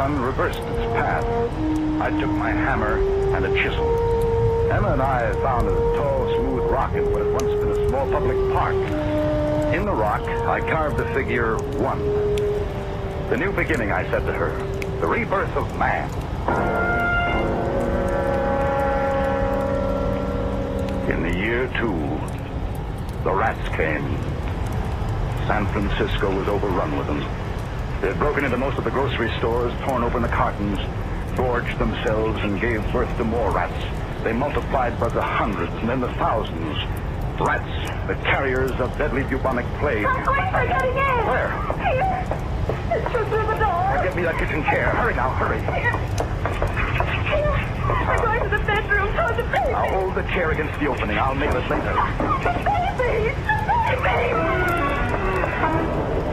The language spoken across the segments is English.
sun reversed its path. I took my hammer and a chisel. Emma and I found a tall, smooth rock in what had once been a small public park. In the rock, I carved the figure 1. The new beginning, I said to her. The rebirth of man. In the year 2, the rats came. San Francisco was overrun with them. They had broken into most of the grocery stores, torn open the cartons, gorged themselves, and gave birth to more rats. They multiplied by the hundreds and then the thousands. Rats, the carriers of deadly bubonic plague. Come quick, we're getting in! Where? Here! It's just through the door. Get me that kitchen chair. Hurry now, hurry. Here. We're going to the bedroom toward the baby. I'll hold the chair against the opening. I'll nail it later. The baby! The baby!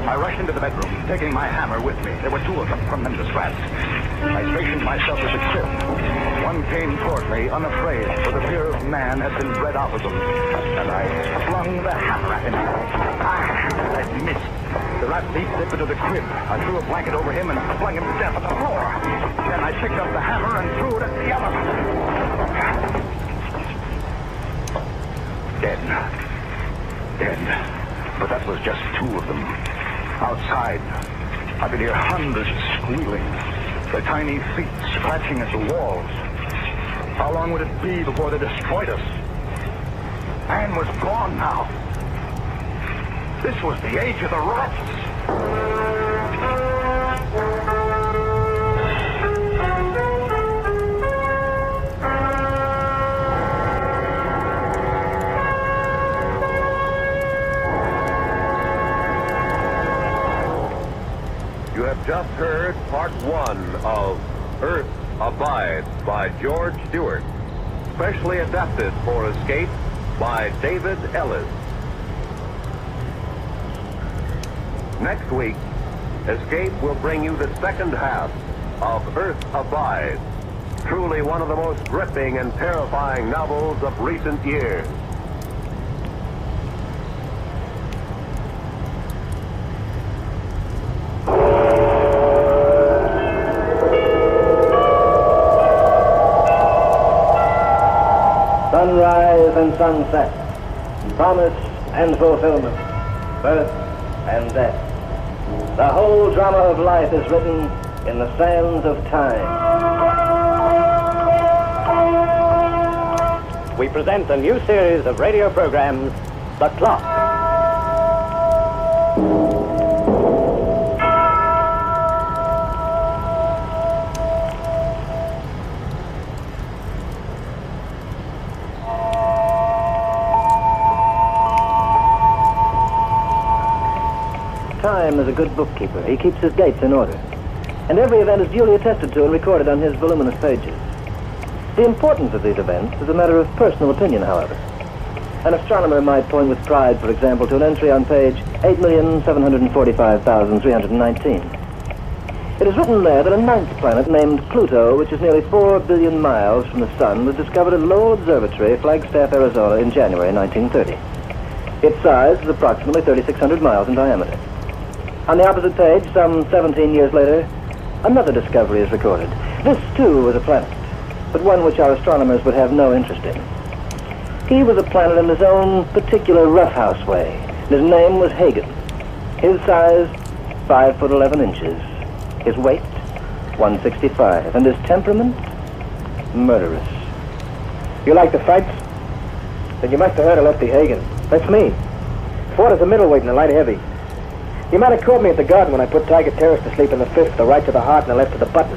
I rushed into the bedroom, taking my hammer with me. There were 2 of them, tremendous rats. I stationed myself at the crib. One came toward me, unafraid, for the fear of man had been bred out of them. And I flung the hammer at him. I missed. The rat leaped up into the crib. I threw a blanket over him and flung him to death on the floor. Then I picked up the hammer and threw it at the other. Dead. Dead. But that was just 2 of them. Outside, I could hear hundreds squealing, their tiny feet scratching at the walls. How long would it be before they destroyed us? Man was gone now. This was the age of the rats. You have just heard part 1 of Earth Abides by George Stewart, specially adapted for Escape by David Ellis. Next week, Escape will bring you the second half of Earth Abides, truly one of the most gripping and terrifying novels of recent years. Sunrise and sunset, promise and fulfillment, birth and death. The whole drama of life is written in the sands of time. We present a new series of radio programs, The Clock. Time is a good bookkeeper. He keeps his dates in order. And every event is duly attested to and recorded on his voluminous pages. The importance of these events is a matter of personal opinion, however. An astronomer might point with pride, for example, to an entry on page 8,745,319. It is written there that a 9th planet named Pluto, which is nearly 4 billion miles from the Sun, was discovered at Lowell Observatory, Flagstaff, Arizona, in January 1930. Its size is approximately 3,600 miles in diameter. On the opposite page, some 17 years later, another discovery is recorded. This, too, was a planet, but one which our astronomers would have no interest in. He was a planet in his own particular roughhouse way. His name was Hagen. His size, 5 foot 11 inches. His weight, 165. And his temperament, murderous. You like the fights? Then you must have heard of Lefty Hagen. That's me. Fought as a middleweight in the light heavy. You might have caught me at the Garden when I put Tiger Terrace to sleep in the 5th, the right to the heart and the left to the button.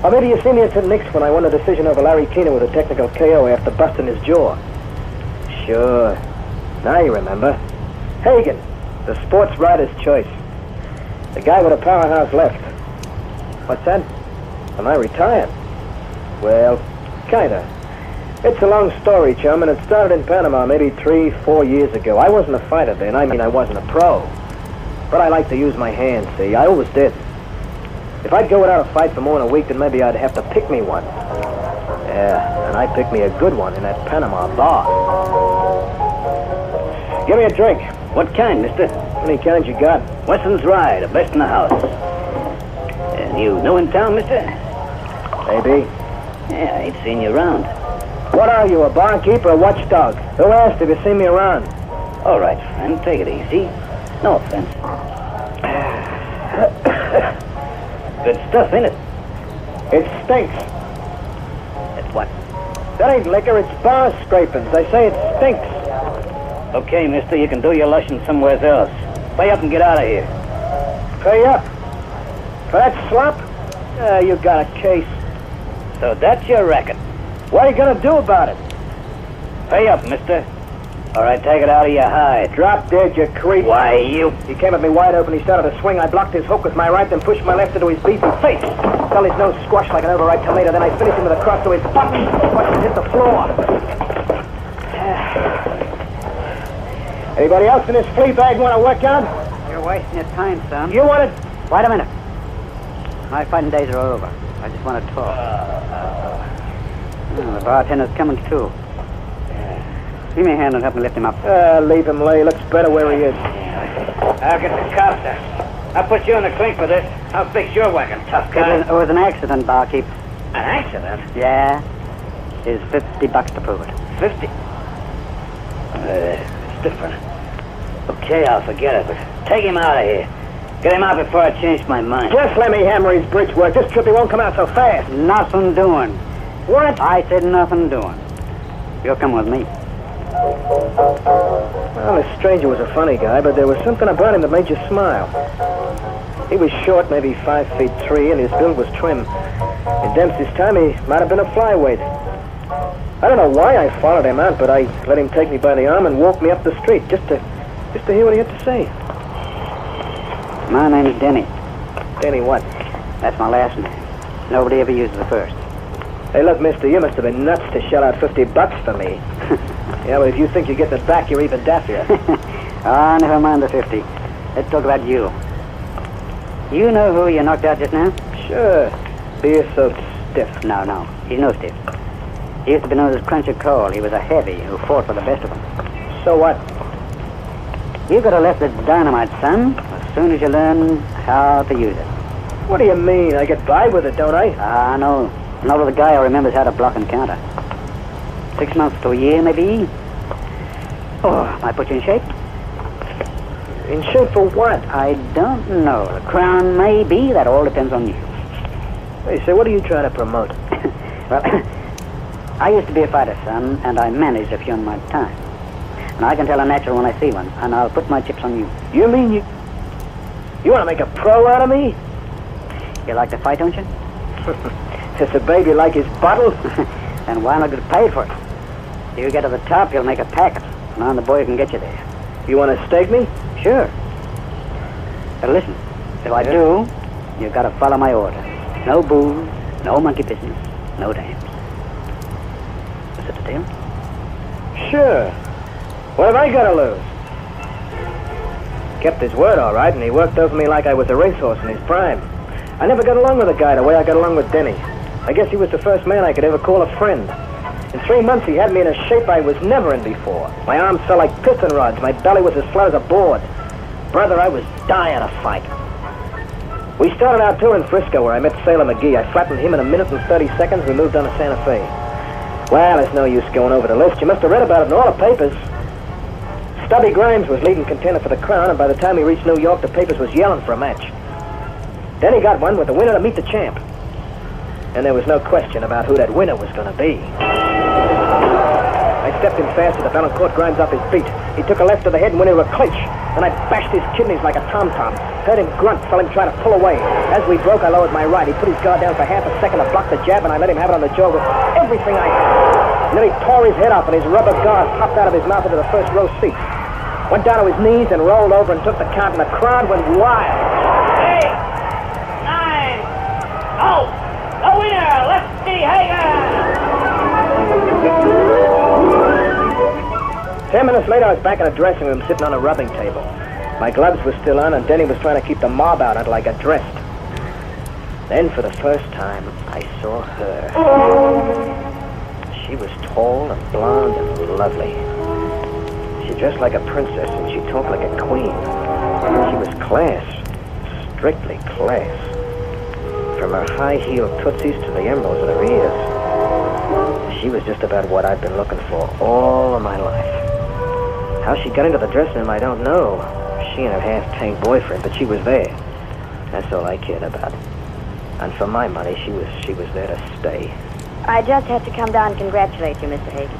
Or maybe you see me at St. Nick's when I won a decision over Larry Keener with a technical KO after busting his jaw. Sure. Now you remember. Hagen, the sports rider's choice. The guy with a powerhouse left. What's that? Am I retired? Well, kinda. It's a long story, chum, and it started in Panama maybe 3-4 years ago. I wasn't a fighter then. I mean, I wasn't a pro. But I like to use my hands, see? I always did. If I'd go without a fight for more than a week, then maybe I'd have to pick me one. Yeah, and I picked me a good one in that Panama bar. Give me a drink. What kind, mister? Any kind you got. Weston's Rye, the best in the house. You new in town, mister? Maybe. Yeah, I ain't seen you around. What are you, a barkeep or a watchdog? Who asked if you see me around? All right, friend, take it easy. No offense. Good stuff, ain't it? It stinks. It's what? That ain't liquor, it's bar scrapings. I say it stinks. Okay, mister, you can do your lushin' somewhere else. Pay up and get out of here. Pay up. For that slop? You got a case. So that's your racket. What are you gonna do about it? Pay up, mister. All right, take it out of your hide. Drop dead, you creep. Why, you... He came at me wide open. He started to swing. I blocked his hook with my right, then pushed my left into his beefy face. Felt his nose squash like an overripe tomato. Then I finished him with a cross to his butt. Watched him hit the floor. Anybody else in this flea bag want to work out? You're wasting your time, son. You want it? Wait a minute. My fighting days are over. I just want to talk. The bartender's coming too. Give me a hand and help me lift him up. Leave him lay. Looks better where he is. I'll get the cops there. I'll put you in the clink for this. I'll fix your wagon, tough guy. It was an accident, barkeep. An accident? Yeah. Here's $50 to prove it. 50? It's different. Okay, I'll forget it, but take him out of here. Get him out before I change my mind. Just let me hammer his bridge work. This trip he won't come out so fast. Nothing doing. What? I said nothing doing. You'll come with me. Well, this stranger was a funny guy, but there was something about him that made you smile. He was short, maybe 5'3", and his build was trim. In Dempsey's time, he might have been a flyweight. I don't know why I followed him out, but I let him take me by the arm and walk me up the street just to hear what he had to say. My name is Denny. Denny what? That's my last name. Nobody ever uses the first. Hey, look, mister, you must have been nuts to shell out $50 for me. Yeah, but if you think you get it back, you're even daffier. Ah, never mind the 50. Let's talk about you. You know who you knocked out just now? Sure. Beer soaked stiff. No. He's no stiff. He used to be known as Cruncher Cole. He was a heavy who fought for the best of them. So what? You could have left the dynamite, son, as soon as you learn how to use it. What do you mean? I get by with it, don't I? Ah, no. Not with a guy who remembers how to block and counter. 6 months to a year, maybe. Oh, might put you in shape. In shape for what? I don't know. The crown may be. That all depends on you. Hey, so what are you trying to promote? Well, I used to be a fighter, son, and I managed a few in my time. And I can tell a natural when I see one, and I'll put my chips on you. You mean you want to make a pro out of me? You like to fight, don't you? Does the baby like his bottle? And why not get paid for it? You get to the top, you'll make a packet, and I'm the boy who can get you there. You want to stake me? Sure. But listen, if I do, you've got to follow my order. No booze, no monkey business, no dance. Is it the deal? Sure. What have I got to lose? Kept his word all right, and he worked over me like I was a racehorse in his prime. I never got along with a guy the way I got along with Denny. I guess he was the first man I could ever call a friend. In 3 months, he had me in a shape I was never in before. My arms felt like piston rods. My belly was as flat as a board. Brother, I was dying to fight. We started our tour in Frisco, where I met Sailor McGee. I flattened him in 1 minute and 30 seconds. We moved on to Santa Fe. Well, there's no use going over the list. You must have read about it in all the papers. Stubby Grimes was leading contender for the crown, and by the time he reached New York, the papers was yelling for a match. Then he got one with the winner to meet the champ. And there was no question about who that winner was going to be. I stepped in fast with the bell and caught Grimes off his feet. He took a left to the head and went into a clinch. Then I bashed his kidneys like a tom-tom. Heard him grunt, saw him try to pull away. As we broke, I lowered my right. He put his guard down for half a second to block the jab, and I let him have it on the jaw with everything I had. And then he tore his head off, and his rubber guard popped out of his mouth into the first row seat. Went down to his knees and rolled over and took the count, and the crowd went wild. 8, 9, oh! The winner, Lefty Hagen! 10 minutes later, I was back in the dressing room sitting on a rubbing table. My gloves were still on, and Denny was trying to keep the mob out until I got dressed. Then, for the first time, I saw her. She was tall and blonde and lovely. She dressed like a princess, and she talked like a queen. She was class, strictly class. from her high-heeled tootsies to the emeralds in her ears. She was just about what I've been looking for all of my life. How she got into the dressing room, I don't know. She and her half-tanked boyfriend, but she was there. That's all I cared about. And for my money, she was there to stay. I just had to come down and congratulate you, Mr. Hagen.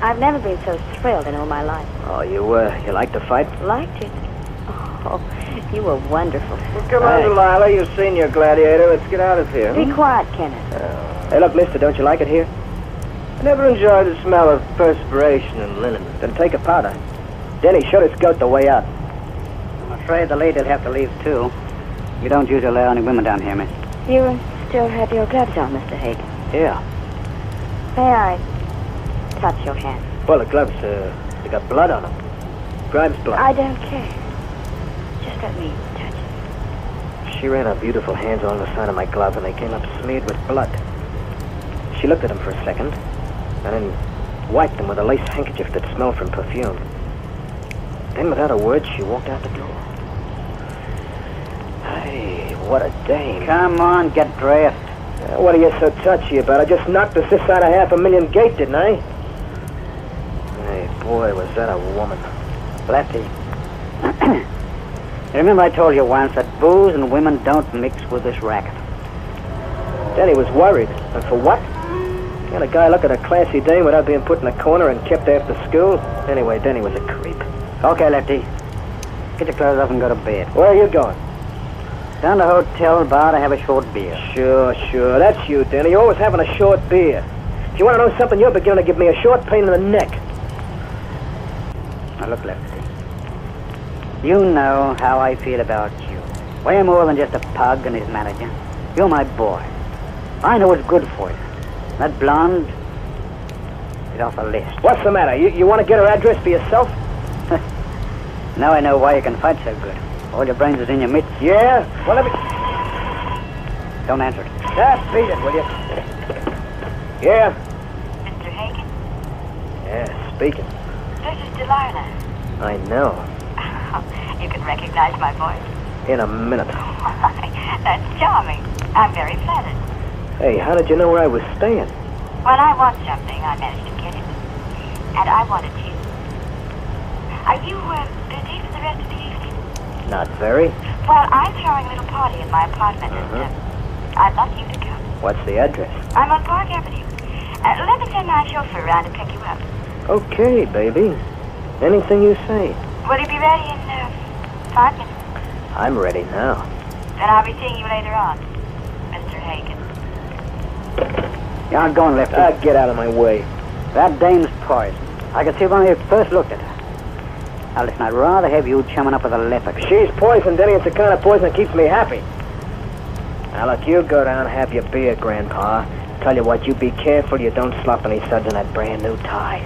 I've never been so thrilled in all my life. Oh, you like to fight? Liked it? Oh, you were wonderful. Well, come on, Delilah. You've seen your gladiator. Let's get out of here. Be quiet, Kenneth. Hey, look, mister, don't you like it here? I never enjoyed the smell of perspiration and linen. Then take a powder. Denny, shut his goat the way out. I'm afraid the lady'll have to leave, too. You don't usually allow any women down here, miss. You still have your gloves on, Mr. Hagen. Yeah. May I touch your hand? Well, the gloves, they got blood on them. Grimes blood. I don't care. Just let me touch it. She ran her beautiful hands along the side of my glove, and they came up smeared with blood. She looked at them for a second, and then wiped them with a lace handkerchief that smelled from perfume. Then, without a word, she walked out the door. Hey, what a dame. Come on, get dressed. What are you so touchy about? I just knocked us this side of $500,000 gate, didn't I? Hey, boy, was that a woman. Lefty. Remember I told you once that booze and women don't mix with this racket. Denny was worried. And for what? Can a guy look at a classy dame without being put in a corner and kept after school? Anyway, Denny was a creep. Okay, Lefty. Get your clothes off and go to bed. Where are you going? Down to the hotel bar to have a short beer. Sure. That's you, Denny. You're always having a short beer. If you want to know something, you're beginning to give me a short pain in the neck. Now look, Lefty. You know how I feel about you. Way more than just a pug and his manager. You're my boy. I know what's good for you. That blonde is off the list. What's the matter? You want to get her address for yourself? Now I know why you can fight so good. All your brains is in your mitts. Yeah? Well, let me... Don't answer it. Beat it, will you? Yeah? Mr. Hagen, Yeah, speaking. this is Delilah. I know. You can recognize my voice. In a minute. That's charming. I'm very flattered. Hey, how did you know where I was staying? When I want something, I manage to get it. And I wanted you. Are you busy for the rest of the evening? Not very. Well, I'm throwing a little party in my apartment, and I'd love you to come. What's the address? I'm on Park Avenue. Let me send my chauffeur around to pick you up. Okay, baby. Anything you say. Will you be ready in 5 minutes? I'm ready now. Then I'll be seeing you later on, Mr. Hagen. You're not going, Lefty. Get out of my way. That dame's poison. I could see when I first looked at her. Now listen, I'd rather have you chumming up with a leopard. She's poison, Denny. It's the kind of poison that keeps me happy. Now, look, you go down and have your beer, Grandpa. Tell you what, you be careful you don't slop any suds in that brand new tie.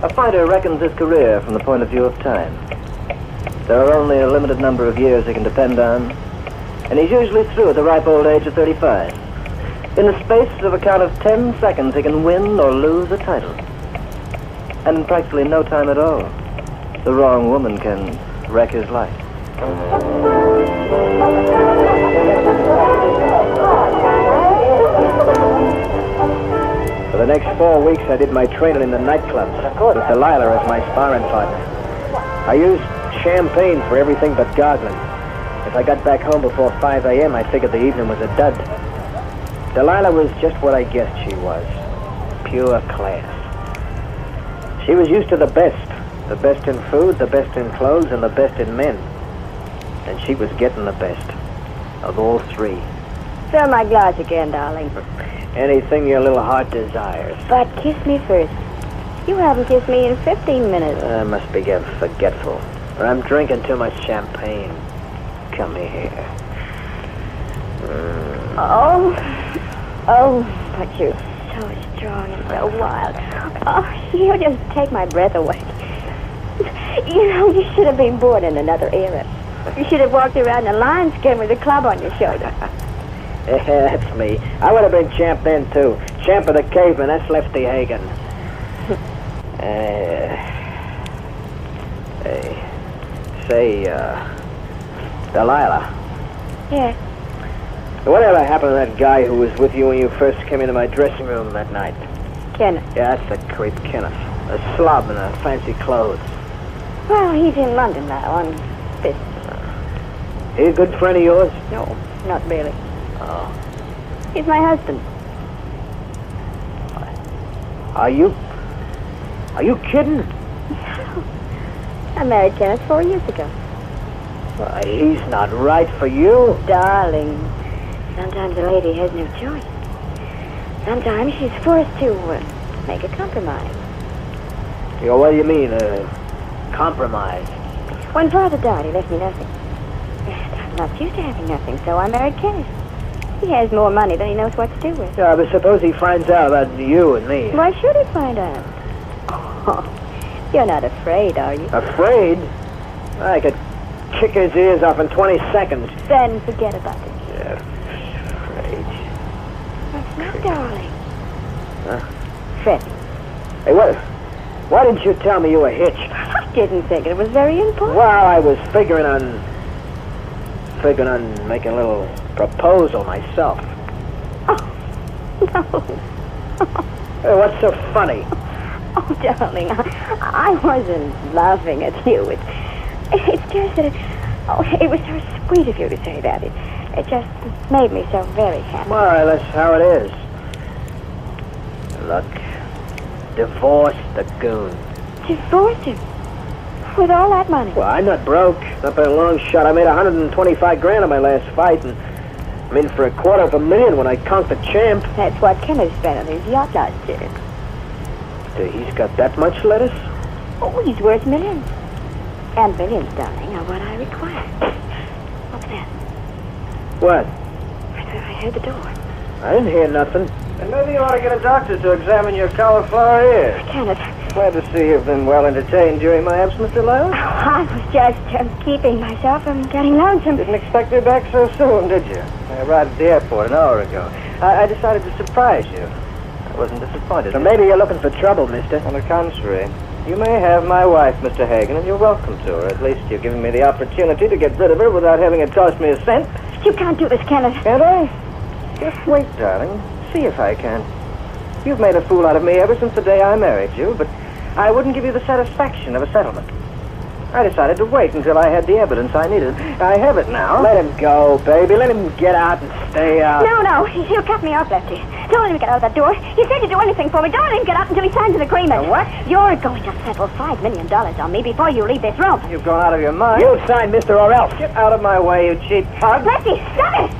A fighter reckons his career from the point of view of time. There are only a limited number of years he can depend on, and he's usually through at the ripe old age of 35. In the space of a count of 10 seconds, he can win or lose a title. And in practically no time at all, the wrong woman can wreck his life. For the next 4 weeks, I did my training in the nightclubs, with Delilah as my sparring partner. I used champagne for everything but gargling. If I got back home before 5 a.m., I figured the evening was a dud. Delilah was just what I guessed she was. Pure class. She was used to the best in food, the best in clothes, and the best in men. And she was getting the best of all three. Fill my glass again, darling. Anything your little heart desires. But kiss me first. You haven't kissed me in 15 minutes. I must be getting forgetful. Or I'm drinking too much champagne. Come here. Oh, but you're so strong and so wild. Oh, you just take my breath away. You know, you should have been born in another era. You should have walked around in a lion skin with a club on your shoulder. Yeah, that's me. I would have been champ then, too. Champ of the caveman, that's Lefty Hagen. Delilah. Yes. Whatever happened to that guy who was with you when you first came into my dressing room that night? Kenneth. Yeah, that's the creep, Kenneth. A slob in fancy clothes. Well, he's in London now on business. He a good friend of yours? No, not really. Oh. He's my husband. Are you kidding? I married Kenneth 4 years ago. Why, he's not right for you. Darling, sometimes a lady has no choice. Sometimes she's forced to make a compromise. You know, what do you mean, compromise? When Father died, he left me nothing. I'm not used to having nothing, so I married Kenneth. He has more money than he knows what to do with. Yeah, but suppose he finds out about you and me. Why should he find out? Oh, you're not afraid, are you? Afraid? I could kick his ears off in 20 seconds. Then forget about it. Yeah, afraid. That's not darling. Huh? Fred. Hey, why didn't you tell me you were hitched? I didn't think it was very important. Well, I was figuring on making a little proposal myself. Oh, no. Hey, what's so funny? Oh, darling, I wasn't laughing at you. It's just that it was so sweet of you to say that. It just made me so very happy. Well, that's how it is. Look, divorce the goon. Divorce him? With all that money? Well, I'm not broke. Not by a long shot. I made 125 grand on my last fight, and I'm in for $250,000 when I count the champ. That's what Kenneth spent on his yacht last year. He's got that much lettuce? Oh, he's worth millions. And millions, darling, are what I require. What's that? What? I heard the door. I didn't hear nothing. And maybe you ought to get a doctor to examine your cauliflower ear. Kenneth. Glad to see you've been well entertained during my absence, Delilah. Oh, I was just keeping myself from getting lonesome. Didn't expect you back so soon, did you? I arrived at the airport an hour ago. I decided to surprise you. I wasn't disappointed. So maybe you're looking for trouble, mister. On the contrary. You may have my wife, Mr. Hagen, and you're welcome to her. At least you've given me the opportunity to get rid of her without having it cost me a cent. You can't do this, Kenneth. Can't I? Just wait, darling. See if I can. You've made a fool out of me ever since the day I married you, but I wouldn't give you the satisfaction of a settlement. I decided to wait until I had the evidence I needed. I have it now. Let him go, baby. Let him get out and stay out. No. You cut me off, Lefty. Don't let him get out of that door. You said you'd do anything for me. Don't let him get out until he signs an agreement. A what? You're going to settle $5 million on me before you leave this room. You've gone out of your mind. You sign, mister, or else. Get out of my way, you cheap pug. Lefty, stop it!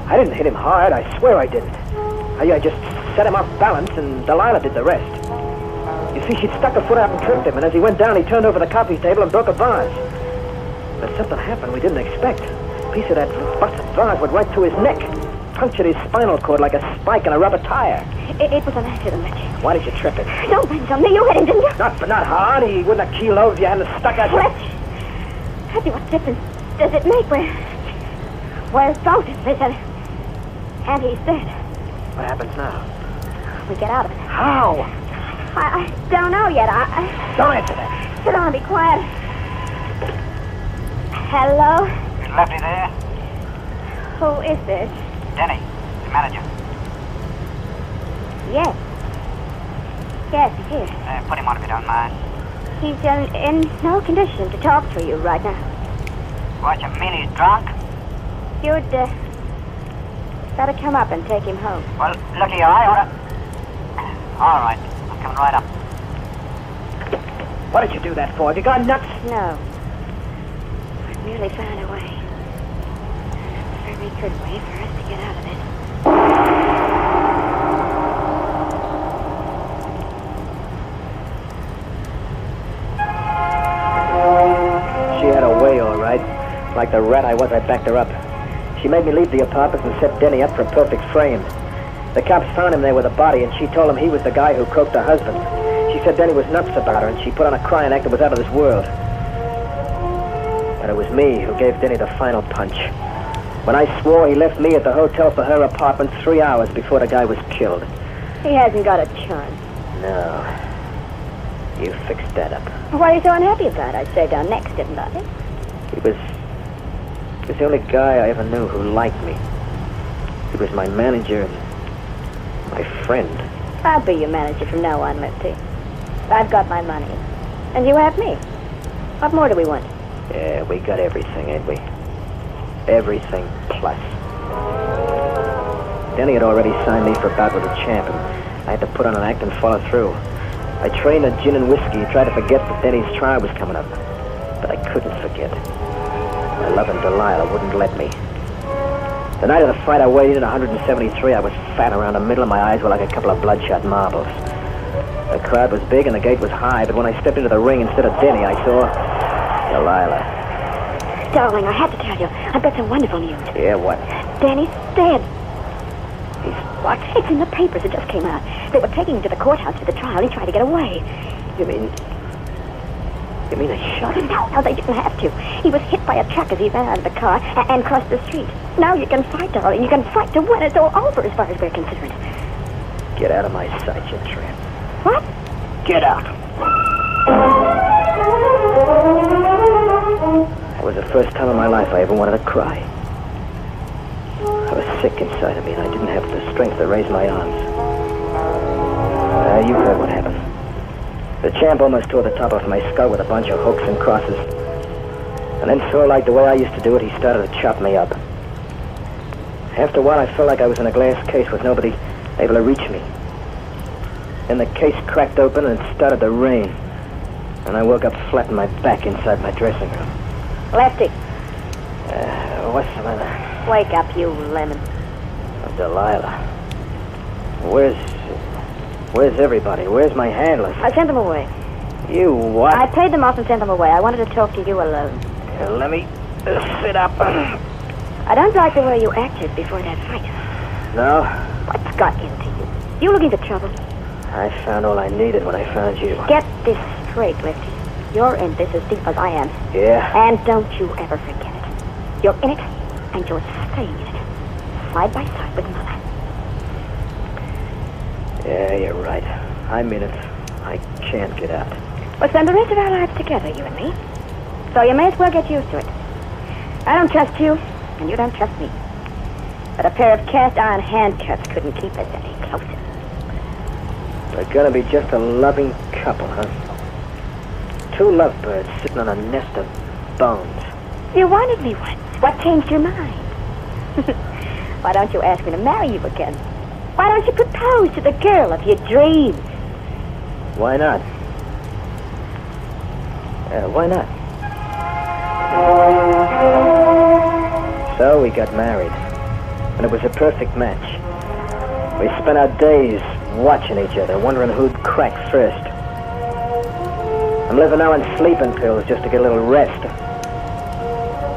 I didn't hit him hard. I swear I didn't. I just set him off balance, and Delilah did the rest. You see, she'd stuck her foot out and tripped him, and as he went down, he turned over the coffee table and broke a vase. But something happened we didn't expect. A piece of that busted vase went right through his neck, punctured his spinal cord like a spike in a rubber tire. It was an accident, Lefty. Why did you trip him? Don't mention me. You hit him, didn't you? Not hard. He wouldn't have keeled over if you hadn't stuck out. Lefty, what difference does it make? We're both in prison. And he's dead. What happens now? We get out of it. How? I don't know yet. Don't answer that. Sit down and be quiet. Hello? Is Lefty there? Who is this? Denny, the manager. Yes. Yes, he's here. Put him on if you don't mind. He's in no condition to talk to you right now. What, you mean he's drunk? You'd better come up and take him home. Well, look here, I ought to... All right, I'm coming right up. What did you do that for? Have you gone nuts? No. I've merely found a way. A very good way for us to get out of this. She had a way, all right. Like the rat I was, I backed her up. She made me leave the apartment and set Denny up for a perfect frame. The cops found him there with a body, and she told him he was the guy who croaked her husband. She said Denny was nuts about her, and she put on a crying act that was out of this world. But it was me who gave Denny the final punch. When I swore, he left me at the hotel for her apartment 3 hours before the guy was killed. He hasn't got a chance. No. You fixed that up. What are you so unhappy about? I stayed down next, didn't I? He was the only guy I ever knew who liked me. He was my manager and my friend. I'll be your manager from now on, Lefty. I've got my money. And you have me. What more do we want? Yeah, we got everything, ain't we? Everything plus. Denny had already signed me for a bout with the champ, and I had to put on an act and follow through. I trained on gin and whiskey, tried to forget that Denny's trial was coming up. But I couldn't forget. My loving Delilah wouldn't let me. The night of the fight, I weighed in at 173. I was fat around the middle, and my eyes were like a couple of bloodshot marbles. The crowd was big, and the gate was high, but when I stepped into the ring instead of Denny, I saw Delilah. Darling, I had to tell you. I've got some wonderful news. Yeah, what? Danny's dead. He's what? It's in the papers. It just came out. They were taking him to the courthouse for the trial. He tried to get away. You mean they shot him? No, they didn't have to. He was hit by a truck as he ran out of the car and crossed the street. Now you can fight, darling. You can fight to win. It's all over as far as we're concerned. Get out of my sight, you tramp. What? Get out. That was the first time in my life I ever wanted to cry. I was sick inside of me, and I didn't have the strength to raise my arms. You heard what happened. The champ almost tore the top off my skull with a bunch of hooks and crosses. And then, so like the way I used to do it, he started to chop me up. After a while, I felt like I was in a glass case with nobody able to reach me. Then the case cracked open and it started to rain. And I woke up flat on my back inside my dressing room. Lefty. What's the matter? Wake up, you lemon. Oh, Delilah. Where's everybody? Where's my handlers? I sent them away. You what? I paid them off and sent them away. I wanted to talk to you alone. Let me sit up. I don't like the way you acted before that fight. No? What's got into you? You looking for trouble? I found all I needed when I found you. Get this straight, Lefty. You're in this as deep as I am. Yeah? And don't you ever forget it. You're in it, and you're staying in it. Side by side with Mother. Yeah, you're right. I'm in it. I can't get out. We'll spend the rest of our lives together, you and me. So you may as well get used to it. I don't trust you, and you don't trust me. But a pair of cast-iron handcuffs couldn't keep us any closer. We're gonna be just a loving couple, huh? Two lovebirds sitting on a nest of bones. You wanted me once. What changed your mind? Why don't you ask me to marry you again? Why don't you propose to the girl of your dreams? Why not? Why not? So we got married. And it was a perfect match. We spent our days watching each other, wondering who'd crack first. I'm living now on sleeping pills just to get a little rest. I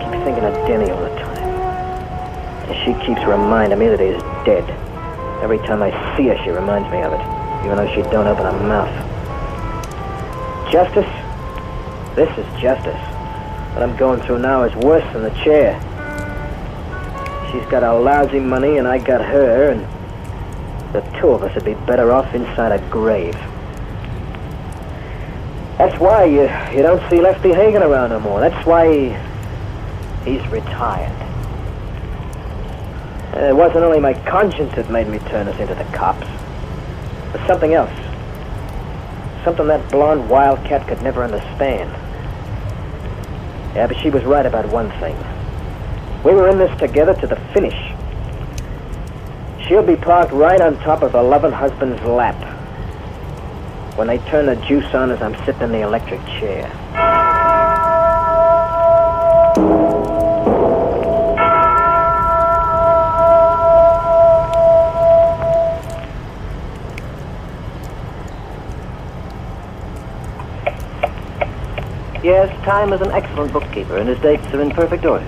keep thinking of Denny all the time. And she keeps reminding me that he's dead. Every time I see her, she reminds me of it, even though she don't open her mouth. Justice? This is justice. What I'm going through now is worse than the chair. She's got our lousy money and I got her, and the two of us would be better off inside a grave. That's why you don't see Lefty Hagen around no more. That's why he's retired. It wasn't only my conscience that made me turn us into the cops. But something else. Something that blonde wildcat could never understand. Yeah, but she was right about one thing. We were in this together to the finish. She'll be parked right on top of her loving husband's lap when they turn the juice on as I'm sitting in the electric chair. Yes, Time is an excellent bookkeeper, and his dates are in perfect order.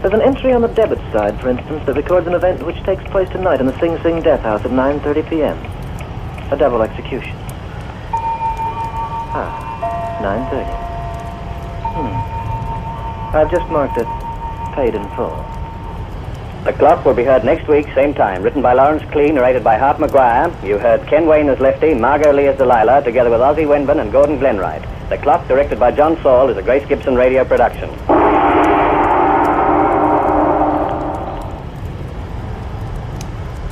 There's an entry on the debit side, for instance, that records an event which takes place tonight in the Sing Sing Death House at 9:30 p.m. A double execution. 9:30. I've just marked it paid in full. The Clock will be heard next week, same time. Written by Lawrence Klee, narrated by Hart McGuire. You heard Ken Wayne as Lefty, Margot Lee as Delilah, together with Ozzie Wenban and Gordon Glenwright. The Clock, directed by John Saul, is a Grace Gibson radio production.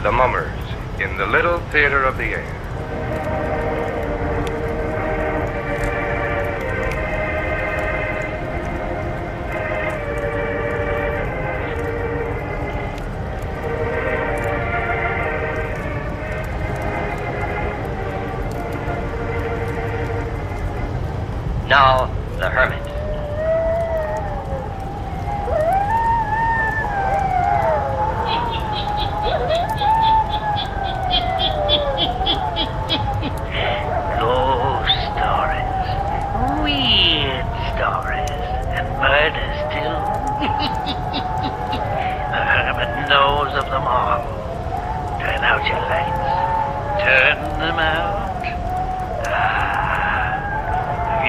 The Mummers, in the Little Theater of the Air. Now, the Hermit. Ghost stories, weird stories, and murders too. The Hermit knows of them all. Turn out your lights. Turn them out.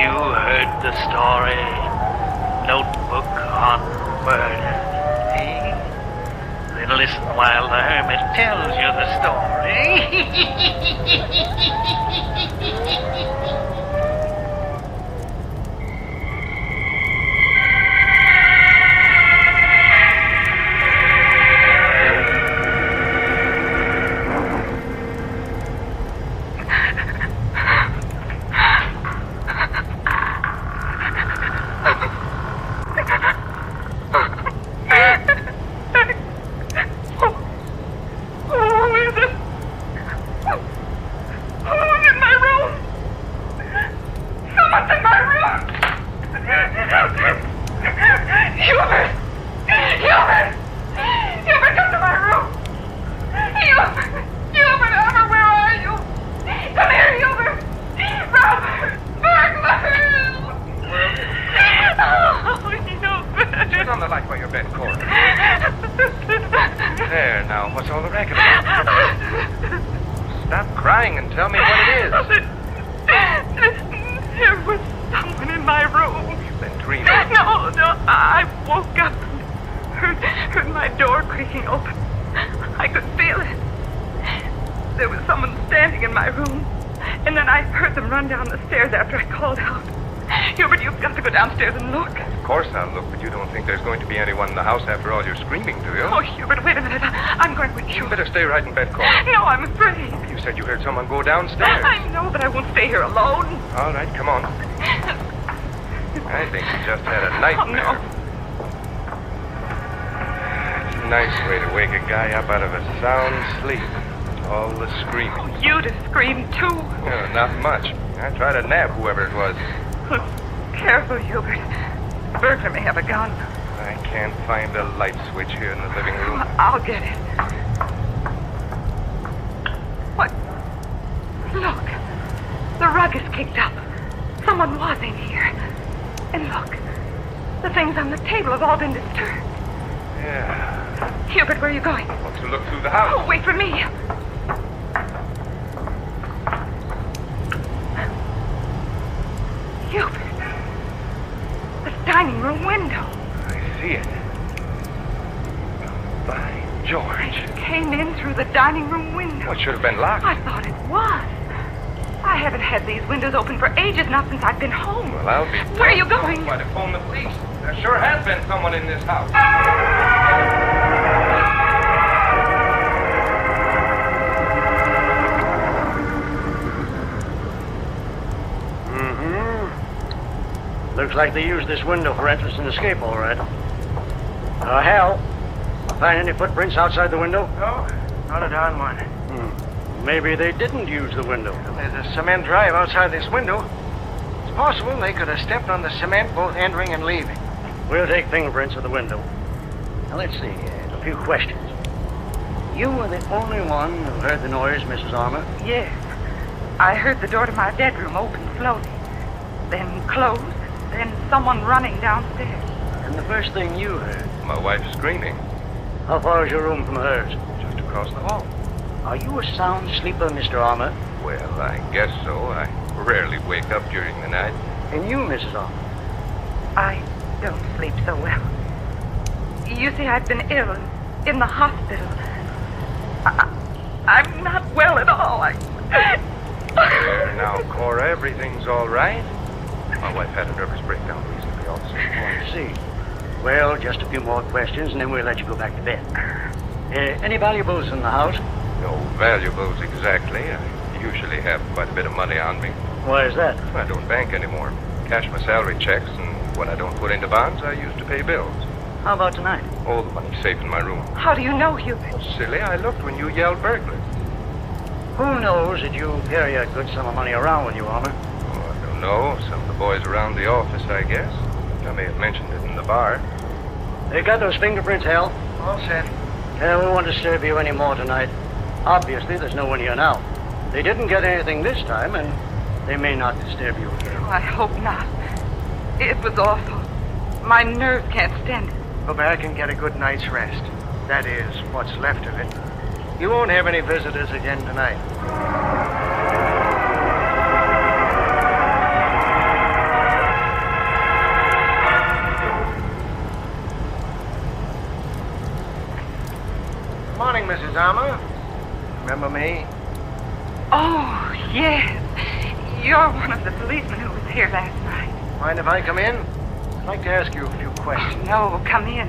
You heard the story, Notebook on Murder, eh? Then listen while the Hermit tells you the story. Stay right in bed, Cora. No, I'm afraid. You said you heard someone go downstairs. I know, but I won't stay here alone. All right, come on. I think you just had a nightmare. Oh, no. It's a nice way to wake a guy up out of a sound sleep. All the screaming. Oh, you'd have screamed, too. No, not much. I tried to nab whoever it was. Look, careful, Hubert. The burglar may have a gun. I can't find a light switch here in the living room. I'll get it. What? Look. The rug is kicked up. Someone was in here. And look. The things on the table have all been disturbed. Yeah. Hubert, where are you going? Want to look through the house? Oh, wait for me. Hubert. The dining room window. I see it. By George. It came in through the dining room window. Well, it should have been locked. I thought it was. I haven't had these windows open for ages, not since I've been home. Well, I'll be... Where are you going? Try to phone the police. There sure has been someone in this house. Looks like they used this window for entrance and escape, all right. Hal, find any footprints outside the window? No, not a darn one. Maybe they didn't use the window. There's a cement drive outside this window. It's possible they could have stepped on the cement both entering and leaving. We'll take fingerprints of the window. Now, let's see. A few questions. You were the only one who heard the noise, Mrs. Armour? Yes. I heard the door to my bedroom open slowly, then close, then someone running downstairs. And the first thing you heard My wife's screaming. How far is your room from hers? Just across the hall. Are you a sound sleeper, Mr. Armour? Well, I guess so. I rarely wake up during the night. And you, Mrs. Armour? I don't sleep so well. You see, I've been ill in the hospital. I'm not well at all. There now, Cora, everything's all right. My wife had a nervous breakdown recently also. Oh, I see. Well, just a few more questions, and then we'll let you go back to bed. Any valuables in the house? No valuables exactly. I usually have quite a bit of money on me. Why is that? I don't bank anymore. Cash my salary checks, and what I don't put into bonds, I use to pay bills. How about tonight? All the money's safe in my room. How do you know, Hubert? Oh, silly, I looked when you yelled burglar. Who knows that you carry a good sum of money around with you, Armour? Oh, I don't know. Some of the boys around the office, I guess. I may have mentioned it in the bar. They got those fingerprints, Hal? All set. We won't disturb you any more tonight. Obviously, there's no one here now. They didn't get anything this time, and they may not disturb you again. Oh, I hope not. It was awful. My nerves can't stand it. Go back and get a good night's rest. That is, what's left of it. You won't have any visitors again tonight. Good morning, Mrs. Armour. Remember me? Oh, yes. You're one of the policemen who was here last night. Mind if I come in? I'd like to ask you a few questions. No, come in.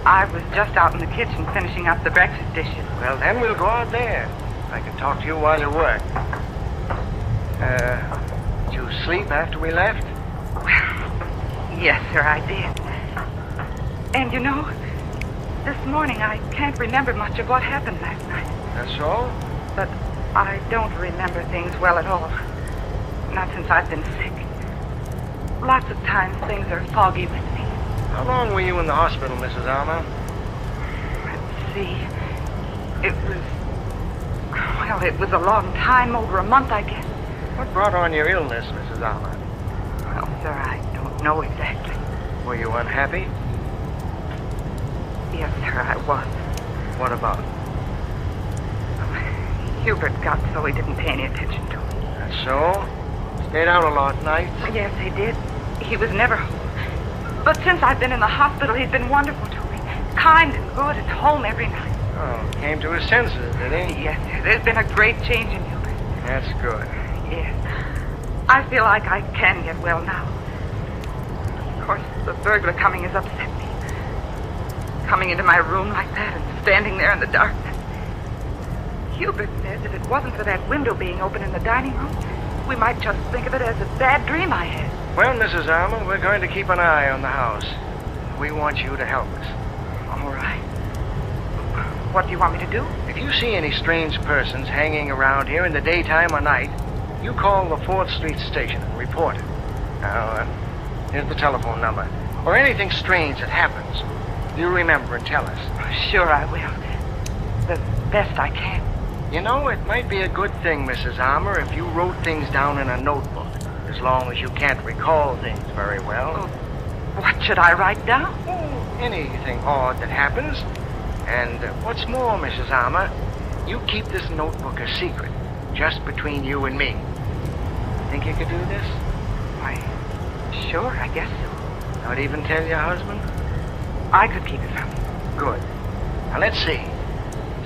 I was just out in the kitchen finishing up the breakfast dishes. Well, then we'll go out there. I can talk to you while you work. Did you sleep after we left? Well, yes, sir, I did. And you know, this morning I can't remember much of what happened last night. That's all? But I don't remember things well at all. Not since I've been sick. Lots of times things are foggy with me. How long were you in the hospital, Mrs. Armour? Let's see. It was a long time, over a month, I guess. What brought on your illness, Mrs. Armour? Well, sir, I don't know exactly. Were you unhappy? Yes, sir, I was. What about? Hubert got so he didn't pay any attention to me. That's so? Stayed out a lot nights? Yes, he did. He was never home. But since I've been in the hospital, he's been wonderful to me. Kind and good and home every night. Oh, came to his senses, did he? Yes, sir. There's been a great change in Hubert. That's good. Yes. I feel like I can get well now. Of course, the burglar coming has upset me. Coming into my room like that and standing there in the darkness. Hubert says if it wasn't for that window being open in the dining room, we might just think of it as a bad dream I had. Well, Mrs. Armour, we're going to keep an eye on the house. We want you to help us. All right. What do you want me to do? If you see any strange persons hanging around here in the daytime or night, you call the 4th Street station and report it. Now, here's the telephone number. Or anything strange that happens, you remember and tell us. Sure I will. The best I can. You know, it might be a good thing, Mrs. Armour, if you wrote things down in a notebook, as long as you can't recall things very well. What should I write down? Oh, anything odd that happens. And what's more, Mrs. Armour, you keep this notebook a secret, just between you and me. Think you could do this? Why, sure, I guess so. Not even tell your husband? I could keep it from you. Good. Now, let's see.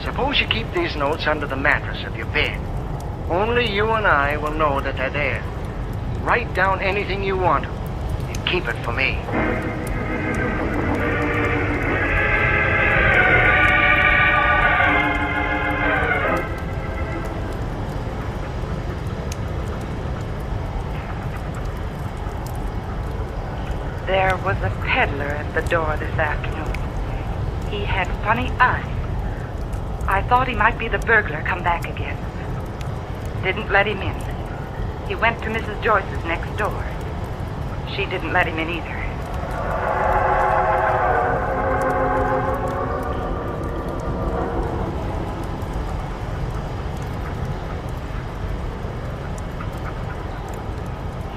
Suppose you keep these notes under the mattress of your bed. Only you and I will know that they're there. Write down anything you want to, and keep it for me. There was a peddler at the door this afternoon. He had funny eyes. I thought he might be the burglar come back again. Didn't let him in. He went to Mrs. Joyce's next door. She didn't let him in either.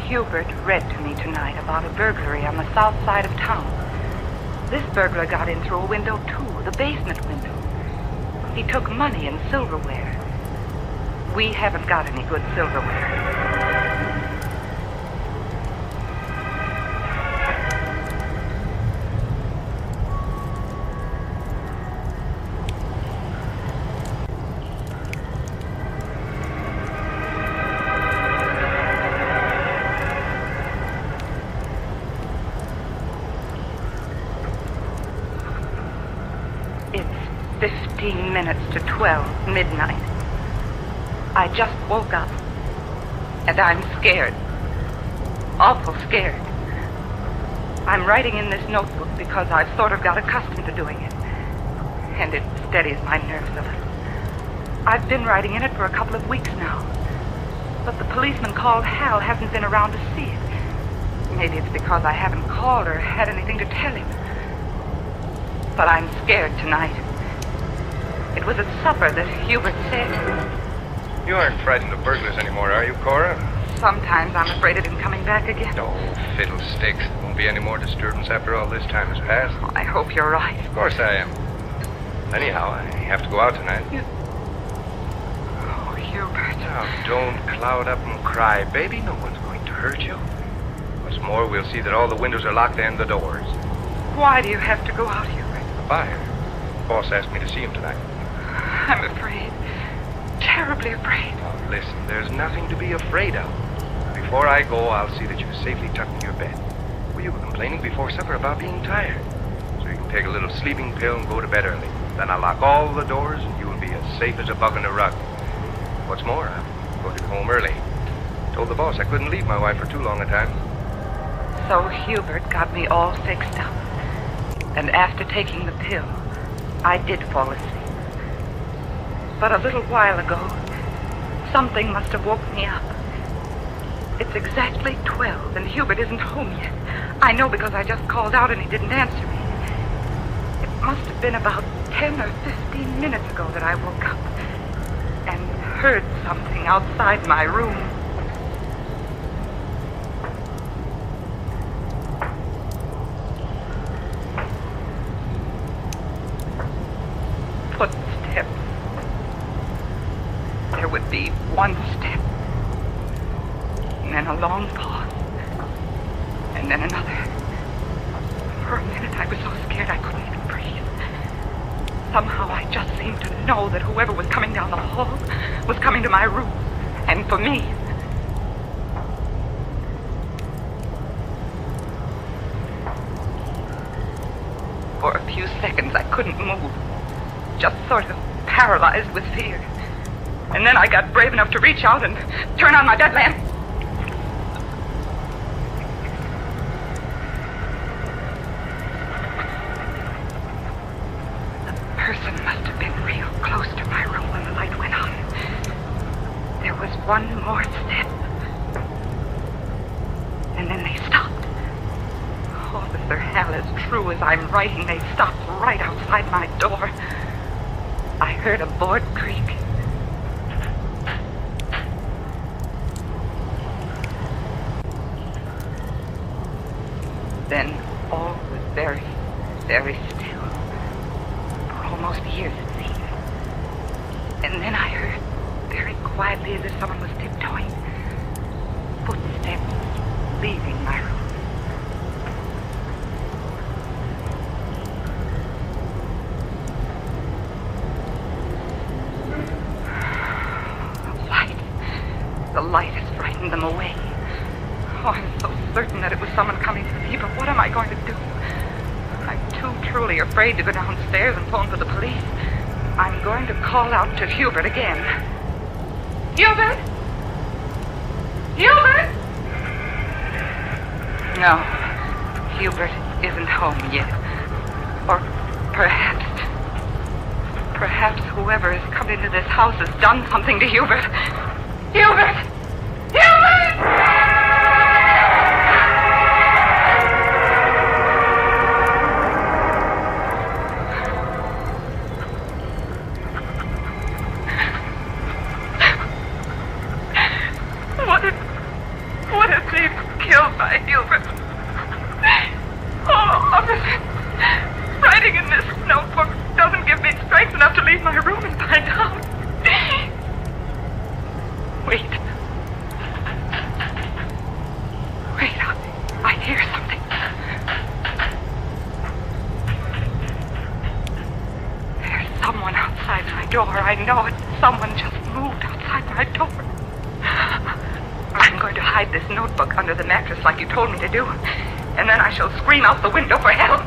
Hubert read to me tonight about a burglary on the south side of town. This burglar got in through a window, too, the basement window. He took money and silverware. We haven't got any good silverware. It's 15 minutes to 12, midnight. I just woke up, and I'm scared. Awful scared. I'm writing in this notebook because I've sort of got accustomed to doing it, and it steadies my nerves a little. I've been writing in it for a couple of weeks now, but the policeman called Hal hasn't been around to see it. Maybe it's because I haven't called or had anything to tell him. But I'm scared tonight. It was at supper that Hubert said... You aren't frightened of burglars anymore, are you, Cora? Sometimes I'm afraid of him coming back again. No, fiddlesticks. There won't be any more disturbance after all this time has passed. Oh, I hope you're right. Of course I am. Anyhow, I have to go out tonight. Oh, Hubert. Now, don't cloud up and cry, baby. No one's going to hurt you. What's more, we'll see that all the windows are locked and the doors. Why do you have to go out, Hubert? The buyer. Boss asked me to see him tonight. I'm afraid. Terribly afraid. Oh, listen, there's nothing to be afraid of. Before I go, I'll see that you're safely tucked in your bed. Well, you were complaining before supper about being tired. So you can take a little sleeping pill and go to bed early. Then I'll lock all the doors and you'll be as safe as a bug in a rug. What's more, I'm going to go home early. Told the boss I couldn't leave my wife for too long a time. So Hubert got me all fixed up. And after taking the pill, I did fall asleep. But a little while ago, something must have woke me up. It's exactly 12, and Hubert isn't home yet. I know because I just called out and he didn't answer me. It must have been about 10 or 15 minutes ago that I woke up and heard something outside my room. Footsteps. There would be one step, and then a long pause, and then another. For a minute I was so scared I couldn't even breathe. Somehow I just seemed to know that whoever was coming down the hall was coming to my room, and for me. For a few seconds I couldn't move, just sort of paralyzed with fear. And then I got brave enough to reach out and turn on my bed lamp. The person must have been real close to my room when the light went on. There was one more step. And then they stopped. Oh, if they're hell as true as I'm writing, they stopped right outside my door. I heard a board creak. Then all was very, very still. For almost years, it seemed. And then I heard, very quietly as if someone was tiptoeing, footsteps leaving my room. The light has frightened them away. Oh, I'm so certain that it was someone coming to me, but what am I going to do? I'm too truly afraid to go downstairs and phone for the police. I'm going to call out to Hubert again. Hubert? Hubert? No, Hubert isn't home yet. Or perhaps whoever has come into this house has done something to Hubert. Hubert! Hubert! What if they've killed my Hubert? Oh, officer! door. I know it. Someone just moved outside my door. I'm going to hide this notebook under the mattress like you told me to do. And then I shall scream out the window for help.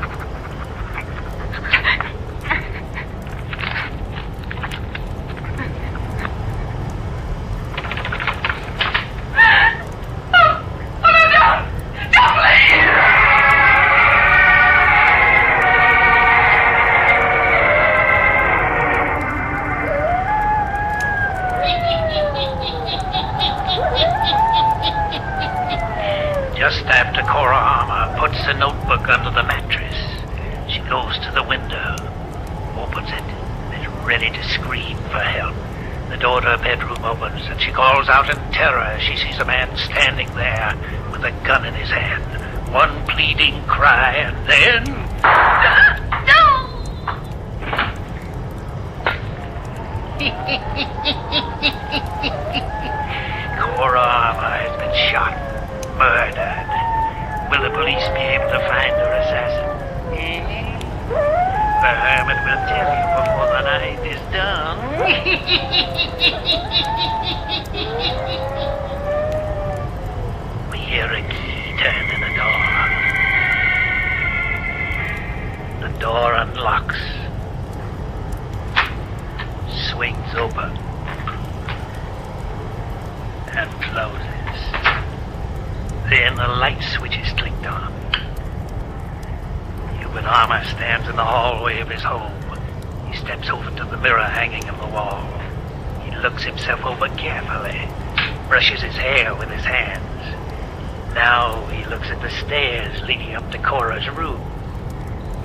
Just after Cora Armour puts the notebook under the mattress, she goes to the window, opens it, and is ready to scream for help. The door to her bedroom opens, and she calls out in terror as she sees a man standing there with a gun in his hand. One pleading cry, and then... Cora Armour has been shot. Murdered. Will the police be able to find her assassin? The hermit will tell you before the night is done. We hear a key turn in the door. The door unlocks. Swings open. And closes. Then the light switch is clicked on. Hubert Armour stands in the hallway of his home. He steps over to the mirror hanging on the wall. He looks himself over carefully, brushes his hair with his hands. Now he looks at the stairs leading up to Cora's room.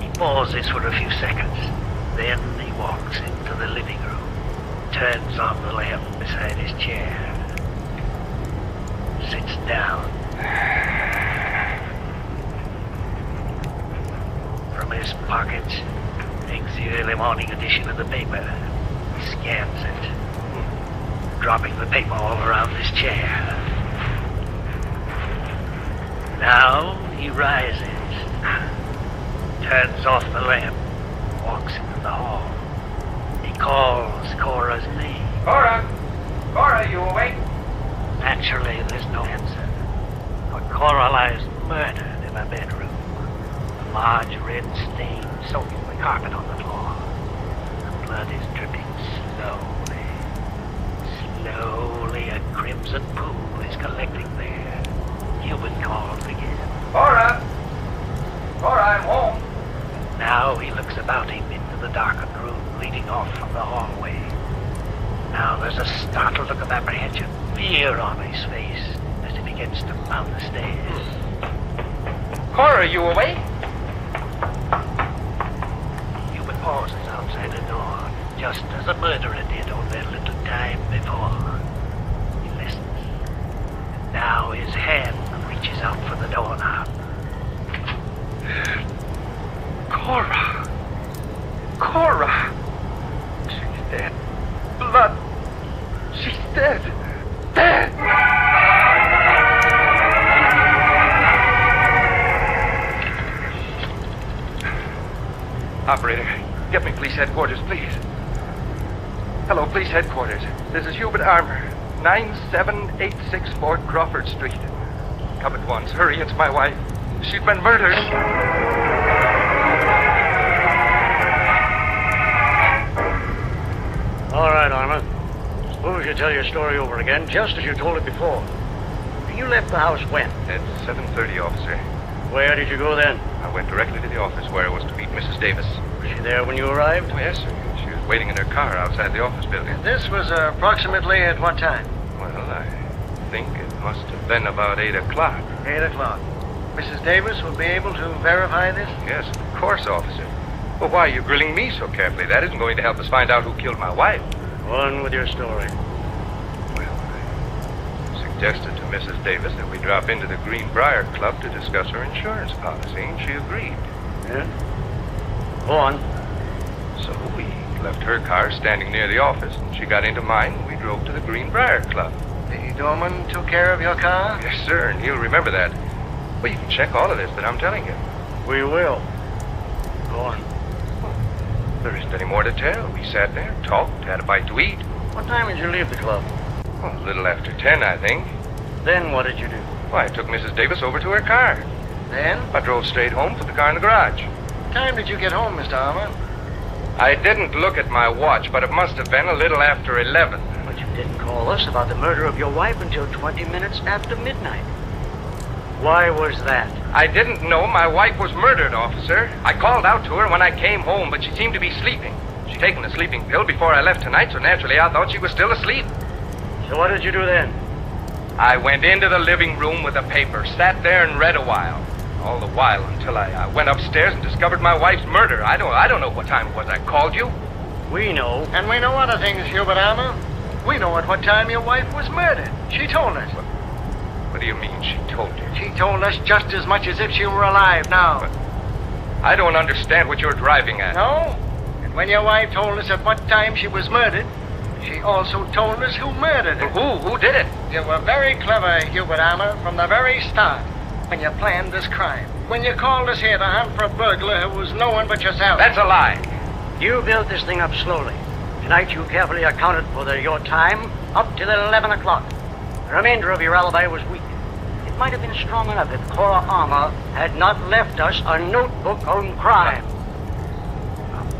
He pauses for a few seconds. Then he walks into the living room, turns on the lamp beside his chair, sits down. From his pocket takes the early morning edition of the paper. He scans it, dropping the paper all around his chair. Now he rises, turns off the lamp, walks into the hall. He calls Cora's name. Cora! Cora, you awake? Naturally, there's no answer. But Cora lies murdered in her bedroom. A large red stain soaking the carpet on the floor. The blood is dripping slowly. Slowly, a crimson pool is collecting there. Hubert calls again. Cora! Cora, I'm home. Now he looks about him into the darkened room leading off from the hallway. Now there's a startled look of apprehension, fear on his face as he begins to mount the stairs. Cora, you awake? Hubert pauses outside the door, just as the murderer did only a little time before. He listens. And now his hand reaches out for the doorknob. Cora! Cora! She's dead. Blood! She's dead! Dead! Operator, get me police headquarters, please. Hello, police headquarters. This is Hubert Armour, 9784 Crawford Street. Come at once. Hurry, it's my wife. She's been murdered. All right, Armour. Suppose you tell your story over again, just as you told it before. You left the house when? At 7:30, officer. Where did you go then? I went directly to the office where I was to meet Mrs. Davis. Was she there when you arrived? Oh, yes, sir. She was waiting in her car outside the office building. This was approximately at what time? Well, I think it must have been about 8 o'clock. 8 o'clock. Mrs. Davis will be able to verify this? Yes, of course, officer. Well, why are you grilling me so carefully? That isn't going to help us find out who killed my wife. Go on with your story. Well, I suggested to Mrs. Davis that we drop into the Greenbrier Club to discuss her insurance policy, and she agreed. Yeah? Go on. So we left her car standing near the office, and she got into mine, and we drove to the Greenbrier Club. The doorman took care of your car? Yes, sir, and he'll remember that. Well, you can check all of this that I'm telling you. We will. Go on. There isn't any more to tell. We sat there, talked, had a bite to eat. What time did you leave the club? Oh, a little after 10, I think. Then what did you do? Why, I took Mrs. Davis over to her car. Then? I drove straight home, put the car in the garage. What time did you get home, Mr. Armour? I didn't look at my watch, but it must have been a little after 11. But you didn't call us about the murder of your wife until 20 minutes after midnight. Why was that? I didn't know my wife was murdered, officer. I called out to her when I came home, but she seemed to be sleeping. She'd taken a sleeping pill before I left tonight, so naturally I thought she was still asleep. So what did you do then? I went into the living room with a paper, sat there and read a while. All the while until I went upstairs and discovered my wife's murder. I don't know what time it was I called you. We know. And we know other things, Hubert Armour. We know at what time your wife was murdered. She told us. What do you mean, she told you? She told us just as much as if she were alive now. But I don't understand what you're driving at. No? And when your wife told us at what time she was murdered, she also told us who murdered her. Well, who did it? You were very clever, Hubert Armour, from the very start, when you planned this crime. When you called us here to hunt for a burglar who was no one but yourself. That's a lie. You built this thing up slowly. Tonight you carefully accounted for your time up till 11 o'clock. The remainder of your alibi was weak. It might have been strong enough if Cora Armour had not left us a notebook on crime.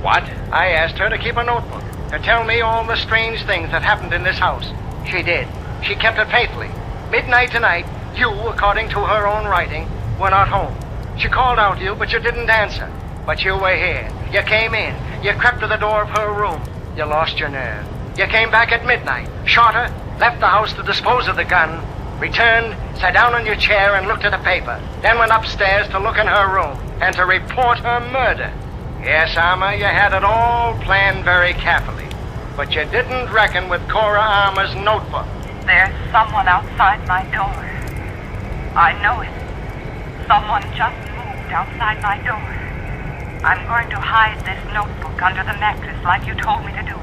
What? I asked her to keep a notebook, to tell me all the strange things that happened in this house. She did. She kept it faithfully. Midnight tonight, you, according to her own writing, were not home. She called out to you, but you didn't answer. But you were here. You came in. You crept to the door of her room. You lost your nerve. You came back at midnight, shot her, left the house to dispose of the gun, returned, sat down on your chair and looked at the paper, then went upstairs to look in her room and to report her murder. Yes, Armour, you had it all planned very carefully, but you didn't reckon with Cora Armour's notebook. There's someone outside my door. I know it. Someone just moved outside my door. I'm going to hide this notebook under the mattress like you told me to do.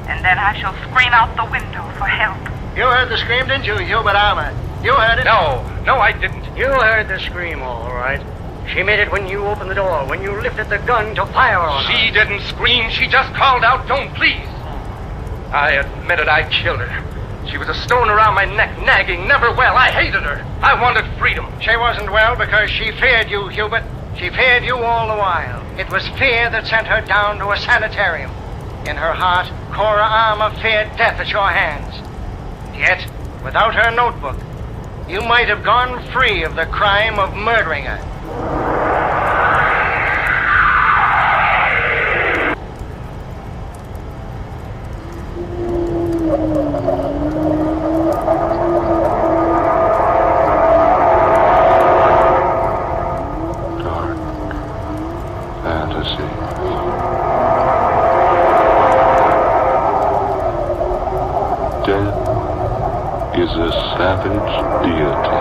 And then I shall scream out the window for help. You heard the scream, didn't you, Hubert Armour? You heard it? No, I didn't. You heard the scream, all right. She made it when you opened the door, when you lifted the gun to fire on her. She didn't scream. She just called out, "Don't, please." I admitted I killed her. She was a stone around my neck, nagging, never well. I hated her. I wanted freedom. She wasn't well because she feared you, Hubert. She feared you all the while. It was fear that sent her down to a sanitarium. In her heart, Cora Armour feared death at your hands. Yet, without her notebook, you might have gone free of the crime of murdering her. Is a savage deity.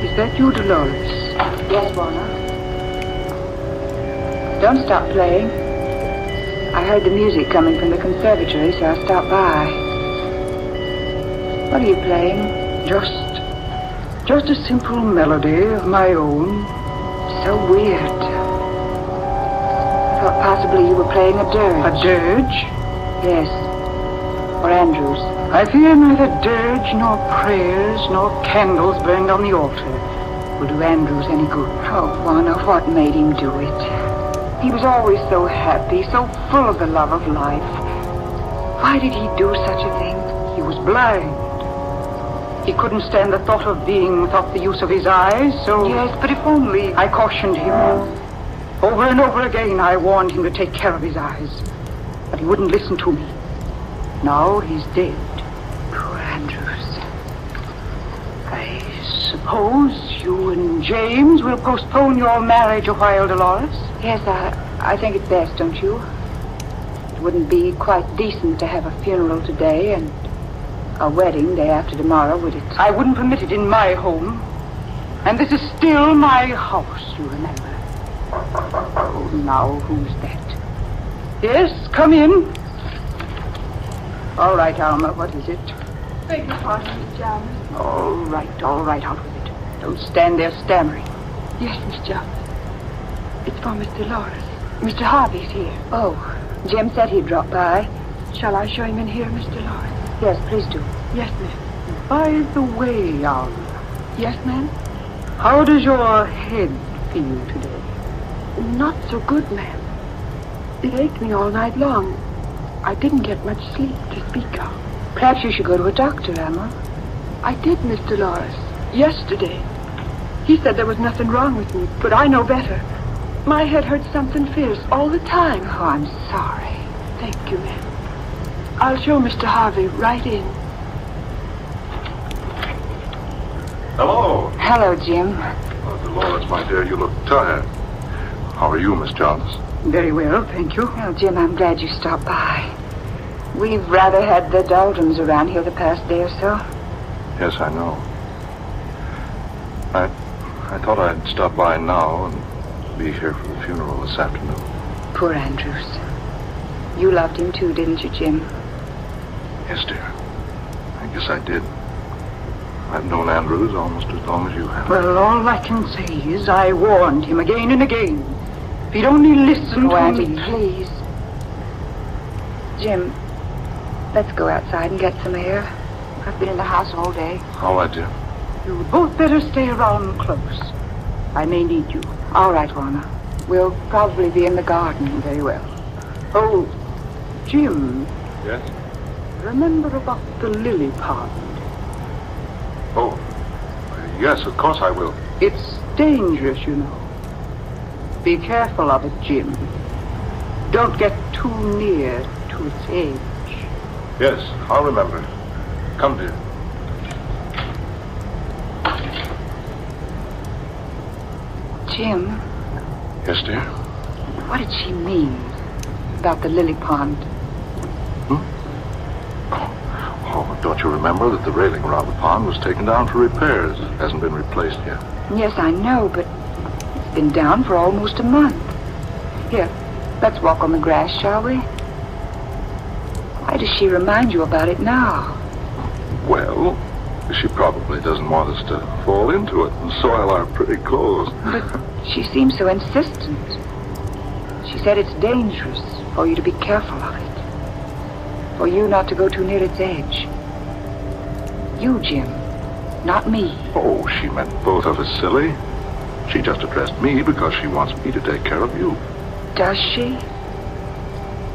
Is that you, Dolores? Yes, Warner. Don't stop playing. I heard the music coming from the conservatory, so I stopped by. What are you playing? Just a simple melody of my own. So weird. I thought possibly you were playing a dirge. A dirge? Yes. Or Andrews. I fear neither dirge nor prayers nor candles burned on the altar will do Andrews any good. Oh, Warner, what made him do it? He was always so happy, so full of the love of life. Why did he do such a thing? He was blind. He couldn't stand the thought of being without the use of his eyes, so... Yes, but if only... I cautioned him. Over and over again, I warned him to take care of his eyes. But he wouldn't listen to me. Now he's dead. Poor Andrews. I suppose you and James will postpone your marriage a while, Dolores? Yes, I think it's best, don't you? It wouldn't be quite decent to have a funeral today and a wedding day after tomorrow, would it? I wouldn't permit it in my home. And this is still my house, you remember. Oh, now, who's that? Yes, come in. All right, Alma, what is it? Beg your pardon, Miss Jarvis. All right, out with it. Don't stand there stammering. Yes, Miss Jarvis. It's for Mr. Loris. Mr. Harvey's here. Oh, Jim said he'd drop by. Shall I show him in here, Mr. Loris? Yes, please do. Yes, ma'am. By the way, Alma, Yes, ma'am? how does your head feel today? Not so good, ma'am. It ached me all night long. I didn't get much sleep to speak of. Perhaps you should go to a doctor, Alma. I did, Mr. Loris, yesterday. He said there was nothing wrong with me, but I know better. My head hurts something fierce all the time. Oh, I'm sorry. Thank you, ma'am. I'll show Mr. Harvey right in. Hello. Hello, Jim. Oh, Dolores, my dear, you look tired. How are you, Miss Jarvis? Very well, thank you. Well, Jim, I'm glad you stopped by. We've rather had the Daltons around here the past day or so. Yes, I know. I thought I'd stop by now and be here for the funeral this afternoon. Poor Andrews. You loved him too, didn't you, Jim? Yes, dear. I guess I did. I've known Andrews almost as long as you have. Well, all I can say is I warned him again and again. If he'd only listened to Auntie, me. please. Jim, let's go outside and get some air. I've been in the house all day. All right, dear. You'd both better stay around close. I may need you. All right, Warner. We'll probably be in the garden. Very well. Oh, Jim. Yes? Remember about the lily pond? Oh, yes, of course I will. It's dangerous, you know. Be careful of it, Jim. Don't get too near to its edge. Yes, I'll remember. Come, dear. Jim, Yes, dear? what did she mean about the lily pond? Oh, don't you remember that the railing around the pond was taken down for repairs? It hasn't been replaced yet. Yes, I know, but it's been down for almost a month. Here, let's walk on the grass, shall we? Why does she remind you about it now? Well, she probably doesn't want us to fall into it and soil our pretty clothes. But she seems so insistent. She said it's dangerous for you to be careful of it. For you not to go too near its edge. You, Jim, not me. Oh, she meant both of us, silly. She just addressed me because she wants me to take care of you. Does she?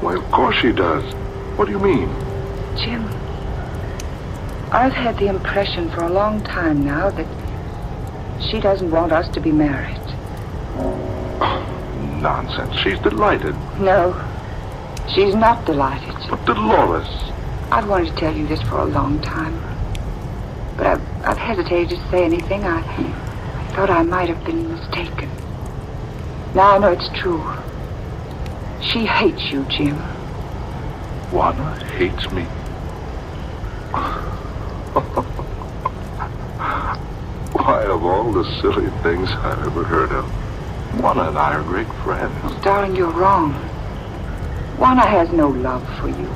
Why, of course she does. What do you mean? Jim, I've had the impression for a long time now that she doesn't want us to be married. Oh, nonsense. She's delighted. No, she's not delighted. But Dolores. I've wanted to tell you this for a long time. But I've hesitated to say anything. I thought I might have been mistaken. Now I know it's true. She hates you, Jim. Juana hates me. Why, of all the silly things I've ever heard of, Juana and I are great friends. Oh, darling, you're wrong. Juana has no love for you.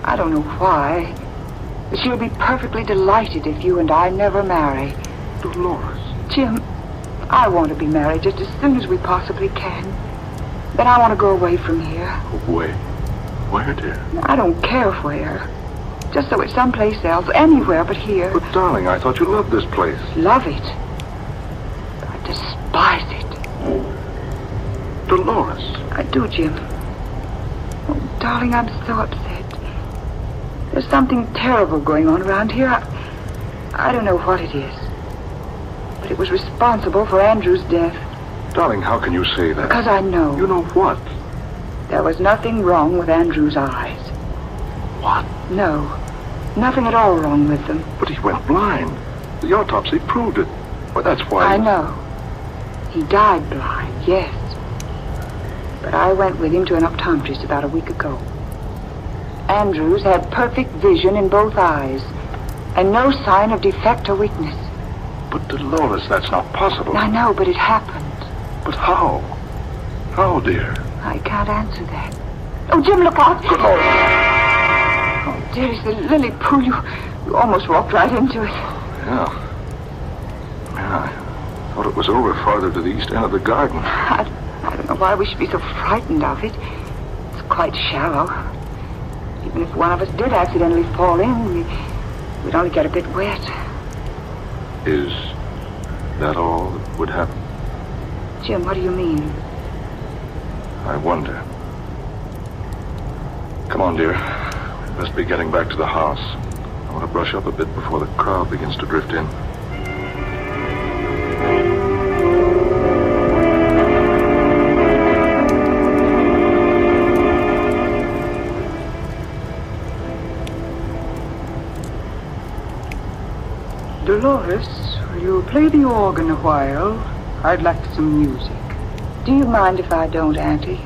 I don't know why, but she'll be perfectly delighted if you and I never marry. Dolores. Jim, I want to be married just as soon as we possibly can. Then I want to go away from here. Away? Where, dear? I don't care where. Just so it's someplace else, anywhere but here. But, darling, I thought you loved this place. Love it. I despise it. Dolores. I do, Jim. Oh, darling, I'm so upset. There's something terrible going on around here. I don't know what it is. But it was responsible for Andrew's death. Darling, how can you say that? Because I know. You know what? There was nothing wrong with Andrew's eyes. What? No. Nothing at all wrong with them. But he went blind. The autopsy proved it. Well, that's why... I know. He died blind, yes. But I went with him to an optometrist about a week ago. Andrews had perfect vision in both eyes, and no sign of defect or weakness. But Dolores, that's not possible. I know, but it happened. But how? How, dear? I can't answer that. Oh, Jim, look out! Good Lord! Oh, dearest, the lily pool. You almost walked right into it. Yeah. I thought it was over farther to the east end of the garden. I don't know why we should be so frightened of it. It's quite shallow. Even if one of us did accidentally fall in, we'd only get a bit wet. Is that all that would happen? Jim, what do you mean? I wonder. Come on, dear. We must be getting back to the house. I want to brush up a bit before the crowd begins to drift in. Dolores, will you play the organ a while? I'd like some music. Do you mind if I don't, Auntie?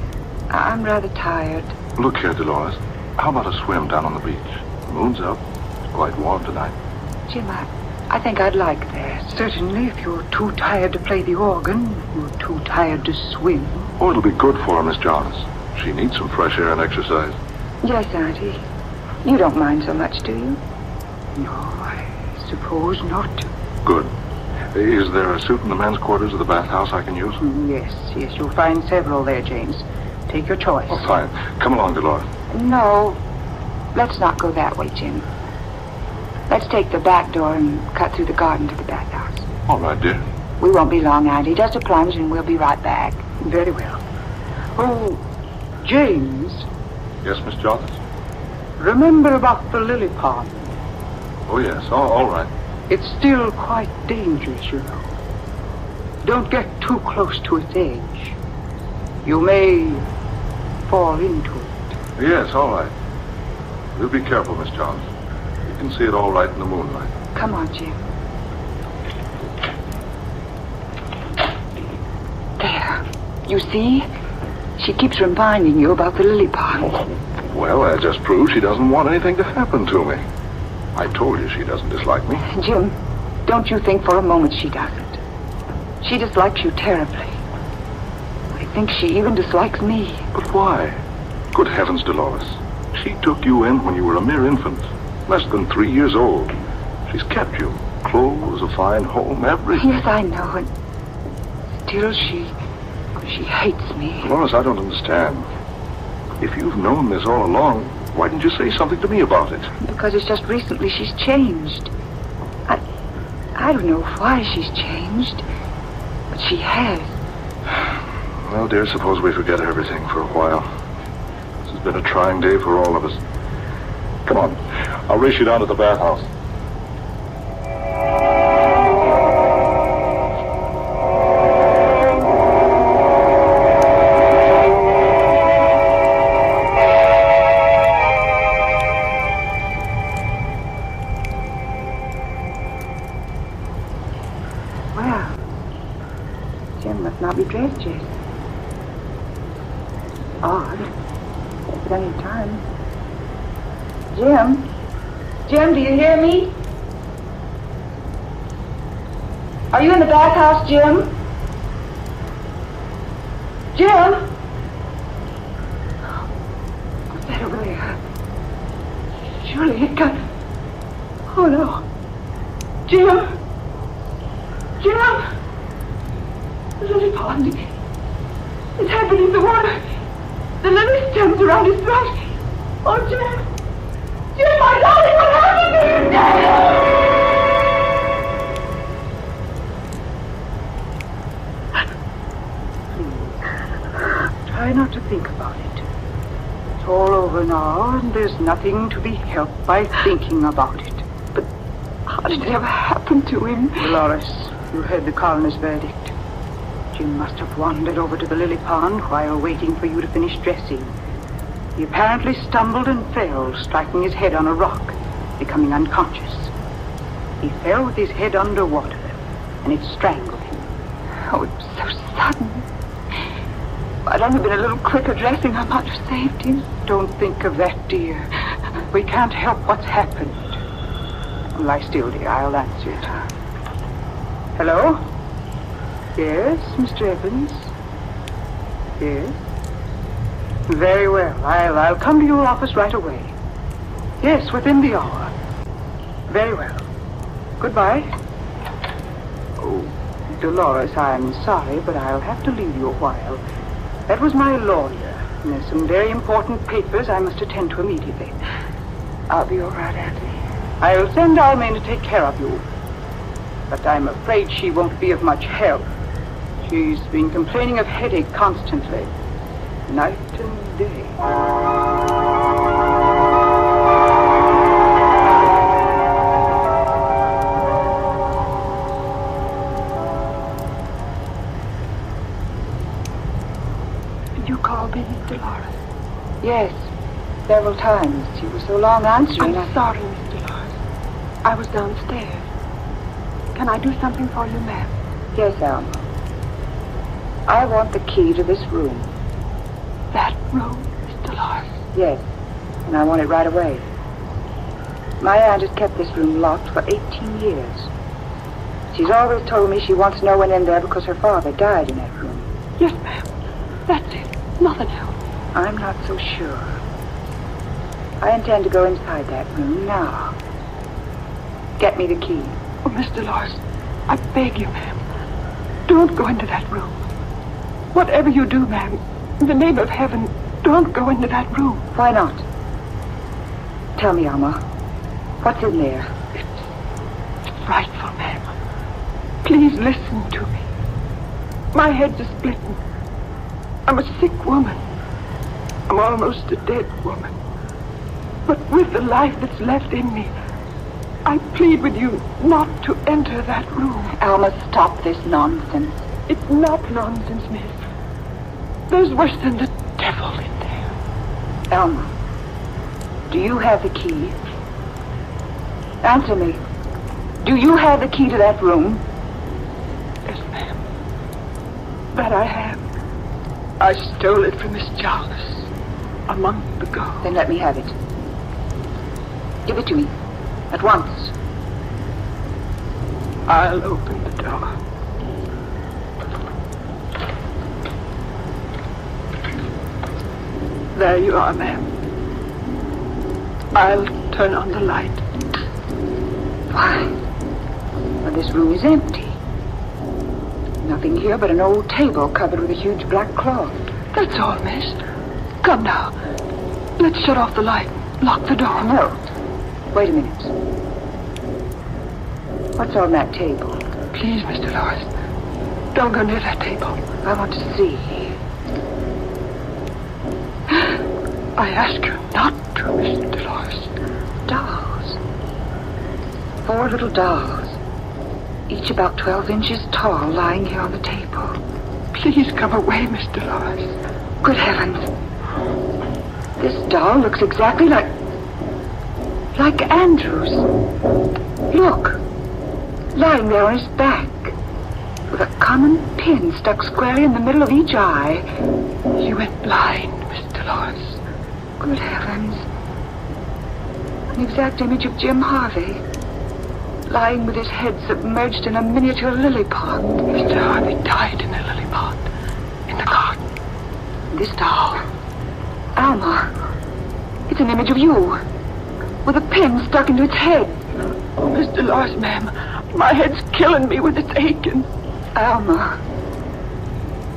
I'm rather tired. Look here, Dolores. How about a swim down on the beach? The moon's up. It's quite warm tonight. Jim, I think I'd like that. Certainly, if you're too tired to play the organ, you're too tired to swim. Oh, it'll be good for her, Miss Jarvis. She needs some fresh air and exercise. Yes, Auntie. You don't mind so much, do you? No, I suppose not. Good. Is there a suit in the men's quarters of the bathhouse I can use? Yes, you'll find several there, James. Take your choice. Oh, fine. Come along, Dolores. No, let's not go that way, Jim. Let's take the back door and cut through the garden to the bathhouse. All right, dear. We won't be long, Auntie. Just a plunge and we'll be right back. Very well. Oh, James. Yes, Miss Jarvis? Remember about the lily pond? Oh, yes. All right. It's still quite dangerous, you know. Don't get too close to its edge. You may fall into it. Yes, all right. We'll be careful, Miss Jarvis. You can see it all right in the moonlight. Come on, Jim. There. You see? She keeps reminding you about the lily pond. Well, that just proves she doesn't want anything to happen to me. I told you she doesn't dislike me. Jim, don't you think for a moment she doesn't. She dislikes you terribly. I think she even dislikes me. But why? Good heavens, Dolores. She took you in when you were a mere infant, less than 3 years old. She's kept you. Clothes, a fine home, everything. Yes, I know, and still she hates me. Dolores, I don't understand. If you've known this all along, why didn't you say something to me about it? Because it's just recently she's changed. I don't know why she's changed, but she has. Well, dear, suppose we forget everything for a while. This has been a trying day for all of us. Come on, I'll race you down to the bathhouse. Not be dressed yet. Odd. There's plenty of time. Jim, do you hear me? Are you in the bathhouse, Jim? Jim? What's that over there? Surely it got... Oh, no. Jim? The lily pond. It's happening. The water. The lily stems around his throat. Oh, Jim, my darling, what happened to you? Please, try not to think about it. It's all over now, and there's nothing to be helped by thinking about it. But how did it ever happen to him? Dolores, you heard the coroner's verdict. Jim must have wandered over to the lily pond while waiting for you to finish dressing. He apparently stumbled and fell, striking his head on a rock, becoming unconscious. He fell with his head underwater, and it strangled him. Oh, it was so sudden. If I'd only been a little quicker dressing, I might have saved him. Don't think of that, dear. We can't help what's happened. Lie still, dear. I'll answer it. Hello? Yes, Mr. Evans? Yes? Very well. I'll come to your office right away. Yes, within the hour. Very well. Goodbye. Oh, Dolores, I'm sorry, but I'll have to leave you a while. That was my lawyer. And there's some very important papers I must attend to immediately. I'll be all right, Auntie. I'll send Almain to take care of you. But I'm afraid she won't be of much help. She's been complaining of headache constantly. Night and day. Did you call me, Dolores? Yes, several times. You were so long answering. I'm sorry, Miss Dolores. I was downstairs. Can I do something for you, ma'am? Yes, Alma. I want the key to this room. That room, Miss Dolores? Yes, and I want it right away. My aunt has kept this room locked for 18 years. She's always told me she wants no one in there because her father died in that room. Yes, ma'am. That's it. Nothing else. I'm not so sure. I intend to go inside that room now. Get me the key. Oh, Miss Dolores, I beg you, ma'am. Don't go into that room. Whatever you do, ma'am, in the name of heaven, don't go into that room. Why not? Tell me, Alma. What's in there? It's frightful, ma'am. Please listen to me. My head's a splitting. I'm a sick woman. I'm almost a dead woman. But with the life that's left in me, I plead with you not to enter that room. Alma, stop this nonsense. It's not nonsense, miss. There's worse than the devil in there. Alma, do you have the key? Answer me. Do you have the key to that room? Yes, ma'am. That I have. I stole it from Miss Jarvis a month ago. Then let me have it. Give it to me. At once. I'll open the door. There you are, ma'am. I'll turn on the light. Why? Well, this room is empty. Nothing here but an old table covered with a huge black cloth. That's all, miss. Come now. Let's shut off the light. Lock the door. No. Wait a minute. What's on that table? Please, Miss Dolores, don't go near that table. I want to see. I ask you not to, Miss Dolores. Dolls. 4 little dolls. Each about 12 inches tall, lying here on the table. Please come away, Miss Dolores. Good heavens. This doll looks exactly like Andrew's. Look. Lying there on his back. With a common pin stuck squarely in the middle of each eye. He went blind, Miss Dolores. Good heavens. An exact image of Jim Harvey. Lying with his head submerged in a miniature lily pond. Mr. Harvey died in a lily pond. In the garden. This doll. Alma. It's an image of you. With a pin stuck into its head. Oh, Miss Dolores, ma'am. My head's killing me with its aching. Alma.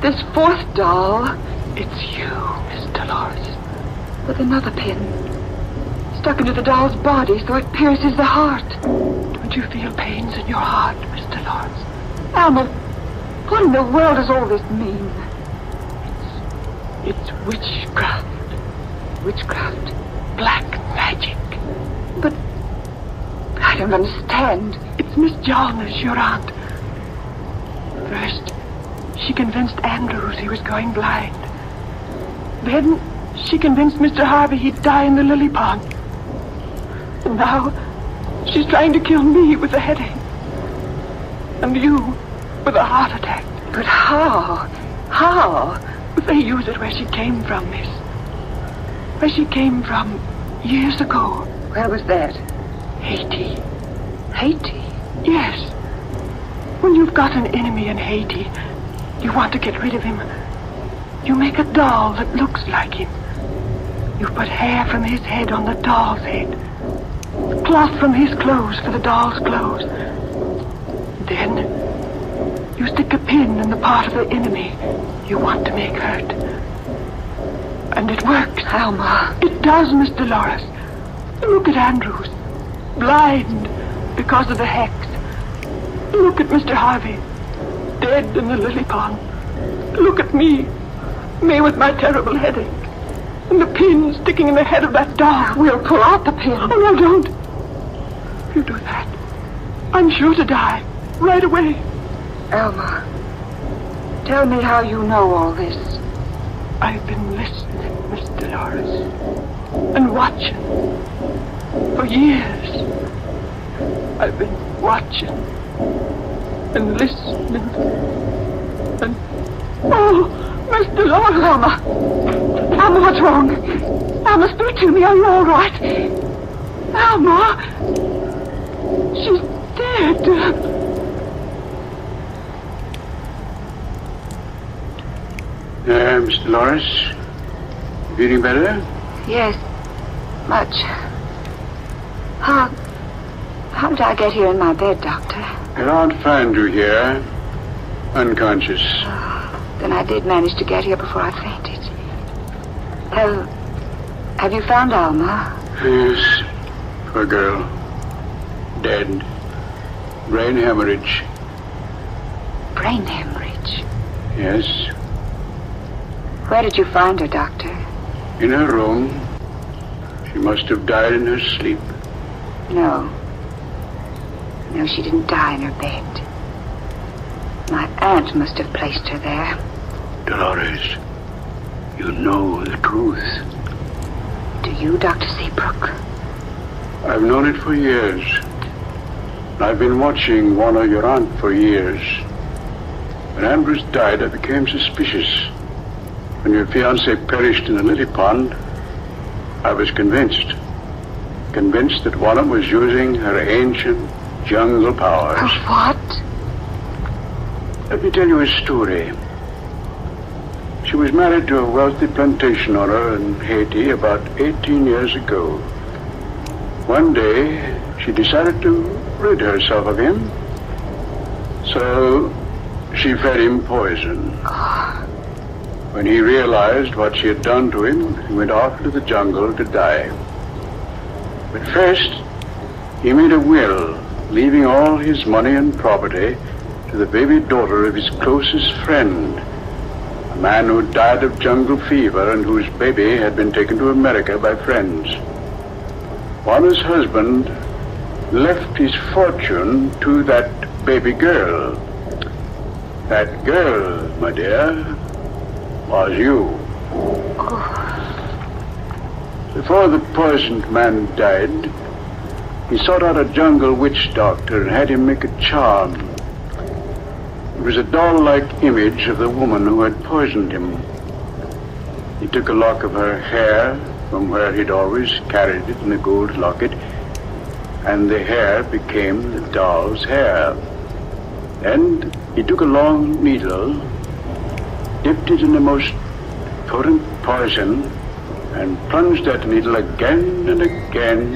This 4th doll. It's you, Miss Dolores. With another pin. Stuck into the doll's body so it pierces the heart. Don't you feel pains in your heart, Miss Dolores? Alma, what in the world does all this mean? It's witchcraft. Witchcraft? Black magic. But I don't understand. It's Miss Jarvis, your aunt. First, she convinced Andrews he was going blind. Then, she convinced Mr. Harvey he'd die in the lily pond. And now, she's trying to kill me with a headache. And you with a heart attack. But how? How? They use it where she came from, miss. Where she came from years ago. Where was that? Haiti. Haiti? Yes. When you've got an enemy in Haiti, you want to get rid of him. You make a doll that looks like him. You put hair from his head on the doll's head. Cloth from his clothes for the doll's clothes. Then you stick a pin in the part of the enemy you want to make hurt. And it works. Alma. It does, Miss Dolores. Look at Andrews. Blind because of the hex. Look at Mr. Harvey. Dead in the lily pond. Look at me. Me with my terrible headache. And the pin sticking in the head of that doll. We'll pull out the pin. Oh, no, don't. If you do that, I'm sure to die. Right away. Alma, tell me how you know all this. I've been listening, Miss Dolores, and watching. For years, I've been watching and listening. And, oh, Miss Dolores. Alma. Alma, what's wrong? Alma, speak to me. Are you all right? Alma. She's dead. Miss Dolores, feeling better? Yes, much. How did I get here in my bed, Doctor? Your aunt found you here, unconscious. Then I did manage to get here before I fainted. Have you found Alma? Yes, poor girl. Dead. Brain hemorrhage. Brain hemorrhage? Yes. Where did you find her, Doctor? In her room. She must have died in her sleep. No. No, she didn't die in her bed. My aunt must have placed her there. Dolores, you know the truth. Do you, Dr. Seabrook? I've known it for years. I've been watching Warner, your aunt, for years. When Ambrose died, I became suspicious. When your fiancée perished in the lily pond, I was convinced. Convinced that Warner was using her ancient jungle powers. Of what? Let me tell you a story. She was married to a wealthy plantation owner in Haiti about 18 years ago. One day, she decided to rid herself of him. So, she fed him poison. When he realized what she had done to him, he went off to the jungle to die. But first, he made a will, leaving all his money and property to the baby daughter of his closest friend, a man who died of jungle fever and whose baby had been taken to America by friends. Warner's husband left his fortune to that baby girl. That girl, my dear, was you. Before the poisoned man died, he sought out a jungle witch doctor and had him make a charm. It was a doll-like image of the woman who had poisoned him. He took a lock of her hair from where he'd always carried it in a gold locket, and the hair became the doll's hair. And he took a long needle, dipped it in the most potent poison, and plunged that needle again and again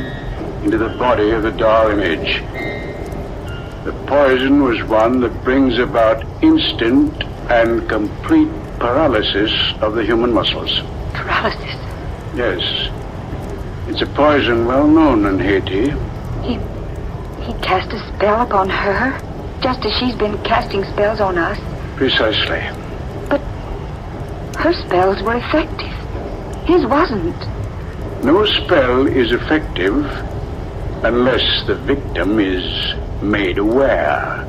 into the body of the doll image. The poison was one that brings about instant and complete paralysis of the human muscles. Paralysis? Yes. It's a poison well known in Haiti. He cast a spell upon her, just as she's been casting spells on us. Precisely. But her spells were effective. His wasn't. No spell is effective unless the victim is made aware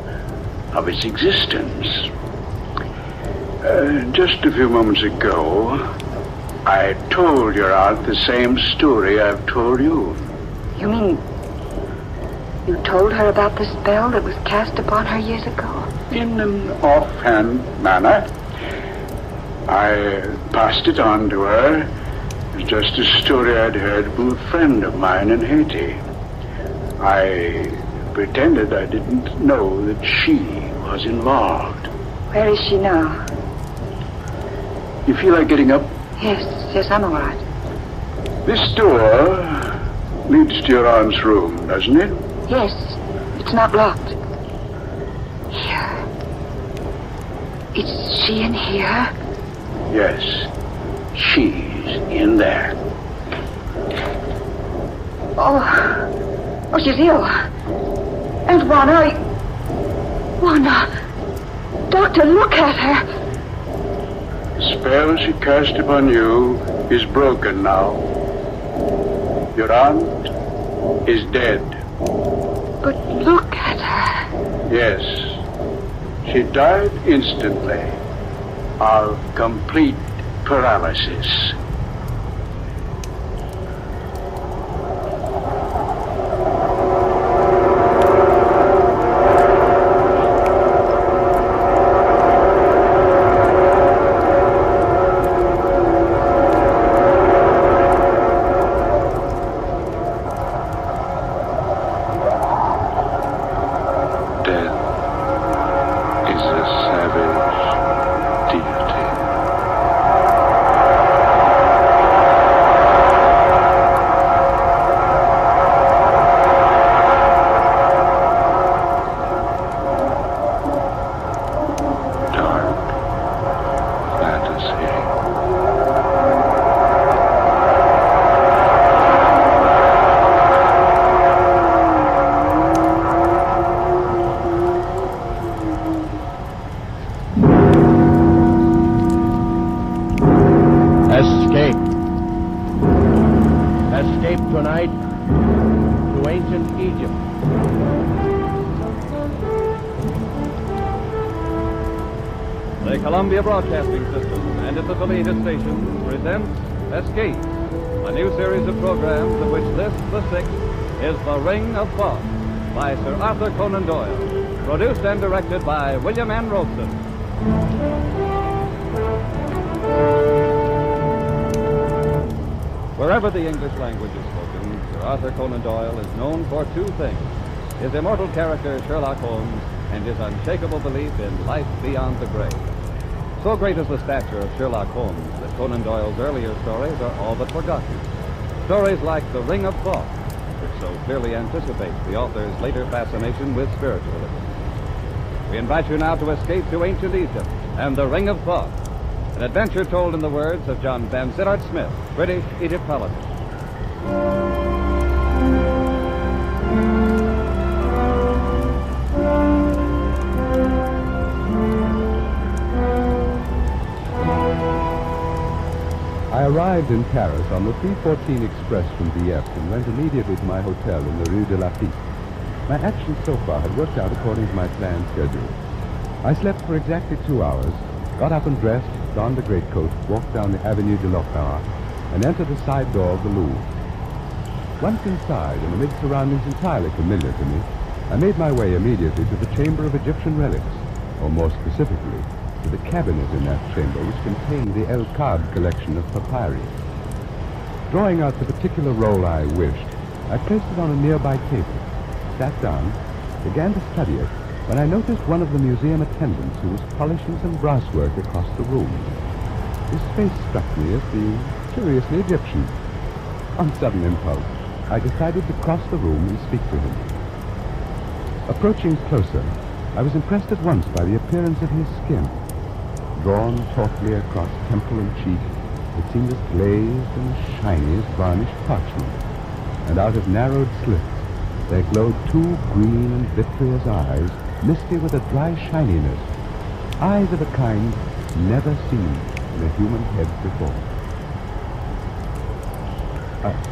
of its existence. Just a few moments ago, I told your aunt the same story I've told you. You mean you told her about the spell that was cast upon her years ago? In an offhand manner. I passed it on to her. It was just a story I'd heard from a friend of mine in Haiti. I pretended I didn't know that she was involved. Where is she now? You feel like getting up? Yes, I'm all right. This door leads to your aunt's room, doesn't it? Yes, it's not locked. Here. Is she in here? Yes, she's in there. Oh, she's ill. And Juana, Doctor, look at her. The spell she cast upon you is broken now. Your aunt is dead. But look at her. Yes, she died instantly of complete paralysis. Columbia Broadcasting System and its affiliated stations presents Escape, a new series of programs of which this, the sixth, is The Ring of Thought by Sir Arthur Conan Doyle, produced and directed by William N. Rolston. Wherever the English language is spoken, Sir Arthur Conan Doyle is known for two things: his immortal character Sherlock Holmes and his unshakable belief in life beyond the grave. So great is the stature of Sherlock Holmes that Conan Doyle's earlier stories are all but forgotten. Stories like The Ring of Thought, which so clearly anticipates the author's later fascination with spiritualism. We invite you now to escape to ancient Egypt and The Ring of Thought, an adventure told in the words of John Vansittart Smith, British Egyptologist. I arrived in Paris on the 3:14 express from Dieppe and went immediately to my hotel in the Rue de Lafitte. My actions so far had worked out according to my planned schedule. I slept for exactly 2 hours, got up and dressed, donned a greatcoat, walked down the Avenue de l'Opéra, and entered the side door of the Louvre. Once inside, and amid surroundings entirely familiar to me, I made my way immediately to the Chamber of Egyptian Relics, or more specifically, to the cabinet in that chamber which contained the El Kab collection of papyri. Drawing out the particular roll I wished, I placed it on a nearby table, sat down, began to study it, when I noticed one of the museum attendants who was polishing some brasswork across the room. His face struck me as being curiously Egyptian. On sudden impulse, I decided to cross the room and speak to him. Approaching closer, I was impressed at once by the appearance of his skin. Drawn tautly across temple and cheek, it seemed as glazed and as shiny as varnished parchment, and out of narrowed slits there glowed 2 green and vitreous eyes, misty with a dry shininess, eyes of a kind never seen in a human head before.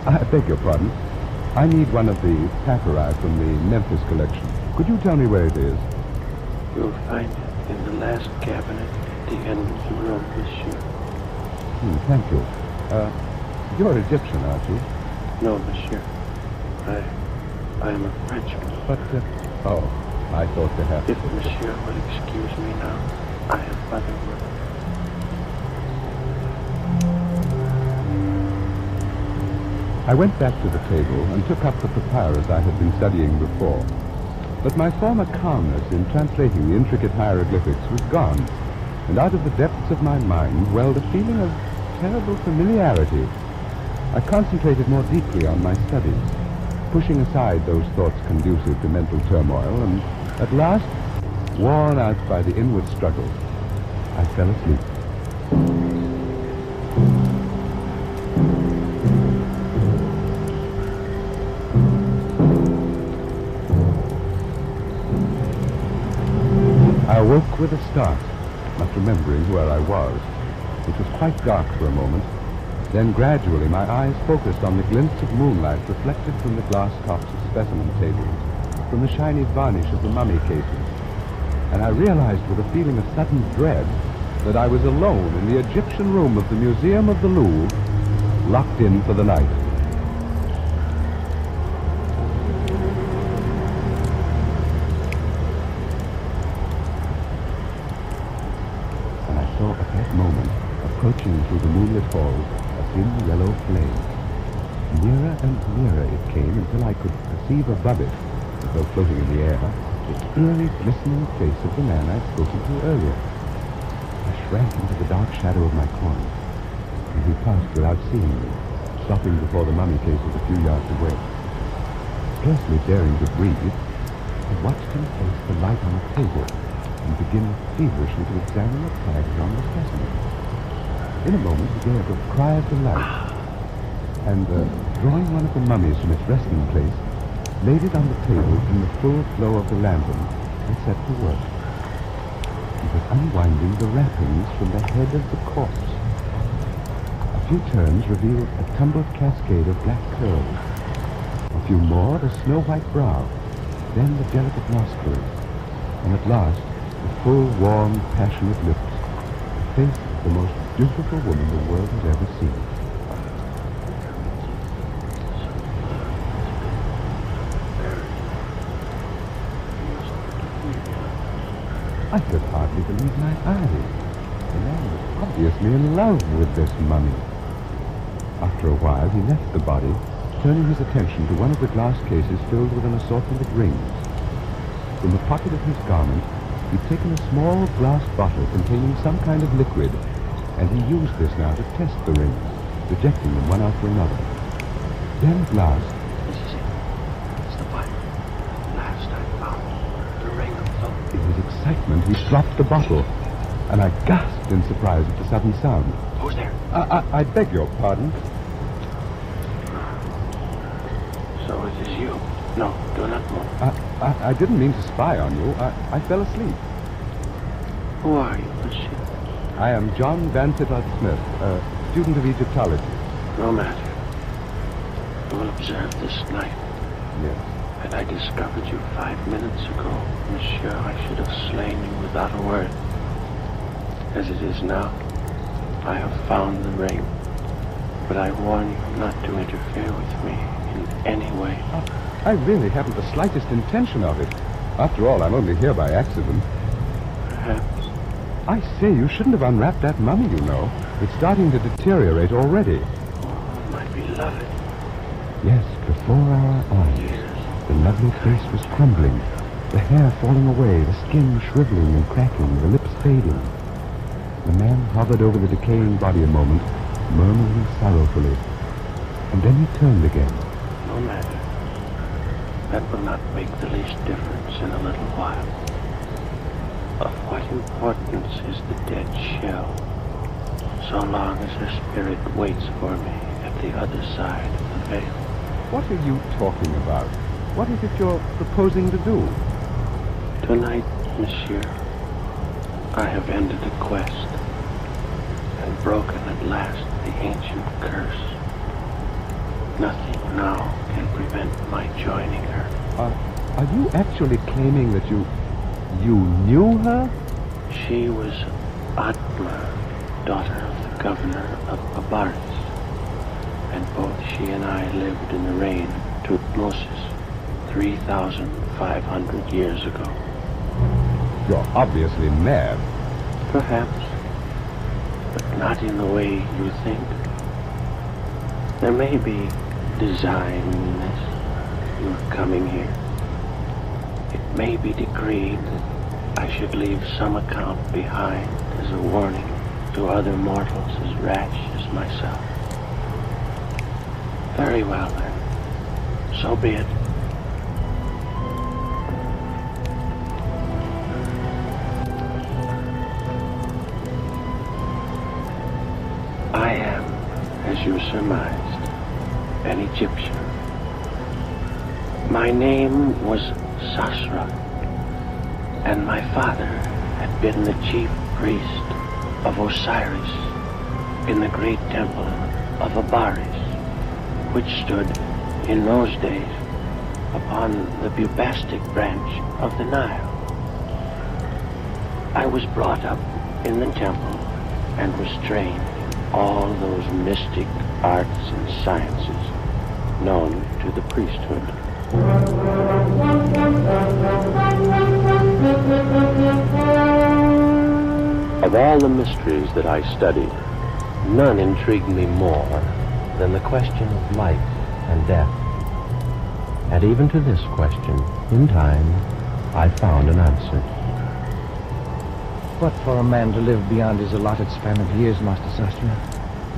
I beg your pardon. I need one of the papyri from the Memphis collection. Could you tell me where it is? You'll find it in the last cabinet at the end of the room, monsieur. Thank you. You're Egyptian, aren't you? No, monsieur. I am a Frenchman. But, oh, I thought perhaps... If monsieur will excuse me now, I have other work. I went back to the table and took up the papyrus I had been studying before. But my former calmness in translating the intricate hieroglyphics was gone. and out of the depths of my mind welled a feeling of terrible familiarity. I concentrated more deeply on my studies, pushing aside those thoughts conducive to mental turmoil, and at last, worn out by the inward struggle, I fell asleep. I awoke with a start, not remembering where I was. It was quite dark for a moment. Then gradually my eyes focused on the glints of moonlight reflected from the glass tops of specimen tables, from the shiny varnish of the mummy cases. And I realized with a feeling of sudden dread that I was alone in the Egyptian room of the Museum of the Louvre, locked in for the night. And I saw at that moment, approaching through the moonlit halls, a thin yellow flame. Nearer and nearer it came until I could perceive above it, as though floating in the air, the eerie, glistening face of the man I'd spoken to earlier. I shrank into the dark shadow of my corner, and he passed without seeing me, stopping before the mummy cases a few yards away. Scarcely daring to breathe, I watched him place the light on the table and begin feverishly to examine the tags on the specimen. In a moment he gave a cry of delight, and drawing one of the mummies from its resting place, laid it on the table in the full glow of the lantern and set to work. He was unwinding the wrappings from the head of the corpse. A few turns revealed a tumbled cascade of black curls. A few more, the snow-white brow, then the delicate nostrils, and at last the full, warm, passionate lips, the face of the most beautiful woman the world has ever seen. I could hardly believe my eyes. The man was obviously in love with this mummy. After a while, he left the body, turning his attention to one of the glass cases filled with an assortment of rings. From the pocket of his garment, he'd taken a small glass bottle containing some kind of liquid, and he used this now to test the rings, rejecting them one after another. Then at last... This is it. It's the one. Last I found. The ring of love. In his excitement, he dropped the bottle, and I gasped in surprise at the sudden sound. Who's there? I beg your pardon. So it is you. No, do not move. I didn't mean to spy on you. I fell asleep. Who are you, monsieur? I am John Van Sittard Smith, a student of Egyptology. No matter. You will observe this night. Yes. Had I discovered you 5 minutes ago, monsieur, I should have slain you without a word. As it is now, I have found the ring. But I warn you not to interfere with me in any way. I really haven't the slightest intention of it. After all, I'm only here by accident. Perhaps. I say, you shouldn't have unwrapped that mummy, you know. It's starting to deteriorate already. Oh, my beloved. Yes, before our eyes. The lovely face was crumbling, the hair falling away, the skin shriveling and cracking, the lips fading. The man hovered over the decaying body a moment, murmuring sorrowfully, and then he turned again. No matter. That will not make the least difference in a little while. Of what importance is the dead shell, so long as her spirit waits for me at the other side of the veil? What are you talking about? What is it you're proposing to do? Tonight, monsieur, I have ended a quest and broken at last the ancient curse. Nothing now can prevent my joining her. Are you actually claiming that you knew her? She was Atma, daughter of the governor of Abaris, and both she and I lived in the reign of Tutmosis 3,500 years ago. You're obviously mad. Perhaps, but not in the way you think. There may be design in this, your coming here. It may be decreed that I should leave some account behind as a warning to other mortals as rash as myself. Very well, then. So be it. I am, as you surmised, an Egyptian. My name was Sasra, and my father had been the chief priest of Osiris in the great temple of Abaris, which stood in those days upon the Bubastic branch of the Nile. I was brought up in the temple and was trained in all those mystic arts and sciences known to the priesthood. Of all the mysteries that I studied, none intrigued me more than the question of life and death. And even to this question, in time, I found an answer. But for a man to live beyond his allotted span of years, Master Sastra,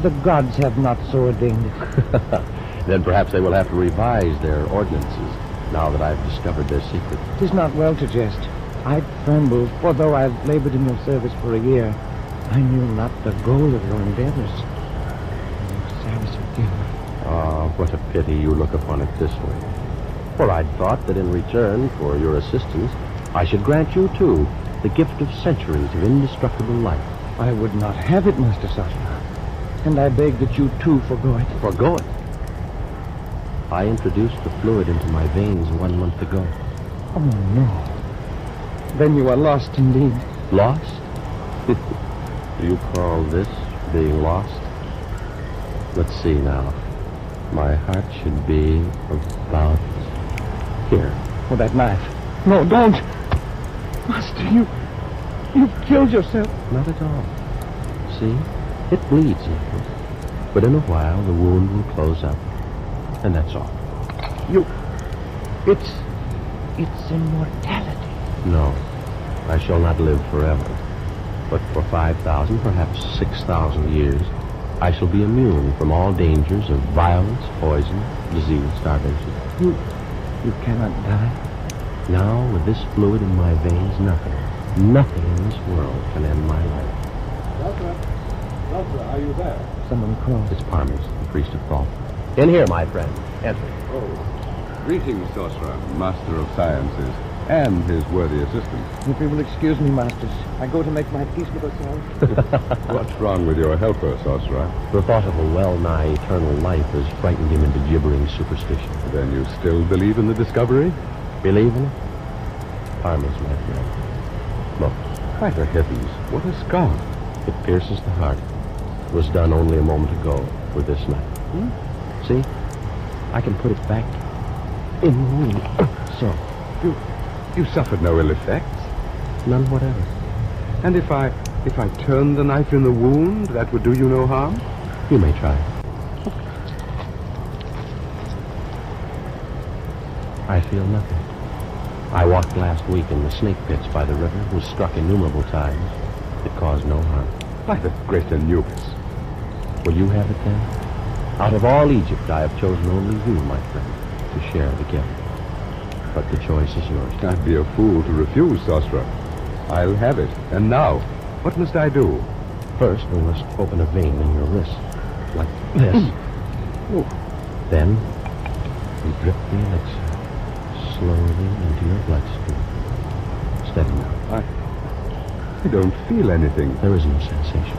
the gods have not so ordained it. Then perhaps they will have to revise their ordinances, now that I've discovered their secret. 'Tis not well to jest. I tremble, for though I've labored in your service for a year, I knew not the goal of your endeavors. Osiris forgive me. Ah, what a pity you look upon it this way. For I'd thought that in return for your assistance, I should grant you, too, the gift of centuries of indestructible life. I would not have it, Master Sastra, and I beg that you, too, forgo it. Forgo it? I introduced the fluid into my veins 1 month ago. Oh, no. Then you are lost indeed. Lost? Do you call this being lost? Let's see now. My heart should be about here. Oh, that knife. No, don't. Master, you've killed yourself. Not at all. See? It bleeds a little. But in a while, the wound will close up. And that's all. It's immortality. No, I shall not live forever. But for 5,000, perhaps 6,000 years, I shall be immune from all dangers of violence, poison, disease, starvation. You cannot die? Now, with this fluid in my veins, nothing in this world can end my life. Doctor, are you there? Someone called. It's Parmes, the priest of thought. In here, my friend. Enter. Oh. Greetings, Sorcerer, Master of Sciences, and his worthy assistant. If you will excuse me, Masters, I go to make my peace with ourselves. What's wrong with your helper, Sorcerer? The thought of a well-nigh eternal life has frightened him into gibbering superstition. Then you still believe in the discovery? Believe in it? Parmes, my friend. Look. By the heavens, what a scar. It pierces the heart. It was done only a moment ago with this knife. See? I can put it back in the wound. So. You suffered no ill effects? None whatever. And if I turned the knife in the wound, that would do you no harm? You may try. I feel nothing. I walked last week in the snake pits by the river, was struck innumerable times. It caused no harm. By the great Anubis. Will you have it then? Out of all Egypt, I have chosen only you, my friend, to share the gift. But the choice is yours. I'd be a fool to refuse, Sastra. I'll have it. And now, what must I do? First, we must open a vein in your wrist, like this. Then, we drip the elixir slowly into your bloodstream. Steady now. I don't feel anything. There is no sensation.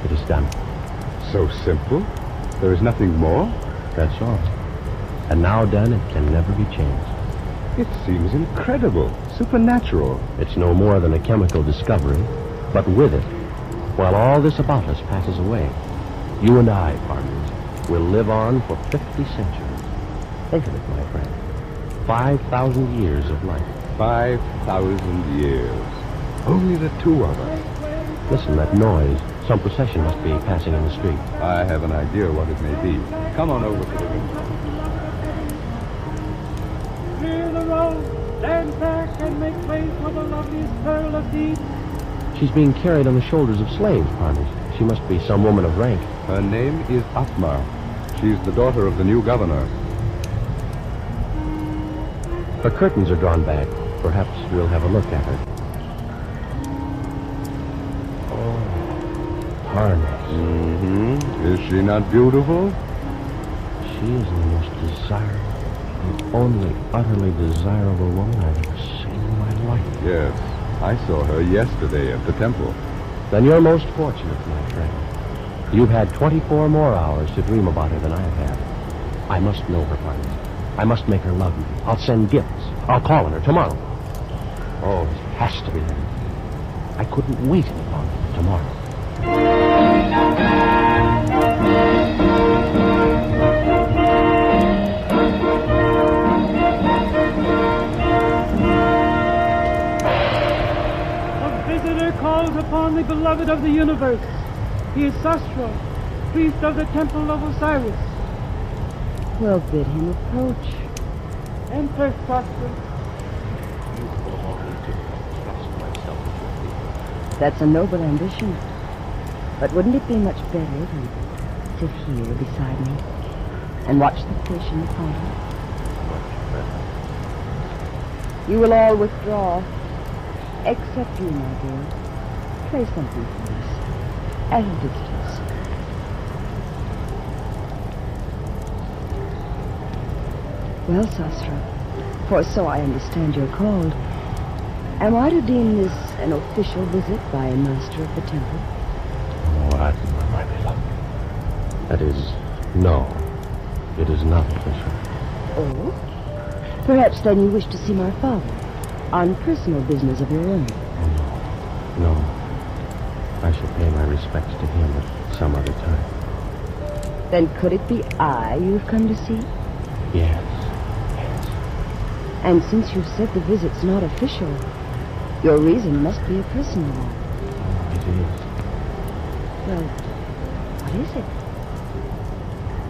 It is done. So simple? There is nothing more? That's all. And now done, it can never be changed. It seems incredible, supernatural. It's no more than a chemical discovery, but with it, while all this about us passes away, you and I, Parmes, will live on for 50 centuries. Think of it, my friend. 5,000 years of life. 5,000 years. Only the two of us. Listen, that noise. Some procession must be passing in the street. I have an idea what it may be. Come on over to the window. Clear the road! Stand back and make place for the loveliest pearl of Thebes. She's being carried on the shoulders of slaves, Parners. She must be some woman of rank. Her name is Atma. She's the daughter of the new governor. Her curtains are drawn back. Perhaps we'll have a look at her. Oh, Parners. Mm-hmm. Is she not beautiful? She is the most desirable, the only utterly desirable woman I've ever seen in my life. Yes. I saw her yesterday at the temple. Then you're most fortunate, my friend. You've had 24 more hours to dream about her than I have had. I must know her, Parners. I must make her love me. I'll send gifts. I'll call on her tomorrow. Oh, this has to be done. I couldn't wait any longer than tomorrow. Calls upon the beloved of the universe. He is Sastra, priest of the temple of Osiris. Well, bid him approach. Enter, Sastra. That's a noble ambition. But wouldn't it be much better to sit here beside me and watch the fish in the pond? You will all withdraw, except you, my dear. Play something for us, at a distance. Well, Sastra, for so I understand you're called, am I to deem this an official visit by a master of the temple? Oh, Atma, my beloved. That is, no, it is not official. Oh? Perhaps then you wish to see my father, on personal business of your own. Oh, no. I shall pay my respects to him at some other time. Then could it be I you've come to see? Yes. And since you've said the visit's not official, your reason must be a personal one. It is. Well, what is it?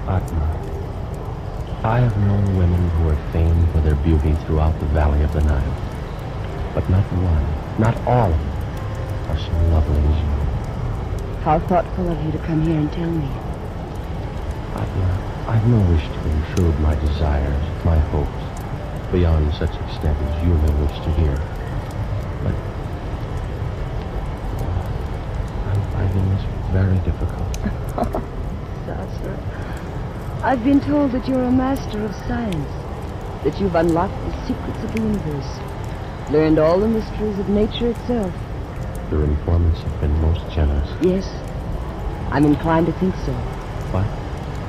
Atma, I have known women who are famed for their beauty throughout the valley of the Nile. But not one, not all of them, are so lovely as you. How thoughtful of you to come here and tell me. Atma, I've no wish to intrude my desires, my hopes, beyond such extent as you may wish to hear. But I'm finding this very difficult. Sastra, I've been told that you're a master of science, that you've unlocked the secrets of the universe, learned all the mysteries of nature itself. Your informants have been most generous. Yes, I'm inclined to think so. What?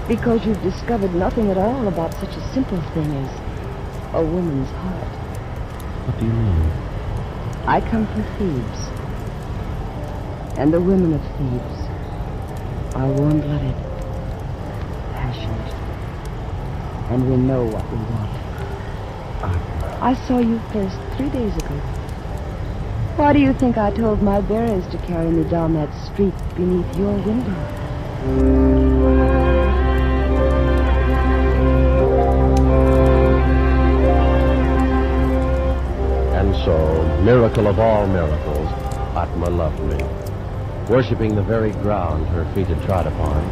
Because you've discovered nothing at all about such a simple thing as a woman's heart. What do you mean? I come from Thebes, and the women of Thebes are warm-blooded, passionate, and we know what we want. I saw you first 3 days ago. Why do you think I told my bearers to carry me down that street beneath your window? And so, miracle of all miracles, Atma loved me. Worshipping the very ground her feet had trod upon,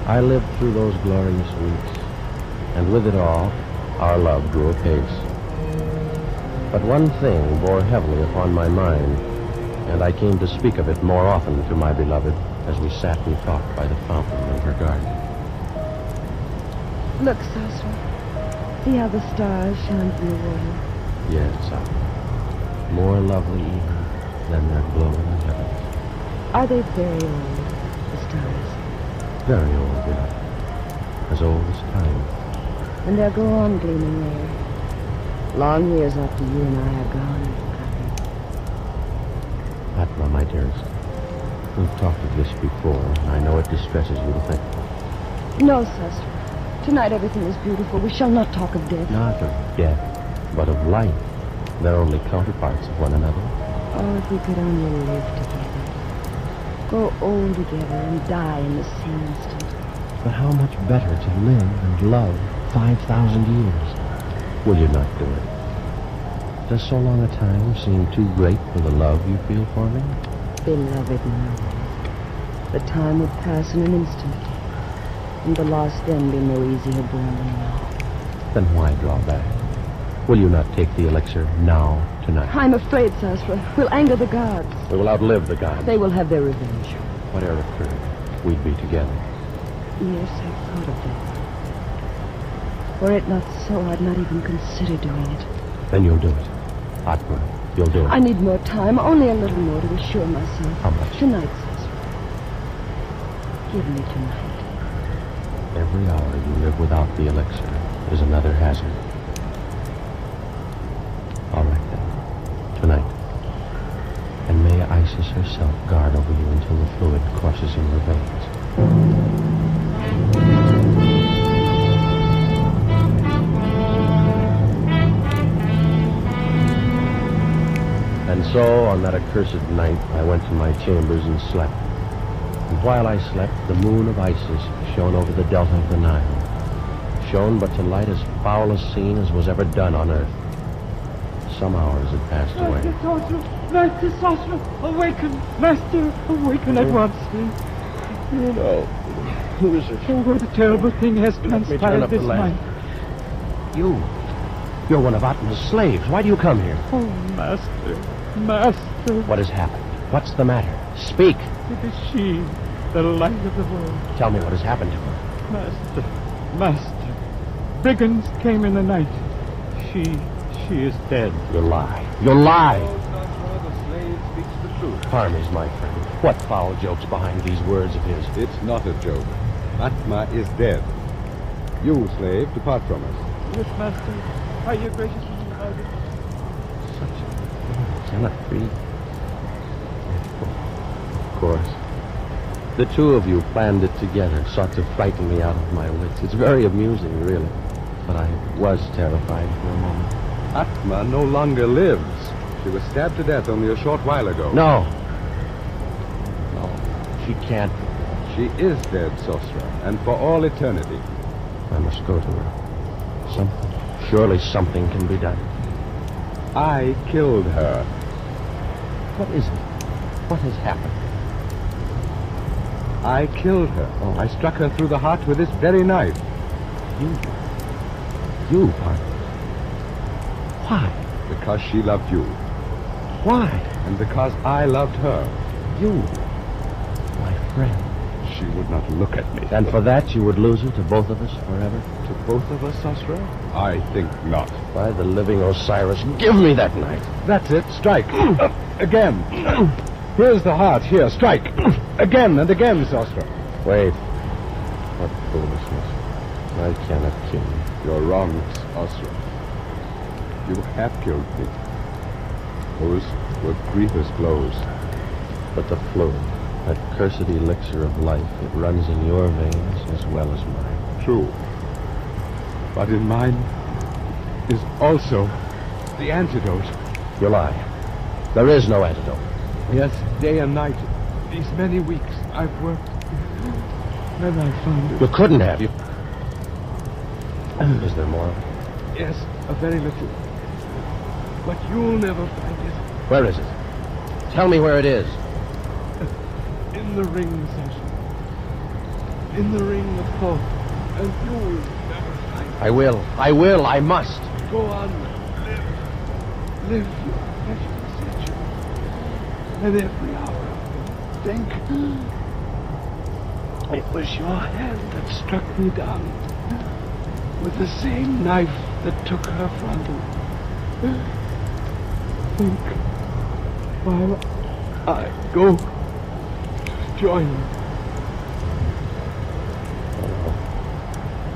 I lived through those glorious weeks, and with it all, our love grew apace. But one thing bore heavily upon my mind, and I came to speak of it more often to my beloved as we sat and talked by the fountain in her garden. Look, Sastra. See how the stars shine through the water? Yes, Atma. More lovely even than their glow in the heavens. Are they very old, the stars? Very old, beloved. As old as time. And they'll go on gleaming there, long years after you and I are gone and forgotten. Atma, my dearest, we've talked of this before, and I know it distresses you to think of it. No, Sastra. Tonight everything is beautiful. We shall not talk of death. Not of death, but of life. They're only counterparts of one another. Oh, if we could only live together. Grow old together and die in the same instant. But how much better to live and love 5,000 years. Will you not do it? Does so long a time seem too great for the love you feel for me? Beloved, no. The time would pass in an instant, and the lost end be no easier born than now. Then why draw back? Will you not take the elixir now, tonight? I'm afraid, Sasra. We'll anger the gods. We will outlive the gods. They will have their revenge. Whatever occurred, we'd be together. Yes, I've thought of that. Were it not so, I'd not even consider doing it. Then you'll do it. Atma, you'll do it. I need more time, only a little more to assure myself. How much? Tonight, Sasra. Give me tonight. Every hour you live without the elixir is another hazard. All right, then. Tonight. And may Isis herself guard over you until the fluid courses in your veins. And so, on that accursed night, I went to my chambers and slept. And while I slept, the moon of Isis shone over the delta of the Nile. Shone but to light as foul a scene as was ever done on earth. Some hours had passed away. Master Sasra, awaken! Master, awaken at once. No. Who is it? Oh, what a terrible thing has transpired this night. You're one of Atma's slaves. Why do you come here? Oh, Master, Master. What has happened? What's the matter? Speak. It is she, the light of the world. Tell me what has happened to her. Master. Brigands came in the night. She is dead. You lie. You lie. The slave speaks the truth. Harmy's my friend. What foul joke's behind these words of his? It's not a joke. Atma is dead. You, slave, depart from us. Yes, Master. Are you gracious to me about it? Such a cannot be. Of course. The two of you planned it together, sought to frighten me out of my wits. It's very amusing, really. But I was terrified for a moment. Atma no longer lives. She was stabbed to death only a short while ago. No, she can't. She is dead, Sosra, and for all eternity. I must go to her. Surely something can be done. I killed her. What is it? What has happened? I killed her. Oh, I struck her through the heart with this very knife. You, Partner? Why? Because she loved you. Why? And because I loved her. You, my friend. She would not look at me. And for that you would lose her to both of us forever? To both of us, Sosra? I think not. By the living Osiris, give me that knife. That's it. Strike. Again. Here's the heart. Here, strike. Again and again, Sosra. Wait. What foolishness. I cannot kill you. You're wrong, Sosra. You have killed me. Those were grievous blows. But the fluid, that cursed elixir of life, it runs in your veins as well as mine. True. But in mine is also the antidote. You lie. There is no antidote. Yes, day and night. These many weeks I've worked. And I found it. You couldn't have. You. Is there more? Yes, a very little. But you'll never find it. Where is it? Tell me where it is. In the ring, Sasha. In the ring of thought. And you'll never find it. I will, I must. Go on, live your precious century. And every hour of it, think. It was your hand that struck me down. With the same knife that took her from me. Think while I go to join you.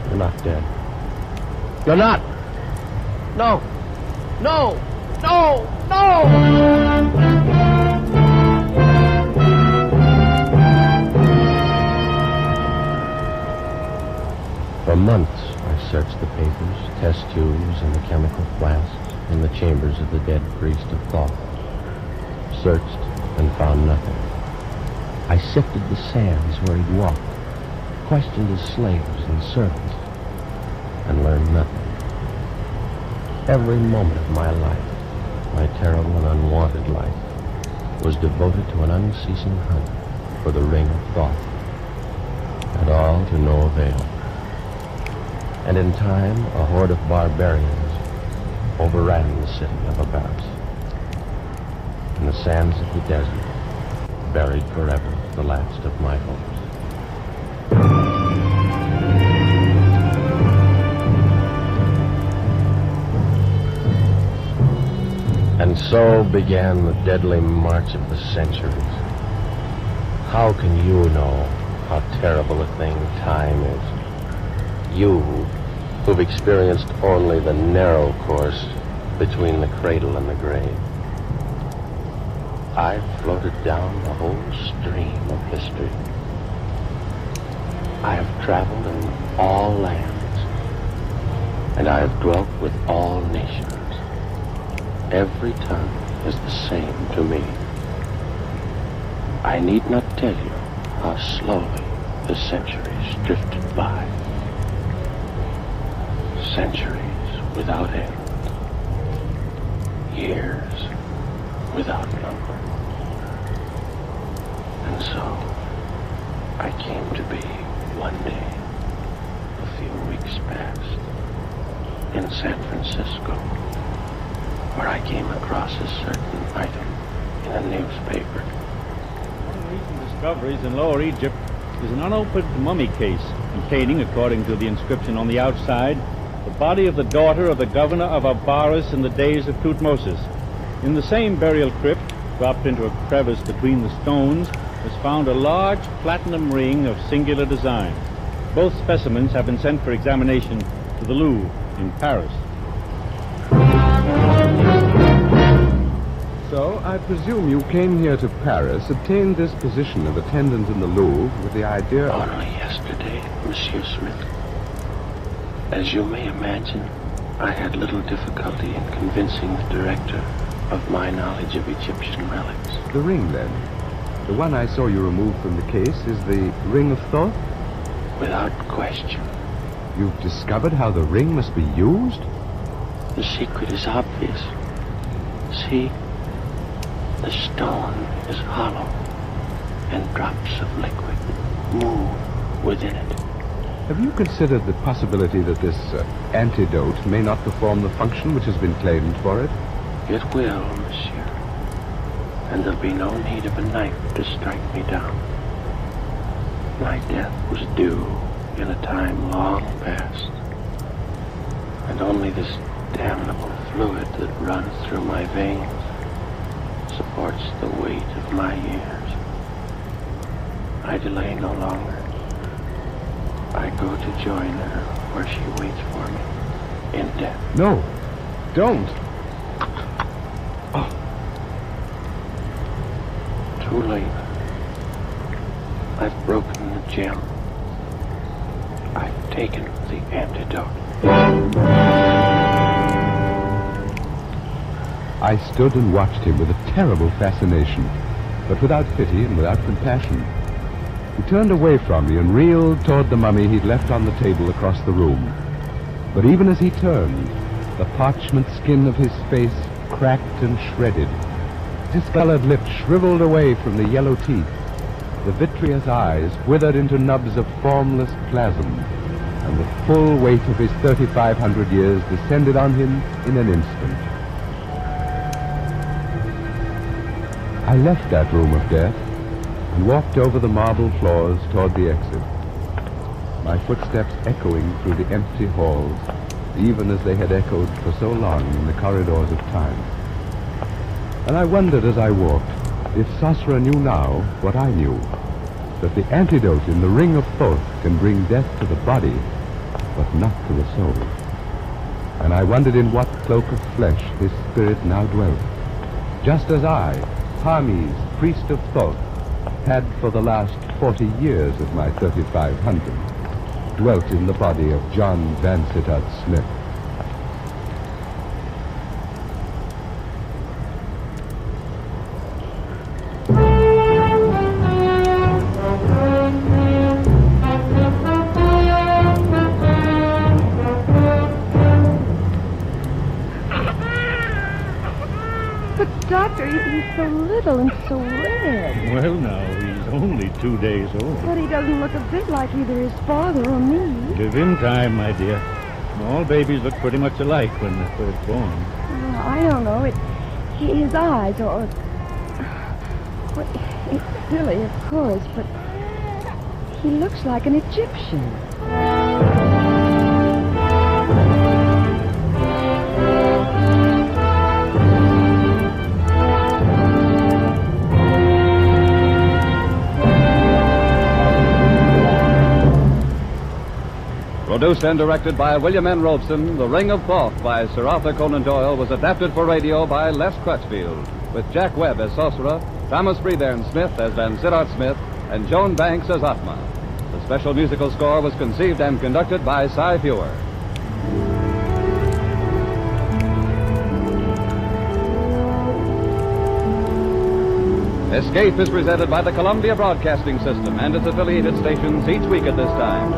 You're not dead. You're not! No! No! No! No! For months, I searched the papers, test tubes, and the chemical flasks in the chambers of the dead priest of thought. Searched and found nothing. I sifted the sands where he'd walked, questioned his slaves and servants, and learned nothing. Every moment of my life my terrible and unwanted life was devoted to an unceasing hunt for the ring of thought, and all to no avail. And in time, a horde of barbarians overran the city of Ambience. In the sands of the desert, buried forever the last of my hopes. And so began the deadly march of the centuries. How can you know how terrible a thing time is? You, who've experienced only the narrow course between the cradle and the grave. I've floated down the whole stream of history. I have traveled in all lands, and I have dwelt with all nations. Every tongue is the same to me. I need not tell you how slowly the centuries drifted by. Centuries without end. Years without number. And so, I came to be one day, a few weeks past, in San Francisco, where I came across a certain item in a newspaper. One of the recent discoveries in Lower Egypt is an unopened mummy case containing, according to the inscription on the outside, the body of the daughter of the governor of Abaris in the days of Tutmosis. In the same burial crypt, dropped into a crevice between the stones, was found a large platinum ring of singular design. Both specimens have been sent for examination to the Louvre in Paris. So, I presume you came here to Paris, obtained this position of attendant in the Louvre with the idea of... Only yesterday, Monsieur Smith. As you may imagine, I had little difficulty in convincing the director of my knowledge of Egyptian relics. The ring, then? The one I saw you remove from the case is the Ring of Thoth? Without question. You've discovered how the ring must be used? The secret is obvious. See, the stone is hollow, and drops of liquid move within it. Have you considered the possibility that this antidote may not perform the function which has been claimed for it? It will, monsieur. And there'll be no need of a knife to strike me down. My death was due in a time long past, and only this damnable fluid that runs through my veins supports the weight of my years. I delay no longer. I go to join her where she waits for me in death. No, don't. Oh. Too late. I've broken the gem. I've taken the antidote. I stood and watched him with a terrible fascination, but without pity and without compassion. He turned away from me and reeled toward the mummy he'd left on the table across the room. But even as he turned, the parchment skin of his face cracked and shredded. His discolored lips shriveled away from the yellow teeth. The vitreous eyes withered into nubs of formless plasm, and the full weight of his 3,500 years descended on him in an instant. I left that room of death and walked over the marble floors toward the exit, my footsteps echoing through the empty halls, even as they had echoed for so long in the corridors of time. And I wondered as I walked if Sasra knew now what I knew, that the antidote in the Ring of Thoth can bring death to the body, but not to the soul. And I wondered in what cloak of flesh his spirit now dwelt, just as I, Hermes, priest of Thoth, had for the last 40 years of my 3,500 dwelt in the body of John Vansittart Smith. Doctor, he's so little and so red. Well, now, he's only 2 days old. But he doesn't look a bit like either his father or me. Give him time, my dear. All babies look pretty much alike when they're first born. Oh, I don't know. His eyes, or... Well, it's silly, of course, but he looks like an Egyptian. Produced and directed by William N. Robeson, The Ring of Thoth by Sir Arthur Conan Doyle was adapted for radio by Les Crutchfield, with Jack Webb as Sorcerer, Thomas Freethern Smith as Van Sittart Smith, and Joan Banks as Atma. The special musical score was conceived and conducted by Cy Feuer. Escape is presented by the Columbia Broadcasting System and its affiliated stations each week at this time.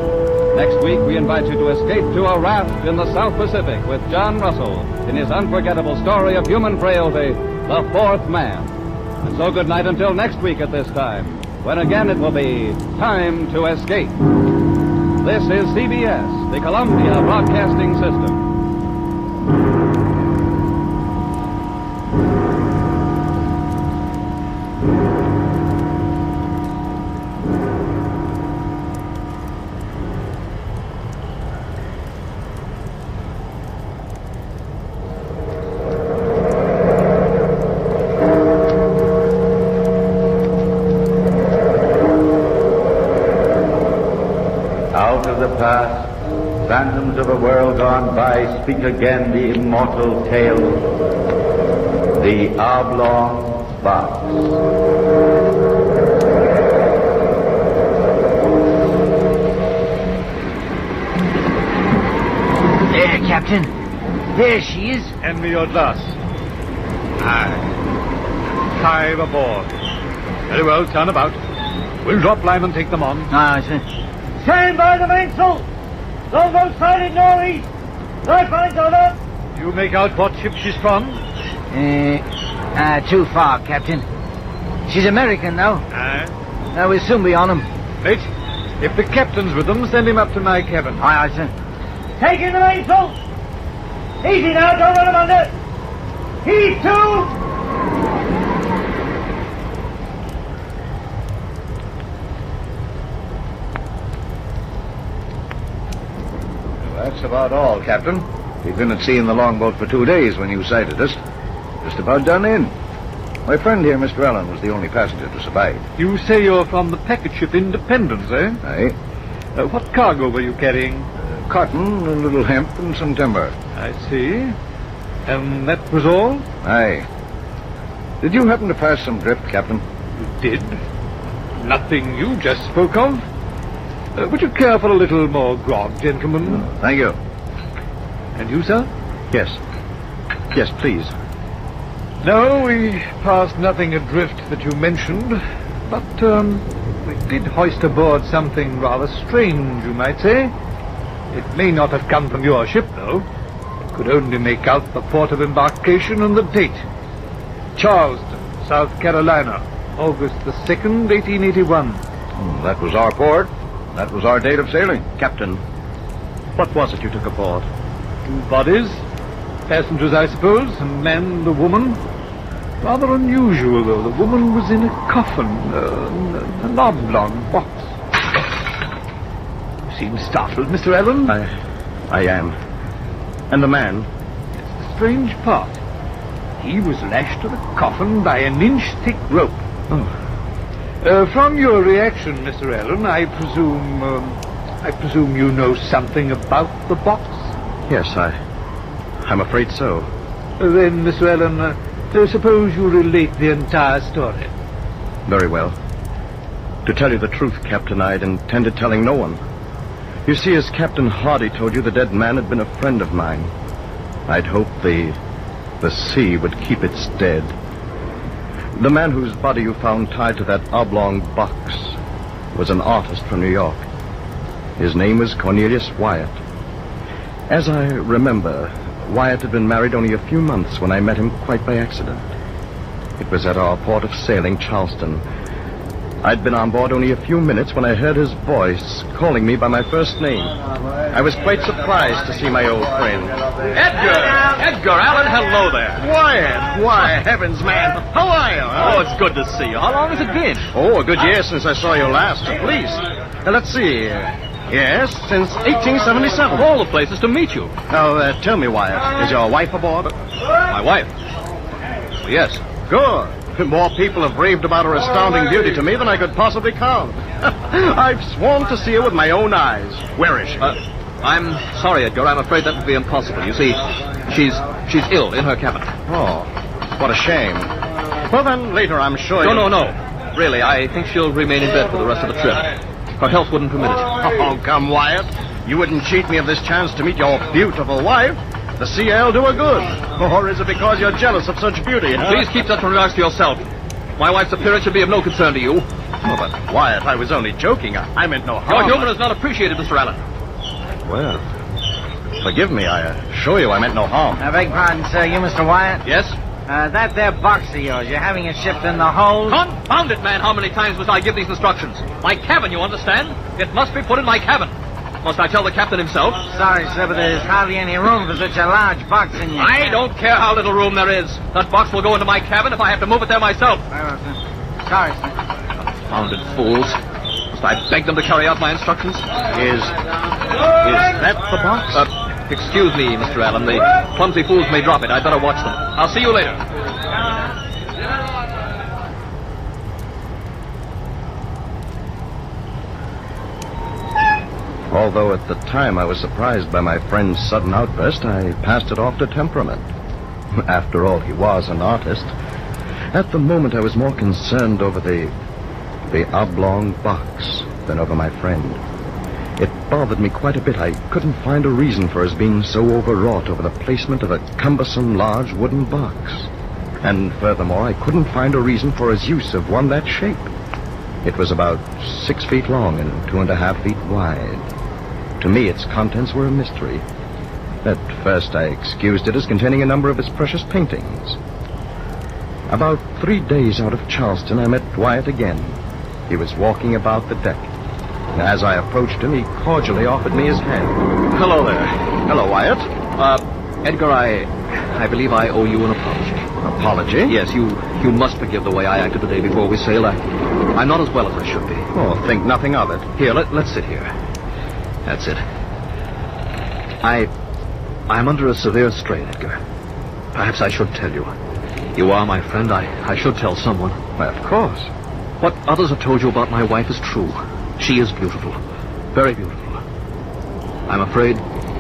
Next week, we invite you to escape to a raft in the South Pacific with John Russell in his unforgettable story of human frailty, The Fourth Man. And so good night until next week at this time, when again it will be time to escape. This is CBS, the Columbia Broadcasting System. Phantoms of a world gone by, speak again the immortal tale, the oblong box. There, Captain. There she is. Hand me your glass. Aye. 5 aboard. Very well, turn about. We'll drop line and take them on. Stand by the mainsail! Longboat sighted northeast. Life lines over. Do you make out what ship she's from? Too far, Captain. She's American, though. Aye. We'll soon be on them. Mate, if the captain's with them, send him up to my cabin. Aye, sir. Take in the mainsail. Easy now, don't run him under. Heave to. That's about all, Captain. We've been at sea in the longboat for 2 days when you sighted us. Just about done in. My friend here, Mr. Allen, was the only passenger to survive. You say you're from the packet ship Independence, eh? Aye. What cargo were you carrying? Cotton, a little hemp, and some timber. I see. And that was all? Aye. Did you happen to pass some drift, Captain? Did? Nothing you just spoke of. Would you care for a little more grog, gentlemen? Thank you. And you, sir? Yes. Yes, please. No, we passed nothing adrift that you mentioned, but, we did hoist aboard something rather strange, you might say. It may not have come from your ship, though. I could only make out the port of embarkation and the date. Charleston, South Carolina, August the 2nd, 1881. That was our port. That was our date of sailing. Captain, what was it you took aboard? 2 bodies. Passengers, I suppose, a man and a woman. Rather unusual, though. The woman was in a coffin, an oblong box. You seem startled, Mr. Allen. I am. And the man? It's the strange part. He was lashed to the coffin by an inch-thick rope. From your reaction, Mr. Allen, I presume you know something about the box? Yes, I'm afraid so. Then, Mr. Allen, suppose you relate the entire story. Very well. To tell you the truth, Captain, I'd intended telling no one. You see, as Captain Hardy told you, the dead man had been a friend of mine. I'd hoped the sea would keep its dead. The man whose body you found tied to that oblong box was an artist from New York. His name was Cornelius Wyatt. As I remember, Wyatt had been married only a few months when I met him quite by accident. It was at our port of sailing, Charleston. I'd been on board only a few minutes when I heard his voice calling me by my first name. I was quite surprised to see my old friend. Edgar Allen, hello there. Wyatt! Why, heavens, man. How are you? Oh, it's good to see you. How long has it been? Oh, a good year since I saw you last, at least. Let's see. Yes, since 1877. All the places to meet you. Now, tell me, Wyatt, is your wife aboard? My wife? Yes. Good. More people have raved about her astounding beauty to me than I could possibly count. I've sworn to see her with my own eyes. Where is she? I'm sorry, Edgar. I'm afraid that would be impossible. You see, she's ill in her cabin. Oh, what a shame. Well, then, later, I'm sure No. Really, I think she'll remain in bed for the rest of the trip. Her health wouldn't permit it. Oh, come, Wyatt. You wouldn't cheat me of this chance to meet your beautiful wife. The CL do her good. Or is it because you're jealous of such beauty? Huh? Please keep such remarks to yourself. My wife's appearance should be of no concern to you. Oh, but, Wyatt, I was only joking. I meant no harm. Your humor is not appreciated, Mr. Allen. Well, forgive me. I assure you I meant no harm. I beg pardon, sir. You Mr. Wyatt? Yes? That there box of yours, you're having it shipped in the hold? Confound it, man. How many times must I give these instructions? My cabin, you understand? It must be put in my cabin. Must I tell the captain himself? Sorry, sir, but there's hardly any room for such a large box in your... I don't care how little room there is. That box will go into my cabin if I have to move it there myself. Well, sir. Sorry, sir. Confounded fools. Must I beg them to carry out my instructions? Is that the box? Excuse me, Mr. Allen. The clumsy fools may drop it. I'd better watch them. I'll see you later. Although at the time I was surprised by my friend's sudden outburst, I passed it off to temperament. After all, he was an artist. At the moment, I was more concerned over the oblong box than over my friend. It bothered me quite a bit. I couldn't find a reason for his being so overwrought over the placement of a cumbersome large wooden box. And furthermore, I couldn't find a reason for his use of one that shape. It was about 6 feet long and 2.5 feet wide. To me, its contents were a mystery. At first, I excused it as containing a number of his precious paintings. About 3 days out of Charleston, I met Wyatt again. He was walking about the deck. As I approached him, he cordially offered me his hand. Hello there. Hello, Wyatt. Edgar, I believe I owe you an apology. Apology? Yes, you must forgive the way I acted the day before we sailed. I'm not as well as I should be. Oh, think nothing of it. Here, let's sit here. That's it. I'm under a severe strain, Edgar. Perhaps I should tell you. You are my friend. I should tell someone. Why, of course. What others have told you about my wife is true. She is beautiful. Very beautiful. I'm afraid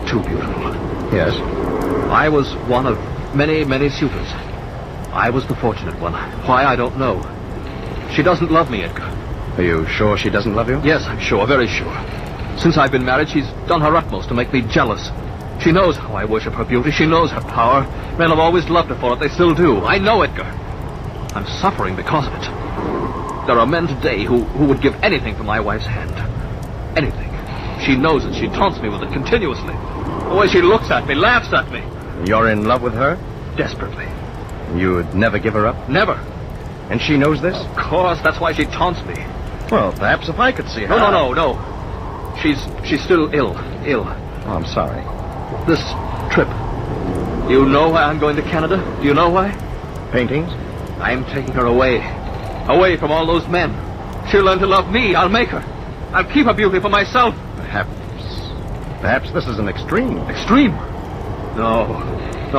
too beautiful. Yes? I was one of many, many suitors. I was the fortunate one. Why, I don't know. She doesn't love me, Edgar. Are you sure she doesn't love you? Yes, I'm sure, very sure. Since I've been married, she's done her utmost to make me jealous. She knows how I worship her beauty. She knows her power. Men have always loved her for it. They still do. I know, Edgar. I'm suffering because of it. There are men today who would give anything for my wife's hand. Anything. She knows it. She taunts me with it continuously. The way she looks at me, laughs at me. You're in love with her? Desperately. You'd never give her up? Never. And she knows this? Of course. That's why she taunts me. Well, perhaps if I could see her... No. She's still ill. Oh, I'm sorry. This trip. You know why I'm going to Canada? Do you know why? Paintings? I'm taking her away. Away from all those men. She'll learn to love me. I'll make her. I'll keep her beauty for myself. Perhaps this is an extreme. Extreme? No,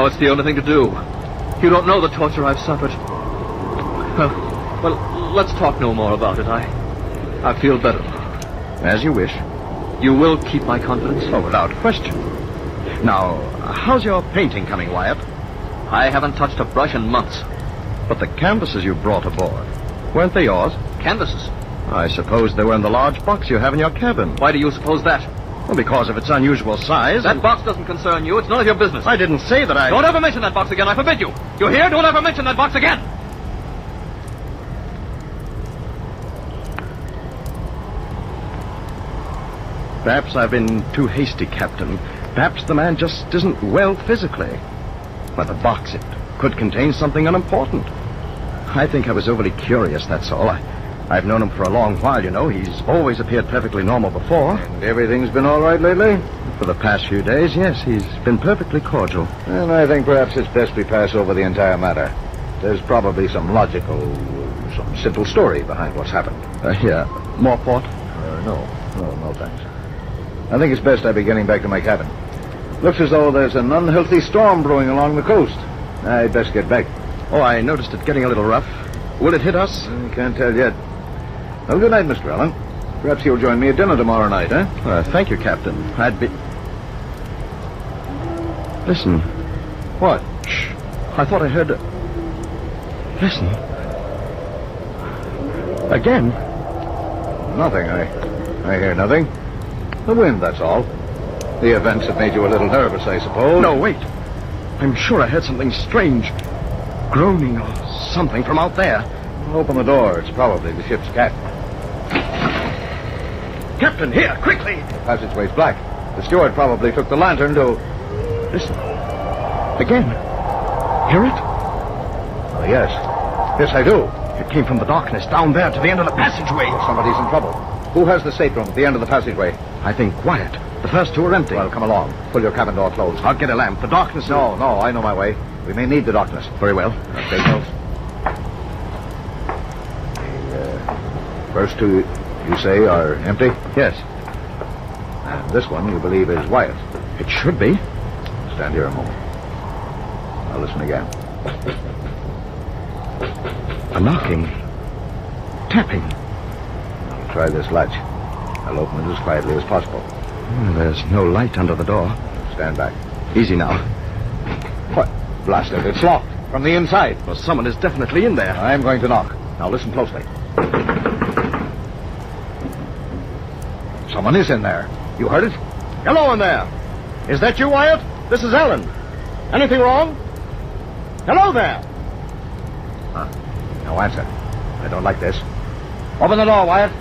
it's the only thing to do. You don't know the torture I've suffered. Well, let's talk no more about it. I feel better. As you wish. You will keep my confidence? Oh, without question. Now, how's your painting coming, Wyatt? I haven't touched a brush in months. But the canvases you brought aboard, weren't they yours? Canvases? I suppose they were in the large box you have in your cabin. Why do you suppose that? Well, because of its unusual size. That box doesn't concern you. It's none of your business. I didn't say that I... Don't ever mention that box again. I forbid you. You hear? Don't ever mention that box again. Perhaps I've been too hasty, Captain. Perhaps the man just isn't well physically. But the box, it could contain something unimportant. I think I was overly curious, that's all. I've known him for a long while, you know. He's always appeared perfectly normal before. And everything's been all right lately? For the past few days, yes. He's been perfectly cordial. And I think perhaps it's best we pass over the entire matter. There's probably some logical, some simple story behind what's happened. Here, more port? No, thanks. I think it's best I be getting back to my cabin. Looks as though there's an unhealthy storm brewing along the coast. I'd best get back. Oh, I noticed it getting a little rough. Will it hit us? I can't tell yet. Well, good night, Mr. Allen. Perhaps you'll join me at dinner tomorrow night, eh? Thank you, Captain. I'd be... Listen. What? Shh. I thought I heard... Listen. Again. Nothing. I hear nothing. The wind, that's all. The events have made you a little nervous, I suppose. No, wait. I'm sure I heard something strange. Groaning or something from out there. Open the door. It's probably the ship's cat. Captain, here, quickly! The passageway's black. The steward probably took the lantern to... Listen. Again. Hear it? Oh, yes. Yes, I do. It came from the darkness down there to the end of the passageway. Somebody's in trouble. Who has the stateroom at the end of the passageway? I think Wyatt. The first two are empty. Well, come along. Pull your cabin door closed. I'll get a lamp. The darkness... No, I know my way. We may need the darkness. Very well. Stay close. The first two, you say, are empty? Yes. And this one you believe is Wyatt? It should be. Stand here a moment. Now listen again. A knocking. Tapping. I'll try this latch. I'll open it as quietly as possible. There's no light under the door. Stand back. Easy now. What? Blast it. It's locked. From the inside. Well, someone is definitely in there. I'm going to knock. Now listen closely. Someone is in there. You heard it? Hello in there. Is that you, Wyatt? This is Ellen. Anything wrong? Hello there. No answer. I don't like this. Open the door, Wyatt.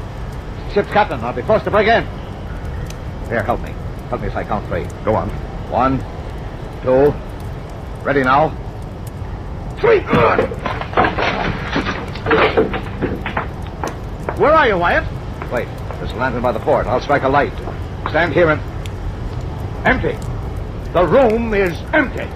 Ship's captain. I'll be forced to break in. Here, help me. Help me as I count three. Go on. 1, 2. Ready now. 3. Where are you, Wyatt? Wait. There's a lantern by the port. I'll strike a light. Stand here and... Empty. The room is empty.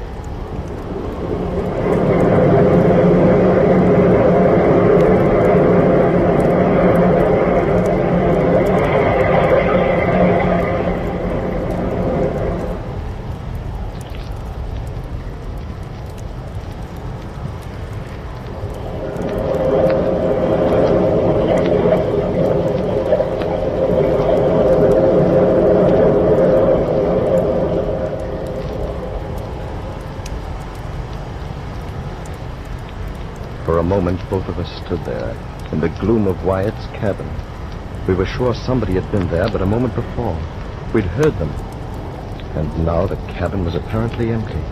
For a moment, both of us stood there, in the gloom of Wyatt's cabin. We were sure somebody had been there but a moment before. We'd heard them. And now the cabin was apparently empty.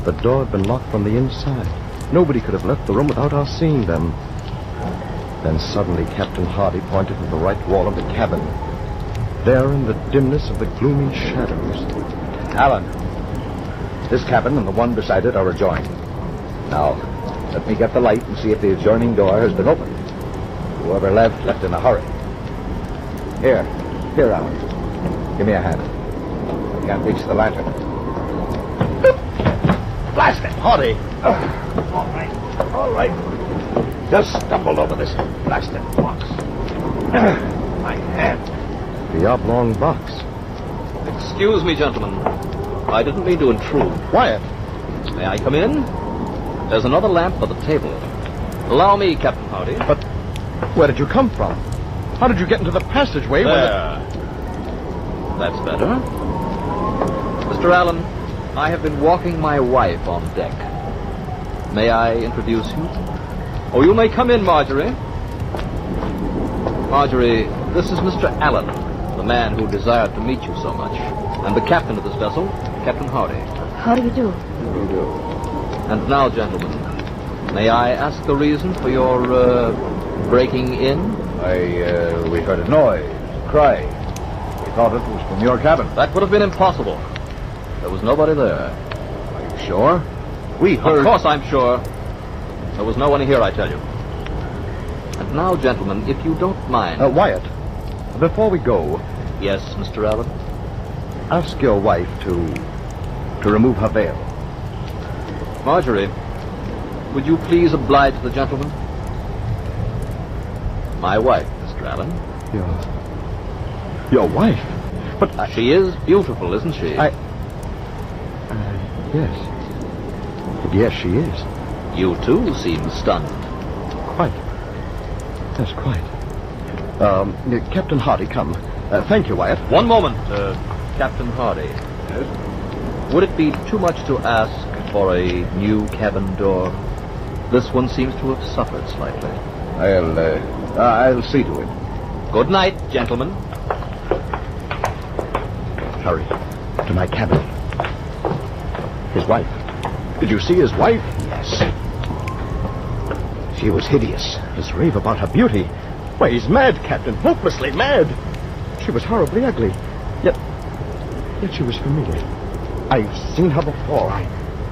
The door had been locked from the inside. Nobody could have left the room without our seeing them. Then suddenly Captain Hardy pointed to the right wall of the cabin. There in the dimness of the gloomy shadows. Alan, this cabin and the one beside it are adjoined. Now, let me get the light and see if the adjoining door has been opened. Whoever left in a hurry. Here, Alan. Give me a hand. I can't reach the lantern. Blast it! Hardy! All right. Just stumbled over this blasted box. My hand. The oblong box. Excuse me, gentlemen. I didn't mean to intrude. Wyatt! May I come in? There's another lamp by the table. Allow me, Captain Hardy. But where did you come from? How did you get into the passageway? There. That's better. Mr. Allen, I have been walking my wife on deck. May I introduce you? Oh, you may come in, Marjorie. Marjorie, this is Mr. Allen, the man who desired to meet you so much, and the captain of this vessel, Captain Hardy. How do you do? How do you do? And now, gentlemen, may I ask the reason for your, breaking in? We heard a noise, a cry. We thought it was from your cabin. That would have been impossible. There was nobody there. Are you sure? We heard... Of course I'm sure. There was no one here, I tell you. And now, gentlemen, if you don't mind... Wyatt, before we go... Yes, Mr. Allen? Ask your wife to remove her veil. Marjorie, would you please oblige the gentleman? My wife, Mr. Allen. Your wife? But she is beautiful, isn't she? Yes. Yes, she is. You, too, seem stunned. Quite. Yes, quite. Captain Hardy, come. Thank you, Wyatt. One moment, Captain Hardy. Yes? Would it be too much to ask for a new cabin door? This one seems to have suffered slightly. I'll see to it. Good night, gentlemen. Hurry. To my cabin. His wife. Did you see his wife? Yes. She was hideous. His rave about her beauty. Why, he's mad, Captain. Hopelessly mad. She was horribly ugly. Yet she was familiar. I've seen her before.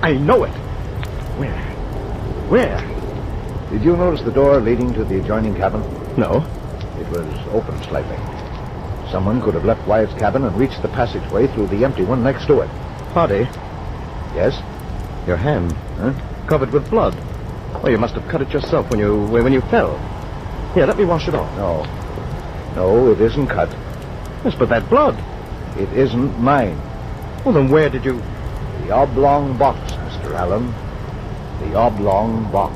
I know it. Where? Did you notice the door leading to the adjoining cabin? No. It was open slightly. Someone could have left Wyatt's cabin and reached the passageway through the empty one next to it. Hardy? Yes? Your hand, covered with blood. Oh, you must have cut it yourself when you fell. Here, let me wash it off. No, it isn't cut. Yes, but that blood. It isn't mine. Well, then where did you... The oblong box, Mr. Allen. The oblong box.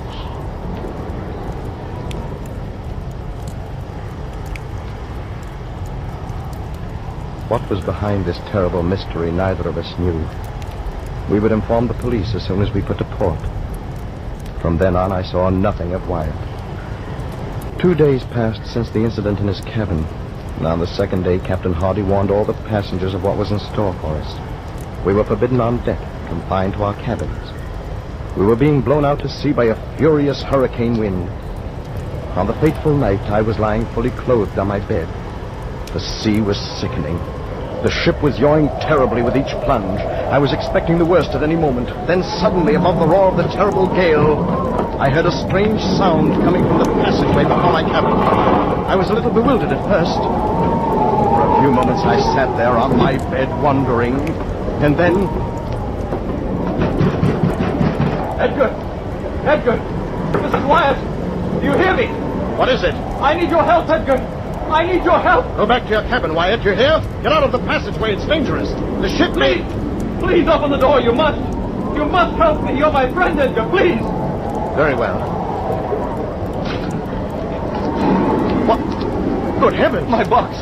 What was behind this terrible mystery neither of us knew. We would inform the police as soon as we put to port. From then on, I saw nothing of Wyatt. 2 days passed since the incident in his cabin, and on the second day, Captain Hardy warned all the passengers of what was in store for us. We were forbidden on deck, confined to our cabins. We were being blown out to sea by a furious hurricane wind. On the fateful night, I was lying fully clothed on my bed. The sea was sickening. The ship was yawing terribly with each plunge. I was expecting the worst at any moment. Then suddenly, above the roar of the terrible gale, I heard a strange sound coming from the passageway before my cabin. I was a little bewildered at first. For a few moments, I sat there on my bed, wondering. And then... Edgar! This is Wyatt! Do you hear me? What is it? I need your help, Edgar! I need your help! Go back to your cabin, Wyatt. You hear? Get out of the passageway. It's dangerous. The ship may... Please open the door. You must. You must help me. You're my friend, Edgar. Please. Very well. What? Good heavens! My box.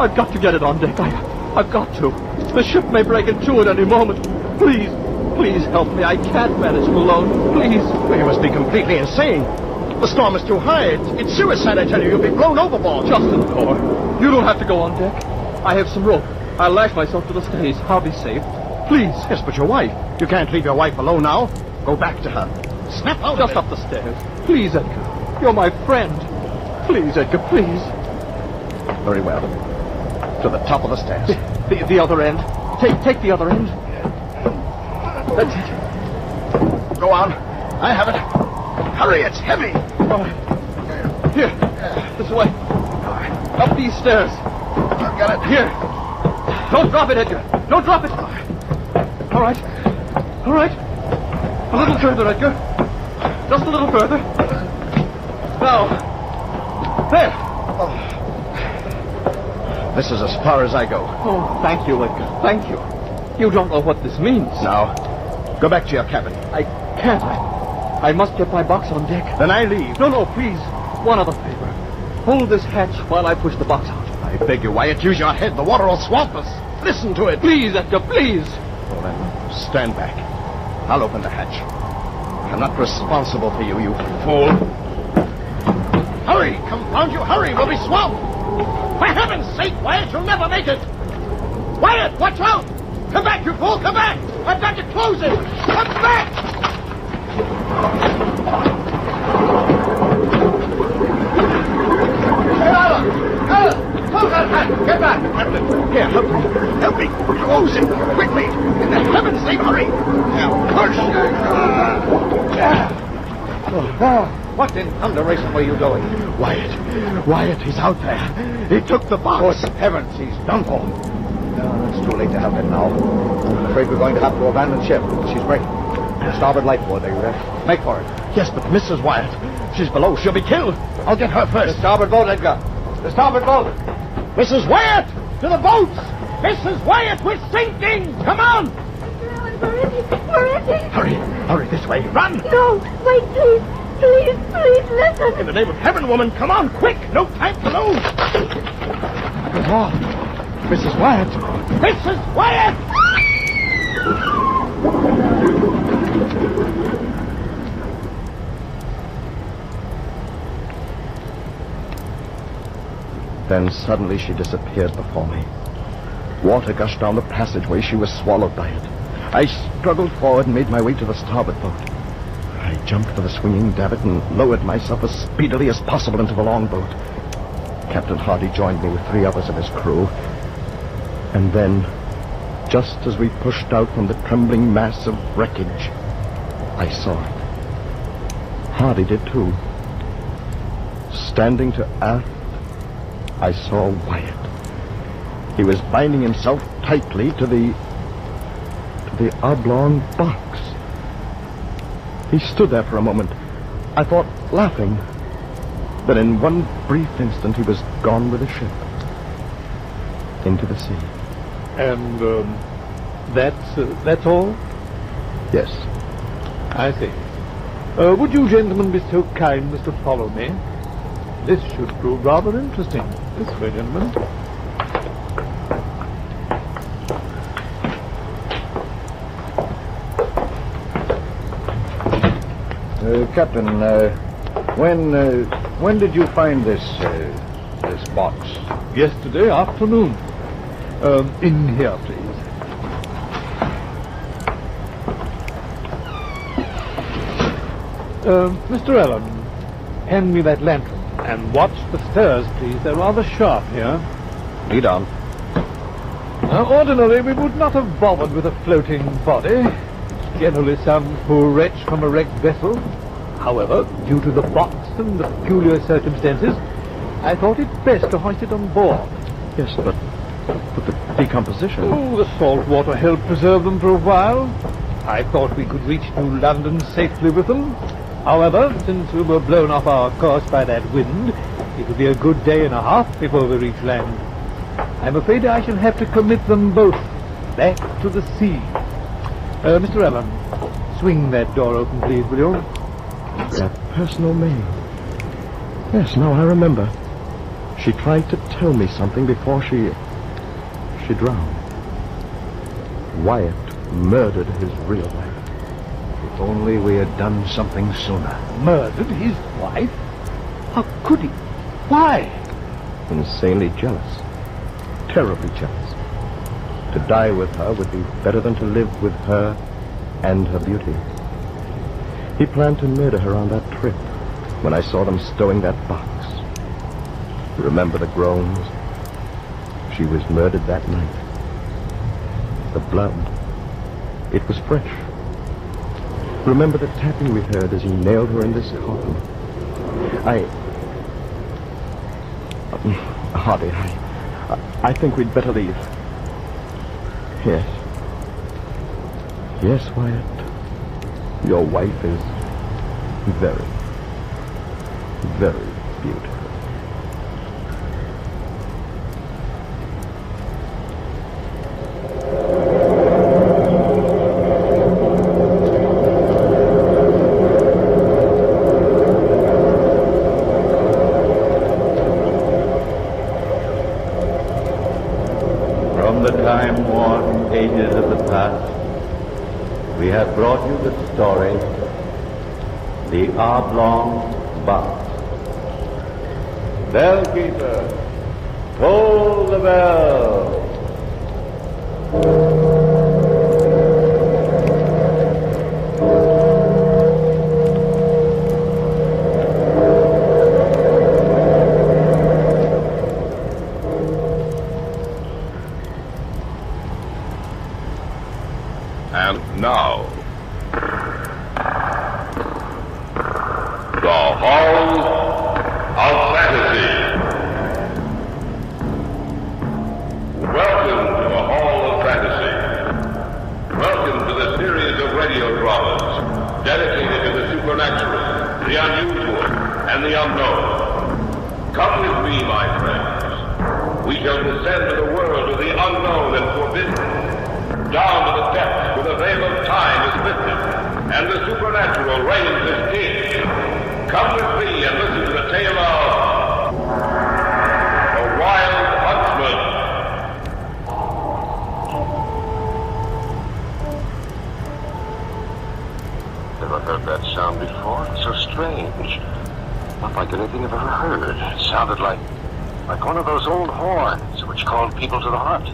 I've got to get it on deck. I've got to. The ship may break in two at any moment. Please help me. I can't manage it alone. Please. Well, you must be completely insane. The storm is too high. It's suicide, I tell you. You'll be blown overboard. Just in the door. You don't have to go on deck. I have some rope. I'll lash myself to the stays. I'll be safe. Please. Yes, but your wife. You can't leave your wife alone now. Go back to her. Snap out Just up the stairs. Please, Edgar. You're my friend. Please, Edgar, please. Very well. To the top of the stairs. The other end. Take the other end. That's it. Go on. I have it. Hurry, it's heavy. Here. This way. Up these stairs. I've got it. Here. Don't drop it, Edgar. Don't drop it. All right. A little further, Edgar. Just a little further. Now. There. This is as far as I go. Oh, thank you, Edgar. Thank you. You don't know what this means. Now, go back to your cabin. I can't. I must get my box on deck. Then I leave. No, please. One other favor. Hold this hatch while I push the box out. I beg you, Wyatt, use your head. The water will swamp us. Listen to it. Please, Edgar, please. Well, then, stand back. I'll open the hatch. I'm not responsible for you, you fool. Hurry! Confound you, hurry! We'll be swamped! For heaven's sake, Wyatt, you'll never make it! Wyatt, watch out! Come back, you fool, come back! I've got to close it! Come back! Close that hatch! Get back! Captain, here, help me! Close it! Quickly! In the heaven's name, hurry! Now, push! What in thunderation were you doing? Wyatt, he's out there. He took the box. Good heavens, he's done for. No, it's too late to help him now. I'm afraid we're going to have to abandon ship. She's breaking. Starboard lifeboat, are you ready? Make for it. Yes, but Mrs. Wyatt, she's below. She'll be killed. I'll get her first. The starboard boat, Edgar. The starboard boat. Mrs. Wyatt, to the boats. Mrs. Wyatt, we're sinking. Come on. Where is he? Hurry this way. Run. No, wait, please. Please, listen. In the name of heaven, woman, come on, quick. No time to lose. Oh, Mrs. Wyatt. Mrs. Wyatt! Then suddenly she disappeared before me. Water gushed down the passageway. She was swallowed by it. I struggled forward and made my way to the starboard boat. I jumped for the swinging davit and lowered myself as speedily as possible into the longboat. Captain Hardy joined me with 3 others of his crew. And then, just as we pushed out from the trembling mass of wreckage, I saw it. Hardy did too. Standing to aft, I saw Wyatt. He was binding himself tightly to the oblong box. He stood there for a moment, I thought laughing. Then in one brief instant he was gone with the ship. Into the sea. And, that's all? Yes. I see. Would you gentlemen be so kind as to follow me? This should prove rather interesting. This way, gentlemen. Captain, when did you find this box? Yesterday afternoon. In here, please. Mr. Allen, hand me that lantern. And watch the stairs, please. They're rather sharp here. Lead on. Ordinarily, we would not have bothered with a floating body. Generally some poor wretch from a wrecked vessel. However, due to the box and the peculiar circumstances, I thought it best to hoist it on board. Yes, but the decomposition... Oh, the salt water helped preserve them for a while. I thought we could reach New London safely with them. However, since we were blown off our course by that wind, it will be a good day and a half before we reach land. I'm afraid I shall have to commit them both back to the sea. Mr. Allen, swing that door open, please, will you? That personal maid. Yes, now I remember. She tried to tell me something before she drowned. Wyatt murdered his real wife. If only we had done something sooner. Murdered his wife? How could he? Why? Insanely jealous. Terribly jealous. To die with her would be better than to live with her and her beauty. He planned to murder her on that trip when I saw them stowing that box. Remember the groans? She was murdered that night. The blood. It was fresh. Remember the tapping we heard as he nailed her in this coffin. Hardy, I think we'd better leave. Yes. Yes, Wyatt. Your wife is very, very beautiful. time-worn pages of the past, we have brought you the story, The Oblong Box. Bellkeeper, toll the bell. And now, Hall of Fantasy. Welcome to the Hall of Fantasy. Welcome to the series of radio dramas dedicated to the supernatural, the unusual, and the unknown. Come with me, my friends. We shall descend to the world of the unknown and forbidden, down to the depths where the veil of time is lifted, and the supernatural reigns as king. Come with me and listen to the tale of the Wild Huntsman. Never heard that sound before. It's so strange. Not like anything I've ever heard. It sounded like one of those old horns which called people to the hut.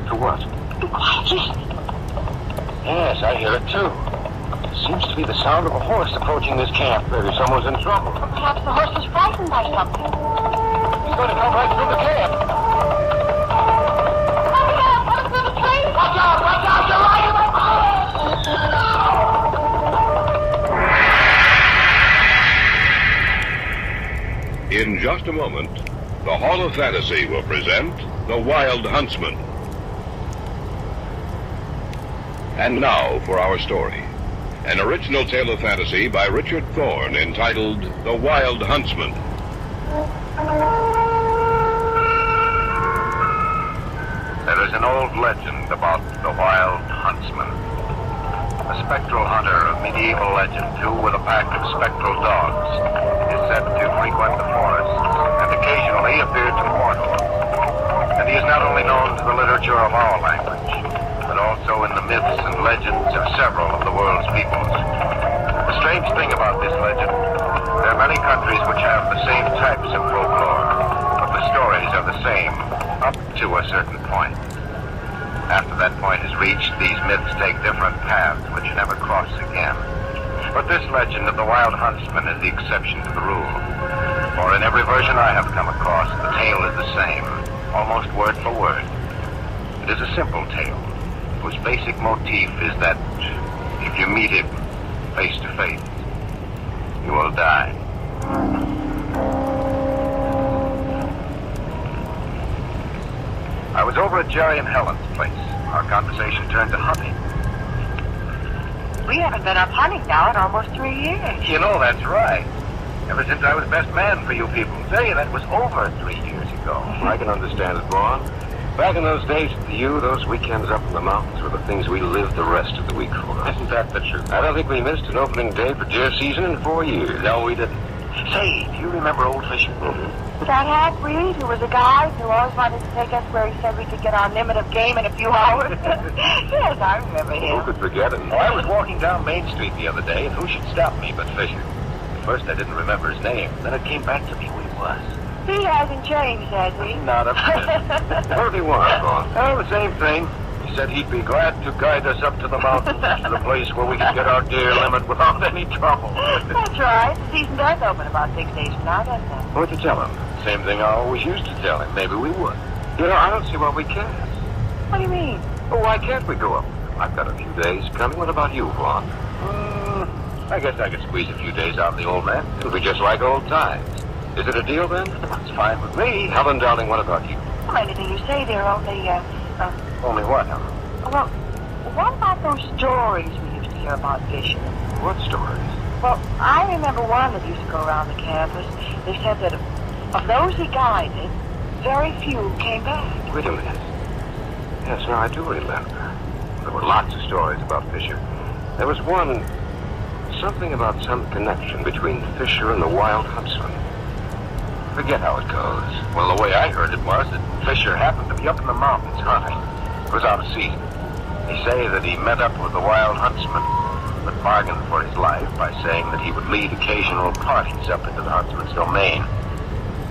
To what? Yes, I hear it too. It seems to be the sound of a horse approaching this camp. Maybe someone's in trouble. Perhaps the horse was frightened by something. He's going to come right through the camp. Watch out! Watch out! You're right! In just a moment, the Hall of Fantasy will present The Wild Huntsman. And now for our story. An original tale of fantasy by Richard Thorne entitled The Wild Huntsman. There is an old legend about the Wild Huntsman. A spectral hunter of medieval legend who, with a pack of spectral dogs, is said to frequent the forest and occasionally appear to mortals. And he is not only known to the literature of our language, but also in the myths and legends of several of the world's peoples. The strange thing about this legend, there are many countries which have the same types of folklore, but the stories are the same up to a certain point. After that point is reached, these myths take different paths which never cross again. But this legend of the Wild Huntsman is the exception to the rule. For in every version I have come across, the tale is the same, almost word for word. It is a simple tale, whose basic motif is that if you meet him face to face, you will die. I was over at Jerry and Helen's place. Our conversation turned to hunting. We haven't been up hunting now in almost 3 years. You know, that's right. Ever since I was best man for you people. Say, that was over 3 years ago. I can understand it, Vaughn. Back in those days for you, those weekends up in the mountains were the things we lived the rest of the week for. Isn't that the truth? I don't think we missed an opening day for deer season in 4 years. No, we didn't. Say, do you remember old Fisher? That half-breed who was a guide who always wanted to take us where he said we could get our limit of game in a few hours? Yes, I remember him. Who could forget him? Well, I was walking down Main Street the other day, and who should stop me but Fisher? At first I didn't remember his name. Then it came back to me who he was. He hasn't changed, has he? Not a bit. What did he want, Vaughn? Oh, the same thing. He said he'd be glad to guide us up to the mountains, to the place where we could get our deer limit without any trouble. That's right. The season does open about 6 days from now, doesn't it? What'd you tell him? Same thing I always used to tell him. Maybe we would. You know, I don't see why we can't. What do you mean? Well, why can't we go up? I've got a few days coming. What about you, Vaughn? I guess I could squeeze a few days out of the old man. It'll be just like old times. Is it a deal, then? It's fine with me. Helen, darling, what about you? Well, anything you say there, only, Only what, Helen? Well, what about those stories we used to hear about fishing? What stories? Well, I remember one that used to go around the campus. They said that of those he guided, very few came back. Wait a minute. Yes, now I do remember. There were lots of stories about Fisher. There was one, something about some connection between Fisher and the Wild Huntsman. Forget how it goes. Well, the way I heard it was that Fisher happened to be up in the mountains hunting. It was out of season. They say that he met up with the Wild Huntsman, but bargained for his life by saying that he would lead occasional parties up into the huntsman's domain.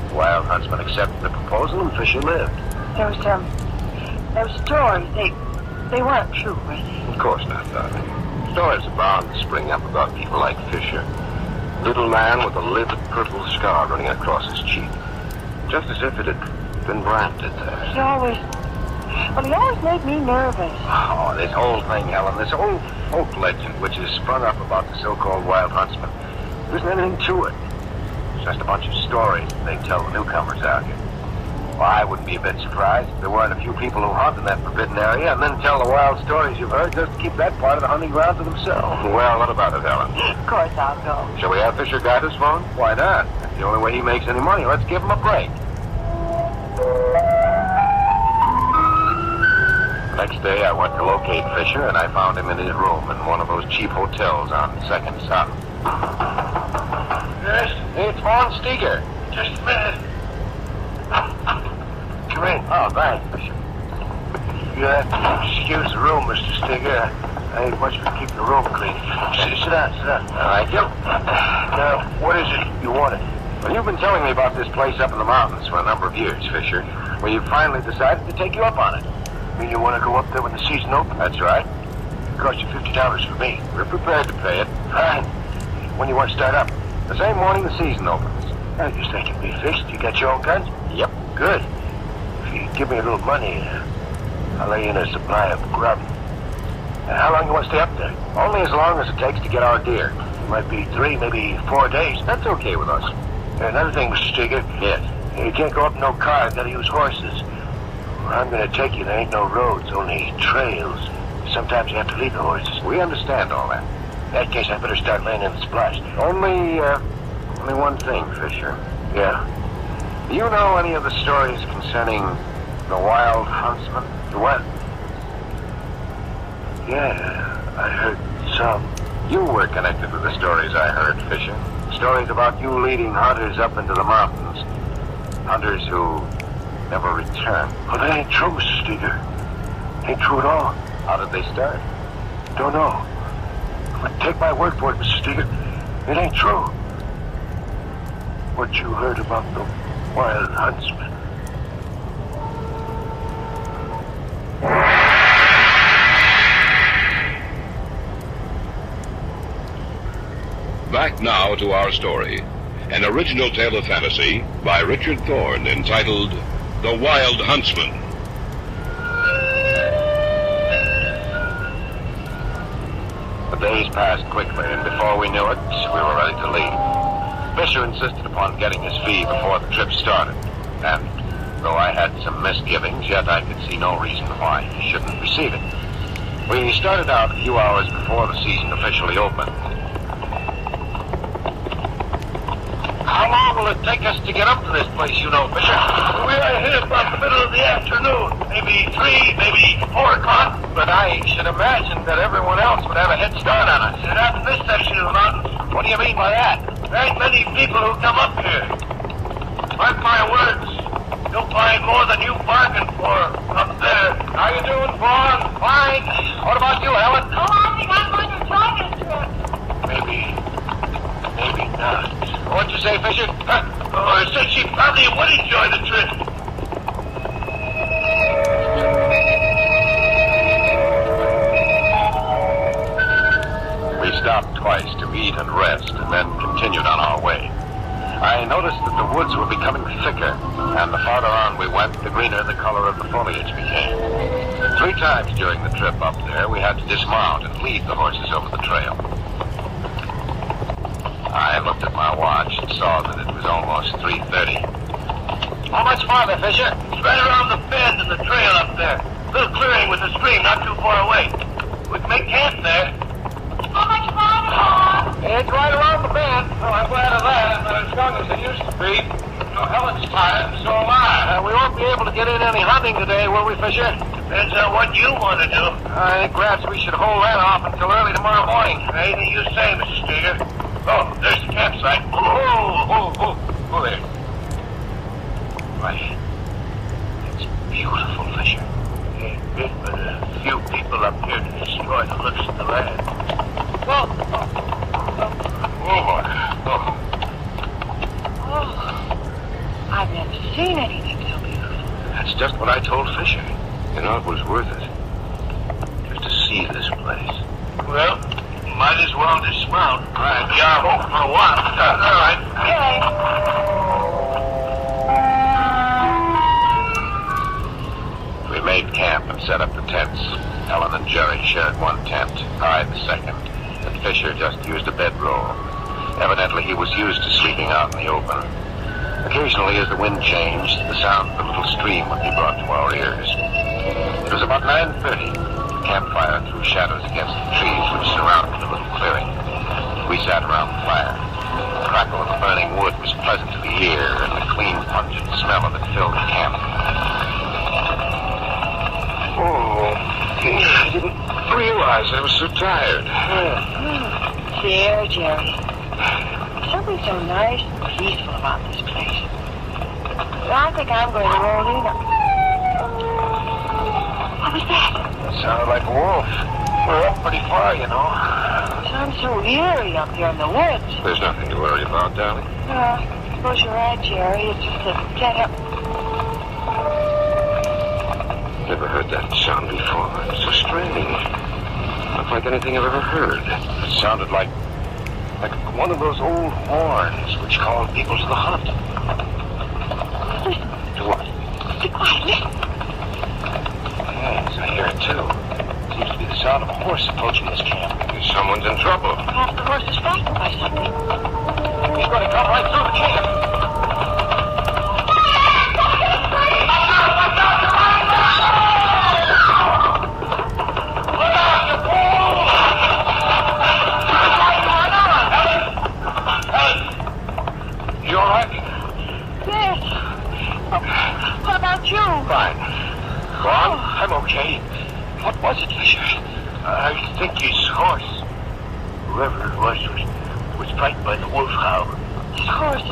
The Wild Huntsman accepted the proposal, and Fisher lived. Those stories, they weren't true, were they? Of course not, darling. Stories are bound to spring up about people like Fisher. Little man with a livid purple scar running across his cheek. Just as if it had been branded there. He always Well, he always made me nervous. Oh, this whole thing, Helen, this whole folk legend which is sprung up about the so-called wild huntsman, there isn't anything to it. It's just a bunch of stories they tell the newcomers out here. Well, I wouldn't be a bit surprised if there weren't a few people who hunt in that forbidden area and then tell the wild stories you've heard just to keep that part of the hunting ground to themselves. Well, what about it, Helen? Of course I'll go. Shall we have Fisher guide us, Vaughn? Why not? That's the only way he makes any money. Let's give him a break. Next day, I went to locate Fisher, and I found him in his room in one of those cheap hotels on 2nd South. Yes? It's Vaughn Steger. Just a minute. Come in. Oh, thanks, Fisher. You have to excuse the room, Mr. Steger. I ain't much for keeping the room clean. Sit down, sit down. Thank you. Now, what is it you wanted? Well, you've been telling me about this place up in the mountains for a number of years, Fisher. Well, you finally decided to take you up on it. You mean you want to go up there when the season opens? That's right. It costs you $50 for me. We're prepared to pay it. Fine. When you want to start up? The same morning the season opens. I just think it'd be fixed. You got your own guns? Yep. Good. If you give me a little money, I'll lay in a supply of grub. How long you want to stay up there? Only as long as it takes to get our deer. It might be 3, maybe 4 days. That's okay with us. Another thing, Mr. Steger. Yes. You can't go up in no car. Gotta use horses. Where I'm gonna take you, there ain't no roads, only trails. Sometimes you have to lead the horses. We understand all that. In that case, I better start laying in the supplies. Only one thing, Fisher. Yeah? Do you know any of the stories concerning the wild huntsman? The what? Yeah, I heard some. You were connected with the stories I heard, Fisher. Stories about you leading hunters up into the mountains. Hunters who never return. Well, that ain't true, Mr. Steger. Ain't true at all. How did they start? Don't know. But take my word for it, Mr. Steger. It ain't true. What you heard about the wild huntsman. Back now to our story. An original tale of fantasy by Richard Thorne entitled The Wild Huntsman. The days passed quickly, and before we knew it, we were ready to leave. Fisher insisted upon getting his fee before the trip started, and though I had some misgivings, yet I could see no reason why he shouldn't receive it. We started out a few hours before the season officially opened. How long will it take us to get up to this place, you know, Fisher? We are here about the middle of the afternoon. Maybe 3, maybe 4 o'clock. But I should imagine that everyone else would have a head start on us. Not in this section of the mountains. What do you mean by that? There ain't many people who come up here. Mark my words. You'll find more than you bargained for up there. How you doing, Vaughn? Fine. What about you, Helen? Oh, I think I'm going to join this trip. Maybe not. What'd you say, Fisher? I said she probably would enjoy the trip. We stopped twice to eat and rest, and then continued on our way. I noticed that the woods were becoming thicker, and the farther on we went, the greener the color of the foliage became. 3 times during the trip up there, we had to dismount and lead the horses over the trail. I looked at my watch and saw that it was almost 3:30. How much farther, Fisher? It's right around the bend in the trail up there. Little clearing with the stream not too far away. We can make camp there. How much farther? It's right around the bend. Oh, I'm glad of that. I'm not as young as I used to be. Helen's tired, and so am I. We won't be able to get in any hunting today, will we, Fisher? Depends on what you want to do. I think perhaps we should hold that off until early tomorrow morning. Anything you say, Mr. Steger. Oh, there's the campsite. Oh, there. Why, it's beautiful, Fisher. Ain't been but a few people up here to destroy the looks of the land. Oh, I've never seen anything so beautiful. That's just what I told Fisher. You know, it was worth it. Just to see this place. Well, might as well dismount. Right. Be our hope for a while. All right. Okay. We made camp and set up the tents. Ellen and Jerry shared one tent, I the second, and Fisher just used a bedroll. Evidently he was used to sleeping out in the open. Occasionally, as the wind changed, the sound of the little stream would be brought to our ears. It was about 9:30. The campfire threw shadows against the trees which surrounded the little clearing. We sat around the fire. The crackle of the burning wood was pleasant to the ear, and the clean, pungent smell of it filled the camp. Oh, I didn't realize I was so tired. There, Jerry. Something so nice and peaceful about this place. I think I'm going to roll in. What was that? It sounded like a wolf. We're up pretty far, you know. I'm so eerie up here in the woods. There's nothing to worry about, darling. I suppose you're right, Jerry. It's just a setup. Never heard that sound before. It's so strange. Not like anything I've ever heard. It sounded like one of those old horns which called people to the hunt. Listen. To what? Be quiet, listen. Yes, I hear it too. Seems to be the sound of a horse approaching this camp. Someone's in trouble. Perhaps the horse is frightened by something. He's going to come right through the camp. You all right? Yes. What about you? Fine. Go on. I'm okay. What was it, Fisher? I think his horse. Whoever it was frightened by the wolf howl. His horse.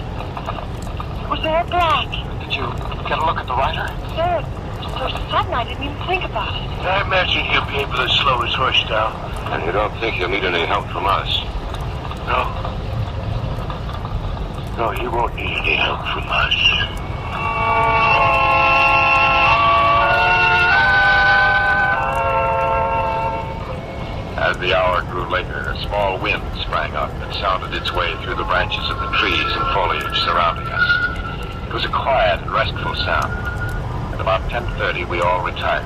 Was there a black? Did you get a look at the rider? No, it was so sudden I didn't even think about it. I imagine he'll be able to slow his horse down. And you don't think he'll need any help from us? No. No, he won't need any help from us. As the hour grew later, a small wind sprang up and sounded its way through the branches of the trees and foliage surrounding us. It was a quiet and restful sound. At about 10:30, we all retired.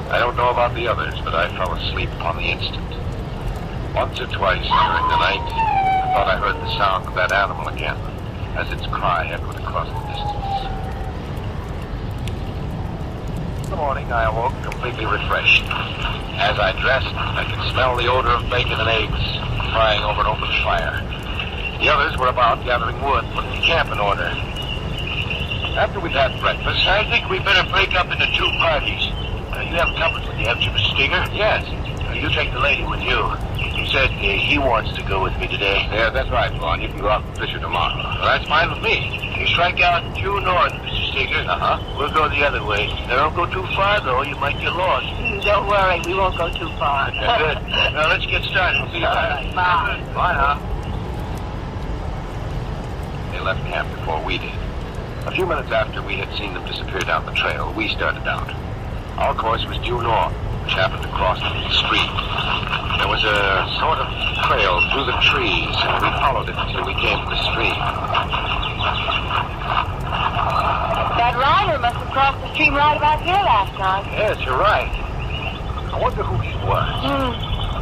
I don't know about the others, but I fell asleep on the instant. Once or twice during the night, I thought I heard the sound of that animal again, as its cry echoed across the distance. In the morning, I awoke completely refreshed. As I dressed, I could smell the odor of bacon and eggs frying over an open fire. The others were about gathering wood, putting the camp in order. After we'd had breakfast, I think we'd better break up into two parties. You have company with you, haven't you, Mr. Steger? Yes. You take the lady with you. He said he wants to go with me today. Yeah, that's right, Vaughn. You can go out with Fisher tomorrow. Well, that's fine with me. You strike out due north, Mr. Steger. Uh-huh. We'll go the other way. Now, don't go too far, though. You might get lost. Don't worry. We won't go too far. Good. Now, let's get started. We'll see you later. Bye. Bye now. They left camp before we did. A few minutes after we had seen them disappear down the trail, we started out. Our course was due north, which happened to cross the stream. There was a sort of trail through the trees, and we followed it until we came to the stream. That rider must have crossed the stream right about here last night. Yes, you're right. I wonder who he was.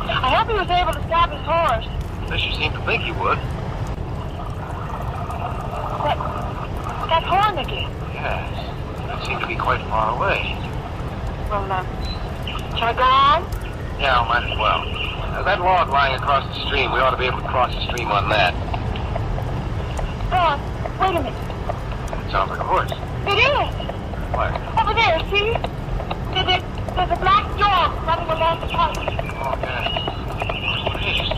I hope he was able to stop his horse. Fisher seemed to think he would. That horn again. Yes. It seemed to be quite far away. Well, shall I go on? Yeah, might as well. That log lying across the stream, we ought to be able to cross the stream on that. Go on. Wait a minute. It sounds like a horse. It is. What? Over there, see? There's a black dog running along the path. Oh, yes. What is it?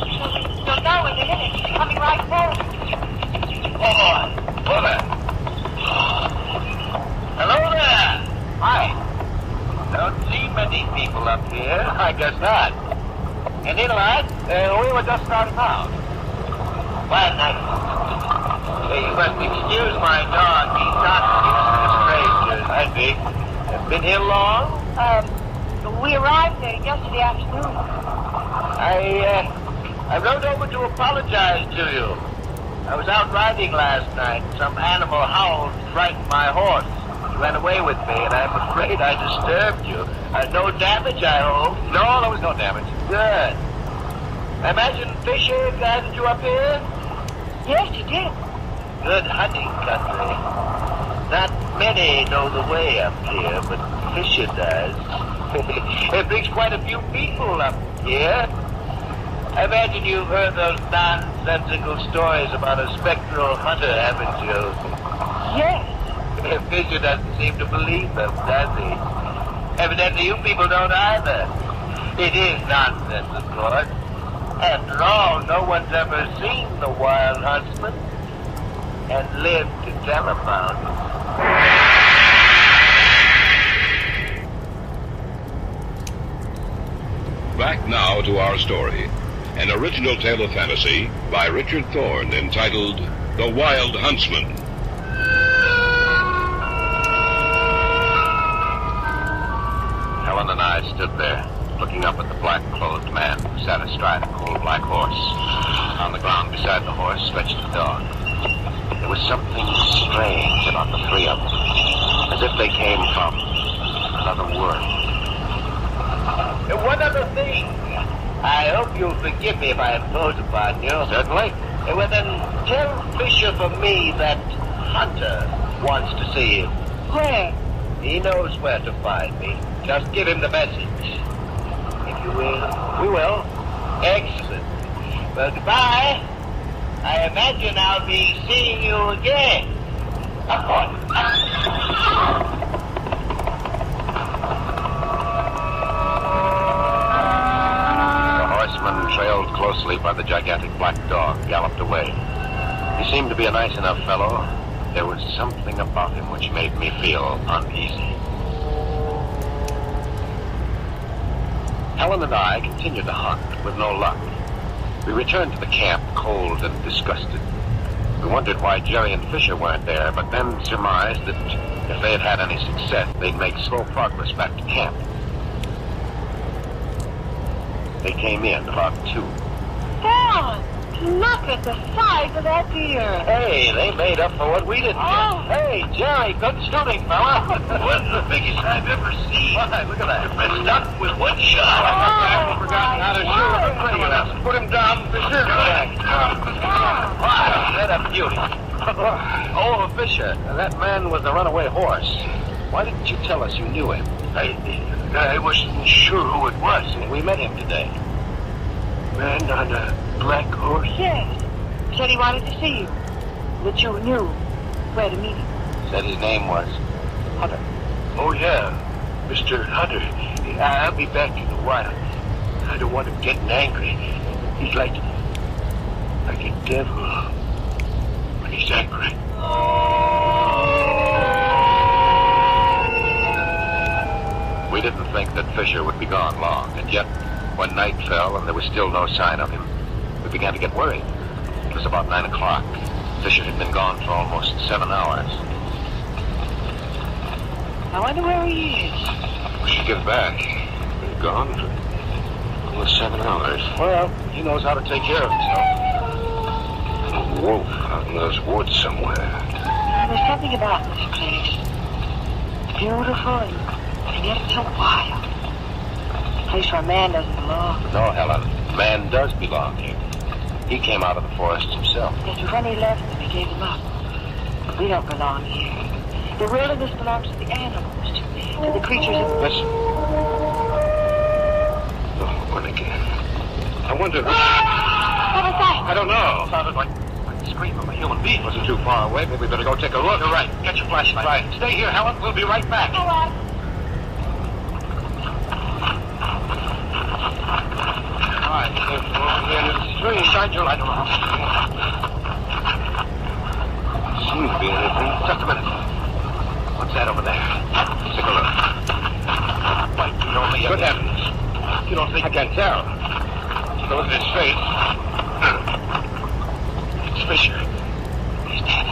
You'll know in a minute. It's coming right forward. Oh, boy. Hold on. Hello there. Hi. Don't see many people up here. I guess not. Any light? We were just starting out. Well, nice. You must excuse my dog. He's not used to strangers. I see. Been here long? We arrived there yesterday afternoon. I rode over to apologize to you. I was out riding last night. Some animal howled and frightened my horse. You ran away with me, and I'm afraid I disturbed you. No damage, I hope? No, there was no damage. Good. I imagine Fisher guided you up here? Yes, you did. Good hunting country. Not many know the way up here, but Fisher does. It brings quite a few people up here. I imagine you've heard those nonsensical stories about a spectral hunter, haven't you? Yes. Fisher doesn't seem to believe them, does he? Evidently you people don't either. It is nonsense, of course. After all, no one's ever seen the wild huntsman and lived to tell about it. Back now to our story. An original tale of fantasy by Richard Thorne entitled The Wild Huntsman. Helen and I stood there, looking up at the black-clothed man who sat astride a coal black horse. On the ground beside the horse stretched a dog. There was something strange about the three of them, as if they came from another world. One other thing. I hope you'll forgive me if I impose upon you. Certainly. Well, then, tell Fisher for me that Hunter wants to see him. Where? He knows where to find me. Just give him the message. If you will. We will. Excellent. Well, goodbye. I imagine I'll be seeing you again. Trailed closely by the gigantic black dog, galloped away. He seemed to be a nice enough fellow. There was something about him which made me feel uneasy. Helen and I continued the hunt, with no luck. We returned to the camp, cold and disgusted. We wondered why Jerry and Fisher weren't there, but then surmised that if they had had any success, they'd make slow progress back to camp. They came in about 2. Helen, look at the size of that deer. Hey, they made up for what we didn't get. Hey, Jerry, good shooting, fella. What's the biggest I've ever seen? Why, look at that. You've been stuck with one shot. I've forgotten how to shoot. Put him down, Fisher. Wow, that a beauty. Oh, Fisher, that man was the runaway horse. Why didn't you tell us you knew him? I wasn't sure who it was. We met him today. Man on a black horse? Yes. Said he wanted to see you. That you knew where to meet him. Said his name was Hunter. Oh, yeah. Mr. Hunter. I'll be back in a while. I don't want him getting angry. He's like a devil when he's angry. We didn't think that Fisher would be gone long, and yet, when night fell and there was still no sign of him, we began to get worried. It was about 9 o'clock. Fisher had been gone for almost 7 hours. I wonder where he is. We should get back. Been gone for almost 7 hours. Well, he knows how to take care of himself. A wolf out in those woods somewhere. There's something about this place. Beautiful and yet so wild. A place where man doesn't belong. No, Helen. Man does belong here. He came out of the forest himself. Yes, but when he left them, he gave them up. We don't belong here. The wilderness belongs to the animals, to the creatures of... Listen. Oh, one again. I wonder... What was that? I don't know. It sounded like the scream of a human being. Wasn't too far away. Maybe we better go take a look. You're right. Get your flashlight. Right. Stay here, Helen. We'll be right back. All right. Shine your light around. Seems to be anything. Just a minute. What's that over there? Take a look. Why, you only... Good heavens. You don't think... I can't tell. Those are his face. It's Fisher. He's dead.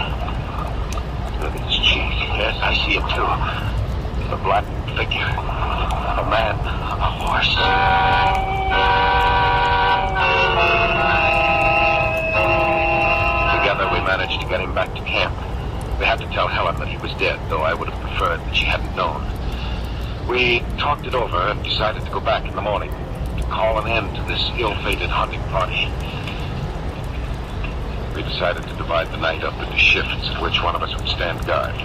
Look at his cheek. Yes, I see it too. A black figure. A man on a horse. Together we managed to get him back to camp. We had to tell Helen that he was dead, though I would have preferred that she hadn't known. We talked it over and decided to go back in the morning to call an end to this ill-fated hunting party. We decided to divide the night up into shifts in which one of us would stand guard.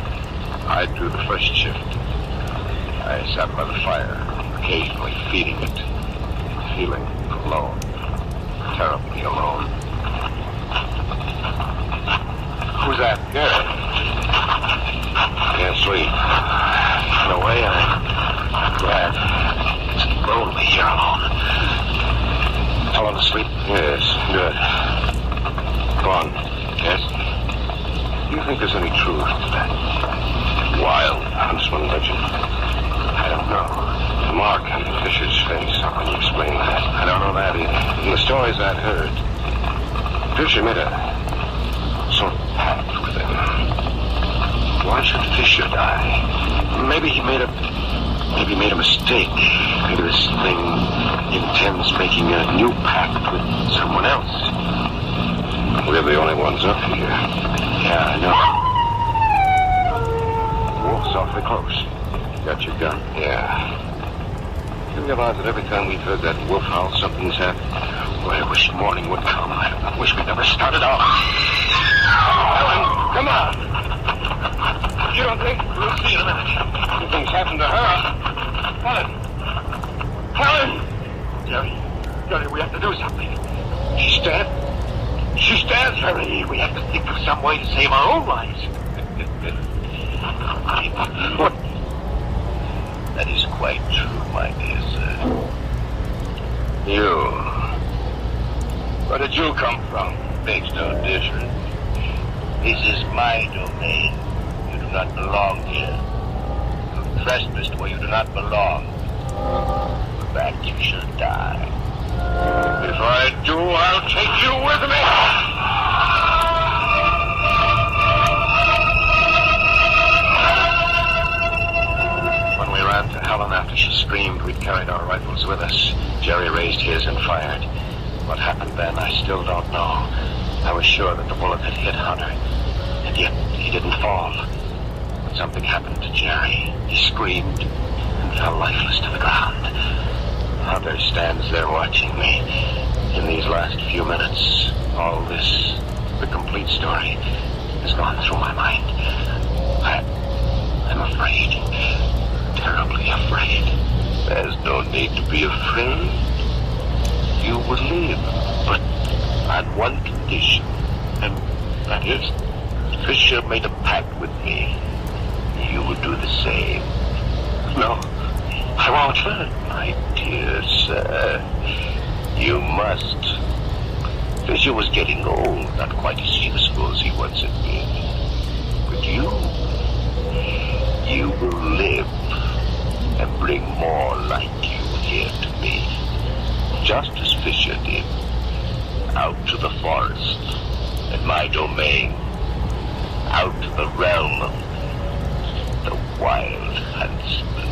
I drew the first shift. I sat by the fire, occasionally feeding it, feeling alone, terribly alone. Who's that? Gary. Can't sleep. In a way, I'm glad. It's lonely here alone. Helen asleep? Yes, good. Go on. Yes? Do you think there's any truth to that wild huntsman legend? I don't know. The mark on Fisher's face, how can you explain that? I don't know that either. In the stories I've heard, Fisher made a sort of pact with him. Why should Fisher die? Maybe he made a mistake. Maybe this thing intends making a new pact with someone else. We're the only ones up here. Yeah, I know. Wolf's awfully close. Got your gun? Yeah. You realize that every time we've heard that wolf howl, something's happened? Boy, I wish morning would come. I wish we'd never started off. Helen, come on. You don't think? We'll see in a minute. Something's happened to her. Helen! Helen! Jerry, we have to do something. She stands very. We have to think of some way to save our own lives. What? That is quite true, my dear sir. You. Where did you come from? Makes no difference. This is my domain. You do not belong here. You trespassed where you do not belong. For that you shall die. If I do, I'll take you with me. When we ran to Helen after she screamed, we'd carried our rifles with us. Jerry raised his and fired. What happened then, I still don't know. I was sure that the bullet had hit Hunter, and yet he didn't fall. But something happened to Jerry. He screamed and fell lifeless to the ground. Hunter stands there watching me. In these last few minutes, all this, the complete story, has gone through my mind. I'm afraid. Terribly afraid. There's no need to be afraid. You will live, but on one condition, and that is, Fisher made a pact with me. You will do the same. No, I won't. My dear sir, you must. Fisher was getting old, not quite as useful as he once had been. But you will live and bring more like you here to me. Just as Fisher did. Out to the forest and my domain. Out to the realm of the wild huntsman.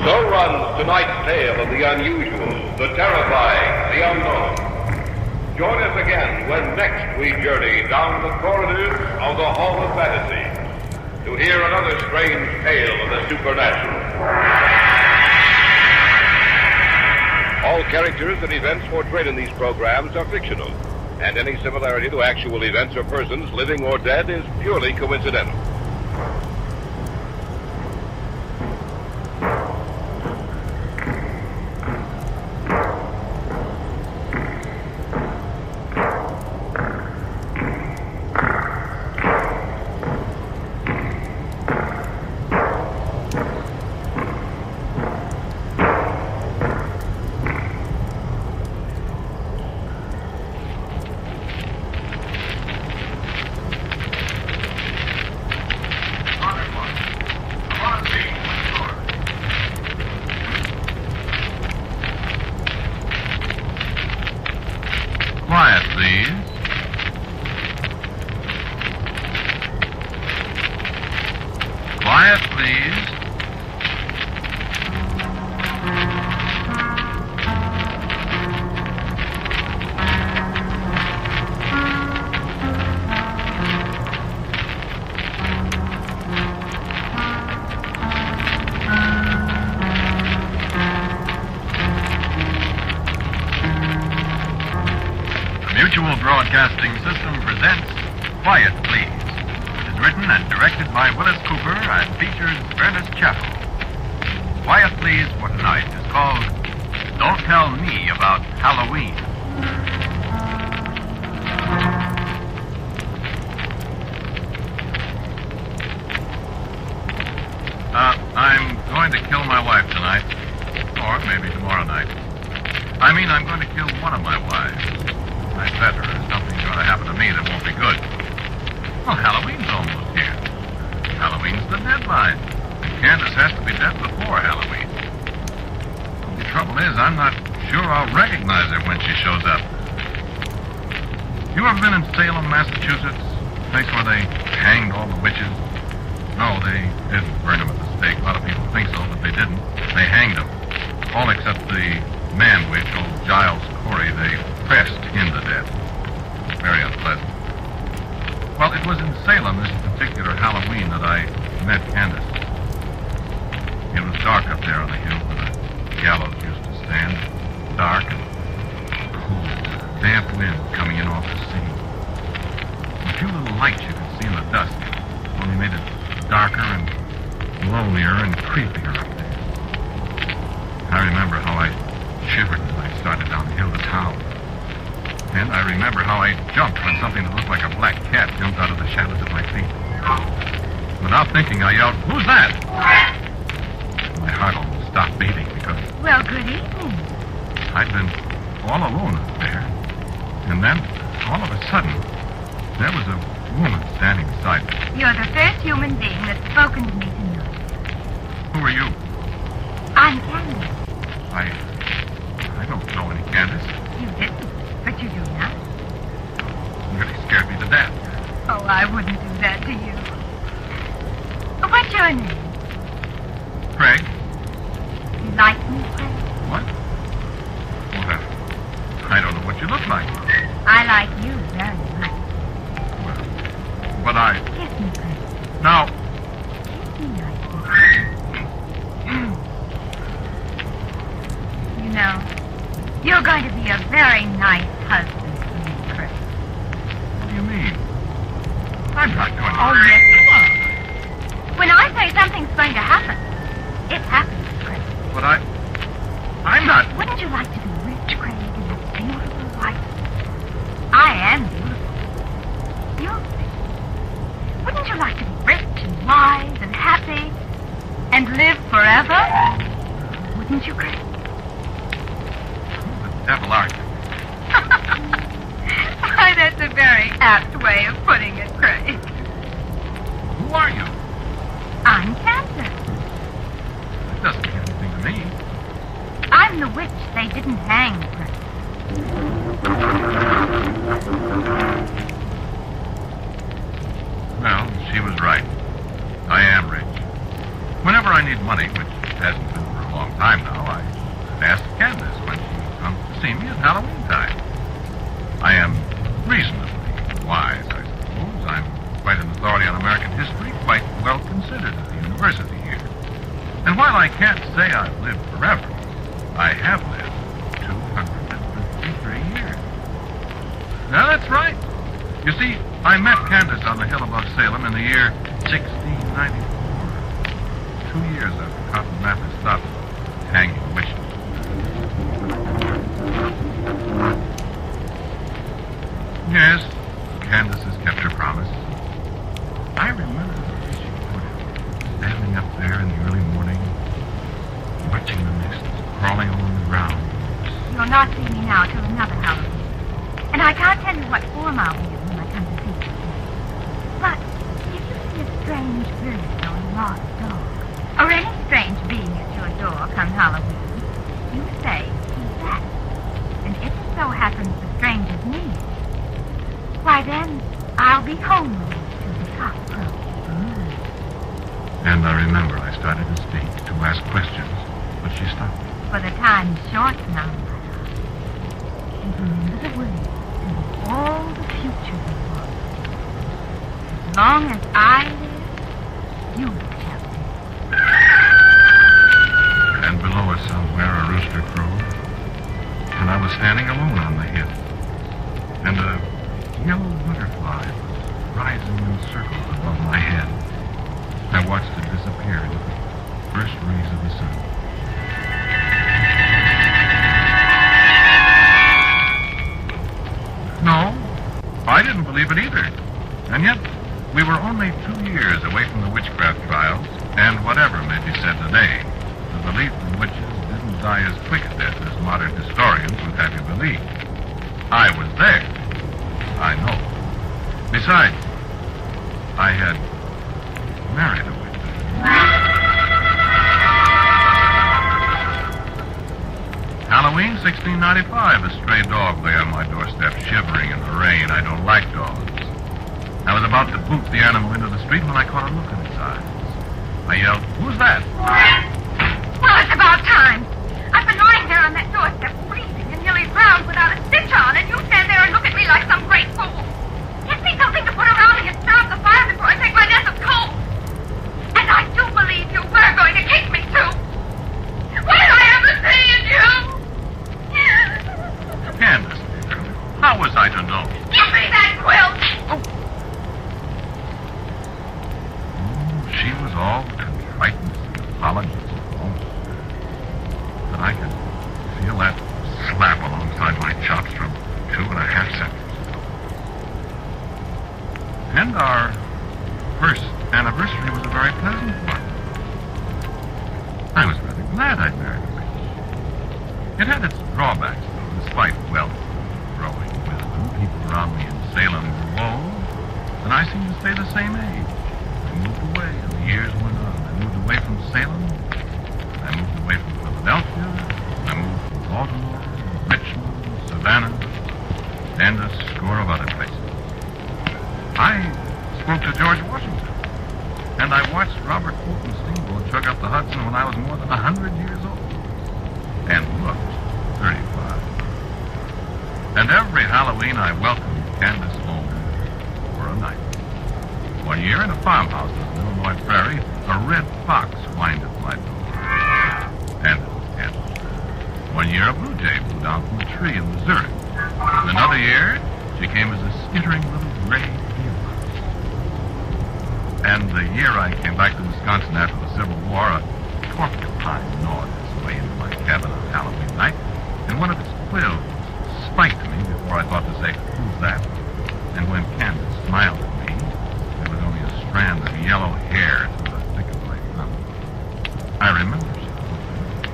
So runs tonight's tale of the unusual, the terrifying, the unknown. Join us again when next we journey down the corridors of the Hall of Fantasy to hear another strange tale of the supernatural. All characters and events portrayed in these programs are fictional, and any similarity to actual events or persons, living or dead, is purely coincidental. Quiet, please. Quiet. Yes, please. Mutual Broadcasting System presents Quiet, Please. It is written and directed by Willis Cooper and features Ernest Chappell. Quiet, Please for tonight is called Don't Tell Me About Halloween. I'm going to kill my wife tonight. Or maybe tomorrow night. I mean, I'm going to kill one of my wives. I bet her something's going to happen to me that won't be good. Well, Halloween's almost here. Halloween's the deadline. And Candace has to be dead before Halloween. The trouble is, I'm not sure I'll recognize her when she shows up. You ever been in Salem, Massachusetts? The place where they hanged all the witches? No, they didn't burn them at the stake. A lot of people think so, but they didn't. They hanged them. All except the man witch, old Giles Corey, they pressed him to death. Very unpleasant. Well, it was in Salem this particular Halloween that I met Candace. It was dark up there on the hill where the gallows used to stand. Dark and cool. Damp wind coming in off the sea. A few little lights you could see in the dusk only made it darker and lonelier and creepier up there. I remember how I shivered as I started down the hill to town. And I remember how I jumped when something that looked like a black cat jumped out of the shadows at my feet. Without thinking, I yelled, "Who's that?" My heart almost stopped beating because Well, good evening. I'd been all alone up there. And then, all of a sudden, there was a woman standing beside me. You're the first human being that's spoken to me tonight. Who are you? I'm Candace. I don't know any Candace. You didn't, but you do now. You really scared me to death. Oh, I wouldn't do that to you. What's your name? Craig? You like me, Craig? What? Well, I don't know what you look like. I like you very much. But I... Kiss me, Craig. Now... Kiss me like this. You know, you're going to be a very nice husband to me, Craig. What do you mean? I'm not going to... Oh, yes, you are. When I say something's going to happen, it happens, Craig. But I'm not... Wouldn't you like to be rich, Craig, and a beautiful wife? I am beautiful. You're rich. Wouldn't you like to be rich and wise and happy and live forever? Wouldn't you, Craig? Who the devil are you? Why, that's a very apt way of putting it, Craig. Who are you? I'm Candace. That doesn't mean anything to me. I'm the witch they didn't hang, Craig. Well, she was right. I am rich. Whenever I need money, which hasn't been for a long time now, I ask Candace when she comes to see me at Halloween time. I am reasonably wise, I suppose. I'm quite an authority on American history, quite well considered at the university here. And while I can't say I've lived forever, I have lived 253 years. Now, that's right. You see, I met Candace on the hill above Salem in the year 1694. 2 years after Cotton Mather stopped hanging witches. Yes, Candace has kept her promise. I remember the way she put it, standing up there in the early morning, watching the mist crawling along the ground. You'll not see me now till another Halloween. And I can't tell you what form I'll be in when I come to see you. But if you see a strange bird or a lost dog, or any strange being at your door come Halloween, you say, "Who's that?" And if it so happens the stranger's me, why then I'll be home till the cock crows. And I remember I started to speak, to ask questions, but she stopped me. For the time's short now, my heart. And remember the words and all the future before us. As long as I live, you shall live. And below us somewhere a rooster crowed. And I was standing alone on the hill. And a yellow butterfly was rising in circles above my head. I watched it disappear in the first rays of the sun. No, I didn't believe it either. And yet, we were only 2 years away from the witchcraft trials, and whatever may be said today, the belief in witches didn't die as quick a death as modern historians would have you believe. I was there. I know. Besides, I had married a witch. Halloween, 1695, a stray dog lay on my doorstep, shivering in the rain. I don't like dogs. I was about to boot the animal into the street when I caught a look in his eyes. I yelled, "Who's that?" Well, it's about time. I've been lying there on that doorstep, freezing and nearly drowned without a stitch on, and you stand there and look at me like some great fool. Get me something to put around me and stir up the fire before I take my death of cold. And I do believe you were going to kick me, too. What did I ever see in you? Candace, how was I to know? Give me that quilt! She was all contriteness and apologies. But I could feel that slap alongside my chops from 2.5 seconds ago. And our first anniversary was a very pleasant one. I was rather glad I'd married a witch. It had its drawbacks, though, despite wealth, growing wisdom. People around me in Salem grew old, and I seemed to stay the same age. I moved away, and the years went on. I moved away from Salem. I moved away from Philadelphia. I moved from Baltimore, Richmond, Savannah, and a score of other places. I spoke to George Washington, and I watched Robert Fulton's steamboat chug up the Hudson when I was more than 100 years old, and looked 35. And every Halloween I welcomed Candace home for a night. One year in a farmhouse in Illinois Prairie, a red fox whined at my door. And it was Candace. One year a blue jay flew down from a tree in Missouri. And another year, she came as a skittering little gray deer. And the year I came back to Wisconsin after the Civil War, a porcupine gnawed its way into my cabin on Halloween night, and one of its quills spiked me before I thought to say, "Who's that?" And when Candace smiled at me, there was only a strand of yellow hair to the thick of my thumb. I remember she told me,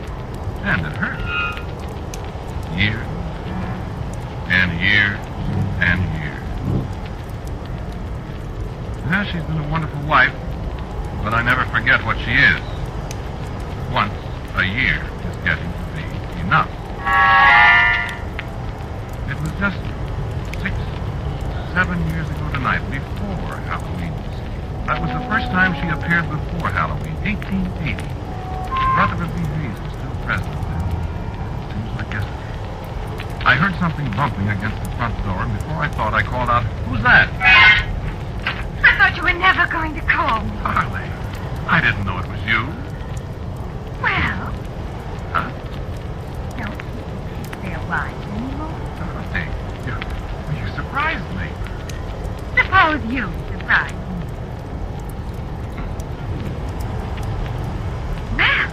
and it hurt. Years and years and years. Well, she's been a wonderful wife, but I never forget what she is. Once a year is getting to be enough. It was just 6, 7 years ago tonight, before Halloween. That was the first time she appeared before Halloween, 1880. Brother of B. Hayes was still president then. It seems like yesterday. I heard something bumping against the front door, and before I thought, I called out, "Who's that?" I thought you were never going to call me. Harley, I didn't know it was you. Well, Huh? don't keep their wives anymore. Hey, you surprised me. Suppose you surprise me. Well,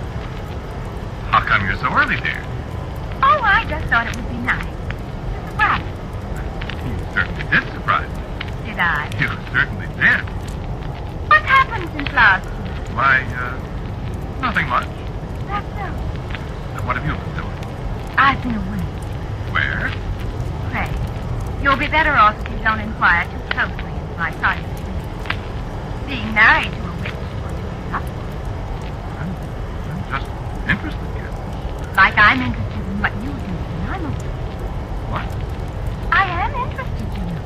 How come you're so early, dear? oh, I just thought it would be nice. To surprise you. You certainly did surprise me. Did I? You certainly did. What's happened since last year? Why, nothing much. That's so. What have you been doing? I've been away. Where? Pray, you'll be better off if you don't inquire too closely into my private affairs. Being married to a witch will do nothing. I'm just interested, kid. Like I'm interested in what you do when I'm away. What? I am interested, you know.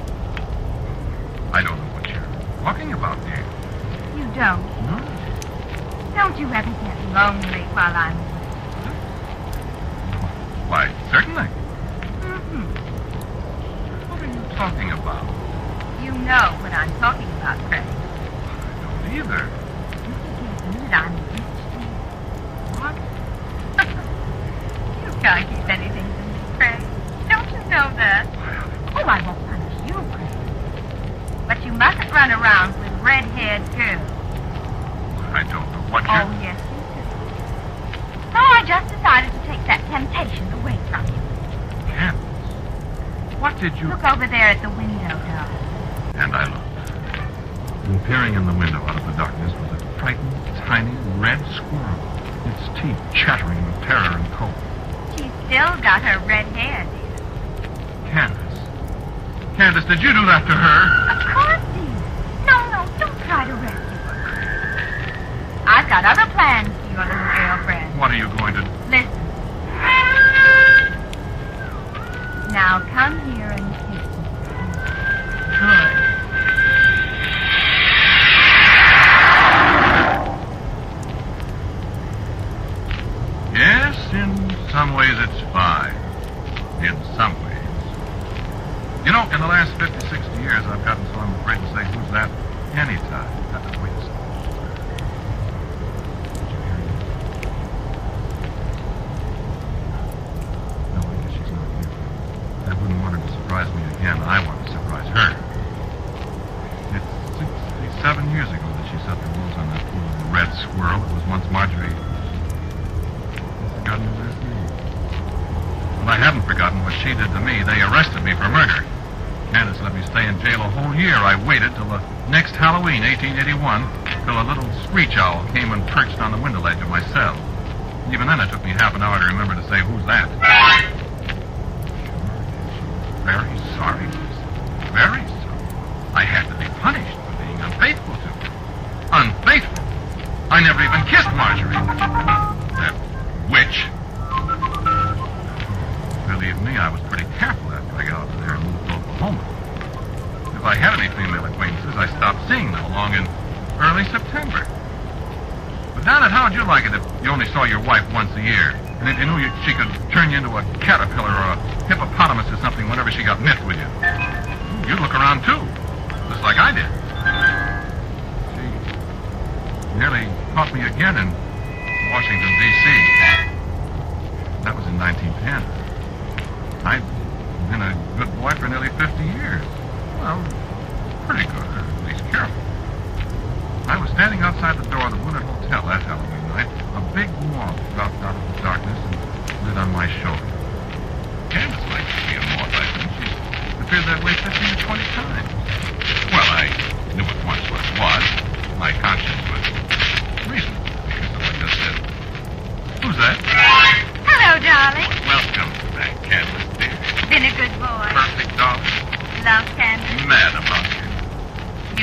I don't know what you're talking about, dear. You don't? No. you ever get lonely while I'm away? Why, certainly. Mm-hmm. What are you talking about? You know what I'm talking about, Craig. I don't either. You forget that I'm rich, dear. What? You can't keep anything from me, Craig. Don't you know that? Oh, I won't punish you, Craig. But you mustn't run around with red-haired girls. I don't know what Oh, yes, you do. So I just decided to take that temptation away from you. Candace, what did you... Look over there at the window, darling. And I looked. And peering in the window out of the darkness was a frightened, tiny, red squirrel, its teeth chattering with terror and cold. She's still got her red hair, dear. Candace. Candace, did you do that to her? Of course, dear. No, don't try to rescue her. I've got other plans for your little girlfriend. What are you going to do? Listen. Now come here and kiss me. Good. Yes, in some ways it's fine. In some ways. You know, in the last 50, 60 years, I've gotten so I'm afraid to say who's that anytime. Wait a second. No, I guess she's not here. I wouldn't want her to surprise me again. I want to surprise her. It's 67 years ago that she set the rules on that little red squirrel that was once Marjorie. I've forgotten her last name. Well, I haven't forgotten what she did to me. They arrested me for murder. Candace let me stay in jail a whole year. I waited till the next Halloween, 1881, till a little screech owl came and perched on the window ledge of my cell. Even then, it took me half an hour to remember to say, who's that? Very sorry, miss. Very sorry. I had to be punished for being unfaithful to her. Unfaithful? I never even kissed Marjorie. That witch. Believe me, I was pretty careful after I got out of there and moved to Oklahoma. If I had any female acquaintances, I stopped seeing them along in early September. But Donald, how'd you like it if you only saw your wife once a year? And if you knew she could turn you into a caterpillar or a hippopotamus or something whenever she got miffed with you? You'd look around, too. Just like I did. She nearly caught me again in Washington, D.C. That was in 1910. I'd been a good boy for nearly 50 years. Well, pretty good, or at least careful. I was standing outside the door of the Woodard Hotel that Halloween night. A big moth dropped out of the darkness and lit on my shoulder. Candace likes to be a moth, I think. She's appeared that way 15 or 20 times. Well, I knew at once what it was. My conscience was reasonable, so I just said, who's that? Hello, darling. Welcome back, Candace, dear. Been a good boy. Perfect, darling. Love Candace. Mad about you.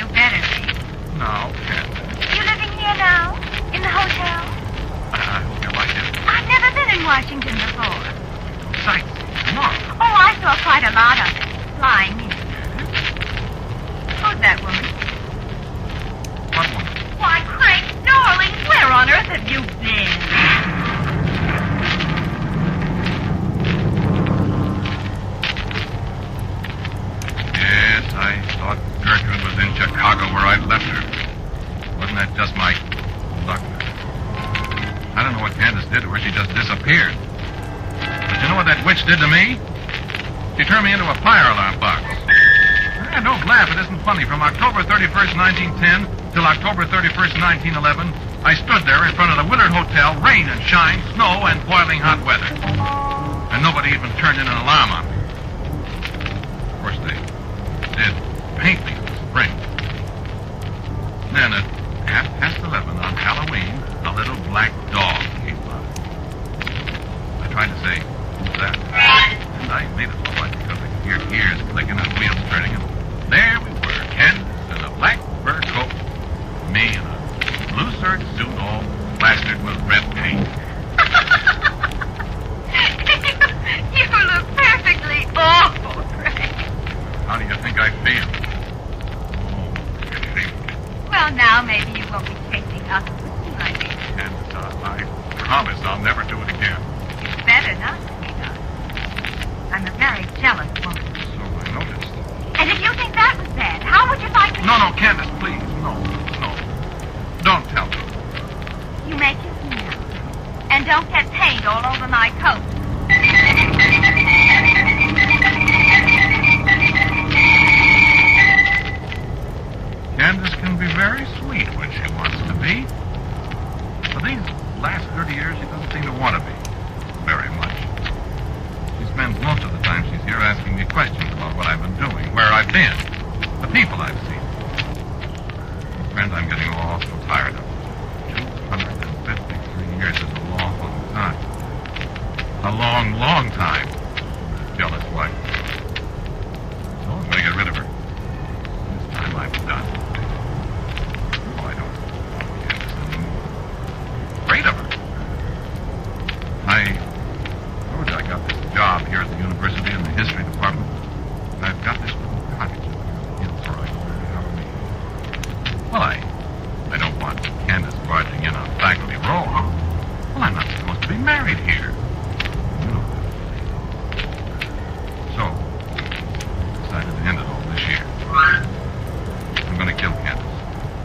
You better be. No, Candace. You living here now? In the hotel? I hope you like it. I've never been in Washington before. Sightseeing. Come on. Oh, I saw quite a lot of it. Flying in. Who's that woman? What woman? Why, Craig, darling, where on earth have you been? Yes, I thought Gertrude was in Chicago where I'd left her. Wasn't that just my luck? I don't know what Candace did to her. She just disappeared. But you know what that witch did to me? She turned me into a fire alarm box. Don't laugh. It isn't funny. From October 31st, 1910 till October 31st, 1911, I stood there in front of the Willard Hotel, rain and shine, snow and boiling hot weather. And nobody even turned in an alarm on me. Of course, they did paint me in the spring. Then at 11:30 on Halloween, a little black dog came by. I tried to say, who's that? And I made it look like because I could hear gears clicking and wheels turning. And there we were, Candace in a black fur coat, me in a blue serge suit all plastered with red paint. You look perfectly awful, Craig. How do you think I feel? Well, now maybe you won't be chasing us like this. And better not, sweetheart. I'm a very jealous woman. So I noticed. And if you think that was bad, how would you like me? No, Candace, please. No. Don't tell me. You may kiss me now. And don't get paint all over my coat. Candace can be very sweet when she wants to be. For these last 30 years, she doesn't seem to want to be very much. She spends most of the time she's here asking me questions about what I've been doing, where I've been, the people I've seen. Friend, I'm getting awful tired of it. 253 years is a long, long time. A long, long time. Jealous wife. So I'm going to get rid of her. This time I'm done. Oh, I don't get this anymore. Afraid of her. I told you I got this job here at the university in the history department. And I've got this little cottage in the hills where I go every Halloween. Well, I don't want Candace barging in on faculty roll. Well, I'm not supposed to be married here. No. So, I decided to end it all this year. I'm going to kill Candace.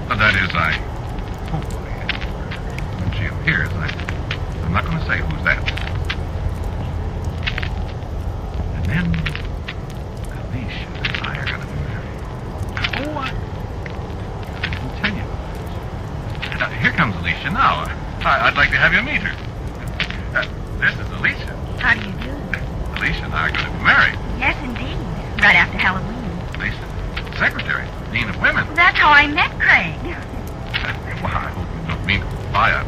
But that is, I hope I am. When she appears, I'm not going to say who's that. And then, Alicia and I are going to be married. Oh, I didn't tell you. Here comes Alicia now. I'd like to have you meet her. This is Alicia. How do you do? Alicia and I are going to be married. Yes, indeed. Right after Halloween. Alicia, secretary, dean of women. That's how I met Craig. Well, I hope you don't mean to imply I'm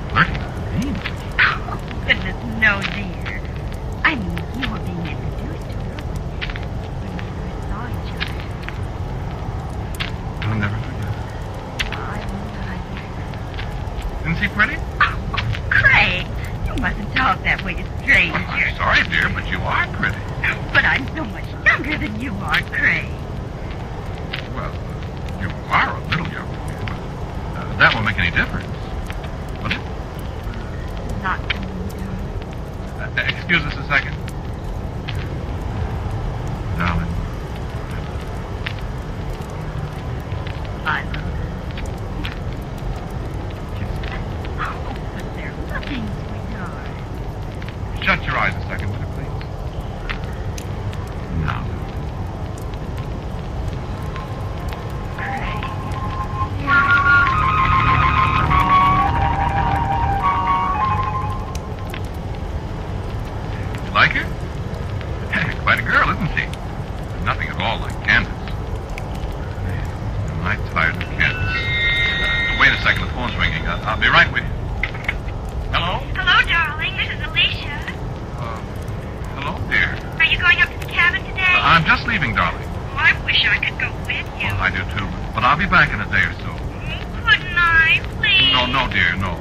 flirting with the dean. Oh, goodness, no, dear. I mean, you were being introduced to her when we first saw each other. I'll never forget. I won't either. Isn't she pretty? Oh, Craig, you mustn't talk that way to strangers. I'm sorry, dear, but you are pretty. But I'm so much younger than you are, Craig. Well, you are a little younger, but that won't make any difference, will it? Not to me, darling. Excuse us a second. Darling. I love you. Oh, but they're looking, sweetheart. Shut your eyes a second, will you, please? Now. You like her? Quite a girl, isn't she? Nothing at all like Candace. Am I tired of Candace? Wait a second, the phone's ringing. I'll be right with you. Hello? Hello, darling. This is Alicia. Hello, dear. Are you going up to the cabin today? I'm just leaving, darling. Oh, I wish I could go with you. I do too, but I'll be back in a day or so. Couldn't I, please? No, dear, no.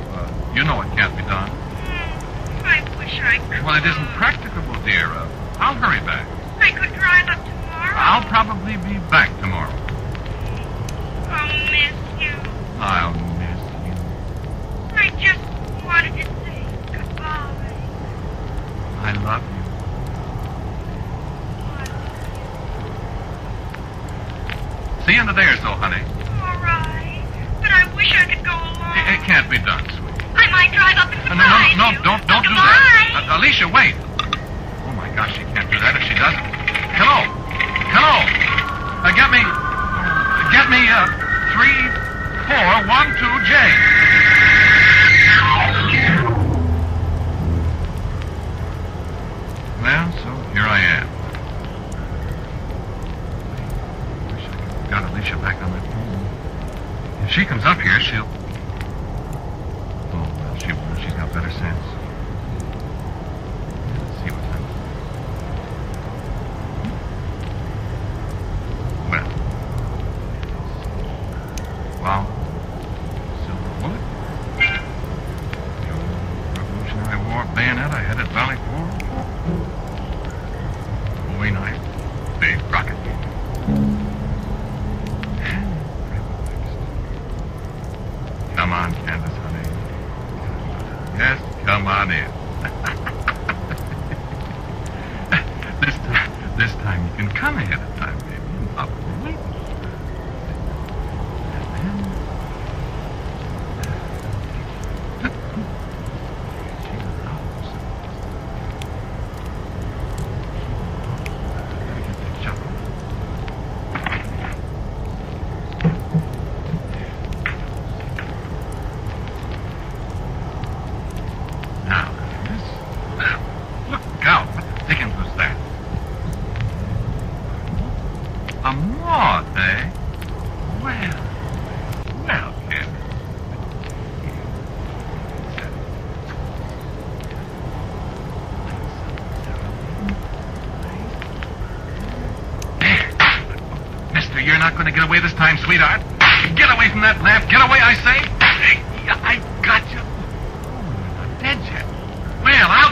You know it can't be done. I wish I could. Well, it isn't practicable, dear. I'll hurry back. I could drive up tomorrow. I'll probably be back tomorrow. I'll miss you. I'll miss you. I just wanted to say goodbye. I love you. See you in a day or so, honey. All right. But I wish I could go along. It can't be done, sweet. I might drive up and surprise No, you. don't do that. Alicia, wait. Oh, my gosh, she can't do that if she doesn't. Hello. Get me 3412J. Well, so here I am. I wish I could have got Alicia back on that phone. If she comes up here, she'll... Oh, well, she won't. She's got better sense. Let's see what time. Well, silver bullet. The old Revolutionary War bayonet I had at Valley Forge. Bowie knife. Big rocket. Come on, Candace, honey. Yes, come on. time, you can come ahead of time, baby, and Papa will wait. You're not going to get away this time, sweetheart. Get away from that lamp. Get away, I say. I got you. Oh, you're not dead yet. Well, I'll...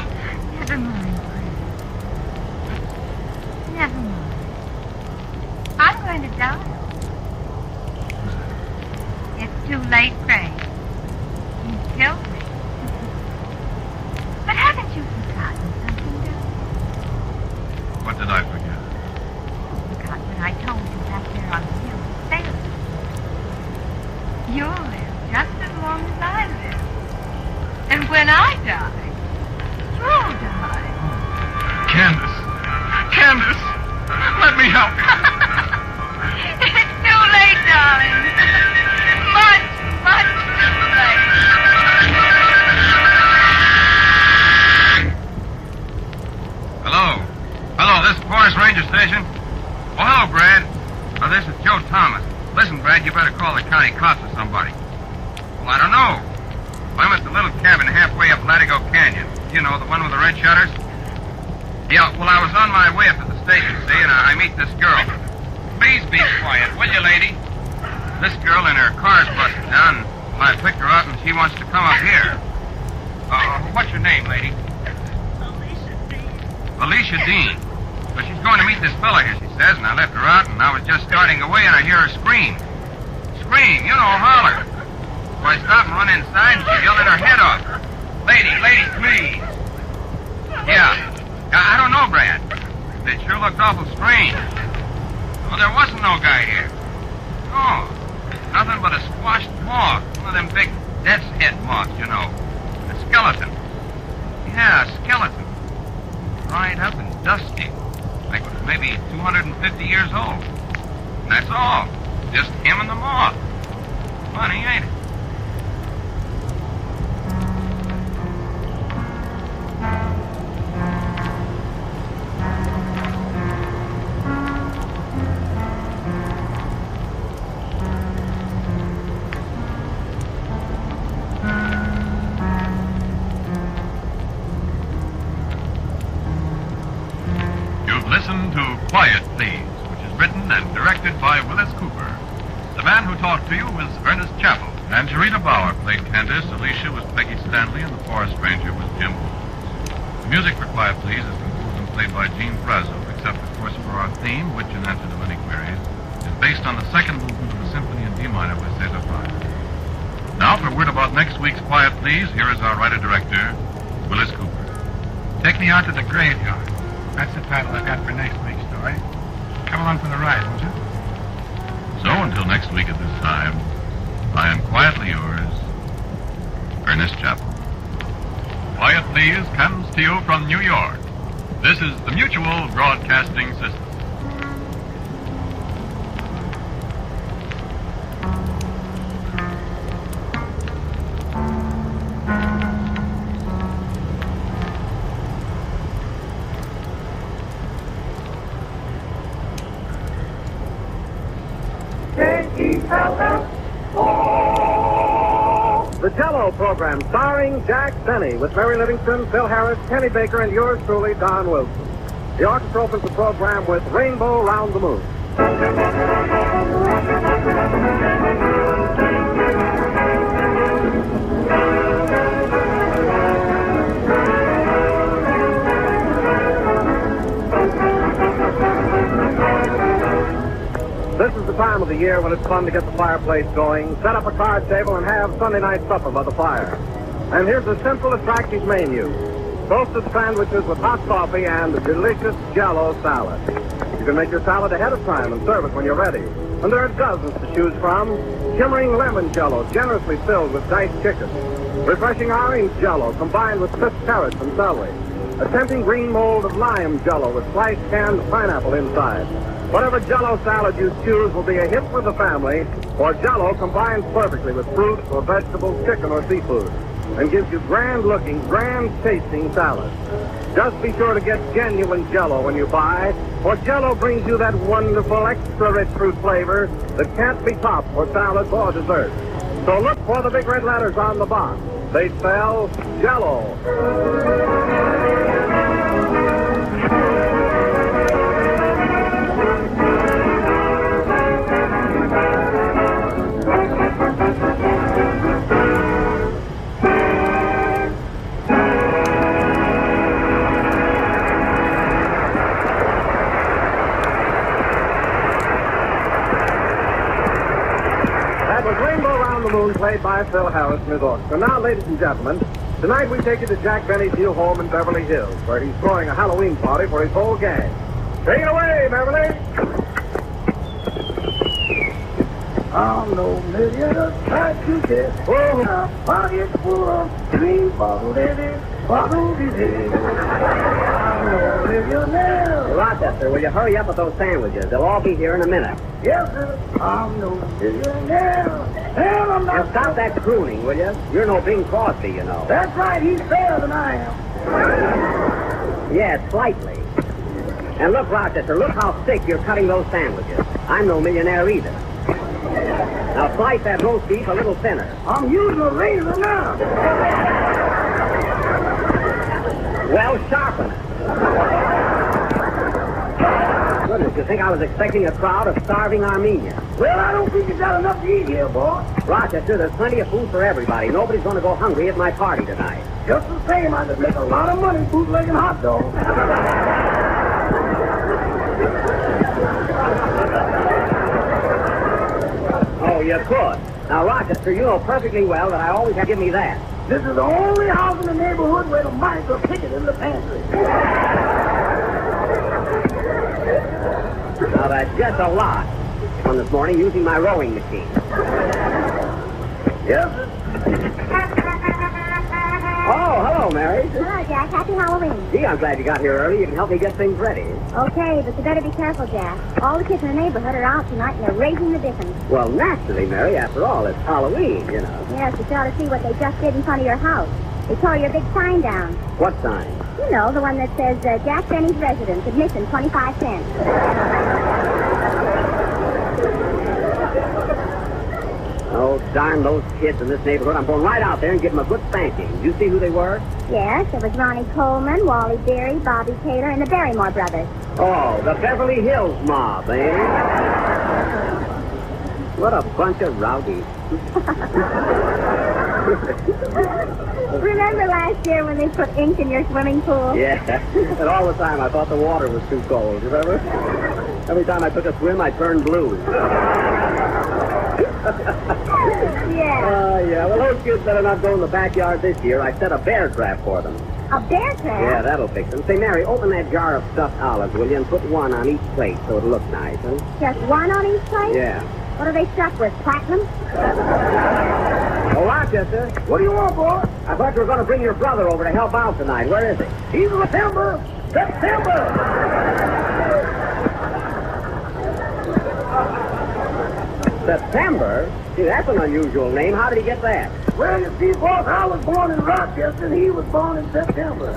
Never mind, Fred. Never mind. I'm going to die. It's too late, Craig. You killed me. But haven't you forgotten something, darling? What did I forget? Forgot what I told you back there on the hill of Salem. You'll live just as long as I live. And when I die, you'll die. Candace! Candace! Let me help you. It's too late, darling. Much, much too late. Hello. Hello, this is Forest Ranger Station. Oh, hello, Brad. This is Joe Thomas. Listen, Brad, you better call the county cops or somebody. Well, I don't know. I'm at the little cabin halfway up Latigo Canyon. You know, the one with the red shutters? Yeah, well, I was on my way up to the station, see, and I meet this girl. Please be quiet, will you, lady? This girl in her car's busted down. Well, I picked her up, and she wants to come up here. What's your name, lady? Alicia Dean. But she's going to meet this fella here, she says, and I left her out, and I was just starting away, and I hear her scream. Scream, you know, holler. So I stopped and run inside, and she's yelling her head off. Lady, please. Yeah, I don't know, Brad. It sure looked awful strange. Well, there wasn't no guy here. No, nothing but a squashed moth. One of them big death's head moths, you know. A skeleton. Yeah, a skeleton. Dried up and dusty. Like maybe 250 years old. And that's all. Just him and the moth. Funny, ain't it? Listen to Quiet, Please, which is written and directed by Willis Cooper. The man who talked to you was Ernest Chappell, and Sharita Bauer played Candace, Alicia was Peggy Stanley, and the Forest Ranger was Jim Woods. The music for Quiet, Please is composed and played by Gene Brazo, except, of course, for our theme, which, in answer to many queries, is based on the second movement of the Symphony in D minor with Cesar Paz. Now, for word about next week's Quiet, Please, here is our writer-director, Willis Cooper. Take me out to the graveyard. That's the title I've got for next week's story. Come along for the ride, won't you? So, until next week at this time, I am quietly yours, Ernest Chappell. Quiet, Please comes to you from New York. This is the Mutual Broadcasting System. The Jello program, starring Jack Benny, with Mary Livingston, Phil Harris, Kenny Baker, and yours truly, Don Wilson. The orchestra opens the program with Rainbow Round the Moon. This is the time of the year when it's fun to get the fireplace going, set up a card table, and have Sunday night supper by the fire. And here's the simple, attractive menu. toasted sandwiches with hot coffee, and a delicious Jell-O salad. You can make your salad ahead of time and serve it when you're ready. And there are dozens to choose from. Shimmering lemon Jell-O, generously filled with diced chicken. Refreshing orange Jell-O, combined with crisp carrots and celery. A tempting green mold of lime Jell-O with sliced canned pineapple inside. Whatever Jell-O salad you choose will be a hit for the family, for Jell-O combines perfectly with fruit or vegetables, chicken or seafood, and gives you grand-looking, grand-tasting salads. Just be sure to get genuine Jell-O when you buy, for Jell-O brings you that wonderful, extra-rich fruit flavor that can't be topped for salads or desserts. So look for the big red letters on the box. They spell Jell-O. Played by Phil Harris and his orchestra. Now, ladies and gentlemen, tonight we take you to Jack Benny's new home in Beverly Hills, where he's throwing a Halloween party for his whole gang. Take it away, Beverly! I'm no millionaire, tried to get full of pockets full of green bottle ladies, bottle ladies. I'm no millionaire. Rochester, will you hurry up with those sandwiches? They'll all be here in a minute. Yes, sir. I'm no millionaire. And I'm not... Now stop that crooning, will you? You're no Bing Crosby, you know. That's right. He's fairer than I am. Yeah, slightly. And look, Rochester, look how thick you're cutting those sandwiches. I'm no millionaire either. Now slice that roast beef a little thinner. I'm using a razor now. Well, sharpen it. Goodness, you think I was expecting a crowd of starving Armenians? Well, I don't think you got enough to eat here, boy. Rochester, there's plenty of food for everybody. Nobody's going to go hungry at my party tonight. Just the same, I could make a lot of money bootlegging hot dogs. Oh, you could. Now, Rochester, you know perfectly well that I always have to give me that. This is the only house in the neighborhood where the mice are picking in the pantry. Now, that's just a lot. From this morning using my rowing machine. Yes, sir. Oh, hello, Mary. Hello, Jack. Happy Halloween. Gee, I'm glad you got here early. You can help me get things ready. Okay, but you better be careful, Jack. All the kids in the neighborhood are out tonight and they're raising the dickens. Well, naturally, Mary. After all, it's Halloween, you know. Yes, you ought to see what they just did in front of your house. They tore your big sign down. What sign? You know, the one that says, Jack Benny's residence, admission 25 cents. Oh, darn those kids in this neighborhood. I'm going right out there and give them a good spanking. You see who they were? Yes, there was Ronnie Coleman, Wally Beery, Bobby Taylor, and the Barrymore brothers. Oh, the Beverly Hills mob, eh? What a bunch of rowdies. Remember last year when they put ink in your swimming pool? Yeah, and all the time I thought the water was too cold, remember? Every time I took a swim, I turned blue. Yeah. Yeah. Well, those kids better not go in the backyard this year. I set a bear trap for them. A bear trap? Yeah, that'll fix them. Say, Mary, open that jar of stuffed olives, will you, and put one on each plate so it'll look nice, huh? Just one on each plate? Yeah. What are they stuck with, platinum? Oh, Rochester. What do you want, boy? I thought you were going to bring your brother over to help out tonight. Where is he? He's September. September? Gee, that's an unusual name. How did he get that? Well, you see, boss, I was born in Rochester, and he was born in September.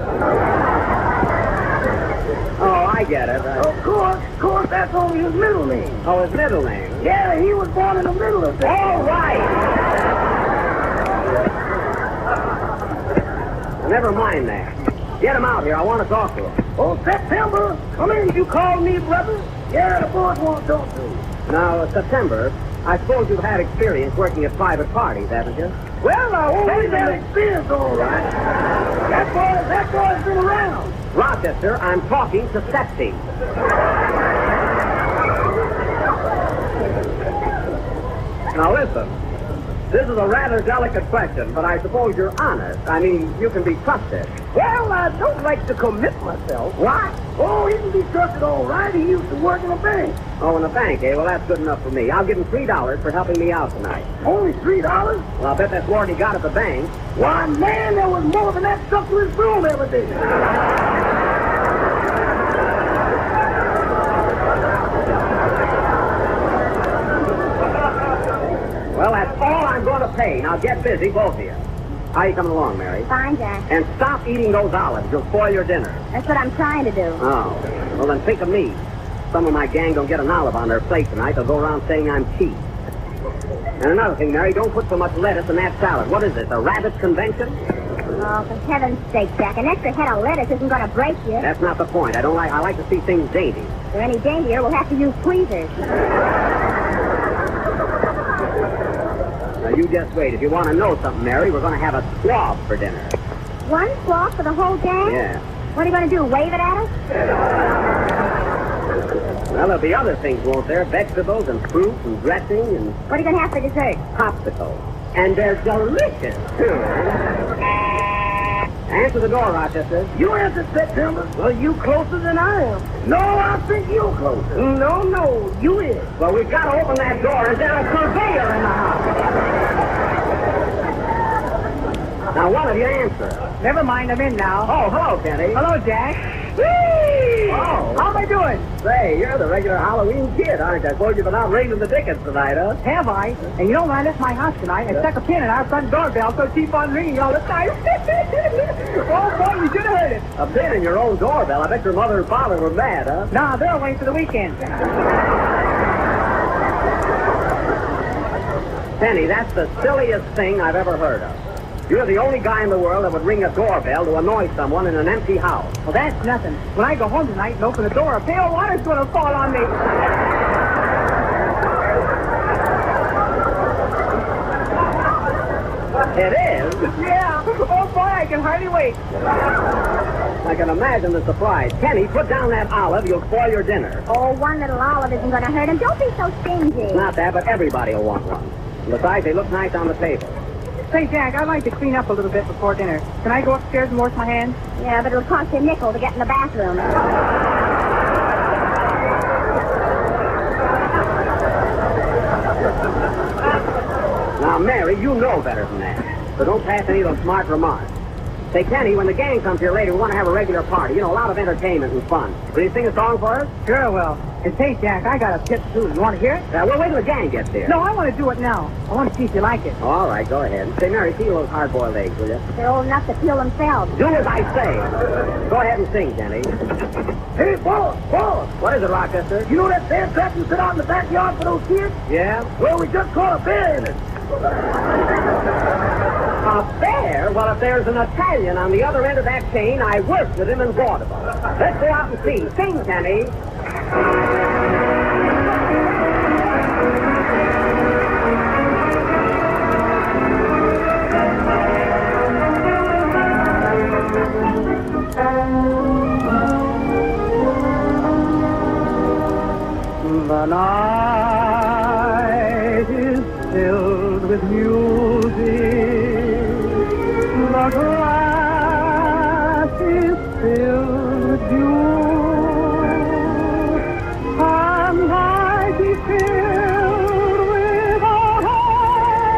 Oh, I get it. Of course, that's only his middle name. Oh, his middle name? Yeah, he was born in the middle of September. All right. Never mind that. Get him out here. I want to talk to him. Oh, September, come in. You called me, brother? Yeah, the boys want to talk to you. Now, September, I suppose you've had experience working at private parties, haven't you? Well, I always had experience, all right. That boy's been around. Rochester, I'm talking to Septi. Now listen. This is a rather delicate question, but I suppose you're honest. I mean, you can be trusted. Well, I don't like to commit myself. What? Oh, he can be trusted all right. He used to work in a bank. Oh, in a bank, eh? Well, that's good enough for me. I'll give him $3 for helping me out tonight. Only $3? Well, I'll bet that's more than he got at the bank. Why, man, there was more than that stuck to his broom every day. Well, that's all I'm going to pay. Now get busy, both of you. How are you coming along, Mary? Fine, Jack. And stop eating those olives. You'll spoil your dinner. That's what I'm trying to do. Oh. Well, then think of me. Some of my gang don't get an olive on their plate tonight. They'll go around saying I'm cheap. And another thing, Mary, don't put so much lettuce in that salad. What is this, a rabbit convention? Oh, for heaven's sake, Jack. An extra head of lettuce isn't going to break you. That's not the point. I like to see things dainty. If they're any daintier, we'll have to use tweezers. Now, you just wait. If you want to know something, Mary, we're going to have a squab for dinner. One squab for the whole gang? Yeah. What are you going to do, wave it at us? Well, there'll be other things, won't there? Vegetables and fruit and dressing and... What are you going to have for dessert? Popsicles. And they're delicious, too. Answer the door, Rochester. You answered, September. Well, you closer than I am. No, I think you're closer. No, you is. Well, we've got to open that door. Is there a surveyor in the house? Now, one of you answer. Never mind, I'm in now. Oh, hello, Kenny. Hello, Jack. Whee! Oh. How am I doing? Say, you're the regular Halloween kid, aren't you? I suppose you've been out raising the dickens tonight, huh? Have I? And you know, when I left my house tonight, I stuck a pin in our front doorbell so it keep on ringing all the time. Oh, boy, you should have heard it. A pin in your own doorbell? I bet your mother and father were mad, huh? Nah, they're away for the weekend. Penny, that's the silliest thing I've ever heard of. You're the only guy in the world that would ring a doorbell to annoy someone in an empty house. Well, that's nothing. When I go home tonight and open the door, a pail of water's going to fall on me. It is? Yeah. Oh, boy, I can hardly wait. I can imagine the surprise. Kenny, put down that olive. You'll spoil your dinner. Oh, one little olive isn't going to hurt him. Don't be so stingy. It's not that, but everybody will want one. Besides, they look nice on the table. Say, Jack, I'd like to clean up a little bit before dinner. Can I go upstairs and wash my hands? Yeah, but it'll cost you a nickel to get in the bathroom. Now, Mary, you know better than that. So don't pass any of those smart remarks. Say, Kenny, when the gang comes here later, we want to have a regular party. You know, a lot of entertainment and fun. Will you sing a song for us? Sure, well. And say, Jack, I got a tip, too. You want to hear it? We'll wait till the gang gets here. No, I want to do it now. I want to see if you like it. All right, go ahead. Say, Mary, peel those hard-boiled eggs, will you? They're old enough to peel themselves. Do as I say. Go ahead and sing, Kenny. Hey, boss. What is it, Rochester? You know that bear trap you set out in the backyard for those kids? Yeah? Well, we just caught a bear in it. A bear? Well, if there's an Italian on the other end of that chain, I worked with him in vaudeville. Let's go out and see. Sing, Kenny. The night is filled with music. The grass is filled with dew. And I be filled with a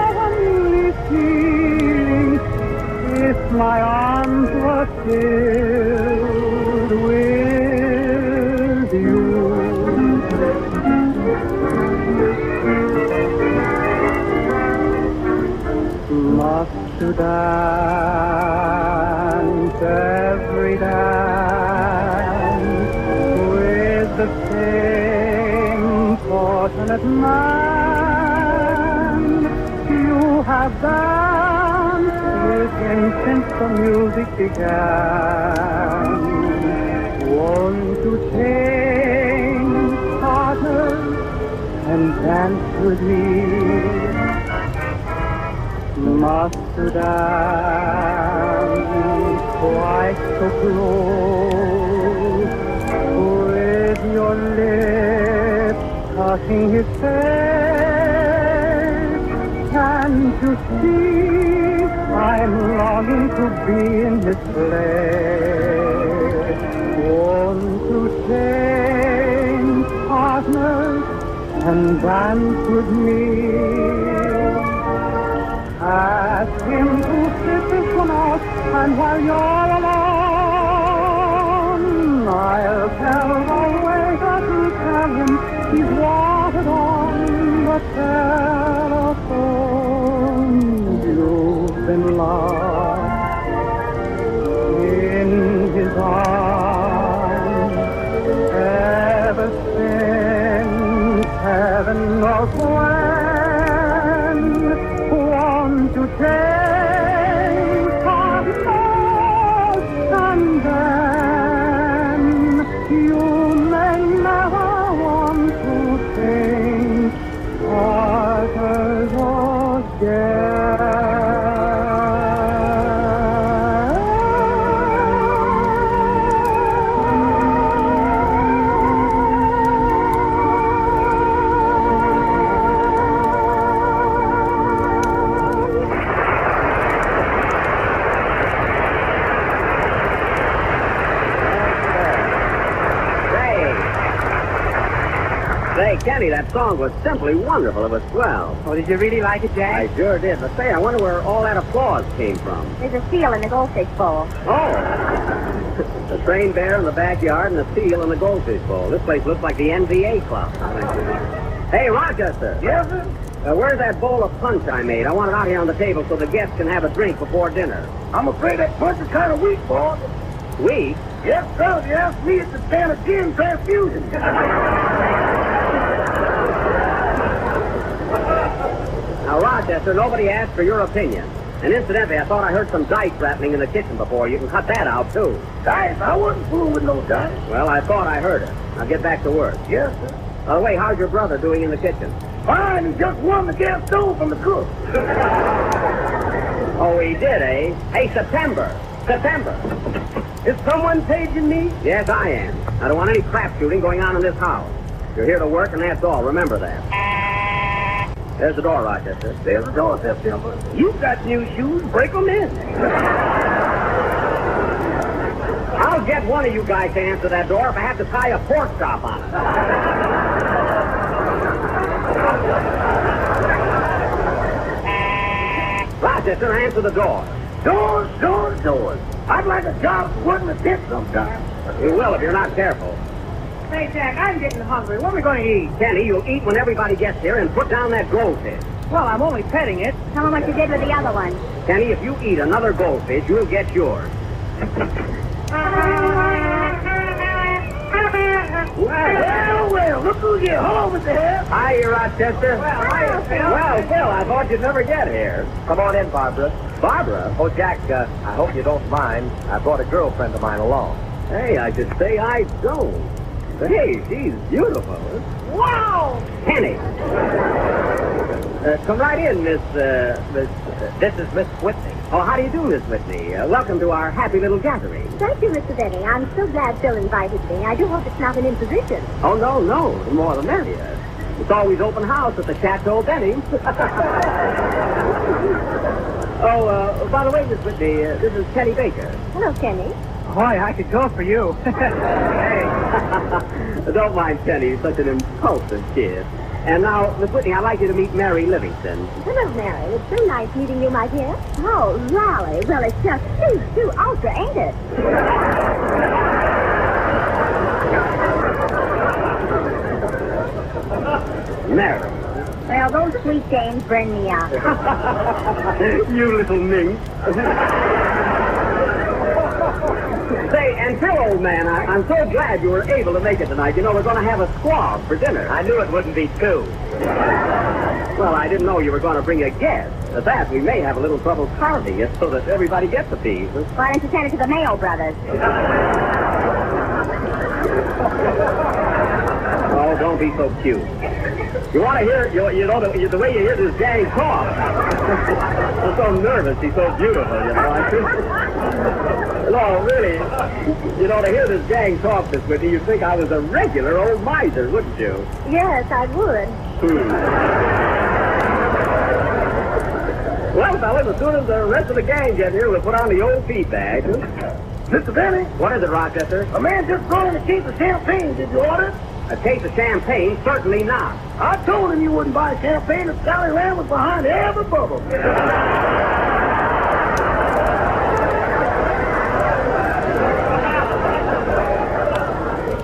heavenly feeling if my arms were filled with you. To dance every dance with the same fortunate man you have danced with him since the music began. Won't you change partners and dance with me? Must dance quite so close, with your lips touching his face and you see, I'm longing to be in his place. Won't you change partners and dance with me? Ask him to sit this one out, and while you're alone, I'll tell the waiter to tell him he's wanted on the telephone. You've been lost in his arms ever since heaven knows when. Won't you change partners, and then you may never want to change partners again. Say, Kenny, that song was simply wonderful. It was swell. Oh, did you really like it, Jack? I sure did. But say, I wonder where all that applause came from. There's a seal in the goldfish bowl. Oh! The trained bear in the backyard and the seal in the goldfish bowl. This place looks like the NBA club. Hey, Rochester. Yes, sir? Where's that bowl of punch I made? I want it out here on the table so the guests can have a drink before dinner. I'm afraid that punch is kind of weak, boy. Weak? Yes, sir. If you ask me, it's a stand of skin transfusion. Now, Rochester, nobody asked for your opinion. And incidentally, I thought I heard some dice rattling in the kitchen before. You can cut that out, too. Dice? I wasn't fooling with no dice. Well, I thought I heard it. Now get back to work. Yes, sir. By the way, how's your brother doing in the kitchen? Fine. He just won the gas stove from the cook. Oh, he did, eh? Hey, September. Is someone paging me? Yes, I am. I don't want any crap shooting going on in this house. You're here to work, and that's all. Remember that. There's the door, Rochester. There's the door, September. You've got new shoes. Break them in. I'll get one of you guys to answer that door if I have to tie a pork chop on it. Rochester, answer the door. Doors. I'd like a job that wasn't a pit sometimes. You will if you're not careful. Hey, Jack, I'm getting hungry. What are we going to eat? Kenny, you'll eat when everybody gets here and put down that goldfish. Well, I'm only petting it. Tell him what you did with the other one. Kenny, if you eat another goldfish, you'll get yours. Well, look who's here. Hello, Mr. Hare. Hi, Rochester. Well, Phil, I thought you'd never get here. Come on in, Barbara. Barbara? Oh, Jack, I hope you don't mind. I brought a girlfriend of mine along. Hey, I should say I don't. Hey, she's beautiful. Wow! Kenny. Come right in, Miss. This is Miss Whitney. Oh, how do you do, Miss Whitney? Welcome to our happy little gathering. Thank you, Mr. Benny. I'm so glad Phil invited me. I do hope it's not an imposition. Oh, no. The more the merrier. It's always open house at the Chateau Benny. By the way, Miss Whitney, this is Kenny Baker. Hello, Kenny. Boy, I could go for you. Hey. Don't mind Kenny. He's such an impulsive kid. And now, Miss Whitney, I'd like you to meet Mary Livingston. Hello, Mary. It's so nice meeting you, my dear. Oh, Lolly. Well, it's just too ultra, ain't it? Mary. Well, those sweet dames burn me out. You little minx. Say, and Phil, old man, I'm so glad you were able to make it tonight. You know, we're going to have a squab for dinner. I knew it wouldn't be two. Well, I didn't know you were going to bring a guest. At that, we may have a little trouble carving it so that everybody gets a piece. Why don't you send it to the Mayo brothers? Oh, don't be so cute. You want to hear, you know, the way you hear this gang talk. I'm so nervous. He's so beautiful, you know. No, really, you know, to hear this gang talk this with you, you'd think I was a regular old miser, wouldn't you? Yes, I would. Well, fellas, as soon as the rest of the gang get here, we'll put on the old feed bag. Mr. Benny? What is it, Rochester? A man just brought in a case of champagne. Did you order it? A case of champagne? Certainly not. I told him you wouldn't buy champagne if Sally Lamb was behind every bubble.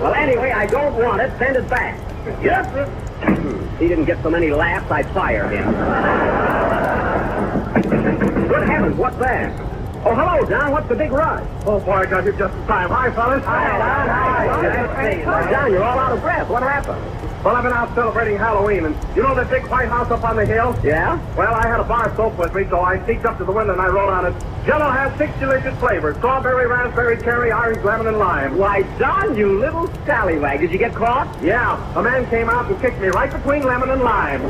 Well, anyway, I don't want it. Send it back. Yes, sir. If he didn't get so many laughs, I'd fire him. Good heavens, what's that? Oh, hello, John. What's the big rush? Oh, boy, I got you just in time. Hi, fellas. Hi. John, you're all out of breath. What happened? Well, I've been out celebrating Halloween, and you know that big White House up on the hill? Yeah? Well, I had a bar soap with me, so I sneaked up to the window and I wrote on it, Jell-O has 6 delicious flavors, strawberry, raspberry, cherry, orange, lemon, and lime. Why, John, you little scallywag. Did you get caught? Yeah. A man came out and kicked me right between lemon and lime.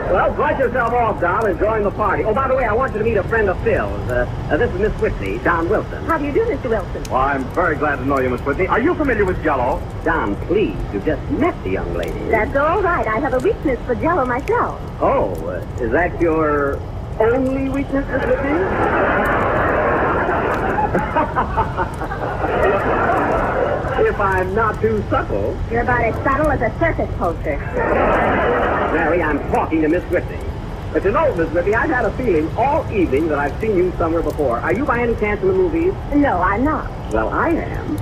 Well, brush yourself off, Don, and join the party. Oh, by the way, I want you to meet a friend of Phil's. This is Miss Whitney, Don Wilson. How do you do, Mr. Wilson? Well, I'm very glad to know you, Miss Whitney. Are you familiar with Jell-O? Don, please, you just met the young lady. That's all right. I have a weakness for Jell-O myself. Oh, is that your only weakness, Miss Whitney? If I'm not too subtle. You're about as subtle as a circus poster. Mary, I'm talking to Miss Whitney. But you know, Miss Whitney, I've had a feeling all evening that I've seen you somewhere before. Are you by any chance in the movies? No, I'm not. Well, I am.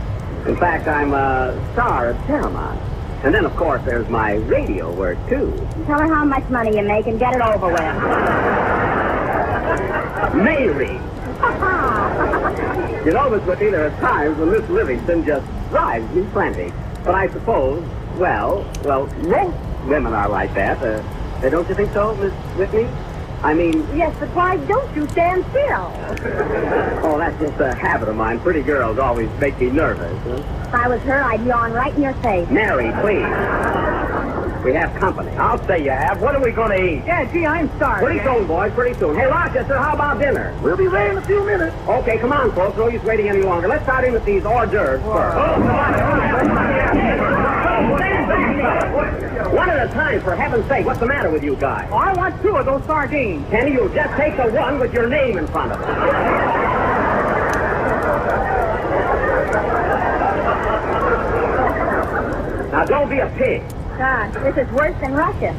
In fact, I'm a star at Paramount. And then, of course, there's my radio work, too. Tell her how much money you make and get it over with. Mary! You know, Miss Whitney, there are times when Miss Livingston just drives me frantic. But I suppose, well, most women are like that. Don't you think so, Miss Whitney? I mean... Yes, but why don't you stand still? Oh, that's just a habit of mine. Pretty girls always make me nervous. Huh? If I was her, I'd yawn right in your face. Mary, please. We have company. I'll say you have. What are we going to eat? Yeah, gee, I'm starving. Pretty soon, boys, pretty soon. Hey, Rochester, how about dinner? We'll be ready in a few minutes. Okay, come on, folks. No use waiting any longer. Let's start in with these hors d'oeuvres first. One at a time, for heaven's sake. What's the matter with you guys? Oh, I want 2 of those sardines. Kenny, you just take the one with your name in front of it. Now, don't be a pig. God, this is worse than Russia.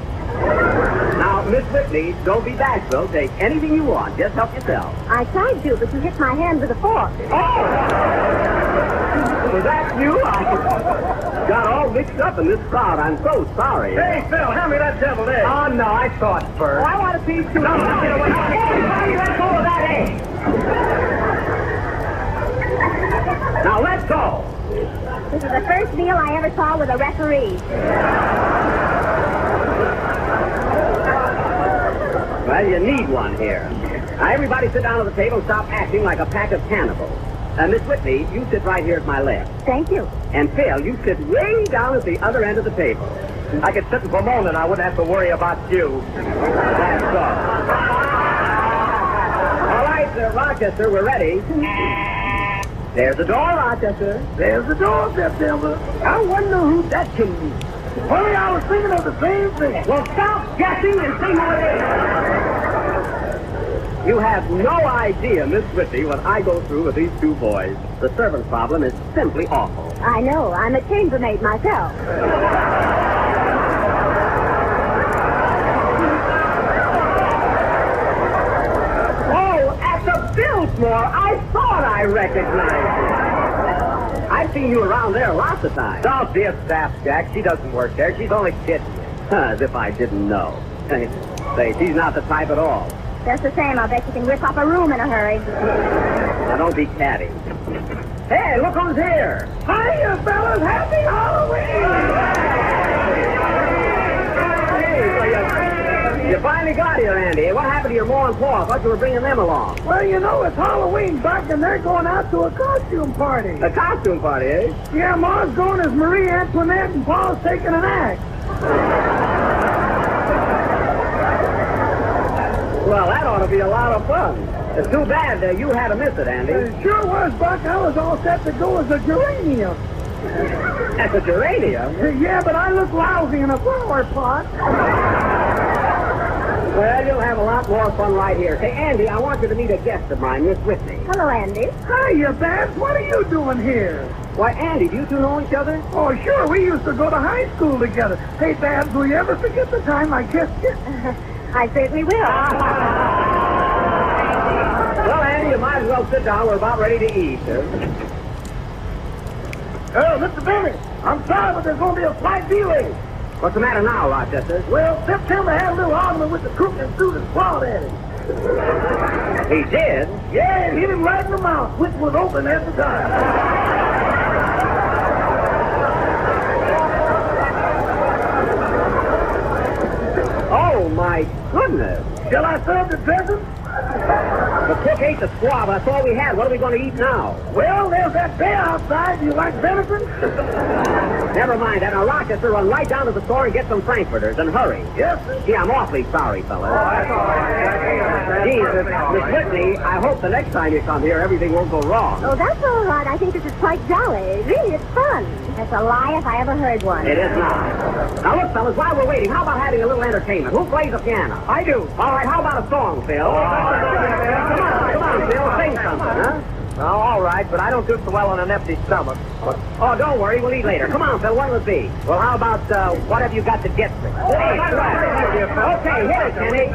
Now, Miss Whitney, don't be bashful. Take anything you want. Just help yourself. I tried to, but you hit my hand with a fork. Oh! Was that you? I got all mixed up in this crowd. I'm so sorry. Hey, Phil, hand me that deviled egg. Oh, no, I saw it first. Oh, I want a piece too. No, get away. Everybody, let go of that egg. Now, let's go. This is the first meal I ever saw with a referee. Well, you need one here. Now, everybody sit down at the table and stop acting like a pack of cannibals. Miss Whitney, you sit right here at my left. Thank you. And Phil, you sit way down at the other end of the table. I could sit in Pomona and I wouldn't have to worry about you. That's all. All right, Rochester, we're ready. There's the door, Rochester. There's the door, September. I wonder who that can be. Funny, I was thinking of the same thing. Well, stop guessing and see who it is. You have no idea, Miss Whitney, what I go through with these 2 boys. The servant problem is simply awful. I know. I'm a chambermaid myself. Oh, at the Biltmore, I thought I recognized you. I've seen you around there lots of times. Don't be a sap, Jack. She doesn't work there. She's only kidding you. As if I didn't know. Say, she's not the type at all. Just the same, I'll bet you can whip up a room in a hurry. Now, don't be catty. Hey, look who's here. Hiya, fellas. Happy Halloween! Hey, you finally got here, Andy. What happened to your Ma and Pa? I thought you were bringing them along. Well, you know, it's Halloween back and they're going out to a costume party. A costume party, eh? Yeah, Ma's going as Marie Antoinette and Pa's taking an act. Well, that ought to be a lot of fun. It's too bad you had to miss it, Andy. It sure was, Buck. I was all set to go as a geranium. As a geranium? Yeah, but I look lousy in a flower pot. Well, you'll have a lot more fun right here. Say, Andy, I want you to meet a guest of mine, Miss Whitney. Hello, Andy. Hiya, Babs. What are you doing here? Why, Andy, do you two know each other? Oh, sure. We used to go to high school together. Hey, Babs, will you ever forget the time I kissed you? I certainly will. Well, Andy, you might as well sit down. We're about ready to eat. Oh, Mr. Benny, I'm sorry, but there's going to be a slight delay. What's the matter now, Rochester? Well, September had a little argument with the cook and Susan swallowed at him. He did? Yeah, and hit him right in the mouth, which was open at the time. Oh, my goodness. Shall I serve the dressing? The cook ate the squab. That's all we had. What are we going to eat now? Well, there's that bear outside. Do you like venison? Never mind that. Now, Rochester, run right down to the store and get some frankfurters, and hurry. Yes, sir. Gee, I'm awfully sorry, fellas. That's all right. Gee, Miss Whitney, I hope the next time you come here, everything won't go wrong. Oh, that's all right. I think this is quite jolly. Really, it's fun. That's a lie if I ever heard one. It is not. Now, look, fellas, while we're waiting, how about having a little entertainment? Who plays the piano? I do. All right, how about a song, Phil? Come on, Phil, sing something, huh? Oh, all right, but I don't do so well on an empty stomach. Oh, don't worry, we'll eat later. Come on, Phil, what'll it be? Well, how about, what have you got to get me? Okay, hit it, Kenny.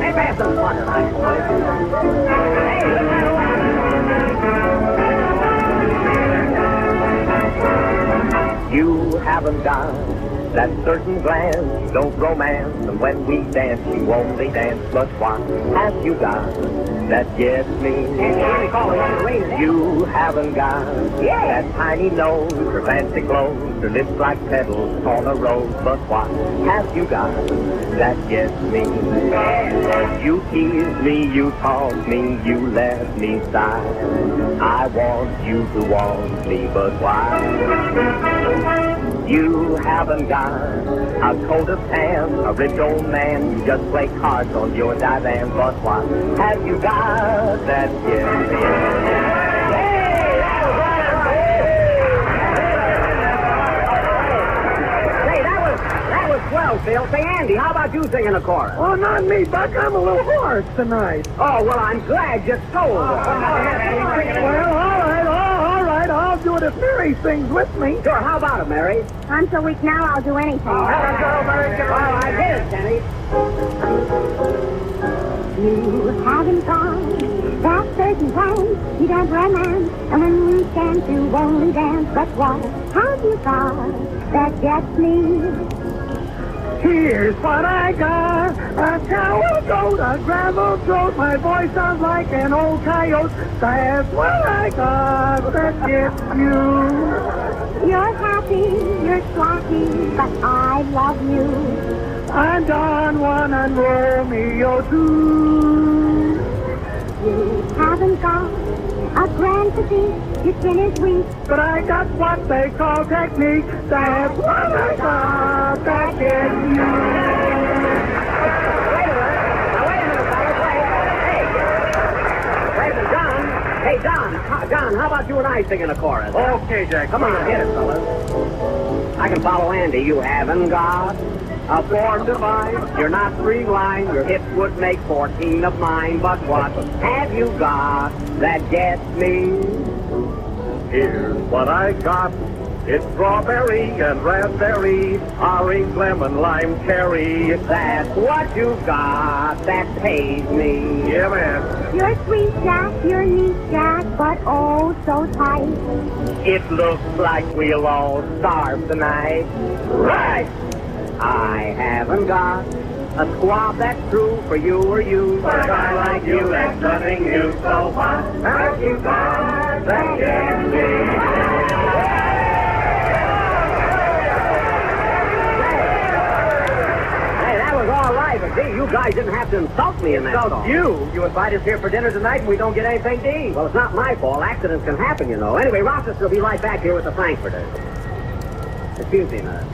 Hey, have some fun tonight. You haven't got that certain glance, don't romance, and when we dance, you only dance, but what have you got that gets me? You haven't got that tiny nose, or fancy clothes, or lips like petals on a rose, but what have you got that gets me? You tease me, you taunt me, you let me sigh. I want you to want me, but why? You haven't got a coat of tan, a rich old man. You just play cards on your divan. But what have you got that gets me? Hey, that was swell, Phil. Say, Andy, how about you singing a chorus? Oh, not me, Buck. I'm a little hoarse tonight. Oh, well, I'm glad you told us. Well, all right. I'll do it if Mary sings with me. Sure, how about it, Mary? I'm so weak now, I'll do anything. All right, hit it, Kenny. You haven't gone that certain time. You dance romance, and when we dance, you only dance. But what have you got that gets me? Here's what I got, a tower goat, a gravel throat, my voice sounds like an old coyote, that's what I got that gets you. You're happy, you're slacky, but I love you. I'm Don Juan and Romeo too. You haven't got a grand physique, your skin is weak, but I got what they call technique, that's what I got that gets you. Wait a minute, John. Hey, John, how about you and I singing a chorus? Okay, Jack. Come on, hit it, fellas. I can follow Andy. You haven't got a 4 to 5. You're not streamlined. Your hips would make 14 of mine. But what have you got that gets me? Here's what I got. It's strawberry and raspberry, orange, lemon, lime, cherry. That's what you got that pays me. Yeah, man. You're sweet, Jack, you're neat, Jack, but oh, so tight. It looks like we'll all starve tonight. Right! I haven't got a squab that's true for you or you, but I like you, that's nothing new. So what have you got that gets me? All right, but gee, you guys didn't have to insult me in that song. You invite us here for dinner tonight and we don't get anything to eat. Well, it's not my fault. Accidents can happen, you know. Anyway, Rochester will be right back here with the frankfurters. Excuse me, man.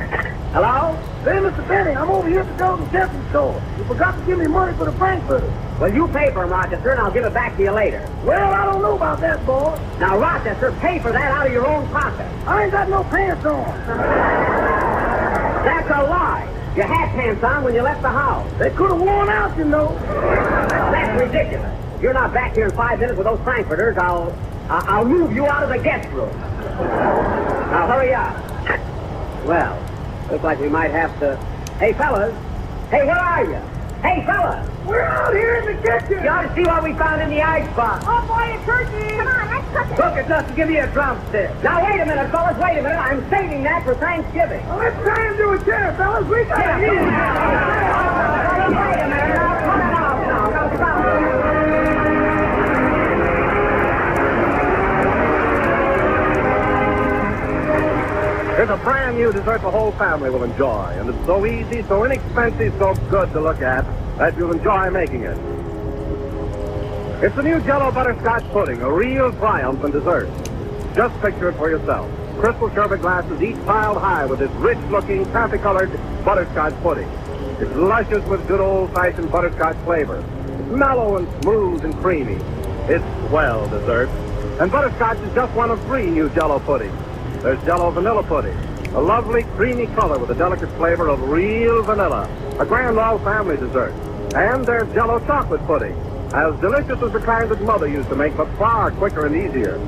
Hello? Hey, Mr. Benny, I'm over here at the delicatessen store. You forgot to give me money for the frankfurters. Well, you pay for them, Rochester, and I'll give it back to you later. Well, I don't know about that, boy. Now, Rochester, pay for that out of your own pocket. I ain't got no pants on. That's a lie. You had pants on when you left the house. They could have worn out, you know. That's ridiculous. If you're not back here in 5 minutes with those Frankfurters, I'll move you out of the guest room. Now, hurry up. Well, looks like we might have to... Hey, fellas. Hey, where are you? Hey, fellas. We're out here in the kitchen. You ought to see what we found in the icebox. Oh, boy, a turkey. Come on, let's cook it. Cook it enough to give you a drumstick. Now, wait a minute, fellas. Wait a minute. I'm saving that for Thanksgiving. Well, let's try and do it there, fellas. We got Yeah. it. Wait a minute. Now, cut it off now. Now, stop. Here's a brand new dessert the whole family will enjoy, and it's so easy, so inexpensive, so good to look at that you'll enjoy making it. It's the new Jell-O butterscotch pudding, a real triumph in dessert. Just picture it for yourself. Crystal sherbet glasses each piled high with this rich-looking, taffy-colored butterscotch pudding. It's luscious with good old-fashioned butterscotch flavor. It's mellow and smooth and creamy. It's swell dessert. And butterscotch is just one of 3 new Jell-O puddings. There's Jell-O vanilla pudding, a lovely creamy color with a delicate flavor of real vanilla, a grand all-family dessert. And there's Jell-O chocolate pudding, as delicious as the kind that Mother used to make, but far quicker and easier.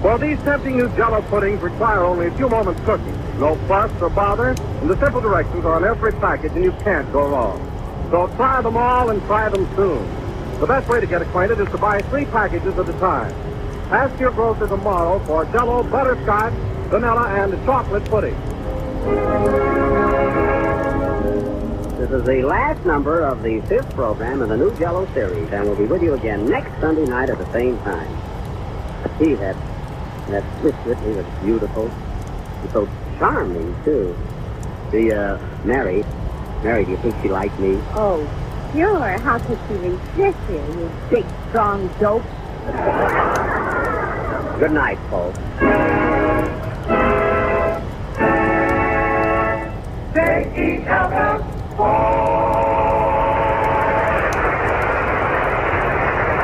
Well, these tempting new Jell-O puddings require only a few moments cooking. No fuss or bother, and the simple directions are on every package, and you can't go wrong. So try them all and try them soon. The best way to get acquainted is to buy 3 packages at a time. Ask your grocer tomorrow for Jell-O butterscotch, vanilla, and chocolate pudding. This is the last number of the 5th program in the new Jell-O series, and we'll be with you again next Sunday night at the same time. Gee, that Whiskey, he was beautiful. And so charming, too. Mary, do you think she liked me? Oh, sure. How could she resist you, you big, strong dope? Good night, folks. Take each other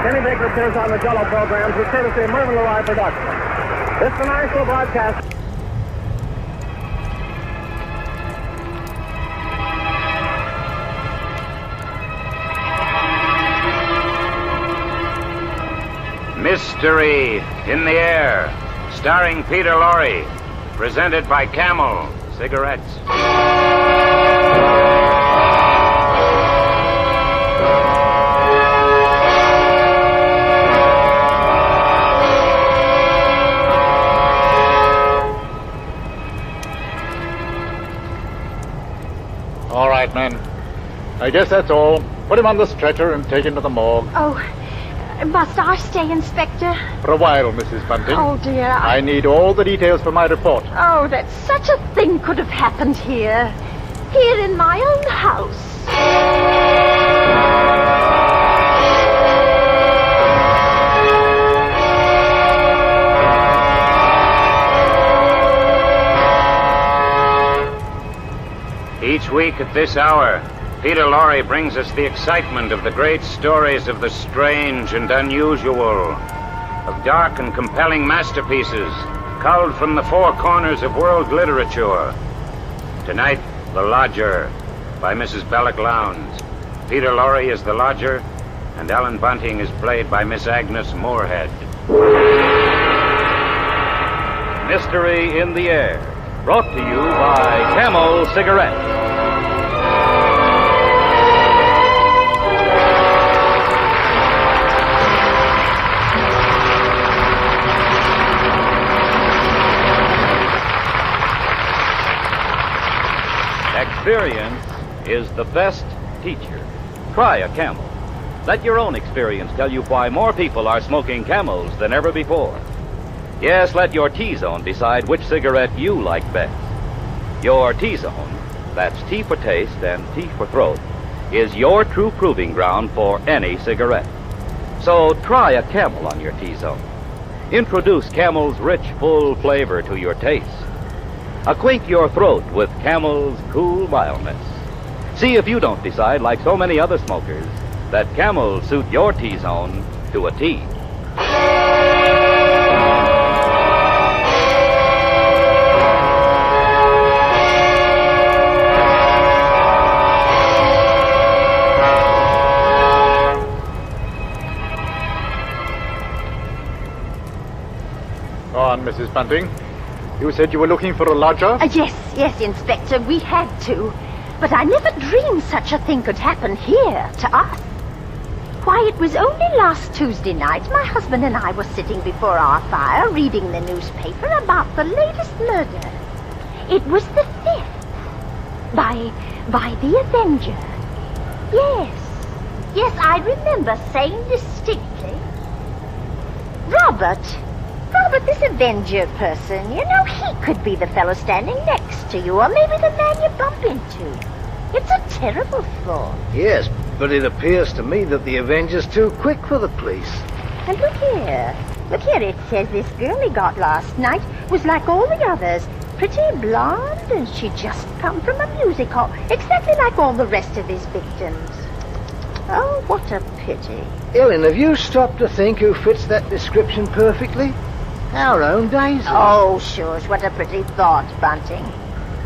Kenny Baker appears on the Jell-O programs with courtesy of Mervyn LeRoy Productions. This is the national broadcast. Mystery in the Air, starring Peter Lorre, presented by Camel Cigarettes. All right, men. I guess that's all. Put him on the stretcher and take him to the morgue. Oh, must I stay, Inspector? For a while, Mrs. Bunting. Oh, dear. I need all the details for my report. Oh, that such a thing could have happened here. Here in my own house. Each week at this hour, Peter Lorre brings us the excitement of the great stories of the strange and unusual, of dark and compelling masterpieces culled from the 4 corners of world literature. Tonight, The Lodger by Mrs. Belloc Lowndes. Peter Lorre is the lodger, and Ellen Bunting is played by Miss Agnes Moorehead. Mystery in the Air, brought to you by Camel Cigarettes. Experience is the best teacher. Try a Camel. Let your own experience tell you why more people are smoking Camels than ever before. Yes, let your T-Zone decide which cigarette you like best. Your T-Zone, that's T for taste and T for throat, is your true proving ground for any cigarette. So try a Camel on your T-Zone. Introduce Camel's rich, full flavor to your taste. Acquaint your throat with Camel's cool mildness. See if you don't decide, like so many other smokers, that Camel suit your T-Zone to a T. Go on, Mrs. Bunting. You said you were looking for a lodger? Yes, Inspector, we had to. But I never dreamed such a thing could happen here, to us. Why, it was only last Tuesday night my husband and I were sitting before our fire reading the newspaper about the latest murder. It was the theft by the Avenger. Yes, I remember saying distinctly. Robert, this Avenger person, you know, he could be the fellow standing next to you, or maybe the man you bump into. It's a terrible thought. Yes, but it appears to me that the Avenger's too quick for the police. And look here, it says this girl he got last night was like all the others. Pretty blonde, and she'd just come from a music hall, exactly like all the rest of his victims. Oh, what a pity. Ellen, have you stopped to think who fits that description perfectly? Our own Daisy. Oh, shush, what a pretty thought, Bunting.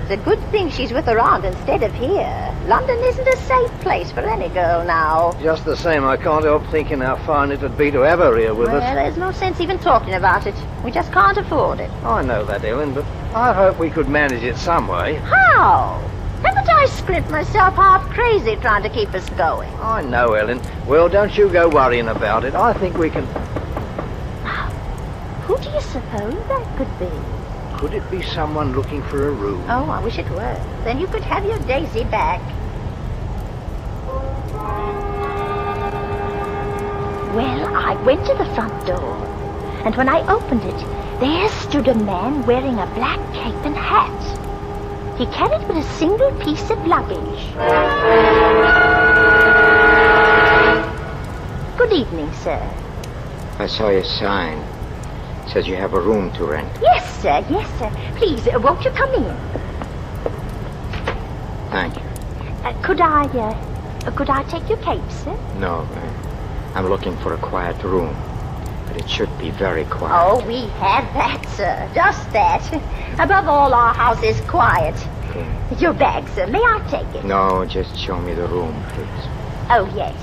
It's a good thing she's with her aunt instead of here. London isn't a safe place for any girl now. Just the same, I can't help thinking how fine it'd be to have her here with us. Well, there's no sense even talking about it. We just can't afford it. I know that, Ellen, but I hope we could manage it some way. How? Haven't I scrimped myself half crazy trying to keep us going? I know, Ellen. Well, don't you go worrying about it. I think we can... Who do you suppose that could be? Could it be someone looking for a room? Oh, I wish it were. Then you could have your Daisy back. Well, I went to the front door, and when I opened it, there stood a man wearing a black cape and hat. He carried but a single piece of luggage. Good evening, sir. I saw your sign. It says you have a room to rent. Yes, sir. Please, won't you come in? Thank you. Could I take your cape, sir? No, I'm looking for a quiet room. But it should be very quiet. Oh, we have that, sir. Just that. Above all, our house is quiet. Your bag, sir. May I take it? No, just show me the room, please. Oh, yes,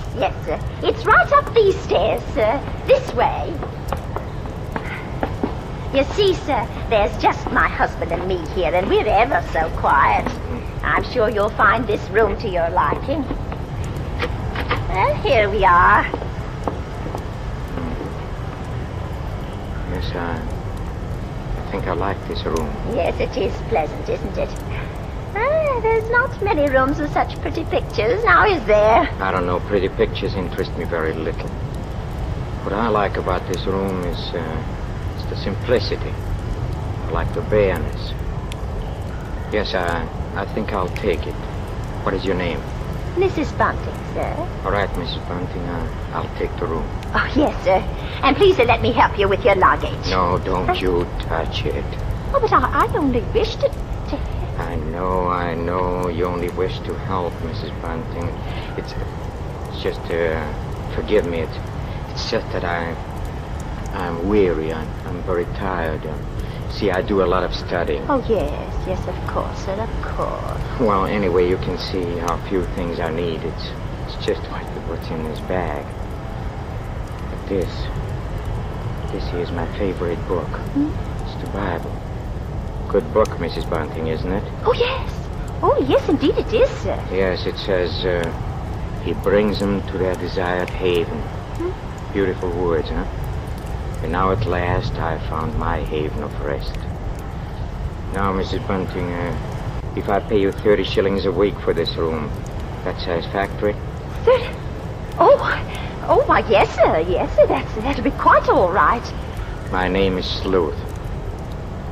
sir. It's right up these stairs, sir. This way. You see, sir, there's just my husband and me here, and we're ever so quiet. I'm sure you'll find this room to your liking. Well, here we are. Yes, I think I like this room. Yes, it is pleasant, isn't it? There's not many rooms with such pretty pictures, now is there? I don't know, pretty pictures interest me very little. What I like about this room is the simplicity. I like the bareness. Yes, I think I'll take it. What is your name? Mrs. Bunting, sir. All right, Mrs. Bunting, I'll take the room. Oh, yes, sir. And please let me help you with your luggage. No, don't you touch it. Oh, but I only wish to... I know. You only wish to help, Mrs. Bunting. It's just, forgive me. It's just that I'm weary. I'm very tired. See, I do a lot of studying. Oh, yes, of course, sir, of course. Well, anyway, you can see how few things I need. It's just what's in this bag. But this is my favorite book. It's the Bible. Good book, Mrs. Bunting, isn't it? Oh, yes. Oh, yes, indeed it is, sir. Yes, it says, he brings them to their desired haven. Beautiful words, huh? And now at last I found my haven of rest. Now, Mrs. Bunting, if I pay you 30 shillings a week for this room, that's satisfactory? 30? Oh, why, yes, sir. That'll be quite all right. My name is Sleuth.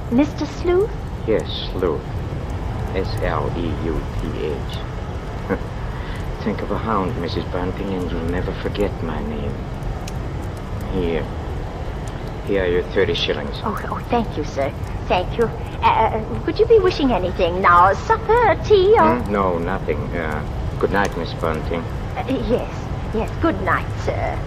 Mr. Sleuth? Yes, Sleuth. S-L-E-U-T-H. Think of a hound, Mrs. Bunting, and you'll never forget my name. Here are your 30 shillings. Oh, thank you, sir. Thank you. Would you be wishing anything now? Supper, tea, or... No, nothing. Good night, Miss Bunting. Yes. Good night, sir.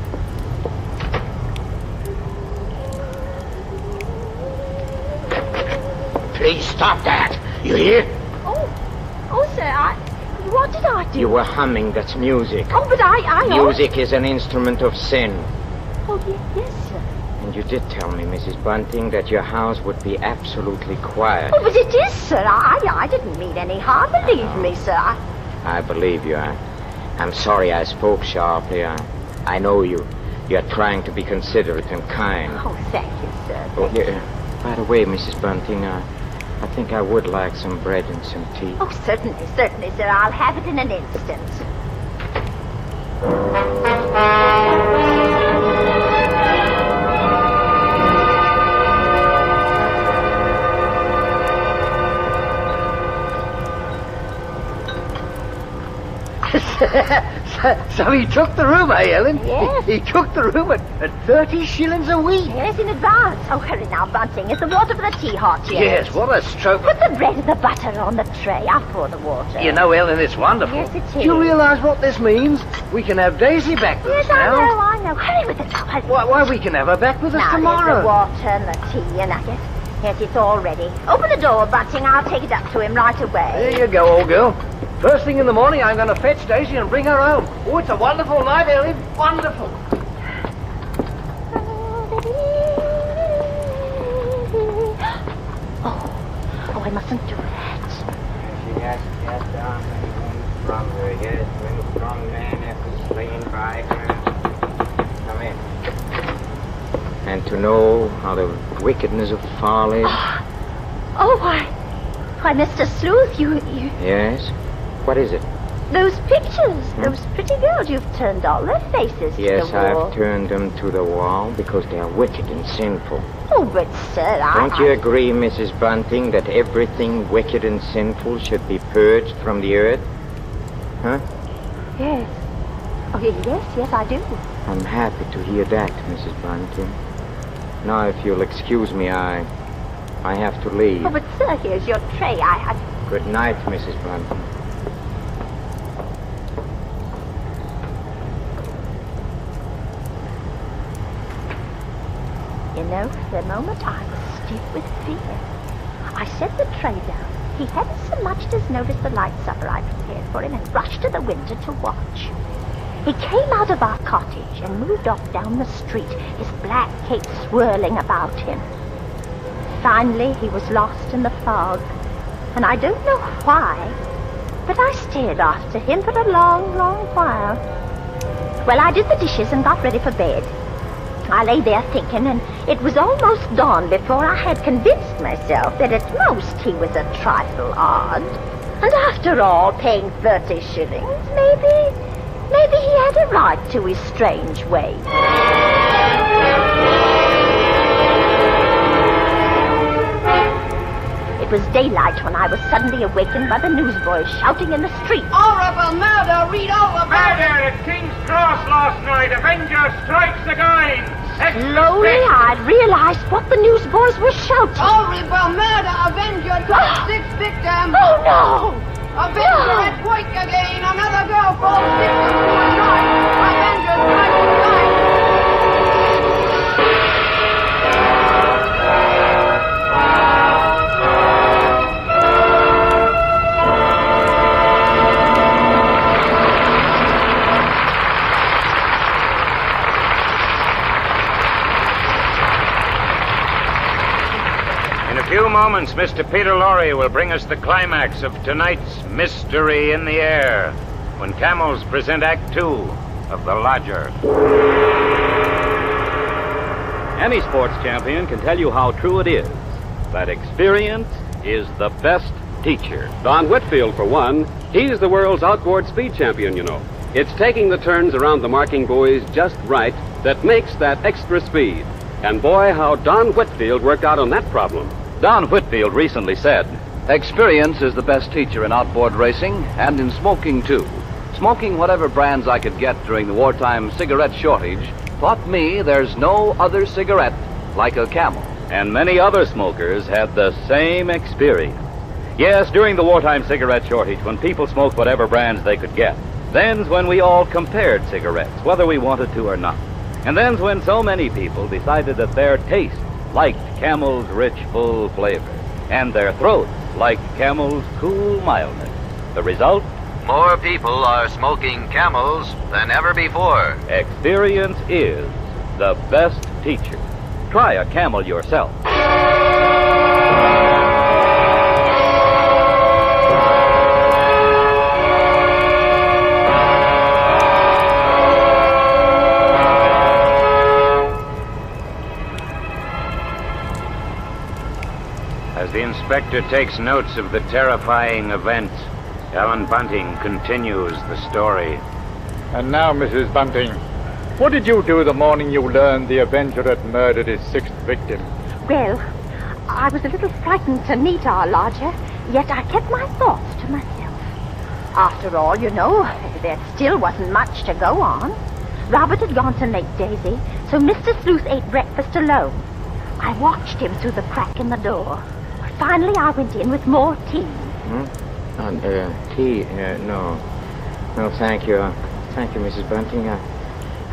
Please stop that. You hear? Oh, sir, what did I do? You were humming. That's music. Oh, but I... Music is an instrument of sin. Oh, yes, sir. And You did tell me, Mrs. Bunting, that your house would be absolutely quiet. Oh, but it is, sir. I didn't mean any harm, believe me, sir. I believe you. I'm sorry I spoke sharply. I know you're trying to be considerate and kind. Oh, thank you, sir. Oh, yeah. By the way, Mrs. Bunting, I think I would like some bread and some tea. Oh, certainly, sir. I'll have it in an instant. So he took the room, eh, Ellen? Yes. He took the room at 30 shillings a week. Yes, in advance. Oh, hurry now, Bunting. Is the water for the tea hot yet? Yes, what a stroke. Put the bread and the butter on the tray. I'll pour the water. You know, Ellen, it's wonderful. Yes, it is. Do you realise what this means? We can have Daisy back with us now. Yes, I know. Hurry with it now. Hurry. Why, we can have her back with us now, tomorrow. There's the water and the tea, and I guess... Yes, it's all ready. Open the door, Bunting. I'll take it up to him right away. There you go, old girl. First thing in the morning, I'm going to fetch Daisy and bring her home. Oh, it's a wonderful night, Ellen. Wonderful. Oh, I mustn't do that. She has to get down and from her. Yes, when a strong man has to slain by her. Come in. And to know how the wickedness of folly... Oh, why, Mr. Sleuth, you... Yes? What is it? Those pictures, those pretty girls, you've turned all their faces Yes, to the wall. I've turned them to the wall because they are wicked and sinful. Oh, but, sir, Don't you agree, Mrs. Bunting, that everything wicked and sinful should be purged from the earth? Huh? Yes. Oh, yes, I do. I'm happy to hear that, Mrs. Bunting. Now, if you'll excuse me, I have to leave. Oh, but, sir, here's your tray. Good night, Mrs. Bunting. You know, for a moment I was stiff with fear. I set the tray down. He hadn't so much as noticed the light supper I prepared for him and rushed to the window to watch. He came out of our cottage and moved off down the street, his black cape swirling about him. Finally, he was lost in the fog, and I don't know why, but I stared after him for a long, long while. Well, I did the dishes and got ready for bed. I lay there thinking, and it was almost dawn before I had convinced myself that at most he was a trifle odd. And after all, paying 30 shillings, maybe he had a right to his strange ways. It was daylight when I was suddenly awakened by the newsboys shouting in the street. Horrible murder! Read all about it! Murder at King's Cross last night! Avenger strikes again! Slowly, I'd realized what the newsboys were shouting. Horrible murder! Avenger drops 6 victims! Oh, no! Avenger at work again! Another girl falls victim to a knife! Avenger strikes again! In a few moments, Mr. Peter Lorre will bring us the climax of tonight's Mystery in the Air, when camels present Act 2 of The Lodger. Any sports champion can tell you how true it is that experience is the best teacher. Don Whitfield, for one, he's the world's outboard speed champion, you know. It's taking the turns around the marking buoys just right that makes that extra speed. And boy, how Don Whitfield worked out on that problem. Don Whitfield recently said, "Experience is the best teacher in outboard racing and in smoking, too. Smoking whatever brands I could get during the wartime cigarette shortage taught me there's no other cigarette like a Camel." And many other smokers had the same experience. Yes, during the wartime cigarette shortage, when people smoked whatever brands they could get, then's when we all compared cigarettes, whether we wanted to or not. And then's when so many people decided that their taste liked Camel's rich, full flavor, and their throats liked Camel's cool mildness. The result? More people are smoking Camels than ever before. Experience is the best teacher. Try a camel yourself. As the inspector takes notes of the terrifying event, Alan Bunting continues the story. And now, Mrs. Bunting, what did you do the morning you learned the Avenger had murdered his sixth victim? Well, I was a little frightened to meet our lodger, yet I kept my thoughts to myself. After all, you know, there still wasn't much to go on. Robert had gone to make Daisy, so Mr. Sleuth ate breakfast alone. I watched him through the crack in the door. Finally, I went in with more tea. Tea? No. No, thank you. Thank you, Mrs. Bunting.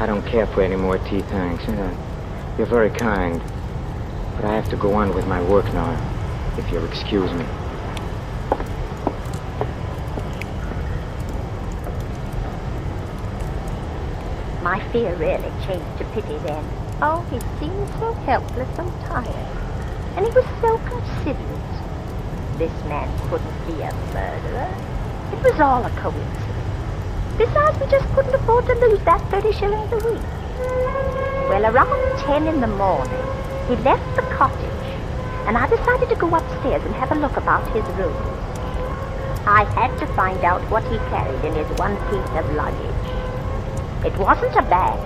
I don't care for any more tea, thanks. You're very kind. But I have to go on with my work now, if you'll excuse me. My fear really changed to pity then. Oh, he seemed so helpless and tired. And he was so considerate. This man couldn't be a murderer. It was all a coincidence. Besides, we just couldn't afford to lose that 30 shillings a week. Well, around 10 in the morning, he left the cottage, and I decided to go upstairs and have a look about his room. I had to find out what he carried in his one piece of luggage. It wasn't a bag.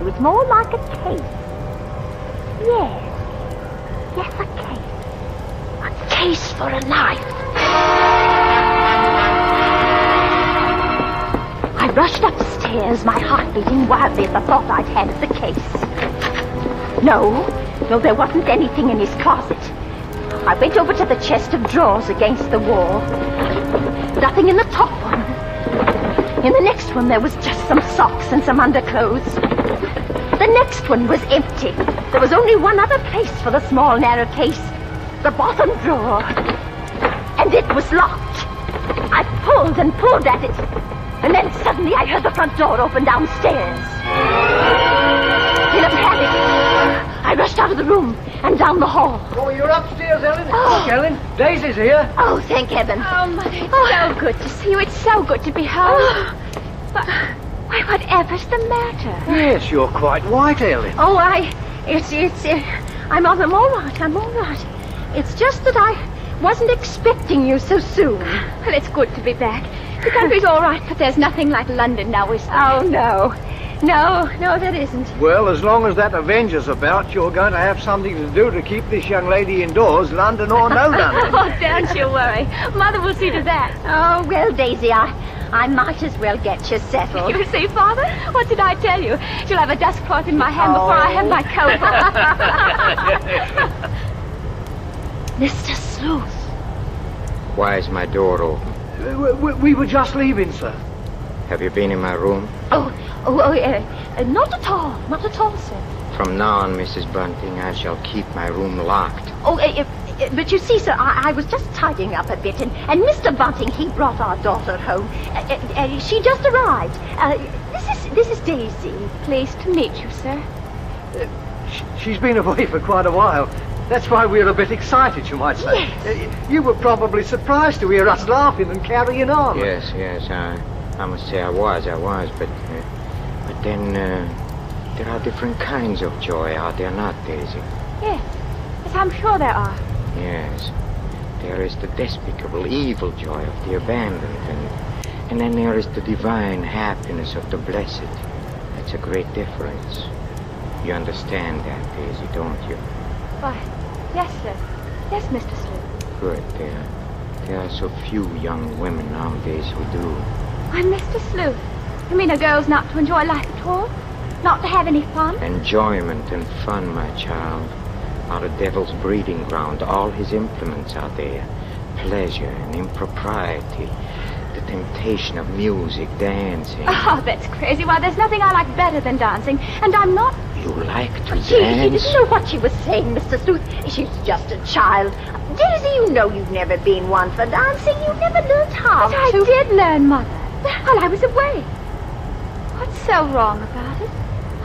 It was more like a case. Yes, a case. A case for a knife. I rushed upstairs, my heart beating wildly at the thought I'd had of the case. No, there wasn't anything in his closet. I went over to the chest of drawers against the wall. Nothing in the top one. In the next one, there was just some socks and some underclothes. The next one was empty. There was only one other place for the small, narrow case. The bottom drawer. And it was locked. I pulled and pulled at it. And then suddenly I heard the front door open downstairs. In a panic, I rushed out of the room and down the hall. Oh, you're upstairs, Ellen? Oh. Look, Ellen, Daisy's here. Oh, thank heaven. Oh, Mother, it's so good to see you. It's so good to be home. But, why, whatever's the matter? Yes, you're quite white, Ellen. Oh, I'm all right. It's just that I wasn't expecting you so soon. Well, it's good to be back. The country's all right, but there's nothing like London now, is there? Oh, no. No, there isn't. Well, as long as that Avenger's about, you're going to have something to do to keep this young lady indoors, London or no London. Oh, don't you worry. Mother will see to that. Oh, well, Daisy, I might as well get you settled. You see, Father? What did I tell you? She'll have a dust cloth in my hand before I have my coat on. Mr. Sleuth. Why is my door open? We were just leaving, sir. Have you been in my room? Not at all, sir. From now on, Mrs. Bunting, I shall keep my room locked. But you see, sir, I was just tidying up a bit, and Mr. Bunting, he brought our daughter home. She just arrived. This is Daisy. Pleased to meet you, sir. She's been away for quite a while. That's why we're a bit excited, you might say. Yes. You were probably surprised to hear us laughing and carrying on. Yes, I must say I was, but then there are different kinds of joy, are there not, Daisy? Yes, I'm sure there are. Yes, there is the despicable, evil joy of the abandoned, and then there is the divine happiness of the blessed. That's a great difference. You understand that, Daisy, don't you? Why, yes, sir. Yes, Mr. Sleuth. Good, there are so few young women nowadays who do. Why, Mr. Sleuth, you mean a girl's not to enjoy life at all? Not to have any fun? Enjoyment and fun, my child, are a devil's breeding ground. All his implements are there. Pleasure and impropriety, the temptation of music, dancing. Oh, that's crazy. Why, there's nothing I like better than dancing, and I'm not... You like to She dance? didn't know what she was saying, Mr. Sleuth. She's just a child. Daisy, you know you've never been one for dancing. You never learned how But to. I did learn, Mother, while I was away. What's so wrong about it?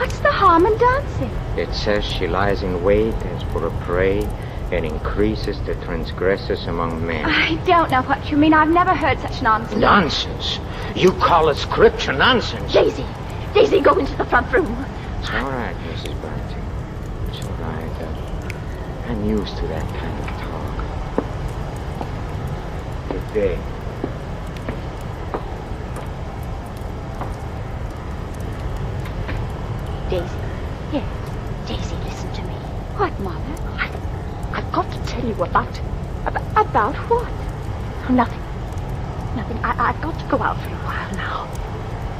What's the harm in dancing? It says she lies in wait as for a prey and increases the transgressors among men. I don't know what you mean. I've never heard such nonsense. Nonsense? You call it scripture nonsense? Daisy! Daisy, go into the front room. It's all right, Mrs. Bunting. It's all right. I'm used to that kind of talk. Good day. Daisy. Yes. Daisy, listen to me. What, Mother? I've got to tell you about what? Oh, nothing. I've got to go out for a while now.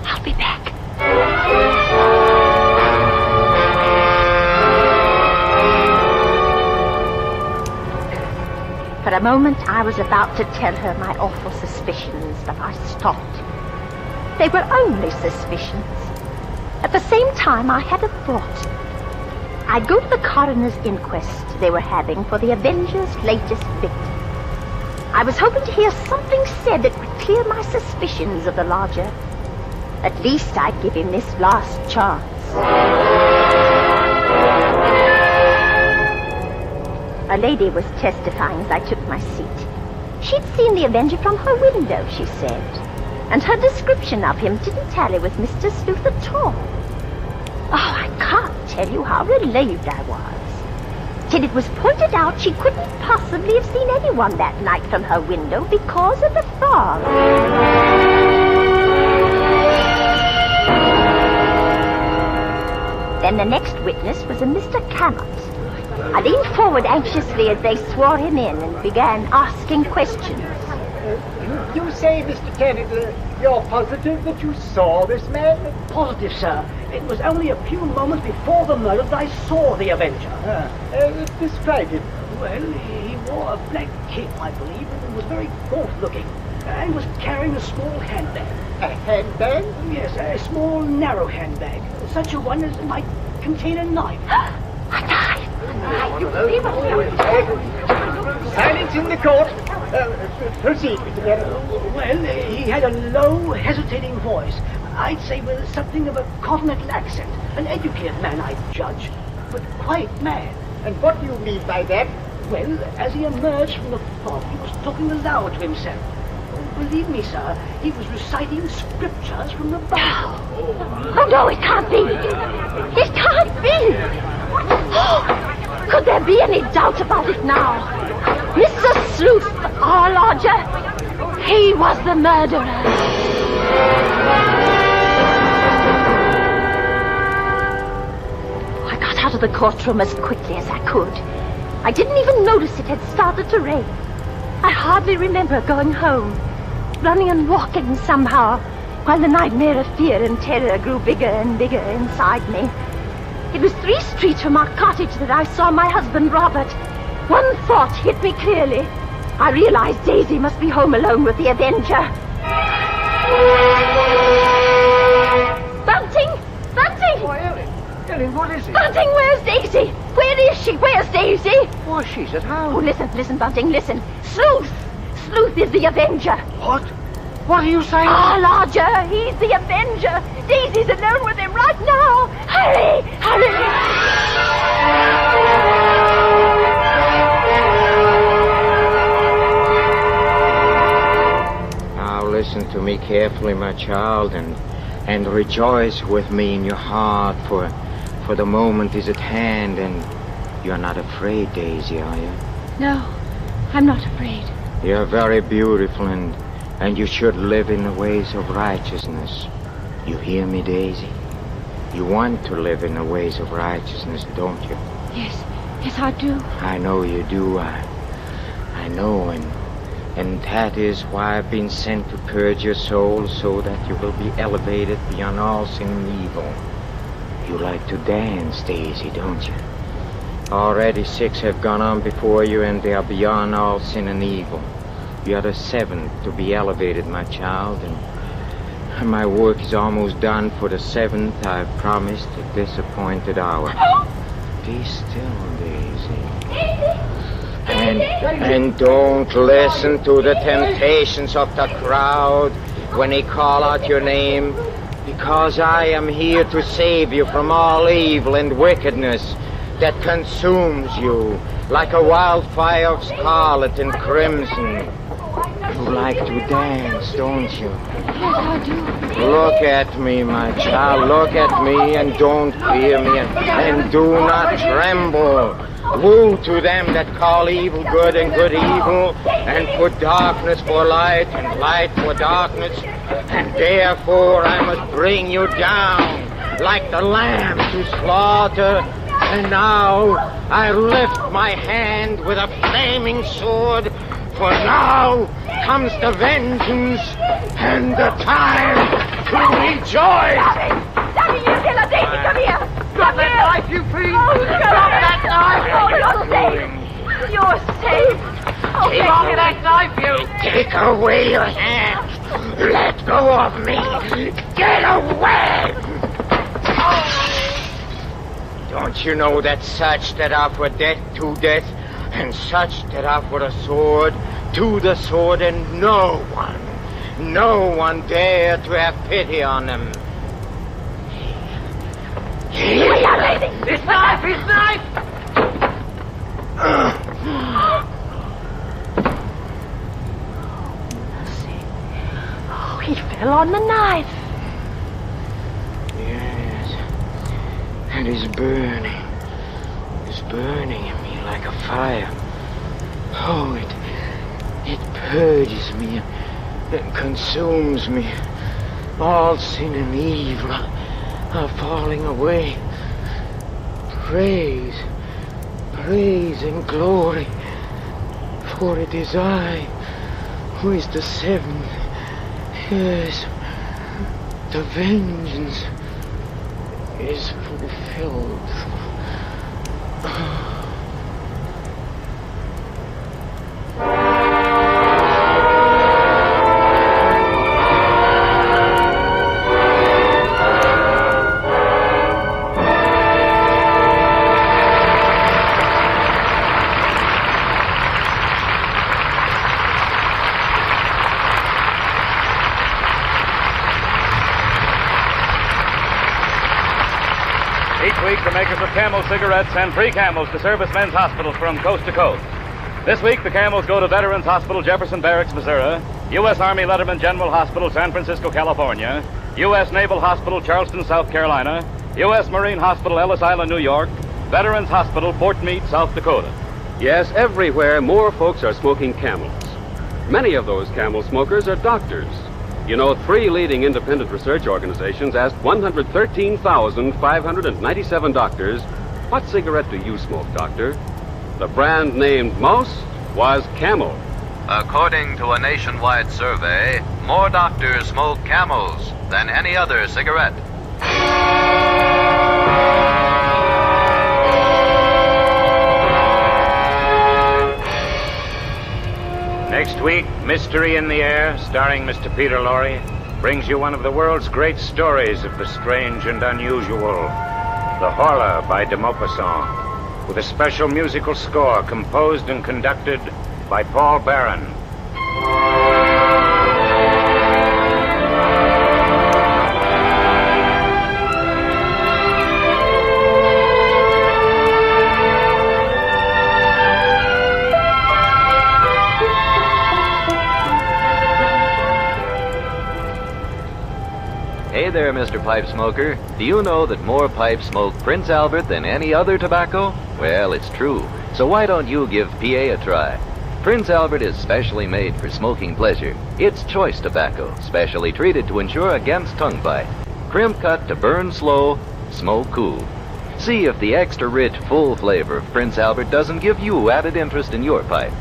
I'll be back. For a moment, I was about to tell her my awful suspicions, but I stopped. They were only suspicions. At the same time, I had a thought. I'd go to the coroner's inquest they were having for the Avenger's latest victim. I was hoping to hear something said that would clear my suspicions of the lodger. At least I'd give him this last chance. A lady was testifying as I took my seat. She'd seen the Avenger from her window, she said, and her description of him didn't tally with Mr. Sleuth at all. Oh, I can't tell you how relieved I was. Till it was pointed out she couldn't possibly have seen anyone that night from her window because of the fog. Then the next witness was a Mr. Cannot. I leaned forward anxiously as they swore him in and began asking questions. You say, Mr. Kennedy, you're positive that you saw this man? Positive, sir. It was only a few moments before the murder that I saw the Avenger. Describe him. Well, he wore a black cape, I believe, and was very gaunt-looking. And was carrying a small handbag. A handbag? Yes, a small, narrow handbag. Such a one as might contain a knife. A knife? Silence in the court. Proceed, Mr. Kennedy. Well, he had a low, hesitating voice. I'd say with something of a continental accent. An educated man, I'd judge, but quite mad. And what do you mean by that? Well, as he emerged from the fog, he was talking aloud to himself. Believe me, sir, he was reciting scriptures from the Bible. Oh, no, it can't be. It can't be. Oh, could there be any doubt about it now? Mr. Sleuth, our lodger, he was the murderer. I got out of the courtroom as quickly as I could. I didn't even notice it had started to rain. I hardly remember going home, running and walking somehow, while the nightmare of fear and terror grew bigger and bigger inside me. It was 3 streets from our cottage that I saw my husband, Robert. One thought hit me clearly. I realized Daisy must be home alone with the Avenger. Bunting! Bunting! Why, Ellen, what is it? Bunting, where's Daisy? Where is she? Where's Daisy? Why, she's at home. Oh, listen, Bunting, listen. Sleuth! Sleuth is the Avenger. What? What are you saying? Our lodger, he's the Avenger. Daisy's alone with him right now. Hurry, hurry! Now listen to me carefully, my child, and rejoice with me in your heart, for the moment is at hand, and you're not afraid, Daisy, are you? No, I'm not afraid. You're very beautiful, and you should live in the ways of righteousness. You hear me, Daisy? You want to live in the ways of righteousness, don't you? Yes, I do. I know you do. I know, and that is why I've been sent to purge your soul, so that you will be elevated beyond all sin and evil. You like to dance, Daisy, don't you? Already 6 have gone on before you, and they are beyond all sin and evil. You are the 7th to be elevated, my child, and my work is almost done. For the 7th, I've promised at this appointed hour. Be still, Daisy. And don't listen to the temptations of the crowd when they call out your name. Because I am here to save you from all evil and wickedness that consumes you like a wildfire of scarlet and crimson. You like to dance, don't you? Yes, I do. Look at me, my child. Look at me and don't fear me and do not tremble. Woe to them that call evil good and good evil, and put darkness for light and light for darkness. And therefore I must bring you down like the lamb to slaughter. And now I lift my hand with a flaming sword, for now comes the vengeance and the time to rejoice. Daddy, you killer, Daisy, come here. Drop that knife, you fiend! Oh, Drop that knife! Oh, you're safe. You're safe. Oh, Keep on that knife, you! Take away your hand. Let go of me. Get away. Don't you know that such that offer death to death, and such that offer a sword to the sword, and no one dare to have pity on them? His knife! His knife! Oh, he fell on the knife. Yes. And it's burning. It's burning in me like a fire. Oh, it purges me and consumes me. All sin and evil are falling away. Praise and glory, for it is I who is the seventh. Yes, the vengeance is fulfilled. The makers of Camel cigarettes send free Camels to servicemen's hospitals from coast to coast. This week, the Camels go to Veterans Hospital, Jefferson Barracks, Missouri, U.S. Army Letterman General Hospital, San Francisco, California, U.S. Naval Hospital, Charleston, South Carolina, U.S. Marine Hospital, Ellis Island, New York, Veterans Hospital, Fort Meade, South Dakota. Yes, everywhere more folks are smoking Camels. Many of those Camel smokers are doctors. You know, 3 leading independent research organizations asked 113,597 doctors, what cigarette do you smoke, doctor? The brand named most was Camel. According to a nationwide survey, more doctors smoke Camels than any other cigarette. Next week, Mystery in the Air, starring Mr. Peter Lorre, brings you one of the world's great stories of the strange and unusual, The Horla by de Maupassant, with a special musical score composed and conducted by Paul Barron. Hey there, Mr. Pipe Smoker. Do you know that more pipes smoke Prince Albert than any other tobacco? Well, it's true. So why don't you give PA a try? Prince Albert is specially made for smoking pleasure. It's choice tobacco, specially treated to ensure against tongue bite. Crimp cut to burn slow, smoke cool. See if the extra rich, full flavor of Prince Albert doesn't give you added interest in your pipe.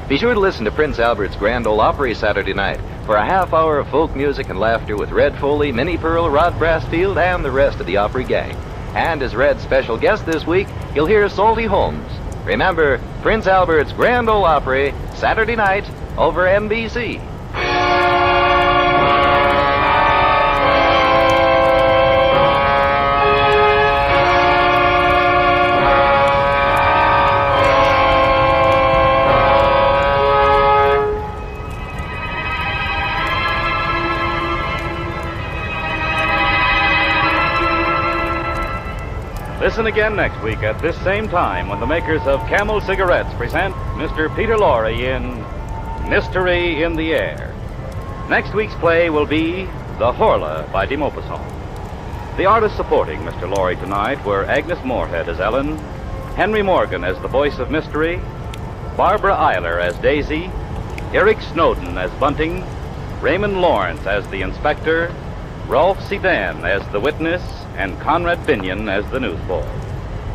Be sure to listen to Prince Albert's Grand Ole Opry Saturday night for a half hour of folk music and laughter with Red Foley, Minnie Pearl, Rod Brassfield, and the rest of the Opry gang. And as Red's special guest this week, you'll hear Salty Holmes. Remember, Prince Albert's Grand Ole Opry, Saturday night, over NBC. Listen again next week at this same time when the makers of Camel cigarettes present Mr. Peter Lorre in Mystery in the Air. Next week's play will be The Horla by De Maupassant. The artists supporting Mr. Lorre tonight were Agnes Moorehead as Ellen, Henry Morgan as the voice of Mystery, Barbara Eiler as Daisy, Eric Snowden as Bunting, Raymond Lawrence as the Inspector, Rolf Sedan as the Witness, and Conrad Binion as the newsboy.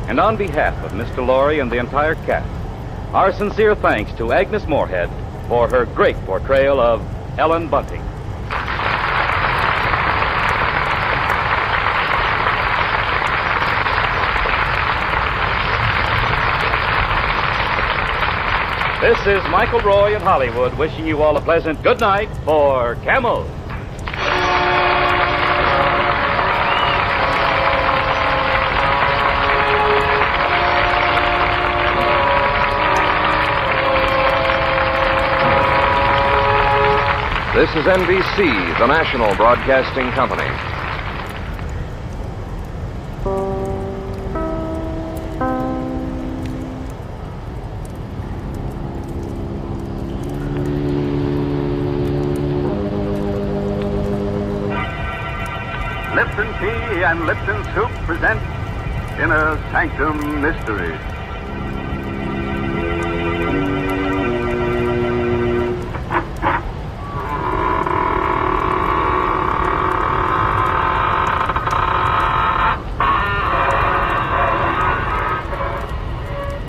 And on behalf of Mr. Lorre and the entire cast, our sincere thanks to Agnes Moorehead for her great portrayal of Ellen Bunting. This is Michael Roy in Hollywood wishing you all a pleasant good night for Camel. This is NBC, the national broadcasting company. Lipton Tea and Lipton Soup present Inner Sanctum Mysteries.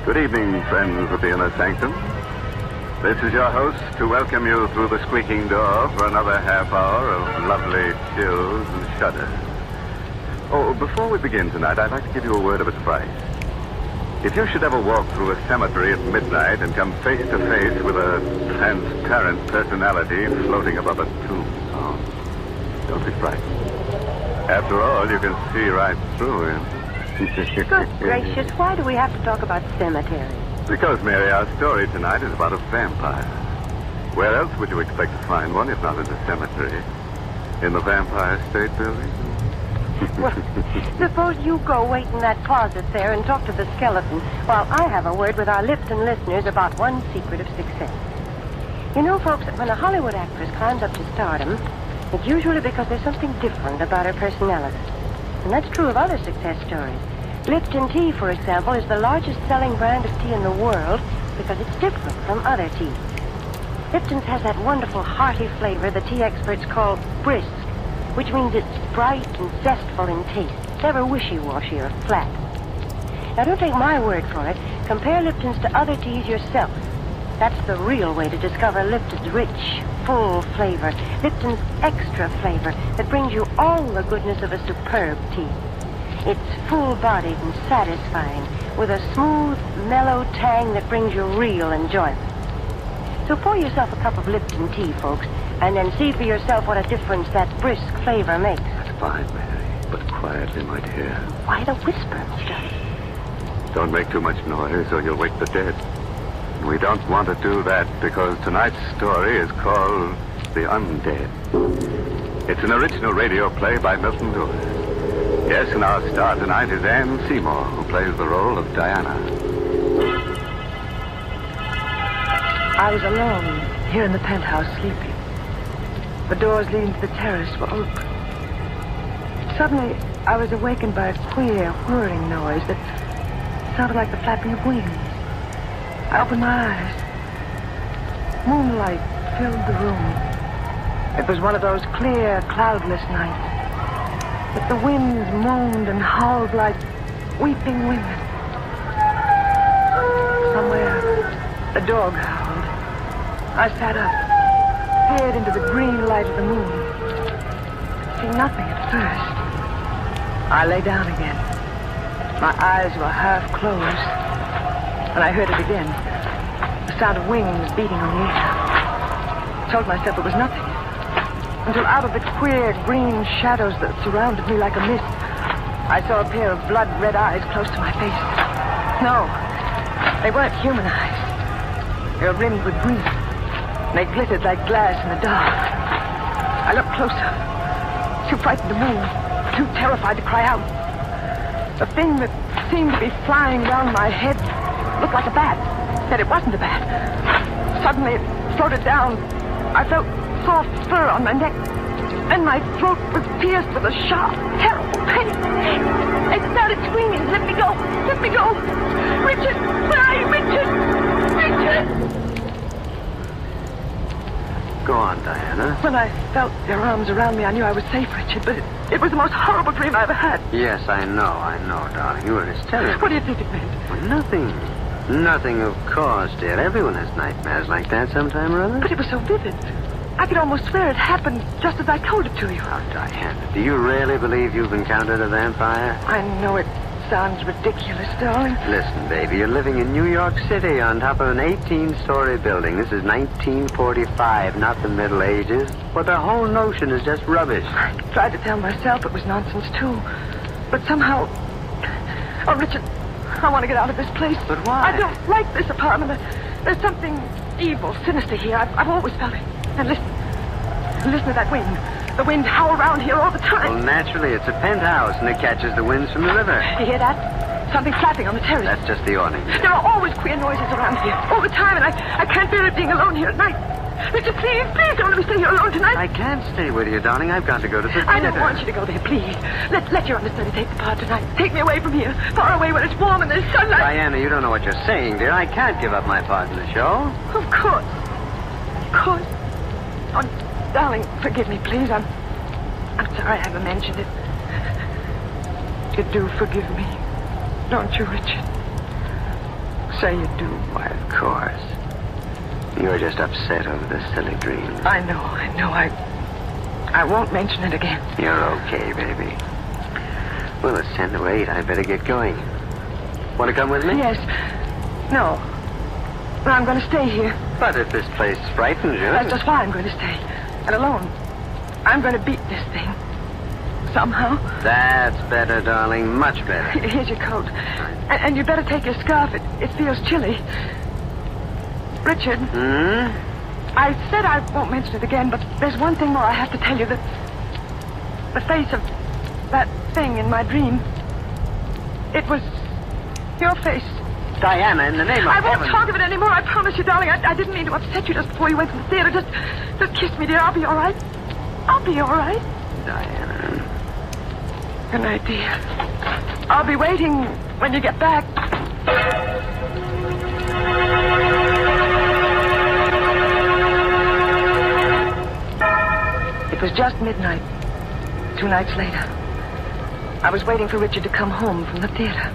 Good evening, friends of the Inner Sanctum. This is your host to welcome you through the squeaking door for another half hour of lovely chills and shudders. Oh, before we begin tonight, I'd like to give you a word of advice. If you should ever walk through a cemetery at midnight and come face to face with a transparent personality floating above a tombstone, don't be frightened. After all, you can see right through him. Good gracious, why do we have to talk about cemeteries? Because, Mary, our story tonight is about a vampire. Where else would you expect to find one if not in the cemetery? In the Vampire State Building? Well, suppose you go wait in that closet there and talk to the skeleton while I have a word with our Lipton listeners about one secret of success. You know, folks, when a Hollywood actress climbs up to stardom, it's usually because there's something different about her personality. And that's true of other success stories. Lipton Tea, for example, is the largest selling brand of tea in the world because it's different from other teas. Lipton's has that wonderful hearty flavor the tea experts call brisk, which means it's bright and zestful in taste, never wishy-washy or flat. Now, don't take my word for it. Compare Lipton's to other teas yourself. That's the real way to discover Lipton's rich, full flavor, Lipton's extra flavor that brings you all the goodness of a superb tea. It's full-bodied and satisfying, with a smooth, mellow tang that brings you real enjoyment. So pour yourself a cup of Lipton tea, folks, and then see for yourself what a difference that brisk flavor makes. That's fine, Mary, but quietly, my dear. Why the whisper, Mr.? Don't make too much noise or you'll wake the dead. We don't want to do that because tonight's story is called The Undead. It's an original radio play by Milton Lewis. Yes, and our star tonight is Anne Seymour, who plays the role of Diana. I was alone, here in the penthouse, sleeping. The doors leading to the terrace were open. Suddenly, I was awakened by a queer, whirring noise that sounded like the flapping of wings. I opened my eyes. Moonlight filled the room. It was one of those clear, cloudless nights. But the winds moaned and howled like weeping women. Somewhere, a dog howled. I sat up, peered into the green light of the moon. Seeing nothing at first. I lay down again. My eyes were half closed. And I heard it again. The sound of wings beating on the air. Told myself it was nothing. Until out of the queer green shadows that surrounded me like a mist, I saw a pair of blood-red eyes close to my face. No, they weren't human eyes. They were rimmed with green. And they glittered like glass in the dark. I looked closer. Too frightened to move. Too terrified to cry out. The thing that seemed to be flying round my head looked like a bat, yet it wasn't a bat. Suddenly it floated down. I felt soft fur on my neck, and my throat was pierced with a sharp, terrible pain. I started screaming, "Let me go! Let me go! Richard! Where are you, Richard? Richard!" Go on, Diana. When I felt your arms around me, I knew I was safe, Richard, but it was the most horrible dream I ever had. Yes, I know, darling. You were hysterical. What do you think it meant? Well, nothing. Nothing, of course, dear. Everyone has nightmares like that sometime or other. But it was so vivid. I could almost swear it happened just as I told it to you. Oh, Diana, do you really believe you've encountered a vampire? I know it sounds ridiculous, darling. Listen, baby, you're living in New York City on top of an 18-story building. This is 1945, not the Middle Ages. But the whole notion is just rubbish. I tried to tell myself it was nonsense, too. But somehow... Oh, Richard, I want to get out of this place. But why? I don't like this apartment. There's something evil, sinister here. I've always felt it. And listen to that wind. The wind howls around here all the time. Well, naturally, it's a penthouse, and it catches the winds from the river. You hear that? Something flapping on the terrace. That's just the awning. There are always queer noises around here, all the time, and I can't bear it being alone here at night. Richard, please don't let me stay here alone tonight. I can't stay with you, darling. I've got to go to the theater. I don't want you to go there, please. Let your understudy take the part tonight. Take me away from here, far away when it's warm and there's sunlight. Diana, you don't know what you're saying, dear. I can't give up my part in the show. Of course. Of course. Oh, darling, forgive me, please. I'm sorry I haven't mentioned it. You do forgive me, don't you, Richard? Say you do. Why, of course. You're just upset over this silly dream. I know. I won't mention it again. You're okay, baby. Well, it's 10 to 8. I'd better get going. Want to come with me? Yes. No, I'm going to stay here. But if this place frightens you... That's just why I'm going to stay. And alone. I'm going to beat this thing. Somehow. That's better, darling. Much better. Here's your coat. And you'd better take your scarf. It feels chilly. Richard. Hmm? I said I won't mention it again, but there's one thing more I have to tell you. The face of that thing in my dream. It was your face. Diana, in the name of heaven. I won't heaven. talk of it anymore, I promise you, darling. I didn't mean to upset you just before you went to the theater. Just kiss me, dear. I'll be all right. I'll be all right. Diana. Good night, dear. I'll be waiting when you get back. It was just midnight, 2 nights later. I was waiting for Richard to come home from the theater.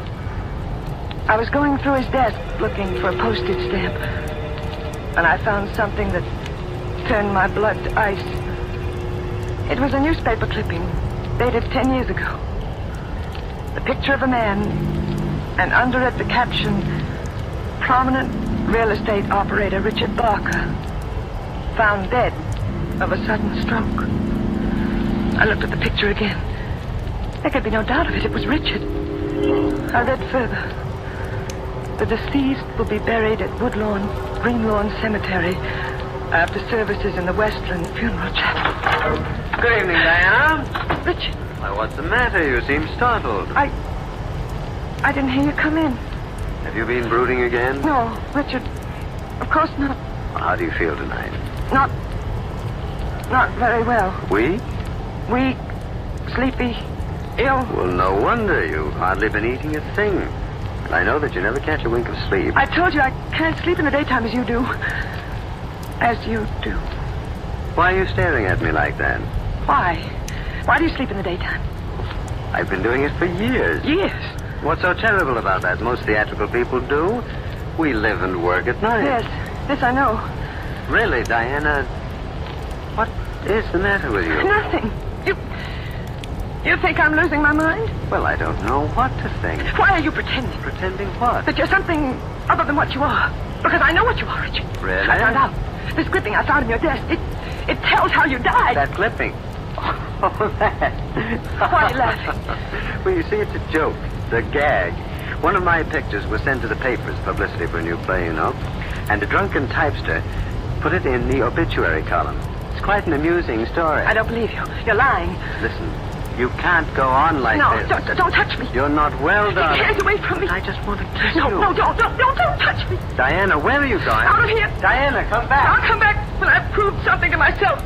I was going through his desk looking for a postage stamp, and I found something that turned my blood to ice. It was a newspaper clipping dated 10 years ago. The picture of a man, and under it the caption, "Prominent real estate operator Richard Barker, found dead of a sudden stroke." I looked at the picture again. There could be no doubt of it. It was Richard. I read further. The deceased will be buried at Green Lawn Cemetery after services in the Wasteland Funeral Chapel. Good evening, Diana. Richard. Why, what's the matter? You seem startled. I didn't hear you come in. Have you been brooding again? No, Richard. Of course not. Well, how do you feel tonight? Not very well. Weak? Weak, sleepy, ill. Well, no wonder. You've hardly been eating a thing. And I know that you never catch a wink of sleep. I told you I can't sleep in the daytime as you do. As you do. Why are you staring at me like that? Why? Why do you sleep in the daytime? I've been doing it for years. Years? What's so terrible about that? Most theatrical people do. We live and work at night. Yes, I know. Really, Diana, what is the matter with you? Nothing. You think I'm losing my mind? Well, I don't know what to think. Why are you pretending? Pretending what? That you're something other than what you are. Because I know what you are, Richard. Really? I found out. This clipping I found in your desk, it tells how you died. That clipping? Oh, that. Why are you laughing? Well, you see, it's a joke. It's a gag. One of my pictures was sent to the papers, publicity for a new play, you know. And a drunken typester put it in the obituary column. It's quite an amusing story. I don't believe you. You're lying. Listen, You can't go on like No, this. don't touch me. You're not well, Keep darling. your hands away from me. I just want to kiss No, you. no, don't touch me. Diana, where are you going? Out of here. Diana, come back. I'll come back when I've proved something to myself.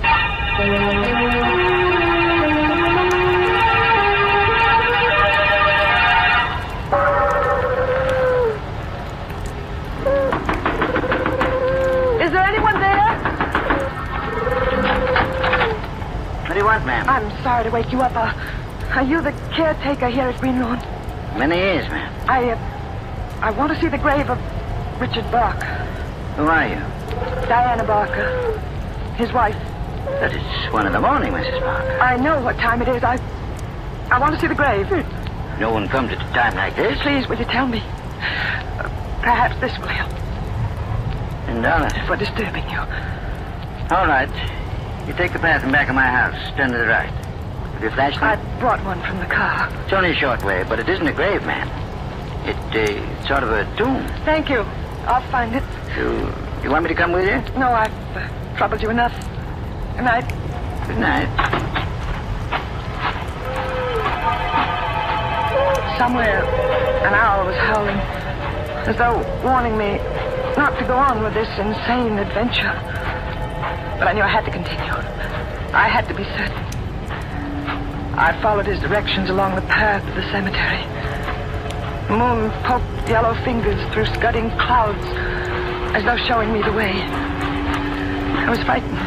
Is there anyone there? What do you want, ma'am? I'm sorry to wake you up. Are you the caretaker here at Green Lawn? Many years, ma'am. I want to see the grave of Richard Barker. Who are you? Diana Barker. His wife. But it's 1 in the morning, Mrs. Barker. I know what time it is. I want to see the grave. No one comes at a time like this. Please, will you tell me? Perhaps this will help. $10. For disturbing you. All right. You take the path in back of my house. Turn to the right. Have you flashlight? I brought one from the car. It's only a short way, but it isn't a grave, ma'am. It's sort of a tomb. Thank you. I'll find it. You want me to come with you? No, I've troubled you enough. Good night. Good night. Somewhere, an owl was howling, as though warning me not to go on with this insane adventure. But I knew I had to continue. I had to be certain. I followed his directions along the path to the cemetery. The moon poked yellow fingers through scudding clouds, as though showing me the way. I was frightened,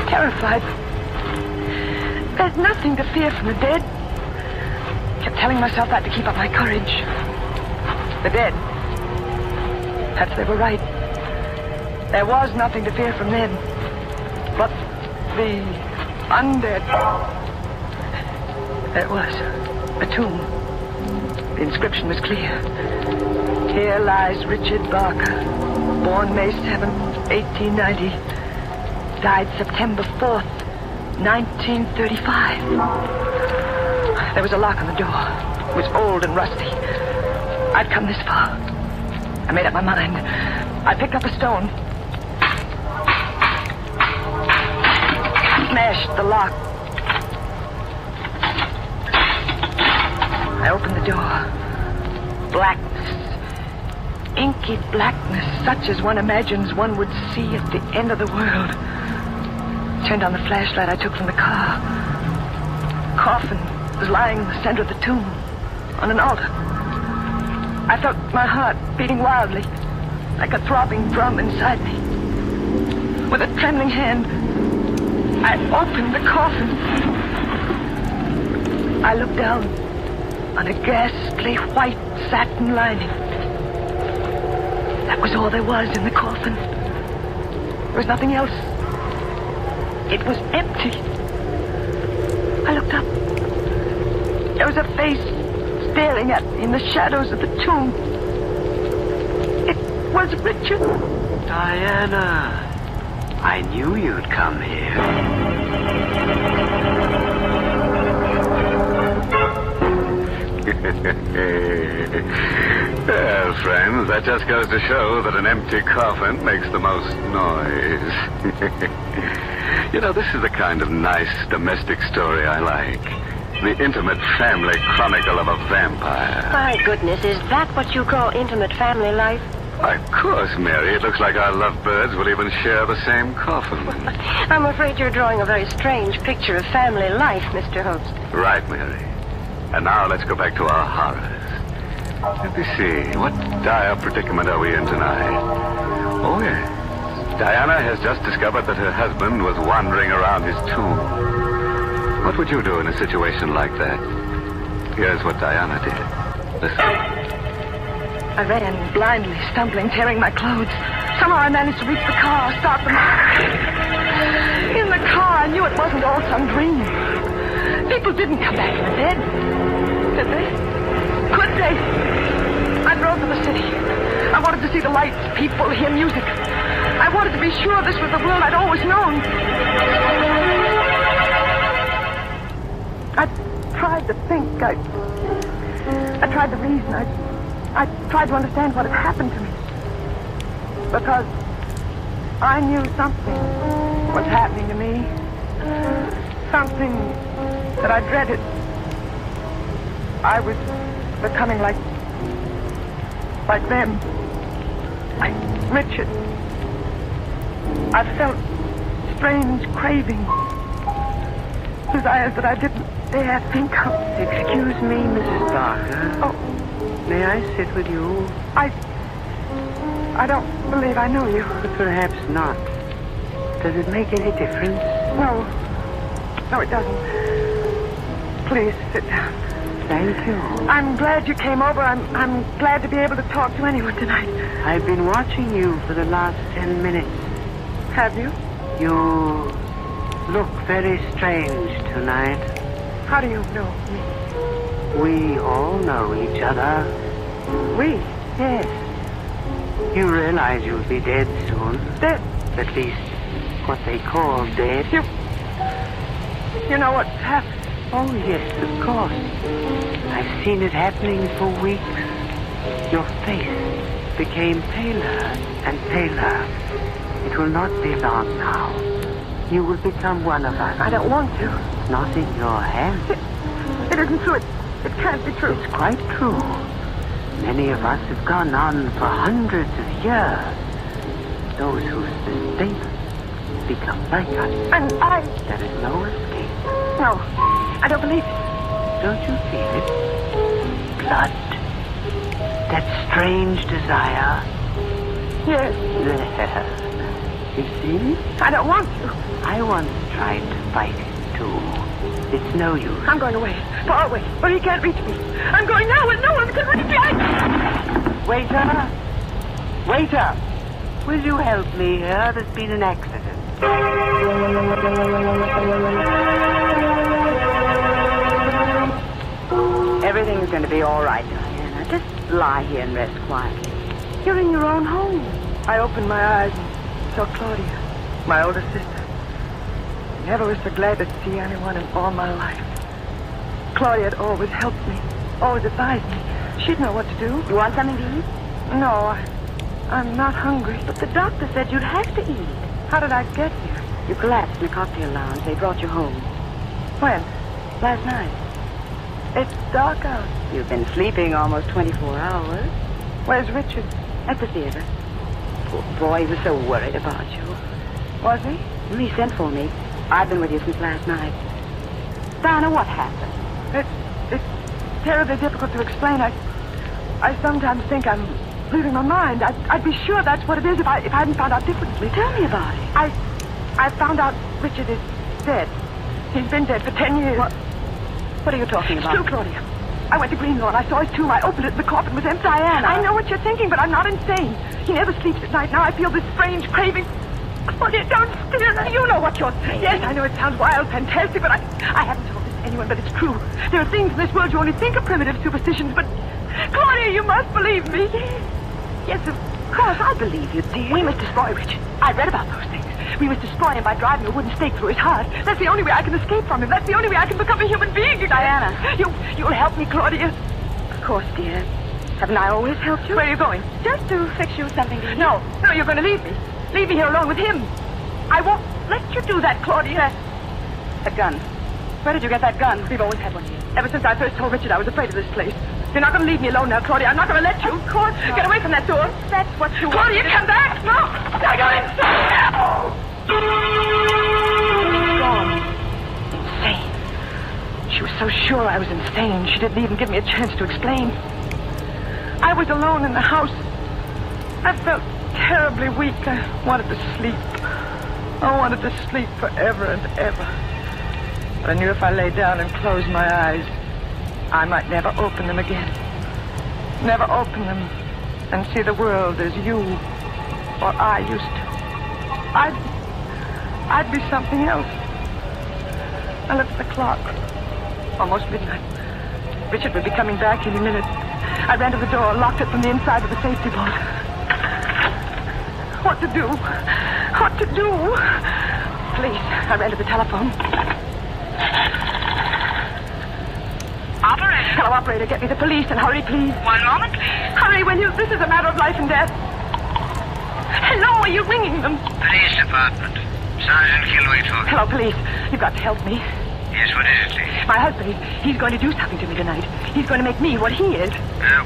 terrified. There's nothing to fear from the dead. Kept telling myself that to keep up my courage. The dead. Perhaps they were right. There was nothing to fear from them. But the undead. There was a tomb. The inscription was clear. Here lies Richard Barker, born May 7th, 1890. Died September 4th, 1935. There was a lock on the door. It was old and rusty. I'd come this far. I made up my mind. I picked up a stone. Smashed the lock. I opened the door. Blackness. Inky blackness, such as one imagines one would see at the end of the world. Turned on the flashlight I took from the car. Coffin was lying in the center of the tomb, on an altar. I felt my heart beating wildly, like a throbbing drum inside me. With a trembling hand, I opened the coffin. I looked down on a ghastly white satin lining. That was all there was in the coffin. There was nothing else. It was empty. I looked up. There was a face staring at me in the shadows of the tomb. It was Richard. Diana, I knew you'd come here. Well, friends, that just goes to show that an empty coffin makes the most noise. You know, this is the kind of nice domestic story I like. The intimate family chronicle of a vampire. My goodness, is that what you call intimate family life? Of course, Mary. It looks like our lovebirds will even share the same coffin. I'm afraid you're drawing a very strange picture of family life, Mr. Host. Right, Mary. And now let's go back to our horrors. Let me see. What dire predicament are we in tonight? Oh, yes. Diana has just discovered that her husband was wandering around his tomb. What would you do in a situation like that? Here's what Diana did. Listen. I ran blindly, stumbling, tearing my clothes. Somehow I managed to reach the car, start the motor. In the car, I knew it wasn't all some dream. People didn't come back from the dead. Did they? Could they? I drove to the city. I wanted to see the lights, people, hear music. I wanted to be sure this was the world I'd always known. I tried to think. I tried to reason. I tried to understand what had happened to me. Because I knew something was happening to me. Something that I dreaded. I was becoming like them. Like Richard. I felt strange cravings. Desires that I didn't dare think of. Excuse me, Mrs. Barker. Oh. May I sit with you? I don't believe I know you. But perhaps not. Does it make any difference? No. No, it doesn't. Please, sit down. Thank you. I'm glad you came over. I'm glad to be able to talk to anyone tonight. I've been watching you for the last 10 minutes. Have you? You look very strange tonight. How do you know me? We all know each other. We? Yes. You realize you'll be dead soon. Dead? At least what they call dead. You know what's happened? Oh, yes, of course. I've seen it happening for weeks. Your face became paler and paler. It will not be long now. You will become one of us. I don't want to. Not in your hands. It isn't true. It can't be true. It's quite true. Many of us have gone on for hundreds of years. Those who sustain us become like us. And I... There is no escape. No, I don't believe it. Don't you feel it? Blood. That strange desire. Yes. There. You see? I don't want to. I once tried to fight it, too. It's no use. I'm going away. Far away, where he can't reach me. I'm going now where no one can reach me. Waiter! Waiter! Will you help me here? There's been an accident. Everything's going to be all right, Diana. Just lie here and rest quietly. You're in your own home. I opened my eyes and saw Claudia, my older sister. Never was so glad to see anyone in all my life. Claudia had always helped me, always advised me. She'd know what to do. You want something to eat? No, I'm not hungry. But the doctor said you'd have to eat. How did I get here? You collapsed in the cocktail lounge. They brought you home. When? Last night. It's dark out. You've been sleeping almost 24 hours. Where's Richard? At the theater. Poor boy, he was so worried about you. Was he? He sent for me. I've been with you since last night. Diana, what happened? It's terribly difficult to explain. I sometimes think I'm losing my mind. I'd be sure that's what it is if I hadn't found out differently. Tell me about it. I found out Richard is dead. He's been dead for 10 years. What are you talking about? It's true, Claudia. I went to Greenlawn. I saw his tomb. I opened it. The coffin was empty. Diana. I know what you're thinking, but I'm not insane. He never sleeps at night. Now I feel this strange craving. Claudia, don't steer. You know what you're saying. Yes, I know it sounds wild, fantastic, but I haven't told this to anyone, but it's true. There are things in this world you only think are primitive superstitions, but... Claudia, you must believe me. Yes, of course, I believe you, dear. We must destroy Richard. I read about those things. We must destroy him by driving a wooden stake through his heart. That's the only way I can escape from him. That's the only way I can become a human being again. Diana. You'll help me, Claudia. Of course, dear. Haven't I always helped you? Where are you going? Just to fix you something to eat. No, you're going to leave me. Leave me here alone with him. I won't let you do that, Claudia. That gun. Where did you get that gun? We've always had one here. Ever since I first told Richard I was afraid of this place. You're not going to leave me alone now, Claudia. I'm not going to let you. Of course not. Get away from that door. That's what you Claudia, come back. No. I got insane. Gone. Insane. She was so sure I was insane, she didn't even give me a chance to explain. I was alone in the house. I felt terribly weak. I wanted to sleep. I wanted to sleep forever and ever. But I knew if I lay down and closed my eyes, I might never open them again. Never open them and see the world as you or I used to. I'd be something else. I looked at the clock. Almost midnight. Richard would be coming back any minute. I ran to the door, locked it from the inside with a safety bolt. What to do? What to do? Please, I ran to the telephone. Operator. Hello, operator. Get me the police and hurry, please. 1 moment, please. Hurry, will you? This is a matter of life and death. Hello, are you ringing them? Police department. Sergeant Kilroy talking. Hello, police. You've got to help me. Yes, what is it, lady? My husband, he's going to do something to me tonight. He's going to make me what he is.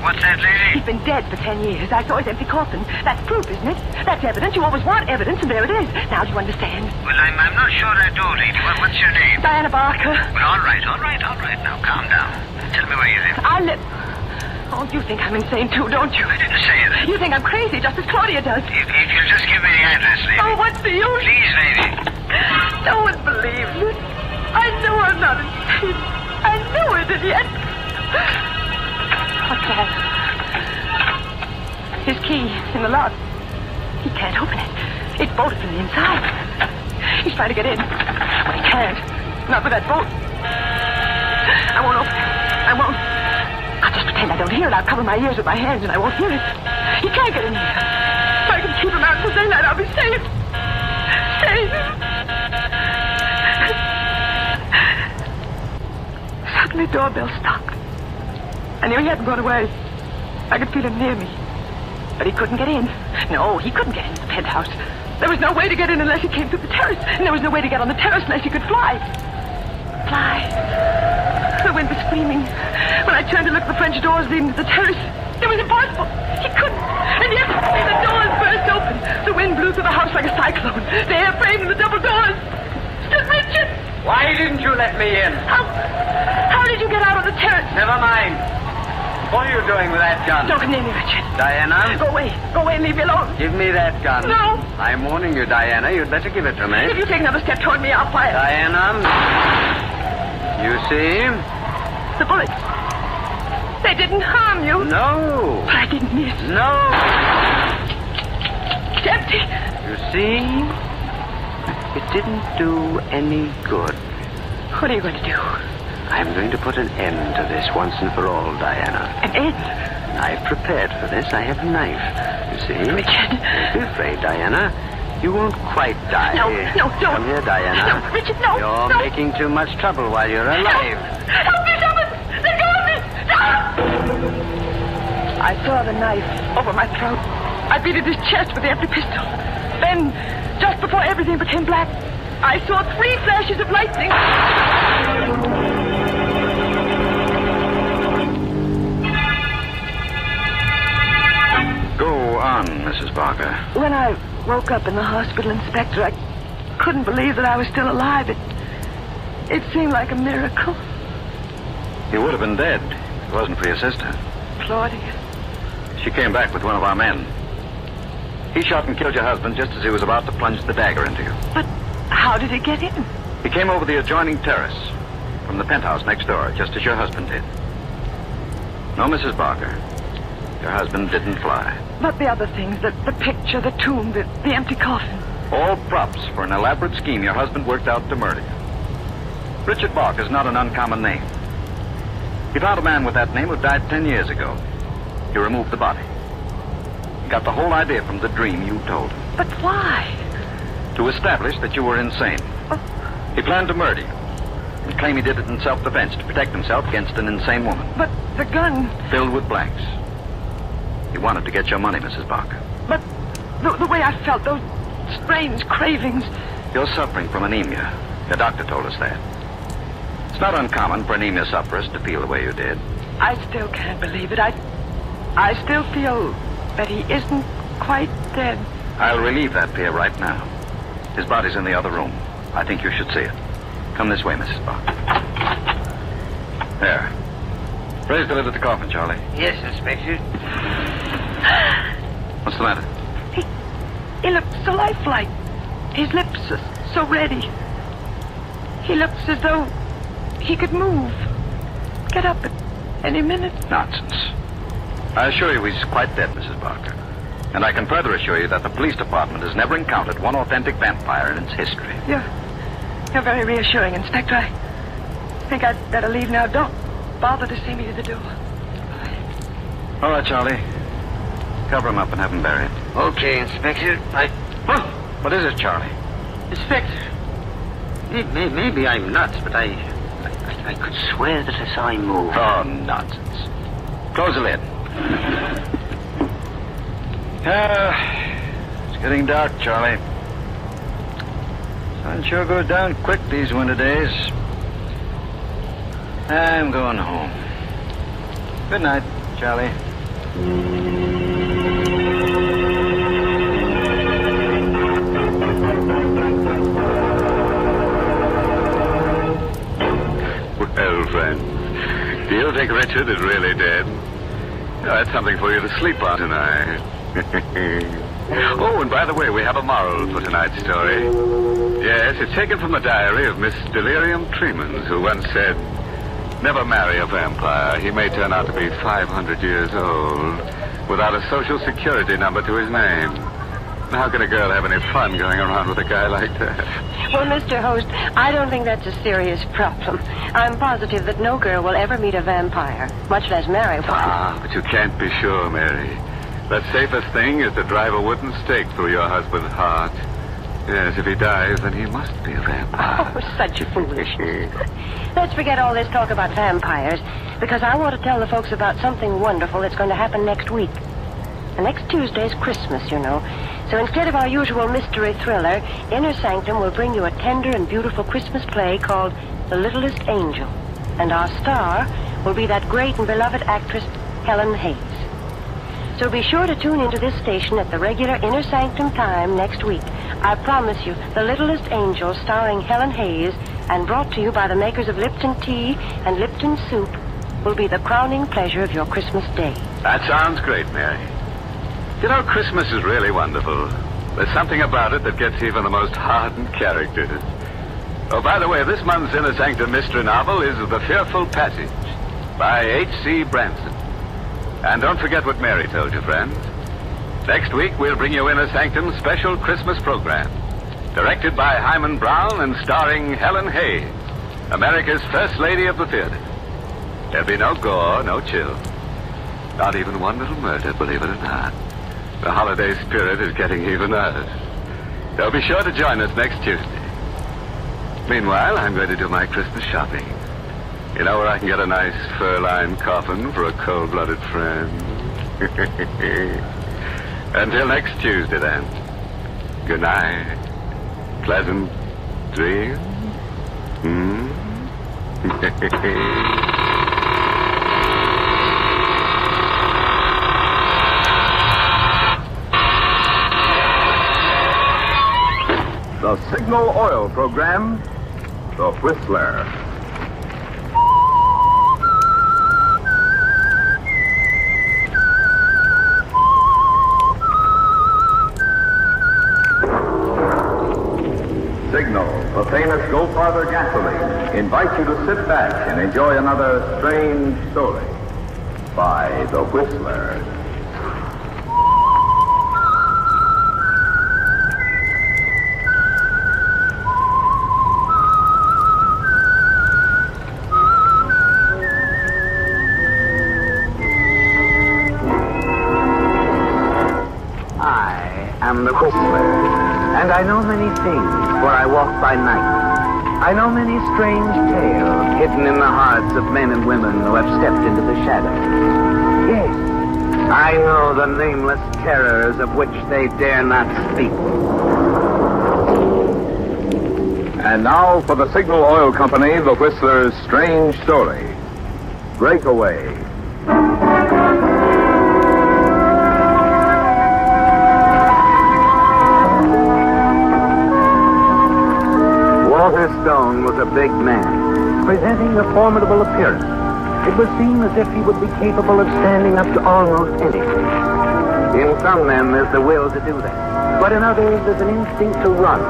What's that, lady? He's been dead for 10 years. I saw his empty coffin. That's proof, isn't it? That's evidence. You always want evidence, and there it is. Now, do you understand? Well, I'm not sure I do, lady. What's your name? Diana Barker. Well, all right. Now, calm down. Tell me where you live. I live... Oh, you think I'm insane, too, don't you? I didn't say that. You think I'm crazy, just as Claudia does. If you'll just give me the address, lady. Oh, what's the use? Please, lady. No one believes it. I know I'm not insane. I know it, and yet... What's that? His key in the lock. He can't open it. It's bolted from the inside. He's trying to get in. But he can't. Not with that bolt. I won't open it. I won't. I'll just pretend I don't hear it. I'll cover my ears with my hands and I won't hear it. He can't get in here. If I can keep him out until daylight, I'll be safe. Safe. Suddenly, doorbell stopped. I knew he hadn't gone away. I could feel him near me. But he couldn't get in. No, he couldn't get into the penthouse. There was no way to get in unless he came through the terrace. And there was no way to get on the terrace unless he could fly. Fly. The wind was screaming. When I turned to look at the French doors leading to the terrace, it was impossible. He couldn't. And yet, the doors burst open. The wind blew through the house like a cyclone. The air frame in the double doors stood Richard. Why didn't you let me in? How did you get out on the terrace? Never mind. What are you doing with that gun? Don't come near me, Richard. Diana? Go away. Go away and leave me alone. Give me that gun. No. I'm warning you, Diana. You'd better give it to me. If you take another step toward me, I'll fire. Diana. You see? The bullets. They didn't harm you. No. But I didn't miss. No. It's empty. You see? It didn't do any good. What are you going to do? I'm going to put an end to this once and for all, Diana. An end? I've prepared for this. I have a knife. You see? Richard. Don't be afraid, Diana. You won't quite die. No, don't. Come here, Diana. No, Richard, no. You're making too much trouble while you're alive. Help me, someone! Let go of me! Stop! I saw the knife over my throat. I beat at his chest with the empty pistol. Then, just before everything became black, I saw 3 flashes of lightning. Go on, Mrs. Barker. When I woke up in the hospital, Inspector, I couldn't believe that I was still alive. It seemed like a miracle. You would have been dead if it wasn't for your sister. Claudia. She came back with one of our men. He shot and killed your husband just as he was about to plunge the dagger into you. But how did he get in? He came over the adjoining terrace from the penthouse next door, just as your husband did. No, Mrs. Barker. Your husband didn't fly. But the other things, the picture, the tomb, the empty coffin. All props for an elaborate scheme your husband worked out to murder you. Richard Barker is not an uncommon name. He found a man with that name who died 10 years ago. He removed the body. He got the whole idea from the dream you told him. But why? To establish that you were insane. He planned to murder you and claimed he did it in self-defense to protect himself against an insane woman. But the gun... Filled with blanks. He wanted to get your money, Mrs. Barker. But the way I felt, those strange cravings... You're suffering from anemia. The doctor told us that. It's not uncommon for anemia sufferers to feel the way you did. I still can't believe it. I still feel that he isn't quite dead. I'll relieve that fear right now. His body's in the other room. I think you should see it. Come this way, Mrs. Barker. There. Raise the lid of the coffin, Charlie. Yes, Inspector. What's the matter? He looks so lifelike. His lips are so ready. He looks as though he could move. Get up at any minute. Nonsense. I assure you he's quite dead, Mrs. Barker. And I can further assure you that the police department has never encountered one authentic vampire in its history. You're very reassuring, Inspector. I think I'd better leave now. Don't bother to see me to the door. All right, Charlie. Cover him up and have him buried. Okay, Inspector. What is it, Charlie? Inspector. Maybe I'm nuts, but I could swear that I saw him move. Oh, nonsense. Close the lid. It's getting dark, Charlie. Sun sure goes down quick these winter days. I'm going home. Good night, Charlie. Well, friends, do you think Richard is really dead? Oh, that's something for you to sleep on tonight. Oh, and by the way, we have a moral for tonight's story. Yes, it's taken from the diary of Miss Delirium Tremens, who once said, "Never marry a vampire. He may turn out to be 500 years old without a social security number to his name." How can a girl have any fun going around with a guy like that? Well, Mr. Host, I don't think that's a serious problem. I'm positive that no girl will ever meet a vampire, much less marry one. Ah, but you can't be sure, Mary. The safest thing is to drive a wooden stake through your husband's heart. Yes, if he dies, then he must be a vampire. Oh, such foolishness. Let's forget all this talk about vampires, because I want to tell the folks about something wonderful that's going to happen next week. And next Tuesday's Christmas, you know. So instead of our usual mystery thriller, Inner Sanctum will bring you a tender and beautiful Christmas play called The Littlest Angel. And our star will be that great and beloved actress, Helen Hayes. So be sure to tune into this station at the regular Inner Sanctum time next week. I promise you, The Littlest Angel, starring Helen Hayes, and brought to you by the makers of Lipton Tea and Lipton Soup, will be the crowning pleasure of your Christmas day. That sounds great, Mary. You know, Christmas is really wonderful. There's something about it that gets even the most hardened characters. Oh, by the way, this month's Inner Sanctum mystery novel is The Fearful Passage by H.C. Branson. And don't forget what Mary told you, friends. Next week, we'll bring you Inner Sanctum's special Christmas program, directed by Hyman Brown and starring Helen Hayes, America's First Lady of the Theater. There'll be no gore, no chill. Not even one little murder, believe it or not. The holiday spirit is getting even worse. So be sure to join us next Tuesday. Meanwhile, I'm going to do my Christmas shopping. You know where I can get a nice fur-lined coffin for a cold-blooded friend? Until next Tuesday, then. Good night. Pleasant dreams. The Signal Oil Program, The Whistler. Signal, the famous Go Farther gasoline, invites you to sit back and enjoy another strange story by The Whistler. I'm the Whistler, and I know many things, for I walk by night. I know many strange tales hidden in the hearts of men and women who have stepped into the shadows. Yes, I know the nameless terrors of which they dare not speak. And now for the Signal Oil Company, The Whistler's strange story. Breakaway. Walter Stone was a big man, presenting a formidable appearance. It would seem as if he would be capable of standing up to almost anything. In some men, there's the will to do that. But in others, there's an instinct to run,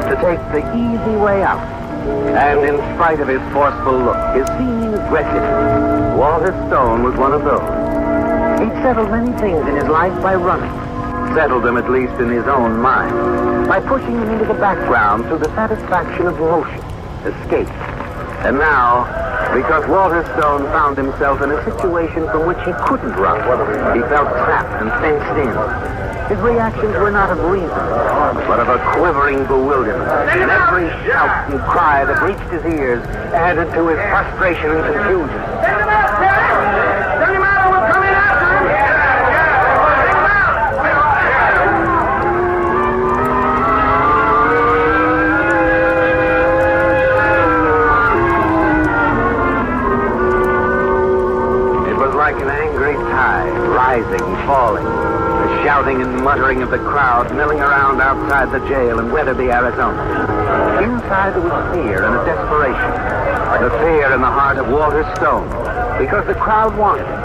to take the easy way out. And in spite of his forceful look, his seeming aggressiveness, Walter Stone was one of those. He'd settled many things in his life by running. Settled them at least in his own mind, by pushing them into the background through the satisfaction of motion, escape. And now, because Walter Stone found himself in a situation from which he couldn't run, he felt trapped and fenced in. His reactions were not of reason, but of a quivering bewilderment. And every shout and cry that reached his ears added to his frustration and confusion. Send him out, Terry! Send him out or we'll come in after him! gathering of the crowd milling around outside the jail in Weatherby, Arizona. Inside there was fear and a desperation. The fear in the heart of Walter Stone, because the crowd wanted him.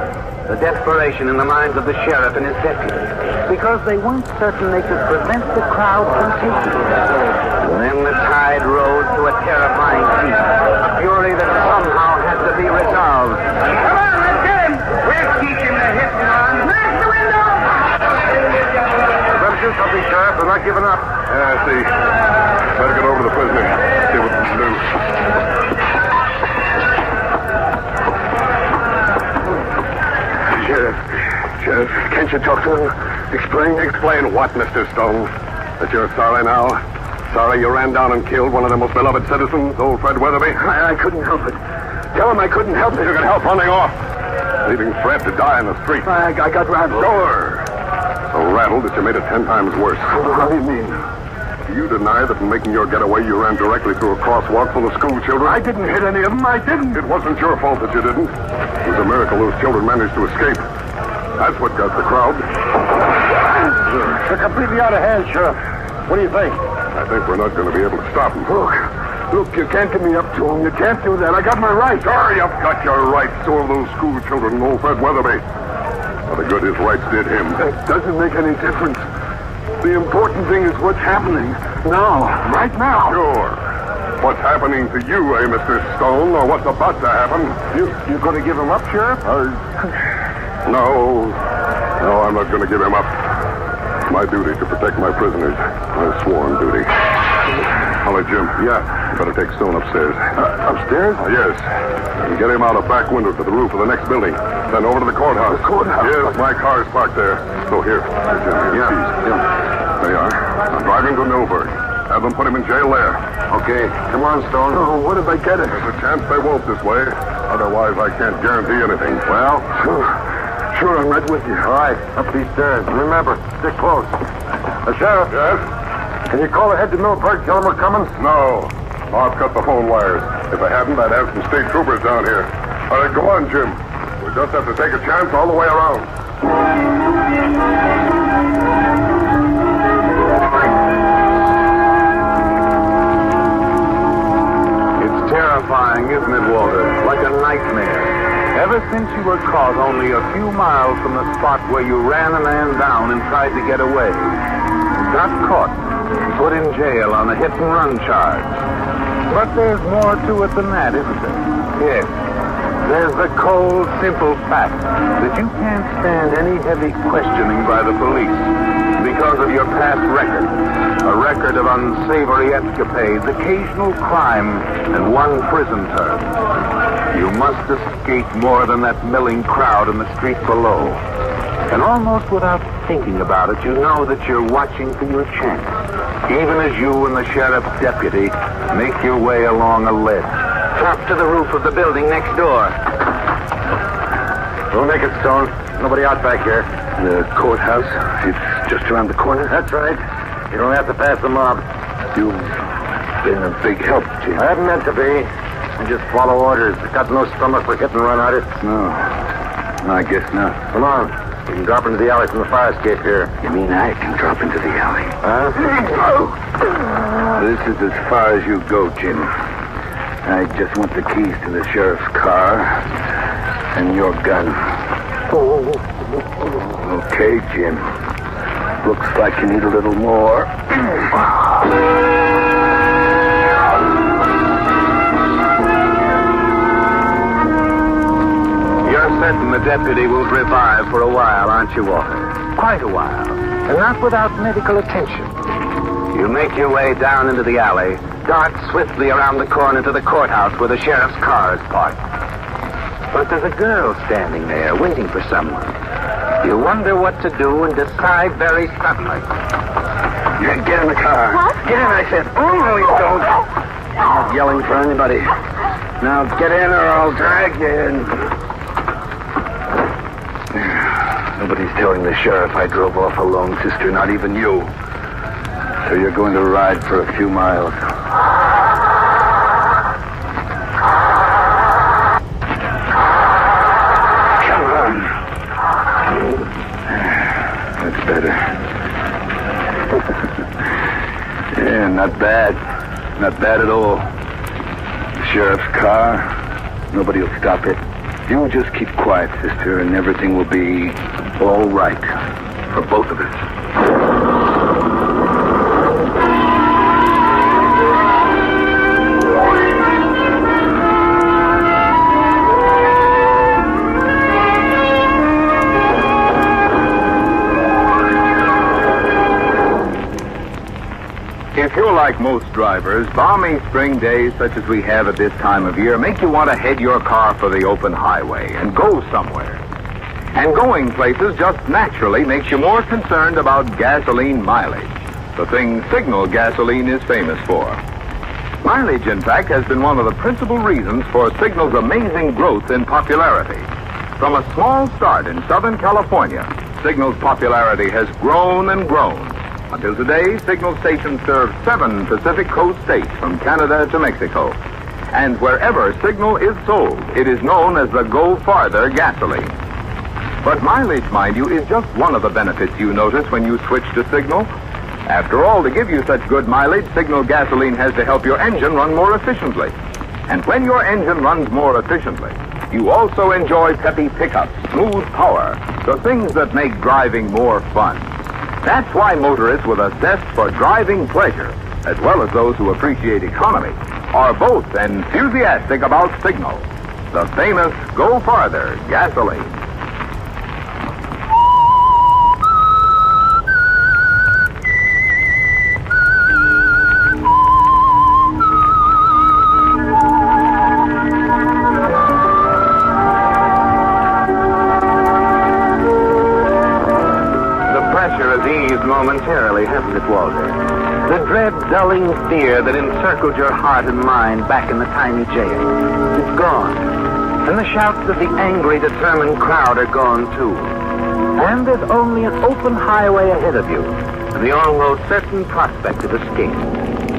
The desperation in the minds of the sheriff and his deputies, because they weren't certain they could prevent the crowd from taking him. And then the tide rose to a terrifying peak, a fury that somehow had to be resolved. Come on, let's get him! We're teaching the hitting on. Smash the window! Better do something, Sheriff. They're not giving up. Yeah, I see. Better get over to the prisoner. See what we can do. Sheriff, can't you talk to him? Explain what, Mr. Stone? That you're sorry now? Sorry you ran down and killed one of the most beloved citizens, old Fred Weatherby? I couldn't help it. Tell him I couldn't help it. You could help running off, leaving Fred to die in the street. I got rattled. Sure. So rattled that you made it 10 times worse. What do you mean? Do you deny that in making your getaway you ran directly through a crosswalk full of school children? I didn't hit any of them. I didn't. It wasn't your fault that you didn't. It was a miracle those children managed to escape. That's what got the crowd. They're completely out of hand, Sheriff. What do you think? I think we're not going to be able to stop them. Look, you can't give me up to them. You can't do that. I got my rights. Sure, you've got your rights. So have those school children and old Fred Weatherby. Well, the good his rights did him. That doesn't make any difference. The important thing is what's happening now, right now. Sure. What's happening to you, Mr. Stone, or what's about to happen? You going to give him up, Sheriff? No, I'm not going to give him up. It's my duty to protect my prisoners. My sworn duty. Hello, Jim. Yeah? You better take Stone upstairs. Upstairs? Yes. And get him out a back window to the roof of the next building. Then over to the courthouse. The courthouse? Yes, my car's parked there. So here. Jim, here. Yeah. There you are. I'm driving to Millburg. Have them put him in jail there. Okay. Come on, Stone. Oh, what if I get it? There's a chance they won't this way. Otherwise, I can't guarantee anything. Well, sure, I'm right with you. All right, up these stairs. Remember, stick close. Sheriff. Yes? Can you call ahead to Millburg, tell them we're coming? No. I've cut the phone wires. If I hadn't, I'd have some state troopers down here. All right, go on, Jim. We just have to take a chance all the way around. It's terrifying, isn't it, Walter? Like a nightmare. Ever since you were caught only a few miles from the spot where you ran a man down and tried to get away. Got caught, put in jail on a hit-and-run charge. But there's more to it than that, isn't there? Yes. There's the cold, simple fact that you can't stand any heavy questioning by the police because of your past record. A record of unsavory escapades, occasional crime, and one prison term. You must escape more than that milling crowd in the street below. And almost without thinking about it, you know that you're watching for your chance. Even as you and the sheriff's deputy make your way along a ledge. Up to the roof of the building next door. Don't make it, Stone. Nobody out back here. The courthouse? It's just around the corner? That's right. You don't have to pass the mob. You've been a big help, Jim. I haven't meant to be. I just follow orders. I've got no stomach for hit-and-run artists. No, I guess not. Come on. We can drop into the alley from the fire escape here. You mean I can drop into the alley? Huh? This is as far as you go, Jim. I just want the keys to the sheriff's car and your gun. Okay, Jim. Looks like you need a little more. You're certain the deputy will revive for a while, aren't you, Walter? Quite a while. And not without medical attention. You make your way down into the alley, dart swiftly around the corner to the courthouse where the sheriff's car is parked. But there's a girl standing there waiting for someone. You wonder what to do and decide very suddenly. Get in the car. What? Get in, I said. Oh, no, you don't. I'm not yelling for anybody. Now get in or I'll drag you in. Nobody's telling the sheriff I drove off alone, sister, not even you. So you're going to ride for a few miles. Come on. That's better. Yeah, not bad. Not bad at all. The sheriff's car, nobody will stop it. You just keep quiet, sister, and everything will be all right for both of us. If you're like most drivers, balmy spring days such as we have at this time of year make you want to head your car for the open highway and go somewhere. And going places just naturally makes you more concerned about gasoline mileage, the thing Signal gasoline is famous for. Mileage, in fact, has been one of the principal reasons for Signal's amazing growth in popularity. From a small start in Southern California, Signal's popularity has grown and grown. Until today, Signal stations serve 7 Pacific Coast states from Canada to Mexico. And wherever Signal is sold, it is known as the Go Farther gasoline. But mileage, mind you, is just one of the benefits you notice when you switch to Signal. After all, to give you such good mileage, Signal gasoline has to help your engine run more efficiently. And when your engine runs more efficiently, you also enjoy peppy pickups, smooth power, the things that make driving more fun. That's why motorists with a zest for driving pleasure, as well as those who appreciate economy, are both enthusiastic about Signal, the famous Go Farther gasoline. Momentarily, hasn't it, Walter? The dread, dulling fear that encircled your heart and mind back in the tiny jail. It's gone. And the shouts of the angry, determined crowd are gone, too. And there's only an open highway ahead of you, and the almost certain prospect of escape.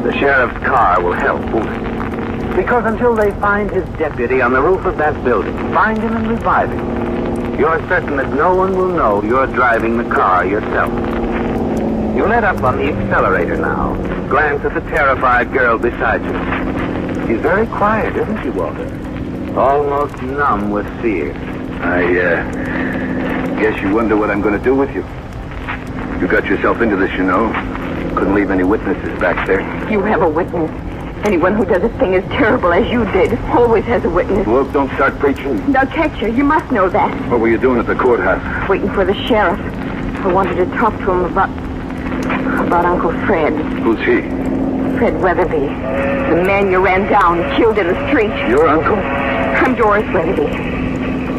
The sheriff's car will help, won't it? Because until they find his deputy on the roof of that building, find him and revive him, you're certain that no one will know you're driving the car yourself. You let up on the accelerator now. Glance at the terrified girl beside you. She's very quiet, isn't she, Walter? Almost numb with fear. I guess you wonder what I'm going to do with you. You got yourself into this, you know. Couldn't leave any witnesses back there. You have a witness. Anyone who does a thing as terrible as you did always has a witness. Look, don't start preaching. They'll catch you. You must know that. What were you doing at the courthouse? Waiting for the sheriff. I wanted to talk to him about Uncle Fred. Who's he? Fred Weatherby. The man you ran down, killed in the street. Your uncle? I'm Doris Weatherby.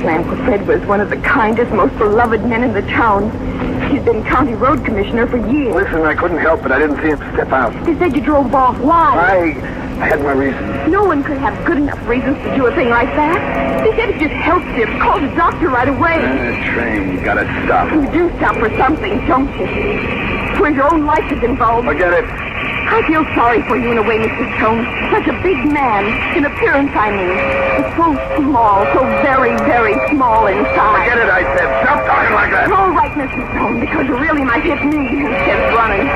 My Uncle Fred was one of the kindest, most beloved men in the town. He's been county road commissioner for years. Listen, I couldn't help it. I didn't see him step out. They said you drove off. Why? I had my reasons. No one could have good enough reasons to do a thing like that. They said it just helps you. Call the doctor right away. Train, gotta stop. You do stop for something, don't you? Where your own life is involved. Forget it. I feel sorry for you in a way, Mr. Stone. Such a big man. In appearance, I mean. But so small, so very, very small inside. Forget it, I said. Stop talking like that. All right, Mr. Stone, because you really might hit me instead of running.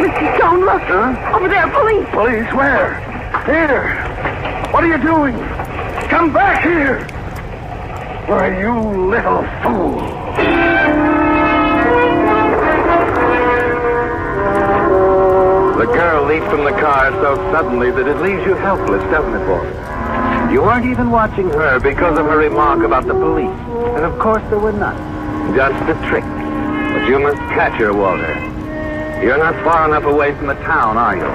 Mr. Stone, look. Huh? Over there, police. Police? Where? Here. What are you doing? Come back here. Why, you little fool. The girl leaped from the car so suddenly that it leaves you helpless, doesn't it, Walter? You weren't even watching her because of her remark about the police. And of course there were none. Just a trick. But you must catch her, Walter. You're not far enough away from the town, are you?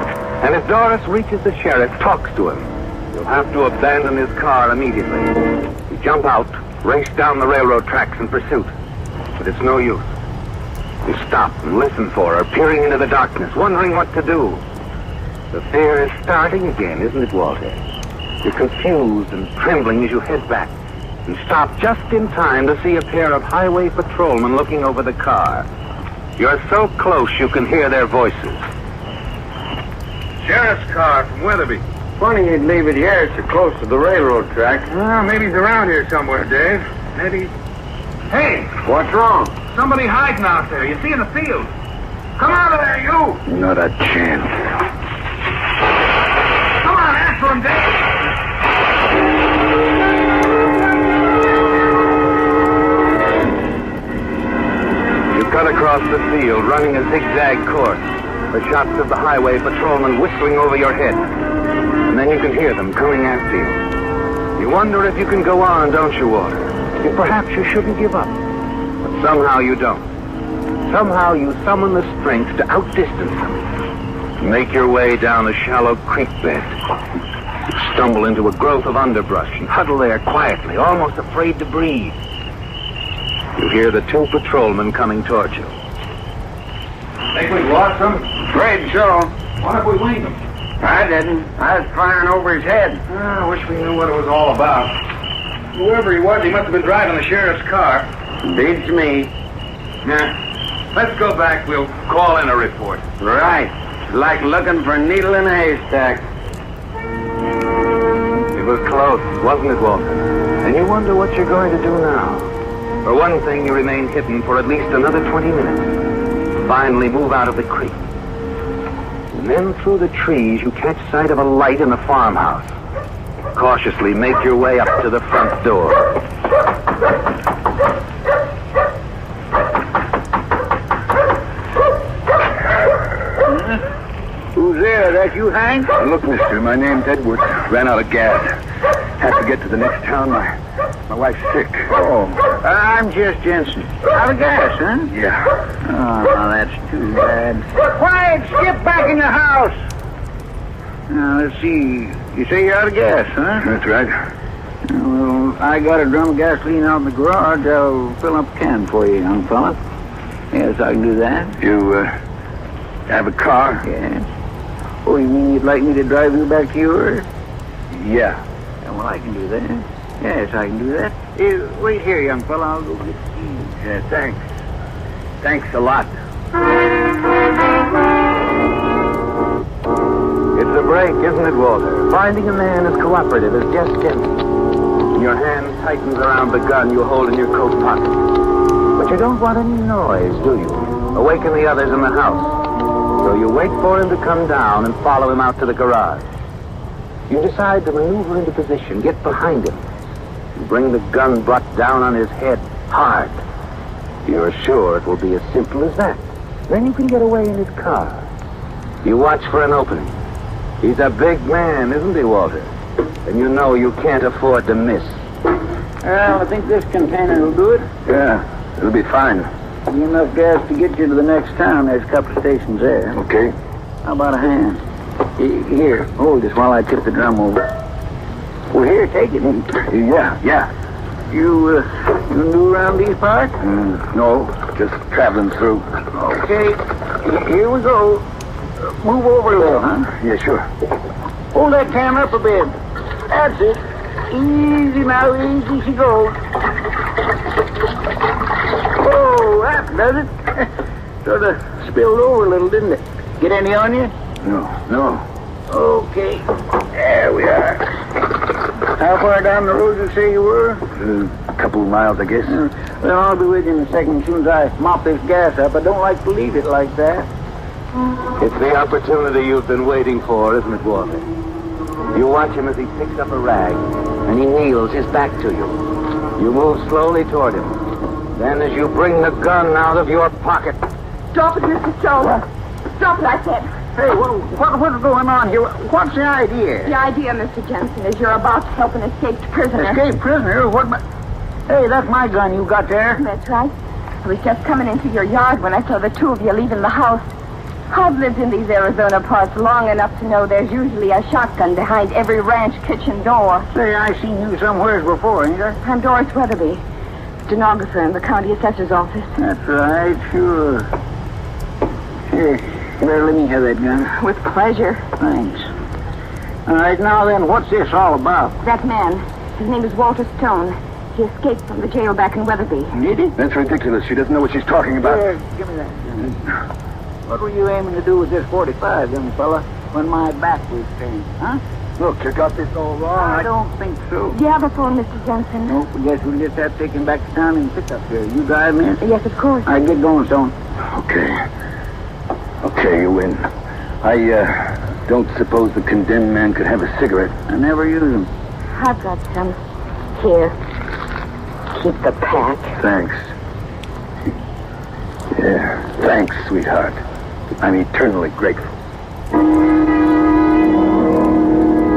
And if Doris reaches the sheriff, talks to him, you'll have to abandon his car immediately. You jump out, race down the railroad tracks in pursuit. But it's no use. You stop and listen for her, peering into the darkness, wondering what to do. The fear is starting again, isn't it, Walter? You're confused and trembling as you head back and stop just in time to see a pair of highway patrolmen looking over the car. You're so close you can hear their voices. Sheriff's car from Weatherby. Funny he'd leave it here so close to the railroad track. Well, maybe he's around here somewhere, Dave. Maybe... Hey! What's wrong? Somebody hiding out there. You see in the field. Come out of there, you! Not a chance. Come on, answer him, Dave! You cut across the field, running a zigzag course. The shots of the highway patrolmen whistling over your head. And then you can hear them coming after you. You wonder if you can go on, don't you, Walter? If perhaps you shouldn't give up. But somehow you don't. Somehow you summon the strength to outdistance them. Make your way down a shallow creek bed. You stumble into a growth of underbrush and huddle there quietly, almost afraid to breathe. You hear the 2 patrolmen coming towards you. Think we've lost him? Afraid so. What if we winged him? I didn't. I was firing over his head. I wish we knew what it was all about. Whoever he was, he must have been driving the sheriff's car. Beats me. Yeah. Let's go back. We'll call in a report. Right. Like looking for a needle in a haystack. It was close, wasn't it, Walter? And you wonder what you're going to do now. For one thing, you remain hidden for at least another 20 minutes. Finally move out of the creek. And then through the trees, you catch sight of a light in the farmhouse. Cautiously make your way up to the front door. Who's there? That you, Hank? Look, mister, my name's Edwards. Ran out of gas. Have to get to the next town. My wife's sick. Oh, I'm just Jensen. Out of gas, huh? Yeah. Oh, that's too bad. Quiet! Skip back in the house! Now, let's see. You say you're out of gas, huh? That's right. Well, I got a drum of gasoline out in the garage. I'll fill up a can for you, young fella. Yes, I can do that. You, have a car? Yes. Oh, you mean you'd like me to drive you back to yours? Yeah. Well, I can do that. Yes, I can do that. Wait here, young fella. I'll go get the keys. Yeah, thanks. Thanks a lot. It's a break, isn't it, Walter? Finding a man as cooperative as Jess Jensen. Your hand tightens around the gun you hold in your coat pocket. But you don't want any noise, do you? Awaken the others in the house. So you wait for him to come down and follow him out to the garage. You decide to maneuver into position, get behind him. You bring the gun butt down on his head, hard. You're sure it will be as simple as that. Then you can get away in his car. You watch for an opening. He's a big man, isn't he, Walter? And you know you can't afford to miss. Well, I think this container will do it. Yeah, it'll be fine. Enough gas to get you to the next town. There's a couple of stations there. Okay. How about a hand? Here, hold this while I tip the drum over. Well, here, take it. Yeah. You new around these parts? No, just traveling through. Okay, here we go. Move over a little, huh? Yeah, sure. Hold that camera up a bit. That's it. Easy now, easy she goes. Oh, that does it. Sort of spilled over a little, didn't it? Get any on you? No. Okay. There we are. How far down the road did you say you were? A couple of miles, I guess. Well, I'll be with you in a second as soon as I mop this gas up. I don't like to leave it like that. It's the opportunity you've been waiting for, isn't it, Walter? You watch him as he picks up a rag, and he kneels, his back to you. You move slowly toward him. Then as you bring the gun out of your pocket... Stop it, Mr. Stoller. Stop it, I said. Hey, what's going on here? What's the idea? The idea, Mr. Jensen, is you're about to help an escaped prisoner. Escaped prisoner? Hey, that's my gun you got there. That's right. I was just coming into your yard when I saw the two of you leaving the house. I've lived in these Arizona parts long enough to know there's usually a shotgun behind every ranch kitchen door. Say, I seen you somewheres before, ain't I? I'm Doris Weatherby, stenographer in the county assessor's office. That's right, sure. Here, let me have that gun. With pleasure. Thanks. All right, now then, what's this all about? That man, his name is Walter Stone. He escaped from the jail back in Weatherby. Did he? That's ridiculous. She doesn't know what she's talking about. Give me that gun. What were you aiming to do with this 45, young fella, when my back was turned, huh? Look, you got this all wrong. I don't think so. Do you have a phone, Mr. Johnson? Nope, I guess we'll just have to take him back to town and pick up here. You drive, miss? Yes, of course. All right, get going, Stone. Okay. Okay, you win. I don't suppose the condemned man could have a cigarette. I never use them. I've got some. Here. Keep the pack. Thanks. Yeah, thanks, sweetheart. I'm eternally grateful.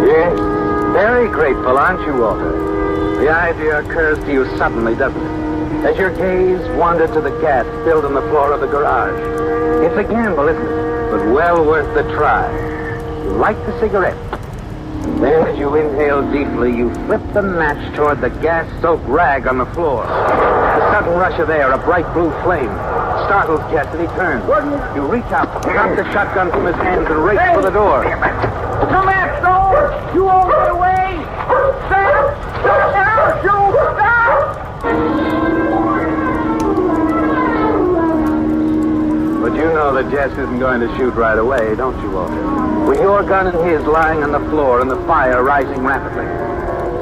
Yes, very grateful, aren't you, Walter? The idea occurs to you suddenly, doesn't it? As your gaze wandered to the gas spilled on the floor of the garage. It's a gamble, isn't it? But well worth the try. You light the cigarette. And then as you inhale deeply, you flip the match toward the gas-soaked rag on the floor. A sudden rush of air, a bright blue flame, startles Jess and he turns. You reach out, drop the shotgun from his hands and race for the door. Come back, Stone! You won't get away! Stop! Stop now! You stop! But you know that Jess isn't going to shoot right away, don't you, Walter? With your gun and his lying on the floor and the fire rising rapidly.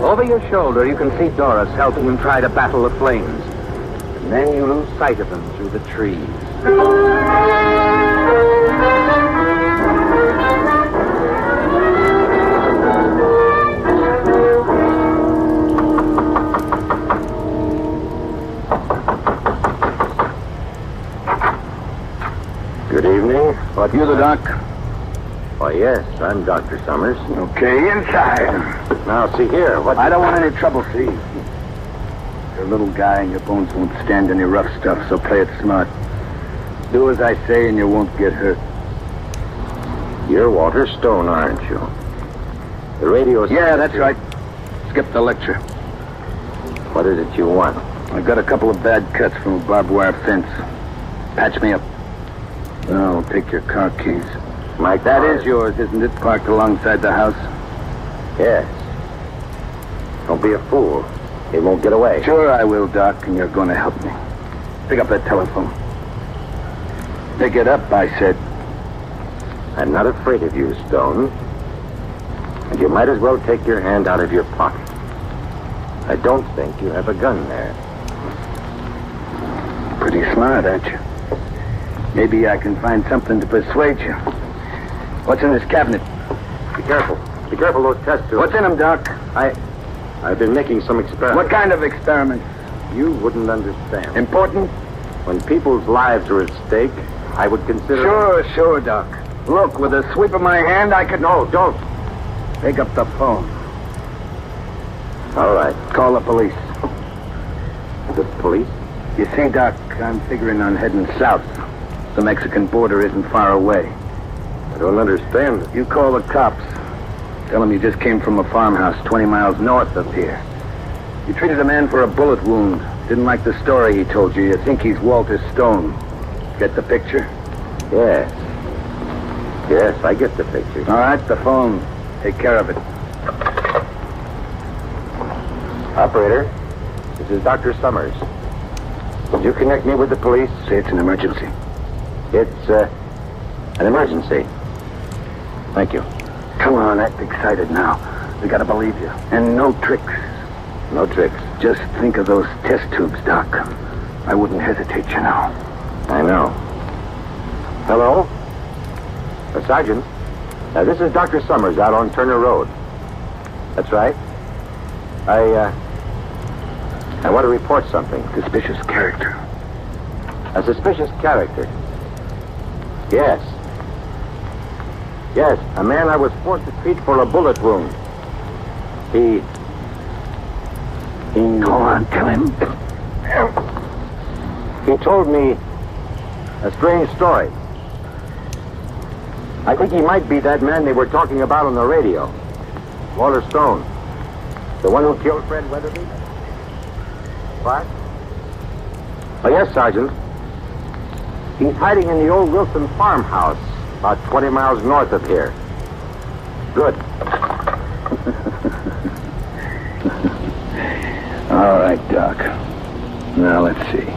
Over your shoulder, you can see Doris helping him try to battle the flames. And then you lose sight of them through the trees. Good evening. What, you the doc? Why, yes, I'm Dr. Summers. Okay, inside. Now, see here, what... I don't want any trouble, see? You're a little guy and your bones won't stand any rough stuff, so play it smart. Do as I say and you won't get hurt. You're Walter Stone, aren't you? The radio... Yeah, that's right. Skip the lecture. What is it you want? I got a couple of bad cuts from a barbed wire fence. Patch me up. I'll take your car keys. Mike, that is yours, isn't it? Parked alongside the house? Yes. Don't be a fool. He won't get away. Sure I will, Doc, and you're going to help me. Pick up that telephone. Pick it up, I said. I'm not afraid of you, Stone. And you might as well take your hand out of your pocket. I don't think you have a gun there. Pretty smart, aren't you? Maybe I can find something to persuade you. What's in this cabinet? Be careful. Be careful, those test tubes. What's in them, Doc? I've been making some experiments. What kind of experiments? You wouldn't understand. Important? When people's lives are at stake, I would consider... Sure, Doc. Look, with a sweep of my hand, I could... No, don't. Pick up the phone. All right. Call the police. The police? You see, Doc, I'm figuring on heading south. The Mexican border isn't far away. I don't understand. You call the cops. Tell them you just came from a farmhouse 20 miles north of here. You treated a man for a bullet wound. Didn't like the story he told you. You think he's Walter Stone. Get the picture? Yes. Yes, I get the picture. All right, the phone. Take care of it. Operator, this is Dr. Summers. Would you connect me with the police? Say it's an emergency. It's, an emergency. Thank you. Come on, act excited now. We gotta believe you. And no tricks. No tricks. Just think of those test tubes, Doc. I wouldn't hesitate, you know. I know. Hello? Sergeant, this is Dr. Summers out on Turner Road. That's right. I want to report something. Suspicious character. A suspicious character? Yes. Yes, a man I was forced to treat for a bullet wound. He... Go on, tell him. He told me a strange story. I think he might be that man they were talking about on the radio. Walter Stone. The one who killed Fred Weatherby? What? Oh, yes, Sergeant. He's hiding in the old Wilson farmhouse, about 20 miles north of here. Good. All right, Doc. Now, let's see.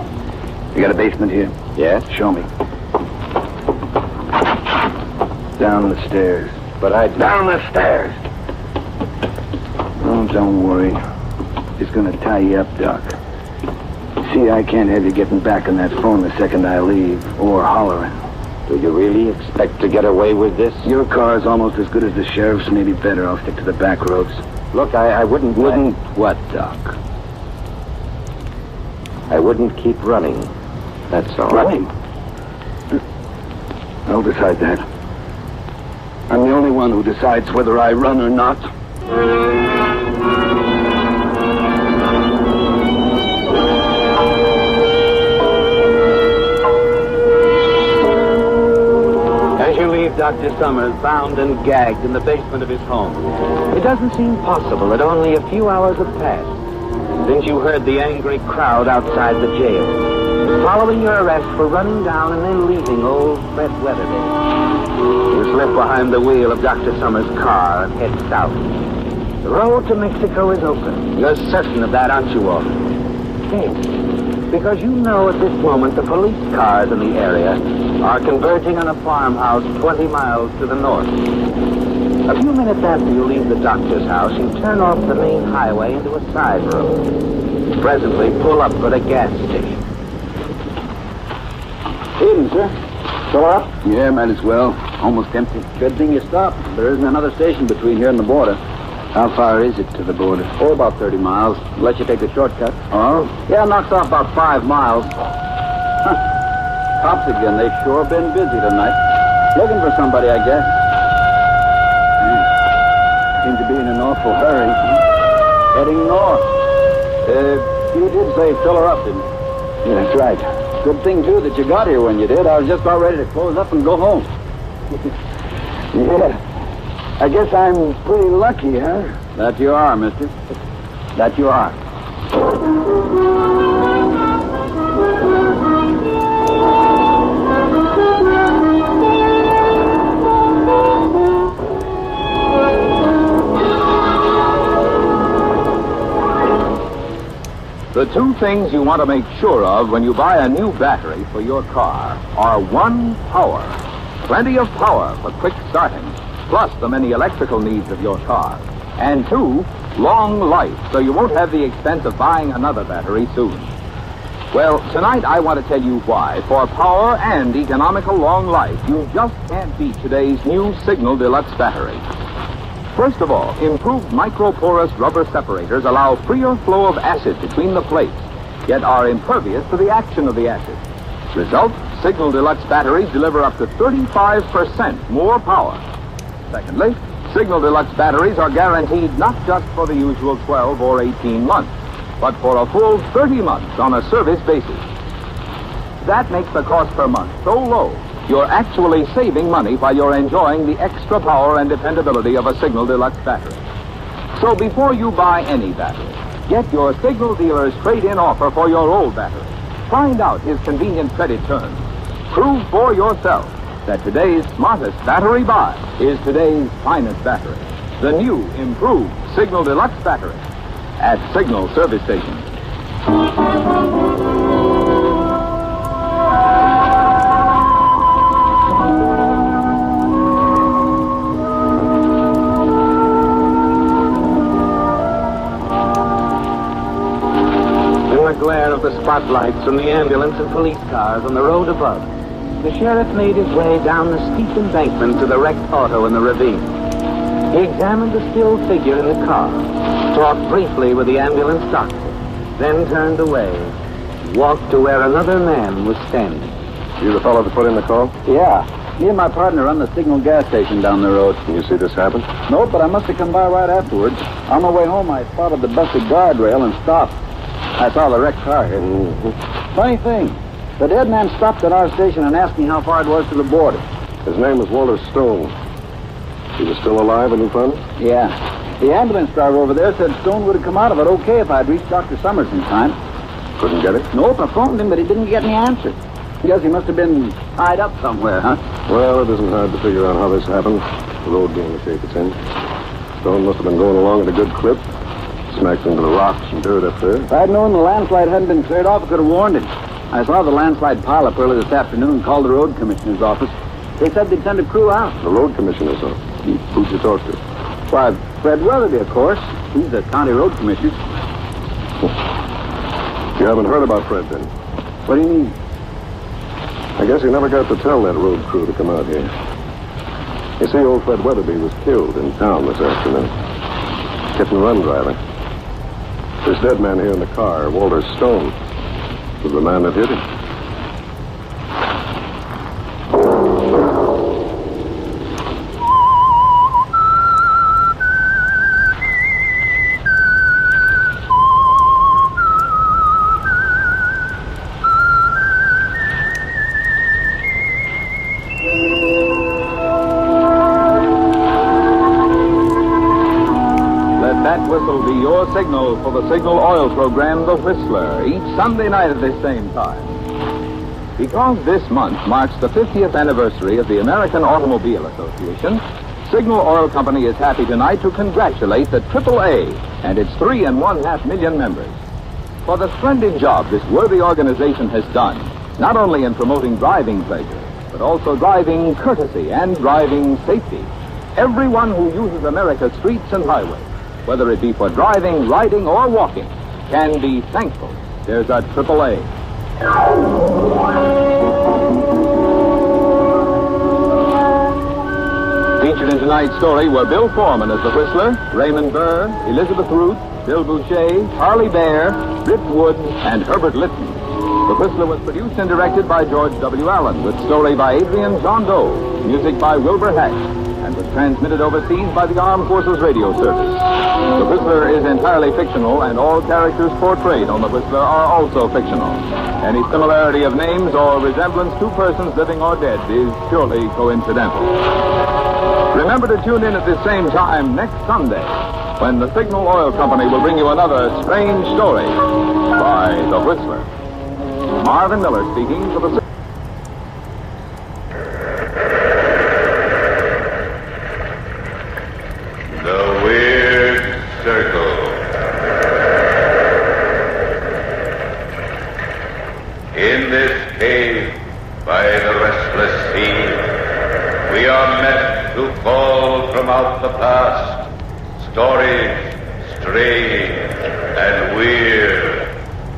You got a basement here? Yes. Show me. Down the stairs. But Down the stairs. Don't worry. It's gonna tie you up, Doc. See, I can't have you getting back on that phone the second I leave, or hollering. Do you really expect to get away with this? Your car's almost as good as the sheriff's, maybe better. I'll stick to the back roads. Look, I wouldn't... Wouldn't what, Doc? I wouldn't keep running. That's all. Running? I'll decide that. I'm the only one who decides whether I run or not. As you leave Dr. Summers bound and gagged in the basement of his home, it doesn't seem possible that only a few hours have passed since you heard the angry crowd outside the jail, following your arrest for running down and then leaving old Fred Weatherby. You slip behind the wheel of Dr. Summers' car and head south. The road to Mexico is open. You're certain of that, aren't you, Walter? Yes, because you know at this moment the police cars in the area are converging on a farmhouse 20 miles to the north. A few minutes after you leave the doctor's house, you turn off the main highway into a side road. Presently, pull up at a gas station. Evening, sir. Still up? Yeah, might as well. Almost empty. Good thing you stopped. There isn't another station between here and the border. How far is it to the border? Oh, about 30 miles. Let you take the shortcut. Oh? Yeah, knocks off about 5 miles. Huh. Cops again. They've sure been busy tonight. Looking for somebody, I guess. Seem to be in an awful hurry. Heading north. You did say fill her up, didn't you? Yeah, that's right. Good thing, too, that you got here when you did. I was just about ready to close up and go home. Yeah. I guess I'm pretty lucky, huh? That you are, mister. That you are. The two things you want to make sure of when you buy a new battery for your car are 1, power. Plenty of power for quick starting, plus the many electrical needs of your car. And 2, long life, so you won't have the expense of buying another battery soon. Well, tonight I want to tell you why, for power and economical long life, you just can't beat today's new Signal Deluxe battery. First of all, improved microporous rubber separators allow freer flow of acid between the plates, yet are impervious to the action of the acid. Result, Signal Deluxe batteries deliver up to 35% more power. Secondly, Signal Deluxe batteries are guaranteed not just for the usual 12 or 18 months, but for a full 30 months on a service basis. That makes the cost per month so low, you're actually saving money while you're enjoying the extra power and dependability of a Signal Deluxe battery. So before you buy any battery, get your Signal dealer's trade-in offer for your old battery. Find out his convenient credit terms. Prove for yourself that today's smartest battery buy is today's finest battery. The new, improved Signal Deluxe battery at Signal service stations. In the glare of the spotlights from the ambulance and police cars on the road above, the sheriff made his way down the steep embankment to the wrecked auto in the ravine. He examined the still figure in the car, talked briefly with the ambulance doctor, then turned away, walked to where another man was standing. You the fellow that put in the call? Yeah. Me and my partner run the Signal gas station down the road. Can you see this happen? No, but I must have come by right afterwards. On my way home, I spotted the busted guardrail and stopped. I saw the wrecked car here. Funny thing, the dead man stopped at our station and asked me how far it was to the border. His name was Walter Stone. He was still alive when you found him? Yeah. The ambulance driver over there said Stone would have come out of it okay if I'd reached Dr. Summers in time. Couldn't get it? Nope, I phoned him, but he didn't get any answer. Guess he must have been tied up somewhere, huh? Well, it isn't hard to figure out how this happened. The road being the shape it's in. Stone must have been going along at a good clip. Smacked into the rocks and dirt up there. If I'd known the landslide hadn't been cleared off, I could have warned him. I saw the landslide pile-up early this afternoon and called the road commissioner's office. They said they'd send a crew out. The road commissioner's office? Who'd you talk to? Well, Fred Weatherby, of course. He's the county road commissioner. You haven't heard about Fred, then? What do you mean? I guess he never got to tell that road crew to come out here. You see, old Fred Weatherby was killed in town this afternoon. Hit-and-run driving. This dead man here in the car, Walter Stone, was the man that hit him. Signal for the Signal Oil program, The Whistler, each Sunday night at this same time. Because this month marks the 50th anniversary of the American Automobile Association, Signal Oil Company is happy tonight to congratulate the AAA and its 3.5 million members for the splendid job this worthy organization has done, not only in promoting driving pleasure, but also driving courtesy and driving safety. Everyone who uses America's streets and highways, whether it be for driving, riding, or walking, can be thankful there's a AAA. Featured in tonight's story were Bill Foreman as the Whistler, Raymond Burr, Elizabeth Root, Bill Boucher, Harley Bear, Britt Wood, and Herbert Litton. The Whistler was produced and directed by George W. Allen, with story by Adrian John Doe, music by Wilbur Hatch, and was transmitted overseas by the Armed Forces Radio Service. The Whistler is entirely fictional, and all characters portrayed on The Whistler are also fictional. Any similarity of names or resemblance to persons living or dead is purely coincidental. Remember to tune in at the same time next Sunday, when the Signal Oil Company will bring you another strange story by The Whistler. Marvin Miller speaking for the... In this cave by the restless sea, we are met to call from out the past stories strange and weird.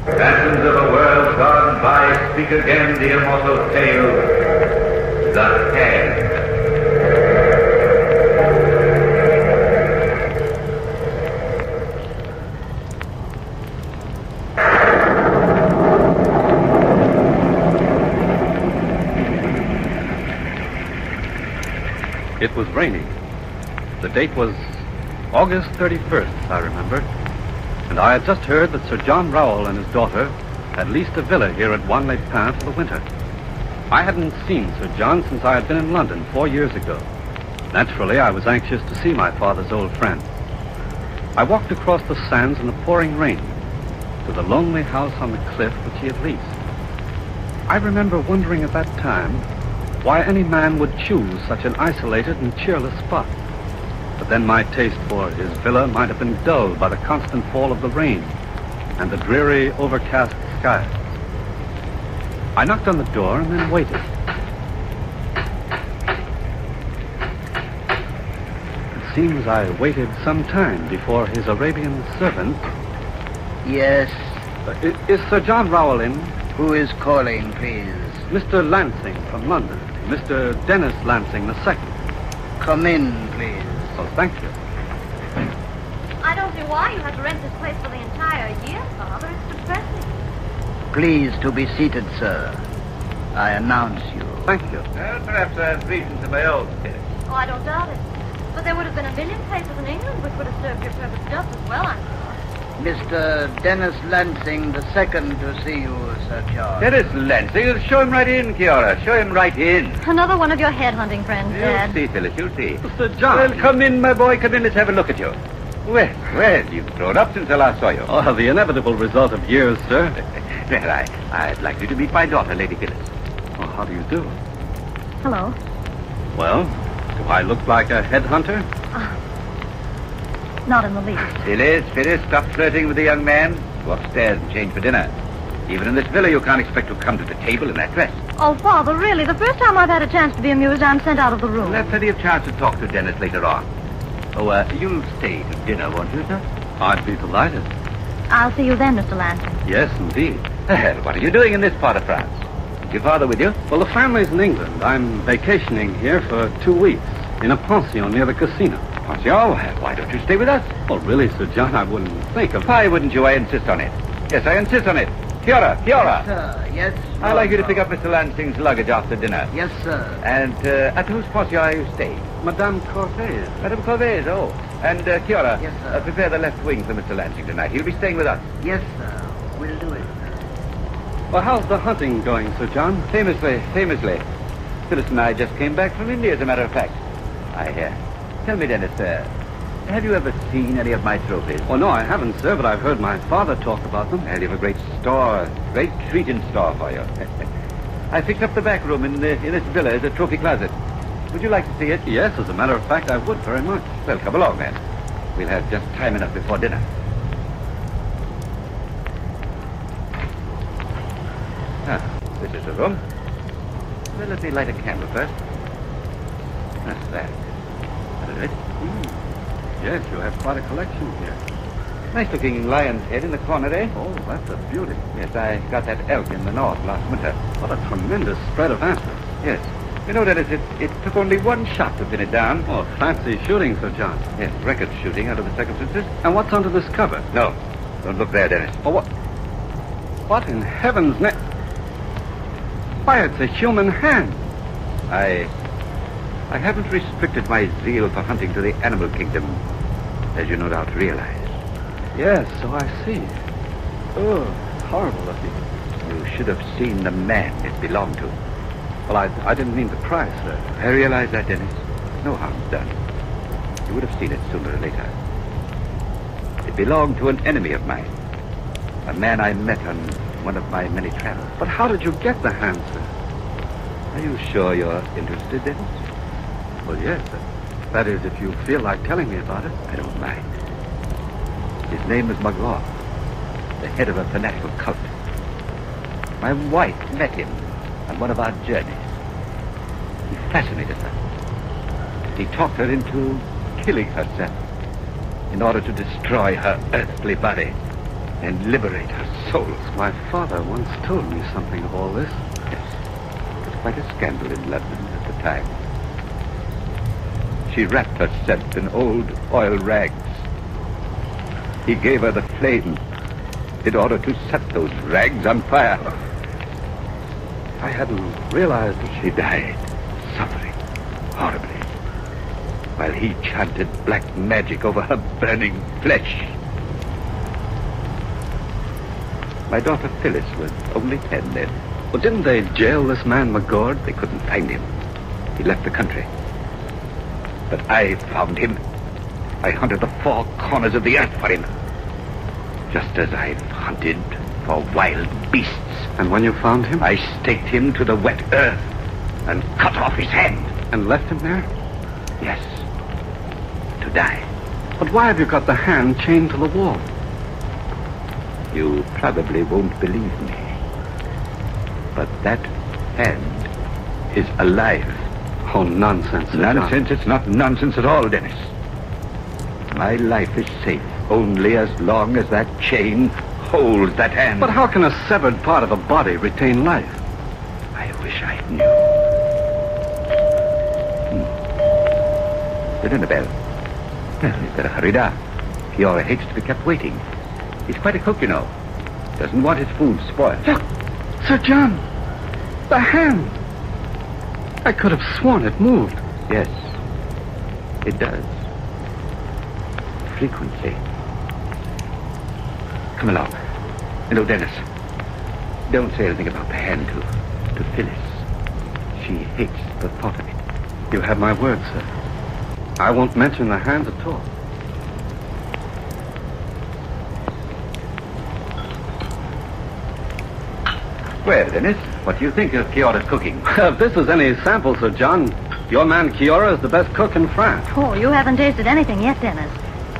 Phantoms of a world gone by speak again the immortal tale, the Hag. It was raining. The date was August 31st, I remember. And I had just heard that Sir John Rowell and his daughter had leased a villa here at Wanley Pin for the winter. I hadn't seen Sir John since I had been in London 4 years ago. Naturally, I was anxious to see my father's old friend. I walked across the sands in the pouring rain to the lonely house on the cliff which he had leased. I remember wondering at that time why any man would choose such an isolated and cheerless spot. But then my taste for his villa might have been dulled by the constant fall of the rain and the dreary, overcast skies. I knocked on the door and then waited. It seems I waited some time before his Arabian servant... Yes? Is Sir John Rowell in? Who is calling, please? Mr. Lansing from London. Mr. Dennis Lansing II. Come in, please. Oh, thank you. I don't see why you have to rent this place for the entire year, Father. It's depressing. Please to be seated, sir. I announce you. Thank you. Well, perhaps I have reason to my own taste. Oh, I don't doubt it. But there would have been a million places in England which would have served your purpose just as well, I'm sure. Mr. Dennis Lansing II to see you, Sir John. Dennis Lansing? Show him right in, Kiara. Show him right in. Another one of your headhunting friends, Dad. You'll see, Phyllis, you'll see. Sir John. Well, come in, my boy. Come in. Let's have a look at you. Well, you've grown up since I last saw you. Oh, the inevitable result of years, sir. Well, I'd like you to meet my daughter, Lady Phyllis. Oh, how do you do? Hello. Well, do I look like a headhunter? Not in the least. Phyllis, stop flirting with the young man. Go upstairs and change for dinner. Even in this villa, you can't expect to come to the table in that dress. Oh, Father, really, the first time I've had a chance to be amused, I'm sent out of the room. We'll have plenty of chance to talk to Dennis later on. Oh, you'll stay to dinner, won't you, sir? I'd be delighted. I'll see you then, Mr. Lansing. Yes, indeed. Well, what are you doing in this part of France? Is your father with you? Well, the family's in England. I'm vacationing here for 2 weeks in a pension near the casino. Pension? Why don't you stay with us? Well, really, Sir John, I wouldn't think of... Why wouldn't you? I insist on it. Yes, I insist on it. Kiora! Yes, sir. Yes. I'd like you to pick up Mr. Lansing's luggage after dinner. Yes, sir. And at whose pension are you staying? Madame Cortez. Madame Cortez, oh. And Kiora, yes, sir. Prepare the left wing for Mr. Lansing tonight. He'll be staying with us. Yes, sir. We'll do it, sir. Well, how's the hunting going, Sir John? Famously. Phyllis and I just came back from India, as a matter of fact. Tell me, Dennis, have you ever seen any of my trophies? Oh, no, I haven't, sir, but I've heard my father talk about them. Well, you have a great treat in store for you. I fixed up the back room in this villa as a trophy closet. Would you like to see it? Yes, as a matter of fact, I would very much. Well, come along, then. We'll have just time enough before dinner. This is the room. Well, let me light a candle first. That's that. That'll do it. Yes, you have quite a collection here. Nice-looking lion's head in the corner, eh? Oh, that's a beauty. Yes, I got that elk in the north last winter. What a tremendous spread of antlers. Yes. You know, Dennis, it took only one shot to pin it down. Oh, fancy shooting, Sir John. Yes, record shooting under the circumstances. And what's under this cover? No. Don't look there, Dennis. Oh, what in heaven's name? Why, it's a human hand. I haven't restricted my zeal for hunting to the animal kingdom, as you no doubt realize. Yes, so I see. Oh, horrible of you. You should have seen the man it belonged to. Well, I didn't mean the price, sir. I realize that, Dennis. No harm's done. You would have seen it sooner or later. It belonged to an enemy of mine. A man I met on one of my many travels. But how did you get the hand, sir? Are you sure you're interested, Dennis? Well, yes, sir. That is, if you feel like telling me about it. I don't mind. His name is Magor, the head of a fanatical cult. My wife met him on one of our journeys. He fascinated her. He talked her into killing herself in order to destroy her earthly body and liberate her soul. My father once told me something of all this. Yes. It was quite a scandal in London at the time. She wrapped herself in old oil rags. He gave her the flame in order to set those rags on fire. I hadn't realized that she died, suffering horribly, while he chanted black magic over her burning flesh. My daughter Phyllis was only 10 then. Well, didn't they jail this man Magor? They couldn't find him. He left the country. But I found him. I hunted the 4 corners of the earth for him. Just as I've hunted for wild beasts. And when you found him? I staked him to the wet earth and cut off his hand. And left him there? Yes. To die. But why have you got the hand chained to the wall? You probably won't believe me. But that hand is alive. Oh, nonsense. Nonsense? It's not nonsense at all, Dennis. My life is safe only as long as that chain holds that hand. But how can a severed part of a body retain life? I wish I knew. The dinner bell. Well, you'd better hurry down. Fiora hates to be kept waiting. He's quite a cook, you know. Doesn't want his food spoiled. Look, Sir John. The hand. I could have sworn it moved. Yes, it does. Frequently. Come along. And Dennis, don't say anything about the hand to Phyllis. She hates the thought of it. You have my word, sir. I won't mention the hand at all. Well, Dennis, what do you think of Kiora's cooking? If this is any sample, Sir John, your man Kiora is the best cook in France. Oh, you haven't tasted anything yet, Dennis.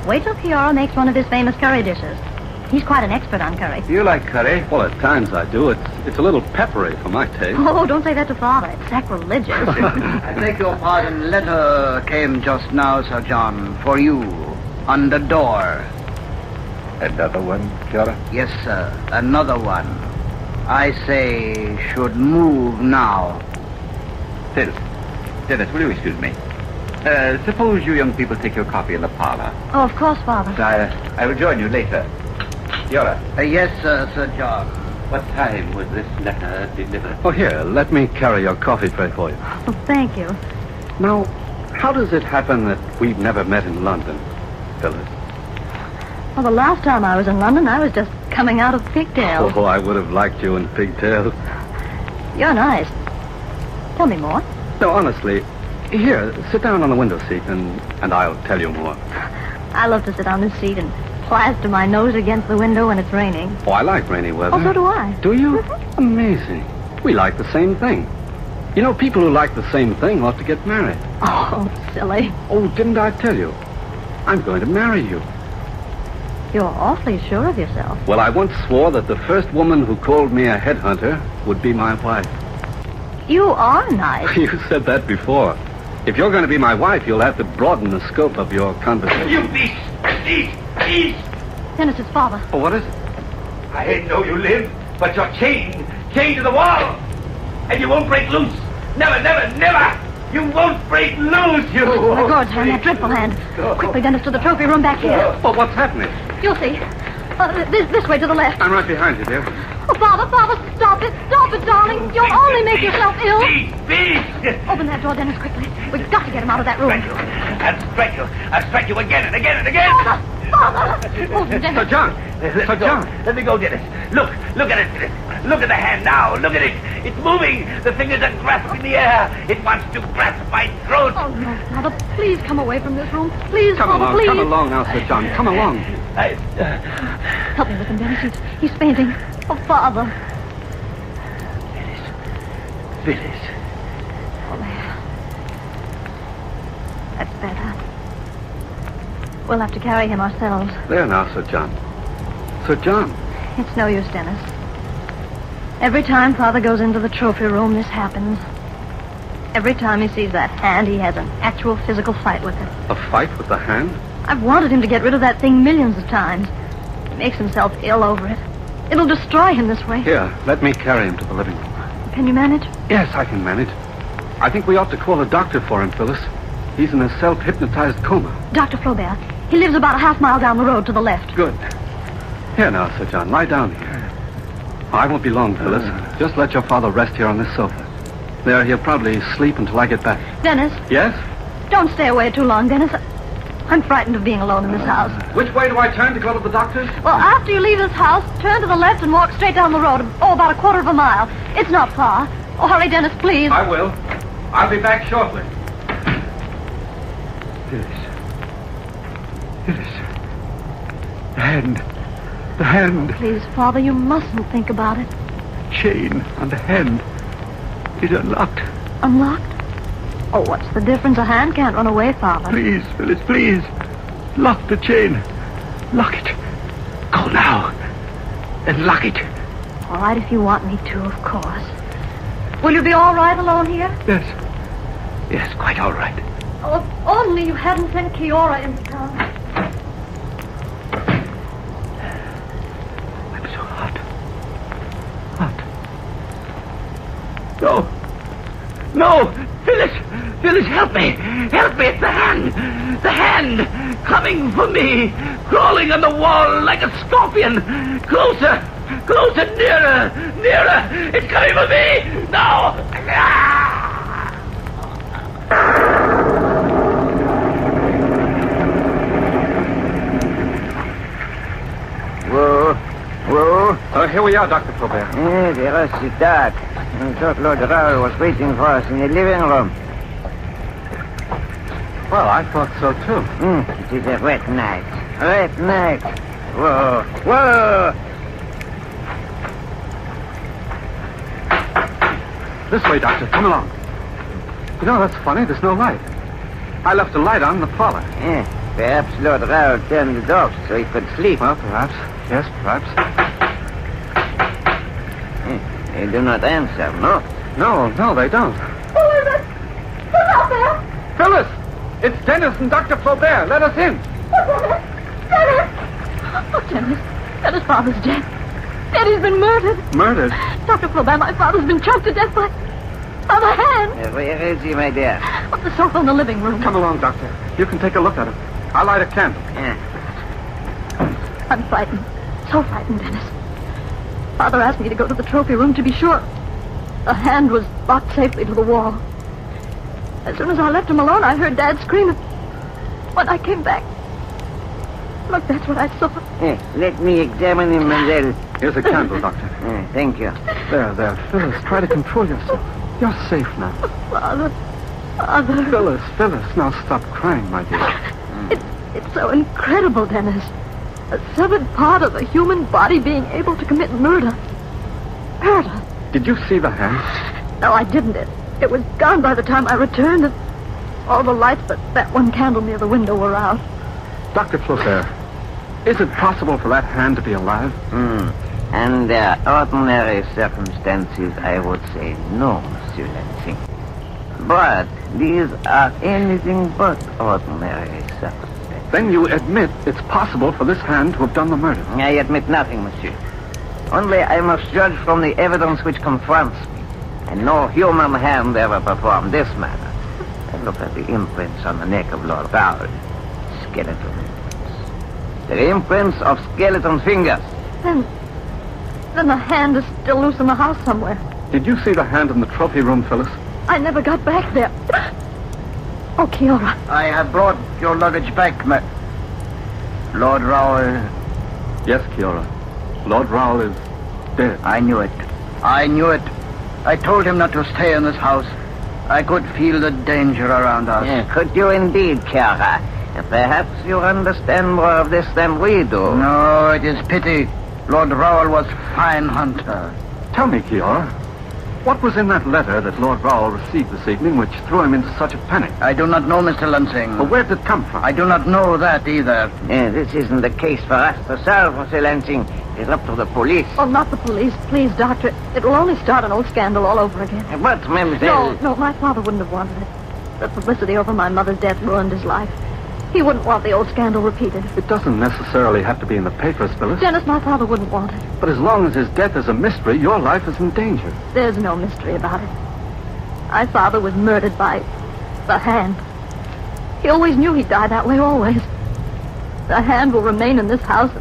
Wait till Kiora makes one of his famous curry dishes. He's quite an expert on curry. Do you like curry? Well, at times I do. It's a little peppery for my taste. Oh, don't say that to Father. It's sacrilegious. I beg your pardon. Letter came just now, Sir John, for you, on the door. Another one, Cora? Yes, sir. Another one. I say should move now. Dennis, will you excuse me? Suppose you young people take your coffee in the parlor. Oh, of course, Father. I will join you later. Cora? Yes, sir, Sir John. What time was this letter delivered? Oh, here, let me carry your coffee tray for you. Oh, thank you. Now, how does it happen that we've never met in London, Phyllis? Well, the last time I was in London, I was just coming out of pigtails. Oh, I would have liked you in pigtails. You're nice. Tell me more. No, honestly, here, sit down on the window seat and I'll tell you more. I love to sit on this seat and plaster my nose against the window when it's raining. Oh, I like rainy weather. Oh, so do I. Do you? Amazing. We like the same thing. You know, people who like the same thing ought to get married. Oh, silly. Oh, didn't I tell you? I'm going to marry you. You're awfully sure of yourself. Well, I once swore that the first woman who called me a headhunter would be my wife. You are nice. You said that before. If you're going to be my wife, you'll have to broaden the scope of your conversation. You beast! Beast! Dennis, it's Father. Oh, what is it? I know you live, but you're chained to the wall. And you won't break loose. Never, never, never! You won't break loose, you! Oh, my God's hand, that dreadful hand. Quickly, Dennis, to the trophy room back here. Well, what's happening? You'll see. This way to the left. I'm right behind you, dear. Oh, Father, stop it, darling. You'll only make yourself ill. Beast! Open that door, Dennis, quickly. We've got to get him out of that room. I'll strike you again and again and again! Father! Oh, Dennis. Sir John! Let me go, Dennis. Look at it, Dennis. Look at the hand now. Look at it. It's moving. The fingers are grasping the air. It wants to grasp my throat. Oh, no, Father. Please come away from this room. Please, Come Father, along, please. come along now, Sir John. Come along. Help me with him, Dennis. He's fainting. Oh, Father. Phyllis. Oh, there. That's better. We'll have to carry him ourselves. There now, Sir John. Sir John. It's no use, Dennis. Every time Father goes into the trophy room, this happens. Every time he sees that hand, he has an actual physical fight with it. A fight with the hand? I've wanted him to get rid of that thing millions of times. He makes himself ill over it. It'll destroy him this way. Here, let me carry him to the living room. Can you manage? Yes, I can manage. I think we ought to call a doctor for him, Phyllis. He's in a self-hypnotized coma. Dr. Flaubert. He lives about a half mile down the road to the left. Good. Here now, Sir John, lie down here. I won't be long, Phyllis. Just let your father rest here on this sofa. There, he'll probably sleep until I get back. Dennis? Yes? Don't stay away too long, Dennis. I'm frightened of being alone in this house. Which way do I turn to go to the doctor's? Well, after you leave this house, turn to the left and walk straight down the road. Oh, about a quarter of a mile. It's not far. Oh, hurry, Dennis, please. I will. I'll be back shortly. Phyllis. The hand. Please, Father, you mustn't think about it. Chain on the hand is unlocked. Unlocked? Oh, what's the difference? A hand can't run away, Father. Please, Phyllis, please. Lock the chain. Lock it. Go now. And lock it. All right, if you want me to, of course. Will you be all right alone here? Yes, quite all right. Oh, if only you hadn't sent Kiora into town. I'm so hot. No! Phyllis, help me! Help me! It's the hand! The hand! Coming for me! Crawling on the wall like a scorpion! Closer! Nearer! It's coming for me! Now! Whoa. Here we are, Dr. Flaubert. The rest is dark. And thought Lord Raoul was waiting for us in the living room. Well, I thought so, too. It is a wet night. Whoa. This way, Doctor. Come along. You know, that's funny. There's no light. I left a light on in the parlor. Perhaps Lord Raoul turned it off so he could sleep. Well, perhaps. Yes, perhaps. They do not answer, no? No, they don't. Who is it? Who's out there? Phyllis! It's Dennis and Dr. Flaubert. Let us in. Dennis! Oh, Dennis. Dennis, father's dead. Daddy's been murdered. Murdered? Dr. Flaubert, my father's been choked to death by the hand. Where is he, my dear? On the sofa in the living room. Come along, Doctor. You can take a look at him. I'll light a candle. I'm frightened. So frightened, Dennis. Father asked me to go to the trophy room to be sure. The hand was locked safely to the wall. As soon as I left him alone, I heard Dad screaming. When I came back, look, that's what I saw. Let me examine him, Mademoiselle. Here's a candle, Doctor. Thank you. There. Phyllis, try to control yourself. You're safe now. Father. Phyllis, now stop crying, my dear. It's so incredible, Dennis. A severed part of a human body being able to commit murder. Murder? Did you see the hand? No, I didn't. It was gone by the time I returned, and all the lights but that one candle near the window were out. Dr. Flaubert, is it possible for that hand to be alive? Under ordinary circumstances, I would say no, Monsieur Lansing. But these are anything but ordinary circumstances. Then you admit it's possible for this hand to have done the murder? I admit nothing, Monsieur. Only I must judge from the evidence which confronts me. And no human hand ever performed this manner. I look at the imprints on the neck of Lord Raoul. Skeleton imprints. The imprints of skeleton fingers. Then the hand is still loose in the house somewhere. Did you see the hand in the trophy room, Phyllis? I never got back there. Oh, Kiora. I have brought your luggage back, Lord Raoul. Yes, Kiora. Lord Raoul is dead. I knew it. I told him not to stay in this house. I could feel the danger around us. Could you indeed, Kiara? Perhaps you understand more of this than we do. No, it is pity. Lord Raoul was a fine hunter. Tell me, Kiora, what was in that letter that Lord Raoul received this evening which threw him into such a panic? I do not know, Mr. Lansing. Well, where did it come from? I do not know that either. This isn't the case for us to solve, Mr. Lansing. It's up to the police. Oh, not the police. Please, Doctor. It will only start an old scandal all over again. But, Mademoiselle... No, my father wouldn't have wanted it. The publicity over my mother's death ruined his life. He wouldn't want the old scandal repeated. It doesn't necessarily have to be in the papers, Phyllis. Dennis, my father wouldn't want it. But as long as his death is a mystery, your life is in danger. There's no mystery about it. My father was murdered by the hand. He always knew he'd die that way, always. The hand will remain in this house.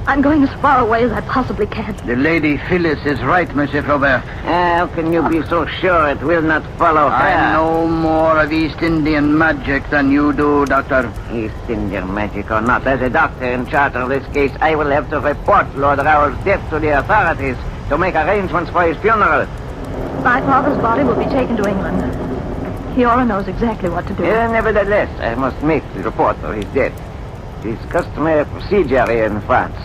I'm going as far away as I possibly can. The Lady Phyllis is right, Monsieur Flaubert. How can you be so sure it will not follow her? I know more of East Indian magic than you do, Doctor. East Indian magic or not, as a doctor in charge of this case, I will have to report Lord Raoul's death to the authorities to make arrangements for his funeral. My father's body will be taken to England. Kiora knows exactly what to do. Nevertheless, I must make the report for his death. It is customary procedure here in France.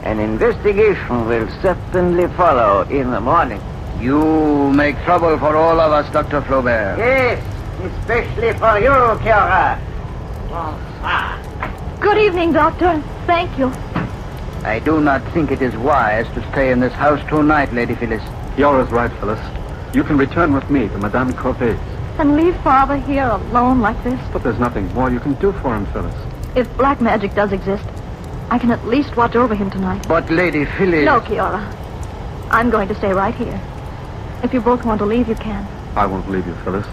An investigation will certainly follow in the morning. You make trouble for all of us, Dr. Flaubert. Yes, especially for you, Kiora. Good evening, Doctor. Thank you. I do not think it is wise to stay in this house tonight, Lady Phyllis. Kiora's right, Phyllis. You can return with me to Madame Corbett's. And leave Father here alone like this? But there's nothing more you can do for him, Phyllis. If black magic does exist, I can at least watch over him tonight. But Lady Phyllis... No, Kiora. I'm going to stay right here. If you both want to leave, you can. I won't leave you, Phyllis.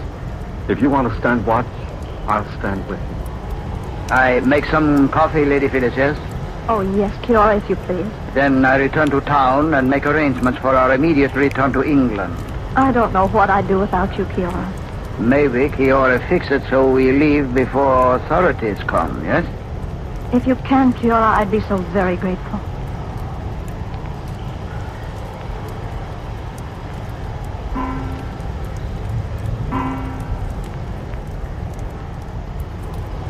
If you want to stand watch, I'll stand with you. I make some coffee, Lady Phyllis, yes? Oh, yes, Kiora, if you please. Then I return to town and make arrangements for our immediate return to England. I don't know what I'd do without you, Kiora. Maybe Kiora fix it so we leave before authorities come, yes? If you can, Kiora, I'd be so very grateful.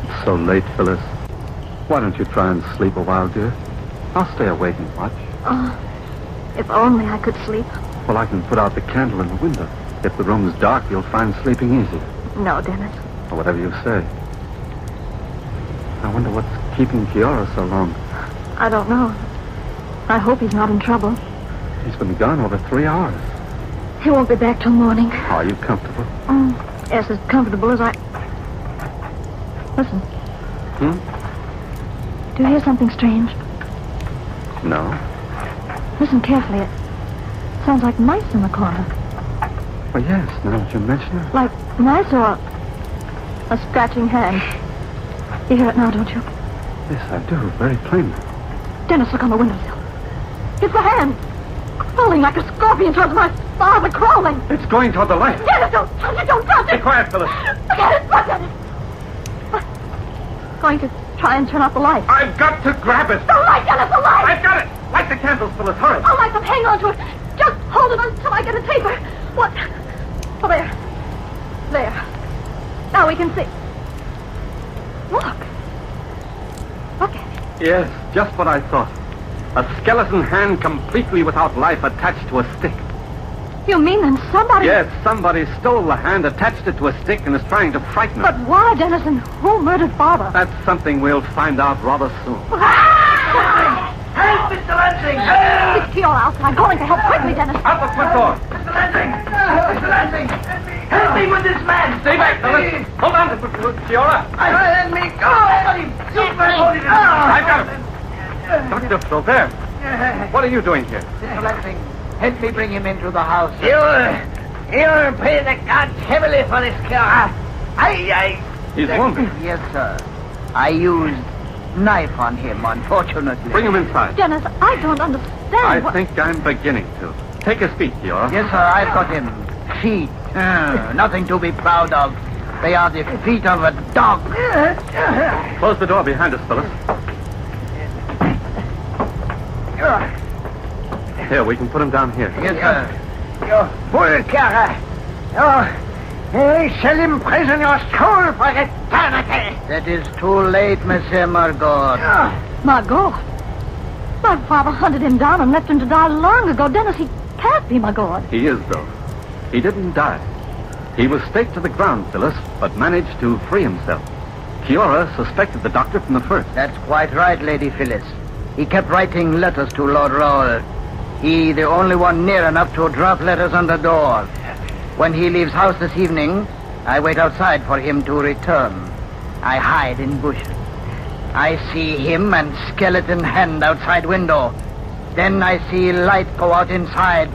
It's so late, Phyllis. Why don't you try and sleep a while, dear? I'll stay awake and watch. Oh, if only I could sleep. Well, I can put out the candle in the window. If the room's dark, you'll find sleeping easy. No, Dennis. Or whatever you say. I wonder what's keeping Kiora so long. I don't know. I hope he's not in trouble. He's been gone over 3 hours. He won't be back till morning. Are you comfortable? Yes, as comfortable as I... Listen. Do you hear something strange? No. Listen carefully. It sounds like mice in the corner. Well, yes, now that you mention it. Like mice or a scratching hand. You hear it now, don't you? Yes, I do, very plainly. Dennis, look on the windowsill. It's a hand. Crawling like a scorpion towards my father, crawling. It's going toward the light. Dennis, don't touch it, don't touch it. Be quiet, Phyllis. Look at it, look at it. Going to try and turn off the light. I've got to grab it. The light, Dennis, the light. I've got it. Light the candles, Phyllis, hurry. I'll light them, hang on to it. Just hold it until I get a taper. What? Oh, there. There. Now we can see. Look. Look at it. Yes, just what I thought. A skeleton hand completely without life attached to a stick. You mean then somebody... Yes, somebody stole the hand, attached it to a stick, and is trying to frighten us. But why, Dennis, and who murdered Father? That's something we'll find out rather soon. Help, Mr. Lansing! Help! It's Kiora outside, going to help quickly, Dennis. Out the front door. Mr. Lansing! Mr. Lansing! Help me with this man! Stay back, Phyllis. Hold on, Kiora. Let me go! Hold him! I've got him. Dr. Flaubert, what are you doing here? Mr. Lansing, help me bring him into the house. You'll pay the gods heavily for this, Kiora. He's wounded. Yes, sir. I used knife on him, unfortunately. Bring him inside. Dennis, I don't understand. I think I'm beginning to. Take his feet, Kiora. Yes, sir, I've got him. Feet. Nothing to be proud of. They are the feet of a dog. Close the door behind us, Phyllis. Here, we can put him down here. Yes, sir. You fool, Kiora. You shall imprison your soul for eternity. That is too late, Monsieur Margot. Margot? My father hunted him down and left him to die long ago. Dennis, he can't be Margot. He is, though. He didn't die. He was staked to the ground, Phyllis, but managed to free himself. Kiora suspected the doctor from the first. That's quite right, Lady Phyllis. He kept writing letters to Lord Raoul. He, the only one near enough to drop letters on the door. When he leaves house this evening, I wait outside for him to return. I hide in bushes. I see him and skeleton hand outside window. Then I see light go out inside.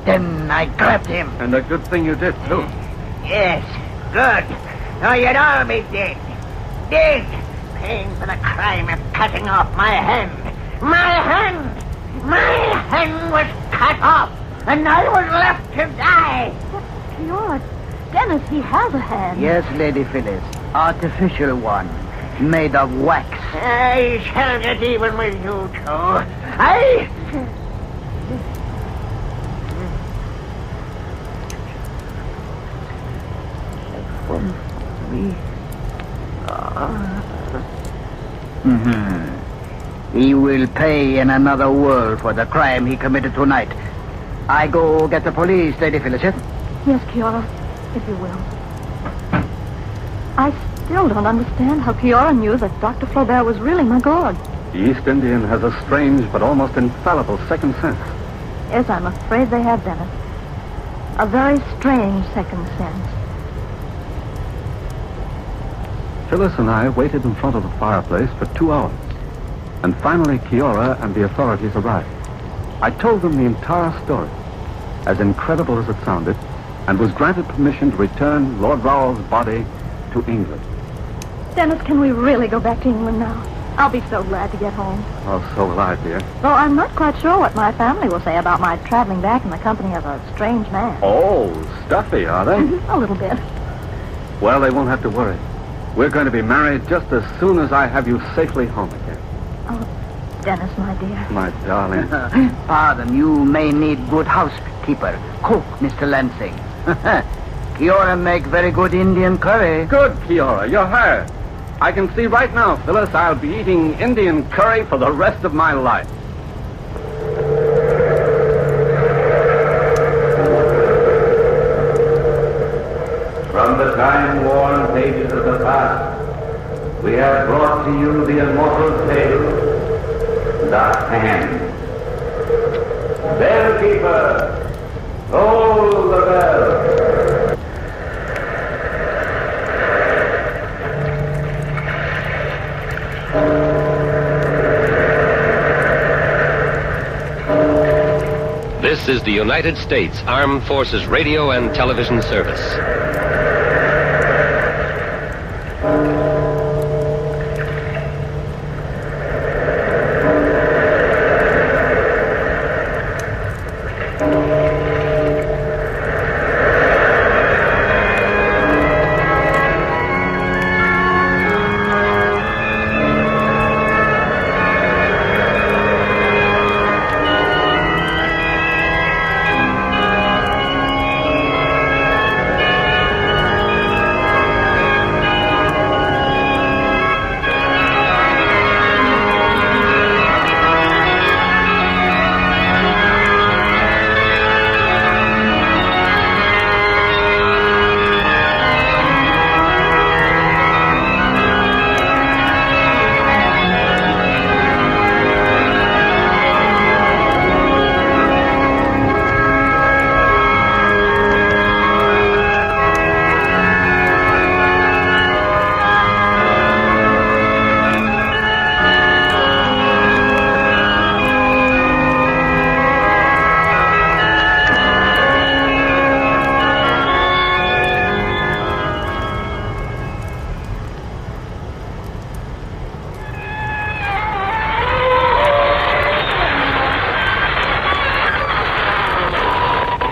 Then I grabbed him. And a good thing you did, too. Yes, good. Or you'd all be dead. Dead. Paying for the crime of cutting off my hand. My hand! My hand was cut off, and I was left to die. Kiora, Dennis, he has a hand. Yes, Lady Phyllis. Artificial one. Made of wax. I shall get even with you two. He will pay in another world for the crime he committed tonight. I go get the police, Lady Phyllis, yes? Yes, Kiora, if you will. I still don't understand how Kiora knew that Dr. Flaubert was really Margot. The East Indian has a strange but almost infallible second sense. Yes, I'm afraid they have, Dennis. A very strange second sense. Phyllis and I waited in front of the fireplace for 2 hours. And finally, Kiora and the authorities arrived. I told them the entire story, as incredible as it sounded, and was granted permission to return Lord Raoul's body to England. Dennis, can we really go back to England now? I'll be so glad to get home. Oh, so will I, dear. Though I'm not quite sure what my family will say about my traveling back in the company of a strange man. Oh, stuffy, are they? A little bit. Well, they won't have to worry. We're going to be married just as soon as I have you safely home again. Oh, Dennis, my dear. My darling. Pardon, you may need good housekeeper. Cook, Mr. Lansing. Kiora make very good Indian curry. Good, Kiora. You're hired. I can see right now, Phyllis, I'll be eating Indian curry for the rest of my life. From the time-worn pages of the past, we have brought to you the immortal tale, The Hand. Bellkeeper, toll the bell. This is the United States Armed Forces Radio and Television Service.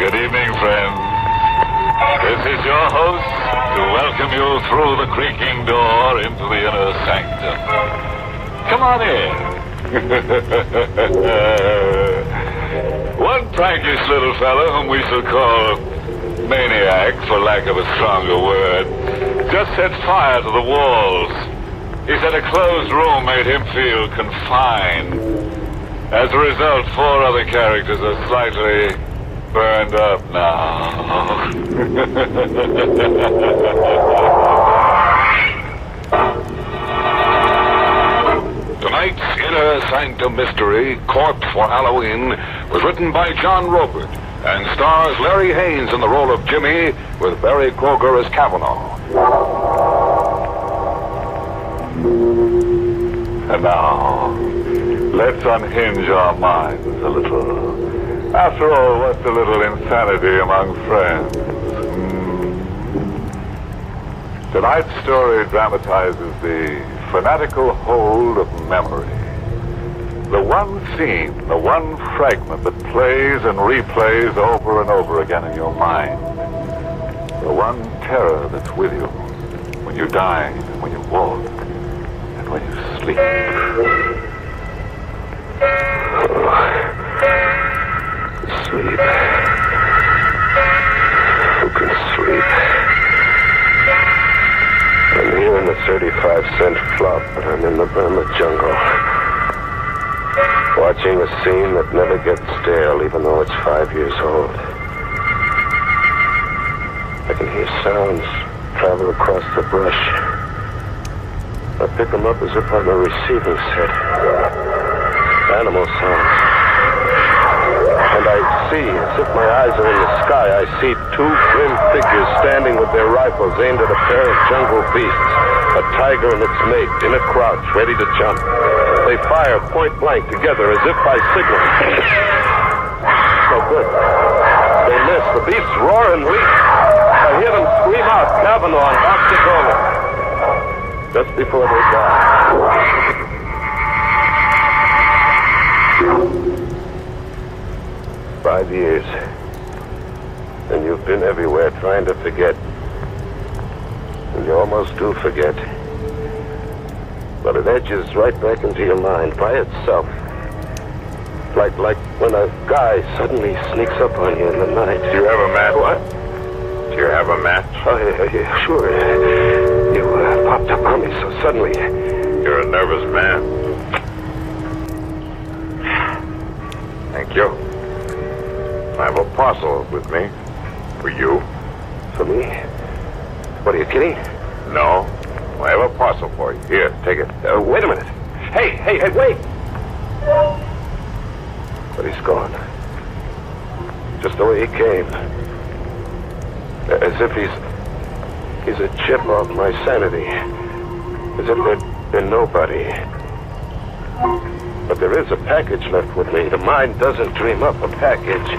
Good evening, friends. This is your host to welcome you through the creaking door into the inner sanctum. Come on in. One prankish little fellow, whom we shall call Maniac, for lack of a stronger word, just set fire to the walls. He said a closed room made him feel confined. As a result, 4 other characters are slightly burned up now. Tonight's Inner Sanctum Mystery, Corpse for Halloween, was written by John Robert and stars Larry Haynes in the role of Jimmy with Barry Kroger as Kavanaugh. And now, let's unhinge our minds a little. After all, what's a little insanity among friends? Tonight's story dramatizes the fanatical hold of memory. The one scene, the one fragment that plays and replays over and over again in your mind. The one terror that's with you when you dine, when you walk, and when you sleep. Sleep. Who can sleep? I'm here in the 35-cent club, but I'm in the Burma jungle. Watching a scene that never gets stale, even though it's 5 years old. I can hear sounds travel across the brush. I pick them up as if I'm a receiving set. Animal sounds. And I see, as if my eyes are in the sky, I see 2 grim figures standing with their rifles aimed at a pair of jungle beasts. A tiger and its mate in a crouch, ready to jump. They fire point blank together as if by signal. No good. They miss. The beasts roar and leap. I hear them scream out, Kavanaugh and Oxycola. Just before they die. 5 years. And you've been everywhere trying to forget. And you almost do forget. But it edges right back into your mind by itself. Like when a guy suddenly sneaks up on you in the night. Do you have a match? What? Do you have a match? Oh, yeah, sure. You popped up on me so suddenly. You're a nervous man. Thank you. I have a parcel with me. For you. For me? What, are you kidding? No. I have a parcel for you. Here, take it. Wait a minute. Hey, wait! But he's gone. Just the way he came. As if he's a chip off my sanity. As if there'd been nobody. But there is a package left with me. The mind doesn't dream up a package.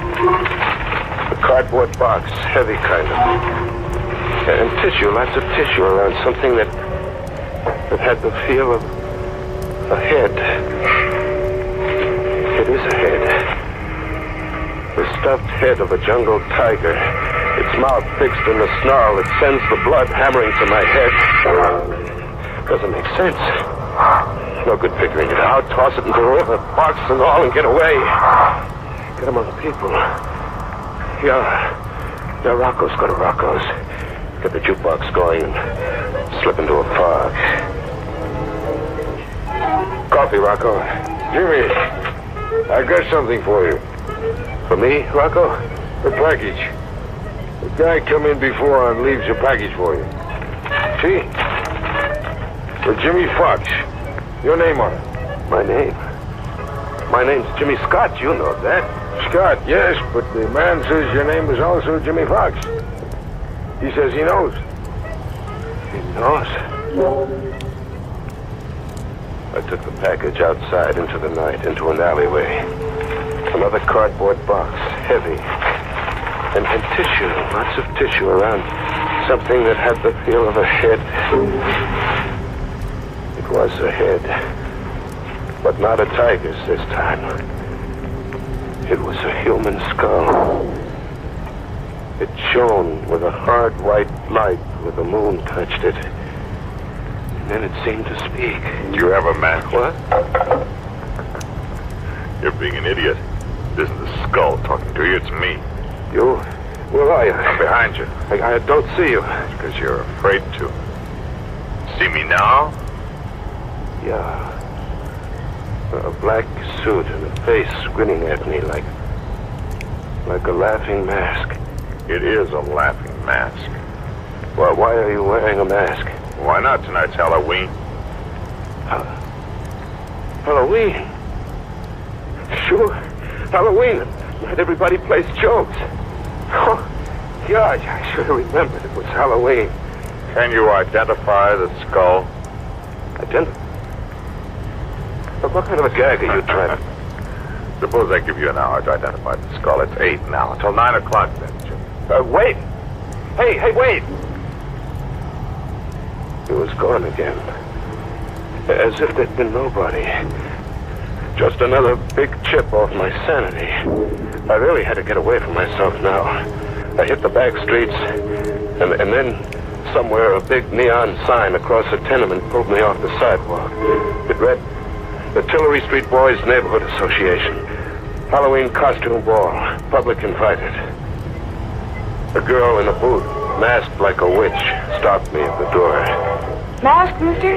A cardboard box, heavy kind of. And tissue, lots of tissue around something that had the feel of a head. It is a head. The stuffed head of a jungle tiger. Its mouth fixed in a snarl that sends the blood hammering to my head. Doesn't make sense. No good figuring it out. Toss it into the river, box and all, and get away. Get among the people. Yeah, Rocco's. Go to Rocco's. Get the jukebox going and slip into a fog. Coffee, Rocco. Jimmy, I got something for you. For me, Rocco? A package. The guy come in before and leaves a package for you. See? For Jimmy Fox. Your name on it. My name? My name's Jimmy Scott. You know that. Scott, yes, but the man says your name is also Jimmy Fox. He says he knows. He knows? I took the package outside into the night, into an alleyway. Another cardboard box, heavy. And tissue, lots of tissue around something that had the feel of a head. It was a head, but not a tiger's this time. It was a human skull. It shone with a hard white light where the moon touched it. And then it seemed to speak. You have a match? What? You're being an idiot. It isn't the skull talking to you, it's me. You? Where are you? I'm behind you. I don't see you. It's because you're afraid to. See me now? Yeah. A black suit and a face grinning at me like a laughing mask. It is a laughing mask. Well, why are you wearing a mask? Why not? Tonight's Halloween. Halloween? Sure. Halloween. Not everybody plays jokes. Oh, yeah, I should have remembered it was Halloween. Can you identify the skull? Identify? What kind of a gag are you trying to... Suppose I give you an hour to identify the skull. It's 8 now. Until 9 o'clock then, Jim. Wait! Hey, wait! It was gone again. As if there'd been nobody. Just another big chip off my sanity. I really had to get away from myself now. I hit the back streets, and then somewhere a big neon sign across a tenement pulled me off the sidewalk. It read, the Tillery Street Boys Neighborhood Association. Halloween costume ball. Public invited. A girl in a boot, masked like a witch, stopped me at the door. Mask, mister?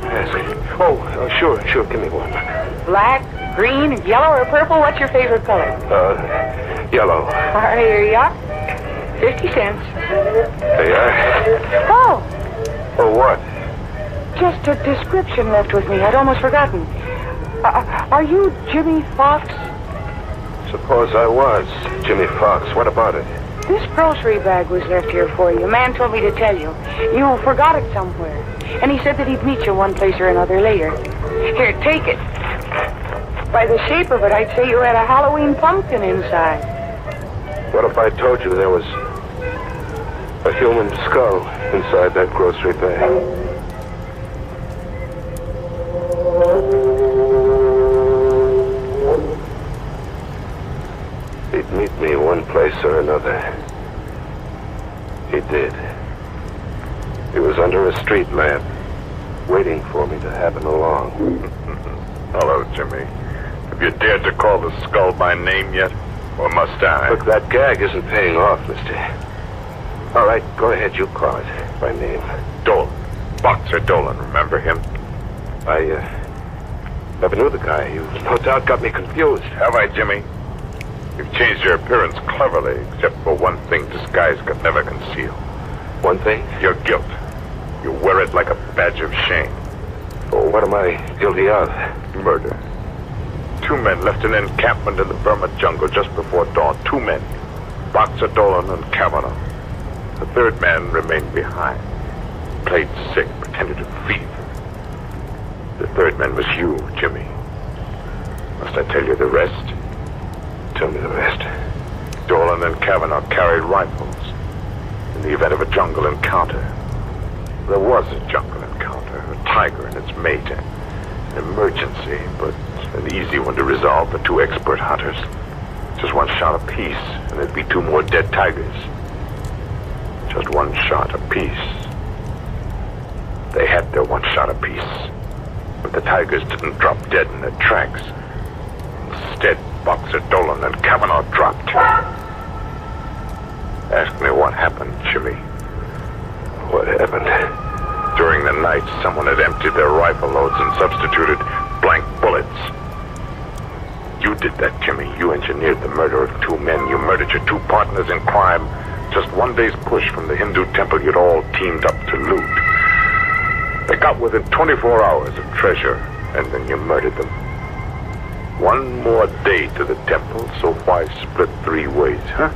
Mask. Oh, sure, give me one. Black, green, yellow, or purple? What's your favorite color? Yellow. Here you are. 50 cents. They are? Oh, what? just a description left with me. I'd almost forgotten. Are you Jimmy Fox? Suppose I was Jimmy Fox. What about it? This grocery bag was left here for you. A man told me to tell you. You forgot it somewhere. And he said that he'd meet you one place or another later. Here, take it. By the shape of it, I'd say you had a Halloween pumpkin inside. What if I told you there was a human skull inside that grocery bag? He'd meet me one place or another. He did. He was under a street lamp, waiting for me to have him along. Hello, Jimmy. Have you dared to call the skull by name yet? Or must I? Look, that gag isn't paying off, mister. All right, go ahead, you call it by name. Dolan. Boxer Dolan, remember him? I never knew the guy. You no doubt got me confused. Have I, Jimmy? You've changed your appearance cleverly, except for one thing disguise could never conceal. One thing? Your guilt. You wear it like a badge of shame. Oh, what am I guilty of? Murder. 2 men left an encampment in the Burma jungle just before dawn. 2 men. Boxer Dolan and Kavanaugh. The 3rd man remained behind. Played sick, pretended to fever. The 3rd man was you, Jimmy. Must I tell you the rest? Tell me the rest. Dolan and Kavanaugh carried rifles in the event of a jungle encounter. There was a jungle encounter, a tiger and its mate. An emergency, but an easy one to resolve for 2 expert hunters. Just 1 shot apiece, and there'd be 2 more dead tigers. Just 1 shot apiece. They had their 1 shot apiece, but the tigers didn't drop dead in their tracks. Instead, Boxer Dolan and Kavanaugh dropped. Ask me what happened, Jimmy. What happened? During the night, someone had emptied their rifle loads and substituted blank bullets. You did that, Jimmy. You engineered the murder of 2 men. You murdered your 2 partners in crime. Just 1 day's push from the Hindu temple you'd all teamed up to loot. They got within 24 hours of treasure, and then you murdered them. 1 more day to the temple, so why split 3 ways, huh?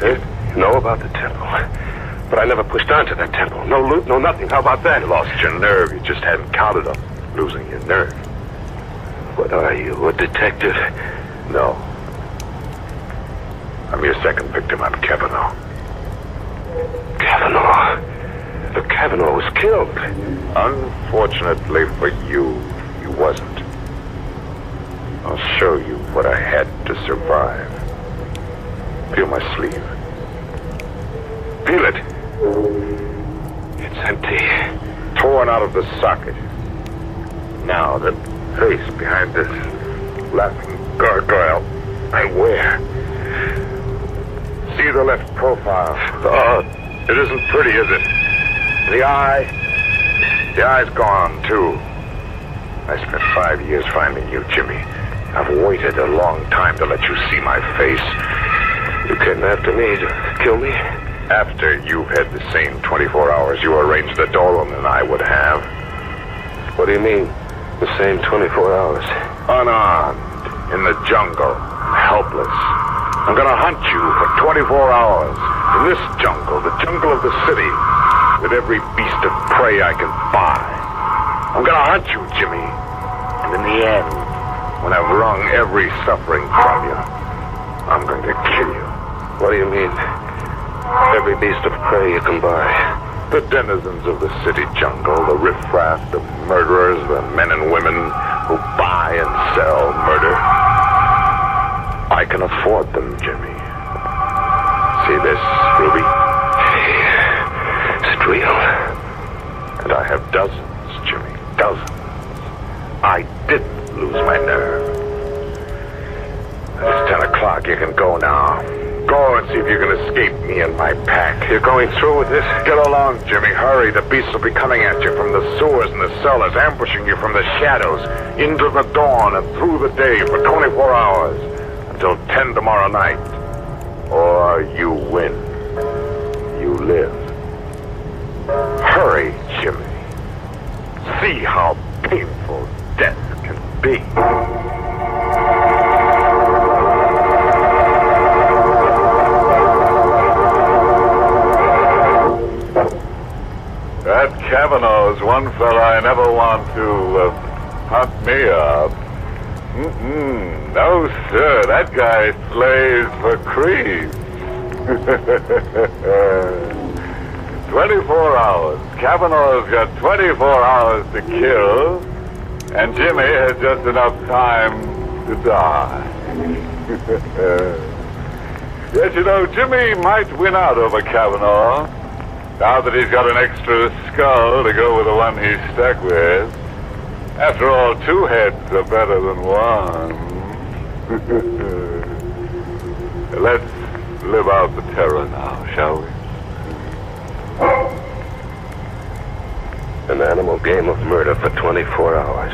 You know about the temple. But I never pushed on to that temple. No loot, no nothing. How about that? You lost your nerve. You just hadn't counted on losing your nerve. What are you, a detective? No. I'm your 2nd victim. I'm Kavanaugh. Kavanaugh? But Kavanaugh was killed. Unfortunately for you, he wasn't. I'll show you what I had to survive. Feel my sleeve. Feel it. It's empty. Torn out of the socket. Now, the face behind this laughing gargoyle I wear. See the left profile. Oh, it isn't pretty, is it? The eye's gone, too. I spent 5 years finding you, Jimmy. I've waited a long time to let you see my face. You came after me to kill me? After you've had the same 24 hours you arranged that Dolan and I would have. What do you mean, the same 24 hours? Unarmed, in the jungle, helpless. I'm gonna hunt you for 24 hours. In this jungle, the jungle of the city, with every beast of prey I can buy. I'm gonna hunt you, Jimmy. And in the end, when I've wrung every suffering from you, I'm going to kill you. What do you mean? Every beast of prey you can buy? The denizens of the city jungle, the riffraff, the murderers, the men and women who buy and sell murder. I can afford them, Jimmy. See this, Ruby? Is it real? And I have dozens, Jimmy, dozens. I didn't lose my nerve. It's 10 o'clock. You can go now. Go and see if you can escape me and my pack. You're going through with this? Get along, Jimmy. Hurry. The beasts will be coming at you from the sewers and the cellars, ambushing you from the shadows, into the dawn and through the day for 24 hours, until 10 tomorrow night. Or you win. You live. Hurry, Jimmy. See how painful death can be. That Kavanaugh's one fella I never want to hunt me up. No, sir, that guy slays for creeps. 24 hours. Kavanaugh's got 24 hours to kill, and Jimmy has just enough time to die. Yes, you know, Jimmy might win out over Kavanaugh, now that he's got an extra skull to go with the one he's stuck with. After all, 2 heads are better than 1. Let's live out the terror now, shall we? An animal game of murder for 24 hours.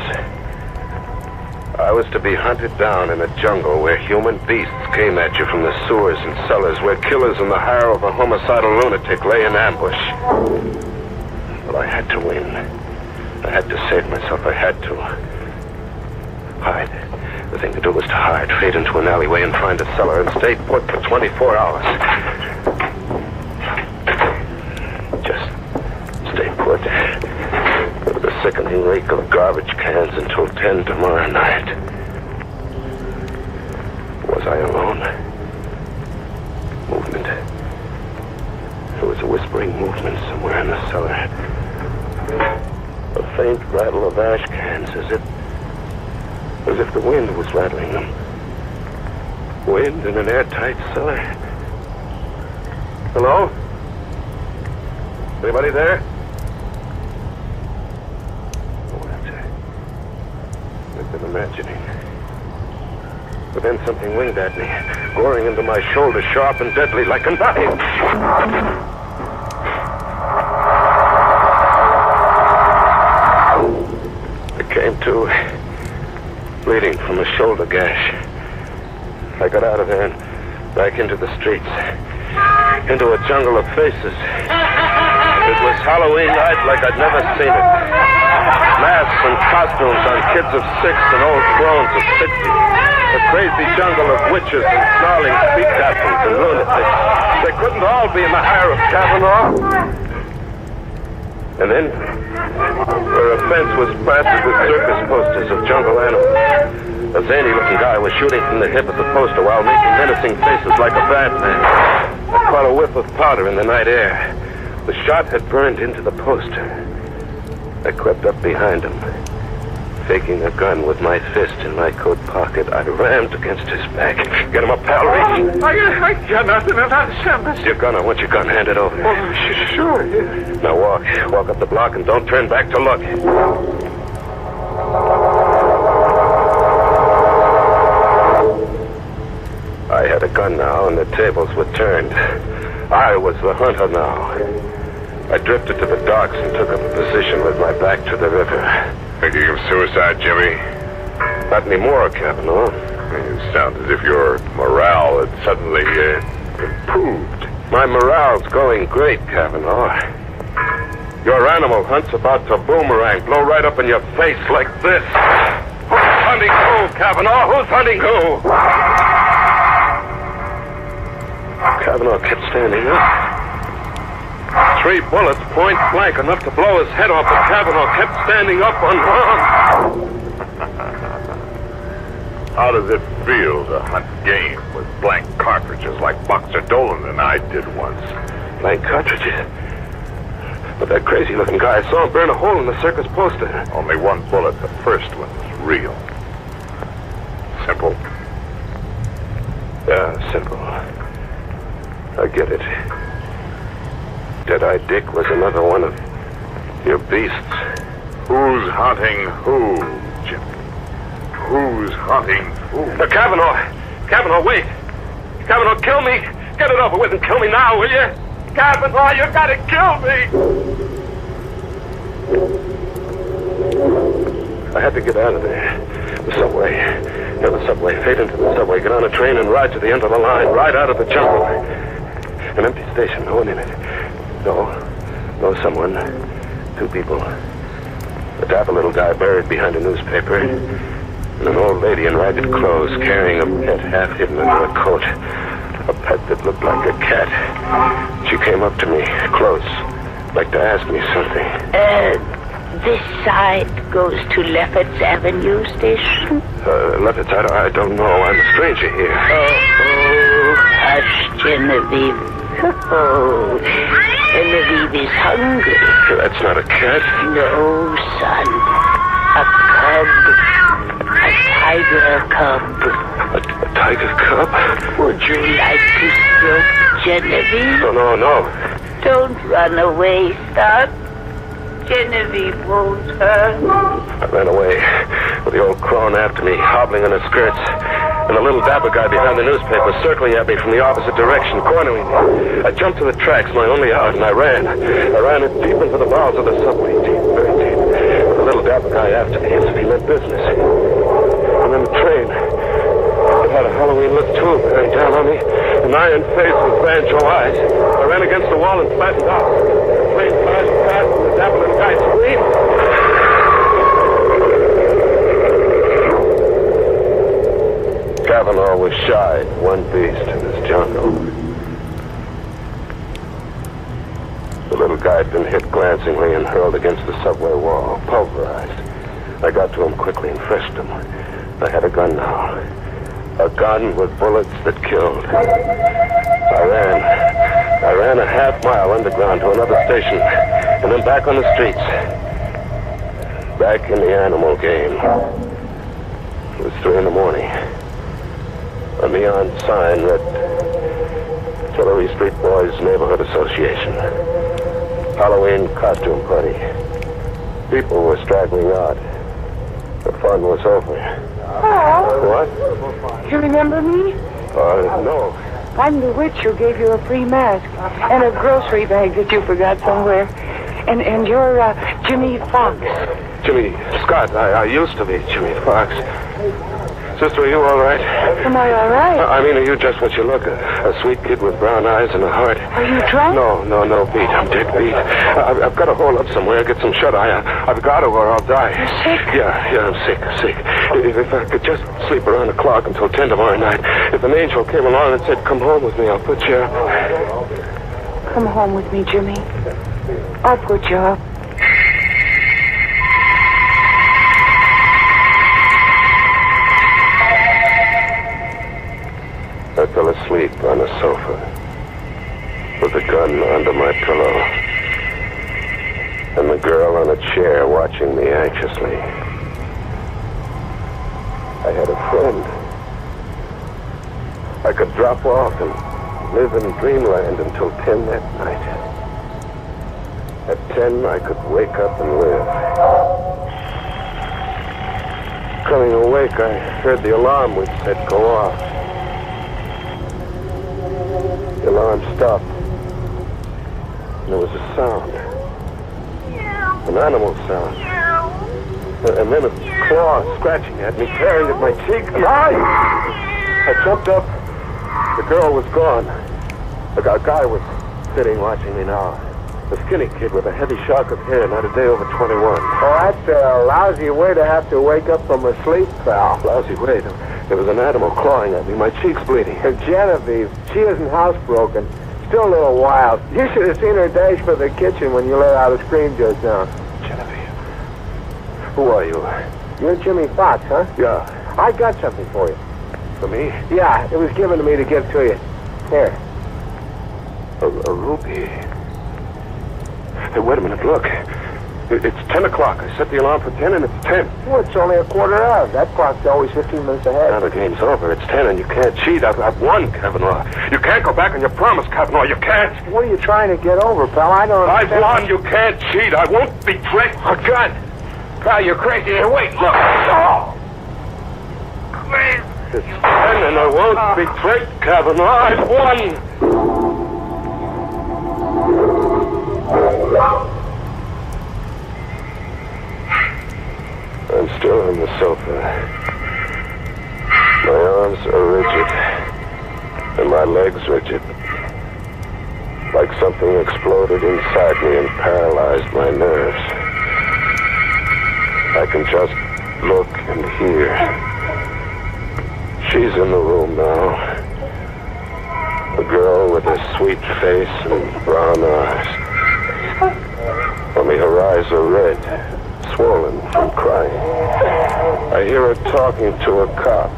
I was to be hunted down in a jungle where human beasts came at you from the sewers and cellars, where killers in the hire of a homicidal lunatic lay in ambush. But I had to win. I had to save myself. I had to. Hide. The thing to do was to hide, fade into an alleyway and find a cellar and stay put for 24 hours. Just stay put. With the sickening reek of garbage cans until 10 tomorrow night. Was I alone? Movement. There was a whispering movement somewhere in the cellar. A faint rattle of ash cans as if the wind was rattling them. Wind in an airtight cellar. Hello? Anybody there? Oh, that's it. I've been imagining. But then something winged at me, goring into my shoulder, sharp and deadly like a knife. I came to, bleeding from a shoulder gash. I got out of there and back into the streets, into a jungle of faces. It was Halloween night like I'd never seen it. Masks and costumes on kids of 6 and old crones of 60. A crazy jungle of witches and snarling speak captains and lunatics. They couldn't all be in the hire of Kavanaugh. And then, where a fence was plastered with circus posters of jungle animals, a zany-looking guy was shooting from the hip of the poster while making menacing faces like a Batman. I caught a whiff of powder in the night air. The shot had burned into the poster. I crept up behind him. Faking a gun with my fist in my coat pocket, I rammed against his back. Get him up, pal, reach. I got nothing of that, Sam. Your gun, I want your gun. Hand it over. Oh, sure. Yeah. Now walk. Walk up the block and don't turn back to look. I had a gun now, and the tables were turned. I was the hunter now. I drifted to the docks and took up a position with my back to the river. Thinking of suicide, Jimmy? Not anymore, Kavanaugh. You sound as if your morale had suddenly improved. My morale's going great, Kavanaugh. Your animal hunt's about to boomerang, blow right up in your face like this. Who's hunting who, Kavanaugh? Who's hunting who? Kavanaugh kept standing up. 3 bullets, point blank, enough to blow his head off, but Kavanaugh kept standing up unharmed. How does it feel to hunt game with blank cartridges like Boxer Dolan and I did once? Blank cartridges? But that crazy-looking guy, I saw him burn a hole in the circus poster. Only 1 bullet. The first one was real. Simple. Yeah, simple. I get it. Dead-Eye Dick was another one of your beasts. Who's hunting who, Jimmy? Who's hunting who? Kavanaugh! Kavanaugh, wait! Kavanaugh, kill me! Get it over with and kill me now, will you? Kavanaugh, you gotta kill me! I had to get out of there. The subway. Near the subway. Fade into the subway. Get on a train and ride to the end of the line. Ride out of the jungle. An empty station. No one in it. No, someone. 2 people. A dapper little guy buried behind a newspaper. And an old lady in ragged clothes carrying a pet half hidden under a coat. A pet that looked like a cat. She came up to me, close, like to ask me something. This side goes to Lefferts Avenue Station? Lefferts, I don't know. I'm a stranger here. Oh, hush, Genevieve. Oh, Genevieve is hungry. That's not a cat. No, son. A cub. A tiger cub. A tiger cub? Would you like to stroke Genevieve? No. Don't run away, son. Genevieve won't hurt. I ran away with the old crone after me, hobbling in her skirts, and the little dapper guy behind the newspaper circling at me from the opposite direction, cornering me. I jumped to the tracks, my only out, and I ran. I ran it deep into the bowels of the subway, deep, very deep, with the little dapper guy after me as if he meant business. And then the train. It had a Halloween look, too, bearing down on me. An iron face with banjo eyes. I ran against the wall and flattened out. The train flashed past, and the dapper shy, one beast in this jungle. The little guy'd been hit glancingly and hurled against the subway wall, pulverized. I got to him quickly and frisked him. I had a gun now. A gun with bullets that killed. I ran a half mile underground to another station, and then back on the streets. Back in the animal game. It was 3 a.m. A neon sign read Tillery Street Boys Neighborhood Association. Halloween costume party. People were straggling out. The fun was over. Oh. What? You remember me? No. I'm the witch who gave you a free mask and a grocery bag that you forgot somewhere. And you're Jimmy Fox. Jimmy Scott. I used to be Jimmy Fox. Sister, are you all right? Am I all right? I mean, are you just what you look? A sweet kid with brown eyes and a heart. Are you drunk? No, beat. I'm dead beat. I've got to hole up somewhere, get some shut-eye. I've got to or I'll die. You're sick? Yeah, I'm sick. If I could just sleep around the clock until 10 tomorrow night. If an angel came along and said, come home with me, I'll put you up. Come home with me, Jimmy. I'll put you up. I fell asleep on a sofa with a gun under my pillow and the girl on a chair watching me anxiously. I had a friend. I could drop off and live in dreamland until 10 that night. At 10, I could wake up and live. Coming awake, I heard the alarm we'd set go off. The alarm stopped. And there was a sound. An animal sound. And then a claw scratching at me, tearing at my cheek. And I jumped up. The girl was gone. A guy was sitting watching me now. A skinny kid with a heavy shock of hair, not a day over 21. Oh, that's a lousy way to have to wake up from a sleep, pal. Lousy way. There was an animal clawing at me. My cheek's bleeding. Genevieve, she isn't housebroken. Still a little wild. You should have seen her dash for the kitchen when you let out a scream just now. Genevieve. Who are you? You're Jimmy Fox, huh? Yeah. I got something for you. For me? Yeah, it was given to me to give to you. Here. A ruby. Hey, wait a minute, look. It's 10 o'clock. I set the alarm for 10 and it's 10. Well, it's only a quarter of. That clock's always 15 minutes ahead. Now the game's over. It's 10 and you can't cheat. I've won, Kavanaugh. You can't go back on your promise, Kavanaugh. You can't. What are you trying to get over, pal? I don't understand. I've won. You can't cheat. I won't be tricked. A gun. Pal, you're crazy. Here, wait, look. Oh! It's 10 and I won't be tricked, Kavanaugh. I've won. I'm still on the sofa. My arms are rigid, and my legs rigid. Like something exploded inside me and paralyzed my nerves. I can just look and hear. She's in the room now. The girl with her sweet face and brown eyes. Only her eyes are red, swollen from crying. I hear her talking to a cop.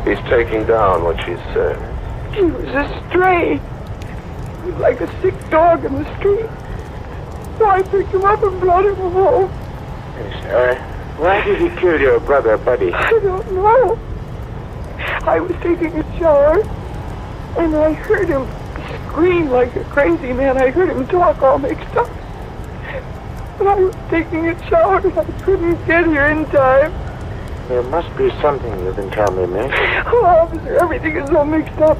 He's taking down what she said. He was a stray. He was like a sick dog in the street. So I picked him up and brought him home. Hey, Sarah, why did he kill your brother, Buddy? I don't know. I was taking a shower, and I heard him scream like a crazy man. I heard him talk all mixed up. But I was taking a shower, and I couldn't get here in time. There must be something you can tell me, miss. Oh, officer, everything is all mixed up.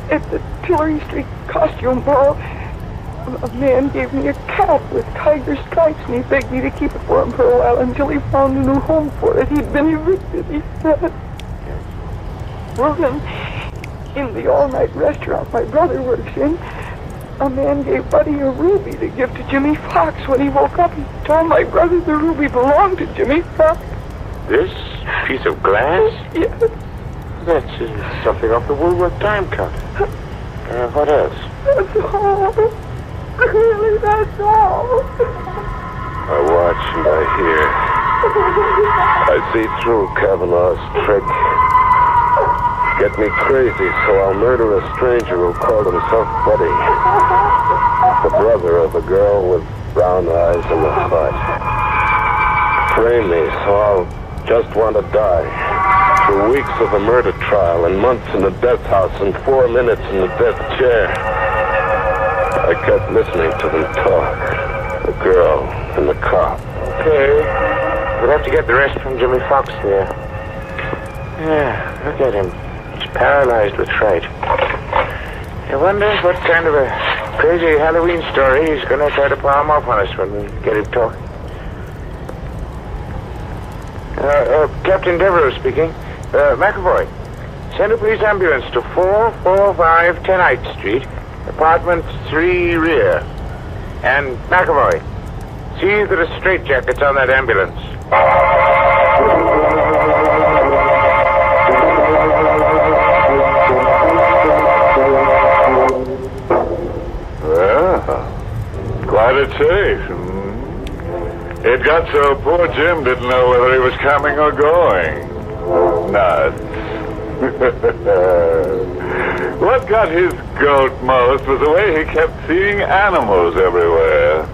At the Tillery Street costume ball, a man gave me a cap with tiger stripes, and he begged me to keep it for him for a while until he found a new home for it. He'd been evicted, he said. Well, then, in the all-night restaurant my brother works in, a man gave Buddy a ruby to give to Jimmy Fox. When he woke up, he told my brother the ruby belonged to Jimmy Fox. This piece of glass? Yes. That's something off the Woolworth time count. What else? That's all. Really, that's all. I watch and I hear. I see through Kavanaugh's trick. Get me crazy, so I'll murder a stranger who called himself Buddy. The brother of a girl with brown eyes and a heart. Frame me, so I'll just want to die. Through weeks of a murder trial and months in the death house and 4 minutes in the death chair. I kept listening to them talk. The girl and the cop. Okay. We'll have to get the rest from Jimmy Fox there. Yeah, look at him. He's paralyzed with fright. I wonder what kind of a crazy Halloween story he's going to try to palm off on us when we get him talking. Captain Devereaux speaking. McAvoy, send a police ambulance to 445 10th Street, apartment 3 rear. And McAvoy, see that a straitjacket's on that ambulance. Well, quite a chase. It got so poor Jim didn't know whether he was coming or going. Nuts. What got his goat most was the way he kept seeing animals everywhere.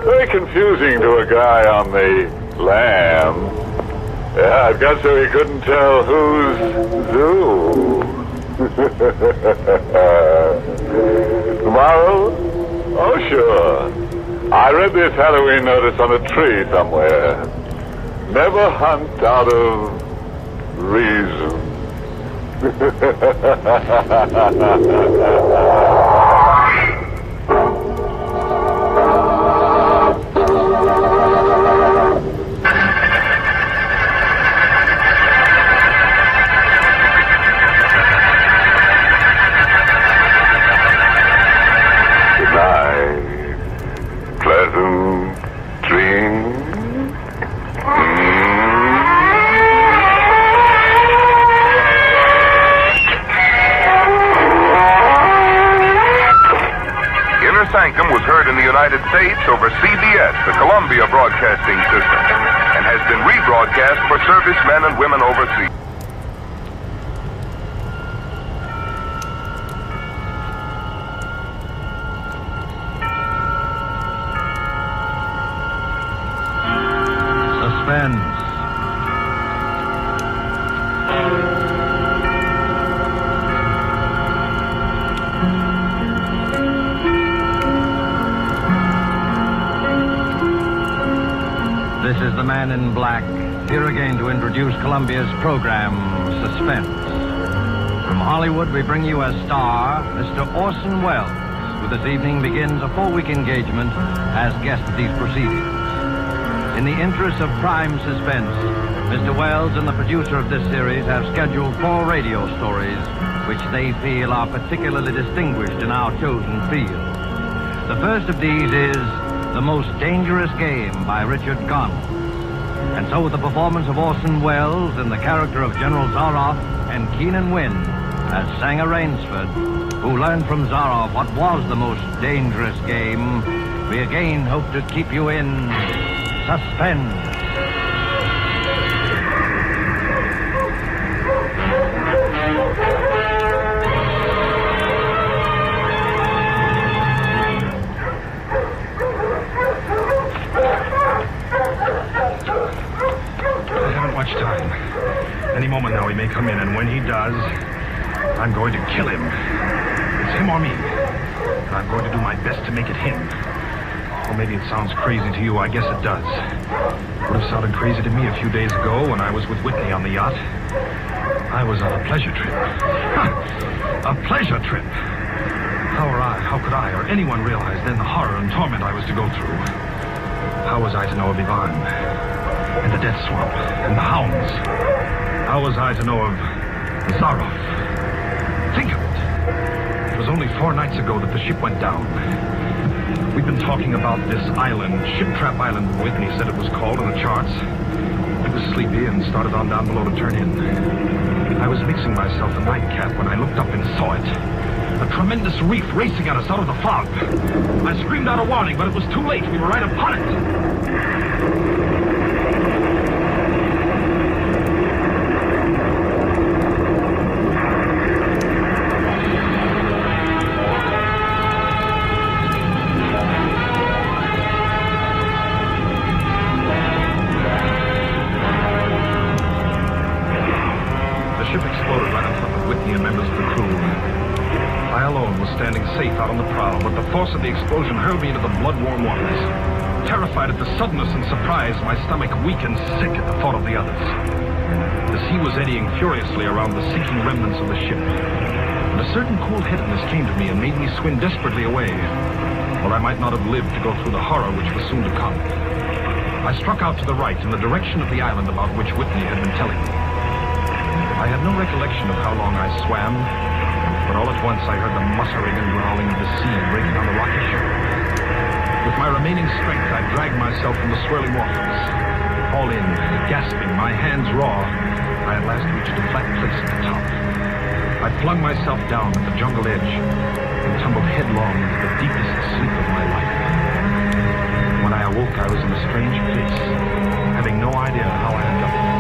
Very confusing to a guy on the lam. Yeah, it got so he couldn't tell who's zoo. Tomorrow? Oh, sure. I read this Halloween notice on a tree somewhere. Never hunt out of reason. Good night. Pleasant dreams. Sanctum was heard in the United States over CBS, the Columbia Broadcasting System, and has been rebroadcast for servicemen and women overseas. Suspense. This is the Man in Black, here again to introduce Columbia's program, Suspense. From Hollywood, we bring you as star, Mr. Orson Welles, who this evening begins a 4-week engagement as guest of these proceedings. In the interest of prime suspense, Mr. Welles and the producer of this series have scheduled 4 radio stories which they feel are particularly distinguished in our chosen field. The first of these is The Most Dangerous Game by Richard Garnett. And so with the performance of Orson Welles in the character of General Zaroff and Keenan Wynn as Sanger Rainsford, who learned from Zaroff what was the most dangerous game, we again hope to keep you in suspense. Time. Any moment now he may come in, and when he does, I'm going to kill him. It's him or me. And I'm going to do my best to make it him. Or maybe it sounds crazy to you. I guess it does. It would have sounded crazy to me a few days ago when I was with Whitney on the yacht. I was on a pleasure trip. A pleasure trip. How could I or anyone realize then the horror and torment I was to go through? How was I to know of Ivan? And the death swamp, and the hounds. How was I to know of Zaroff? Think of it. It was only 4 nights ago that the ship went down. We've been talking about this island, Ship Trap Island, Whitney said it was called in the charts. It was sleepy and started on down below to turn in. I was mixing myself a nightcap when I looked up and saw it. A tremendous reef racing at us out of the fog. I screamed out a warning, but it was too late. We were right upon it. Of the explosion hurled me into the blood-warm waters. Terrified at the suddenness and surprise, my stomach weak and sick at the thought of the others. The sea was eddying furiously around the sinking remnants of the ship, and a certain cold-headedness came to me and made me swim desperately away, or I might not have lived to go through the horror which was soon to come. I struck out to the right in the direction of the island about which Whitney had been telling me. I had no recollection of how long I swam, but all at once I heard the muttering and growling of the sea breaking on the rocky shore. With my remaining strength, I dragged myself from the swirling waters. All in, gasping, my hands raw, I at last reached a flat place at the top. I flung myself down at the jungle edge and tumbled headlong into the deepest sleep of my life. When I awoke, I was in a strange place, having no idea how I had got there.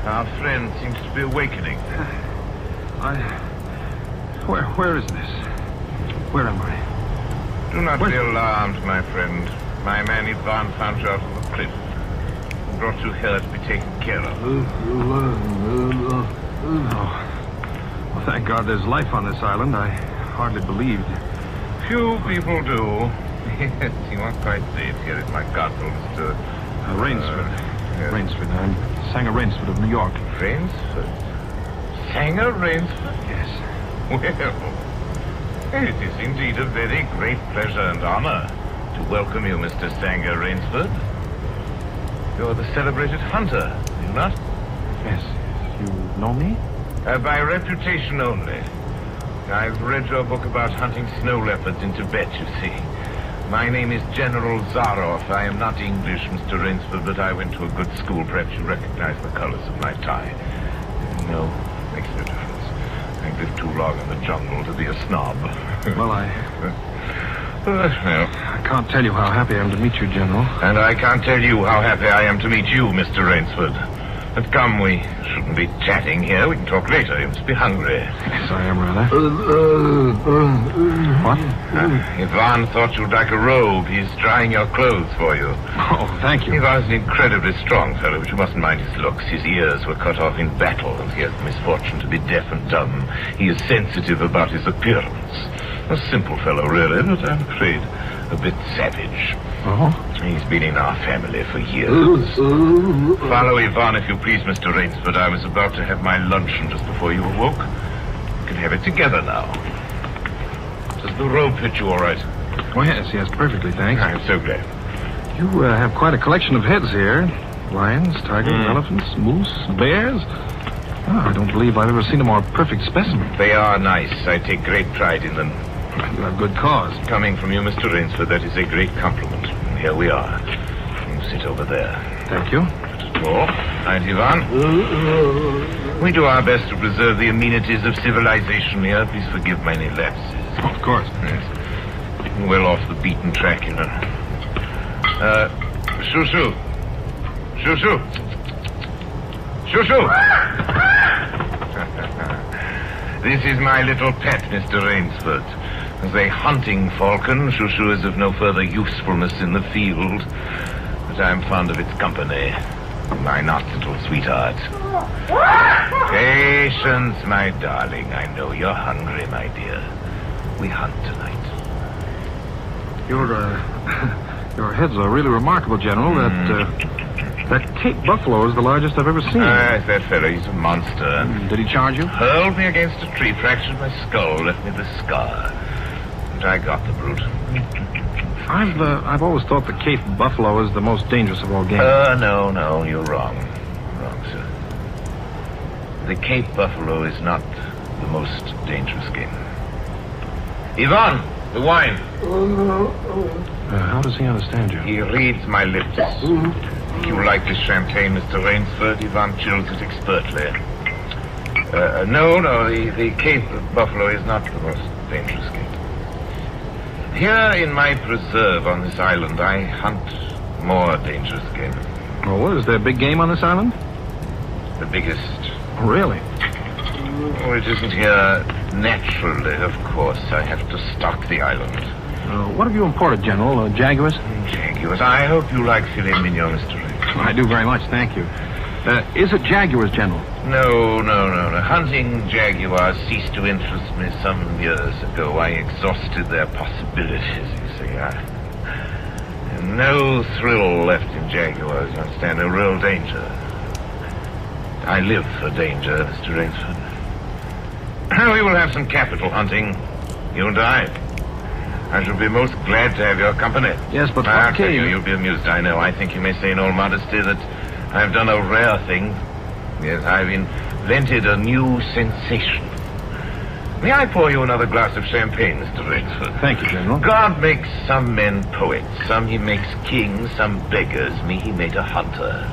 Our friend seems to be awakening. Where is this? Where am I? Do not be alarmed, my friend. My man Ivan found you out on the cliff. He brought you here to be taken care of. Oh. Well, thank God there's life on this island. I hardly believed. Few people do. Yes, you are quite safe here at my castle, Mr. Rainsford. Yes. Rainsford. I'm Sanger Rainsford of New York. Rainsford? Sanger Rainsford? Yes. Well, it is indeed a very great pleasure and honor to welcome you, Mr. Sanger Rainsford. You're the celebrated hunter, are you not? Yes. You know me? By reputation only. I've read your book about hunting snow leopards in Tibet, you see. My name is General Zaroff. I am not English, Mr. Rainsford, but I went to a good school. Perhaps you recognize the colors of my tie. No, makes no difference. I've lived too long in the jungle to be a snob. Well, I can't tell you how happy I am to meet you, General. And I can't tell you how happy I am to meet you, Mr. Rainsford. But come, we shouldn't be chatting here. We can talk later. You must be hungry. Yes, I am, rather. What? Ivan thought you'd like a robe. He's drying your clothes for you. Oh, thank you. Ivan's an incredibly strong fellow, but you mustn't mind his looks. His ears were cut off in battle, and he has the misfortune to be deaf and dumb. He is sensitive about his appearance. A simple fellow, really, but I'm afraid a bit savage. Oh? He's been in our family for years. Follow Ivan, if you please, Mr. Rainsford. I was about to have my luncheon just before you awoke. We can have it together now. Does the robe fit you all right? Oh, yes, perfectly, thanks. I'm so glad. You have quite a collection of heads here. Lions, tigers, elephants, moose, bears. Oh, I don't believe I've ever seen a more perfect specimen. They are nice. I take great pride in them. You have good cause. Coming from you, Mr. Rainsford, that is a great compliment. And here we are. You sit over there. Thank you. Oh, right, Ivan. We do our best to preserve the amenities of civilization here. Please forgive my lapses. Oh, of course. Yes. Well off the beaten track, you know. Shoo-shoo. Shoo-shoo. Shoo-shoo. This is my little pet, Mr. Rainsford. As a hunting falcon, Shoo-shoo is of no further usefulness in the field. But I'm fond of its company. My not, little sweetheart? Patience, my darling. I know you're hungry, my dear. We hunt tonight. Your heads are really remarkable, General. That Cape buffalo is the largest I've ever seen. It's that fellow. He's a monster. Did he charge you? Hurled me against a tree, fractured my skull, left me the scar. And I got the brute. I've always thought the Cape buffalo is the most dangerous of all game. No, you're wrong. Wrong, sir. The Cape buffalo is not the most dangerous game. Ivan! The wine. How does he understand you? He reads my lips. If you like this champagne, Mr. Rainsford, Yvonne chills it expertly. No, the Cape of Buffalo is not the most dangerous Cape. Here in my preserve on this island, I hunt more dangerous game. Oh, what? Is there big game on this island? The biggest. Really? Oh, it isn't here naturally, of course. I have to stock the island. What have you imported, General? Jaguars? Jaguars. I hope you like filet mignon, Mr. Ray. I do very much, thank you. Is it Jaguars, General? No. Hunting jaguars ceased to interest me some years ago. I exhausted their possibilities, you see. No thrill left in jaguars, you understand? No real danger. I live for danger, Mr. Rainsford. We will have some capital hunting, you and I. I shall be most glad to have your company. Yes, but I'll what tell came? you'll be amused, I know. I think you may say in all modesty that I've done a rare thing. Yes, I've invented a new sensation. May I pour you another glass of champagne, Mr. Rainsford? Thank you, General. God makes some men poets, some he makes kings, some beggars. Me, he made a hunter.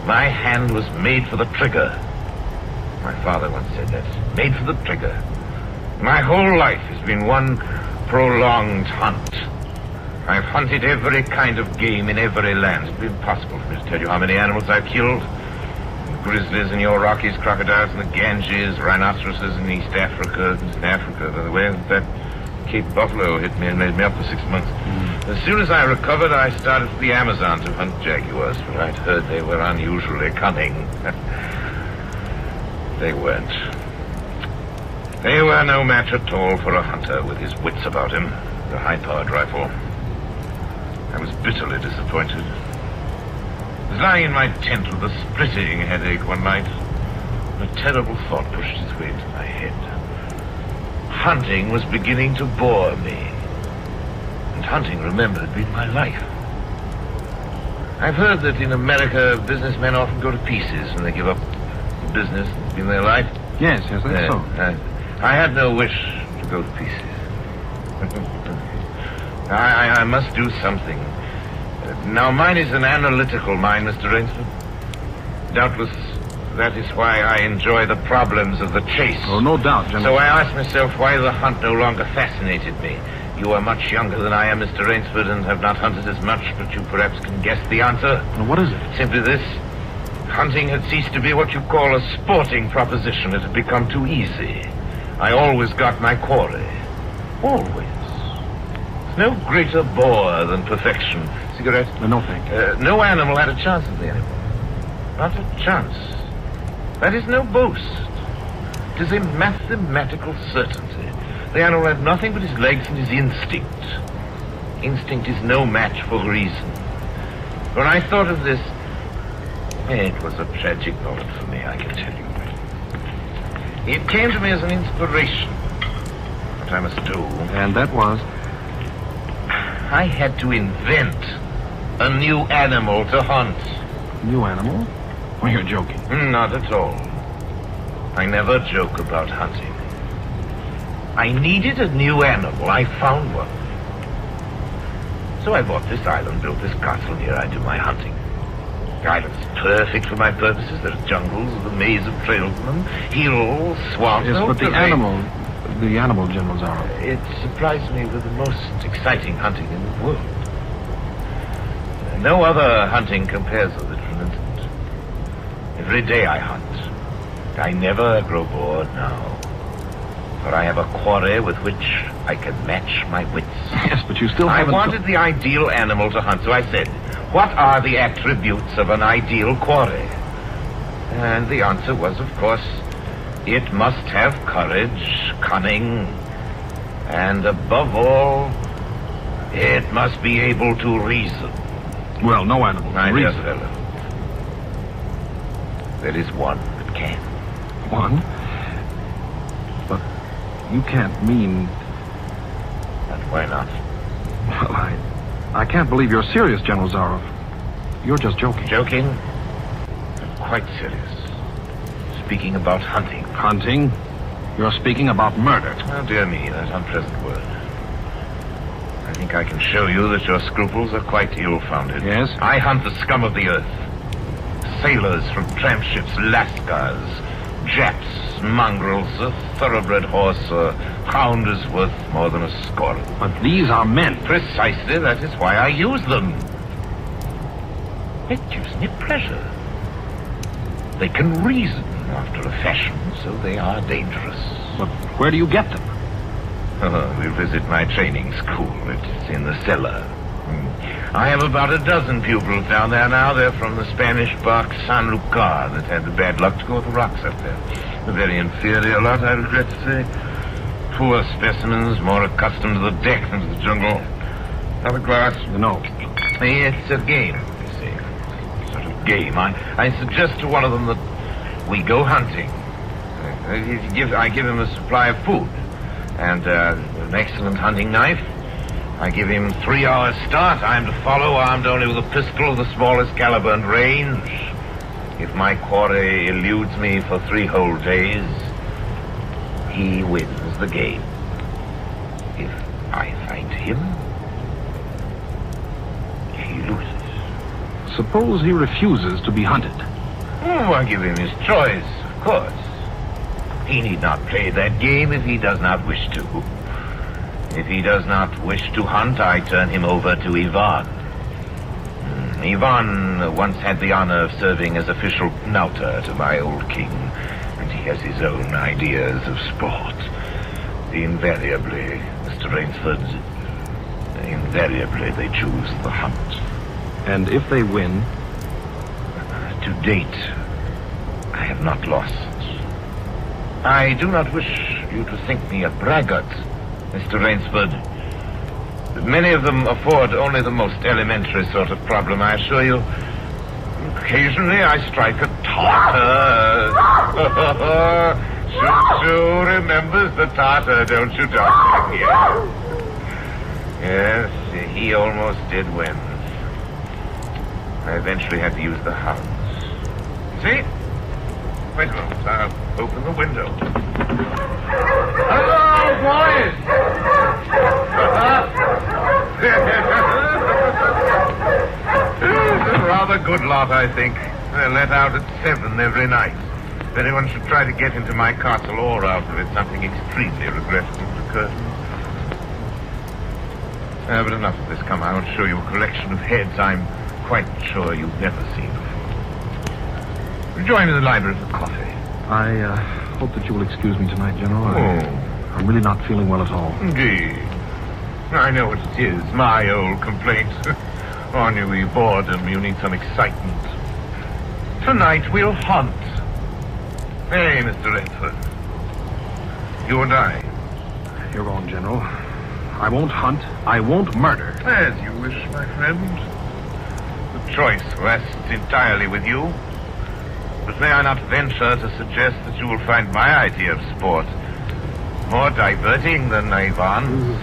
My hand was made for the trigger. My father once said that. Made for the trigger. My whole life has been one prolonged hunt. I've hunted every kind of game in every land. It'd be impossible for me to tell you how many animals I've killed. Grizzlies in your Rockies, crocodiles in the Ganges, rhinoceroses in East Africa. By the way, that Cape Buffalo hit me and laid me up for 6 months. As soon as I recovered, I started for the Amazon to hunt jaguars, for I'd heard they were unusually cunning. They weren't. They were no match at all for a hunter with his wits about him, the high-powered rifle. I was bitterly disappointed. I was lying in my tent with a splitting headache one night, and a terrible thought pushed its way into my head. Hunting was beginning to bore me. And hunting, remember, had been my life. I've heard that in America, businessmen often go to pieces when they give up the business that's been their life. Yes, that's so. I had no wish to go to pieces. I must do something. Now, mine is an analytical mind, Mr. Rainsford. Doubtless, that is why I enjoy the problems of the chase. Oh, no doubt, General. So I asked myself why the hunt no longer fascinated me. You are much younger than I am, Mr. Rainsford, and have not hunted as much, but you perhaps can guess the answer. Well, what is it? Simply this. Hunting had ceased to be what you call a sporting proposition. It had become too easy. I always got my quarry. Always. No greater bore than perfection. Cigarette? No, thank you. No animal had a chance with me anymore. Not a chance. That is no boast. It is a mathematical certainty. The animal had nothing but his legs and his instinct. Instinct is no match for reason. When I thought of this, it was a tragic moment for me, I can tell you. It came to me as an inspiration. What I must do. And that was? I had to invent a new animal to hunt. New animal? Well, you're joking. Not at all. I never joke about hunting. I needed a new animal. I found one. So I bought this island, built this castle, and here I do my hunting. The island's perfect for my purposes. There are jungles with a maze of trails in them, hills, swamps. Yes, but the animal, General Zorro. It supplies me with the most exciting hunting in the world. No other hunting compares with it from instant. Every day I hunt. I never grow bored now. For I have a quarry with which I can match my wits. Yes, but you still haven't... I wanted the ideal animal to hunt, so I said, what are the attributes of an ideal quarry? And the answer was, of course, it must have courage, cunning, and above all, it must be able to reason. Well, no animal can reason. Fellow. There is one that can. One? But you can't mean... And why not? Well, I can't believe you're serious, General Zaroff. You're just joking. Joking? I'm quite serious. Speaking about hunting. Hunting? You're speaking about murder. Oh, dear me, that unpleasant word. think I can show you that your scruples are quite ill-founded. Yes? I hunt the scum of the earth. Sailors from tramp ships, lascars, Japs, mongrels, a thoroughbred horse, a hound is worth more than a score. But these are men. Precisely, that is why I use them. It gives me pleasure. They can reason after a fashion, so they are dangerous. But where do you get them? We visit my training school. It's in the cellar. I have about a dozen pupils down there now. They're from the Spanish bark San Lucar that had the bad luck to go to the rocks up there. A very inferior lot, I regret to say. Poor specimens, more accustomed to the deck than to the jungle. Have a glass? No. It's a game, you see. Sort of game. I suggest to one of them that we go hunting. I give him a supply of food and an excellent hunting knife. I give him 3 hours start. I am to follow, armed only with a pistol of the smallest caliber and range. If my quarry eludes me for 3 whole days, he wins the game. If I find him, he loses. Suppose he refuses to be hunted. Oh, I give him his choice, of course. He need not play that game if he does not wish to. If he does not wish to hunt, I turn him over to Ivan. Ivan once had the honor of serving as official knouter to my old king, and he has his own ideas of sport. Invariably, Mr. Rainsford, invariably they choose the hunt. And if they win? To date, I have not lost. I do not wish you to think me a braggart, Mr. Rainsford. Many of them afford only the most elementary sort of problem, I assure you. Occasionally I strike a Tartar. Shoo remembers the Tartar, don't you, darling? Yes, he almost did win. I eventually had to use the hounds. See? Wait a moment, I'll open the window. Hello, boys! It's a rather good lot, I think. They're let out at 7 every night. If anyone should try to get into my castle or out of it, something extremely regrettable would occur. But enough of this. Come, I'll show you a collection of heads I'm quite sure you've never seen before. Join me in the library for coffee. I hope that you will excuse me tonight, General. I'm really not feeling well at all. Indeed. I know what it is. My old complaint. Ennui, boredom. You need some excitement. Tonight we'll hunt. Hey, Mr. Redford. You and I. You're wrong, General. I won't hunt. I won't murder. As you wish, my friend. The choice rests entirely with you. But may I not venture to suggest that you will find my idea of sport more diverting than Ivan's?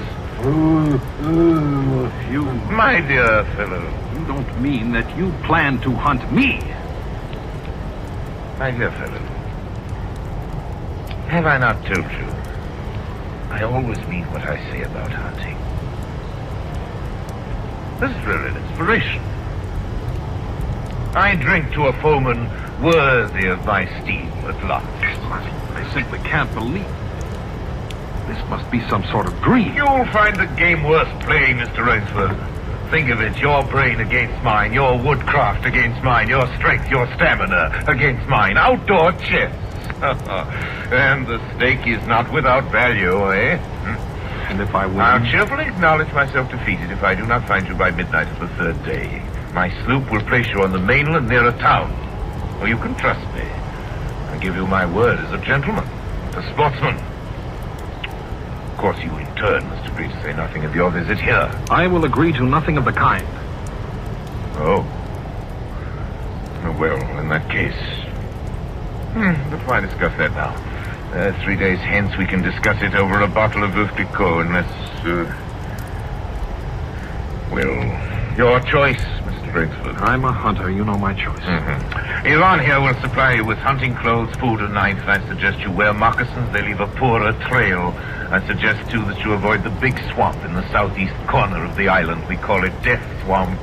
You... My dear fellow. You don't mean that you plan to hunt me? My dear fellow. Have I not told you? I always mean what I say about hunting. This is really an inspiration. I drink to a foeman worthy of my steam at last. I simply can't believe. This must be some sort of dream. You'll find the game worth playing, Mr. Rainsford. Think of it, your brain against mine, your woodcraft against mine, your strength, your stamina against mine. Outdoor chess. And the stake is not without value, eh? And if I win? I'll cheerfully acknowledge myself defeated if I do not find you by midnight of the 3rd day. My sloop will place you on the mainland near a town. Well, you can trust me. I give you my word as a gentleman, a sportsman. Of course, you in turn must agree to say nothing of your visit here. I will agree to nothing of the kind. Oh. Well, in that case... But why discuss that now? 3 days hence we can discuss it over a bottle of Veuve Clicquot, unless... Well, your choice, Mr. Rainsford. I'm a hunter. You know my choice. Iran here will supply you with hunting clothes, food, and knife. I suggest you wear moccasins. They leave a poorer trail. I suggest, too, that you avoid the big swamp in the southeast corner of the island. We call it Death Swamp.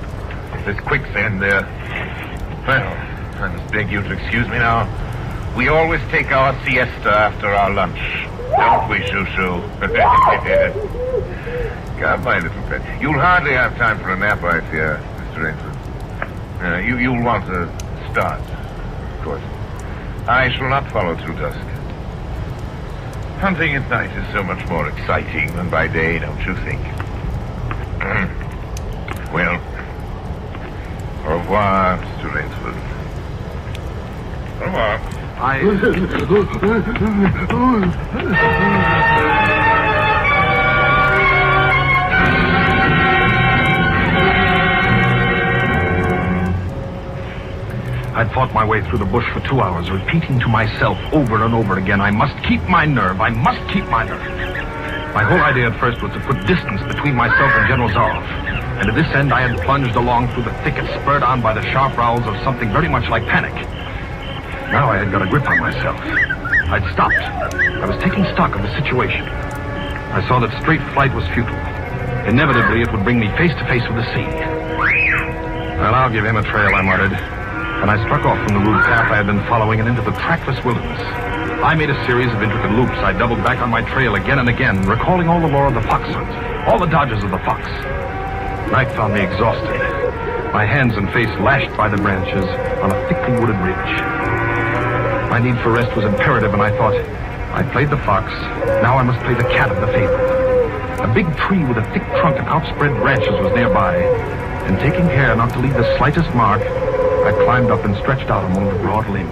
There's quicksand there. Well, I must beg you to excuse me now. We always take our siesta after our lunch. Don't we, Shoo-Shoo? Come, my little pet. You'll hardly have time for a nap, I fear, Mr. Rainsford. You'll want to start, of course. I shall not follow till dusk. Hunting at night is so much more exciting than by day, don't you think? Well, au revoir, Mr. Rainsford. Au revoir. I'd fought my way through the bush for 2 hours, repeating to myself over and over again, I must keep my nerve, I must keep my nerve. My whole idea at first was to put distance between myself and General Zaroff. And to this end, I had plunged along through the thicket, spurred on by the sharp growls of something very much like panic. Now I had got a grip on myself. I'd stopped. I was taking stock of the situation. I saw that straight flight was futile. Inevitably, it would bring me face to face with the sea. Well, I'll give him a trail, I muttered. And I struck off from the rude path I had been following and into the trackless wilderness. I made a series of intricate loops. I doubled back on my trail again and again, recalling all the lore of the fox hunt, all the dodges of the fox. Night found me exhausted, my hands and face lashed by the branches on a thickly wooded ridge. My need for rest was imperative, and I thought, I played the fox, now I must play the cat of the fable. A big tree with a thick trunk and outspread branches was nearby, and taking care not to leave the slightest mark, I climbed up and stretched out among the broad limbs.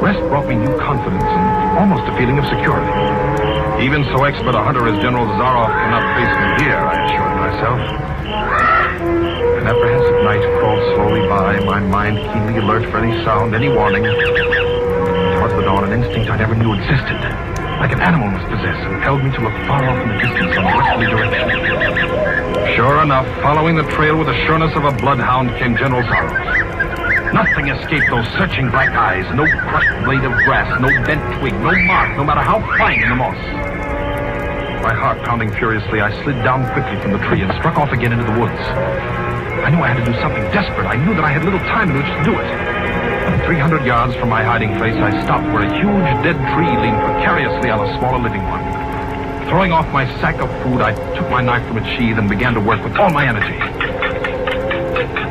Rest brought me new confidence and almost a feeling of security. Even so expert a hunter as General Zaroff cannot face me here, I assured myself. An apprehensive night crawled slowly by, my mind keenly alert for any sound, any warning. Towards the dawn, an instinct I never knew existed, like an animal must possess, impelled me to look far off in the distance on a westerly direction. Sure enough, following the trail with the sureness of a bloodhound came General Zaroff. Nothing escaped those searching black eyes, no crushed blade of grass, no bent twig, no mark, no matter how fine in the moss. My heart pounding furiously, I slid down quickly from the tree and struck off again into the woods. I knew I had to do something desperate. I knew that I had little time in which to do it. 300 yards from my hiding place, I stopped where a huge dead tree leaned precariously on a smaller living one. Throwing off my sack of food, I took my knife from its sheath and began to work with all my energy.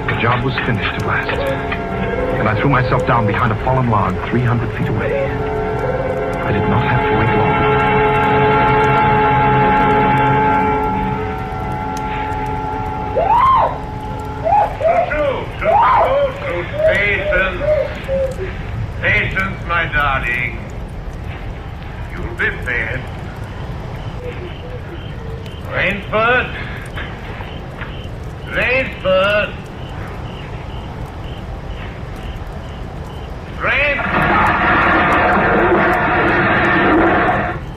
The job was finished at last, and I threw myself down behind a fallen log 300 feet away. I did not have to wait long. Patience, my darling. You'll be fed. Rainsford! Rainsford!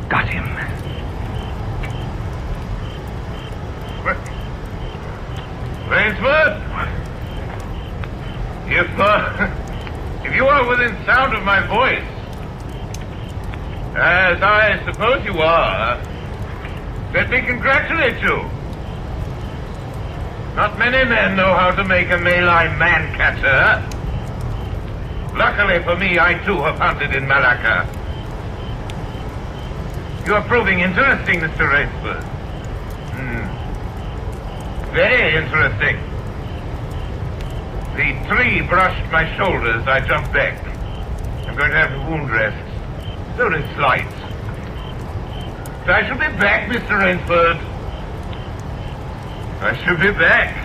Got him. Rainsford? If you are within sound of my voice, as I suppose you are, let me congratulate you. Not many men know how to make a maline man-catcher. Luckily for me, I too have hunted in Malacca. You are proving interesting, Mr. Rainsford. Very interesting. The tree brushed my shoulders. I jumped back. I'm going to have the wound rest. Only slight. But I shall be back, Mr. Rainsford. I shall be back.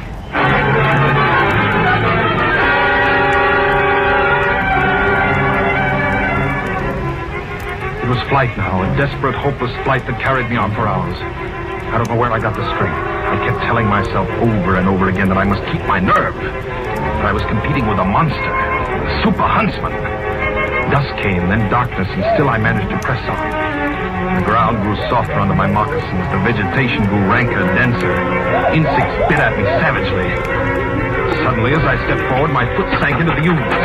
It was flight now, a desperate, hopeless flight that carried me on for hours. I don't know where I got the strength. I kept telling myself over and over again that I must keep my nerve. That I was competing with a monster, a super huntsman. Dusk came, then darkness, and still I managed to press on. The ground grew softer under my moccasins. The vegetation grew ranker, denser. Insects bit at me savagely. Suddenly, as I stepped forward, my foot sank into the ooze.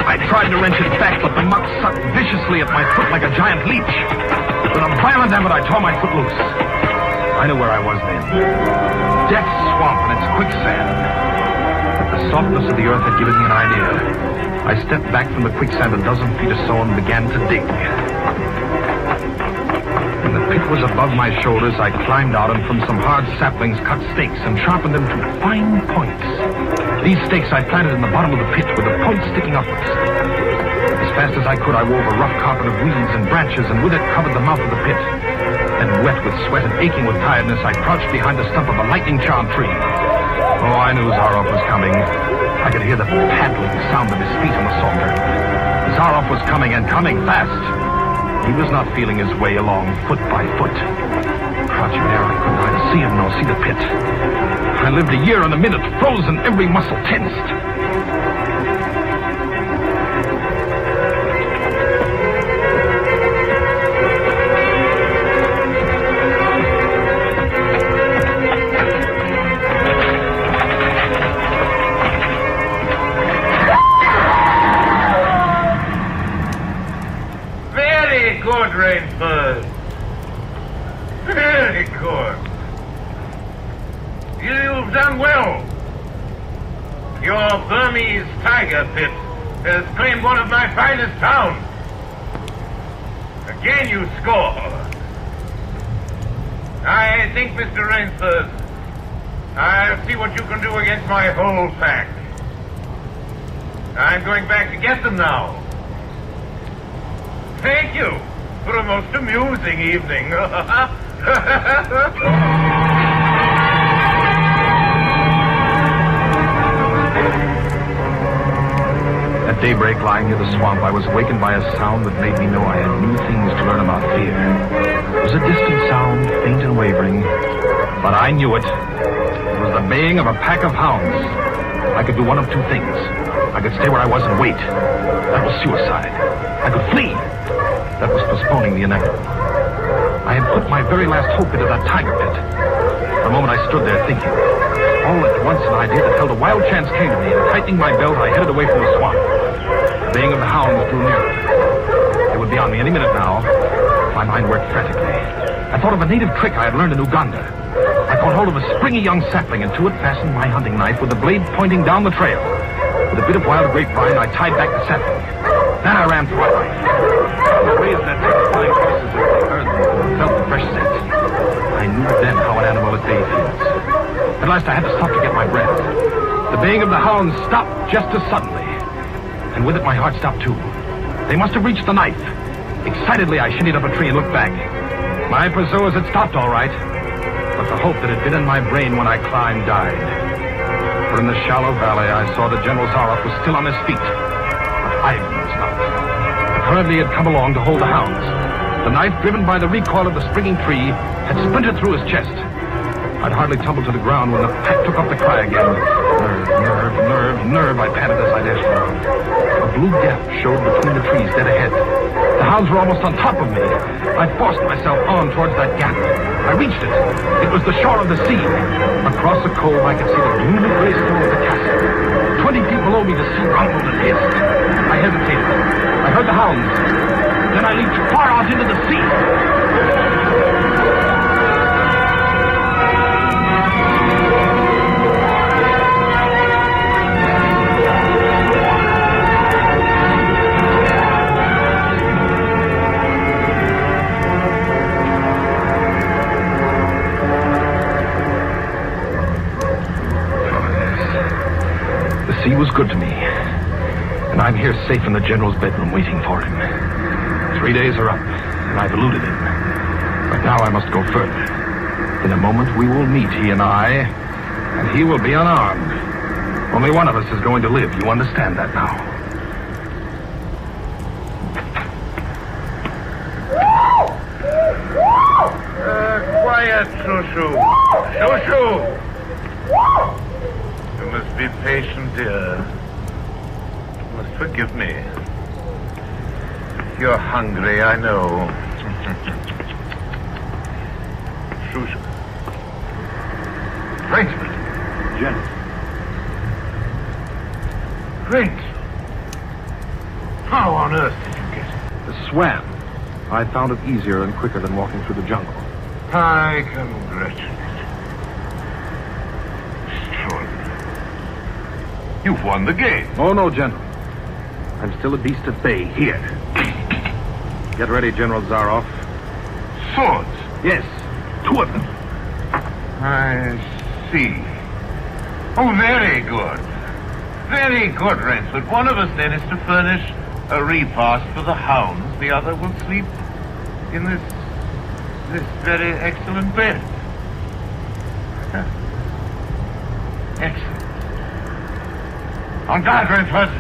I tried to wrench it back, but the muck sucked viciously at my foot like a giant leech. With a violent effort, I tore my foot loose. I knew where I was then. Death Swamp and its quicksand. But the softness of the earth had given me an idea. I stepped back from the quicksand a dozen feet or so and began to dig. When the pit was above my shoulders, I climbed out and from some hard saplings cut stakes and sharpened them to fine points. These stakes I planted in the bottom of the pit with the points sticking upwards. As fast as I could, I wove a rough carpet of weeds and branches and with it covered the mouth of the pit. Then, wet with sweat and aching with tiredness, I crouched behind the stump of a lightning-charmed tree. Oh, I knew Zaroff was coming. I could hear the paddling sound of his feet on the saucer. Zaroff was coming and coming fast. He was not feeling his way along foot by foot. Crouching there, I could neither see him nor see the pit. I lived a year and a minute, frozen, every muscle tensed. Good, Rainsford. Very good. You've done well. Your Burmese tiger pit has claimed one of my finest towns. Again you score. I think, Mr. Rainsford, I'll see what you can do against my whole pack. I'm going back to get them now. Thank you for a most amusing evening. At daybreak, lying near the swamp, I was awakened by a sound that made me know I had new things to learn about fear. It was a distant sound, faint and wavering, but I knew it. It was the baying of a pack of hounds. I could do one of two things. I could stay where I was and wait. That was suicide. I could flee. That was postponing the inevitable. I had put my very last hope into that tiger pit. For a moment I stood there thinking. All at once an idea that held a wild chance came to me, and tightening my belt, I headed away from the swamp. The baying of the hounds drew nearer. They would be on me any minute now. My mind worked frantically. I thought of a native trick I had learned in Uganda. I caught hold of a springy young sapling, and to it fastened my hunting knife with the blade pointing down the trail. With a bit of wild grapevine, I tied back the sapling. Then I ran for my life. I raised that terrifying voices as they heard them and felt the fresh scent. I knew then how an animal at bay feels. At last I had to stop to get my breath. The baying of the hounds stopped just as suddenly. And with it my heart stopped too. They must have reached the knife. Excitedly I shinnied up a tree and looked back. My pursuers had stopped all right. But the hope that had been in my brain when I climbed died. For in the shallow valley I saw that General Zaroff was still on his feet. But Ivan was not. Apparently he had come along to hold the hounds. The knife, driven by the recoil of the springing tree, had splintered through his chest. I'd hardly tumbled to the ground when the pack took up the cry again. Nerve, nerve, nerve, nerve, I panted as I dashed along. A blue gap showed between the trees dead ahead. The hounds were almost on top of me. I forced myself on towards that gap. I reached it. It was the shore of the sea. Across the cove, I could see the gloomy gray stone of the castle. 20 feet below me, the sea rumbled and hissed. I hesitated. I heard the hounds. Then I leaped far out into the sea. The sea was good to me, and I'm here safe in the General's bedroom waiting for him. 3 days are up, and I've eluded him. But now I must go further. In a moment we will meet, he and I, and he will be unarmed. Only one of us is going to live, you understand that now. Quiet, Shushu. Shushu! You must be patient, dear. You must forgive me. You're hungry, I know. Shushu. Rainsford. General. Great. How on earth did you get it? I swam. I found it easier and quicker than walking through the jungle. I congratulate you. You've won the game. Oh, no, General. I'm still a beast at bay here. Get ready, General Zaroff. Swords? Yes, 2 of them. I see. Oh, very good. Very good, Rensford. One of us then is to furnish a repast for the hounds. The other will sleep in this very excellent bed. Excellent. On guard, Rensford.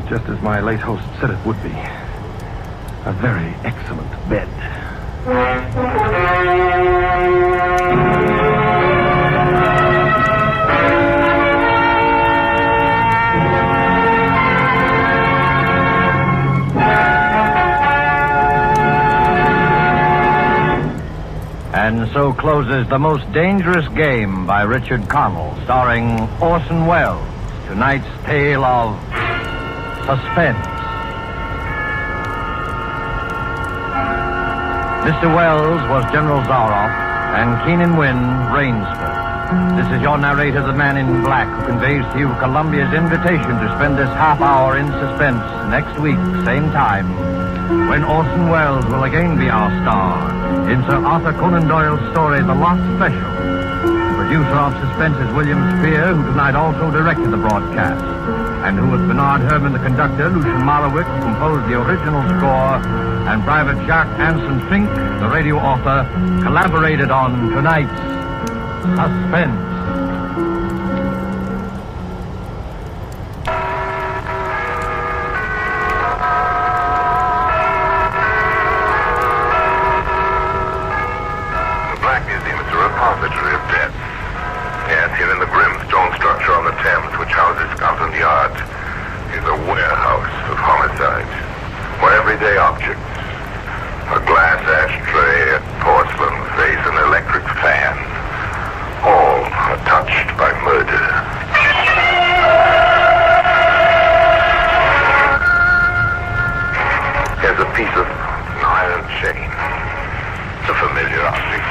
Just as my late host said it would be. A very excellent bed. And so closes The Most Dangerous Game by Richard Connell, starring Orson Welles. Tonight's tale of suspense. Mr. Wells was General Zaroff, and Keenan Wynn, Rainsford. This is your narrator, the Man in Black, who conveys to you Columbia's invitation to spend this half hour in suspense next week, same time, when Orson Welles will again be our star in Sir Arthur Conan Doyle's story, The Lost Special. The producer of Suspense is William Spear, who tonight also directed the broadcast, and who was Bernard Herrmann, the conductor, Lucian Marowitz, who composed the original score, and Private Jacques Anson Fink, the radio author, collaborated on tonight's Suspense. The Black Museum is a repository of death. Yes, here in the grim stone structure on the Thames, which houses Scotland Yard, is a warehouse of homicides, where everyday objects, a glass ashtray, a porcelain vase, an electric fan, all are touched by murder. Here's a piece of iron chain. It's a familiar object.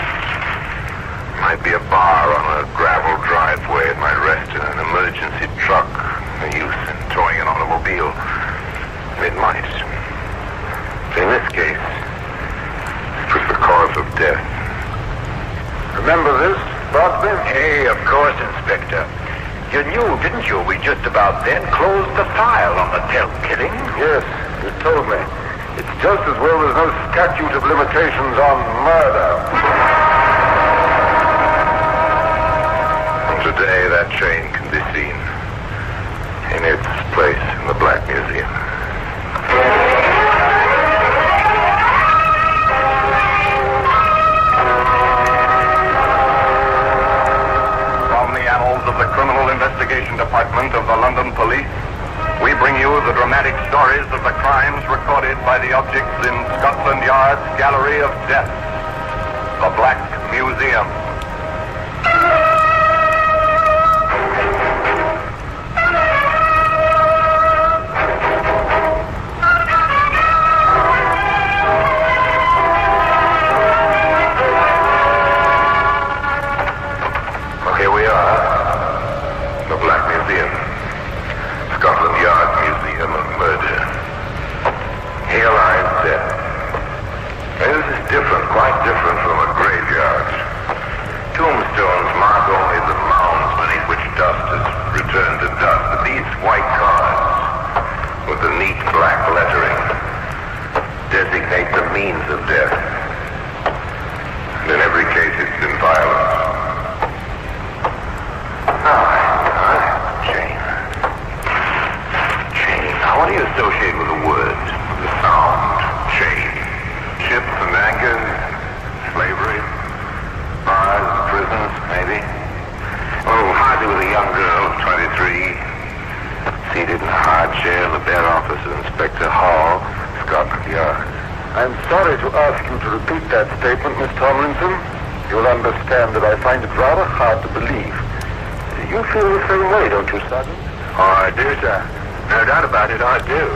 Might be a bar on a gravel driveway. It might rest in an emergency truck, a use in towing an automobile. It might. In this case, it was the cause of death. Remember this, Boston? Hey, of course, Inspector. You knew, didn't you? We just about then closed the file on the Tell killing. Yes, you told me. It's just as well there's no statute of limitations on murder. And today, that chain can be seen in its place in the Black Museum. From the annals of the Criminal Investigation Department of the London Police, we bring you the dramatic stories of the crimes recorded by the objects in Scotland Yard's Gallery of Death, the Black Museum. Well, here we are, the Black Museum. Scotland Yard Museum of Murder. Here lies death. And this is different, quite different from a graveyard. black lettering designate the means of death. And in every case, it's been violence. Chain. Chain. Now, what do you associate with the word? The sound. Chain. Ships and anchors. Slavery. Bars and prisons, maybe. Oh, hardly with a young girl, 23. Seated in a hard chair in the bare office of Inspector Hall, Scotland Yard. I'm sorry to ask you to repeat that statement, Miss Tomlinson. You'll understand that I find it rather hard to believe. You feel the same way, don't you, Sergeant? Oh, I do, sir. No doubt about it, I do.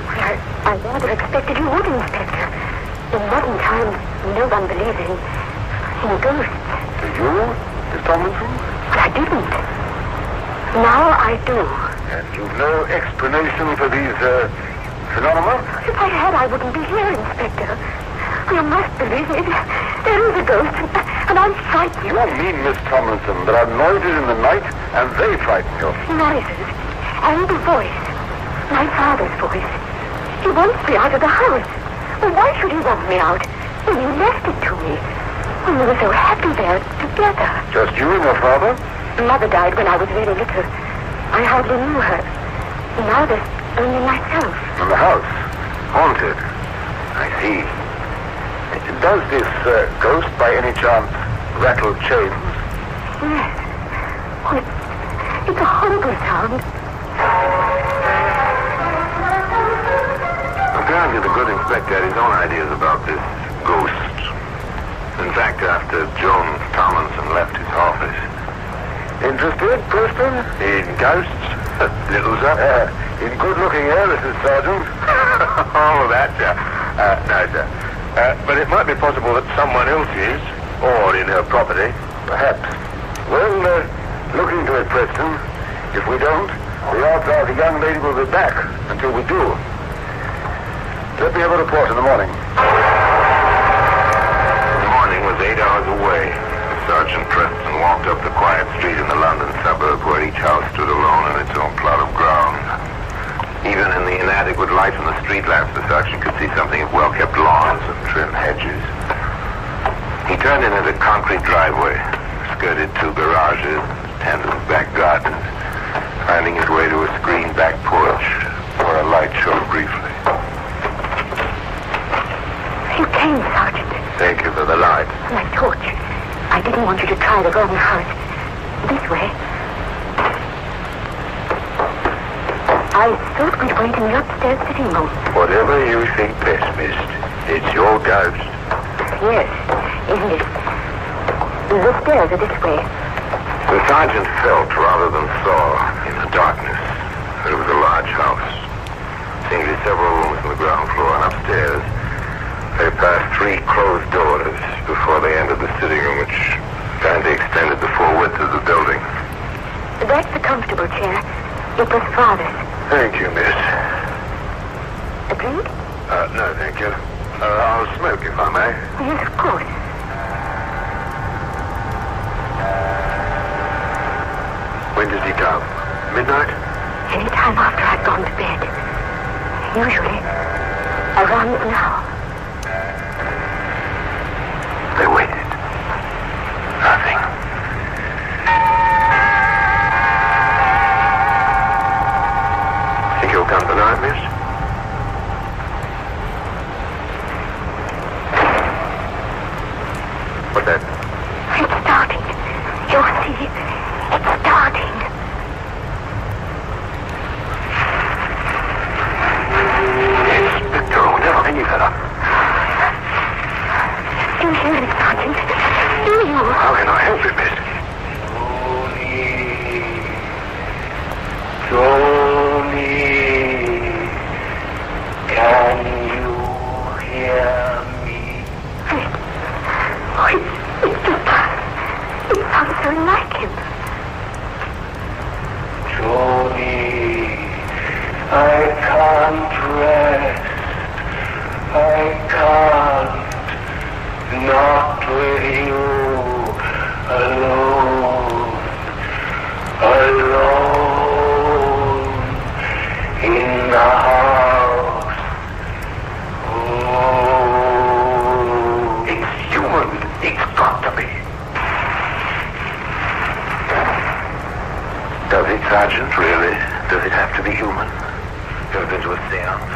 I rather expected you would, Inspector. In modern times, no one believes in ghosts. Do you, Miss Tomlinson? But I didn't. Now I do. And you've no explanation for these, phenomena? If I had, I wouldn't be here, Inspector. You must believe me. There is a ghost, and I'm frightened. You mean, Miss Tomlinson, there are noises in the night, and they frighten you? Noises. And the voice. My father's voice. He wants me out of the house. Well, why should he want me out when you left it to me? When we were so happy there together. Just you and your father? Mother died when I was very little. I hardly knew her. Now there's only myself. In the house? Haunted? I see. Does this ghost, by any chance, rattle chains? Yes. Oh, it's a horrible sound. Apparently the good inspector had his own ideas about this ghost. In fact, after Joan Tomlinson left his office. Interested, Preston? In ghosts? Little sir? In good-looking heiresses, Sergeant. Oh, that, sir. No, sir. But it might be possible that someone else is, or in her property. Perhaps. Well, look into it, Preston. If we don't, the odds are the young lady will be back until we do. Let me have a report in the morning. The morning was 8 hours away. Sergeant Preston walked up the quiet street in the London suburb where each house stood alone in its own plot of ground. Even in the inadequate light from the street lamps, the sergeant could see something of well-kept lawns and trim hedges. He turned in at a concrete driveway, skirted 2 garages, tandem back gardens, finding his way to a screened back porch where a light shone briefly. You came, Sergeant. Thank you for the light. My torch. I didn't want you to try the wrong house. This way. I thought we'd wait in the upstairs sitting room. Whatever you think best, miss. It's your ghost. Yes, isn't it? The stairs are this way. The sergeant felt rather than saw in the darkness that it was a large house. Seemed to be several rooms on the ground floor, and upstairs they passed 3 closed doors before they entered the sitting room, which apparently extended the full width of the building. That's the comfortable chair. It was Father's. Thank you, miss. A drink? No, thank you. I'll smoke if I may. Yes, of course. When does he go? Midnight? Any time after I've gone to bed. Usually around now. They waited. Nothing. Think you'll come tonight, miss? What's that? It's starting. You'll see. It's starting. Inspector, we never any fella. Do you hear it, Sergeant? Do you? How can I help you, miss? Tony, can you hear me? Oh, it's just us. It sounds so like him. Tony, I can't rest. I can't. Not with you. Alone. Alone. In the house.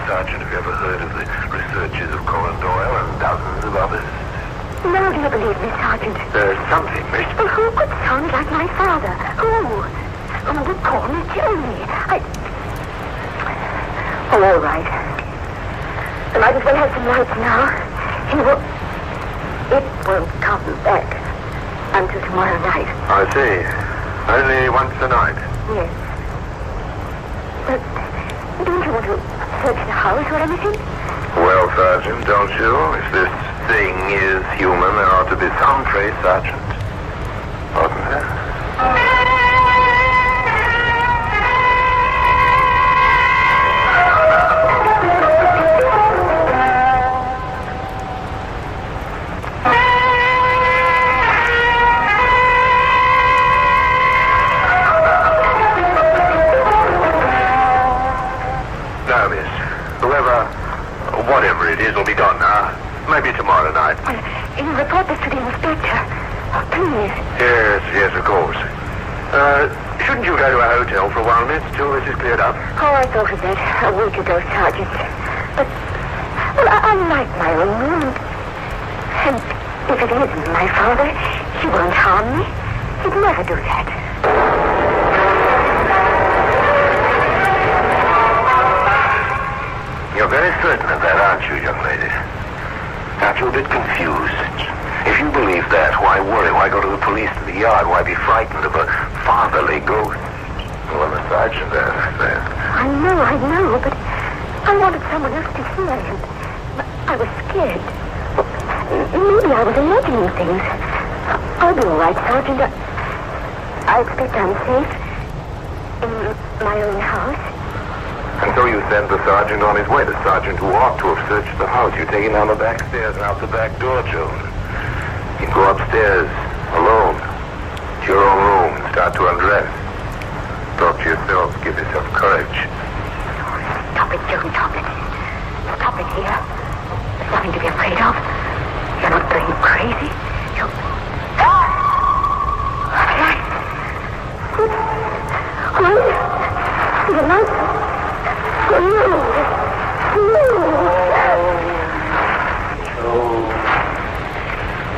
Sergeant, have you ever heard of the researches of Conan Doyle and dozens of others? No, do you believe me, Sergeant? There's something, miss. Well, who could sound like my father? Who? Who would call me Jimmy? Oh, all right. I might as well have some lights now. It won't come back until tomorrow night. I see. Only once a night. Yes. But don't you want to search the house or anything? Well, Sergeant, don't you? If this thing is human, there ought to be some trace, Sergeant. Oughtn't there? Whatever it is will be gone now. Maybe tomorrow night. Well, you report this to the inspector. Oh, please. Yes, of course. Shouldn't you go to a hotel for a while, miss, till this is cleared up? Oh, I thought of that a week ago, Sergeant. But, well, I like my own room. And if it isn't my father, he won't harm me. He'd never do that. You're very certain of that, aren't you, young lady? Aren't you a bit confused? If you believe that, why worry? Why go to the police, to the yard? Why be frightened of a fatherly ghost? Well, the sergeant asked that. I know, but I wanted someone else to hear him. I was scared. Maybe I was imagining things. I'll be all right, Sergeant. I expect I'm safe in my own house. And so you send the sergeant on his way, the sergeant who ought to have searched the house. You take him down the back stairs and out the back door, Joan. You go upstairs, alone, to your own room, start to undress. Talk to yourself, give yourself courage. Stop it, Joan, stop it. Stop it here. There's nothing to be afraid of. You're not going crazy. You... The lights.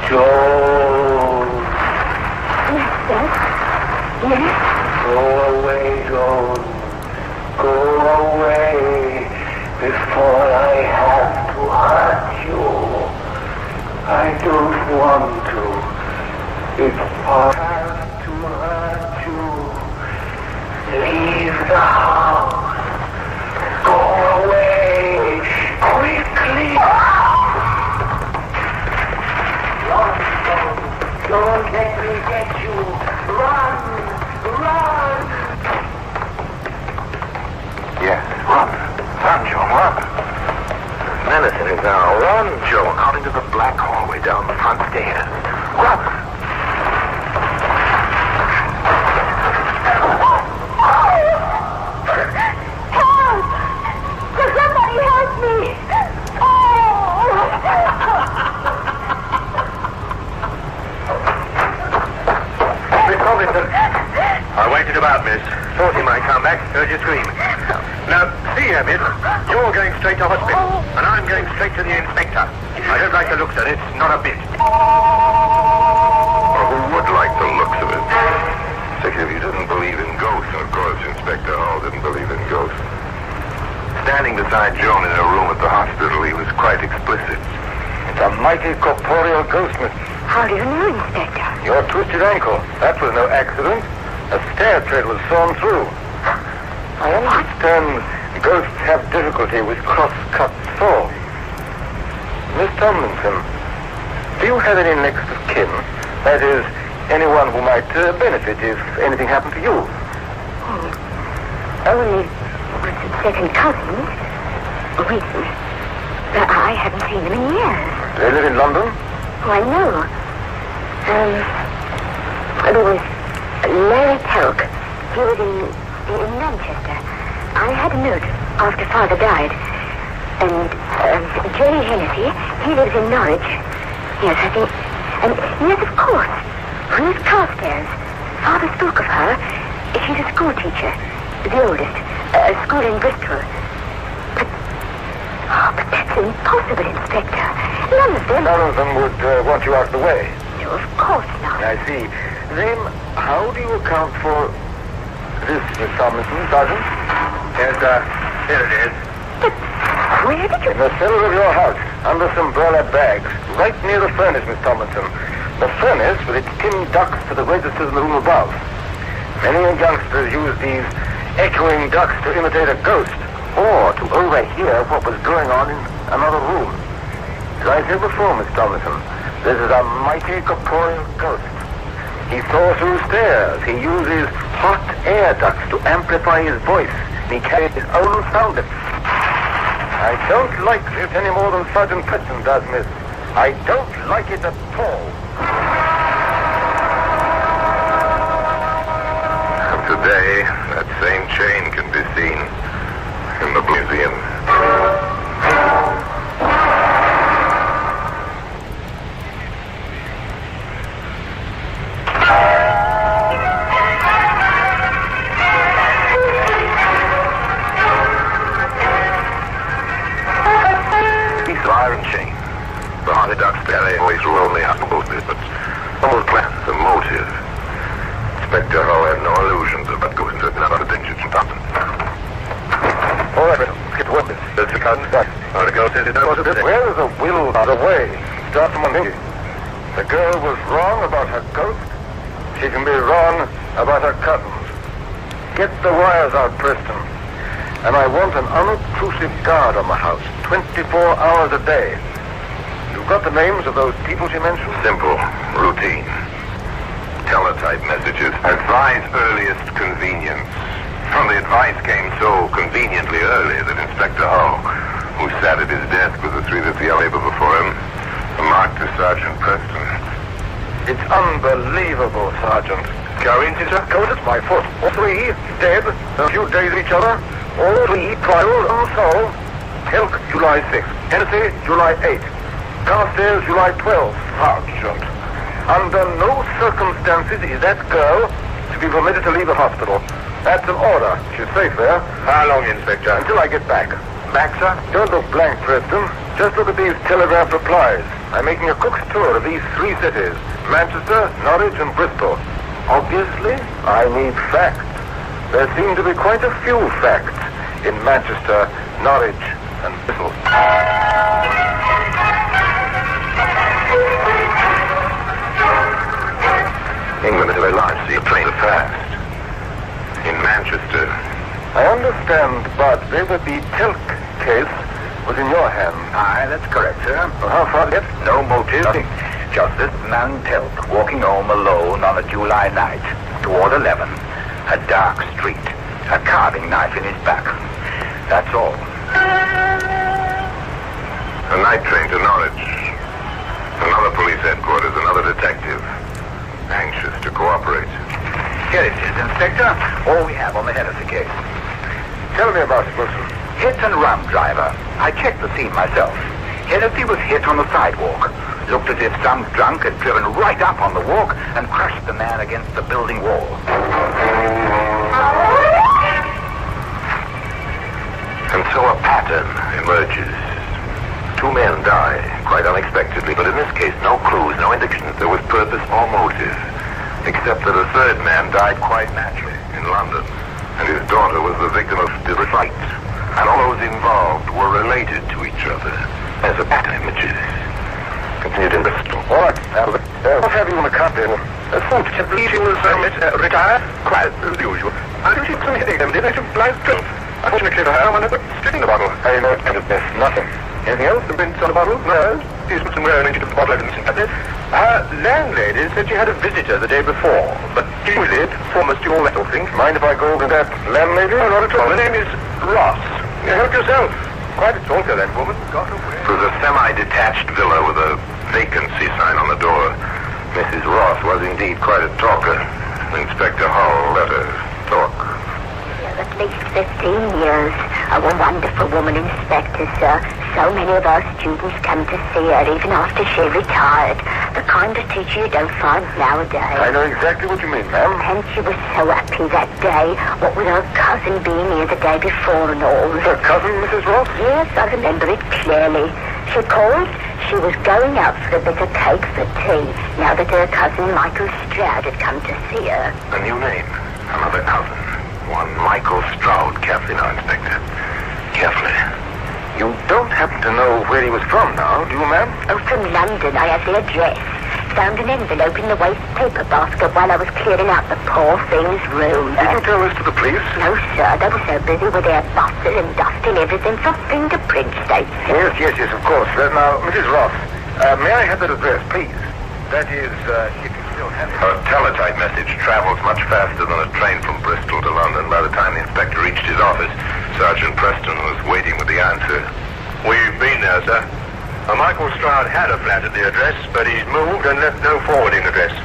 Joan. Yes, Dad. Yes? Go away, Joan. Go away before I have to hurt you. I don't want to. If I have to hurt you, leave the house. Go away, quickly! Don't let me get you! Run! Run! Yes, run. Run, Joan, run. Menacing is now. Run, Joan, out into the black hallway down the front stairs. Run! I waited about, miss. Thought he might come back. Heard you scream. Now, see here, miss. You're going straight to hospital, and I'm going straight to the inspector. I don't like the looks of it, not a bit. Well, who would like the looks of it? Except if you didn't believe in ghosts. Of course, Inspector Hall didn't believe in ghosts. Standing beside Joan in her room at the hospital, he was quite explicit. It's a mighty corporeal ghost, miss. How do you know, Inspector? Your twisted ankle. That was no accident. A stair tread was sawn through. I understand ghosts have difficulty with cross-cut saws. Miss Tomlinson, do you have any next of kin? That is, anyone who might benefit if anything happened to you? Only second cousins. Wait, I haven't seen them in years. Do they live in London? Oh, I know. There was Larry Telk. He was in Manchester. I had a note after Father died. And Jerry Hennessy, he lives in Norwich. Yes, I think. And yes, of course. Ruth Carstairs. Father spoke of her. She's a school teacher. The oldest. A school in Bristol. But impossible, Inspector. None of them... None of them would want you out of the way. No, of course not. I see. Then, how do you account for this, Miss Tomlinson, Sergeant? Yes, here it is. But where did you... In the cellar of your house, under some burlap bags, right near the furnace, Miss Tomlinson. The furnace with its tin ducts to the registers in the room above. Many youngsters use these echoing ducts to imitate a ghost, or to overhear what was going on in another room. As I said before, Miss Tomlinson, this is a mighty corporeal ghost. He soars through stairs. He uses hot air ducts to amplify his voice. He carries his own sound. I don't like it any more than Sergeant Preston does, miss. I don't like it at all. And today, that same chain can be seen in the museum. Iron chain. The Hardy Ducks barely always rule only out of it, but almost plans a motive. Inspector Hull had no illusions about going to another danger from Thompson. All right, let's get to work. There's the cousin. The girl says it was a bit. Where is the will of the way? Start from one. The girl was wrong about her ghost. She can be wrong about her cousins. Get the wires out, Preston. And I want an unobtrusive guard on the house, 24 hours a day. You've got the names of those people she mentioned? Simple, routine. Teletype messages. Advise earliest convenience. From the advice came so conveniently early that Inspector Hull, who sat at his desk with the three that the labor before him, remarked to Sergeant Preston. It's unbelievable, Sergeant. Coincidence? Coincidence, my foot. All three dead, a few days each other. All three trials unsolved. Helk, July 6th. Hennessy, July 8th. Carstairs, July 12th. Sergeant. Under no circumstances is that girl to be permitted to leave the hospital. That's an order. She's safe there. How long, Inspector? Until I get back. Back, sir? Don't look blank, Preston. Just look at these telegraph replies. I'm making a cook's tour of these three cities. Manchester, Norwich, and Bristol. Obviously, I need facts. There seem to be quite a few facts in Manchester, Norwich, and Bristol. England is very large, so your trains are fast. In Manchester... I understand, but the Telk case was in your hands. Aye, that's correct, sir. Well, how far yet? No motive. Nothing. Just this man Telk walking home alone on a July night toward 11. A dark street. A carving knife in his back. That's all. A night train to Norwich. Another police headquarters, another detective. Anxious to cooperate. Here it is, Inspector. All we have on the Hennessy case. Tell me about it, Wilson. Hit and run driver. I checked the scene myself. Hennessy was hit on the sidewalk. Looked as if some drunk had driven right up on the walk and crushed the man against the building wall. And so a pattern emerges. Two men die, quite unexpectedly, but in this case, no clues, no indications there was purpose or motive, except that a third man died quite naturally in London, and his daughter was the victim of the fight, and all those involved were related to each other, as a pattern emerges. Continued in Bristol. All right, what have you in the captain? Fortunately, she was retired, quite as usual. I think she was some headache, and I should blind drunk. Unfortunately for her, I'm never sticking the bottle. I know, and it's nothing. Anything else? The prints on the bottle? No. She's put somewhere into the bottle. I didn't see that. Her landlady said she had a visitor the day before, but usually almost all that sort of thing. Mind if I go over that landlady? No, not at all. Her name is Ross. You help yourself. Quite a talker, that woman. Got away. It was a semi-detached villa with a vacancy sign on the door. Mrs. Ross was indeed quite a talker. Inspector Hull let her talk. At least 15 years. A wonderful woman, Inspector, sir. So many of our students come to see her even after she retired. The kind of teacher you don't find nowadays. I know exactly what you mean, ma'am. And she was so happy that day, what with her cousin being here the day before and all. Her cousin, Mrs. Ross? Yes, I remember it clearly. She called. She was going out for a bit of cake for tea, now that her cousin Michael Stroud had come to see her. A new name. Another cousin. One Michael Stroud, carefully now, Inspector. Carefully. You don't happen to know where he was from now, do you, ma'am? Oh, from London. I have the address. Found an envelope in the waste paper basket while I was clearing out the poor thing's room. Did you tell this to the police? No, sir. They were so busy with their bustle and dusting everything for fingerprint states. Yes, of course. Now, Mrs. Ross, may I have that address, please? That is, if you still have it. A teletype message travels much faster than a train from Bristol to London. By the time the inspector reached his office, Sergeant Preston was waiting with the answer. We've been there, sir. Michael Stroud had a flat at the address, but he's moved and left no forwarding address.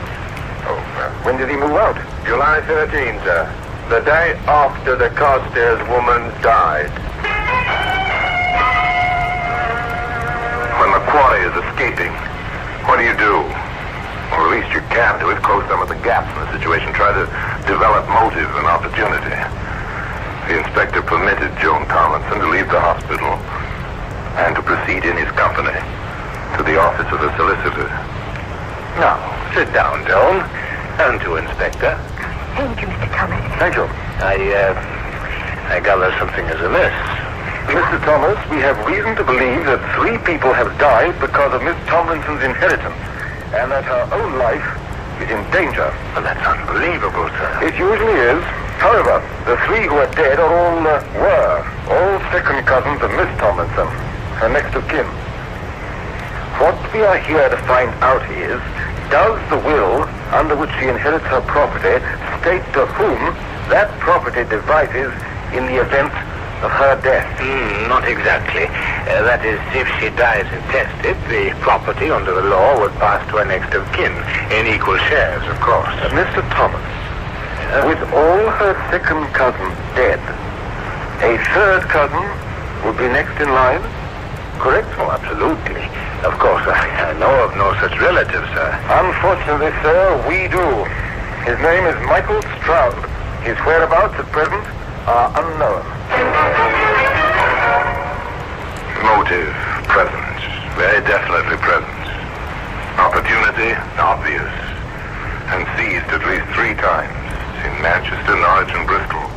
Oh, when did he move out? July 13, sir. The day after the Carstairs woman died. When the quarry is escaping, what do you do? Or at least you can do is close some of the gaps in the situation. Try to develop motive and opportunity. The inspector permitted Joan Tomlinson to leave the hospital and to proceed in his company to the office of the solicitor. Now, sit down, Joan. And to Inspector. Thank you, Mr. Thomas. Thank you. I gather something is amiss. Mr. Thomas, we have reason to believe that 3 people have died because of Miss Tomlinson's inheritance, and that her own life is in danger. Well, that's unbelievable, sir. It usually is. However, the 3 who are dead are all second cousins of Miss Tomlinson, her next of kin. What we are here to find out is, does the will under which she inherits her property state to whom that property devises in the event of her death? Not exactly. That is, if she dies intestate, the property under the law would pass to her next of kin, in equal shares, of course. Mr. Thomas, with all her second cousins dead, a third cousin would be next in line, correct? Oh, absolutely. Of course, I know of no such relative, sir. Unfortunately, sir, we do. His name is Michael Stroud. His whereabouts at present are unknown. Motive, present. Very definitely present. Opportunity, obvious. And seized at least 3 times. In Manchester, Norwich, and Bristol.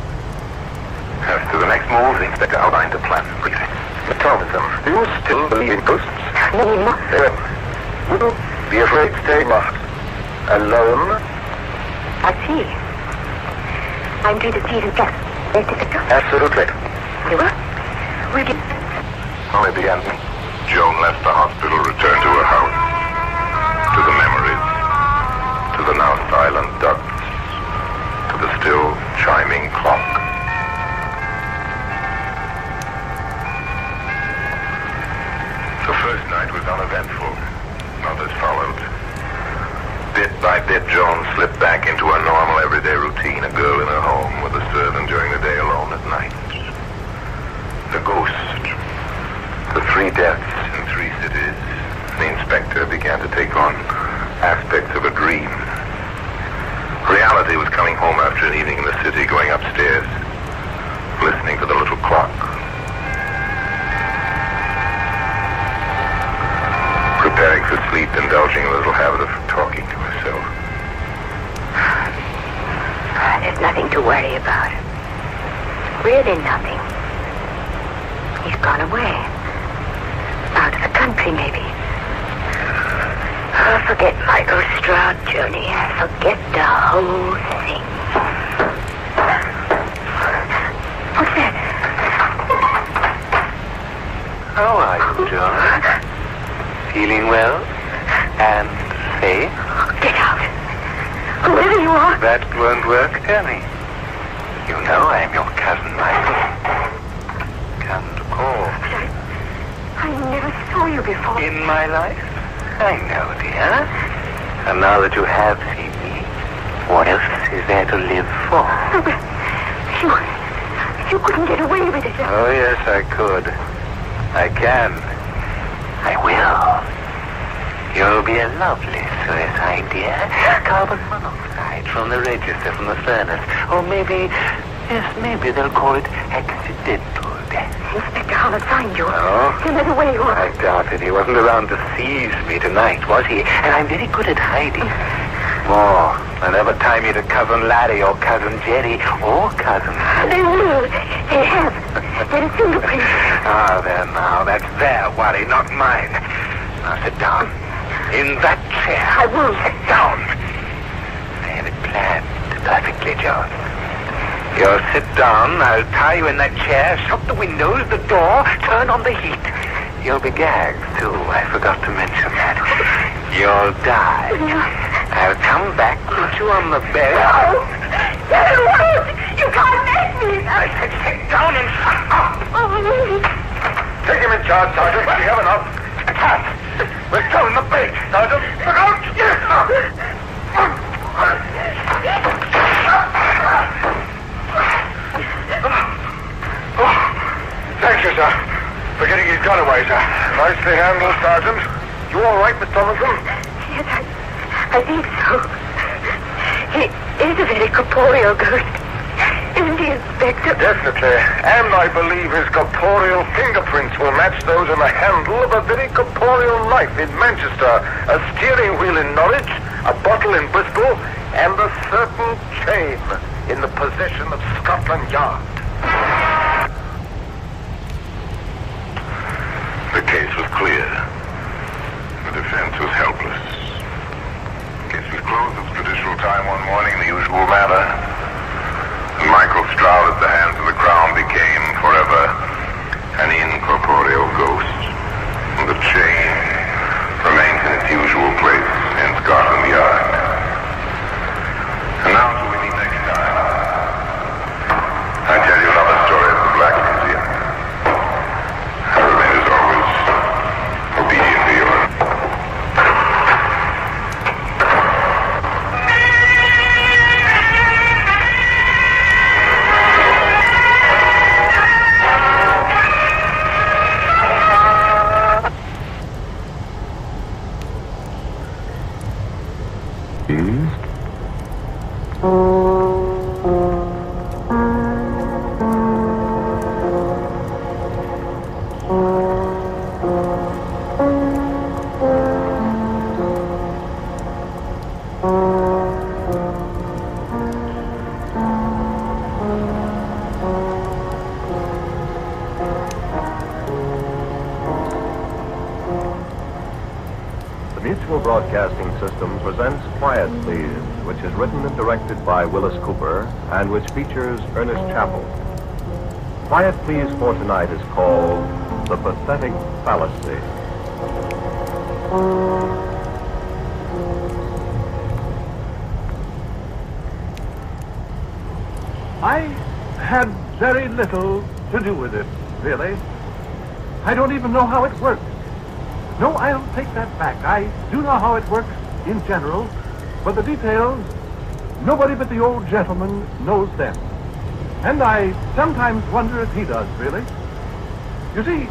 As to the next move, the inspector outlined a plan. Miss Tomlinson, do you still believe in ghosts? No, not. Would you be afraid to stay alone? I see. I'm due to see the gas. Absolutely. You will? Will you? Only began. Joan left the hospital, returned to her house. To the memories. To the now silent ducts. To the still chiming clock. The first night was uneventful. Others followed. Bit by bit, Joan slipped back into her normal everyday routine, a girl in her home with a servant during the day, alone at night. The ghost. The 3 deaths in 3 cities. The inspector began to take on aspects of a dream. Reality was coming home after an evening in the city, going upstairs, listening to the little clock. Preparing for sleep, indulging a little habit of talking to herself. There's nothing to worry about. Really nothing. He's gone away. Out of the country, maybe. Oh, forget Michael Stroud, Johnny. Forget the whole thing. What's that? How are you, John? Feeling well? And safe? Get out. Whoever you are. That won't work, Danny. You know I'm your cousin, Michael. Can't call. I never saw you before. In my life? I know, dear. And now that you have seen me, what else is there to live for? Oh, but you couldn't get away with it. Oh, yes, I could. I can. I will. You'll be a lovely suicide, dear. Carbon monoxide from the register from the furnace. Or maybe they'll call it accidental death. Inspector Howard find you. No? You let away or... I doubt it. He wasn't around to seize me tonight, was he? And I'm very good at hiding. More than ever tie me to Cousin Larry or Cousin Jerry or Cousin... They will. They have. There are fingerprints. Ah, there now. That's their worry, not mine. Now sit down. In that chair. I won't. Sit down. I have it planned perfectly, John. You'll sit down, I'll tie you in that chair, shut the windows, the door, turn on the heat. You'll be gagged, too. I forgot to mention that. You'll die. No. I'll come back, put you on the bed. No! Get away! You can't make me! I said sit down and shut up. Take him in charge, Sergeant. We have enough. Cat! We're still in the bait, Sergeant. Look out! Thank you, sir. For getting his gun away, sir. Nicely handled, Sergeant. You all right, Miss Tomlinson? Yes, I think so. He is a very corporeal ghost. Isn't he, Inspector? Definitely. And I believe his corporeal fingerprints will match those on the handle of a very corporeal knife in Manchester, a steering wheel in Norwich, a bottle in Bristol, and a certain chain in the possession of Scotland Yard. The case was clear. The defense was helpless. The case was closed at traditional time one morning in the usual manner. And Michael Stroud at the hands of the Crown became forever an incorporeal ghost. And the chain remains in its usual place in Scotland Yard. And now till we meet next time, I tell you another story of the Black Museum. I remain as always obedient to yours. Broadcasting System presents Quiet Please, which is written and directed by Willis Cooper and which features Ernest Chappell. Quiet Please for tonight is called The Pathetic Fallacy. I had very little to do with it, really. I don't even know how it works. No, I'll take that back. I do know how it works in general, but the details, nobody but the old gentleman knows them. And I sometimes wonder if he does, really. You see,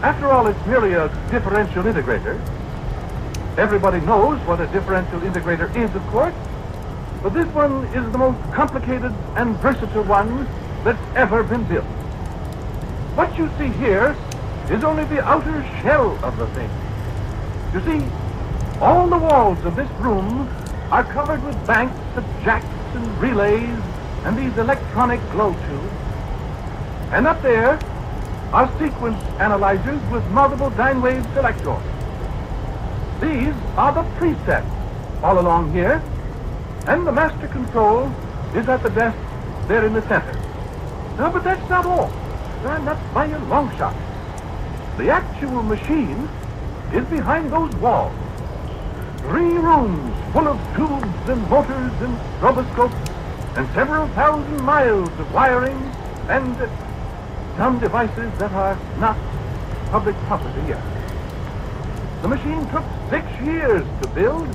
after all, it's merely a differential integrator. Everybody knows what a differential integrator is, of course, but this one is the most complicated and versatile one that's ever been built. What you see here is only the outer shell of the thing. You see, all the walls of this room are covered with banks of jacks and relays and these electronic glow tubes. And up there are sequence analyzers with multiple dynewave selectors. These are the presets all along here, and the master control is at the desk there in the center. No, but that's not all. Not by a long shot. The actual machine is behind those walls. 3 rooms full of tubes and motors and stroboscopes and several thousand miles of wiring and some devices that are not public property yet. The machine took 6 years to build,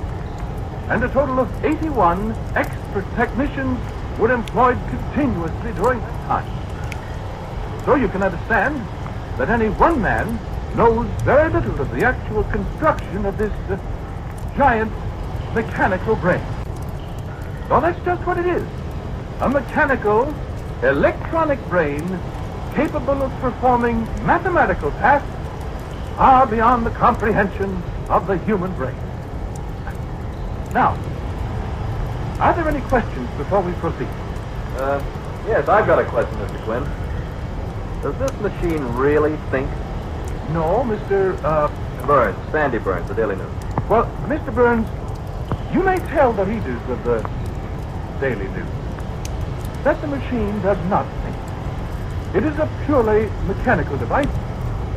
and a total of 81 expert technicians were employed continuously during that time. So you can understand, that any one man knows very little of the actual construction of this giant mechanical brain. So that's just what it is. A mechanical, electronic brain capable of performing mathematical tasks far beyond the comprehension of the human brain. Now, are there any questions before we proceed? Yes, I've got a question, Mr. Quinn. Does this machine really think? No, Mr. Burns, Sandy Burns, the Daily News. Well, Mr. Burns, you may tell the readers of the Daily News that the machine does not think. It is a purely mechanical device,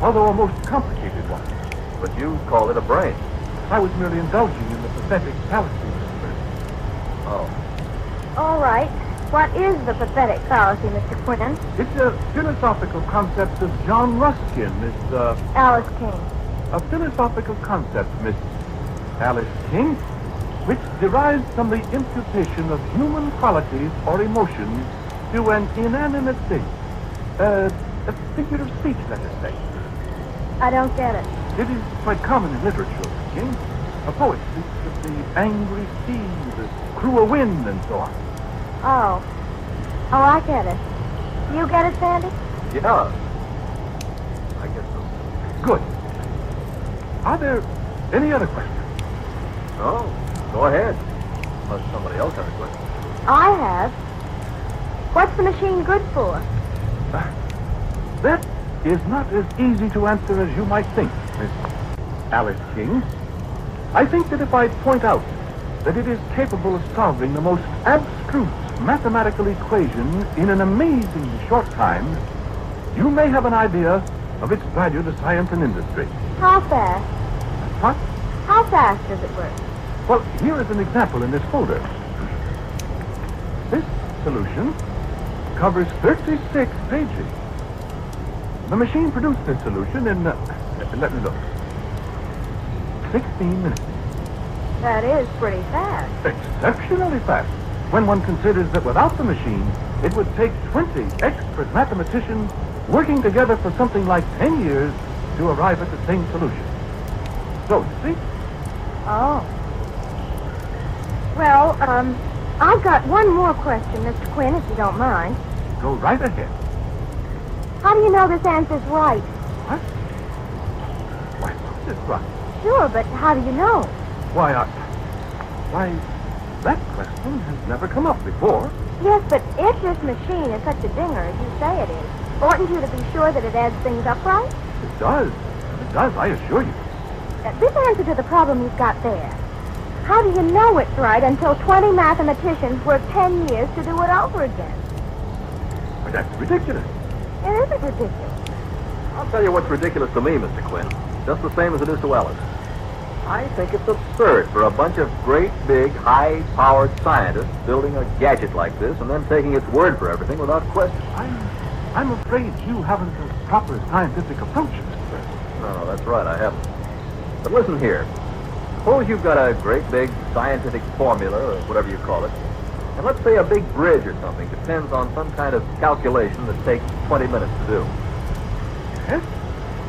although a most complicated one. But you call it a brain. I was merely indulging in the pathetic fallacy, Mr. Burns. Oh. All right. What is the pathetic fallacy, Mr. Quinn? It's a philosophical concept of John Ruskin, Miss, Alice King. A philosophical concept, Miss Alice King, which derives from the imputation of human qualities or emotions to an inanimate thing. A figure of speech, let us say. I don't get it. It is quite common in literature, Miss King. A poet speaks of the angry sea, the cruel wind, and so on. Oh. Oh, I get it. You get it, Sandy? Yeah. I guess so. Good. Are there any other questions? Oh, go ahead. Unless somebody else has a question. I have. What's the machine good for? That is not as easy to answer as you might think, Miss Alice King. I think that if I point out that it is capable of solving the most abstruse mathematical equation in an amazingly short time, you may have an idea of its value to science and industry. How fast? What? How fast does it work? Well, here is an example in this folder. This solution covers 36 pages. The machine produced this solution in, let me look, 16 minutes. That is pretty fast. Exceptionally fast. When one considers that without the machine, it would take 20 expert mathematicians working together for something like 10 years to arrive at the same solution. So, you see? Oh. Well, I've got one more question, Mr. Quinn, if you don't mind. Go right ahead. How do you know this answer's right? What? Why, of course it's right. Sure, but how do you know? Why, that question has never come up before. Yes, but if this machine is such a dinger as you say it is, oughtn't you to be sure that it adds things up right? It does. It does, I assure you. This answer to the problem you've got there. How do you know it's right until 20 mathematicians work 10 years to do it over again? Why, that's ridiculous. It isn't ridiculous. I'll tell you what's ridiculous to me, Mr. Quinn. Just the same as it is to Alice. I think it's absurd for a bunch of great, big, high-powered scientists building a gadget like this and then taking its word for everything without question. I'm afraid you haven't a proper scientific approach, Mr. Burns. No, that's right, I haven't. But listen here. Suppose you've got a great big scientific formula, or whatever you call it, and let's say a big bridge or something depends on some kind of calculation that takes 20 minutes to do. Yes?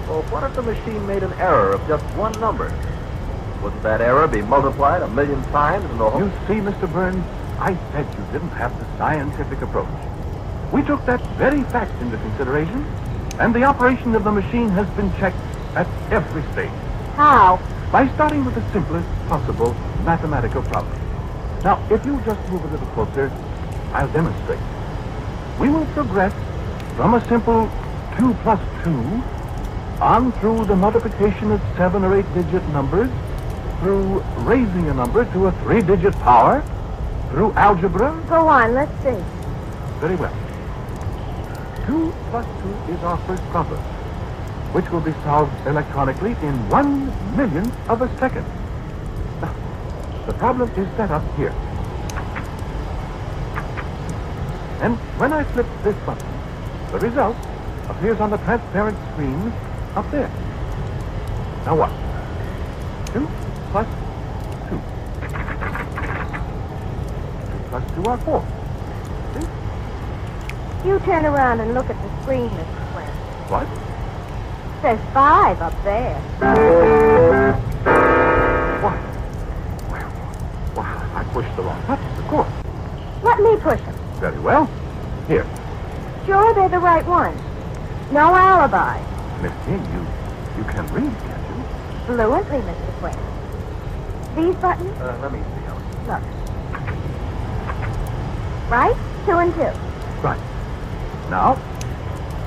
Well, what if the machine made an error of just one number? Wouldn't that error be multiplied 1,000,000 times in the whole... You see, Mr. Burns, I said you didn't have the scientific approach. We took that very fact into consideration, and the operation of the machine has been checked at every stage. How? By starting with the simplest possible mathematical problem. Now, if you just move a little closer, I'll demonstrate. We will progress from a simple 2 plus 2 on through the multiplication of 7 or 8-digit numbers, through raising a number to a 3-digit power, through algebra. Go on, let's see. Very well. 2 plus 2 is our first problem, which will be solved electronically in 1/1,000,000th of a second. Now, the problem is set up here. And when I flip this button, the result appears on the transparent screen up there. Now what? 2 plus 2. 2 plus 2 are 4. See? You turn around and look at the screen, Mr. Quinn. What? There's 5 up there. What? Well, I pushed the wrong buttons, of course. Let me push them. Very well. Here. Sure they're the right ones. No alibi. Miss King, you can read, can't you? Fluently, Mr. Quinn. These buttons? Let me see, Ellen. Look. Right? 2 and 2. Right. Now,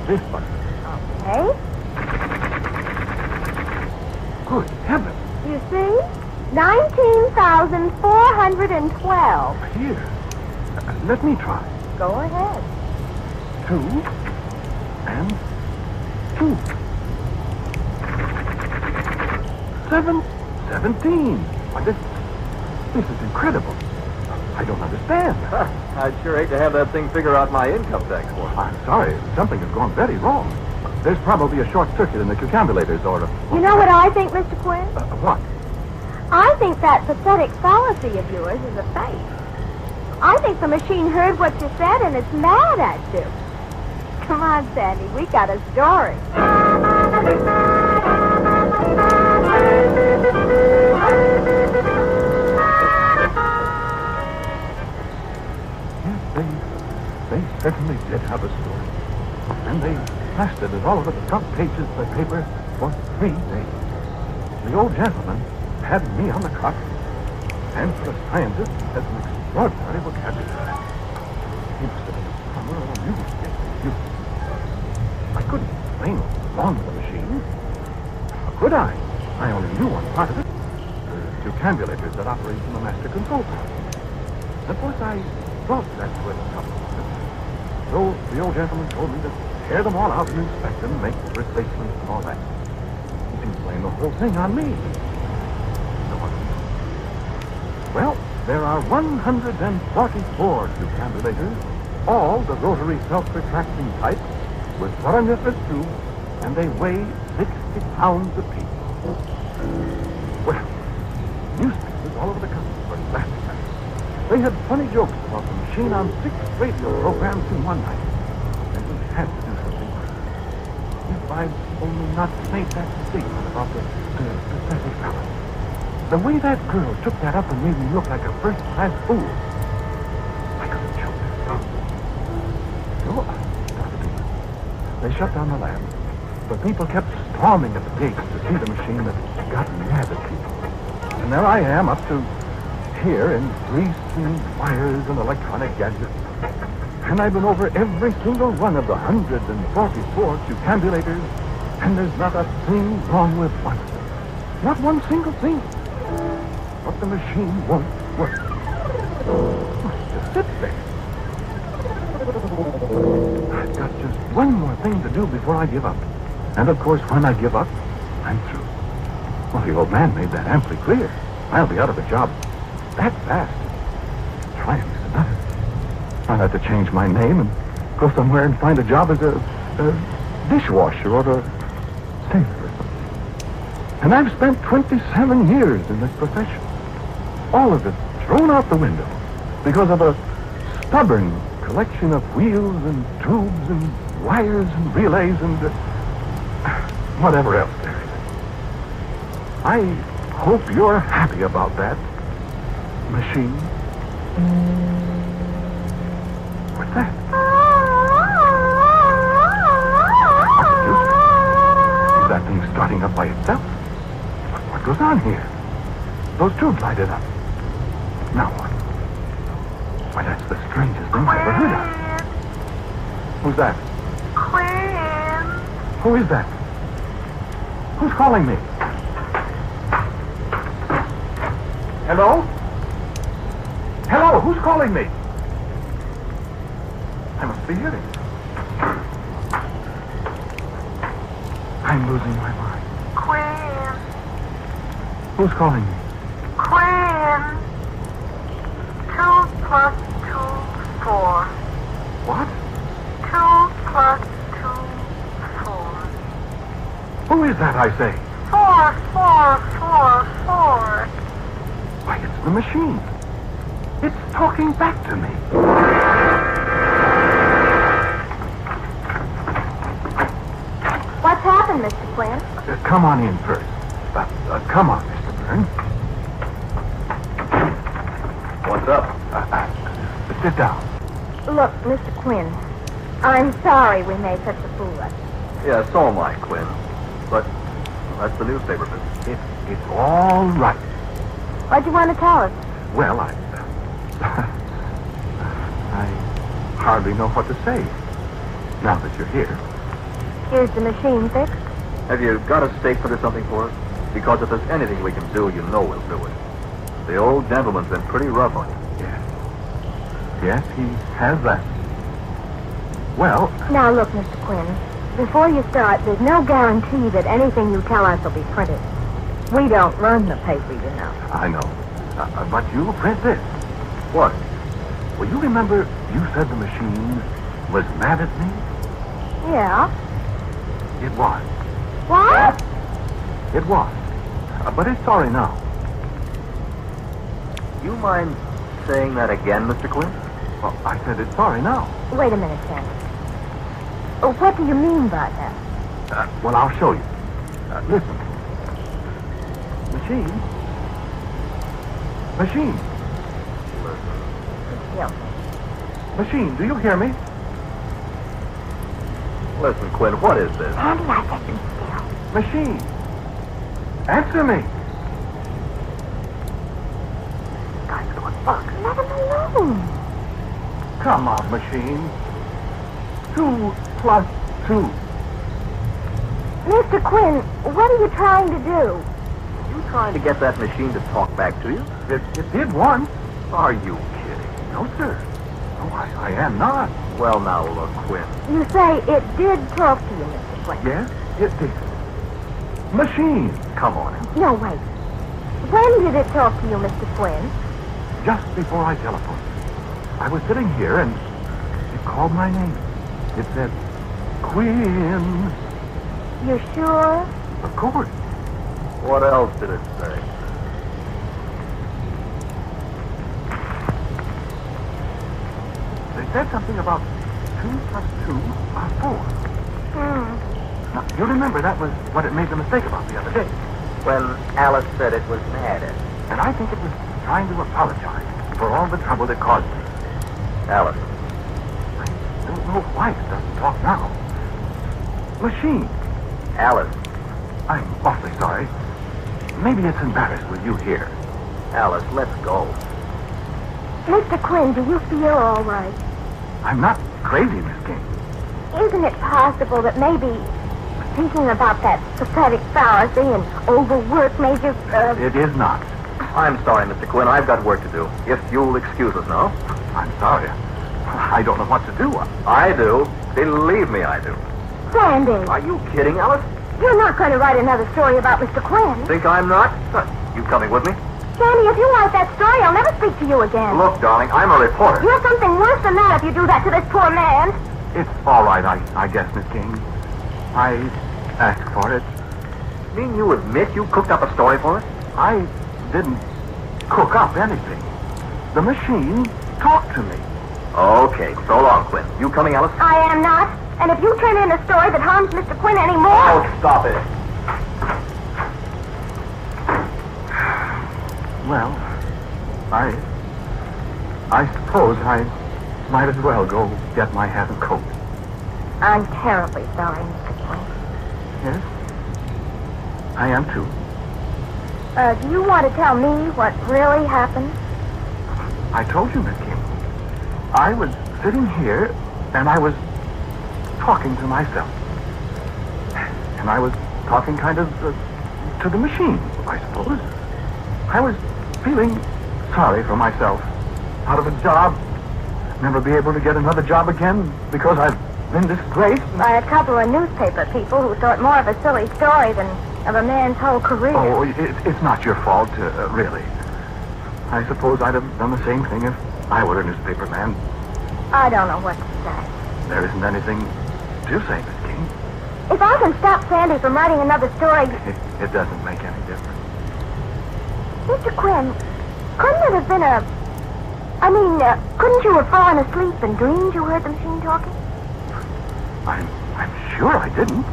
this button. Okay. Good heavens. You see? 19,412. Here. Let me try. Go ahead. 2 and 2. 17. Why, this is incredible. I don't understand. I'd sure hate to have that thing figure out my income tax for me. I'm sorry. Something has gone very wrong. There's probably a short circuit in the cucambulators or... You know what I think, Mr. Quinn? What? I think that pathetic fallacy of yours is a fake. I think the machine heard what you said and it's mad at you. Come on, Sandy, we got a story. Yes, they certainly did have a story. And they plastered it all over the front pages of the paper for 3 days. The old gentleman had me on the clock, and for a scientist, has an extraordinary vocabulary. He must have been a plumber or a musician. I couldn't explain what was wrong with the machine. How could I? I only knew one part of it. The cucambulators that operate from the master control tower. Of course, I thought that's where the trouble was. So the old gentleman told me to tear them all out and inspect them, make replacements and all that. He didn't blame the whole thing on me. Well, there are 144 cucambulators, all the rotary self-retracting type, with water-nifted tubes, and they weigh 60 pounds apiece. Well, newspapers all over the country were laughing at it. They had funny jokes about the machine on 6 radio programs in one night, and we had to do something about it. If I'd only not made that statement about the pathetic fella. The way that girl took that up and made me look like a first-class fool. I couldn't choke it. So, they shut down the lab. But people kept storming at the gates to see the machine that got mad at people. And there I am, up to here in grease and wires and electronic gadgets. And I've been over every single one of the 144 cucambulators, and there's not a thing wrong with one of them. Not one single thing. But the machine won't work. Just sit there. I've got just one more thing to do before I give up. And of course, when I give up, I'm through. Well, the old man made that amply clear. I'll be out of a job that fast. Trying is another. I'll have to change my name and go somewhere and find a job as a dishwasher or a sailor or something. And I've spent 27 years in this profession. All of it thrown out the window because of a stubborn collection of wheels and tubes and wires and relays and whatever else there is. I hope you're happy about that, machine. What's that? What's the use? Is that thing starting up by itself? What goes on here? Those tubes lighted up. Now what? Why, that's the strangest thing I've ever heard of. Who's that? Quinn. Who is that? Who's calling me? Hello? Hello, who's calling me? I must be hearing. I'm losing my mind. Quinn. Who's calling me? Quinn. 2 plus 2, 4. What? 2 plus 2, 4. Who is that, I say? 4, 4, 4, 4. Why, it's the machine. It's talking back to me. What's happened? doing, Mr. Quinn? Come on in first. Come on, Mr. Byrne. What's up? Sit down. Look, Mr. Quinn, I'm sorry we made such a fool of you. Yeah, so am I, Quinn. But that's the newspaper business. It's all right. What'd you want to tell us? Well, I hardly know what to say now that you're here. Is the machine fixed? Have you got a stake for something for us? Because if there's anything we can do, you know we'll do it. The old gentleman's been pretty rough on you. Yes, he has that. Well... Now, look, Mr. Quinn, before you start, there's no guarantee that anything you tell us will be printed. We don't run the paper, you know. I know. But you'll print this. What? Well, you remember you said the machine was mad at me? Yeah. It was. What? It was. But it's sorry now. You mind saying that again, Mr. Quinn? Well, I said it's sorry now. Wait a minute, Sandy. What do you mean by that? Well, I'll show you. Listen. Machine. Machine. Yeah. Machine, do you hear me? Listen, Quinn, what is this? Sandy, I said be still. Machine. Answer me. Guy's going fuck. Let him alone. Come on, machine. 2 plus 2. Mr. Quinn, what are you trying to do? You trying to get that machine to talk back to you? It did once. Are you kidding? No, sir. No, I am not. Well, now, look, Quinn. You say it did talk to you, Mr. Quinn. Yes, it did. Machine. Come on. No, wait. When did it talk to you, Mr. Quinn? Just before I telephoned. I was sitting here and it called my name. It said, Quinn. You sure? Of course. What else did it say? They said something about 2 plus 2 are 4. Now, you remember that was what it made the mistake about the other day. When Alice said it was mad at you. And I think it was trying to apologize for all the trouble it caused me. Alice. I don't know why it doesn't talk now. Machine. Alice. I'm awfully sorry. Maybe it's embarrassed with you here. Alice, let's go. Mr. Quinn, do you feel all right? I'm not crazy, Miss King. Isn't it possible that maybe thinking about that pathetic fallacy and overwork made you... It is not. I'm sorry, Mr. Quinn. I've got work to do. If you'll excuse us now. I'm sorry. I don't know what to do. I do. Believe me, I do. Sandy. Are you kidding, Alice? You're not going to write another story about Mr. Quinn. Think I'm not? You coming with me? Sandy, if you write that story, I'll never speak to you again. Look, darling, I'm a reporter. You're something worse than that if you do that to this poor man. It's all right, I guess, Miss King. I asked for it. You mean you admit you cooked up a story for us? I didn't cook up anything. The machine talked to me. Okay, so long, Quinn. You coming, Alice? I am not. And if you turn in a story that harms Mr. Quinn anymore... Oh, stop it. Well, I suppose I might as well go get my hat and coat. I'm terribly sorry, Mr. Quinn. Yes? I am too. Do you want to tell me what really happened? I told you, Miss King. I was sitting here, and I was talking to myself. And I was talking kind of to the machine, I suppose. I was feeling sorry for myself. Out of a job, never be able to get another job again because I've been disgraced. By a couple of newspaper people who thought more of a silly story than of a man's whole career. Oh, it's not your fault, really. I suppose I'd have done the same thing if I were a newspaper man. I don't know what to say. There isn't anything to say, Miss King. If I can stop Sandy from writing another story... It doesn't make any difference. Mr. Quinn, couldn't it have been couldn't you have fallen asleep and dreamed you heard the machine talking? I'm sure I didn't.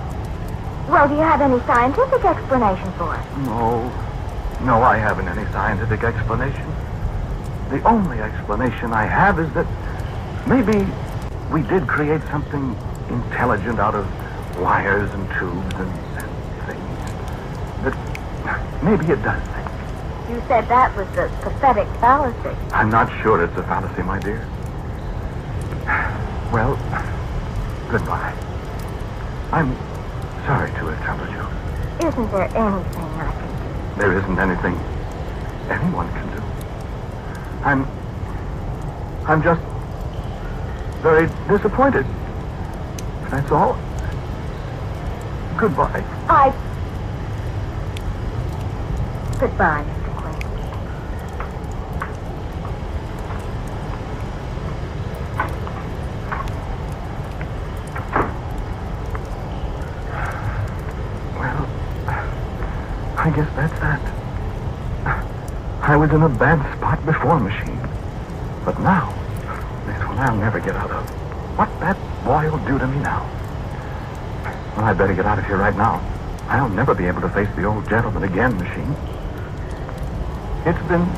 Well, do you have any scientific explanation for it? No, I haven't any scientific explanation. The only explanation I have is that maybe we did create something intelligent out of wires and tubes and things. That maybe it does think. You said that was a pathetic fallacy. I'm not sure it's a fallacy, my dear. Well, goodbye. I'm sorry to have troubled you. Isn't there anything I can do? There isn't anything anyone can do. I'm just very disappointed. That's all. Goodbye. Goodbye, Mr. Quinn. Well, I guess that's that. I was in a bad spot before, Machine. But now, this one I'll never get out of. What that boy will do to me now. Well, I'd better get out of here right now. I'll never be able to face the old gentleman again, Machine. It's been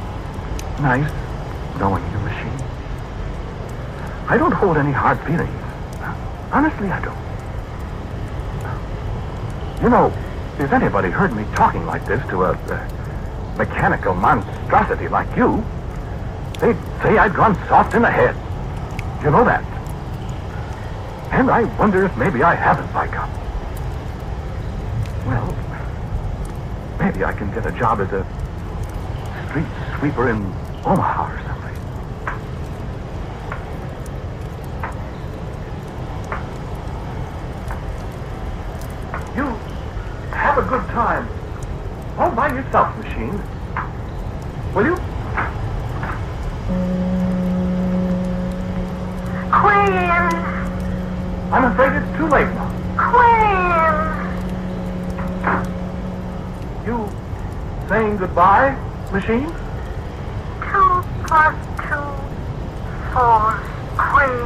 nice knowing you, Machine. I don't hold any hard feelings. Honestly, I don't. You know, if anybody heard me talking like this to a mechanical monstrosity like you, they'd say I'd gone soft in the head. You know that. And I wonder if maybe I haven't by God. Well, maybe I can get a job as a street sweeper in Omaha or something. You have a good time. All by yourself, Machine. Will you? Quinn! I'm afraid it's too late now. Quinn! You saying goodbye, Machine? 2 plus 2, 4. Quinn.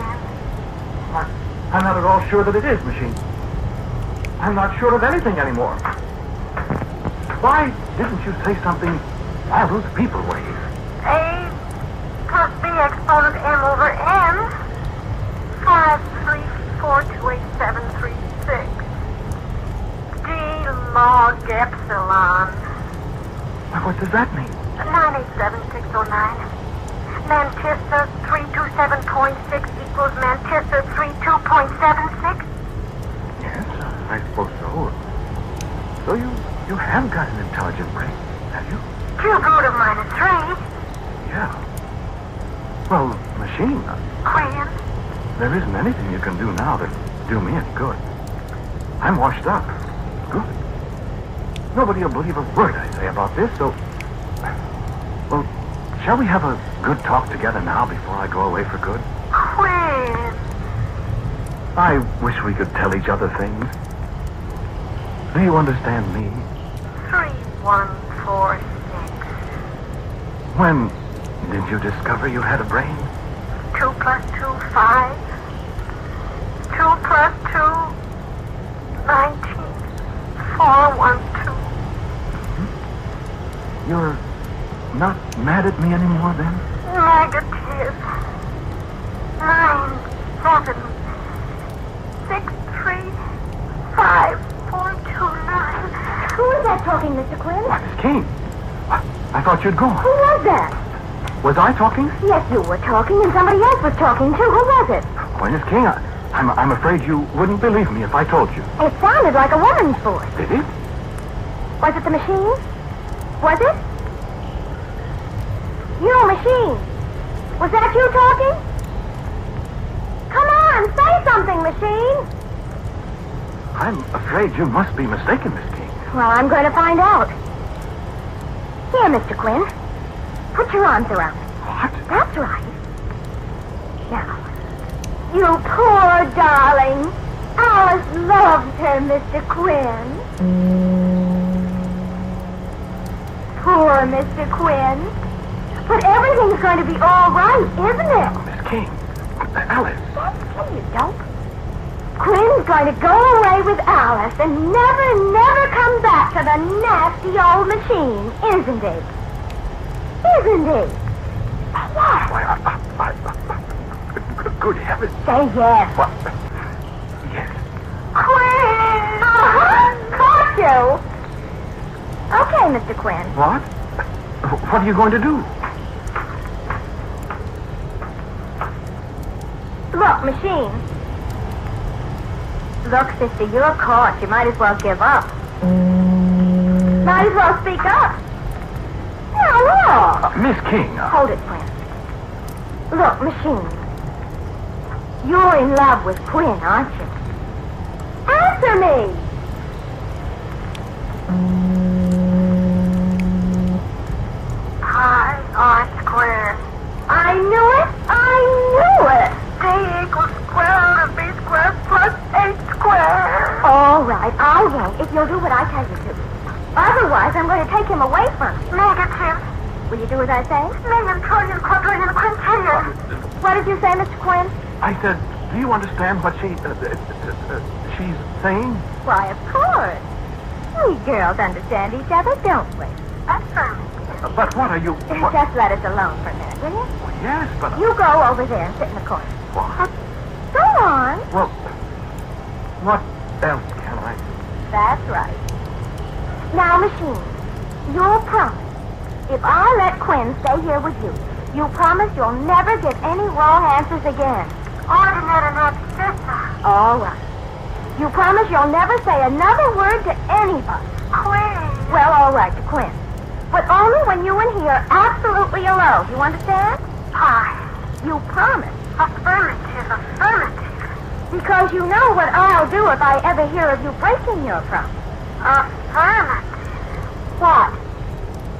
I'm not at all sure that it is, Machine. I'm not sure of anything anymore. Why didn't you say something all those people ways? A plus B exponent M over N. 5, 3, 4, 2, 8, 7, 3, 6. D log epsilon. What does that mean? 987609. Manchester 327.6 equals Manchester 32.76. Yes, I suppose so. So you have got an intelligent brain, have you? Cube root of -3. Yeah. Well, Machine, Quinn. there isn't anything you can do now that do me any good. I'm washed up. Good. Nobody will believe a word I say about this, so... Well, shall we have a good talk together now before I go away for good? Quinn. I wish we could tell each other things. Do you understand me? 3146. When did you discover you had a brain? 2 plus 2, 5. 2 plus 2, 19. 4, 1, 2. You're not mad at me anymore, then? Negative. 9, 7, 6, 3, 5, 4, 2, 9. Who is that talking, Mr. Quinn? Why, Miss King. I thought you'd gone. Who was that? Was I talking? Yes, you were talking, and somebody else was talking, too. Who was it? Why, Miss King, I'm afraid you wouldn't believe me if I told you. It sounded like a woman's voice. Did it? Was it the machine? Was it? You, Machine. Was that you talking? Come on, say something, Machine. I'm afraid you must be mistaken, Miss King. Well, I'm going to find out. Here, Mr. Quinn. Put your arms around me. What? That's right. Now, you poor darling. Alice loves her, Mr. Quinn. Poor Mr. Quinn. But everything's going to be all right, isn't it? Miss King. Alice. That's you, dope. Quinn's going to go away with Alice and never come back to the nasty old machine, isn't he? Isn't he? Good heavens. Say yes. What? Yes. Quinn! Caught you! Okay, Mr. Quinn. What? What are you going to do? Look, machine. Look, sister, you're caught. You might as well give up. Might as well speak up. Now, look. Miss King. Hold it, Quinn. Look, machine. You're in love with Quinn, aren't you? Answer me! Pi R squared. I knew it! I knew it! D equals square root of B squared plus H squared. All right, I won't if you'll do what I tell you to. Otherwise, I'm going to take him away from you. Negative. Will you do as I say? Million, trillion, quadrillion, quintillion. What did you say, Mr. Quinn? I said, do you understand what she's saying? Why, of course. We girls understand each other, don't we? Affirmative. But what are you... What? Just let us alone for a minute, will you? Well, yes, but... You go over there and sit in the corner. What? Go on. Well, what else can I do? That's right. Now, machine, you'll promise. If I let Quinn stay here with you, you promise you'll never give any wrong answers again. Ordinate enough, sister. All right. You promise you'll never say another word to anybody. Quinn. Well, all right, to Quinn. But only when you and he are absolutely alone. You understand? Pi. You promise. Affirmative, affirmative. Because you know what I'll do if I ever hear of you breaking your promise. Affirmative. What?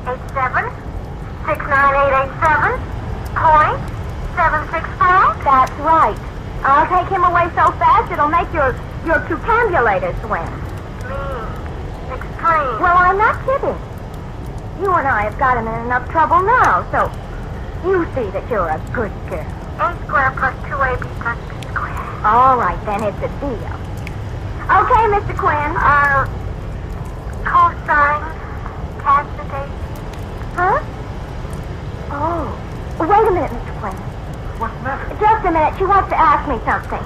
87-69887.764. That's right. I'll take him away so fast it'll make your cucambulator swim. Mean. Extreme. Well, I'm not kidding. You and I have got him in enough trouble now, so you see that you're a good girl. A squared plus 2AB plus B squared. All right, then it's a deal. Okay, Mr. Quinn. Cosine. Candidate. Huh? Oh. Wait a minute, Mr. Quinn. What's the matter? Just a minute. She wants to ask me something.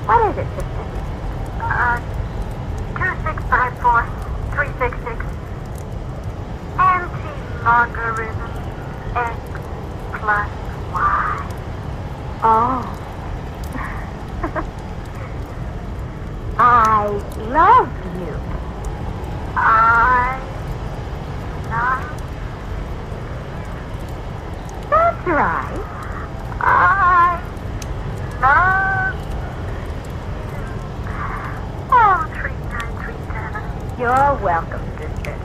What is it, sister? 2654366. Anti-logarithm x plus y. Oh. I love you. I love. That's right. I love. Oh, 3937. You're welcome, sister.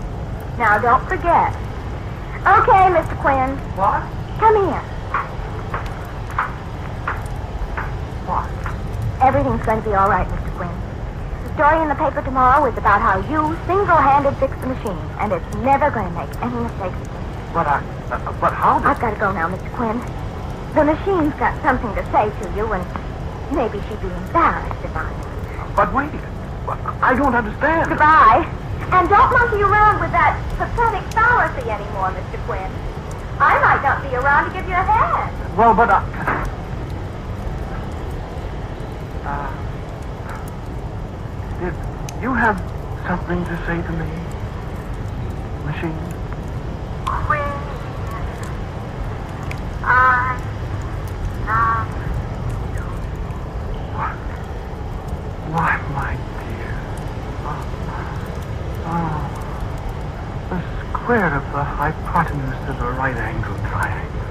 Now, don't forget. Okay, Mr. Quinn. What? Come here. What? Everything's going to be all right, Mr. Quinn. The story in the paper tomorrow is about how you single-handed fixed the machine, and it's never going to make any mistakes again. But how did... I've got to go now, Mr. Quinn. The machine's got something to say to you, and maybe she'd be embarrassed if I... But wait. I don't understand. Goodbye. And don't monkey around with that pathetic fallacy anymore, Mr. Quinn. I might not be around to give you a hand. Well, but did you have something to say to me, machine? Queen. I love you. Why, my dear. The square of the hypotenuse of a right-angled triangle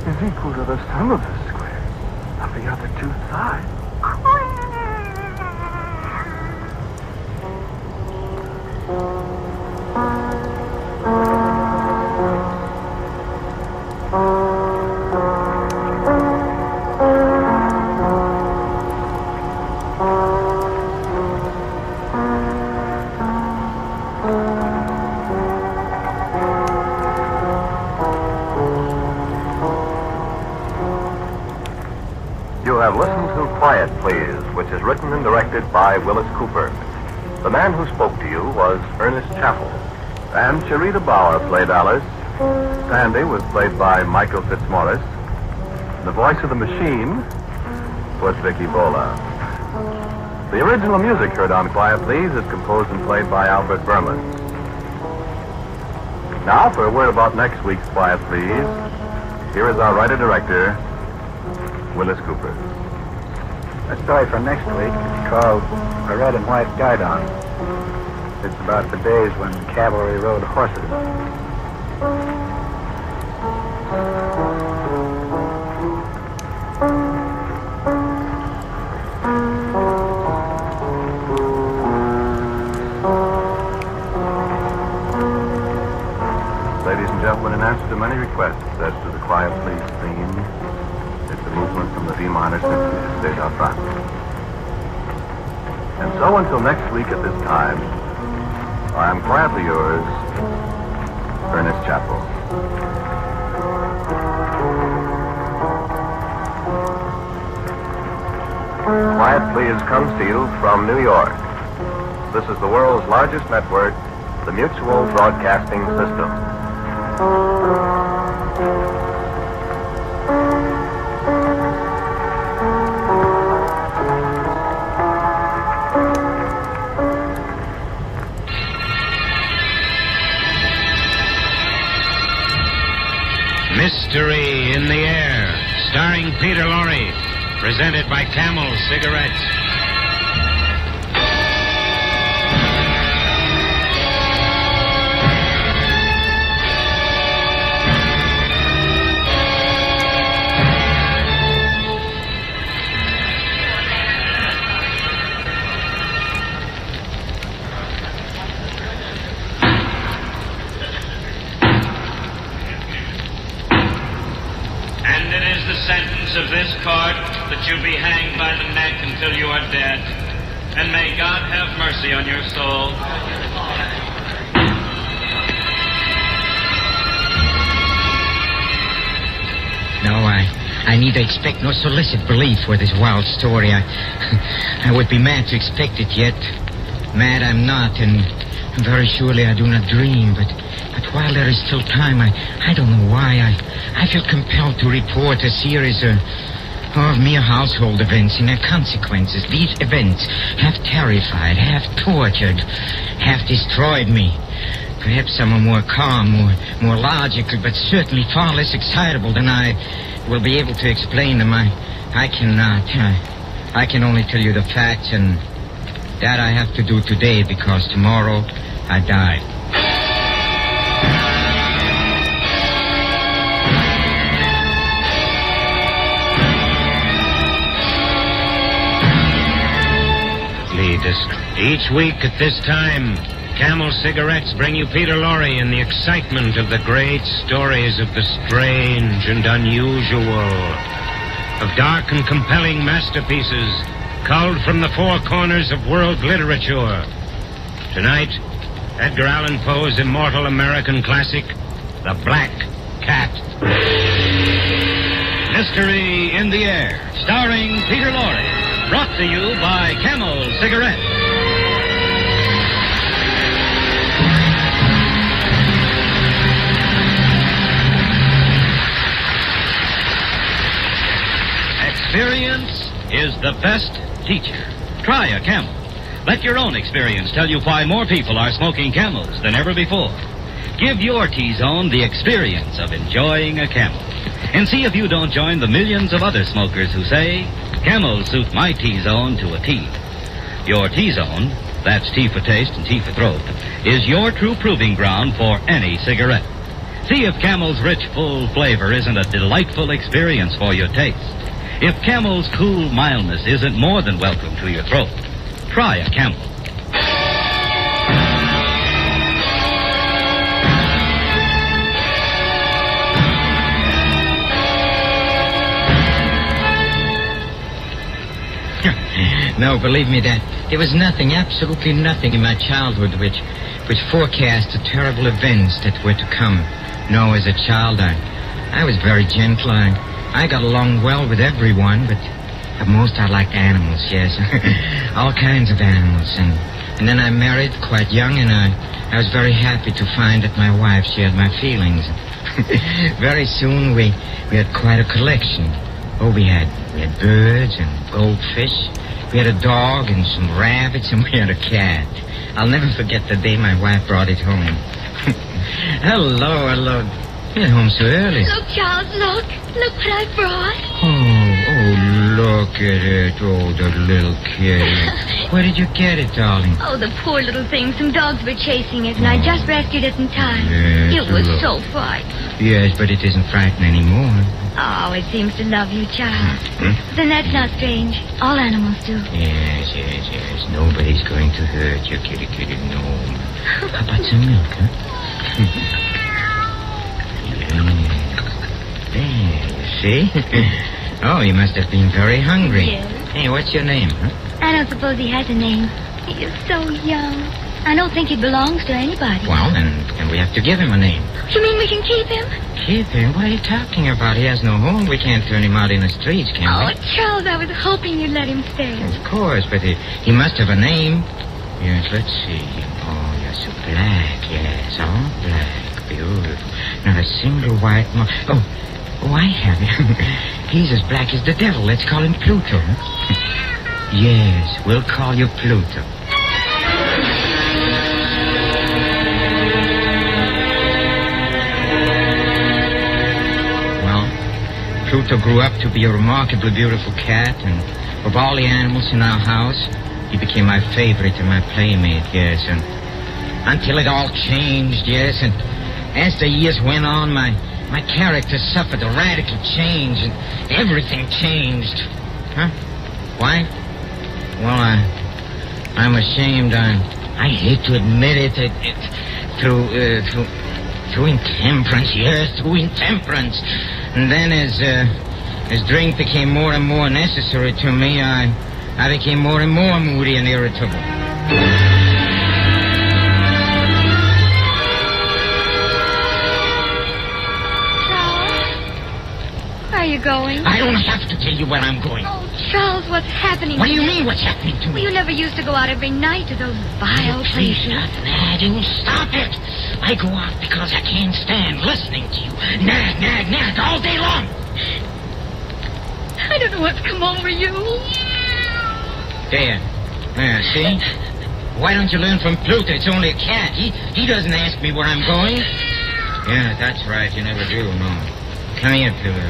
is equal to the sum of the squares of the other two sides. You have listened to Quiet Quiet, Please, which is written and directed by Willis Cooper. The man who spoke to you was Ernest Chappell. And Sharita Bauer played Alice. Sandy was played by Michael Fitzmaurice. The voice of the machine was Vicky Bola. The original music heard on Quiet Please is composed and played by Albert Berman. Now, for a word about next week's Quiet Please, here is our writer-director, Willis Cooper. The story for next week is called A Red and White Guidon. It's about the days when cavalry rode horses. Ladies and gentlemen, in answer to many requests as to the Quiet Please theme, it's a movement from the D minor symphony, Déjà France. And so until next week at this time, I am quietly yours, Ernest Chappell. Quiet Please comes to you from New York. This is the world's largest network, the Mutual Broadcasting System. Mystery in the Air, starring Peter Lorre, presented by Camel Cigarettes. Of this court, that you be hanged by the neck until you are dead, and may God have mercy on your soul. No, I neither expect nor solicit belief for this wild story. I would be mad to expect it yet. Mad I'm not, and very surely I do not dream, but while there is still time, I don't know why, I feel compelled to report a series of mere household events and their consequences. These events have terrified, have tortured, have destroyed me. Perhaps some are more calm, more logical, but certainly far less excitable than I will be able to explain them. I cannot. I can only tell you the facts, and that I have to do today because tomorrow I die. Each week at this time, Camel Cigarettes bring you Peter Lorre in the excitement of the great stories of the strange and unusual, of dark and compelling masterpieces culled from the four corners of world literature. Tonight, Edgar Allan Poe's immortal American classic, The Black Cat. Mystery in the Air, starring Peter Lorre. Brought to you by Camel Cigarettes. Experience is the best teacher. Try a Camel. Let your own experience tell you why more people are smoking Camels than ever before. Give your T-Zone the experience of enjoying a Camel. And see if you don't join the millions of other smokers who say, Camels suit my T-Zone to a T. Your T-Zone, that's T for taste and T for throat, is your true proving ground for any cigarette. See if Camel's rich, full flavor isn't a delightful experience for your taste. If Camel's cool mildness isn't more than welcome to your throat, try a Camel. No, believe me, that there was nothing, absolutely nothing in my childhood which forecast the terrible events that were to come. No, as a child, I was very gentle. I got along well with everyone, but The most I liked animals, yes. All kinds of animals. And then I married quite young, and I was very happy to find that my wife shared my feelings. Very soon we had quite a collection. Oh, we had birds and goldfish. We had a dog and some rabbits, and we had a cat. I'll never forget the day my wife brought it home. Hello. You're home so early. Look, Charles, look. Look what I brought. Oh, look at it. Oh, the little kitty. Where did you get it, darling? Oh, the poor little thing. Some dogs were chasing it, and I just rescued it in time. Yes, It was look. so frightened. Yes, but it isn't frightened anymore. Oh, it seems to love you, Charles. Then that's not strange. All animals do. Yes. Nobody's going to hurt you, kitty, no. How about some milk, huh? There, you see? Oh, you must have been very hungry. Yes. Hey, what's your name, huh? I don't suppose he has a name. He is so young. I don't think he belongs to anybody. Well, then we have to give him a name. You mean we can keep him? Keep him? What are you talking about? He has no home. We can't turn him out in the streets, can Oh, we? Charles, I was hoping you'd let him stay. Of course, but he must have a name. Yes, let's see. Oh, you're so black, yes. All black. Beautiful. Not a single white Oh, I have him. He's as black as the devil. Let's call him Pluto. Yes, we'll call you Pluto. Pluto grew up to be a remarkably beautiful cat, and of all the animals in our house, he became my favorite and my playmate, yes, and until it all changed, yes, and as the years went on, my character suffered a radical change, and everything changed. Huh? Why? Well, I'm ashamed. I hate to admit it. Through intemperance, yes, through intemperance. And then as drink became more and more necessary to me, I became more and more moody and irritable. Where are you going? I don't have to tell you where I'm going. Oh, Charles, what's happening? What do you mean, what's happening to me? Well, you never used to go out every night to those vile places. Stop it. I go out because I can't stand listening to you. Nag all day long. I don't know what's come over you. There, see? Why don't you learn from Pluto? It's only a cat. He doesn't ask me where I'm going. Yeah, that's right. You never do, no. Come here, Pluto.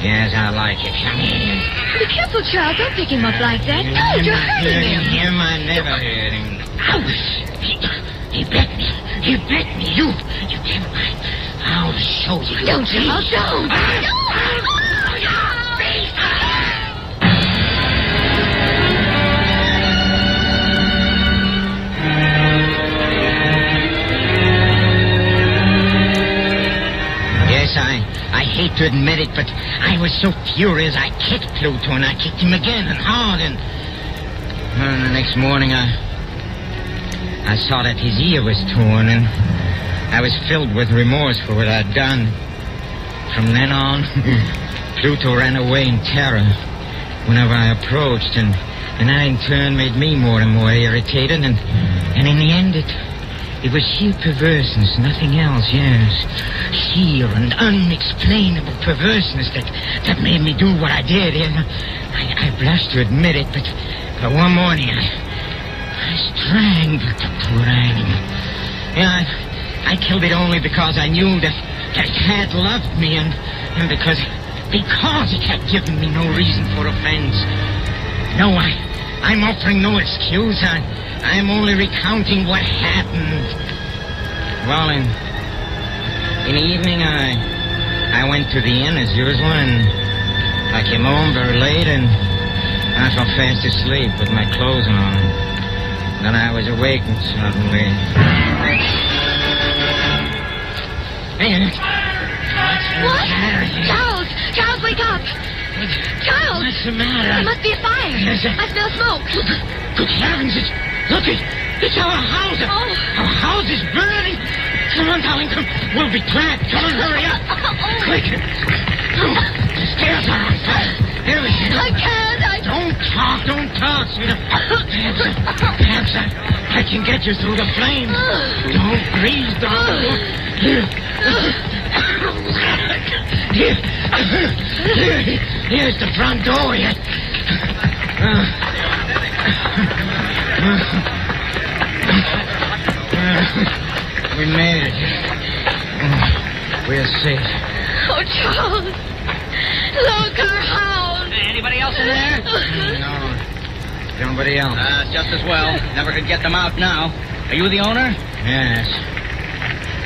Yes, I like it. Come here. Be careful, Charles. Don't pick him up like that. No, you're hurting him. I never hurt him. Ouch! He bit me. You damn right. I'll show you. Don't, Charles, don't. Yes, I hate to admit it, but I was so furious I kicked Pluto, and I kicked him again and hard, and the next morning I saw that his ear was torn, and I was filled with remorse for what I'd done. From then on, Pluto ran away in terror whenever I approached, and I in turn made me more and more irritated, and in the end it was sheer perverseness, nothing else, yes. Sheer and unexplainable perverseness that made me do what I did. I blush to admit it, but one morning I strangled the poor animal. Yeah, I killed it only because I knew that it had loved me, and because it had given me no reason for offense. No, I'm offering no excuse. I'm only recounting what happened. Well, in the evening, I went to the inn as usual, and I came home very late, and I fell fast asleep with my clothes on. Then I was awakened suddenly. Hey, what? Charles, wake up! Charles! What's the matter? There must be a fire. I smell smoke. Good heavens, it's our house. Oh. Our house is burning. Come on, darling, come. We'll be trapped. Come on, hurry up. Quick. The stairs are on fire. Everything. I can't. Don't talk, sweetheart. Perhaps I can get you through the flames. Don't breathe, darling. Here's the front door. We made it. We're safe. Oh, Charles. Look, our house. Anybody else in there? No. Nobody else. Just as well. Never could get them out now. Are you the owner? Yes.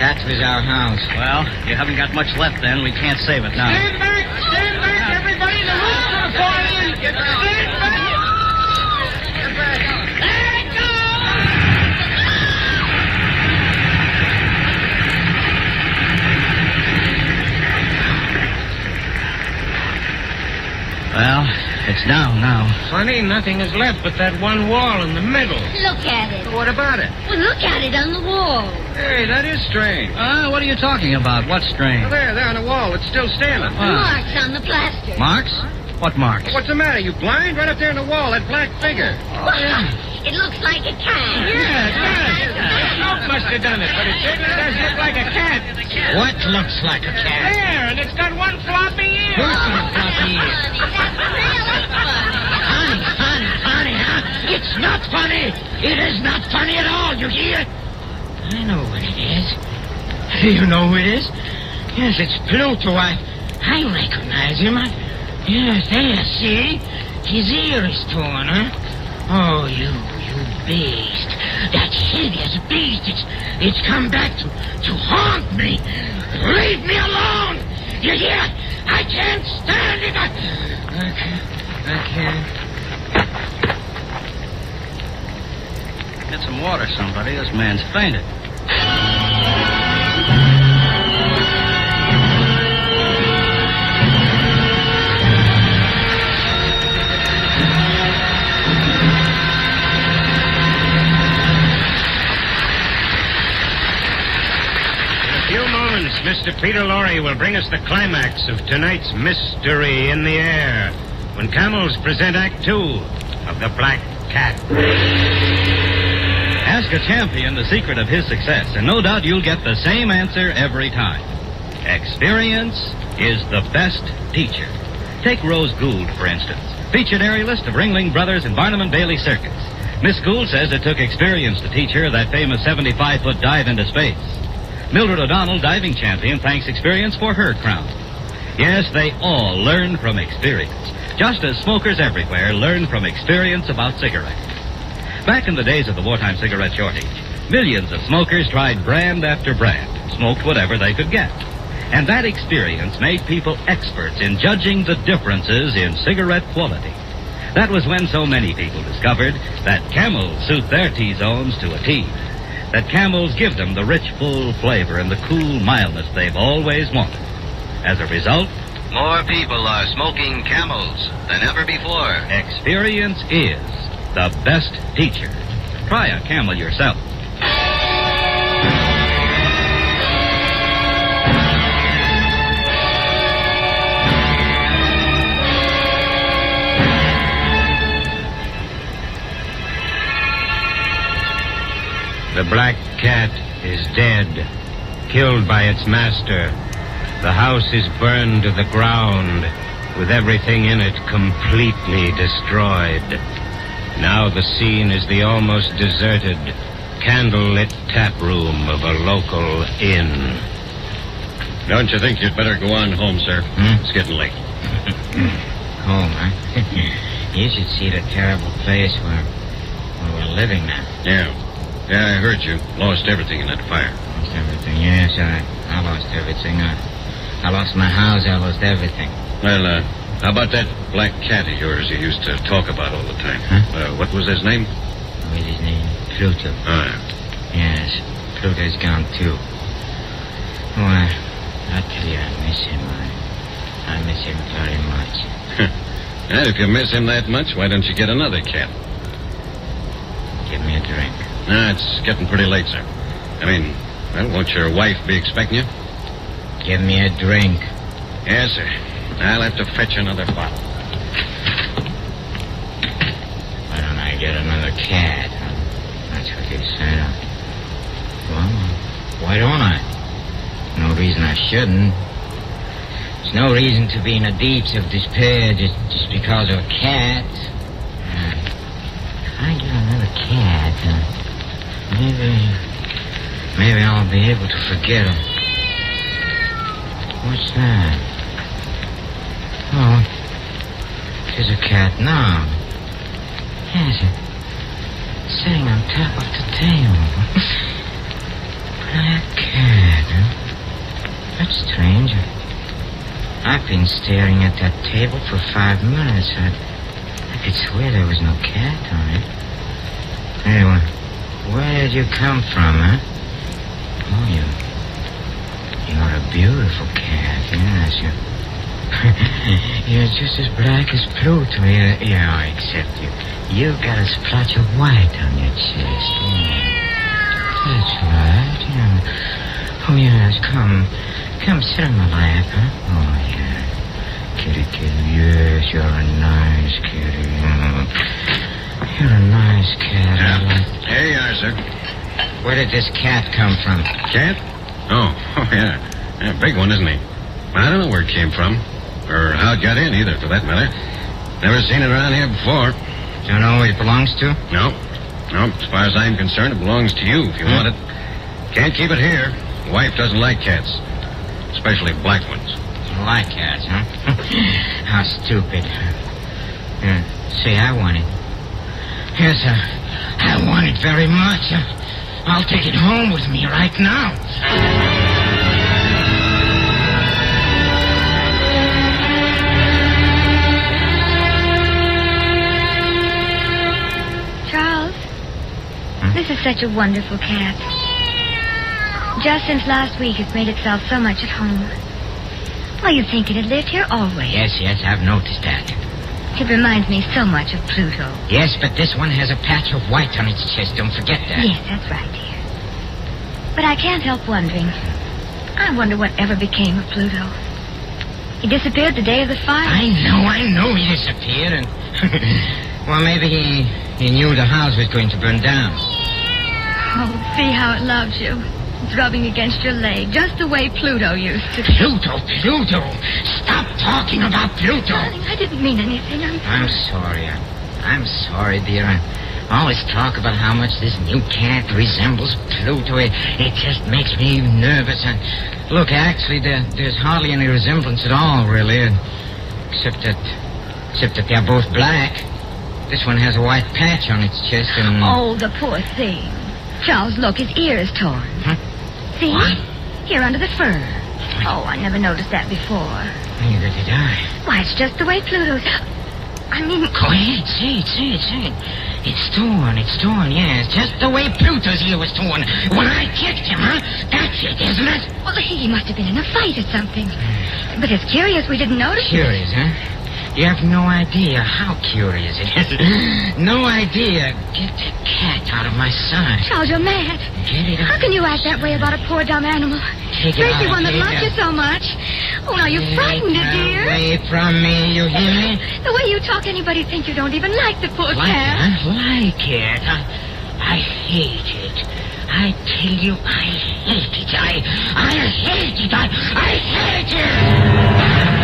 That was our house. Well, you haven't got much left then. We can't save it now. Stand back, everybody. The roof's going to fall in. Stand back. Well, it's down now. Funny, nothing is left but that one wall in the middle. Look at it. What about it? Well, look at it on the wall. Hey, that is strange. What are you talking about? What's strange? Oh, there on the wall. It's still standing. Marks on the plaster. Marks? What marks? What's the matter? You blind? Right up there on the wall, that black figure. It looks like a cat. Yeah, it does. Smoke must have done it, but it certainly does look like a cat. What looks like a cat? There, and it's got one floppy ear. Who's got floppy ear? Honey, huh? It's not funny. It is not funny at all, you hear? I know what it is. You know who it is? Yes, it's Pluto. I recognize him. Yes, there, see? His ear is torn, huh? Oh, you beast. That hideous beast. It's come back to haunt me. Leave me alone. You hear? I can't stand it. I can't. Get some water, somebody. This man's fainted. Mr. Peter Lorre will bring us the climax of tonight's Mystery in the Air when Camels present Act 2 of The Black Cat. Ask a champion the secret of his success, and no doubt you'll get the same answer every time. Experience is the best teacher. Take Rose Gould, for instance, featured aerialist of Ringling Brothers and Barnum and Bailey Circus. Miss Gould says it took experience to teach her that famous 75-foot dive into space. Mildred O'Donnell, diving champion, thanks experience for her crown. Yes, they all learn from experience, just as smokers everywhere learn from experience about cigarettes. Back in the days of the wartime cigarette shortage, millions of smokers tried brand after brand, smoked whatever they could get. And that experience made people experts in judging the differences in cigarette quality. That was when so many people discovered that Camels suit their T-zones to a T. That Camels give them the rich, full flavor and the cool mildness they've always wanted. As a result, more people are smoking Camels than ever before. Experience is the best teacher. Try a Camel yourself. The black cat is dead, killed by its master. The house is burned to the ground, with everything in it completely destroyed. Now the scene is the almost deserted, candlelit tap room of a local inn. Don't you think you'd better go on home, sir? It's getting late. Home, huh? You should see the terrible place where we're living now. Yeah, I heard you lost everything in that fire. Lost everything, yes, I lost everything. I lost my house, I lost everything. Well, how about that black cat of yours you used to talk about all the time? Huh? What was his name? What is his name? Pluto. Oh, Yes, Pluto's gone too. Oh, I tell you, I miss him. I miss him very much. And if you miss him that much, why don't you get another cat? Give me a drink. Nah, it's getting pretty late, sir. I mean, well, won't your wife be expecting you? Give me a drink. Yes, sir. I'll have to fetch another bottle. get another cat. That's what you said. Well, why don't I? No reason I shouldn't. There's no reason to be in the deeps of despair just because of a cat. If I get another cat, maybe I'll be able to forget him. What's that? Oh, there's a cat now. Yes, it's sitting on top of the table. Black cat, huh? That's strange. I've been staring at that table for 5 minutes. I could swear there was no cat on it. Anyway, where did you come from, huh? Oh, you're a beautiful cat, yes. You're just as black as Pluto. Yeah, except you've got a splotch of white on your chest. Yeah. That's right, yeah. Oh, yes, come sit on my lap, huh? Oh, yeah. Kitty, yes, you're a nice kitty. You're a nice cat. Here you are, sir. Where did this cat come from? Cat? Oh, yeah. Yeah, big one, isn't he? I don't know where it came from. Or how it got in, either, for that matter. Never seen it around here before. Don't know who it belongs to? No. As far as I'm concerned, it belongs to you if you want it. Can't keep it here. Wife doesn't like cats. Especially black ones. Like cats, huh? How stupid. Say, I want it. Yes, I want it very much. I'll take it home with me right now. Charles, this is such a wonderful cat. Just since last week, it's made itself so much at home. Well, you'd think it had lived here always. Yes, I've noticed that. It reminds me so much of Pluto. Yes, but this one has a patch of white on its chest. Don't forget that. Yes, that's right, dear. But I can't help wondering. I wonder what ever became of Pluto. He disappeared the day of the fire. I know he disappeared, and... well, maybe he knew the house was going to burn down. Oh, see how it loves you. It's rubbing against your leg, just the way Pluto used to. Pluto! Stop talking about Pluto! Darling, I didn't mean anything. I'm sorry. I'm sorry, dear. I always talk about how much this new cat resembles Pluto. It just makes me nervous. And look, actually, there's hardly any resemblance at all, really. Except that they're both black. This one has a white patch on its chest and... Oh, the poor thing. Charles, look, his ear is torn. Huh? See? What? Here under the fur. Oh, I never noticed that before. Neither did I. Why, it's just the way Pluto's... I mean... Go ahead, say it. It's torn, yes. Just the way Pluto's ear was torn when I kicked him, huh? That's it, isn't it? Well, he must have been in a fight or something. But it's curious we didn't notice it. Curious, huh? You have no idea how curious it is. No idea. Get that cat out of my sight. Charles, you're mad. Get it out. How can you act that way about a poor dumb animal? Take it out. Especially one that loves you so much. Oh, now you frightened it, dear. Away from me, you hear me? The way you talk, anybody'd think you don't even like the poor cat. Like it? I hate it. I tell you, I hate it. I hate it. I hate it.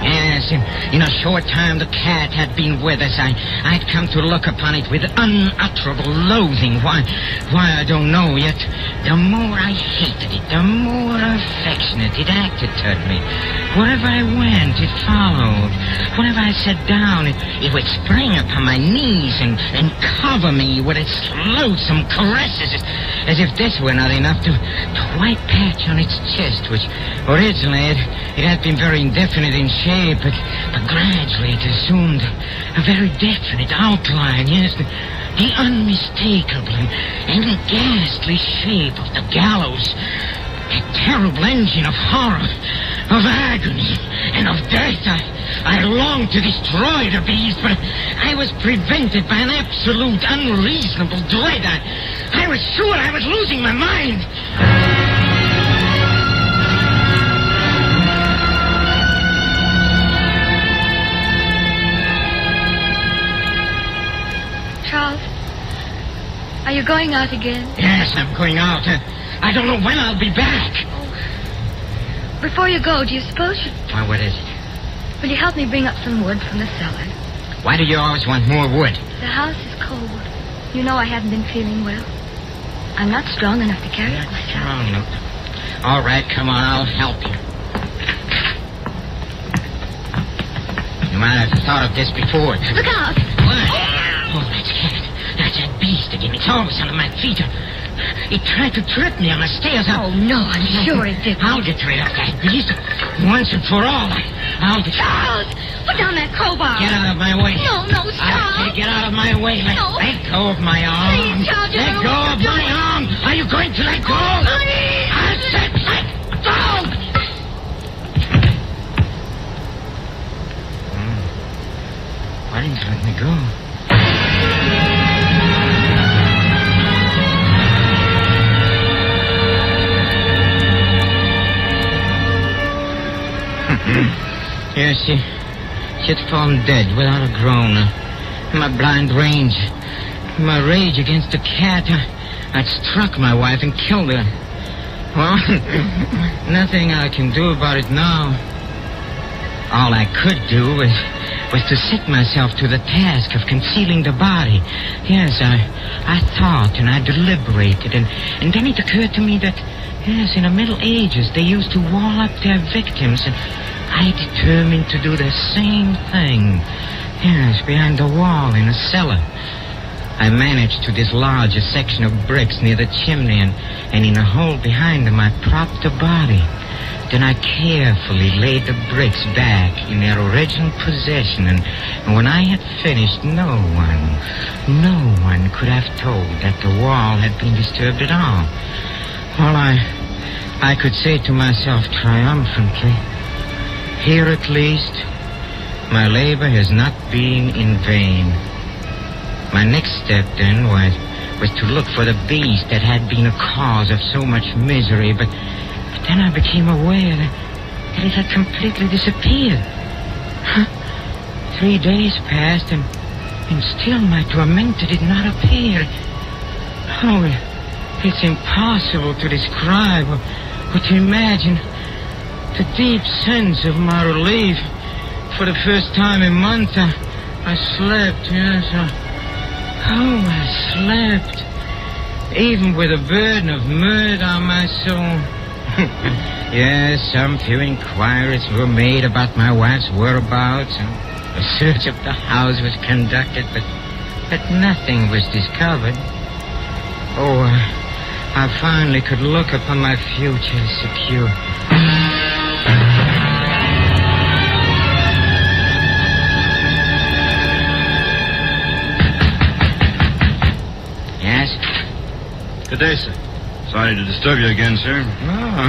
Yes, in a short time the cat had been with us. I'd come to look upon it with unutterable loathing. Why, I don't know yet. The more I hated it, the more affectionate it acted toward me. Wherever I went, it followed. Whenever I sat down, it would spring upon my knees and cover me with its loathsome caresses, as if this were not enough to white patch on its chest, which originally it had been very indefinite in shape, but gradually it assumed a very definite outline, yes, the unmistakable and ghastly shape of the gallows, a terrible engine of horror, of agony, and of death. I longed to destroy the beast, but I was prevented by an absolute unreasonable dread. I was sure I was losing my mind. Are you going out again? Yes, I'm going out. I don't know when I'll be back. Before you go, do you suppose you... Why, what is it? Will you help me bring up some wood from the cellar? Why do you always want more wood? The house is cold. You know I haven't been feeling well. I'm not strong enough to carry it myself. Oh, no. All right, come on, I'll help you. You might have thought of this before. Look out! What? Oh, that's cat. That's that beast again. It's always under my feet. It tried to trip me on the stairs. Oh, no, I'm sure it did. I'll get rid of that beast once and for all. I'll get... Charles! Put down that crowbar. Get out of my way. No, I Charles. say get out of my way. Let go of my arm. Please, Charles, let go of my arm. Are you going to let go? I said let go. Why didn't you let me go? Yes, she had fallen dead without a groan. My blind rage, my rage against the cat, I'd struck my wife and killed her. Well, nothing I can do about it now. All I could do was to set myself to the task of concealing the body. Yes, I thought and I deliberated, and then it occurred to me that, yes, in the Middle Ages, they used to wall up their victims, and I determined to do the same thing. Yes, behind the wall in a cellar. I managed to dislodge a section of bricks near the chimney, and in a hole behind them I propped the body. Then I carefully laid the bricks back in their original position, and when I had finished, no one could have told that the wall had been disturbed at all. Well, I could say to myself triumphantly, here at least, my labor has not been in vain. My next step then was to look for the beast that had been a cause of so much misery, but then I became aware that it had completely disappeared. 3 days passed, and still my tormentor did not appear. Oh, it's impossible to describe or to imagine the deep sense of my relief. For the first time in months, I slept, yes. I slept. Even with a burden of murder on my soul. Yes, some few inquiries were made about my wife's whereabouts, and a search of the house was conducted, but nothing was discovered. Oh, I finally could look upon my future as secure. Yes? Good day, sir. Sorry to disturb you again, sir. Oh,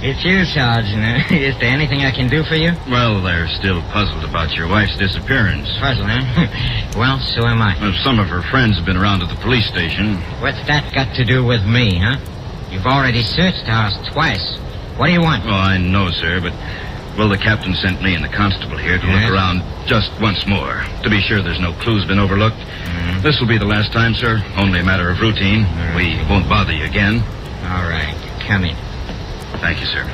it's you, Sergeant. Is there anything I can do for you? Well, they're still puzzled about your wife's disappearance. Puzzled, huh? Well, so am I. Well, some of her friends have been around to the police station. What's that got to do with me, huh? You've already searched the house twice. What do you want? Well, I know, sir, but... Well, the captain sent me and the constable here to look around just once more, to be sure there's no clues been overlooked. Mm-hmm. This will be the last time, sir. Only a matter of routine. Right. We won't bother you again. All right. Come in. Thank you, sir.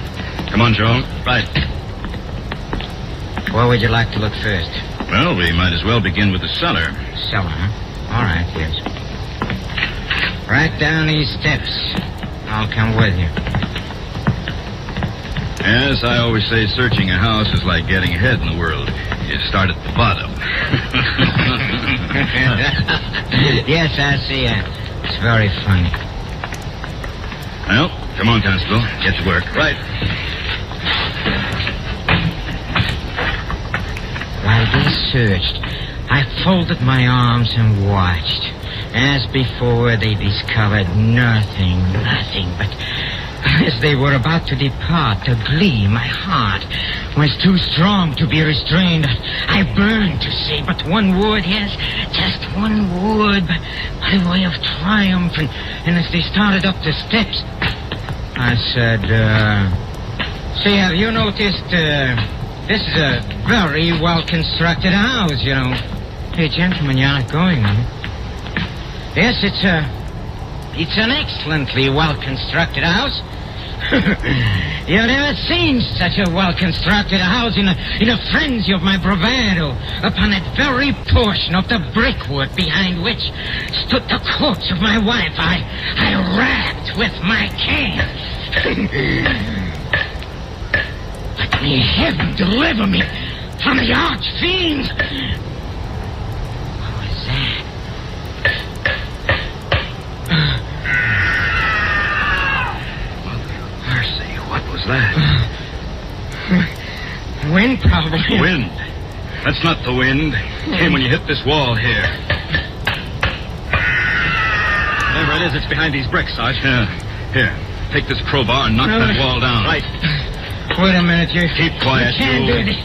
Come on, Joe. Right. Where would you like to look first? Well, we might as well begin with the cellar. Cellar, huh? All right, yes. Right down these steps. I'll come with you. Yes, I always say searching a house is like getting ahead in the world. You start at the bottom. Yes, I see. It's very funny. Well, come on, Constable. Get to work. Right. While they searched, I folded my arms and watched. As before, they discovered nothing but... As they were about to depart, the glee, my heart, was too strong to be restrained. I burned to say but one word, yes, just one word, by way of triumph. And as they started up the steps, I said, say, have you noticed, this is a very well-constructed house, you know. Hey, gentlemen, you're not going, huh? Yes, it's an excellently well-constructed house. You've never seen such a well-constructed house in a frenzy of my bravado upon that very portion of the brickwork behind which stood the corpse of my wife. I rapped with my cane. But may heaven deliver me from the arch-fiend. What was that? Mercy, what was that? Wind, probably. Wind? That's not the wind. Came when you hit this wall here. Whatever it is, it's behind these bricks, Sarge. Here, take this crowbar and knock that wall down. Right. Wait a minute, you... Keep quiet, you can't do this.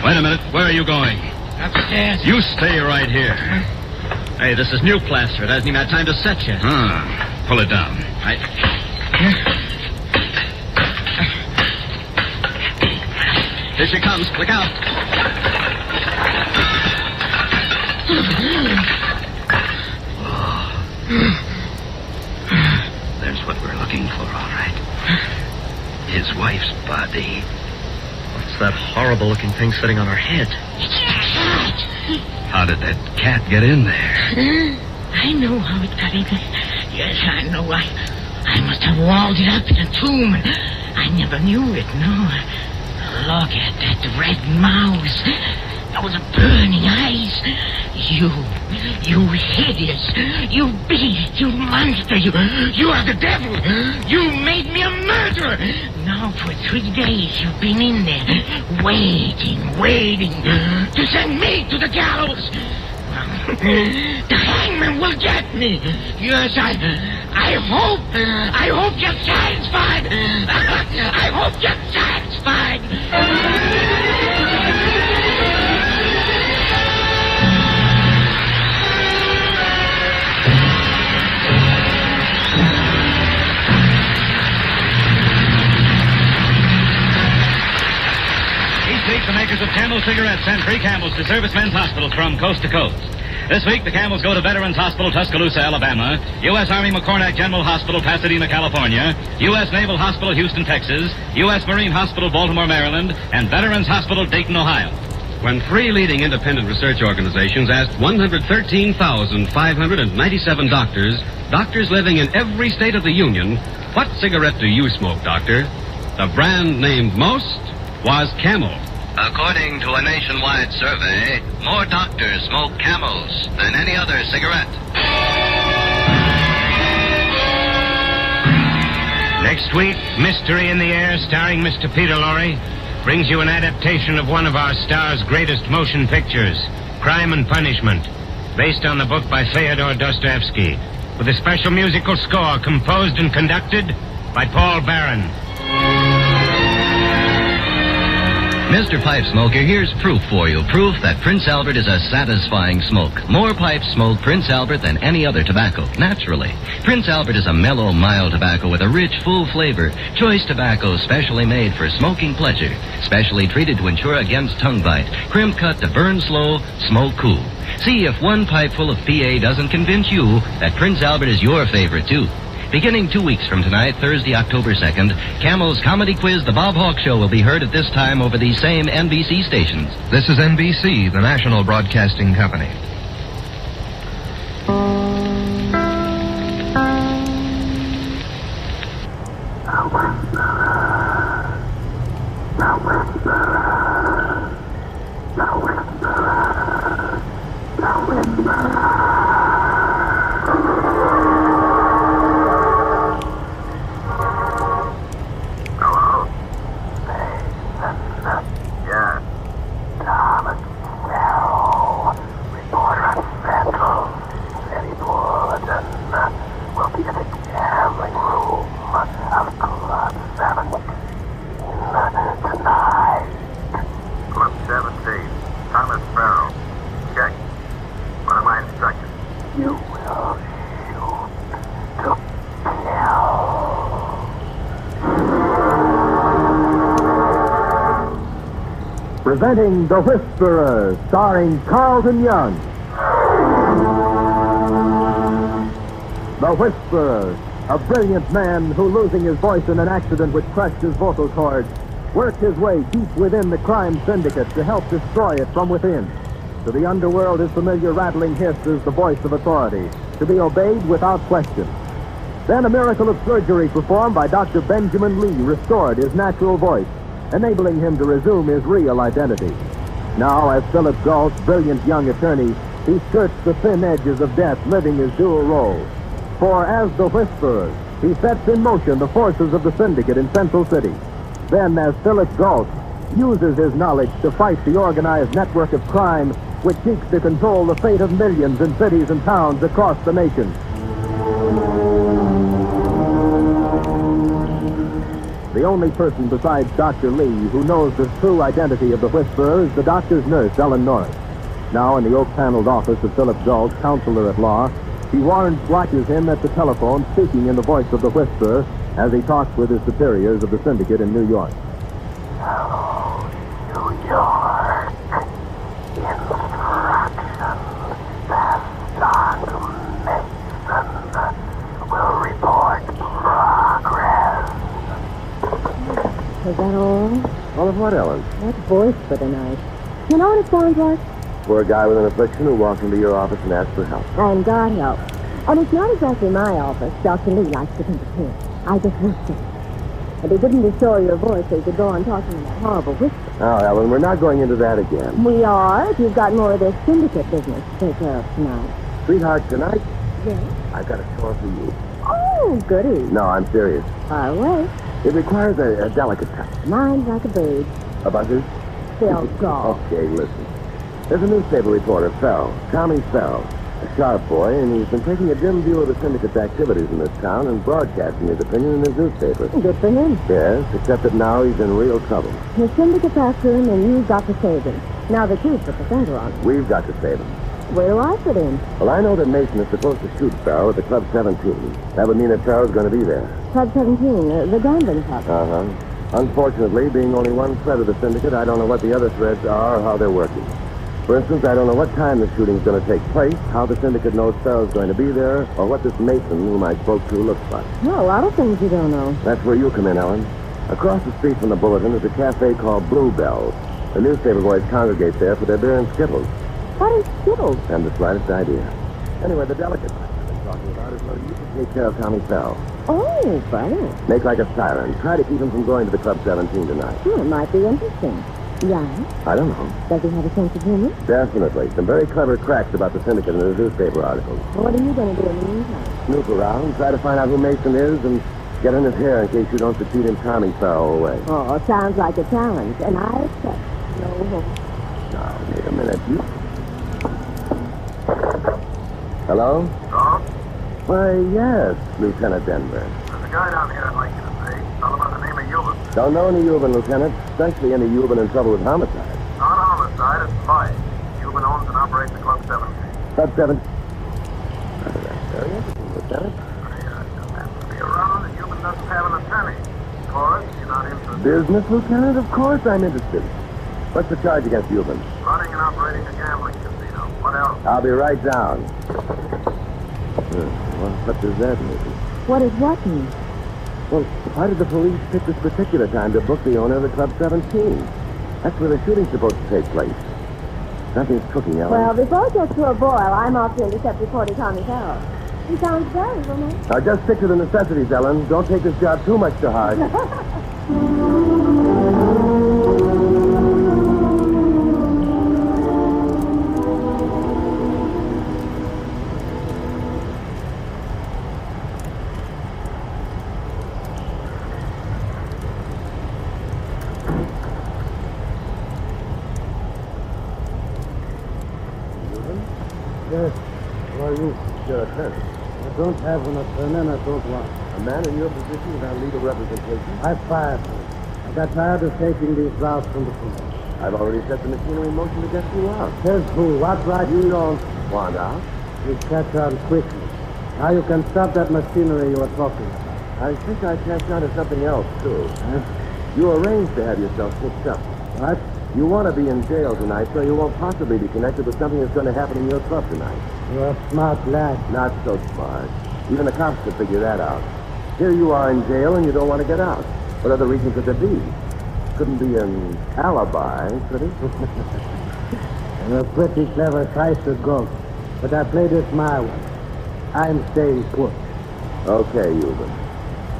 Wait a minute, where are you going? Upstairs. You stay right here. Hey, this is new plaster. It hasn't even had time to set yet. Pull it down. Right. Here she comes. Look out. There's what we're looking for, all right. His wife's body. What's that horrible-looking thing sitting on her head? It's a cat. How did that cat get in there? I know how it got in there. Yes, I know. I must have walled it up in a tomb, and I never knew it, no. Look at that red mouth. Those burning eyes. You hideous, you beast, you monster, you are the devil. You made me a murderer. Now for 3 days you've been in there, waiting to send me to the gallows. The hangman will get me. Yes, I hope you're satisfied. I hope you're satisfied. Each week, the makers of Camel cigarettes send free Camels to servicemen's hospitals from coast to coast. This week, the Camels go to Veterans Hospital, Tuscaloosa, Alabama, U.S. Army McCornack General Hospital, Pasadena, California, U.S. Naval Hospital, Houston, Texas, U.S. Marine Hospital, Baltimore, Maryland, and Veterans Hospital, Dayton, Ohio. When 3 leading independent research organizations asked 113,597 doctors living in every state of the Union, what cigarette do you smoke, doctor? The brand named most was Camel. According to a nationwide survey, more doctors smoke Camels than any other cigarette. Next week, Mystery in the Air, starring Mr. Peter Lorre, brings you an adaptation of one of our star's greatest motion pictures, Crime and Punishment, based on the book by Fyodor Dostoevsky, with a special musical score composed and conducted by Paul Barron. Mr. Pipe Smoker, here's proof for you. Proof that Prince Albert is a satisfying smoke. More pipes smoke Prince Albert than any other tobacco, naturally. Prince Albert is a mellow, mild tobacco with a rich, full flavor. Choice tobacco specially made for smoking pleasure. Specially treated to ensure against tongue bite. Crimp cut to burn slow, smoke cool. See if one pipe full of PA doesn't convince you that Prince Albert is your favorite, too. Beginning 2 weeks from tonight, Thursday, October 2nd, Camel's comedy quiz, The Bob Hawke Show, will be heard at this time over these same NBC stations. This is NBC, the national broadcasting company. Presenting The Whisperer, starring Carlton Young. The Whisperer, a brilliant man who, losing his voice in an accident which crushed his vocal cords, worked his way deep within the crime syndicate to help destroy it from within. To the underworld, his familiar rattling hiss is the voice of authority, to be obeyed without question. Then a miracle of surgery performed by Dr. Benjamin Lee restored his natural voice, enabling him to resume his real identity. Now, as Philip Galt's brilliant young attorney, he skirts the thin edges of death, living his dual role. For as the Whisperer, he sets in motion the forces of the syndicate in Central City. Then, as Philip Galt, uses his knowledge to fight the organized network of crime which seeks to control the fate of millions in cities and towns across the nation. The only person besides Dr. Lee who knows the true identity of the Whisperer is the doctor's nurse, Ellen Norris. Now in the oak-paneled office of Philip Galt, counselor at law, she watches him at the telephone, speaking in the voice of the Whisperer as he talks with his superiors of the syndicate in New York. Hello, New York. Instruction. Pass on Mason. Will report progress. Is that all? All of what, Ellen? That voice for tonight. You know what it sounds like? For a guy with an affliction who walks into your office and asks for help. And God help. And it's not exactly my office. Dr. Lee likes to think it's his. I just whispered. And he didn't restore your voice so you could go on talking in that horrible whisper. Oh, Ellen, we're not going into that again. We are, if you've got more of this syndicate business to take care of tonight. Sweetheart, tonight, Yes? I've got a chore for you. Oh, goody. No, I'm serious. Far away. It requires a delicate touch. Mine's like a bird. A buzzard? Phil Galt. Okay, listen. There's a newspaper reporter, Tommy Fell, a sharp boy, and he's been taking a dim view of the syndicate's activities in this town and broadcasting his opinion in his newspaper. Good for him. Yes, except that now he's in real trouble. His syndicate's after him, and you've got to save him. Now that you've put the center on him. We've got to save him. Where do I fit in? Well, I know that Mason is supposed to shoot Farrow at the Club 17. That would mean that Farrow's going to be there. Club 17, the gambling club. Uh-huh. Unfortunately, being only one thread of the syndicate, I don't know what the other threads are or how they're working. For instance, I don't know what time the shooting's going to take place, how the syndicate knows Farrow's going to be there, or what this Mason, whom I spoke to, looks like. Well, a lot of things you don't know. That's where you come in, Ellen. Across the street from the Bulletin is a cafe called Bluebell. The newspaper boys congregate there for their beer and Skittles. What is Skittles? And the slightest idea. Anyway, the delicate thing I've been talking about is whether you can take care of Tommy Fell. Oh, funny. Make like a siren. Try to keep him from going to the Club 17 tonight. It might be interesting. Yeah? I don't know. Does he have a sense of humor? Definitely. Some very clever cracks about the syndicate in his newspaper articles. What are you going to do in the meantime? Snoop around, try to find out who Mason is, and get in his hair in case you don't succeed in Tommy Farrow away. Oh, sounds like a challenge, and I accept. No hope. Now, wait a minute. Hello? Hello? Why, yes, Lieutenant Denver. There's a guy down here I'd like you to see. Fellow by the name of Euban. Don't know any Euban, Lieutenant. Especially any Euban in trouble with homicide. Not homicide, it's vice. Euban owns and operates the Club 17. Club 7. That's very interesting, Lieutenant. Just happens to be around, and Euban doesn't have an attorney. Of course, you're not interested. Business, Lieutenant? Of course I'm interested. What's the charge against Euban? Running and operating a gambling casino. What else? I'll be right down. Well, what does that mean? What does what mean? Well, why did the police pick this particular time to book the owner of the Club 17? That's where the shooting's supposed to take place. Nothing's cooking, Ellen. Well, before it gets to a boil, I'm off to intercept reporter Tommy Farrow. He sounds very romantic. Now, just stick to the necessities, Ellen. Don't take this job too much to heart. Yes. Who are you? Your attorney. I don't have an attorney and I don't want. A man in your position without legal representation? I fired him. I got tired of taking these routes from the police. I've already set the machinery in motion to get you out. Says who? What right? You don't want out? You catch on quickly. Now you can stop that machinery you were talking about. I think I catch on to something else, too. Huh? You arranged to have yourself picked up. What? You want to be in jail tonight, so you won't possibly be connected with something that's going to happen in your club tonight. You're a smart lad. Not so smart. Even the cops could figure that out. Here you are in jail and you don't want to get out. What other reason could there be? Couldn't be an alibi, could it? You're a pretty clever shyster, Ghost. But I play this my way. I'm staying put. Okay, Euban.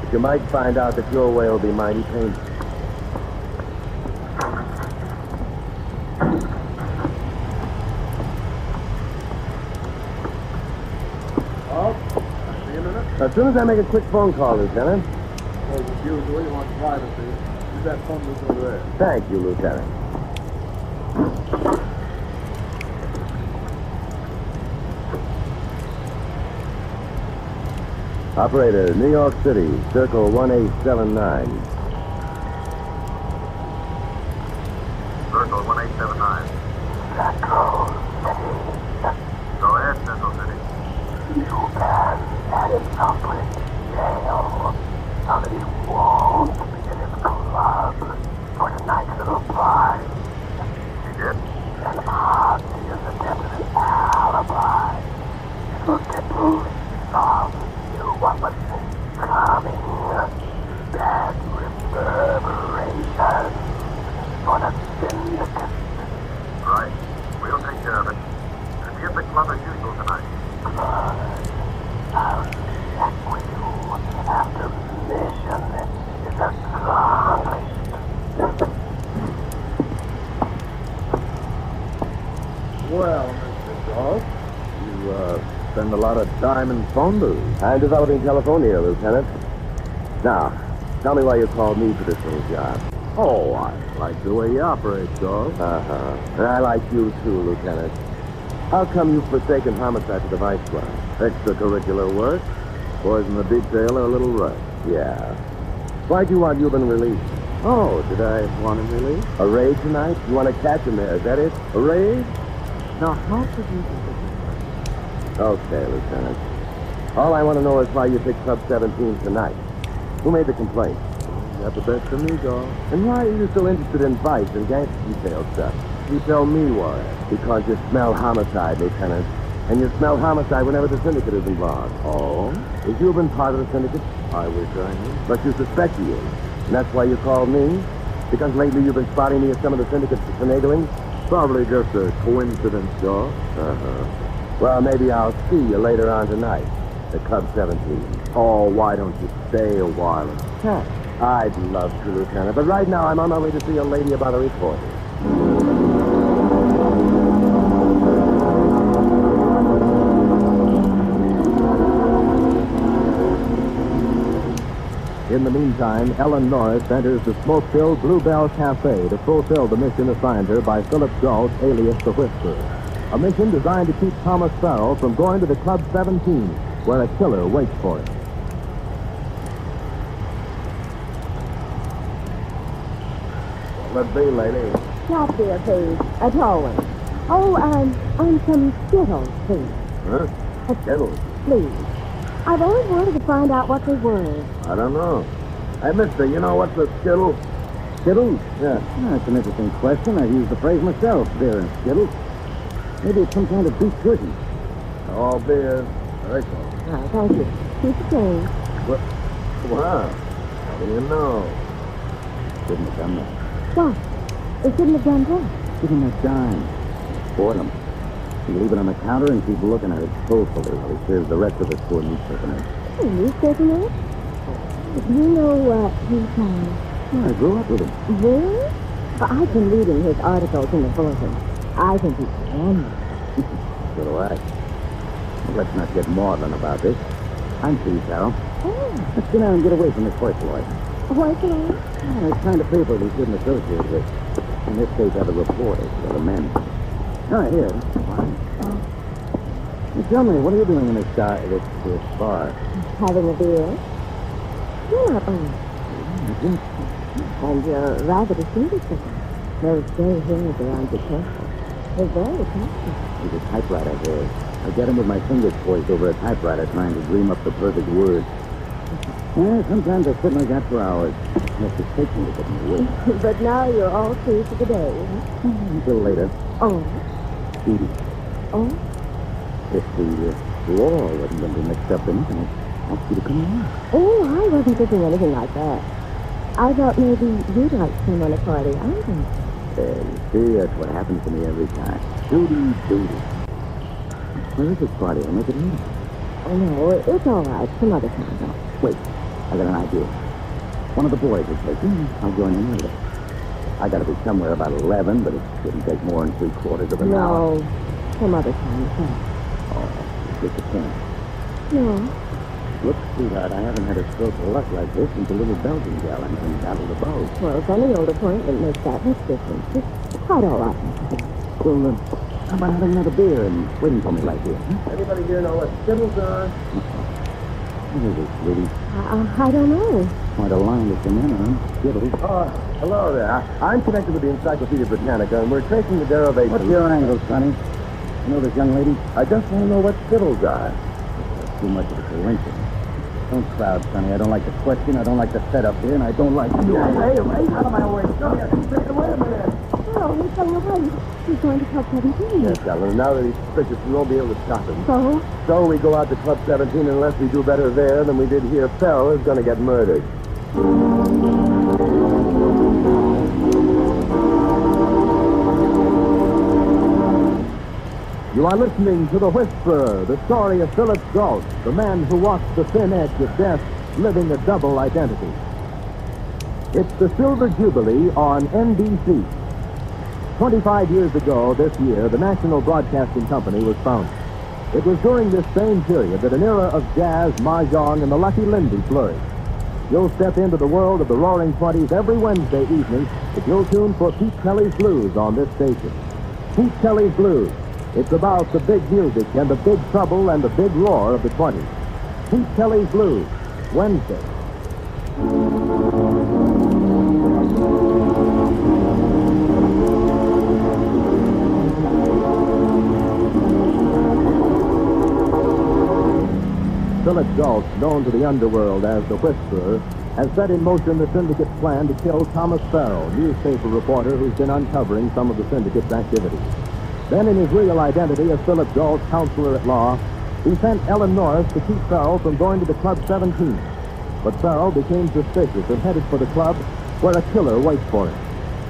But you might find out that your way will be mighty painful. As soon as I make a quick phone call, Lieutenant. Well, as usual, you want privacy. Use that phone booth over there. Thank you, Lieutenant. Operator, New York City, circle 1879. Circle 1879. Central City. Go ahead, Central City. You can add him someplace to jail so that he won't be in his club for tonight's little prize. He did? And Hardy is attempting an alibi. It will get police off you what was coming. Bad reverberations for the syndicate. Right. We'll take care of it. And be at the club as usual tonight. I'll check with you after mission is accomplished. Well, Mr. Goff, you spend a lot of time in phone booths. I'm developing telephonia, Lieutenant. Now, tell me why you called me for this little job. Oh, I like the way you operate, Dog. Uh-huh. And I like you, too, Lieutenant. How come you've forsaken homicide to the Vice Club? Extracurricular work? Boys in the detail are a little rough. Yeah. Why'd you want Euban released? Oh, did I want him released? A raid tonight? You want to catch him there, is that it? A raid? Now, how could you do Okay, Lieutenant. All I want to know is why you picked Club 17 tonight. Who made the complaint? You got the best of me, Dog. And why are you so interested in vice and gangster detail stuff? You tell me why. Because you smell homicide, Lieutenant. And you smell homicide whenever the syndicate is involved. Oh? Is Euban part of the syndicate? I wish I knew. But you suspect he is. And that's why you called me? Because lately you've been spotting me at some of the syndicates finagling? Probably just a coincidence, Dog. Uh-huh. Well, maybe I'll see you later on tonight at Club 17. Oh, why don't you stay a while and chat? I'd love to, Lieutenant. But right now I'm on my way to see a lady about a reporter. In the meantime, Ellen Norris enters the smoke-filled Bluebell Cafe to fulfill the mission assigned her by Philip Galt, alias the Whisperer. A mission designed to keep Thomas Farrell from going to the Club 17, where a killer waits for him. Let be, lady. Stop there, please. A tall one. Oh, I'm some Skittles, please. Huh? Skittles? Please. I've always wanted to find out what they were. I don't know. Hey, mister, you know what's a Skittle? Skittles? Yeah. That's an interesting question. I've used the phrase myself, beer and Skittles. Maybe it's some kind of beef jerky. All beer. Very cool. Oh, thank you. Keep the change. What? Wow. How do you know? Shouldn't have done that. What? They shouldn't have done that. Give him a dime. Boredom. You leave it on the counter and keep looking at it soulfully while he serves the rest of his poor newspaper notes. Oh, newspaper notes? Do you know what he's on? Well, I grew up with him. Really? Well, I've been reading his articles in the bulletin. I think he's wonderful. So do I. Well, let's not get maudlin about this. I'm Steve Farrell. Oh. Let's get out and get away from this horse Lloyd. Horse Lloyd? Yeah, it's kind of people we shouldn't associate with. In this case, other reporters, other men. Oh, here. You tell me, what are you doing in this bar? Having a beer? You're not on. And you're rather distinguished with them. Those gray hairs around your temple. They're very attractive. He's a typewriter here. I get him with my fingers poised over a typewriter trying to dream up the perfect words. Yeah, sometimes I sit like that for hours. Unless it takes me to get in the way. But now you're all free for the day. Until later. Oh. Judy, Oh? if the law wasn't going to be mixed up in it, I'd ask you to come along. Oh, I wasn't thinking anything like that. I thought maybe you'd like to come on a party. I don't. You see, that's what happens to me every time. Duty. Where is this party? I'll make it here. Oh, no, it's all right. Some other time, though. Wait, I got an idea. One of the boys is taking. I'll join in early. I got to be somewhere about 11, but it shouldn't take more than 3/4 of an hour. No, some other time, too. Oh, just a chance. No. Look, sweetheart, I haven't had a stroke of luck like this since the little Belgian gal and came down to the boat. Well, if any old appointment makes that much difference, it's quite all right, Mr. Dale. Well, how about having another beer and waiting for me right here? Anybody here know what skittles are? What is it, sweetie? I don't know. Quite a line to come in on. Skittles. Oh, hello there. I'm connected with the Encyclopedia Britannica, and we're tracing the derivation. What's your angle, Sonny? You know this young lady? I just want to know what skittles are. That's too much of a coincidence. Don't crowd, Sonny. I don't like the question. I don't like the setup here, and I don't like you. Hey, out of my way. Come here. Wait a minute. Oh, he's going away. He's going to Club 17. Yes, Ellen. Now that he's suspicious, we won't be able to stop him. So? So we go out to Club 17, and unless we do better there than we did here, Farrell is going to get murdered. You are listening to The Whisperer, the story of Philip Galt, the man who walks the thin edge of death, living a double identity. It's the Silver Jubilee on NBC. 25 years ago this year, the National Broadcasting Company was founded. It was during this same period that an era of jazz, mahjong, and the Lucky Lindy flourished. You'll step into the world of the Roaring Twenties every Wednesday evening if you'll tune for Pete Kelly's Blues on this station. Pete Kelly's Blues. It's about the big music and the big trouble and the big roar of the 20s. Pete Kelly's Blues, Wednesday. Philip Galt, known to the underworld as the Whisperer, has set in motion the syndicate's plan to kill Thomas Farrell, newspaper reporter who's been uncovering some of the syndicate's activities. Then, in his real identity as Philip Galt, counselor at law, he sent Ellen Norris to keep Farrell from going to the Club 17. But Farrell became suspicious and headed for the club where a killer waits for him.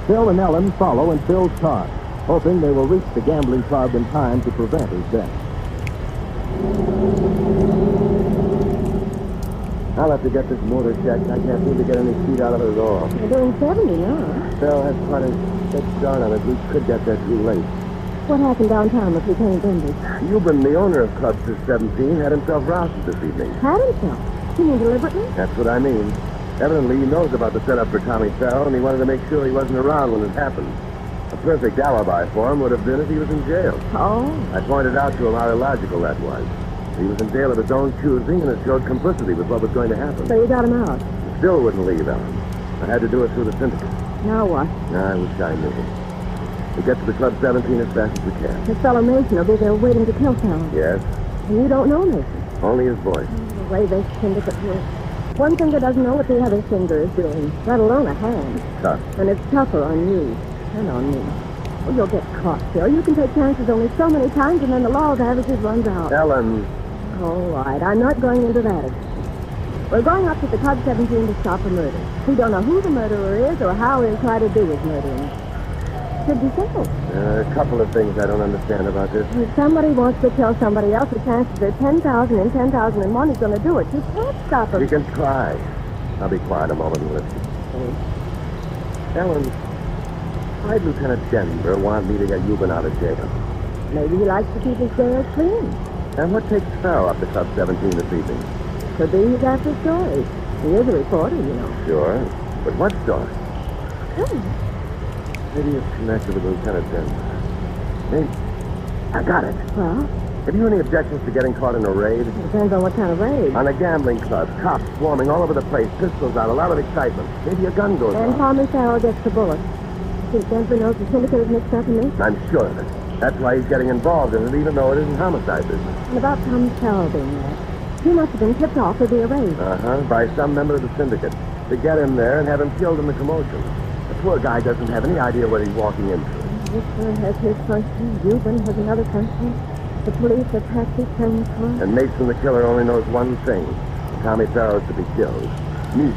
Phil and Ellen follow in Phil's car, hoping they will reach the gambling club in time to prevent his death. I'll have to get this motor checked. I can't seem to get any speed out of it at all. You're doing 70 now. Phil has quite a big start on it. We could get there too late. What happened downtown with Lieutenant Benders? Euban, the owner of Club 17, had himself rousted this evening. Had himself? You mean deliberately? That's what I mean. Evidently, he knows about the setup for Tommy Farrell, and he wanted to make sure he wasn't around when it happened. A perfect alibi for him would have been if he was in jail. Oh? I pointed out to him how illogical that was. He was in jail of his own choosing, and it showed complicity with what was going to happen. So you got him out? He still wouldn't leave, Ellen. I had to do it through the syndicate. Now what? I wish I knew. We get to the Club 17 as fast as we can. His fellow Mason will be there waiting to kill Farrell. Yes, And you don't know Mason. only his voice. The way this syndicate works. One finger doesn't know what the other finger is doing, let alone a hand. Tough. And it's tougher on you and on me. Well, you'll get caught, Phil. You can take chances only so many times, and then the law of averages runs out. Ellen. All right, I'm not going into that again. We're going up to the Club 17 to stop a murder. We don't know who the murderer is or how he'll try to do his murdering. Should be simple. A couple of things I don't understand about this. If somebody wants to kill somebody else, the chances are 10,000 and 10,000 and 1 is going to do it. You can't stop him. We can try. I'll be quiet a moment and listen. Ellen, why'd Lieutenant Denver want me to get Euban out of jail? Maybe he likes to keep his jails clean. And what takes Farrell up to Club 17 this evening? Could be he's after stories. He is a reporter, you know. Sure. But what story? Good. Maybe it's connected with Lieutenant Denver. Maybe. I got it. Well? Have you any objections to getting caught in a raid? It depends on what kind of raid. On a gambling club. Cops swarming all over the place. Pistols out. A lot of excitement. Maybe a gun goes And off. Tommy Farrell gets the bullet. You think Denver knows the syndicate is mixed up in this? I'm sure of it. That's why he's getting involved in it, even though it isn't homicide business. And about Tommy Farrell being there. He must have been tipped off to the array. By some member of the syndicate. To get him there and have him killed in the commotion. The poor guy doesn't have any idea what he's walking into. Whisper has his function. Euban has another function. The police are taxi transfer. And Mason, the killer, only knows one thing. Tommy Farrow's to be killed. Meat.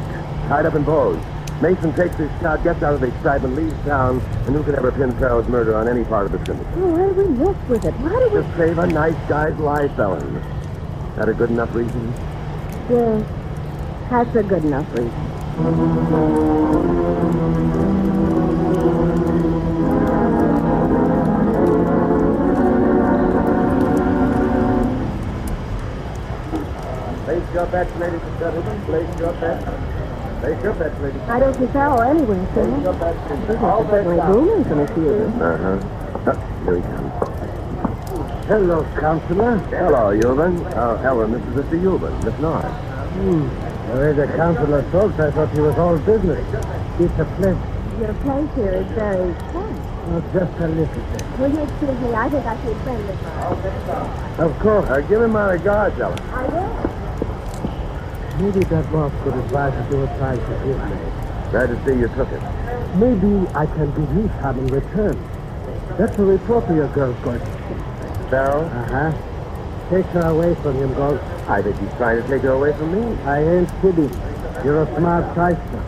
Tied up in bows. Mason takes his shot, gets out of the excitement, leaves town, and who could ever pin Farrow's murder on any part of the syndicate? Oh, why do we mess with it? Why do we... To save a nice guy's life, Ellen. That a good enough reason? Yes, that's a good enough reason. Place your bets, ladies and gentlemen. Place your bets. Place your bets, ladies and gentlemen. I don't see Farrell anywhere, sir. Place your bets. There's certainly room in the theater. Here he comes. Hello, Counselor. Hello, Euban. Ellen, this is Mr. Euban, Miss Norris. The way the Counselor talks, I thought he was all business. It's a pleasure. Your place here is very quiet. Oh, just a little bit. Will you excuse me? I think I should friend with her. Of course. Give him my regards, Ellen. I will. Maybe that boss could advise you to apply to his name. Glad to see you took it. Maybe I can be useful in return. That's a report to your girl, Gordon. Farrell? Take her away from him, Gordon. I think he's trying to take her away from me. I ain't kidding. You're a smart shyster.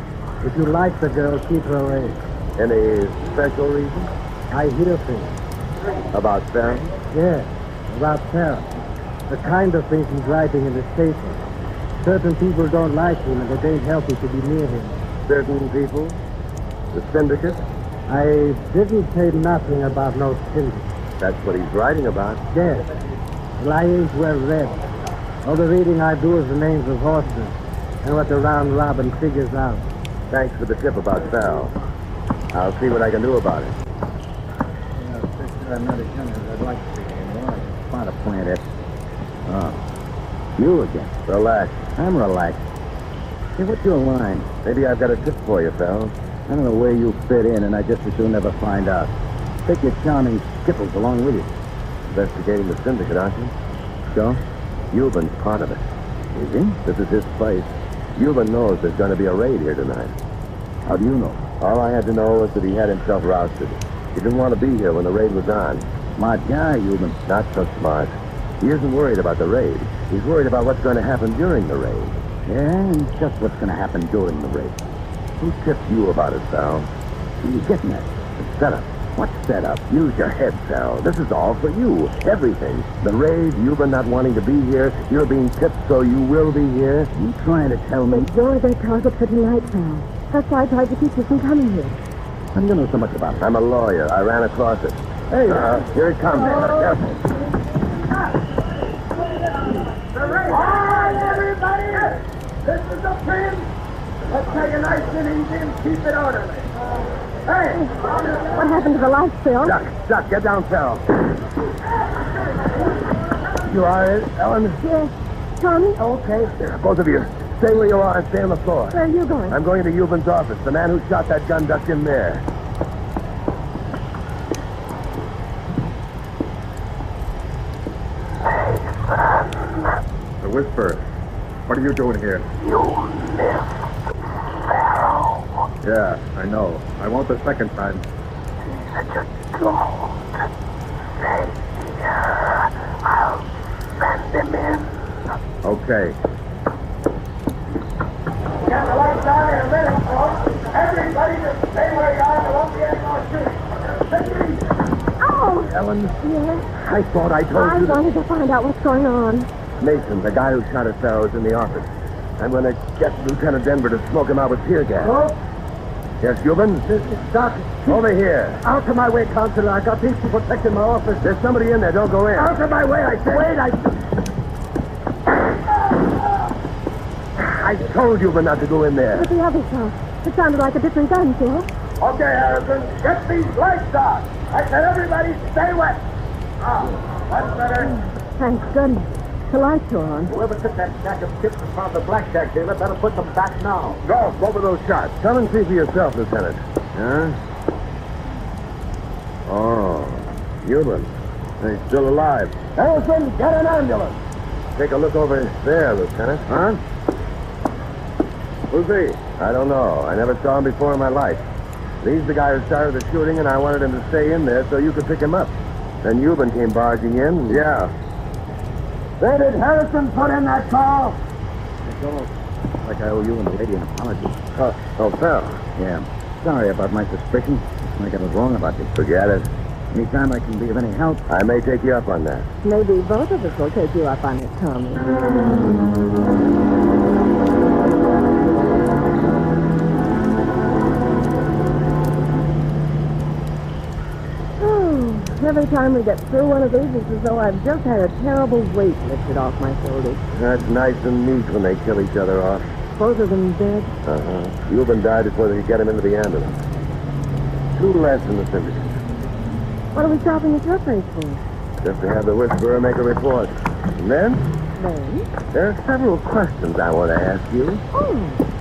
If you like the girl, keep her away. Any special reason? I hear things. About Farrell? Yes, about Farrell. The kind of things he's writing in the paper. Certain people don't like him, and it ain't healthy to be near him. Certain people? The syndicate? I didn't say nothing about no syndicate. That's what he's writing about. Yes. Well, I ain't well read. All the reading I do is the names of horses and what the round robin figures out. Thanks for the tip about Farrell. I'll see what I can do about it. I'd like to see him. I found a plant. Oh. You again. Relax. I'm relaxed. Hey, what's your line? Maybe I've got a tip for you, Farrell. I don't know where you fit in, and I just as soon never find out. Take your charming skipples along with you. Investigating the syndicate, aren't you? So? Euban's part of it. Is he? This is his place. Euban knows there's going to be a raid here tonight. How do you know? All I had to know was that he had himself rousted. He didn't want to be here when the raid was on. Smart guy, Euban. Not so smart. He isn't worried about the raid. He's worried about what's going to happen during the raid. Yeah, and just what's going to happen during the raid. Who tipped you about it, Sal? What are you getting at? The setup. What setup? Use your head, Sal. This is all for you. Everything. The raid, Euban not wanting to be here, you're being tipped so you will be here. You trying to tell me? You're their target for tonight, Sal. That's why I tried to keep you from coming here. How do you know so much about it? I'm a lawyer. I ran across it. Hey, here it comes. Careful. All right, everybody. This is the prince. Let's take a nice and easy and keep it orderly. Hey! What happened to the lights, Phil? Duck, get down, Farrell. You all right, Ellen? Yes. Tommy? Okay. Both of you, stay where you are and stay on the floor. Where are you going? I'm going to Euban's office. The man who shot that gun ducked in there. The Whisper. What are you doing here? You missed Farrell. Yeah, I know. I won't the second time. Just don't stay here. I'll send him in. Okay. Get the lights on in a minute, folks. Everybody just stay where you are. There won't be any more shooting. Oh! Ellen? Yes? I thought I told you. I wanted to find out what's going on. Mason, the guy who shot at Farrow, is in the office. I'm going to get Lieutenant Denver to smoke him out with tear gas. Oh? Yes, Euban? This is Doc. Over here. Out of my way, Counselor. I got people protecting my office. There's somebody in there. Don't go in. Out of my way, I said. Wait, I told Euban not to go in there. But the other shot. It sounded like a different gun, Phil. Okay, Harrison, get these lights on. I said everybody stay wet. That's better. Thank goodness. The lights are on. Whoever took that stack of chips in front of the blackjack dealer better put them back now. Go, what were those shots? Come and see for yourself, Lieutenant. Huh? Oh, Euban. He's still alive. Harrison, get an ambulance. take a look over there, Lieutenant. Huh? Who's he? I don't know. I never saw him before in my life. He's the guy who started the shooting, and I wanted him to stay in there so you could pick him up. Then Euban came barging in. Yeah. Where did Harrison put in that call? It's almost like I owe you and the lady an apology. Oh, Phil. Yeah. Sorry about my suspicion. Like I was wrong about you. Forget it. Anytime I can be of any help. I may take you up on that. Maybe both of us will take you up on it, Tommy. Every time we get through one of these, it's as though I've just had a terrible weight lifted off my shoulders. That's nice and neat when they kill each other off. Both of them dead? Uh-huh. Euban died before they could get him into the ambulance. 2 less in the syndicate. What are we stopping at your place for? Just to have the Whisperer make a report. And then? Then? There are several questions I want to ask you. Oh,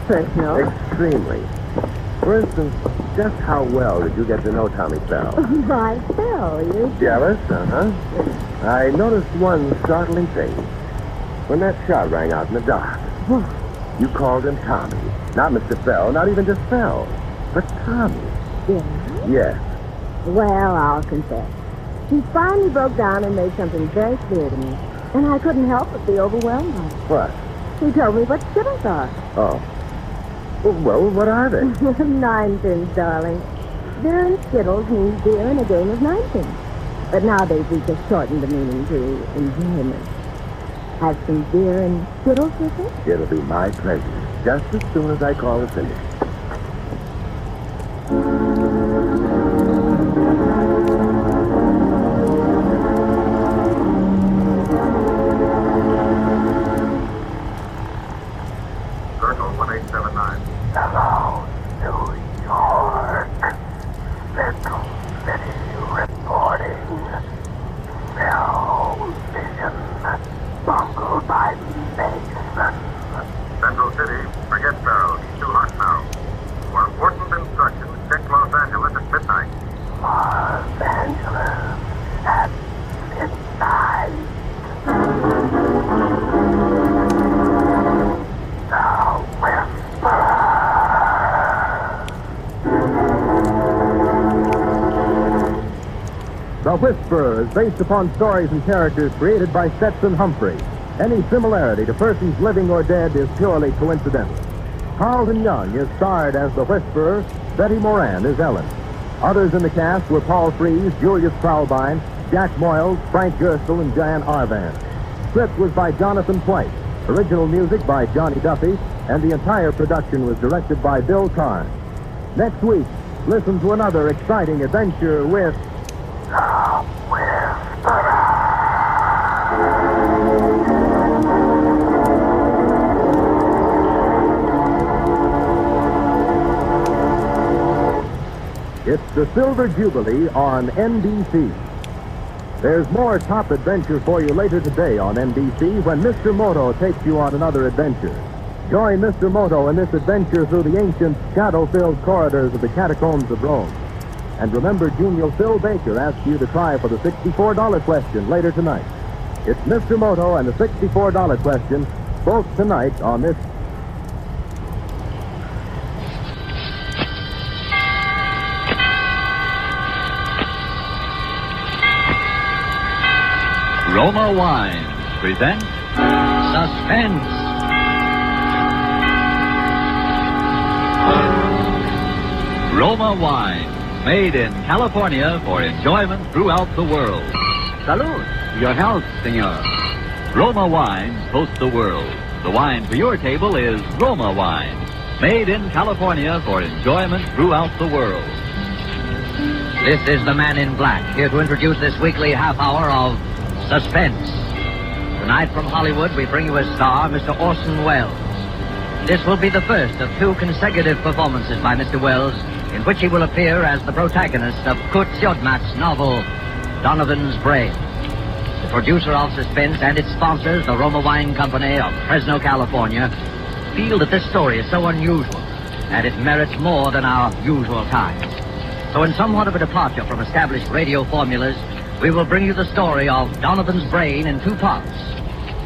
personal. Extremely. For instance, just how well did you get to know Tommy Bell? My Bell, you... Jealous? Uh-huh. I noticed one startling thing. When that shot rang out in the dark, you called him Tommy. Not Mr. Bell, not even just Bell, but Tommy. Yeah? Yes. Well, I'll confess. He finally broke down and made something very clear to me. And I couldn't help but be overwhelmed by it. What? He told me what Skittles are. Oh. Well, what are they? 9 pins, darling. Beer and Skittles means beer and a game of 9 pins. But nowadays we just shortened the meaning to enjoyment. Have some beer and Skittles with it? It'll be my pleasure. Just as soon as I call the syndicate. Circle 1879. Hello, New York. Central City reporting. Cell vision bungled by Mason. Central City, forget Barrow. He's too hot now. For important instructions, check Los Angeles at midnight. Los Angeles at midnight. The Whisperer is based upon stories and characters created by Stetson Humphrey. Any similarity to persons living or dead is purely coincidental. Carlton Young is starred as the Whisperer. Betty Moran is Ellen. Others in the cast were Paul Frees, Julius Proulbine, Jack Moyles, Frank Gerstle, and Jan Arvan. Script was by Jonathan White. Original music by Johnny Duffy, and the entire production was directed by Bill Carn. Next week, listen to another exciting adventure with... It's the Silver Jubilee on NBC. There's more top adventure for you later today on NBC when Mr. Moto takes you on another adventure. Join Mr. Moto in this adventure through the ancient, shadow-filled corridors of the catacombs of Rome. And remember, genial Phil Baker asks you to try for the $64 question later tonight. It's Mr. Moto and the $64 question, both tonight on this... Roma Wines presents Suspense. Roma Wines, made in California for enjoyment throughout the world. Salud. Your health, senor. Roma Wines host the world. The wine for your table is Roma Wine, made in California for enjoyment throughout the world. This is the Man in Black, here to introduce this weekly half hour of Suspense. Tonight from Hollywood, we bring you a star, Mr. Orson Welles. This will be the first of 2 consecutive performances by Mr. Welles, in which he will appear as the protagonist of Kurt Siodmak's novel, Donovan's Brain. The producer of Suspense and its sponsors, the Roma Wine Company of Fresno, California, feel that this story is so unusual, and it merits more than our usual times. So in somewhat of a departure from established radio formulas, we will bring you the story of Donovan's Brain in 2 parts.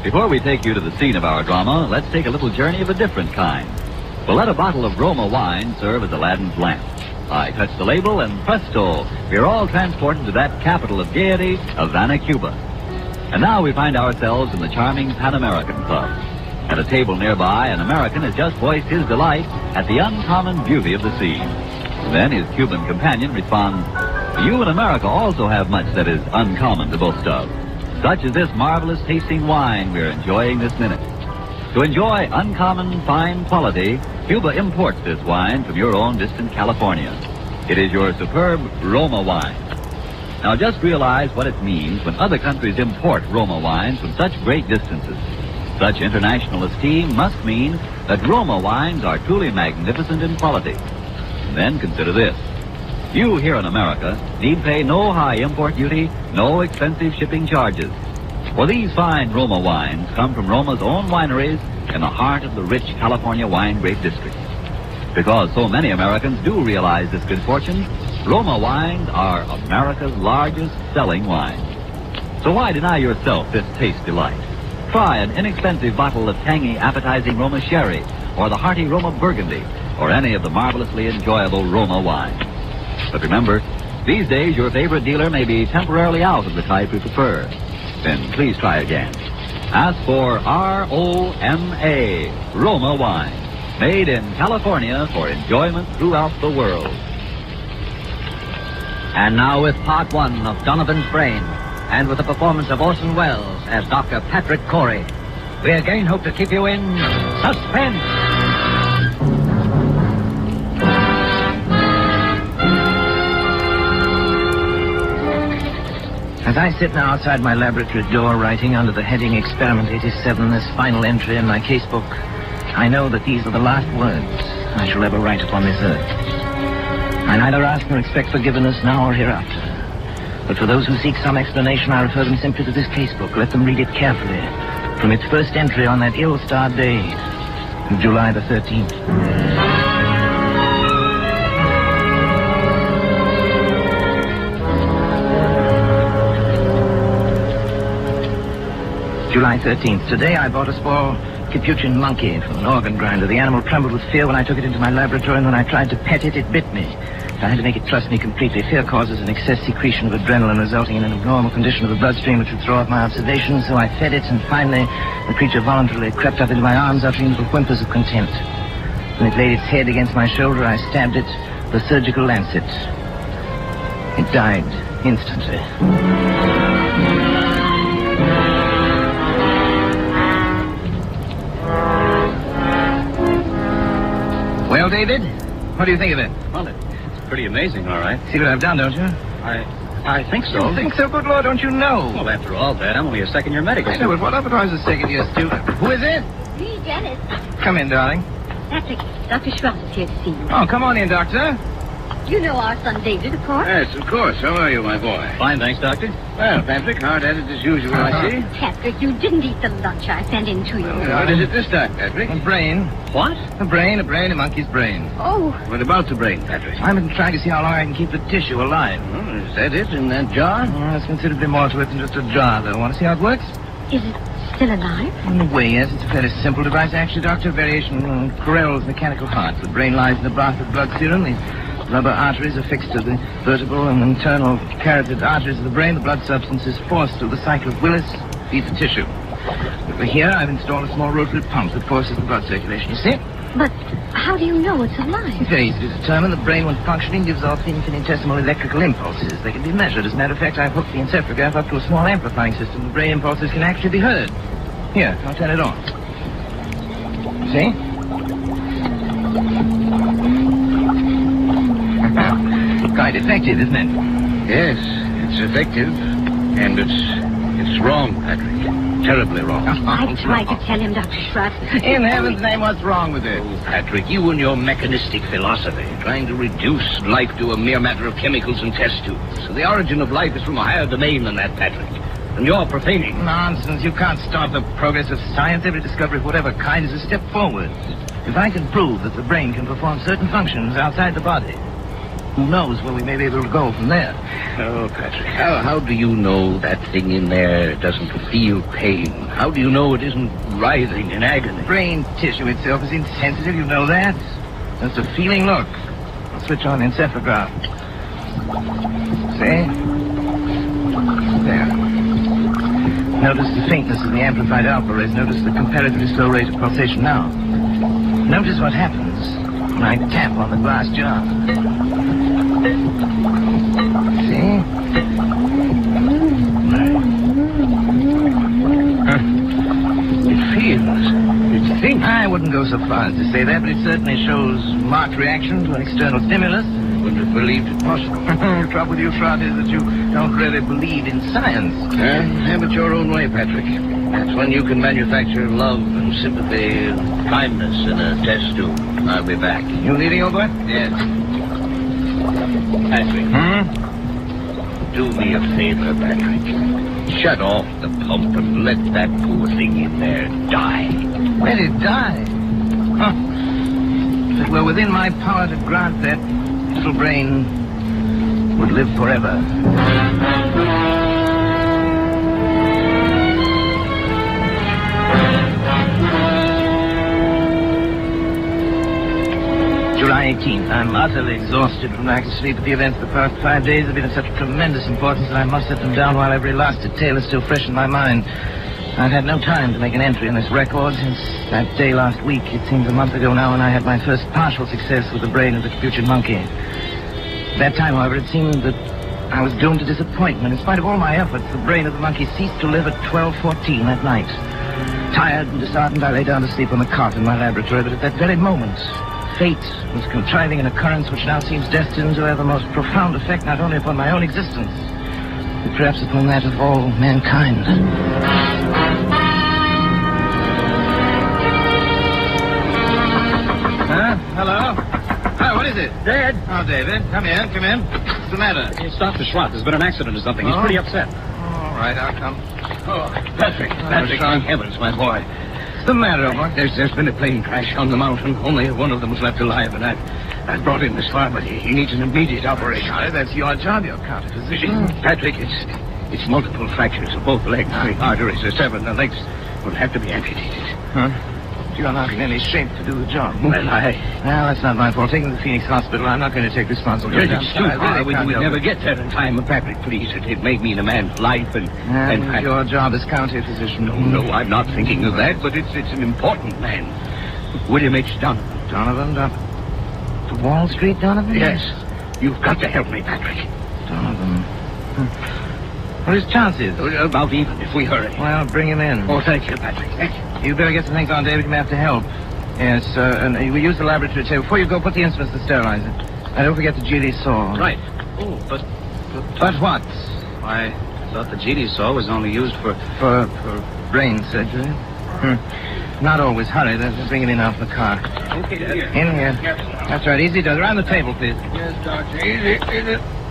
Before we take you to the scene of our drama, let's take a little journey of a different kind. We'll let a bottle of Roma wine serve as Aladdin's lamp. I touch the label, and presto, we're all transported to that capital of gaiety, Havana, Cuba. And now we find ourselves in the charming Pan American Club. At a table nearby, an American has just voiced his delight at the uncommon beauty of the scene. Then his Cuban companion responds, "You in America also have much that is uncommon to boast of, such as this marvelous tasting wine we're enjoying this minute. To enjoy uncommon fine quality, Cuba imports this wine from your own distant California. It is your superb Roma wine. Now just realize what it means when other countries import Roma wines from such great distances. Such international esteem must mean that Roma wines are truly magnificent in quality. And then consider this. You here in America need pay no high import duty, no expensive shipping charges. For these fine Roma wines come from Roma's own wineries in the heart of the rich California wine grape district. Because so many Americans do realize this good fortune, Roma wines are America's largest selling wine. So why deny yourself this taste delight? Try an inexpensive bottle of tangy, appetizing Roma sherry, or the hearty Roma burgundy, or any of the marvelously enjoyable Roma wines. But remember, these days your favorite dealer may be temporarily out of the type you prefer. Then please try again. Ask for R-O-M-A, Roma wine, made in California for enjoyment throughout the world. And now with part one of Donovan's Brain, and with the performance of Orson Welles as Dr. Patrick Corey, we again hope to keep you in suspense. As I sit now outside my laboratory door writing under the heading Experiment 87, this final entry in my casebook, I know that these are the last words I shall ever write upon this earth. I neither ask nor expect forgiveness now or hereafter. But for those who seek some explanation, I refer them simply to this casebook. Let them read it carefully, from its first entry on that ill-starred day of July the 13th. July 13th. Today I bought a small Capuchin monkey from an organ grinder. The animal trembled with fear when I took it into my laboratory, and when I tried to pet it, it bit me. I had to make it trust me completely. Fear causes an excess secretion of adrenaline, resulting in an abnormal condition of the bloodstream which would throw off my observations, so I fed it, and finally the creature voluntarily crept up into my arms, uttering little whimpers of contempt. When it laid its head against my shoulder, I stabbed it with a surgical lancet. It died instantly. Well, David, what do you think of it? Well, it's pretty amazing, all right. See what I've done, don't you? I think so. You think so? Good Lord, don't you know? Well, after all that, I'm only a second-year medical I know, but what otherwise a second-year student? Who is it? Me, Dennis. Come in, darling. Patrick, Dr. Schwartz is here to see you. Oh, come on in, Doctor. You know our son David, of course. Yes, of course. How are you, my boy? Fine, thanks, Doctor. Well, Patrick, hard at it as usual, I see. Patrick, you didn't eat the lunch I sent in to you. What is it this time, Patrick? A brain. What? A brain, a monkey's brain. Oh. What about the brain, Patrick? I'm trying to see how long I can keep the tissue alive. Well, is that it in that jar? There's considerably more to it than just a jar, though. Want to see how it works? Is it still alive? In a way, yes. It's a fairly simple device, actually, Doctor. Variation on Corell's mechanical heart. The brain lies in the bath of blood serum. The rubber arteries are fixed to the vertebral and internal carotid arteries of the brain. The blood substance is forced through the cycle of Willis, feeds the tissue. Over here, I've installed a small rotary pump that forces the blood circulation. You see? But how do you know it's alive? It's very easy to determine. The brain, when functioning, gives off infinitesimal electrical impulses. They can be measured. As a matter of fact, I've hooked the encephalograph up to a small amplifying system. The brain impulses can actually be heard. Here, I'll turn it on. See? Quite effective, isn't it? Yes, it's effective. And it's wrong, Patrick. Terribly wrong. I tried to tell him, Dr. Schwartz. In heaven's name, what's wrong with it? Oh, Patrick, you and your mechanistic philosophy, trying to reduce life to a mere matter of chemicals and test tubes. The origin of life is from a higher domain than that, Patrick. And you're profaning. Nonsense. You can't stop the progress of science. Every discovery of whatever kind is a step forward. If I can prove that the brain can perform certain functions outside the body, Who knows where we may be able to go from there? Oh, Patrick, how do you know that thing in there doesn't feel pain? How do you know it isn't writhing in agony? Brain tissue itself is insensitive, you know that. That's a feeling look. I'll switch on the encephalograph. See? There. Notice the faintness of the amplified alpha rays. Notice the comparatively slow rate of pulsation now. Notice what happens when I tap on the glass jar. See? It feels. It thinks. I wouldn't go so far as to say that, but it certainly shows marked reaction to an external stimulus. Wouldn't have believed it possible. The trouble with you, Trot, is that you don't really believe in science. Have it your own way, Patrick. That's when you can manufacture love and sympathy and kindness in a test tube. I'll be back. You leaving, old boy? Yes. Patrick. Do me a favor, Patrick. Shut off the pump and let that poor thing in there die. Let it die? Huh. If it were within my power to grant that, little brain would live forever. July 18th. I'm utterly exhausted from lack of sleep, but the events of the past 5 days have been of such tremendous importance that I must set them down while every last detail is still fresh in my mind. I've had no time to make an entry in this record since that day last week. It seems a month ago now when I had my first partial success with the brain of the capuchin monkey. At that time, however, it seemed that I was doomed to disappointment. In spite of all my efforts, the brain of the monkey ceased to live at 12:14 that night. Tired and disheartened, I lay down to sleep on the cot in my laboratory, but at that very moment, fate was contriving an occurrence which now seems destined to have the most profound effect not only upon my own existence, but perhaps upon that of all mankind. Hello? Oh, what is it? Dad. Oh, David. Come in. What's the matter? It's Dr. Schwartz. There's been an accident or something. He's pretty upset. All right, I'll come. Oh, Patrick, thank heavens, my boy. What's the matter, boy? There's been a plane crash on the mountain. Only one of them was left alive, and I've brought him this far, but he needs an immediate operation. Sorry, that's your job. You're counter physician. Patrick, it's multiple fractures of both legs. The arteries are severed. The legs will have to be amputated. Huh? You're not in any shape to do the job. Well, that's not my fault. Take him to the Phoenix Hospital. I'm not going to take responsibility. It's too far. We'd never get there in time. Patrick, please. It may mean a man's life and your job as county physician. No, I'm not thinking of that, but it's an important man. William H. Donovan. Donovan? To Wall Street, Donovan? Yes. You've got to help me, Patrick. Donovan. What are his chances? About even, if we hurry. Well, bring him in. Oh, thank you, Patrick. Thank you. You better get some things on, David. You may have to help. Yes, and we use the laboratory table. Before you go, put the instruments to sterilize it. And don't forget the GD saw. Right. Oh, but what? I thought the GD saw was only used for brain surgery. Not always. Hurry. They're bringing it in off the car. Okay, Dad. In here. That's right. Easy does. Around the table, please. Yes, Doctor. Easy.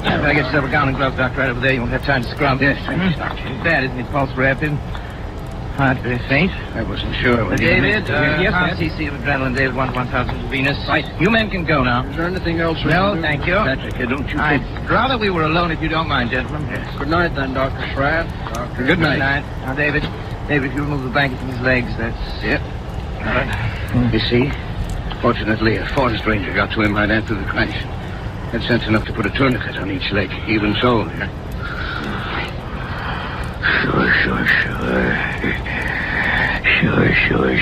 Better get yourself a gown and gloves, Doctor, right over there. You won't have time to scrub. Yes, thanks, Doctor. Too bad, isn't it? Pulse rapid. Heart very faint. I wasn't sure. David, yes, cc of adrenaline, David, 1,000 Venus. Right. You men can go now. Is there anything else? No, thank you. Patrick, don't you I'd rather we were alone if you don't mind, gentlemen. Yes. Good night, then, Dr. Schwartz. Good night. Now, David, if you remove the blanket from his legs, that's it. All right. You see, fortunately, a forest ranger got to him right after the crash. Had sense enough to put a tourniquet on each leg. Even so, yeah.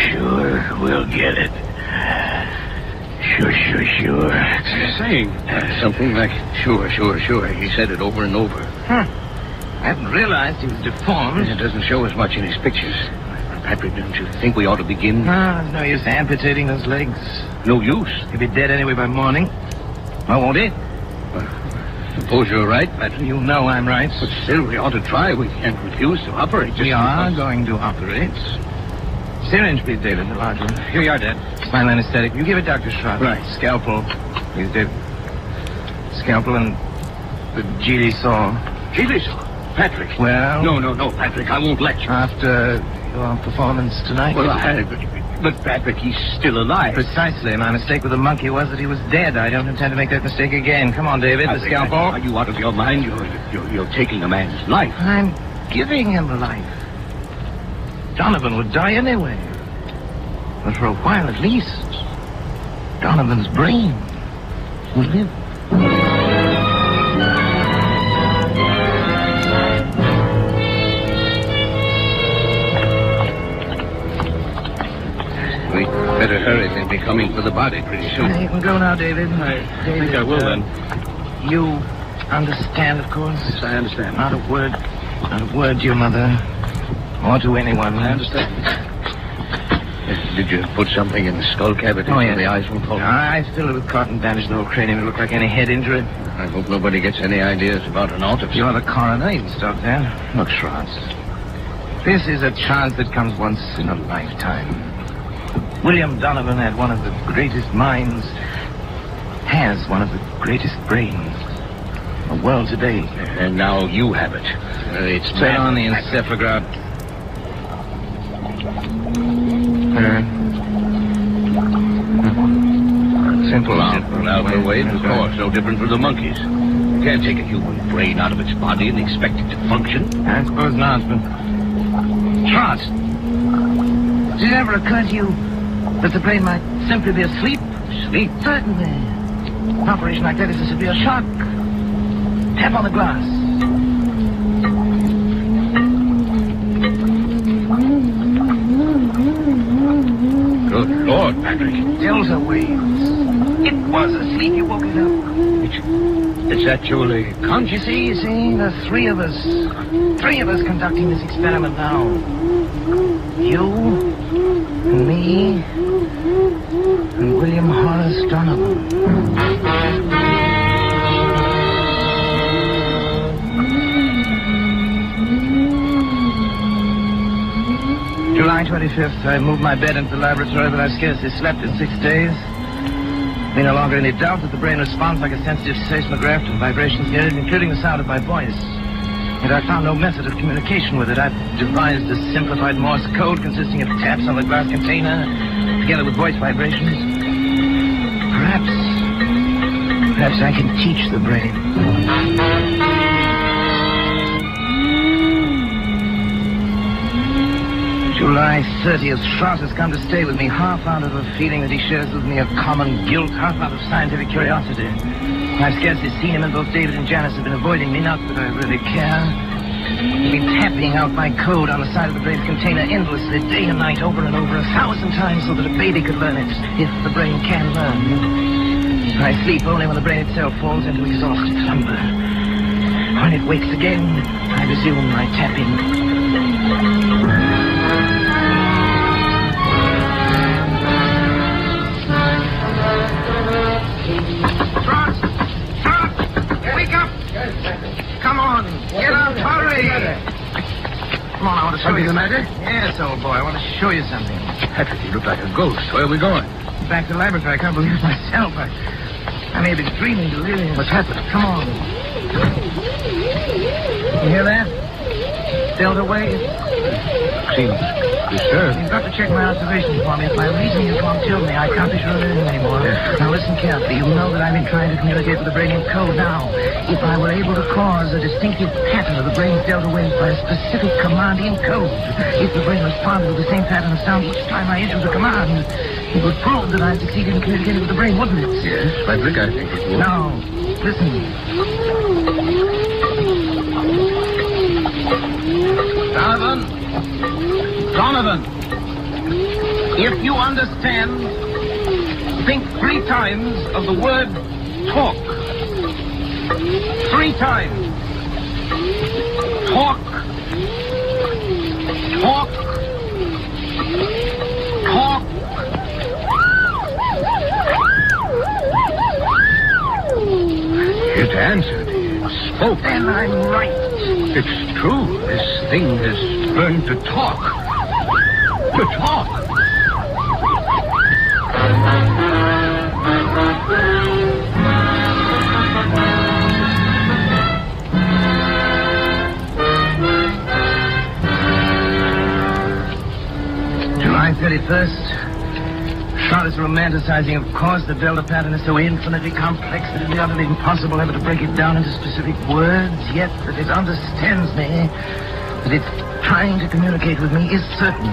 Sure. We'll get it. Sure. What's he saying? Something like, sure. He said it over and over. I hadn't realized he was deformed. It doesn't show as much in his pictures. Patrick, don't you think we ought to begin? There's no use amputating those legs. No use? He'll be dead anyway by morning. Oh, won't he? Suppose you're right, Patrick. You know I'm right. But still, we ought to try. We can't refuse to operate. We are going to operate. Syringe, please, David, the large one. Here you are, Dad. Spinal anesthetic. You give it, Dr. Schwartz. Right. Scalpel. Please, David. Scalpel and the GD saw. GD saw? Patrick. Well... No, Patrick, I won't let you. After your performance tonight? Well, But, Patrick, he's still alive. Precisely. My mistake with the monkey was that he was dead. I don't intend to make that mistake again. Come on, David, the scalpel. Are you out of your mind? You're taking a man's life. I'm giving him life. Donovan would die anyway. But for a while at least, Donovan's brain will live. We'd better hurry. They'll be coming for the body pretty soon. You can go now, David. I think I will, then. You understand, of course? Yes, I understand. Not a word to your mother or to anyone. I understand. Did you put something in the skull cavity so the eyes won't fall? I filled it with cotton, bandaged the whole cranium. It looked like any head injury. I hope nobody gets any ideas about an autopsy. You're the coroner. You can stop there. Look, Schwartz. This is a chance that comes once in a lifetime. William Donovan had one of the greatest minds, has one of the greatest brains in the world today. And now you have it. It's Turn on the encephalograph. Simple out of weight, of course. No different from the monkeys. You can't take a human brain out of its body and expect it to function. I suppose not, but... Schwartz, did it ever occur to you that the brain might simply be asleep? Sleep? Certainly. An operation like that is a severe shock. Tap on the glass. Good Lord, Patrick. Delta waves. It was asleep. You woke it up. It's actually conscious. You see, the three of us conducting this experiment now. You, and me, and William Horace Donovan. July 25th, I moved my bed into the laboratory, but I've scarcely slept in 6 days. There's no longer any doubt that the brain responds like a sensitive seismograph to vibrations near it, including the sound of my voice. And I found no method of communication with it. I've devised a simplified Morse code consisting of taps on the glass container, together with voice vibrations. Perhaps I can teach the brain. July 30th, Schwartz has come to stay with me, half out of a feeling that he shares with me a common guilt, half out of scientific curiosity. I've scarcely seen him, and both David and Janice have been avoiding me, not that I really care. He's been tapping out my code on the side of the brain's container endlessly, day and night, over and over, 1,000 times, so that a baby could learn it, if the brain can learn. I sleep only when the brain itself falls into exhausted slumber. When it wakes again, I resume my tapping. Wake up! Come on, get up, hurry! Come on, I want to show you the matter. Yes, old boy, I want to show you something. Patrick, you look like a ghost. Where are we going? Back to the laboratory. I can't believe it myself. I may be dreaming delirious. What's happened? Come on. You hear that? Delta wave. Seems disturbed. You've got to check my observations for me. If my reasoning is wrong, tell me. I can't be sure of anything anymore. Yes. Now listen carefully. You know that I've been trying to communicate with the brain in code. Now, if I were able to cause a distinctive pattern of the brain's delta waves by a specific command in code, if the brain responded with the same pattern of sound each time I issued the command, it would prove that I've succeeded in communicating with the brain, wouldn't it? Yes, Frederick, I think it would. Now, listen. Donovan, if you understand, think 3 times of the word talk. 3 times. Talk. Talk. Talk. It answered. It spoke. Then I'm right. It's true. This thing has learned to talk. To talk. July 31st, Charlotte's romanticizing, of course. The Delta pattern is so infinitely complex that it is utterly impossible ever to break it down into specific words, yet that it understands me, that it's trying to communicate with me is certain.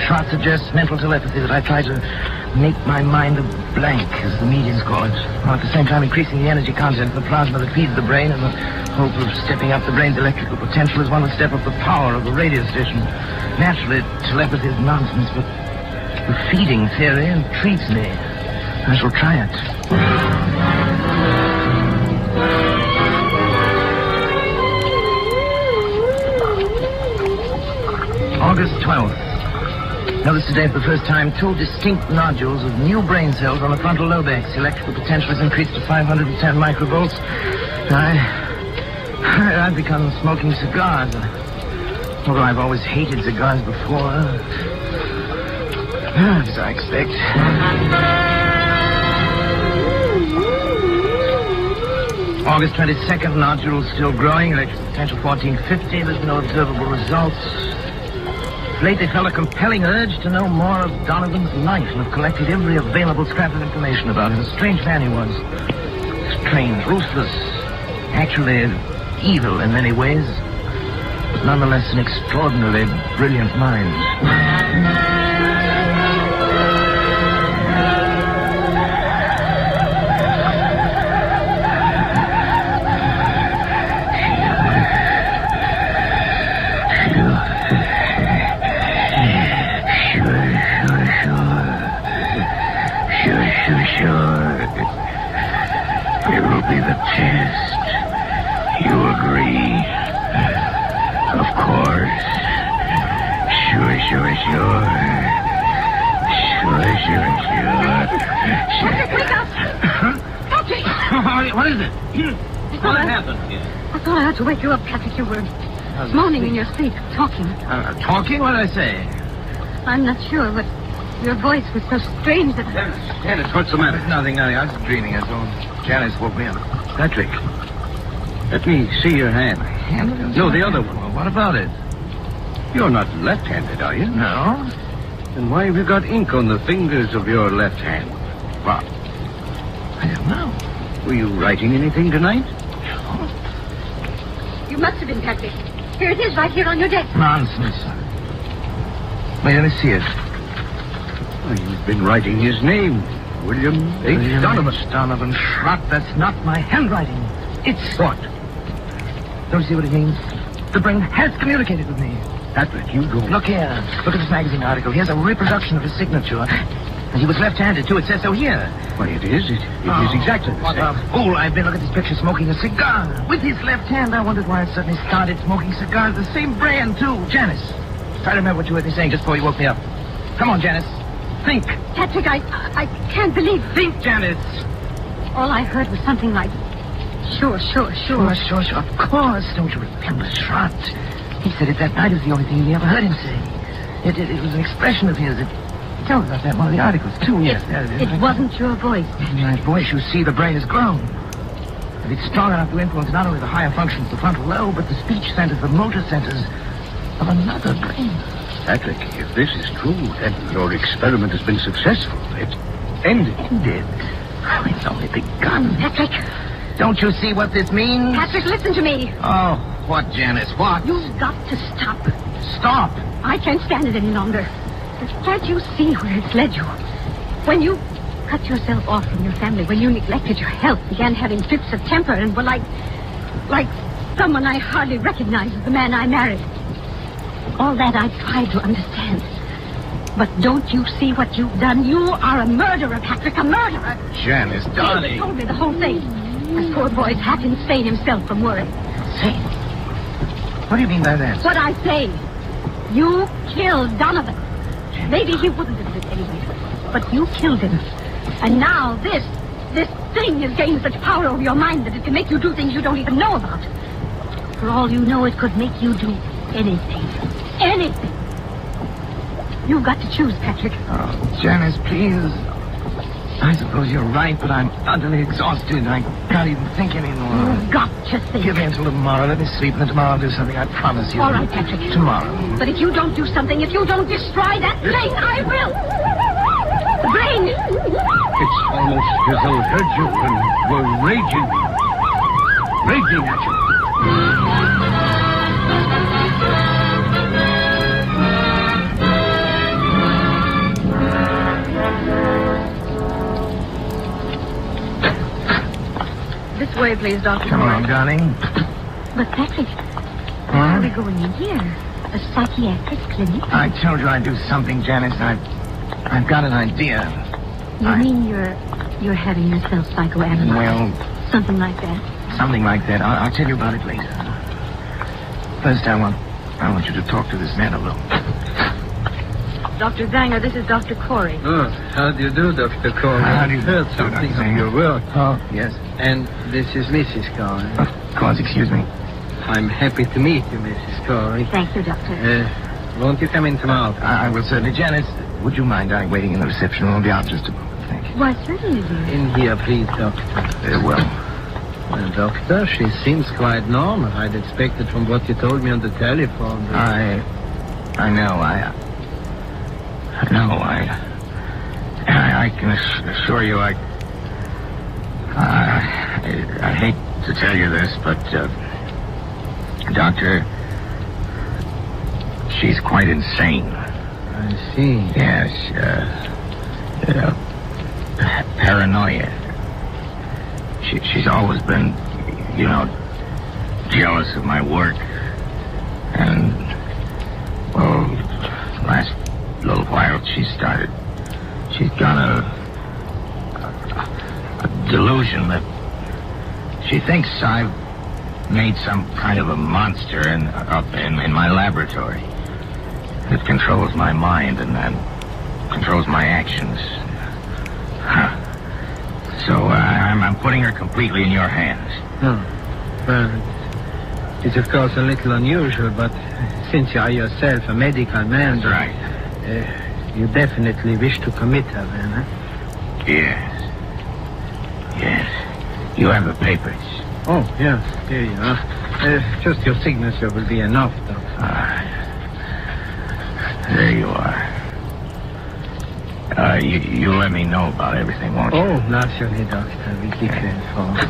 Charlotte suggests mental telepathy, that I try to make my mind a blank, as the mediums call it, while at the same time increasing the energy content of the plasma that feeds the brain in the hope of stepping up the brain's electrical potential as one would step up the power of the radio station. Naturally, telepathy is nonsense, but the feeding theory intrigues me. I shall try it. August 12th. Noticed today for the first time 2 distinct nodules of new brain cells on the frontal lobex. The electrical potential has increased to 510 microvolts. I've begun smoking cigars. Although I've always hated cigars before. As I expect. August 22nd, nodules still growing. Electrical potential 1450. There's no observable results. Lately felt a compelling urge to know more of Donovan's life and have collected every available scrap of information about him. A strange man he was. Strange, ruthless, actually evil in many ways, but nonetheless an extraordinarily brilliant mind. Sure. It will be the test. You agree? Of course. Sure. Patrick, wake up! Patrick! What is it? What happened? I thought I had to wake you up, Patrick. You were moaning in your sleep, talking. Talking? What did I say? I'm not sure, but your voice was so strange that... Janice, what's the matter? Nothing. I was dreaming, that's all. Janice woke me up. Patrick, let me see your hand. No, the other one. Well, what about it? You're not left-handed, are you? No. Then why have you got ink on the fingers of your left hand? Well, I don't know. Were you writing anything tonight? You must have been, Patrick. Here it is, right here on your desk. Nonsense. Wait, let me see it. Well, you've been writing his name. William H. Donovan. Donovan Schrott. That's not my handwriting. It's what? Don't you see what it means? The brain has communicated with me. Patrick, you go. Look here. Look at this magazine article. Here's a reproduction of his signature. And he was left-handed, too. It says so here. Why, it is. It is exactly the what same. A fool I've been. Look at this picture smoking a cigar. With his left hand. I wondered why I suddenly started smoking cigars. The same brand, too. Janice, try to remember what you heard me saying just before you woke me up. Come on, Janice. Think. Patrick, I can't believe... Think, Janice. All I heard was something like... Sure. Sure. Of course. Don't you remember Schrott? He said it that night. It was the only thing you ever heard him say. It was an expression of his. It tells about that in one of the articles, too. Yes, there it is. It wasn't your voice. My voice, you see, the brain has grown. And it's strong enough to influence not only the higher functions of the frontal lobe, but the speech centers, the motor centers of another brain. Patrick, if this is true, then your experiment has been successful. It's ended. Oh, it's only begun. Patrick. Don't you see what this means? Patrick, listen to me. Oh, what, Janice? What? You've got to stop. Stop? I can't stand it any longer. Can't you see where it's led you? When you cut yourself off from your family, when you neglected your health, began having fits of temper, and were like someone I hardly recognize as the man I married. All that I tried to understand. But don't you see what you've done? You are a murderer, Patrick, a murderer. Janice, darling. He told me the whole thing. That poor boy's half insane himself from worry. Insane? What do you mean by that? What I say. You killed Donovan. Maybe he wouldn't have lived anyway. But you killed him. And now this thing has gained such power over your mind that it can make you do things you don't even know about. For all you know, it could make you do anything. Anything. You've got to choose, Patrick. Oh, Janice, please. I suppose you're right, but I'm utterly exhausted. I can't even think anymore. You've got to think. Give me until tomorrow. Let me sleep, and then tomorrow I'll do something. I promise you. All right, Patrick. Tomorrow. But if you don't do something, if you don't destroy that thing, I will. The brain! It's almost as though it heard you and were raging at you. This way, please, Dr. Come on, Corey. darling. But, Patrick, why are we going in here? A psychiatric clinic? I told you I'd do something, Janice. I've got an idea. You mean you're having yourself psychoanalyzed? Well, Something like that? something like that. I'll tell you about it later. First, I want you to talk to this man alone. Dr. Zanger, this is Dr. Corey. Oh, how do you do, Dr. Corey? How do you heard do, something Dr. of Zanger? your work. Oh, yes. And this is Mrs. Corey. Of course, excuse me. I'm happy to meet you, Mrs. Corey. Thank you, Doctor. Won't you come into my office? I will certainly. Janice, would you mind waiting in the reception room? I'll be out just a moment. Thank you. Why, certainly, dear. In here, please, Doctor. Very well. Well, Doctor, she seems quite normal. I'd expected from what you told me on the telephone. I know. I can assure you, I hate to tell you this, but, Doctor, she's quite insane. I see. Yes, paranoia. She's always been, jealous of my work. And, well, last little while she's got a delusion that she thinks I've made some kind of a monster up in my laboratory. It controls my mind and then controls my actions. So I'm putting her completely in your hands. Oh, well, it's of course a little unusual, but since you are yourself a medical man... That's right. You definitely wish to commit her, then, huh? Yes. You have the papers. Oh, yes, here you are. Just your signature will be enough, Doctor. There you are. You let me know about everything, won't you? Oh, naturally, Doctor. We keep you informed.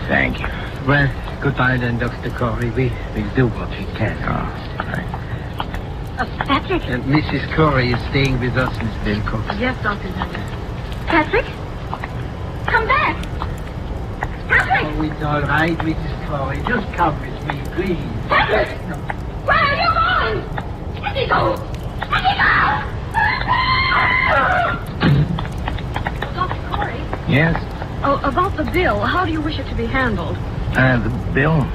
Thank you. Well, goodbye then, Dr. Corey. We'll do what we can. Oh, right. Patrick? And Mrs. Corey is staying with us, Miss Wilcox. Yes, Dr. Zanger. Patrick? Come back! Patrick! Oh, it's all right, Mrs. Corey. Just come with me, please. Patrick! Where are you going? Let me go! Let me go! Dr. Corey? Yes? Oh, about the bill. How do you wish it to be handled? The bill?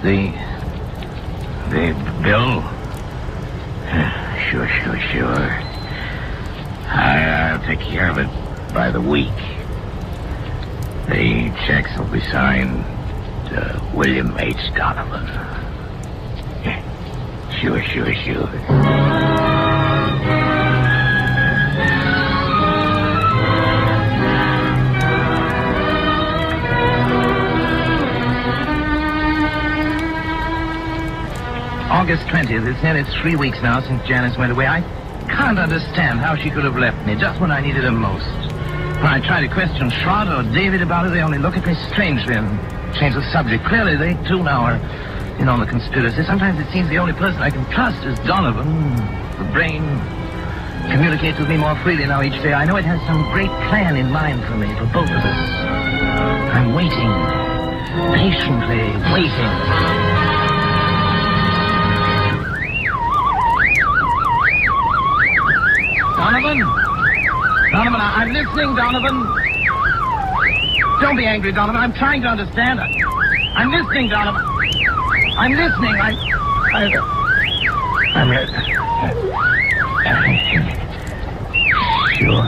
The bill? Sure. I'll take care of it by the week. The checks will be signed William H. Donovan. Sure. August 20th. It's nearly 3 weeks now since Janice went away. I can't understand how she could have left me just when I needed her most. When I try to question Schrott or David about it, they only look at me strangely and change the subject. Clearly, they too now are in on the conspiracy. Sometimes it seems the only person I can trust is Donovan. The brain communicates with me more freely now each day. I know it has some great plan in mind for me, for both of us. I'm waiting, patiently waiting. Donovan, I'm listening, Donovan. Don't be angry, Donovan. I'm trying to understand. I'm listening, Donovan. I'm listening. I'm ready. Sure.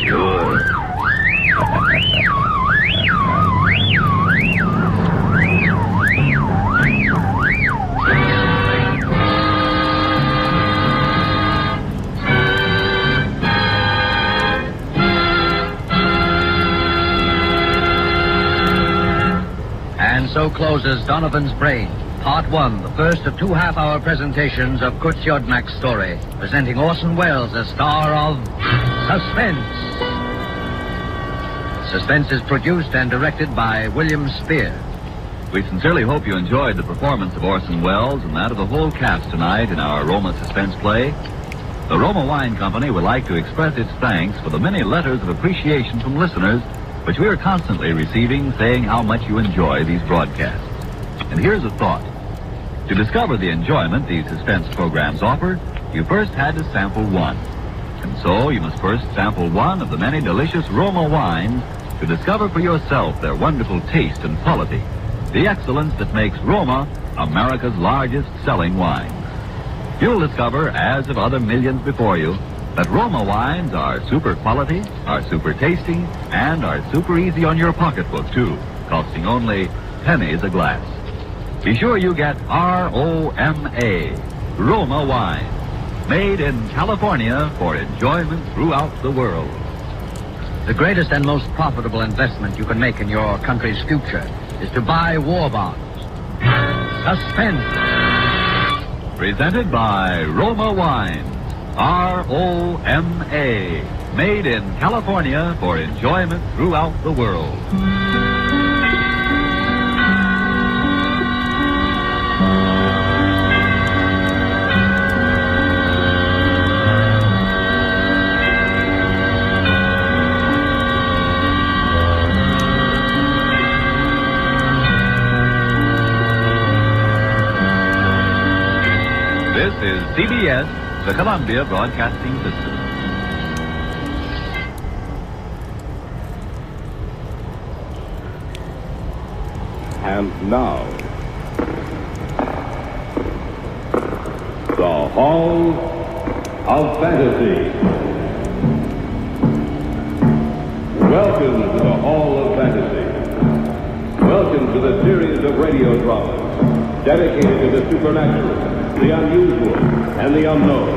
Sure. so closes Donovan's Brain, Part 1, the first of 2 half-hour presentations of Kurt Jodmak's story, presenting Orson Welles as star of Suspense. Suspense is produced and directed by William Spear. We sincerely hope you enjoyed the performance of Orson Welles and that of the whole cast tonight in our Roma suspense play. The Roma Wine Company would like to express its thanks for the many letters of appreciation from listeners which we are constantly receiving, saying how much you enjoy these broadcasts. And here's a thought. To discover the enjoyment these suspense programs offer, you first had to sample one. And so you must first sample one of the many delicious Roma wines to discover for yourself their wonderful taste and quality, the excellence that makes Roma America's largest selling wine. You'll discover, as of other millions before you, that Roma wines are super quality, are super tasty, and are super easy on your pocketbook, too, costing only pennies a glass. Be sure you get R-O-M-A, Roma wine, made in California for enjoyment throughout the world. The greatest and most profitable investment you can make in your country's future is to buy war bonds. Suspense. Presented by Roma Wines, R-O-M-A, made in California for enjoyment throughout the world. This is CBS, the Columbia Broadcasting System. And now, the Hall of Fantasy. Welcome to the Hall of Fantasy. Welcome to the series of radio dramas dedicated to the supernatural, the unusual, and the unknown.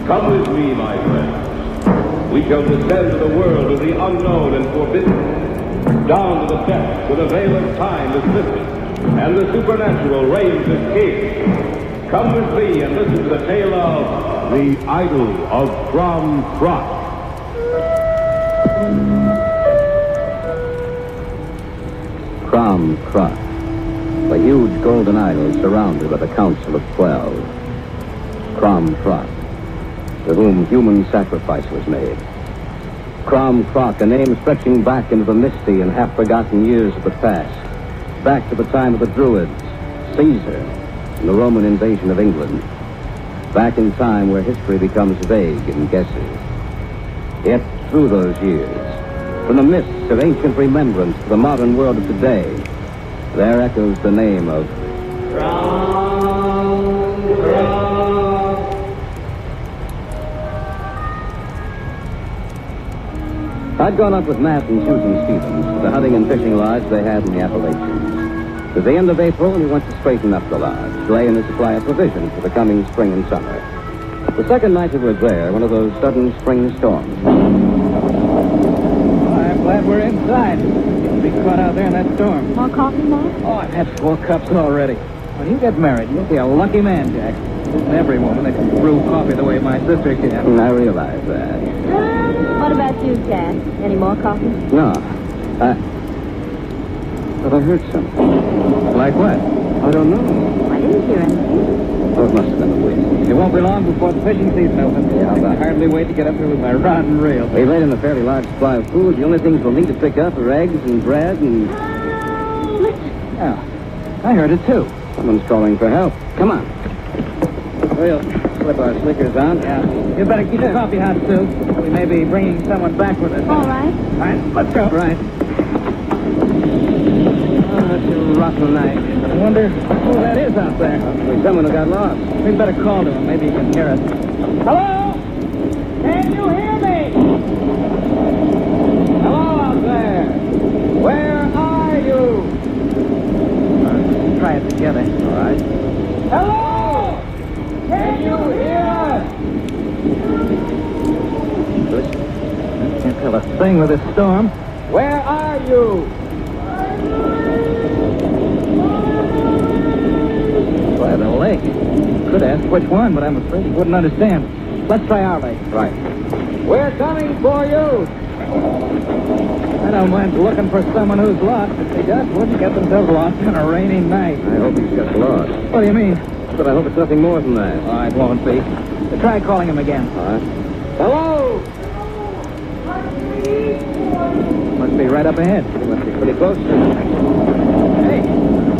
Come with me, my friends. We shall descend to the world of the unknown and forbidden, down to the depths where the veil of time is lifted, and the supernatural reigns as king. Come with me and listen to the tale of the Idol of Crom Croc. Crom Croc, a huge golden idol surrounded by the Council of 12. Crom Croc, to whom human sacrifice was made. Crom Croc, a name stretching back into the misty and half-forgotten years of the past, back to the time of the Druids, Caesar, and the Roman invasion of England, back in time where history becomes vague and guesses. Yet through those years, from the mists of ancient remembrance to the modern world of today, there echoes the name of Crom Croc. I'd gone up with Matt and Susan Stevens to the hunting and fishing lodge they had in the Appalachians. It was the end of April, and we went to straighten up the lodge, lay in a supply of provisions for the coming spring and summer. The second night we were there, one of those sudden spring storms. I'm glad we're inside. You'll be caught out there in that storm. More coffee, Matt? Oh, I've had 4 cups already. When you get married, you'll be a lucky man, Jack. Isn't every woman that can brew coffee the way my sister can. I realize that. What about you, Jack? Any more coffee? No. But I heard something. Like what? I don't know. I didn't hear anything. Oh, it must have been the wind. It won't be long before the fishing season opens. Yeah, I can hardly wait to get up there with my rod and reel. We laid in a fairly large supply of food. The only things we'll need to pick up are eggs and bread and... Listen. Yeah, I heard it too. Someone's calling for help. Come on. We'll slip our slickers on. Yeah. You better keep the coffee hot, Sue. We may be bringing someone back with us. All right. All right, let's go. Right. Oh, it's a rotten night. I wonder who that is out there. Possibly someone who got lost. We'd better call to him. Maybe he can hear us. Hello? Can you hear me? Hello out there. Where are you? Let's try it together. All right. Hello? Can you hear us? Listen. Can't tell a thing with this storm. Where are you? By the lake. Could ask which one, but I'm afraid he wouldn't understand. Let's try our lake. Right. We're coming for you! I don't mind looking for someone who's lost, if they just wouldn't get themselves lost on a rainy night. I hope he's just lost. What do you mean? But I hope it's nothing more than that. Oh, it won't be. Try calling him again. All right. Hello! Must be right up ahead. He must be pretty close. Hey,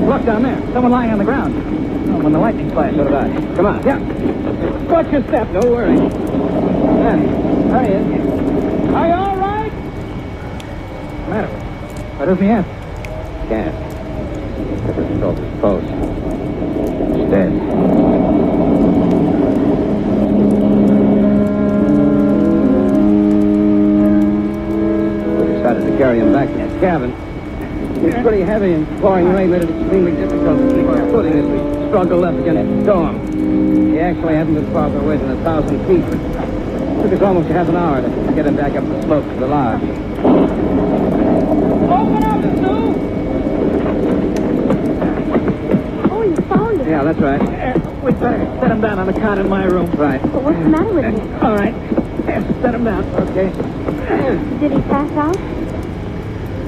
look down there. Someone lying on the ground. Oh, when the lightning flashed. So did I. Come on. Yeah. Watch your step. Don't worry. Yeah. There he is. Are you all right? What's the matter with him? Why doesn't he answer? Can't. This is Salter's post. He's dead. We decided to carry him back to his cabin. He was pretty heavy and pouring rain made it extremely difficult to keep our footing as we struggled up against the storm. He actually hadn't been far away than 1,000 feet, but it took us almost half an hour to get him back up the slope to the lodge. Open up, Sue! Oh, you found him. Yeah, that's right. We'd better set him down on the cot in my room. Right. But what's the matter with him? All right. Set him down. Okay. Did he pass out?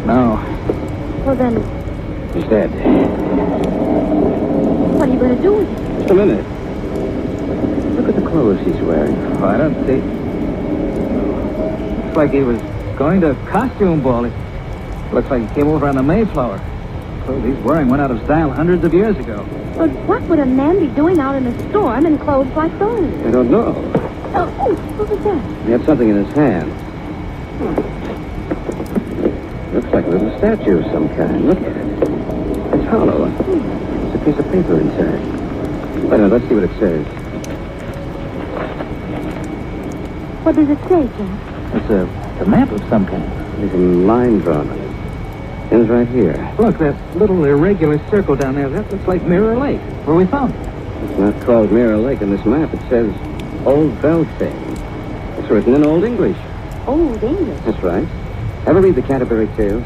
No. Well, then, He's dead. what are you going to do with him? Just a minute. Look at the clothes he's wearing. Oh, I don't see. Looks like he was going to costume ball. It looks like he came over on the Mayflower. Clothes he's wearing went out of style hundreds of years ago. But what would a man be doing out in a storm in clothes like those? I don't know. Oh, what was that? He had something in his hand. Looks like a little statue of some kind. Look at it. It's hollow. There's a piece of paper inside. Wait a minute, let's see what it says. What does it say, Jack? It's a map of some kind. There's a line drawn on it. Ends right here. Look, that little irregular circle down there, that looks like Mirror Lake, where we found it. It's not called Mirror Lake on this map. It says Old Beltane. It's written in Old English. Old English? That's right. Ever read the Canterbury Tales?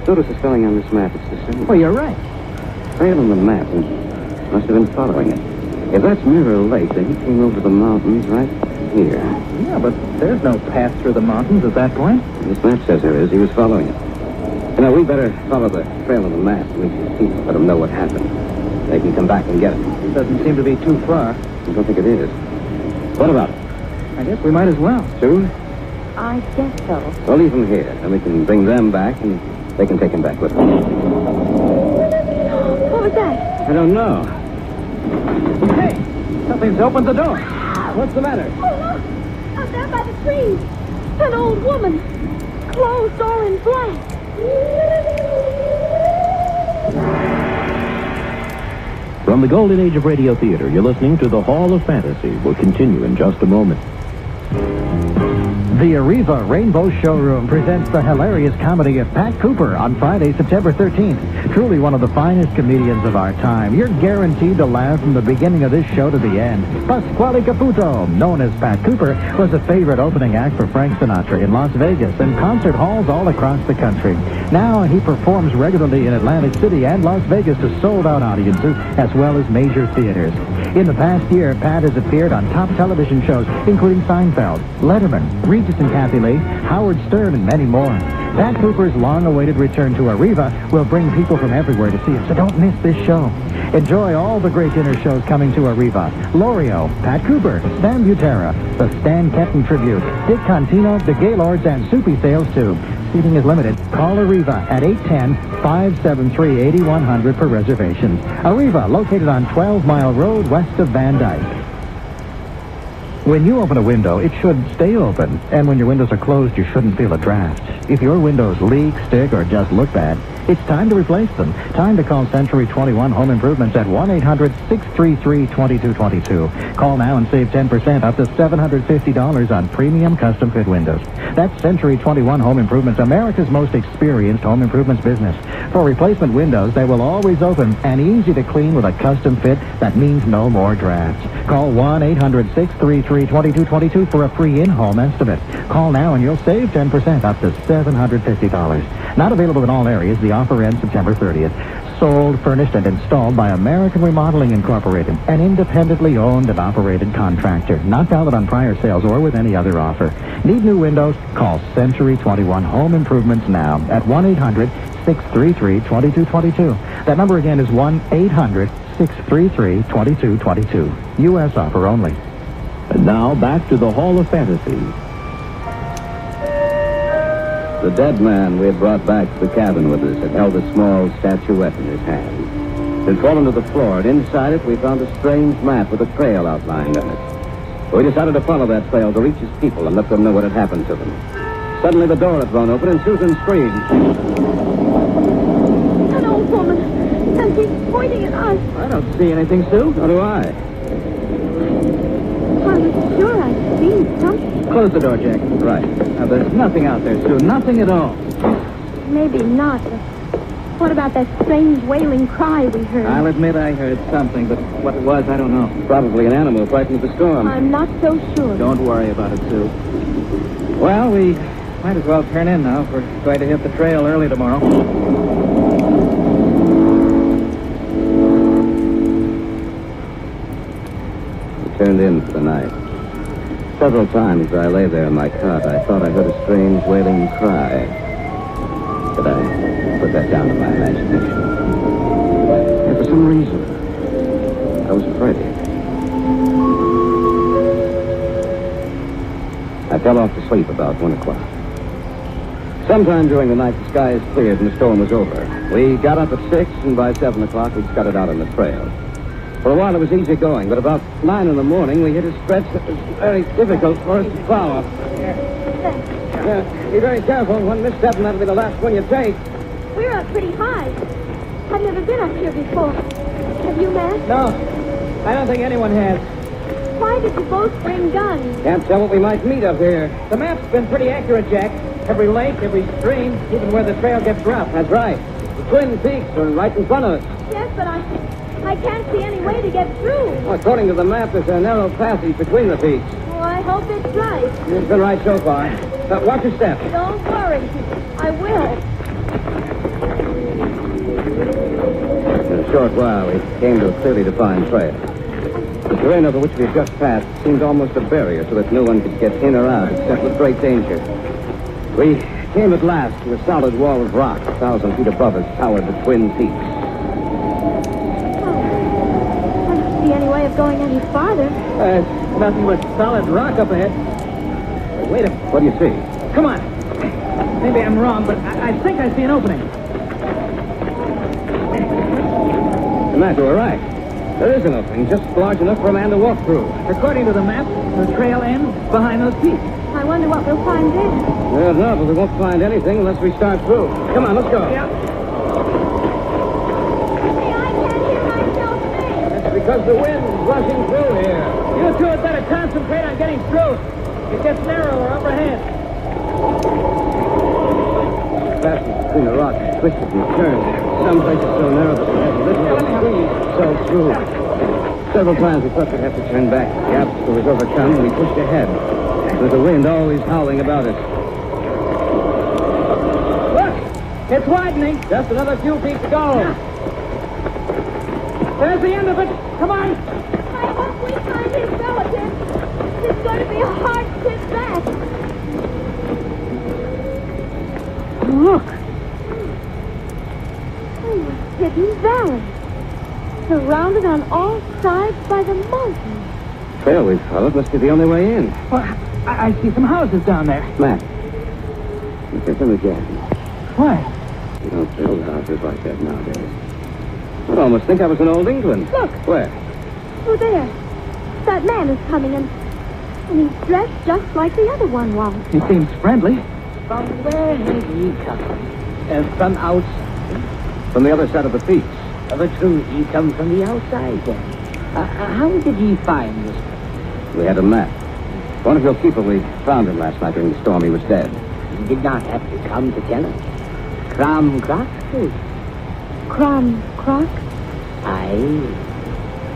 Notice the spelling on this map. It's the same. Oh, you're right. Trail on the map and must have been following it. If that's Mirror Lake, then he came over the mountains right here. Yeah, but there's no path through the mountains at that point. This map says there is. He was following it. You know, we better follow the trail on the map and reach his people. Let them know what happened. They can come back and get him. It doesn't seem to be too far. I don't think it is. What about it? I guess we might as well. Soon? I guess so. We'll leave him here, and we can bring them back, and they can take him back with them. What was that? I don't know. Hey, something's opened the door. What's the matter? Oh, look! Out there by the trees. An old woman. Clothed all in black. From the golden age of radio theater, you're listening to the Hall of Fantasy. We'll continue in just a moment. The Arriva Rainbow Showroom presents the hilarious comedy of Pat Cooper on Friday, September 13th. Truly one of the finest comedians of our time. You're guaranteed to laugh from the beginning of this show to the end. Pasquale Caputo, known as Pat Cooper, was a favorite opening act for Frank Sinatra in Las Vegas and concert halls all across the country. Now he performs regularly in Atlantic City and Las Vegas to sold-out audiences as well as major theaters. In the past year, Pat has appeared on top television shows including Seinfeld, Letterman, Regis and Kathy Lee, Howard Stern, and many more. Pat Cooper's long-awaited return to Arriva will bring people from everywhere to see it, so don't miss this show. Enjoy all the great dinner shows coming to Arriva. L'Oreal, Pat Cooper, Sam Butera, the Stan Kenton Tribute, Dick Contino, the Gaylords, and Soupy Sales too. Seating is limited. Call Arriva at 810-573-8100 for reservations. Arriva, located on 12 Mile Road west of Van Dyke. When you open a window, it should stay open. And when your windows are closed, you shouldn't feel a draft. If your windows leak, stick, or just look bad, it's time to replace them. Time to call Century 21 Home Improvements at 1-800-633-2222. Call now and save 10% up to $750 on premium custom fit windows. That's Century 21 Home Improvements, America's most experienced home improvements business. For replacement windows, they will always open and easy to clean with a custom fit that means no more drafts. Call 1-800-633-2222 for a free in-home estimate. Call now and you'll save 10% up to $750. Not available in all areas. The offer ends September 30th. sold, furnished, and installed by American Remodeling Incorporated, an independently owned and operated contractor. Not valid on prior sales or with any other offer. Need new windows? Call Century 21 Home Improvements now at 1-800-633-2222. That number again is 1-800-633-2222. U.S. offer only. And now back to the Hall of Fantasy. The dead man we had brought back to the cabin with us had held a small statuette in his hand. It had fallen to the floor, and inside it we found a strange map with a trail outlined on it. So we decided to follow that trail to reach his people and let them know what had happened to them. Suddenly the door had thrown open and Susan screamed. An old woman, and she's pointing at us. I don't see anything, Sue. So do I. I was sure I'd seen something. Close the door, Jack. Right. Now, there's nothing out there, Sue. Nothing at all. Maybe not, but what about that strange wailing cry we heard? I'll admit I heard something, but what it was, I don't know. Probably an animal frightened of the storm. I'm not so sure. Don't worry about it, Sue. Well, we might as well turn in now if we're going to hit the trail early tomorrow. We turned in for the night. Several times as I lay there in my cot, I thought I heard a strange wailing cry. But I put that down to my imagination. And for some reason, I was afraid. I fell off to sleep about 1 o'clock. Sometime during the night, the skies cleared and the storm was over. We got up at 6, and by 7 o'clock, we'd scudded out on the trail. For a while, it was easy going, but about 9 in the morning, we hit a stretch that was very difficult for us to follow. Yeah, be very careful. One misstep, and that'll be the last one you take. We're up pretty high. I've never been up here before. Have you, Matt? No, I don't think anyone has. Why did you both bring guns? Can't tell what we might meet up here. The map's been pretty accurate, Jack. Every lake, every stream, even where the trail gets rough. That's right. The Twin Peaks are right in front of us. Yes, but I can't see any way to get through. Well, according to the map, there's a narrow passage between the peaks. Oh, I hope it's right. It's been right so far. Watch your step. Don't worry. I will. In a short while, we came to a clearly defined trail. The terrain over which we had just passed seemed almost a barrier so that no one could get in or out except with great danger. We came at last to a solid wall of rock 1,000 feet above us towered the Twin Peaks. See any way of going any farther? There's nothing but solid rock up ahead. Wait a minute. What do you see? Come on. Maybe I'm wrong, but I think I see an opening. Matt, you were right. There is an opening just large enough for a man to walk through. According to the map, the trail ends behind those peaks. I wonder what we'll find there. Well, no, but we won't find anything unless we start through. Come on, let's go. Yeah. Because the wind's rushing through here. You two had better concentrate on getting through. It gets narrower up ahead. The passage between the rocks is twisted and turned. Some places so narrow that we had little to squeeze so through. Several times we thought we'd have to turn back. The obstacle was overcome and we pushed ahead. With the wind always howling about us. Look! It's widening. Just another few feet to go. Yeah. There's the end of it. Come on. I hope we find his relative. It's going to be a hard trip back. Look. Oh, a hidden valley. Surrounded on all sides by the mountains. Trail we followed must be the only way in. Well, I see some houses down there. Matt, look at them again. Why? You don't build houses like that nowadays. I'd almost think I was in old England. Look. Where? Oh, there. That man is coming, and he's dressed just like the other one was. He seems friendly. From where did he come? From outside? From the other side of the peaks. Of a truth, he comes from the outside, then. How did he find this place? We had a map. One of your people, we found him last night during the storm. He was dead. He did not have to come to tell us. Crom Croc? Crom Croc? Aye.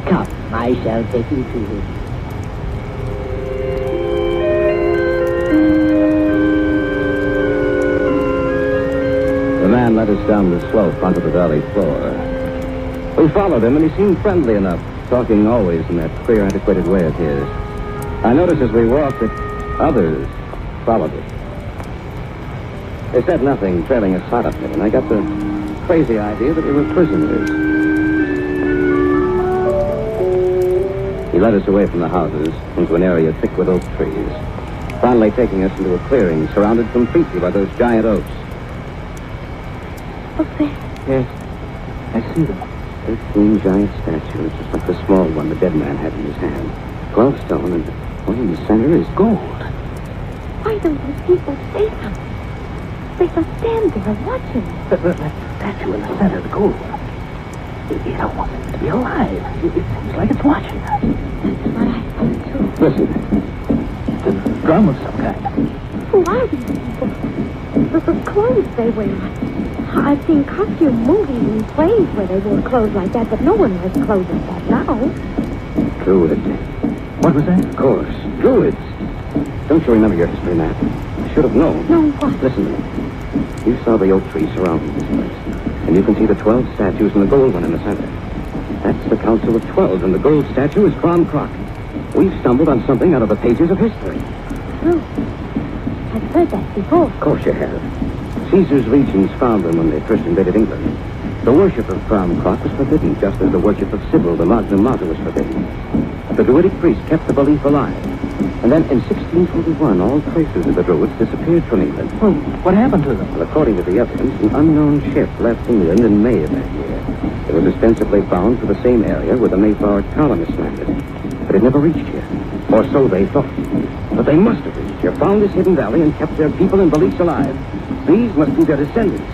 Come, I shall take you to him. The man led us down the slope onto the valley floor. We followed him, and he seemed friendly enough, talking always in that queer, antiquated way of his. I noticed as we walked that others followed us. They said nothing, trailing us silently, and I got the crazy idea that we were prisoners. He led us away from the houses into an area thick with oak trees, finally taking us into a clearing surrounded completely by those giant oaks. What's there? Yes, I see them. 13 giant statues, just like the small one the dead man had in his hand. 12 stone, and the one in the center is gold. Why don't those people say something? They must stand there watching. That statue in the center, the gold one. It almost seems to be alive. It seems like it's watching us. That's what I thought, too. Listen. It's a drum of some kind. Who are these people? Look at the clothes they wear. I've seen costume movies and plays where they wore clothes like that, but no one wears clothes like that now. Druids. What was that? Of course. Druids. Don't you remember your history map? I should have known. No, what? Listen to me. You saw the oak trees surrounding this place. And you can see the 12 statues and the gold one in the center. That's the Council of 12, and the gold statue is Crom Croc. We've stumbled on something out of the pages of history. True. I've heard that before. Of course you have. Caesar's legions found them when they first invaded England. The worship of Crom Croc was forbidden, just as the worship of Sybil, the Magna Mater, was forbidden. The Druidic priests kept the belief alive. And then in 1641, all traces of the Druids disappeared from England. Well, what happened to them? Well, according to the evidence, an unknown ship left England in May of that year. It was ostensibly bound for the same area where the Mayflower colonists landed. But it never reached here. Or so they thought. But they must have reached here, found this hidden valley, and kept their people and beliefs alive. These must be their descendants.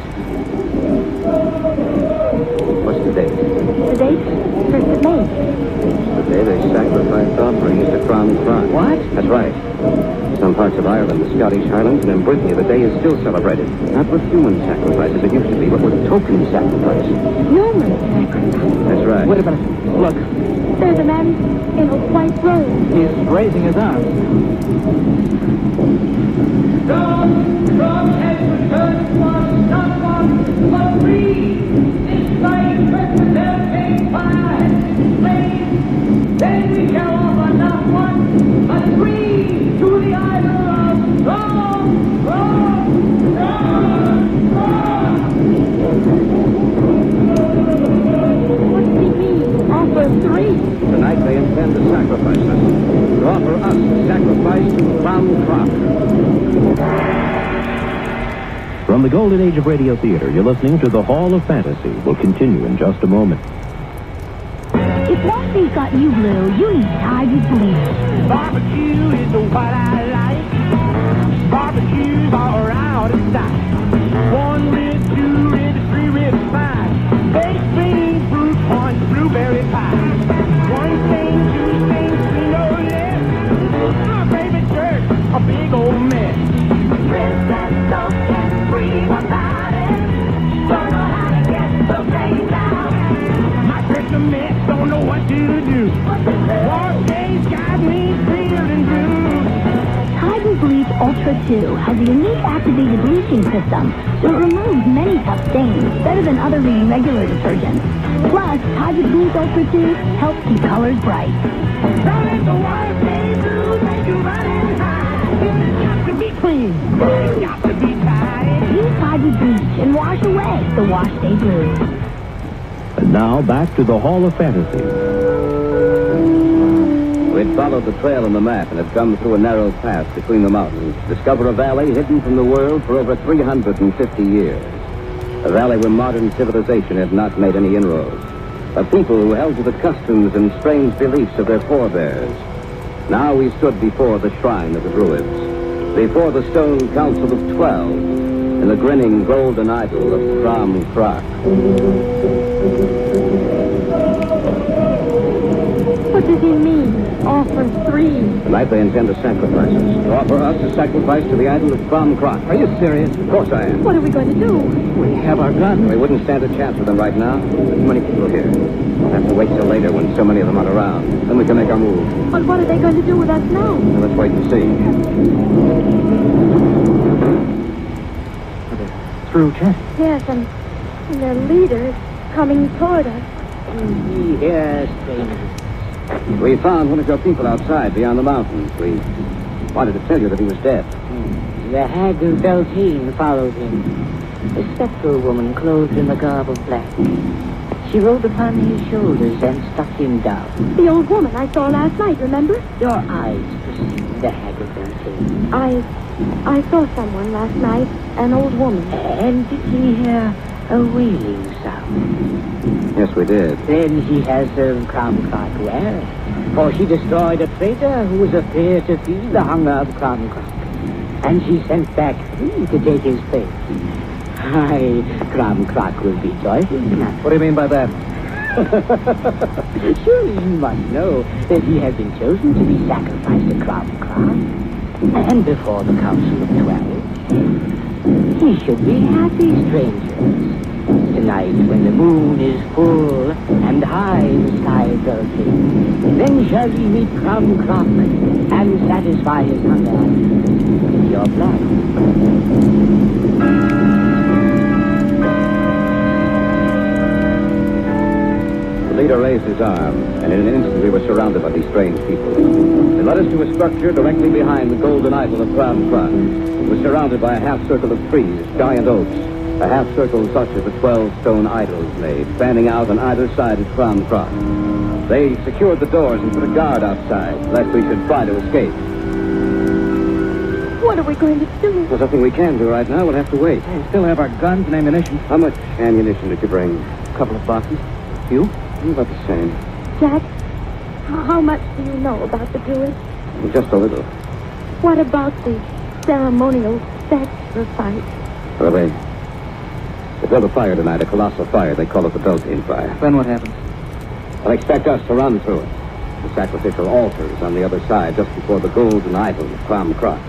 What's the date? The date? 1st of May. The day they sacrificed offerings to Crom Croc. What? That's right. In some parts of Ireland, the Scottish Highlands, and in Brittany, the day is still celebrated. Not with human sacrifice as it used to be, but with token sacrifice. Human sacrifice. That's right. Wait a minute. Look. There's a man in a white robe. He's raising his arms. Crom has returned for someone but free. This life representing fire has been slain. Then we shall offer not one but three to the idol of Crom. What does he mean? Offer 3? Tonight they intend to sacrifice us. To offer us a sacrifice to Crom Croc. From the Golden Age of Radio Theater, you're listening to the Hall of Fantasy. We'll continue in just a moment. If Washington's got you blue, you need Tide with Bleach. Barbecue is what I like. Barbecues are out of sight. 1 rib, 2 ribs, 3 ribs, 5. Baked beans, fruit punch, blueberry pie. 1 stain, 2 stains, 3 no less. My favorite church, a big old mess. Princess don't get free without it. Don't know how to get the rain down. My church a mess, don't know what to do. War days got me feeling blue. Tide with Bleach Ultra 2 has a unique activated bleaching system that removes many tough stains better than other leading regular detergents. Plus, Tide with Bleach Ultra 2 helps keep colors bright. Don't let the water stay blue, make you running high. It's got to be clean, it's got to be tight. Use Tide with Bleach and wash away the wash day blues. And now back to the Hall of Fantasy. We'd followed the trail on the map and had come through a narrow path between the mountains to discover a valley hidden from the world for over 350 years. A valley where modern civilization had not made any inroads. A people who held to the customs and strange beliefs of their forebears. Now we stood before the shrine of the Druids, before the stone council of 12, and the grinning golden idol of Crom Croc. What does he mean? Offer 3? Tonight they intend to sacrifice us. To offer us a sacrifice to the idol of Crom Croc. Are you serious? Of course I am. What are we going to do? We have our guns. We wouldn't stand a chance with them right now. There's too many people here. We'll have to wait till later when so many of them aren't around. Then we can make our move. But what are they going to do with us now? Well, let's wait and see. Through, Jack. Yes, and their leader is coming toward us. we hear strangers? We found one of your people outside beyond the mountains. We wanted to tell you that he was dead. The hag of Beltane followed him. A spectral woman clothed in the garb of black. She rode upon his shoulders and struck him down. The old woman I saw last night, remember? Your eyes perceived the hag of Beltane. I saw someone last night, an old woman. And did he hear a wailing sound? Yes, we did. Then he has served Cromcroc well, for she destroyed a traitor who was afraid to feed the hunger of Cromcroc. And she sent back 3 to take his place. Aye, Cromcroc will be joyful tonight. What do you mean by that? Surely you must know that he has been chosen to be sacrificed to Cromcroc. And before the Council of 12, he should be happy, strangers. Tonight, when the moon is full and high in the sky of Beltane, then shall we meet Cromcroc and satisfy his hunger with your blood. The leader raised his arm, and in an instant we were surrounded by these strange people. They led us to a structure directly behind the golden idol of Cromcroc. It was surrounded by a half-circle of trees, giant oaks, a half-circle such as the 12 stone idols made, fanning out on either side of Cromcroc. They secured the doors and put a guard outside, lest we should try to escape. What are we going to do? There's nothing we can do right now. We'll have to wait. We still have our guns and ammunition. How much ammunition did you bring? A couple of boxes. You? About the same. Jack, how much do you know about the Druids? Just a little. What about the ceremonial sacrifice? Well, they built a fire tonight, a colossal fire. They call it the Beltane fire. Then what happens? They'll expect us to run through it. The sacrificial altars on the other side, just before the golden idol of Cromcroc.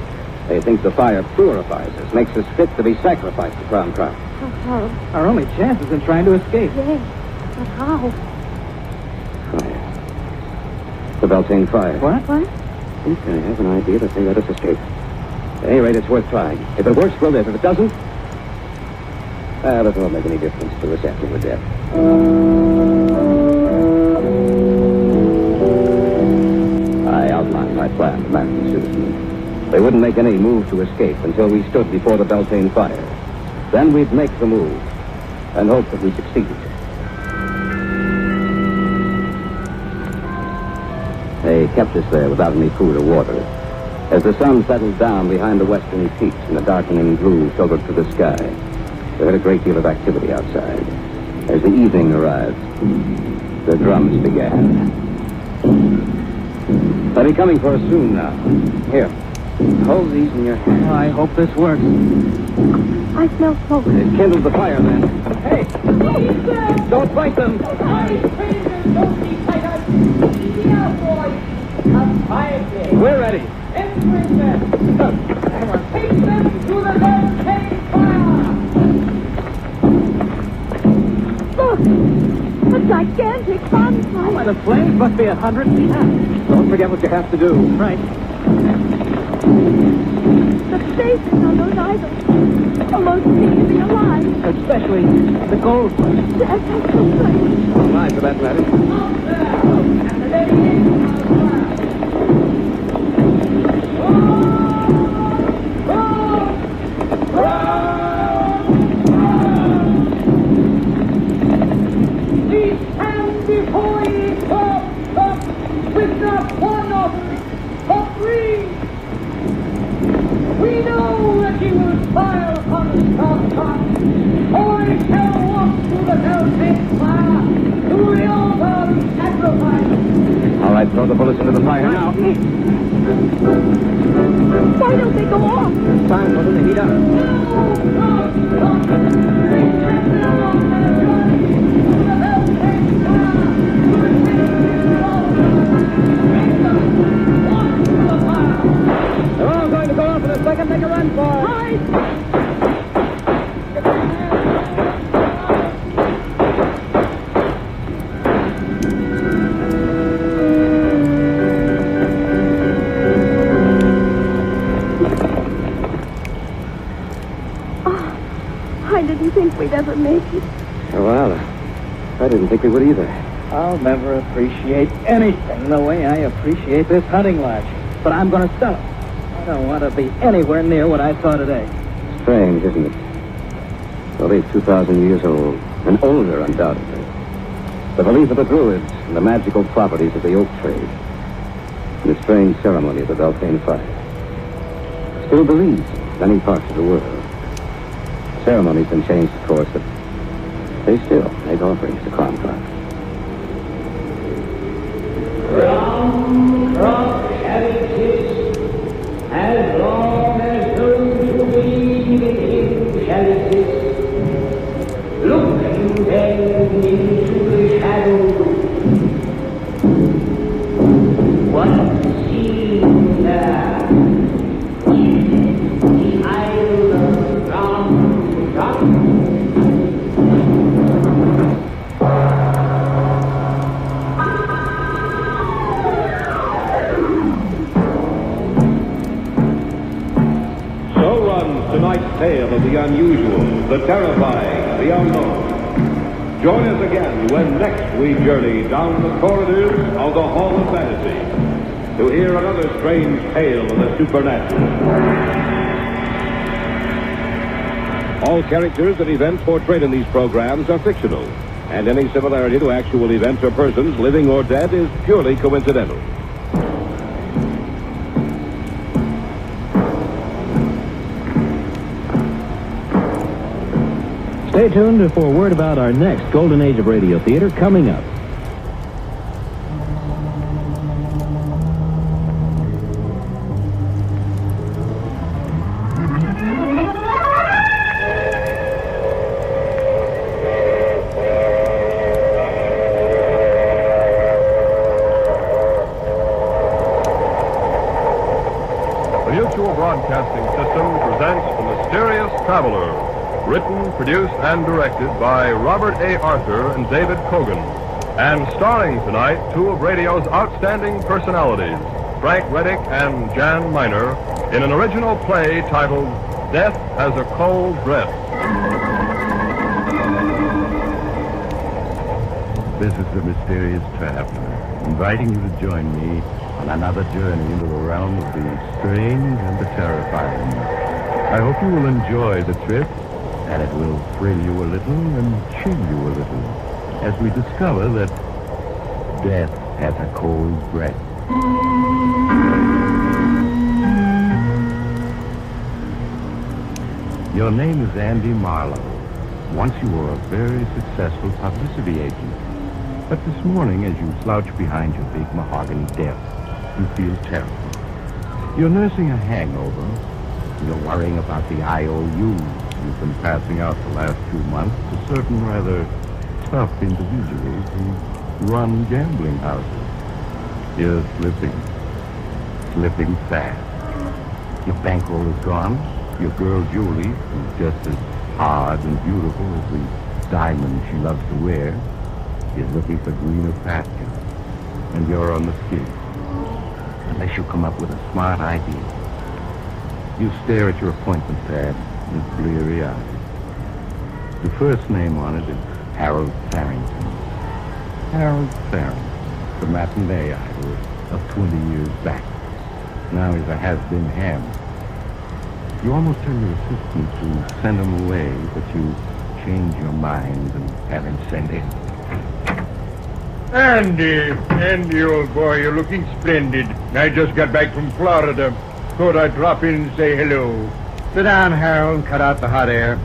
They think the fire purifies us, makes us fit to be sacrificed to Cromcroc. Our only chance is in trying to escape. Yes, but how? Fire. The Beltane fire. What? I think I have an idea that they let us escape. At any rate, it's worth trying. If it works, we'll live. If it doesn't, that won't make any difference to us after we're dead. I outlined my plan to Matt and Susan. They wouldn't make any move to escape until we stood before the Beltane fire. Then we'd make the move and hope that we succeeded. They kept us there without any food or water. As the sun settled down behind the western peaks and the darkening blue filtered through the sky, there had a great deal of activity outside. As the evening arrived, the drums began. They'll be coming for us soon now. Here, hold these in your hand. I hope this works. I smell smoke. It kindled the fire then. Hey! Don't fight them! We're ready. Look! A gigantic bonfire. Why, the flames must be 100 feet high. Don't forget what you have to do. Right. The faces on those idols almost seem to be alive. Especially the gold one. That's so strange. Mine, for that matter. All right, throw the bullets into the fire now. Why don't they go off? It's time for them to heat up. They're all going to go off in a second. Make a run for it. I didn't think we'd ever make it. Well, I didn't think we would either. I'll never appreciate anything the way I appreciate this hunting lash. But I'm going to sell it. I don't want to be anywhere near what I saw today. Strange, isn't it? Well, he's 2,000 years old, and older, undoubtedly. The belief of the Druids and the magical properties of the oak tree, and the strange ceremony of the Beltane fire. Still believes in many parts of the world. Ceremonies can change, of course, but they still make offerings to Crom Crom. Crom Crom shall exist as long as those who believe in him shall exist. Look then into the shadows. What seems there? Is the Isle of Crom Crom? Tonight's tale of the unusual, the terrifying, the unknown. Join us again when next we journey down the corridors of the Hall of Fantasy to hear another strange tale of the supernatural. All characters and events portrayed in these programs are fictional, and any similarity to actual events or persons, living or dead, is purely coincidental. Stay tuned for word about our next Golden Age of Radio Theater coming up. The Mutual Broadcasting System presents The Mysterious Traveler. Written, produced, and directed by Robert A. Arthur and David Cogan. And starring tonight two of radio's outstanding personalities, Frank Reddick and Jan Miner, in an original play titled Death Has a Cold Breath. This is the Mysterious Traveler, inviting you to join me on another journey into the realm of the strange and the terrifying. I hope you will enjoy the trip, and it will thrill you a little and chill you a little as we discover that death has a cold breath. Your name is Andy Marlowe. Once you were a very successful publicity agent. But this morning, as you slouch behind your big mahogany desk, you feel terrible. You're nursing a hangover. You're worrying about the IOUs you've been passing out the last 2 months to certain rather tough individuals who run gambling houses. You're slipping fast. Your bankroll is gone. Your girl Julie, who's just as hard and beautiful as the diamond she loves to wear, is looking for greener pastures. And you're on the skid. Unless you come up with a smart idea. You stare at your appointment pad with bleary eyes. The first name on it is Harold Farrington. Harold Farrington, the matinee idol of 20 years back. Now he's a has-been ham. You almost tell your assistant to send him away, but you change your mind and have him sent in. Andy, old boy, you're looking splendid. I just got back from Florida. Thought I'd drop in and say hello. Sit down, Harold, and cut out the hot air.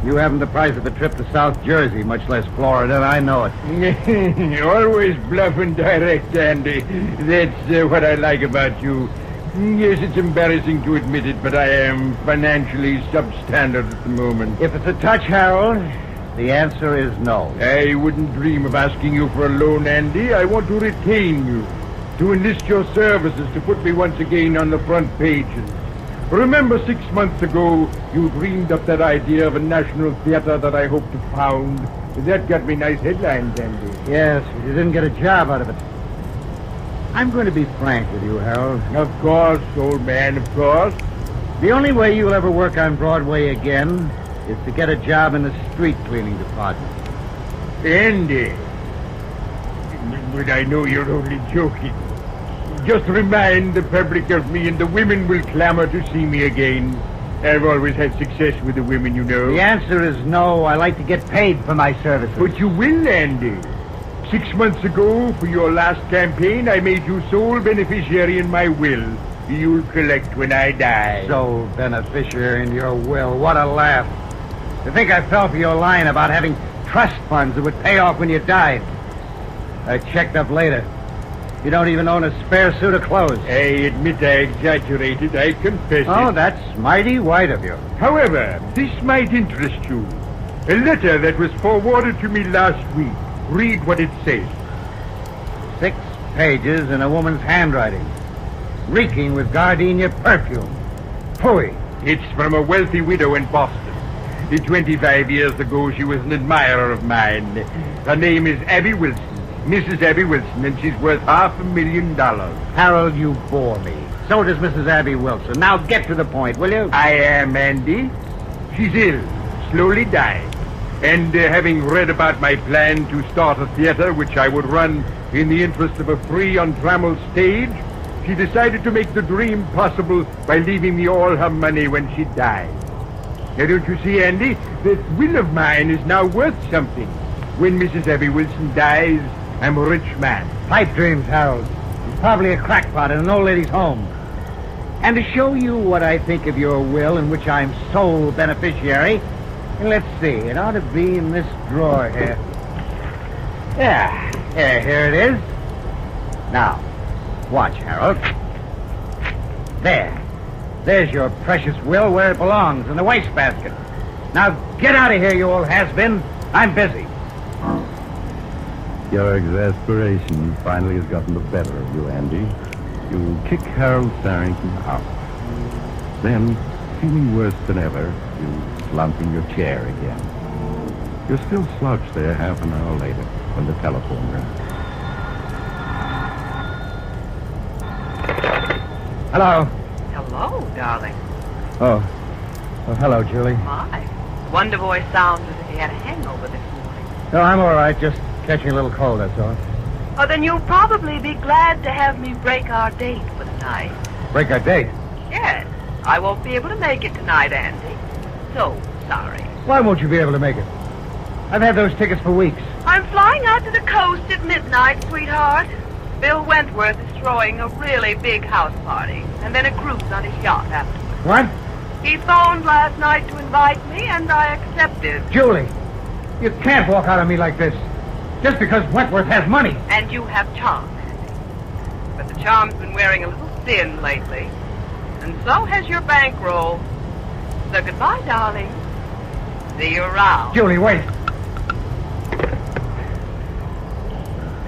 You haven't the price of a trip to South Jersey, much less Florida, and I know it. Always bluff and direct, Andy. That's what I like about you. Yes, it's embarrassing to admit it, but I am financially substandard at the moment. If it's a touch, Harold, the answer is no. I wouldn't dream of asking you for a loan, Andy. I want to retain you, to enlist your services, to put me once again on the front pages. Remember 6 months ago, you dreamed up that idea of a national theater that I hope to found. That got me nice headlines, Andy. Yes, but you didn't get a job out of it. I'm going to be frank with you, Harold. Of course, old man, of course. The only way you'll ever work on Broadway again is to get a job in the street cleaning department. Andy, But I know you're only joking. Just remind the public of me and the women will clamor to see me again. I've always had success with the women, you know. The answer is no. I like to get paid for my services. But you will, Andy. 6 months ago, for your last campaign, I made you sole beneficiary in my will. You'll collect when I die. Sole beneficiary in your will. What a laugh. To think I fell for your line about having trust funds that would pay off when you died. I checked up later. You don't even own a spare suit of clothes. I admit I exaggerated. I confess Oh, it. that's mighty white of you. However, this might interest you. A letter that was forwarded to me last week. Read what it says. 6 pages in a woman's handwriting, reeking with gardenia perfume. Phooey. It's from a wealthy widow in Boston. 25 years ago, she was an admirer of mine. Her name is Abby Wilson. Mrs. Abby Wilson, and she's worth $500,000. Harold, you bore me. So does Mrs. Abby Wilson. Now get to the point, will you? I am, Andy. She's ill, slowly dying. And having read about my plan to start a theater which I would run in the interest of a free, untrammeled stage, she decided to make the dream possible by leaving me all her money when she died. Now, don't you see, Andy, that will of mine is now worth something. When Mrs. Abby Wilson dies, I'm a rich man. Pipe dreams, Harold. He's probably a crackpot in an old lady's home. And to show you what I think of your will, in which I'm sole beneficiary, let's see, it ought to be in this drawer here. Yeah, here it is. Now, watch, Harold. There's your precious will where it belongs, in the wastebasket. Now get out of here, you old has-been. I'm busy. Your exasperation finally has gotten the better of you, Andy. You kick Harold Sarrington out. Then, feeling worse than ever, you slump in your chair again. You're still slouched there half an hour later when the telephone rings. Hello. Hello, darling. Oh, hello, Julie. My. Wonder Boy sounds as if he had a hangover this morning. No, I'm all right. Just catching a little cold, that's all. Oh, then you'll probably be glad to have me break our date for the night. Break our date? Yes. I won't be able to make it tonight, Andy. So sorry. Why won't you be able to make it? I've had those tickets for weeks. I'm flying out to the coast at midnight, sweetheart. Bill Wentworth is throwing a really big house party, and then a cruise on his yacht afterwards. What? He phoned last night to invite me, and I accepted. Julie, you can't walk out on me like this. Just because Wentworth has money. And you have charm, Andy. But the charm's been wearing a little thin lately. And so has your bankroll. So goodbye, darling. See you around. Julie, wait.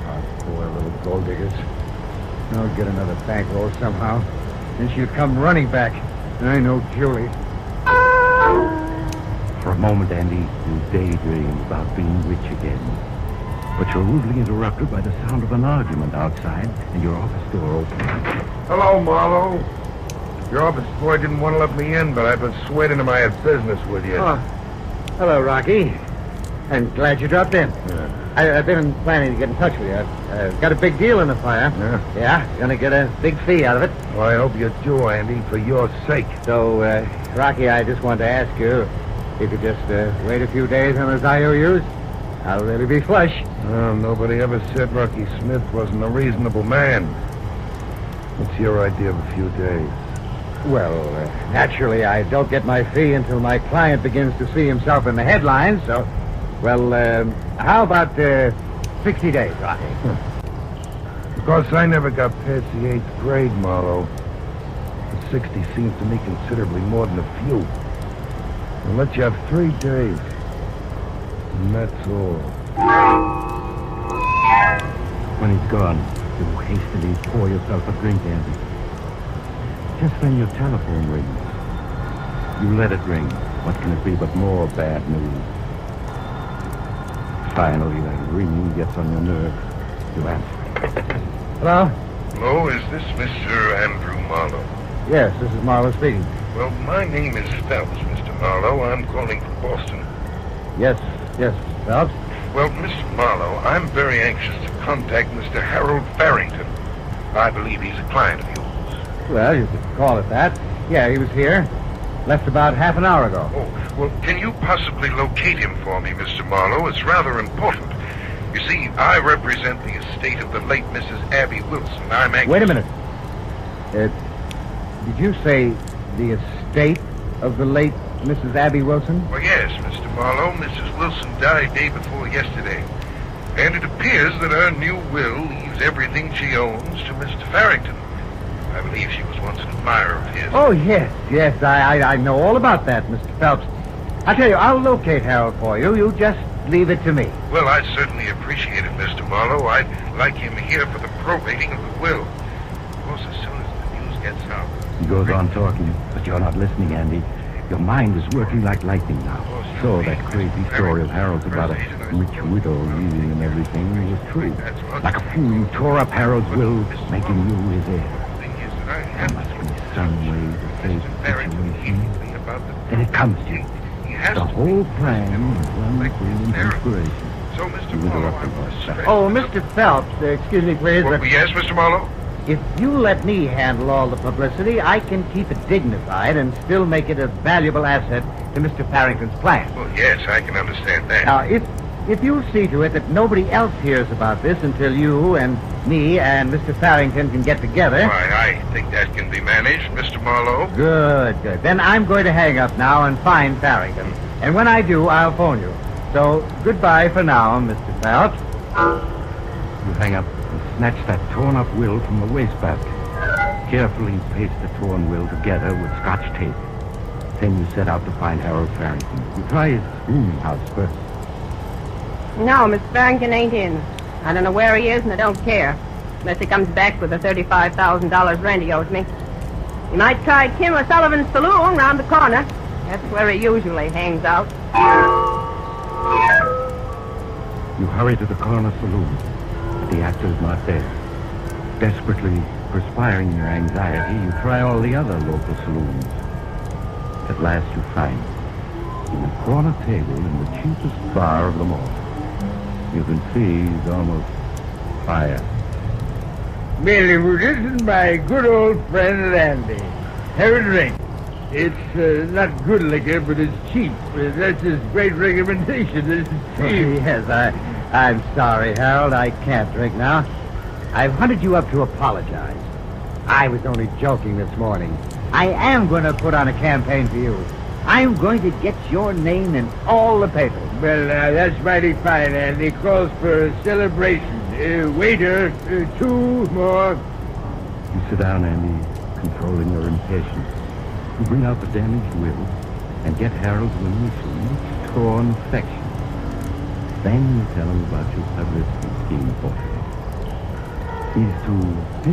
Oh, poor little gold diggers. I'll get another bankroll somehow. And she'll come running back. I know Julie. For a moment, Andy, you daydream about being rich again. But you're rudely interrupted by the sound of an argument outside and your office door opens. Hello, Marlowe. Your office boy didn't want to let me in, but I've been sweating to my business with you. Oh, hello, Rocky. I'm glad you dropped in. Yeah. I've been planning to get in touch with you. I've got a big deal in the fire. Yeah, gonna get a big fee out of it. Well, I hope you do, Andy, for your sake. So, Rocky, I just wanted to ask you if you could just wait a few days on those IOUs. I'll really be flush. Well, nobody ever said Rocky Smith wasn't a reasonable man. What's your idea of a few days? Well, naturally, I don't get my fee until my client begins to see himself in the headlines, so... Well, how about 60 days, Rocky? Of course, I never got past the 8th grade, Marlowe. But 60 seems to me considerably more than a few. I'll let you have 3 days. And that's all. When he's gone, you hastily pour yourself a drink, Andy. Just then your telephone rings. You let it ring. What can it be but more bad news? Finally, that ringing gets on your nerves. You answer. Hello? Hello, is this Mr. Andrew Marlowe? Yes, this is Marlowe speaking. Well, my name is Phelps, Mr. Marlowe. I'm calling from Boston. Yes, Phelps. Well, Mr. Marlowe, I'm very anxious to contact Mr. Harold Farrington. I believe he's a client of yours. Well, you could call it that. Yeah, he was here. Left about half an hour ago. Oh, well, can you possibly locate him for me, Mr. Marlowe? It's rather important. You see, I represent the estate of the late Mrs. Abby Wilson. I'm anxious... Wait a minute. Did you say the estate of the late Mrs. Abby Wilson? Well, yes, Mr. Marlowe. Mrs. Wilson died day before yesterday. And it appears that her new will leaves everything she owns to Mr. Farrington. I believe she was once an admirer of his. Oh, yes, I know all about that, Mr. Phelps. I tell you, I'll locate Harold for you. You just leave it to me. Well, I'd certainly appreciate it, Mr. Marlowe. I'd like him here for the probating of the will. Of course, as soon as the news gets out... He goes on talking, but you're not listening, Andy. Your mind is working like lightning now. So that crazy story of Harold's about a rich widow leaving and everything was true. Like a fool, you tore up Harold's will, making you his heir. There must be some way to save the situation. Then it comes to you. The whole plan is one brilliant inspiration. So, Mr. Marlowe... Oh, Mr. Phelps, excuse me, please. Well, yes, Mr. Marlowe? If you let me handle all the publicity, I can keep it dignified and still make it a valuable asset to Mr. Farrington's plan. Well, yes, I can understand that. Now, if you see to it that nobody else hears about this until you and me and Mr. Farrington can get together... Why, I think that can be managed, Mr. Marlowe. Good. Then I'm going to hang up now and find Farrington. And when I do, I'll phone you. So, goodbye for now, Mr. Phelps. You hang up and snatch that torn-up will from the wastebasket. Carefully paste the torn will together with Scotch tape. Then you set out to find Harold Farrington. You try his rooming house first. No, Mr. Farrington ain't in. I don't know where he is, and I don't care. Unless he comes back with the $35,000 rent he owes me. You might try Tim O'Sullivan's saloon round the corner. That's where he usually hangs out. You hurry to the corner saloon, but the actor's not there. Desperately perspiring in your anxiety, you try all the other local saloons. At last you find in the corner table in the cheapest bar of them all. You can see he's almost fired. Well, this is my good old friend Andy. Have a drink. It's not good liquor, but it's cheap. That's his great recommendation. It's cheap. Yes, I'm sorry, Harold. I can't drink now. I've hunted you up to apologize. I was only joking this morning. I am going to put on a campaign for you. I'm going to get your name in all the papers. Well, that's mighty fine, Andy. Calls for a celebration. Waiter, 2 more. You sit down, Andy, controlling your impatience. You bring out the damaged will and get Harold's release from each torn section. Then you tell him about your publicity scheme for him. He's to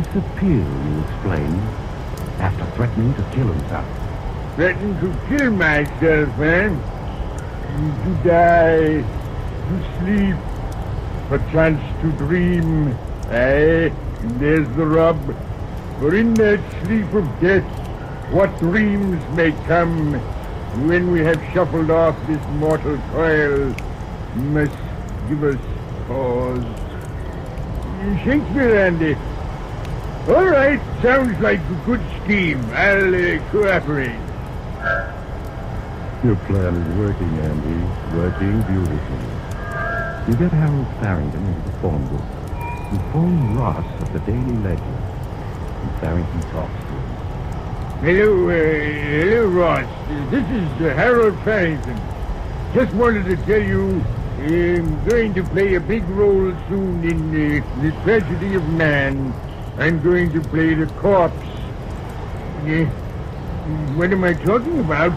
disappear, you explain, after threatening to kill himself. Threatened to kill myself, man. To die, to sleep, perchance to dream. Aye, there's the rub. For in that sleep of death, what dreams may come when we have shuffled off this mortal coil must give us pause. Shakespeare, Andy. All right, sounds like a good scheme. I'll cooperate. Your plan is working, Andy. Working beautifully. You get Harold Farrington into the phone booth. You phone Ross of the Daily Ledger. And Farrington talks to him. Hello, Ross. This is Harold Farrington. Just wanted to tell you I'm going to play a big role soon in The Tragedy of Man. I'm going to play the corpse. What am I talking about?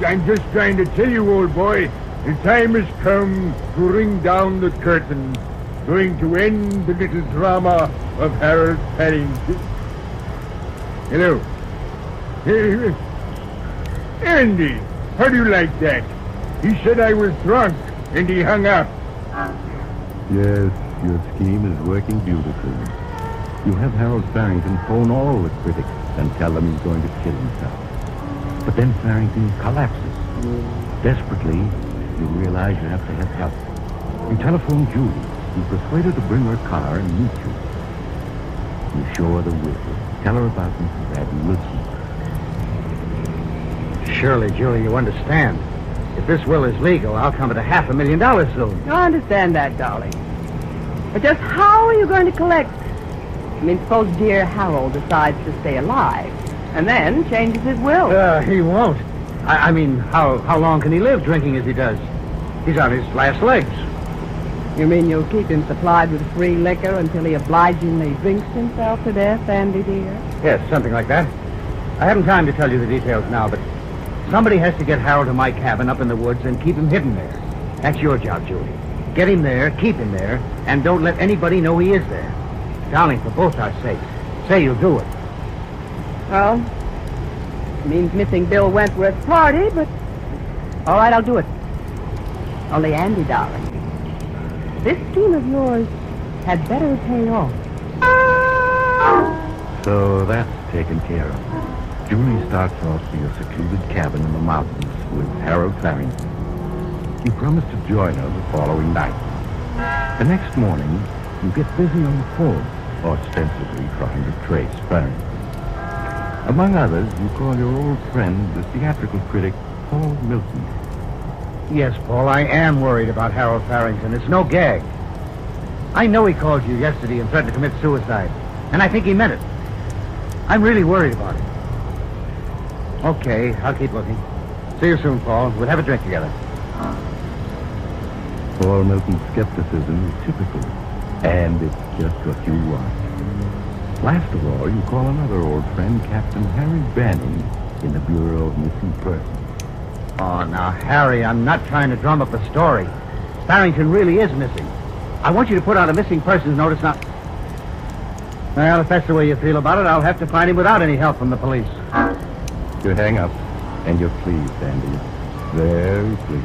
I'm just trying to tell you, old boy, the time has come to ring down the curtain. Going to end the little drama of Harold Farrington. Hello. Andy, how do you like that? He said I was drunk, and he hung up. Yes, your scheme is working beautifully. You have Harold Farrington phone all the critics and tell them he's going to kill himself. But then Farrington collapses. Desperately, you realize you have to have help. You telephone Julie, You persuade her to bring her car and meet you. You show her the will. Tell her about Mrs. Abby Wilson. Surely, Julie, you understand. If this will is legal, I'll come to $500,000 soon. I understand that, darling. But just how are you going to collect? I mean, suppose dear Harold decides to stay alive and then changes his will. He won't. I mean, how long can he live drinking as he does? He's on his last legs. You mean you'll keep him supplied with free liquor until he obligingly drinks himself to death, Andy dear? Yes, something like that. I haven't time to tell you the details now, but somebody has to get Harold to my cabin up in the woods and keep him hidden there. That's your job, Julie. Get him there, keep him there, and don't let anybody know he is there. Darling, for both our sakes, say you'll do it. Well, it means missing Bill Wentworth's party, but all right, I'll do it. Only, Andy, darling, this scheme of yours had better pay off. So that's taken care of. Julie starts off to your secluded cabin in the mountains with Harold Farrington. You promise to join her the following night. The next morning, you get busy on the phone, ostensibly trying to trace Farrington. Among others, you call your old friend, the theatrical critic, Paul Milton. Yes, Paul, I am worried about Harold Farrington. It's no gag. I know he called you yesterday and threatened to commit suicide, and I think he meant it. I'm really worried about him. Okay, I'll keep looking. See you soon, Paul. We'll have a drink together. Paul Milton's skepticism is typical, and it's just what you want. Last of all, you call another old friend, Captain Harry Banning, in the Bureau of Missing Persons. Oh, now, Harry, I'm not trying to drum up a story. Farrington really is missing. I want you to put out a missing persons notice now. Well, if that's the way you feel about it, I'll have to find him without any help from the police. You hang up, and you're pleased, Andy. Very pleased.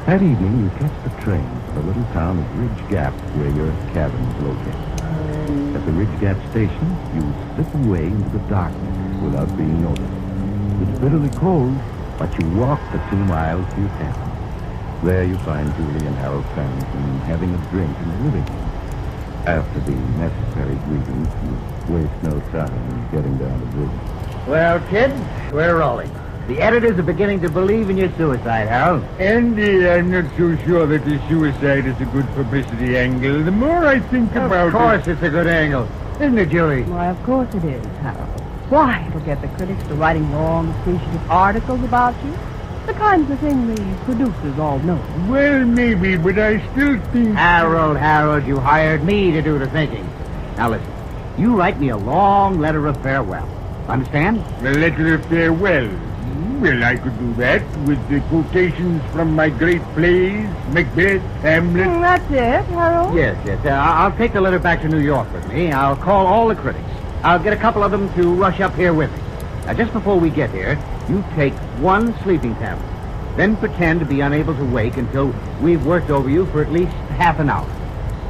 That evening, you catch the train to the little town of Ridge Gap, where your cabin is located. At the Ridge Gap station, you slip away into the darkness without being noticed. It's bitterly cold, but you walk the 2 miles to your cabin. There you find Julie and Harold Farrington having a drink in the living room. After the necessary greetings, you waste no time in getting down to business. Well, kids, we're rolling. The editors are beginning to believe in your suicide, Harold. Andy, I'm not so sure that the suicide is a good publicity angle. The more I think about it... Of course it's a good angle. Isn't it, Julie? Why, of course it is, Harold. Why, it'll get the critics to writing long, appreciative articles about you. The kinds of thing the producers all know. Well, maybe, but I still think... Harold, you hired me to do the thinking. Now listen, you write me a long letter of farewell. Understand? A letter of farewell. Well, I could do that with the quotations from my great plays, Macbeth, Hamlet. That's it, Harold? Yes. I'll take the letter back to New York with me. I'll call all the critics. I'll get a couple of them to rush up here with me. Now, just before we get here, you take 1 sleeping tablet. Then pretend to be unable to wake until we've worked over you for at least half an hour.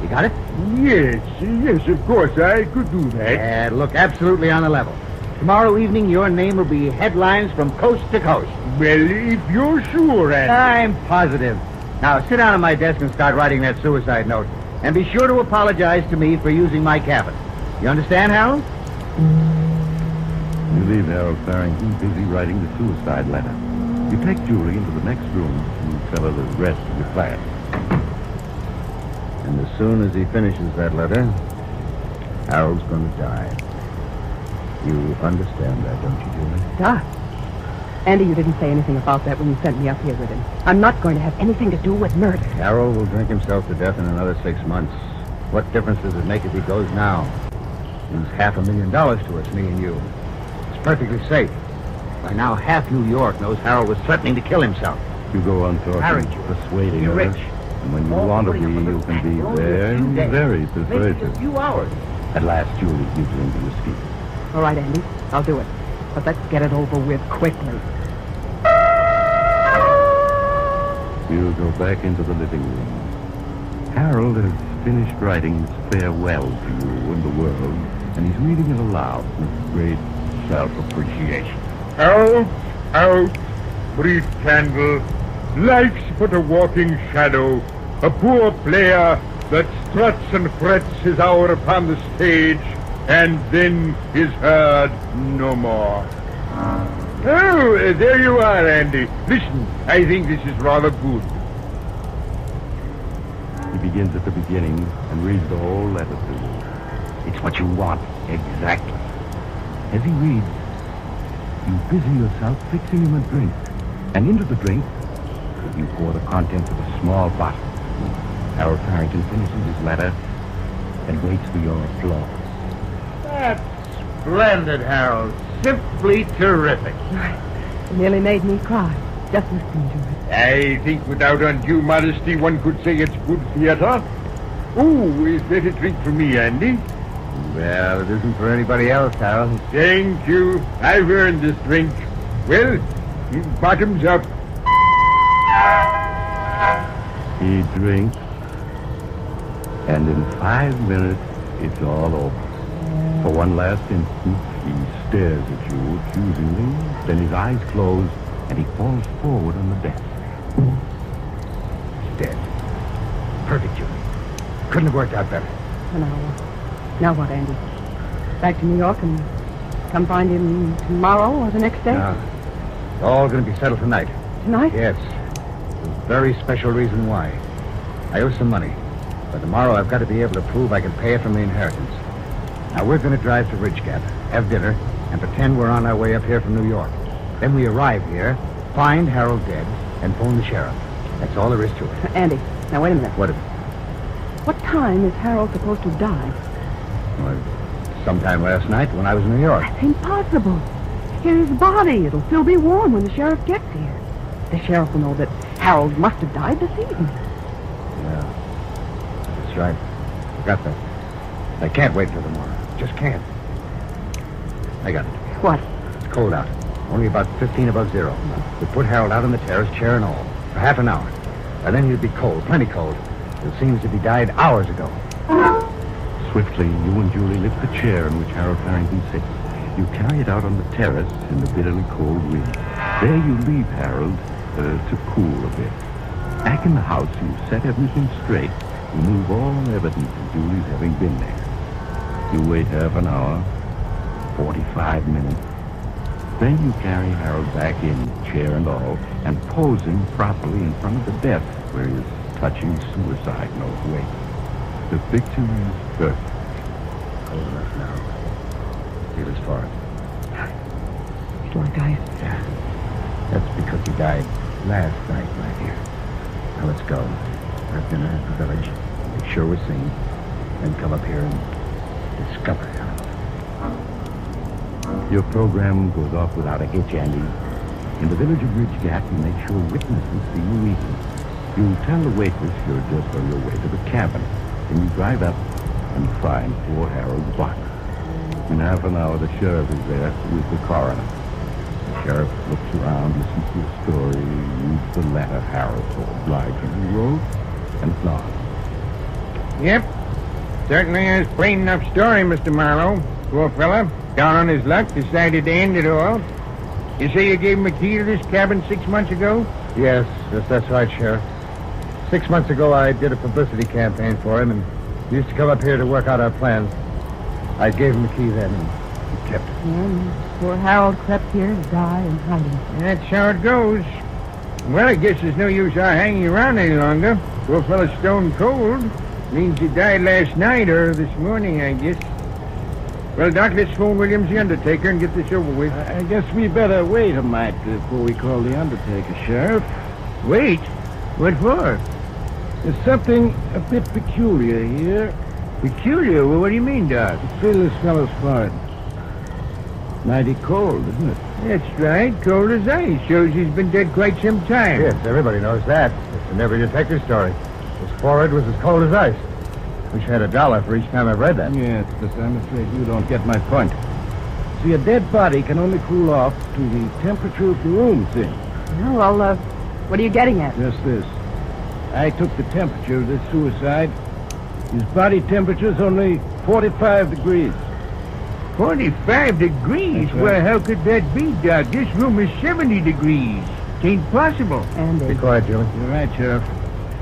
You got it? Yes, of course, I could do that. Yeah, look absolutely on the level. Tomorrow evening, your name will be headlines from coast to coast. Well, if you're sure, Andy. I'm positive. Now, sit down at my desk and start writing that suicide note. And be sure to apologize to me for using my cabin. You understand, Harold? You leave Harold Farrington busy writing the suicide letter. You take Julie into the next room and tell her the rest of your plan. And as soon as he finishes that letter, Harold's going to die. You understand that, don't you, Julie? Die? Andy, you didn't say anything about that when you sent me up here with him. I'm not going to have anything to do with murder. Harold will drink himself to death in another 6 months. What difference does it make if he goes now? He's $500,000 to us, me and you. It's perfectly safe. By now, half New York knows Harold was threatening to kill himself. You go on talking, persuading her. Rich. And when you want to be, you can be very, very persuasive. Maybe a few hours. At last, Julie gives in to your scheme. All right, Andy, I'll do it. But let's get it over with quickly. You go back into the living room. Harold has finished writing his farewell to you and the world, and he's reading it aloud with great self-appreciation. Out, brief candle, life's but a walking shadow, A poor player that struts and frets his hour upon the stage and then is heard no more. Oh, there you are, Andy. Listen, I think this is rather good. He begins at the beginning and reads the whole letter to you. It's what you want, exactly. As he reads, you busy yourself fixing him a drink. And into the drink, you pour the contents of a small bottle. Harold Farrington finishes his letter and waits for your applause. That's splendid, Harold. Simply terrific. It nearly made me cry, just listening to it. I think without undue modesty, one could say it's good theater. Oh, is that a drink for me, Andy? Well, it isn't for anybody else, Harold. Thank you. I've earned this drink. Well, bottoms up. He drinks, and in 5 minutes, it's all over. For one last instant, he stares at you accusingly, then his eyes close, and he falls forward on the desk. He's dead. Perfect, Julie. Couldn't have worked out better. Now what, Andy? Back to New York and come find him tomorrow or the next day? No. It's all going to be settled tonight. Tonight? Yes. There's a very special reason why. I owe some money. But tomorrow I've got to be able to prove I can pay it from the inheritance. Now we're going to drive to Ridge Gap, have dinner, and pretend we're on our way up here from New York. Then we arrive here, find Harold dead, and phone the sheriff. That's all there is to it. Andy, now wait a minute. What is it? What time is Harold supposed to have died? Well, sometime last night when I was in New York. That's impossible. Here's his body. It'll still be warm when the sheriff gets here. The sheriff will know that Harold must have died this evening. Yeah, that's right. Got that. I can't wait till tomorrow. Just can't. I got it. What? It's cold out. Only about 15 above zero. We put Harold out on the terrace, chair and all, for half an hour. And then he'd be cold, plenty cold. It seems that he died hours ago. Swiftly, you and Julie lift the chair in which Harold Farrington sits. You carry it out on the terrace in the bitterly cold wind. There you leave Harold to cool a bit. Back in the house, you set everything straight. Remove all evidence of Julie's having been there. You wait half an hour, 45 minutes. Then you carry Harold back in, chair and all, and pose him properly in front of the desk where he is touching suicide note wait. The picture is perfect. Cold enough now. Feel his forehead. It's like ice. Yeah. That's because he died last night, my dear. Now let's go. Have dinner at the village. Make sure we're seen. Then come up here and discover Harold. Your program goes off without a hitch, Andy. In the village of Ridge Gap, you make sure witnesses see you eating. You tell the waitress you're just on your way to the cabin. Then you drive up and find poor Harold's body. In half an hour, the sheriff is there with the coroner. The sheriff looks around, listens to the story, reads the letter Harold so obligingly wrote, and nods. Yep. Certainly is plain enough story, Mr. Marlowe. Poor fella, down on his luck, decided to end it all. You say you gave him a key to this cabin 6 months ago? Yes, that's right, Sheriff. 6 months ago, I did a publicity campaign for him, and he used to come up here to work out our plans. I gave him the key then, and he kept it. And poor Harold crept here to die in hiding. That's how it goes. Well, I guess there's no use our hanging around any longer. Poor fella's stone cold. Means he died last night or this morning, I guess. Well, Doc, let's phone Williams, the undertaker, and get this over with. I guess we better wait a mite before we call the undertaker, Sheriff. Wait? What for? There's something a bit peculiar here. Peculiar? Well, what do you mean, Doc? Feel this fellow's forehead. Mighty cold, isn't it? That's right. Cold as ice. Shows he's been dead quite some time. Yes, everybody knows that. It's in every detective story. His forehead was as cold as ice. Wish I had $1 for each time I've read that. Yes, but I'm afraid you don't get my point. See, a dead body can only cool off to the temperature of the room it's in. Oh, well, what are you getting at? Just this. I took the temperature of this suicide. His body temperature's only 45 degrees. 45 degrees? Right. Well, how could that be, Doc? This room is 70 degrees. Ain't possible. Andy. Be quiet, Julie. You're right, Sheriff.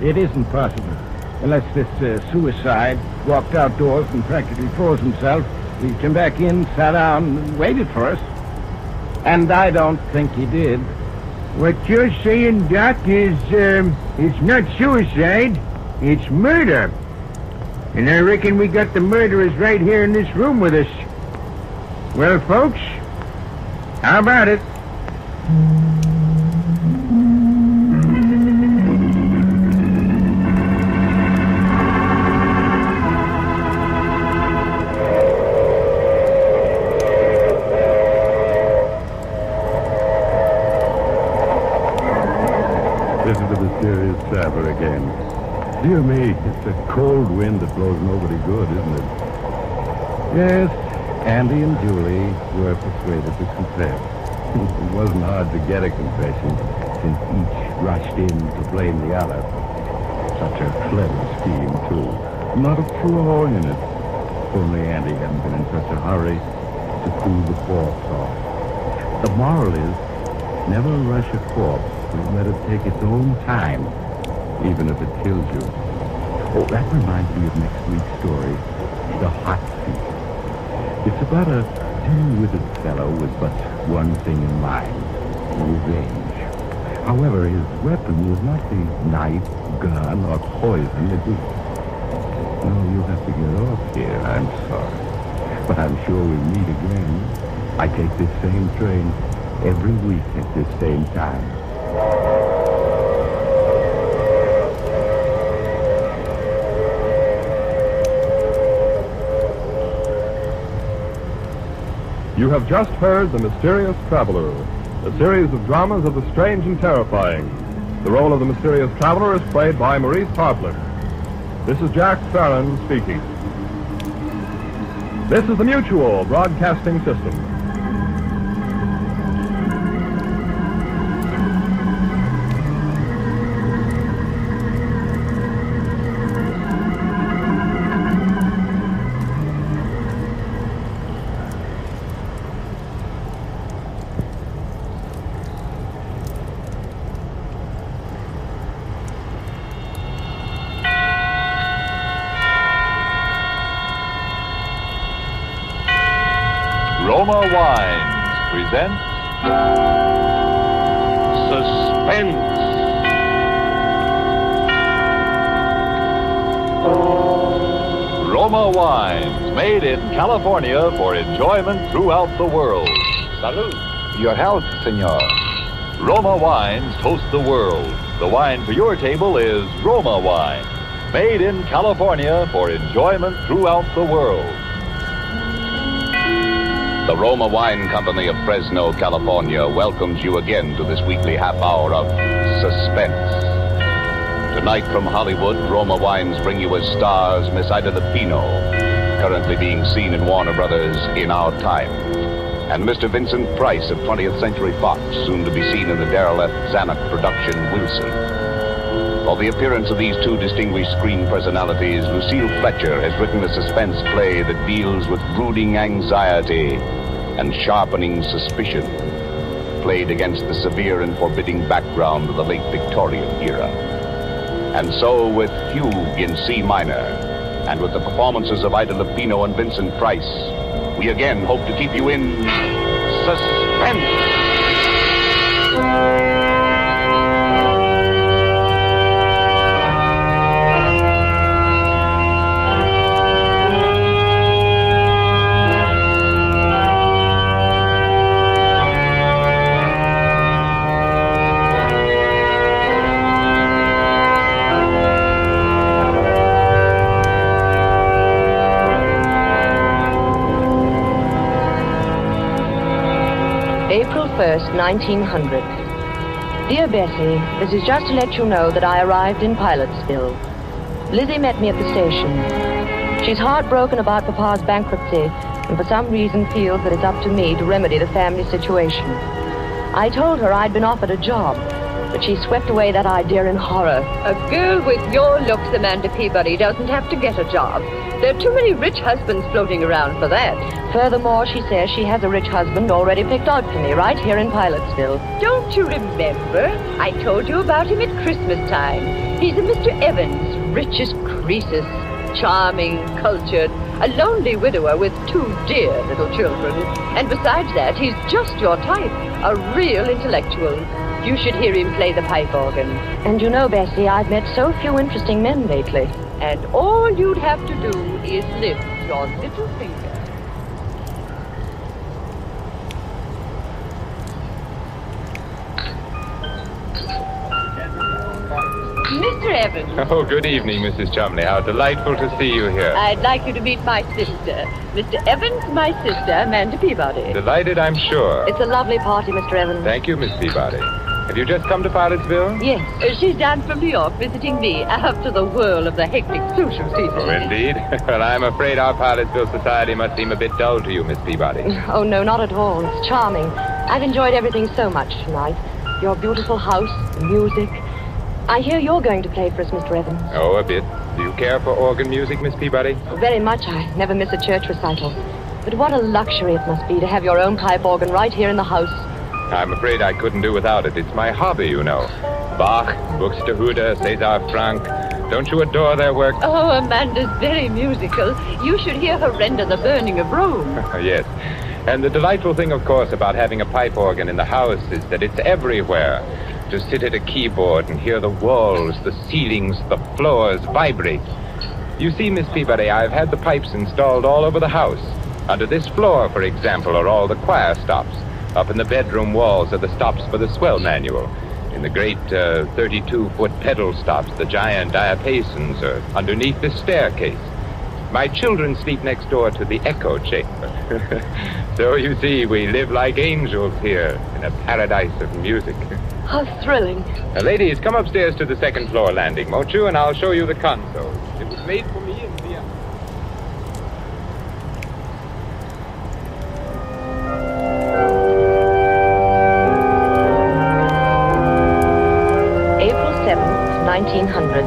It isn't possible. Unless this suicide walked outdoors and practically froze himself. He came back in, sat down, and waited for us. And I don't think he did. What you're saying, Doc, is, it's not suicide, it's murder. And I reckon we got the murderers right here in this room with us. Well, folks, how about it? This is the mysterious traveler again. Dear me, it's a cold wind that blows nobody good, isn't it? Yes, Andy and Julie were persuaded to confess. It wasn't hard to get a confession, since each rushed in to blame the other. Such a clever scheme, too. Not a flaw in it. If only Andy hadn't been in such a hurry to cool the corpse off. The moral is, never rush a corpse, but let it take its own time, even if it kills you. Oh, that reminds me of next week's story, The Hot Seat. It's about a dim-witted fellow with but one thing in mind, revenge. However, his weapon was not the knife, gun, or poison. It was... No, you'll have to get off here, I'm sorry. But I'm sure we'll meet again. I take this same train every week at this same time. You have just heard The Mysterious Traveler, a series of dramas of the strange and terrifying. The role of the mysterious traveler is played by Maurice Tarplin. This is Jack Farron speaking. This is the Mutual Broadcasting System. Roma Wines present Suspense. Roma Wines, made in California for enjoyment throughout the world. Salud. Your health, senor. Roma Wines toast the world. The wine for your table is Roma Wine, made in California for enjoyment throughout the world. The Roma Wine Company of Fresno, California welcomes you again to this weekly half hour of Suspense. Tonight from Hollywood, Roma Wines bring you as stars Miss Ida Lupino, currently being seen in Warner Brothers In Our Time, and Mr. Vincent Price of 20th Century Fox, soon to be seen in the Darrell F. Zanuck production Wilson. For the appearance of these two distinguished screen personalities, Lucille Fletcher has written a suspense play that deals with brooding anxiety and sharpening suspicion, played against the severe and forbidding background of the late Victorian era. And so, with Fugue in C minor, and with the performances of Ida Lupino and Vincent Price, we again hope to keep you in suspense. April 1st, 1900. Dear Bessie, this is just to let you know that I arrived in Pilotsville. Lizzie met me at the station. She's heartbroken about Papa's bankruptcy and for some reason feels that it's up to me to remedy the family situation. I told her I'd been offered a job, but she swept away that idea in horror. A girl with your looks, Amanda Peabody, doesn't have to get a job. There are too many rich husbands floating around for that. Furthermore, she says she has a rich husband already picked out for me right here in Pilotsville. Don't you remember? I told you about him at Christmas time. He's a Mr. Evans, rich as Croesus, charming, cultured, a lonely widower with 2 dear little children. And besides that, he's just your type, a real intellectual. You should hear him play the pipe organ. And you know, Bessie, I've met so few interesting men lately. And all you'd have to do is lift your little finger. Mr. Evans. Oh, good evening, Mrs. Chumley. How delightful to see you here. I'd like you to meet my sister. Mr. Evans, my sister, Amanda Peabody. Delighted, I'm sure. It's a lovely party, Mr. Evans. Thank you, Miss Peabody. Have you just come to Pilotsville? Yes. She's down from New York visiting me after the whirl of the hectic social season. Oh, indeed. Well, I'm afraid our Pilotsville society must seem a bit dull to you, Miss Peabody. Oh, no, not at all. It's charming. I've enjoyed everything so much tonight. Your beautiful house, the music. I hear you're going to play for us, Mr. Evans. Oh, a bit. Do you care for organ music, Miss Peabody? Very much. I never miss a church recital. But what a luxury it must be to have your own pipe organ right here in the house. I'm afraid I couldn't do without it. It's my hobby, you know. Bach, Buxtehude, César Franck. Don't you adore their work? Oh, Amanda's very musical. You should hear her render the Burning of Rome. Yes. And the delightful thing, of course, about having a pipe organ in the house is that it's everywhere. To sit at a keyboard and hear the walls, the ceilings, the floors vibrate. You see, Miss Peabody, I've had the pipes installed all over the house. Under this floor, for example, are all the choir stops. Up in the bedroom walls are the stops for the swell manual. In the great 32-foot pedal stops, the giant diapasons are underneath the staircase. My children sleep next door to the echo chamber. So you see, we live like angels here in a paradise of music. How thrilling. Now, ladies, come upstairs to the second floor landing, won't you? And I'll show you the console. It was made for me in Vienna. April 7th, 1900.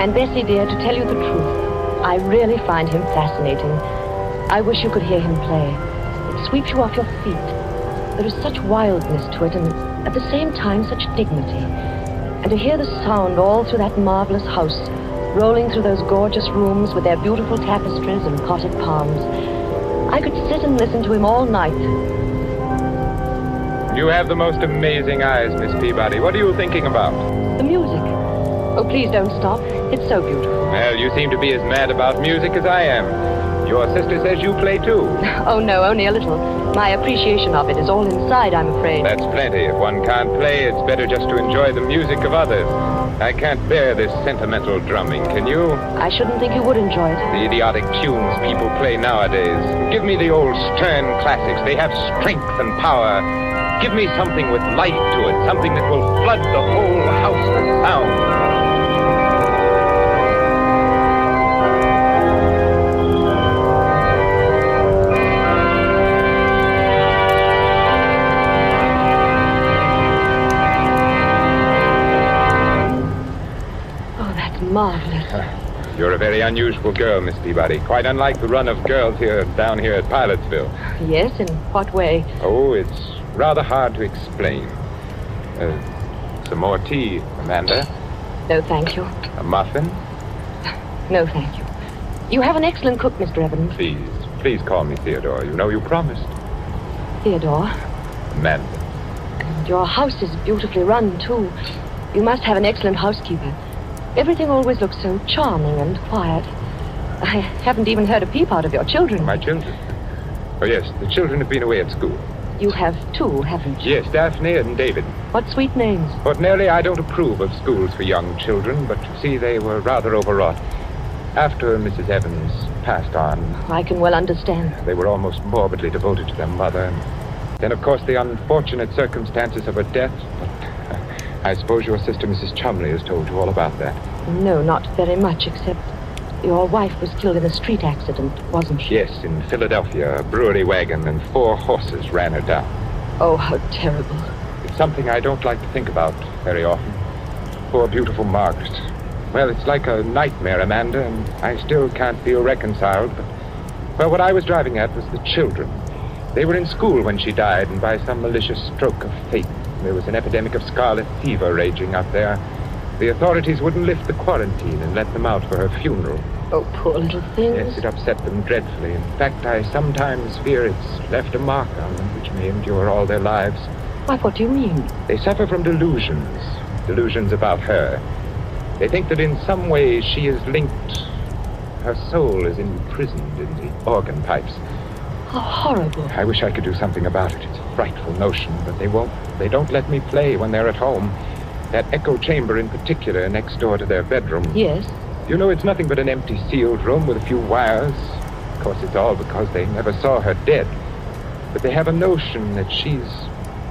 And Bessie, dear, to tell you the truth, I really find him fascinating. I wish you could hear him play. It sweeps you off your feet. There is such wildness to it, and at the same time such dignity. And to hear the sound all through that marvelous house, rolling through those gorgeous rooms with their beautiful tapestries and potted palms. I could sit and listen to him all night. You have the most amazing eyes, Miss Peabody. What are you thinking about? The music. Oh, please don't stop. It's so beautiful. Well, you seem to be as mad about music as I am. Your sister says you play too. Oh, no, only a little. My appreciation of it is all inside, I'm afraid. That's plenty. If one can't play, it's better just to enjoy the music of others. I can't bear this sentimental drumming, can you? I shouldn't think you would enjoy it. The idiotic tunes people play nowadays. Give me the old stern classics. They have strength and power. Give me something with life to it, something that will flood the whole house with sound. Marvelous. You're a very unusual girl, Miss Peabody. Quite unlike the run of girls down here at Pilotsville. Yes, in what way? Oh, it's rather hard to explain. Some more tea, Amanda? No, thank you. A muffin? No, thank you. You have an excellent cook, Mr. Evans. Please call me Theodore. You know you promised. Theodore? Amanda. And your house is beautifully run, too. You must have an excellent housekeeper. Everything always looks so charming and quiet. I haven't even heard a peep out of your children. My children? Oh, yes, the children have been away at school. You have two, haven't you? Yes, Daphne and David. What sweet names. Ordinarily, I don't approve of schools for young children, but you see, they were rather overwrought. After Mrs. Evans passed on... I can well understand. They were almost morbidly devoted to their mother. Then, of course, the unfortunate circumstances of her death. But I suppose your sister, Mrs. Chumley, has told you all about that. No, not very much, except your wife was killed in a street accident, wasn't she? Yes, in Philadelphia. A brewery wagon and 4 horses ran her down. Oh, how terrible. It's something I don't like to think about. very often. Poor, beautiful Margaret. Well, it's like a nightmare, Amanda, and I still can't feel reconciled. But, well, what I was driving at was the children. They were in school when she died, and by some malicious stroke of fate, there was an epidemic of scarlet fever raging up there. The authorities wouldn't lift the quarantine and let them out for her funeral. Oh, poor little things. Yes, it upset them dreadfully. In fact, I sometimes fear it's left a mark on them which may endure all their lives. Why, what do you mean? They suffer from delusions about her. They think that in some way she is linked. Her soul is imprisoned in the organ pipes. How horrible. I wish I could do something about it. It's a frightful notion, but they won't. They don't let me play when they're at home. That echo chamber in particular, next door to their bedroom. Yes? You know, it's nothing but an empty sealed room with a few wires. Of course, it's all because they never saw her dead. But they have a notion that she's,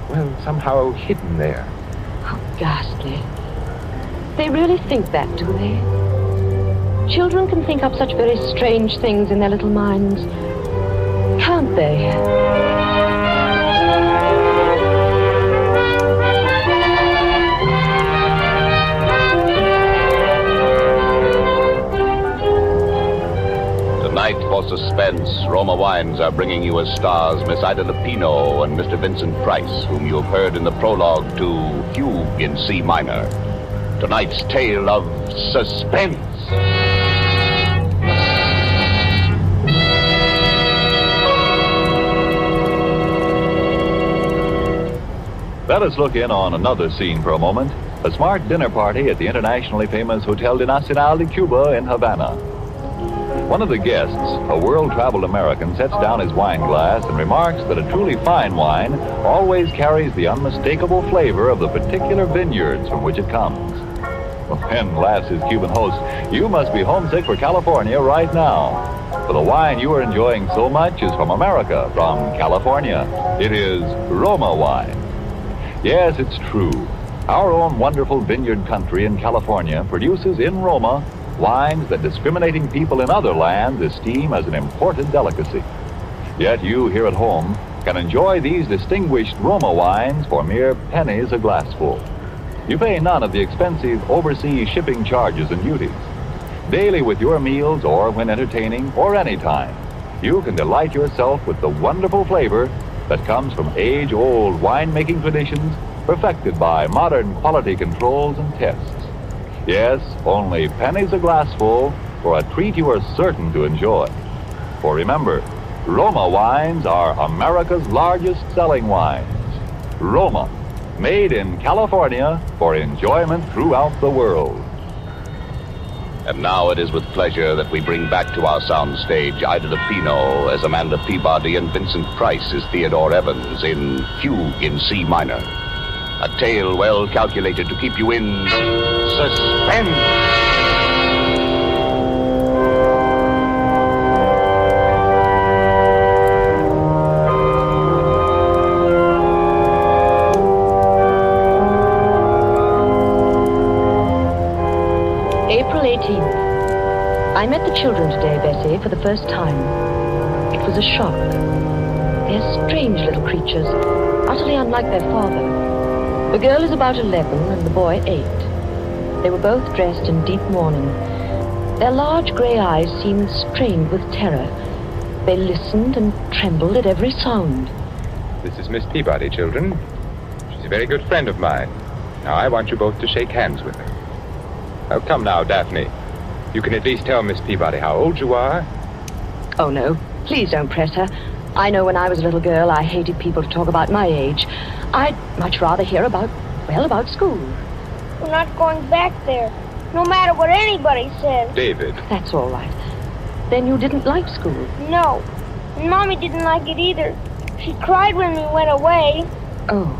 well, somehow hidden there. How ghastly. They really think that, do they? Children can think up such very strange things in their little minds. Can't they? Tonight, for suspense, Roma Wines are bringing you as stars Miss Ida Lupino and Mr. Vincent Price, whom you have heard in the prologue to Fugue in C minor. Tonight's tale of suspense. Let us look in on another scene for a moment. A smart dinner party at the internationally famous Hotel de Nacional de Cuba in Havana. One of the guests, a world-traveled American, sets down his wine glass and remarks that a truly fine wine always carries the unmistakable flavor of the particular vineyards from which it comes. And laughs his Cuban host, you must be homesick for California right now. For the wine you are enjoying so much is from America, from California. It is Roma wine. Yes, it's true. Our own wonderful vineyard country in California produces in Roma wines that discriminating people in other lands esteem as an imported delicacy. Yet you here at home can enjoy these distinguished Roma wines for mere pennies a glassful. You pay none of the expensive overseas shipping charges and duties. Daily with your meals or when entertaining or anytime, you can delight yourself with the wonderful flavor that comes from age-old winemaking traditions perfected by modern quality controls and tests. Yes, only pennies a glassful for a treat you are certain to enjoy. For remember, Roma wines are America's largest selling wines. Roma, made in California for enjoyment throughout the world. And now it is with pleasure that we bring back to our soundstage Ida Lupino as Amanda Peabody and Vincent Price as Theodore Evans in Fugue in C minor. A tale well calculated to keep you in suspense. April 18th. I met the children today, Bessie, for the first time. It was a shock. They're strange little creatures, utterly unlike their father. The girl is about 11 and the boy 8. They were both dressed in deep mourning. Their large grey eyes seemed strained with terror. They listened and trembled at every sound. This is Miss Peabody, children. She's a very good friend of mine. Now, I want you both to shake hands with her. Oh, come now, Daphne. You can at least tell Miss Peabody how old you are. Oh, no. Please don't press her. I know when I was a little girl, I hated people to talk about my age. I'd much rather hear about school. We're not going back there, no matter what anybody says. David. That's all right. Then you didn't like school? No. And Mommy didn't like it either. She cried when we went away. Oh.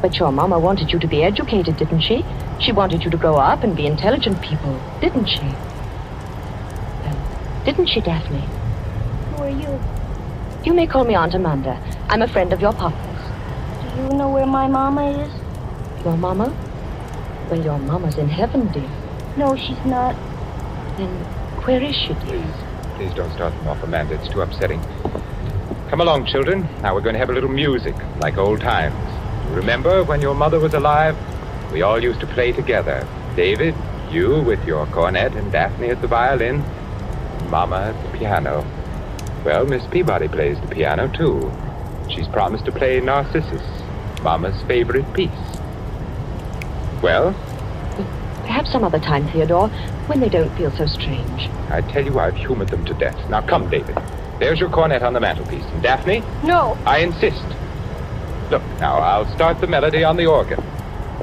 But your Mama wanted you to be educated, didn't she? She wanted you to grow up and be intelligent people, didn't she? Didn't she, Daphne? Who are you? You may call me Aunt Amanda. I'm a friend of your Papa's. Do you know where my Mama is? Your Mama? Well, your Mama's in heaven, dear. No, she's not. Then where is she, dear? Please don't start them off, Amanda. It's too upsetting. Come along, children. Now we're going to have a little music, like old times. Remember when your mother was alive? We all used to play together. David, you with your cornet, and Daphne at the violin, Mama at the piano. Well, Miss Peabody plays the piano, too. She's promised to play Narcissus, Mama's favorite piece. Well? Perhaps some other time, Theodore, when they don't feel so strange. I tell you, I've humored them to death. Now, come, David. There's your cornet on the mantelpiece. And Daphne? No. I insist. Look, now, I'll start the melody on the organ.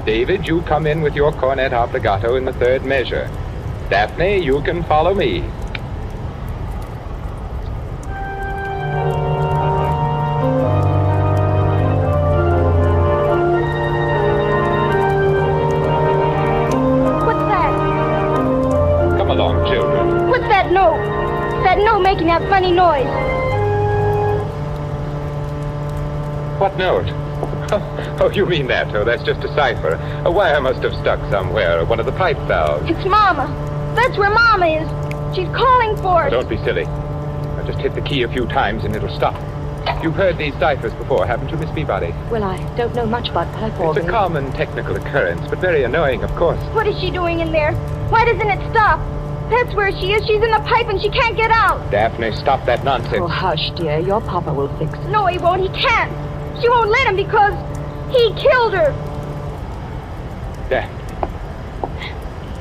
David, you come in with your cornet obbligato in the third measure. Daphne, you can follow me. Making that funny noise. What note? Oh, you mean that? Oh, that's just a cipher. A wire must have stuck somewhere, one of the pipe valves. It's Mama. That's where Mama is. She's calling for us. Oh, don't be silly. I'll just hit the key a few times and it'll stop. You've heard these ciphers before, haven't you, Miss Peabody? Well, I don't know much about pipe organs. It's a common technical occurrence, but very annoying, of course. What is she doing in there? Why doesn't it stop? That's where she is. She's in the pipe and she can't get out. Daphne, stop that nonsense. Oh, hush, dear. Your papa will fix it. No, he won't. He can't. She won't let him because he killed her.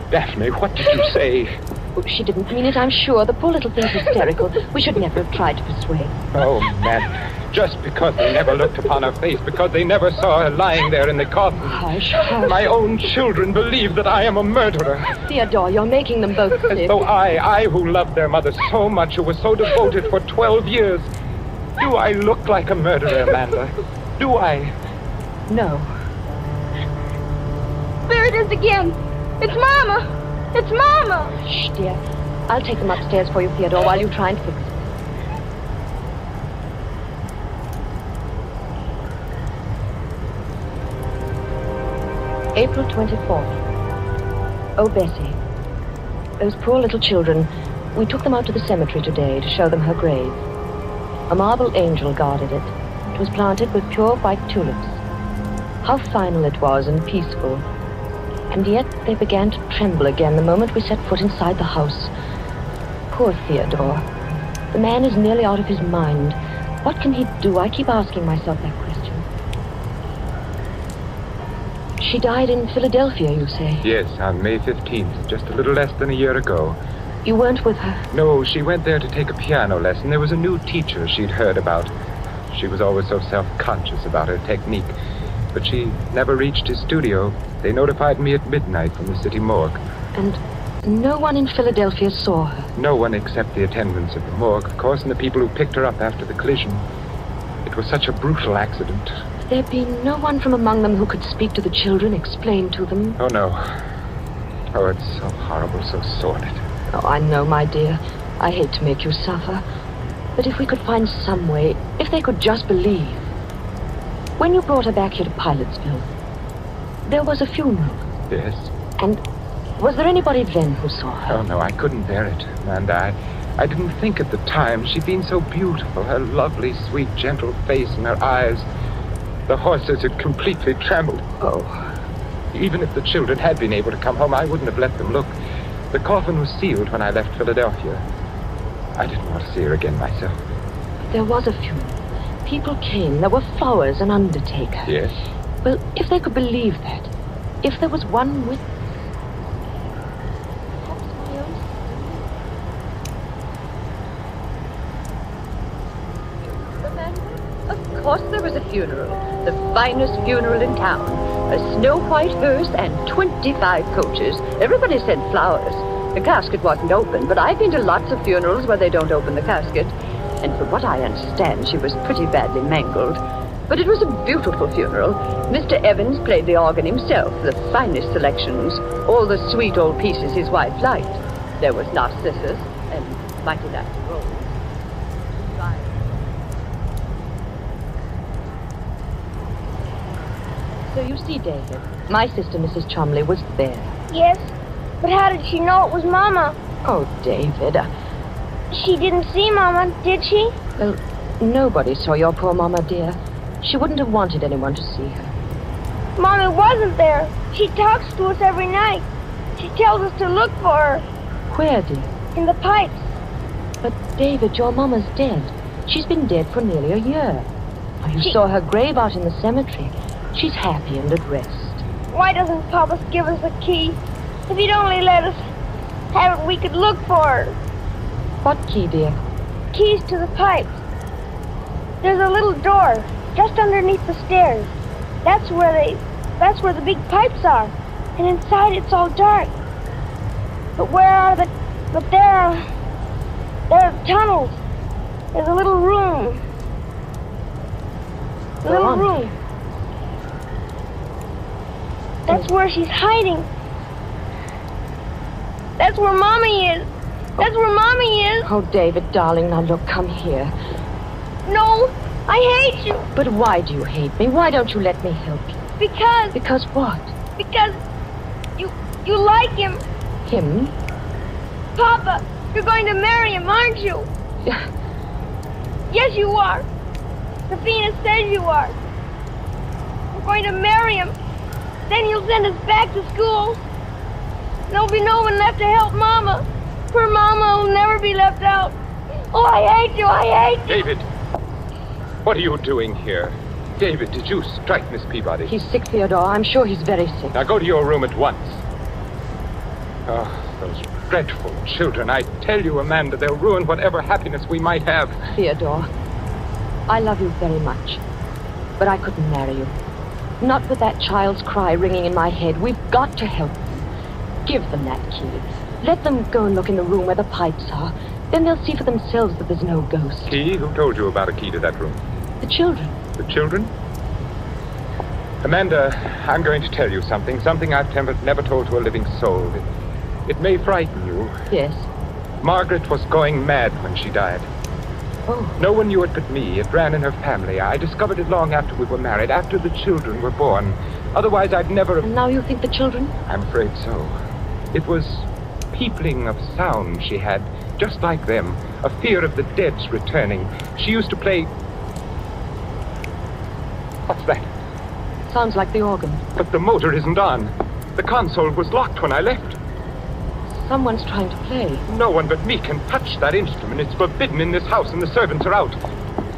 Daphne, what did you say? Oh, she didn't mean it, I'm sure. The poor little thing's hysterical. We should never have tried to persuade. Oh, man. Just because they never looked upon her face, because they never saw her lying there in the coffin. Hush, hush. My own children believe that I am a murderer. Theodore, you're making them both sick. As though I who loved their mother so much, who was so devoted for 12 years. Do I look like a murderer, Amanda? Do I? No. There it is again. It's Mama. It's Mama. Shh, dear. I'll take them upstairs for you, Theodore, while you try and fix it. April 24th. Oh, Bessie. Those poor little children. We took them out to the cemetery today to show them her grave. A marble angel guarded it. It was planted with pure white tulips. How final it was and peaceful. And yet they began to tremble again the moment we set foot inside the house. Poor Theodore. The man is nearly out of his mind. What can he do? I keep asking myself that question. She died in Philadelphia, you say? Yes, on May 15th, just a little less than a year ago. You weren't with her? No, she went there to take a piano lesson. There was a new teacher she'd heard about. She was always so self-conscious about her technique. But she never reached his studio. They notified me at midnight from the city morgue. And no one in Philadelphia saw her? No one except the attendants at the morgue, of course, and the people who picked her up after the collision. It was such a brutal accident. There be no one from among them who could speak to the children, explain to them? Oh, no. Oh, it's so horrible, so sordid. Oh, I know, my dear. I hate to make you suffer. But if we could find some way, if they could just believe. When you brought her back here to Pilotsville, there was a funeral. Yes. And was there anybody then who saw her? Oh, no, I couldn't bear it, Amanda. I didn't think at the time. She'd been so beautiful, her lovely, sweet, gentle face and her eyes. The horses had completely trembled. Oh. Even if the children had been able to come home, I wouldn't have let them look. The coffin was sealed when I left Philadelphia. I didn't want to see her again myself. There was a funeral. People came. There were flowers, an undertaker. Yes. Well, if they could believe that, if there was one witness. Of course there was a funeral. The finest funeral in town. A snow-white hearse and 25 coaches. Everybody sent flowers. The casket wasn't open, but I've been to lots of funerals where they don't open the casket. And from what I understand, she was pretty badly mangled. But it was a beautiful funeral. Mr. Evans played the organ himself, the finest selections. All the sweet old pieces his wife liked. There was Narcissus and Mighty Lass Rose. So you see, David, my sister, Mrs. Chumley, was there. Yes, but how did she know it was Mama? Oh, David. She didn't see Mama, did she? Well, nobody saw your poor Mama, dear. She wouldn't have wanted anyone to see her. Mommy wasn't there. She talks to us every night. She tells us to look for her. Where, dear? In the pipes. But, David, your mama's dead. She's been dead for nearly a year. Now, you saw her grave out in the cemetery. She's happy and at rest. Why doesn't Papa give us a key? If he'd only let us have it, we could look for her. What key, dear? Keys to the pipes. There's a little door just underneath the stairs. That's where the big pipes are. And inside it's all dark. But there are tunnels. There's a little room. A little room. That's where she's hiding. That's where Mommy is. That's where Mommy is. Oh, David, darling, now look, come here. No, I hate you. But why do you hate me? Why don't you let me help you? Because... Because what? Because you like him. Him? Papa, you're going to marry him, aren't you? Yes, you are. Safina says you are. We're going to marry him. Then you'll send us back to school. There'll be no one left to help Mama. Poor Mama will never be left out. Oh, I hate you, I hate you. David, what are you doing here? David, did you strike Miss Peabody? He's sick, Theodore. I'm sure he's very sick. Now go to your room at once. Oh, those dreadful children. I tell you, Amanda, they'll ruin whatever happiness we might have. Theodore, I love you very much, but I couldn't marry you. Not with that child's cry ringing in my head. We've got to help them. Give them that key. Let them go and look in the room where the pipes are. Then they'll see for themselves that there's no ghost. Key? Who told you about a key to that room? The children. The children? Amanda, I'm going to tell you something I've never told to a living soul. It may frighten you. Yes. Margaret was going mad when she died. Oh. No one knew it but me. It ran in her family. I discovered it long after we were married, after the children were born. Otherwise, I'd never... And now you think the children? I'm afraid so. It was peopling of sound she had, just like them. A fear of the dead's returning. She used to play... What's that? Sounds like the organ. But the motor isn't on. The console was locked when I left. Someone's trying to play. No one but me can touch that instrument. It's forbidden in this house, and the servants are out.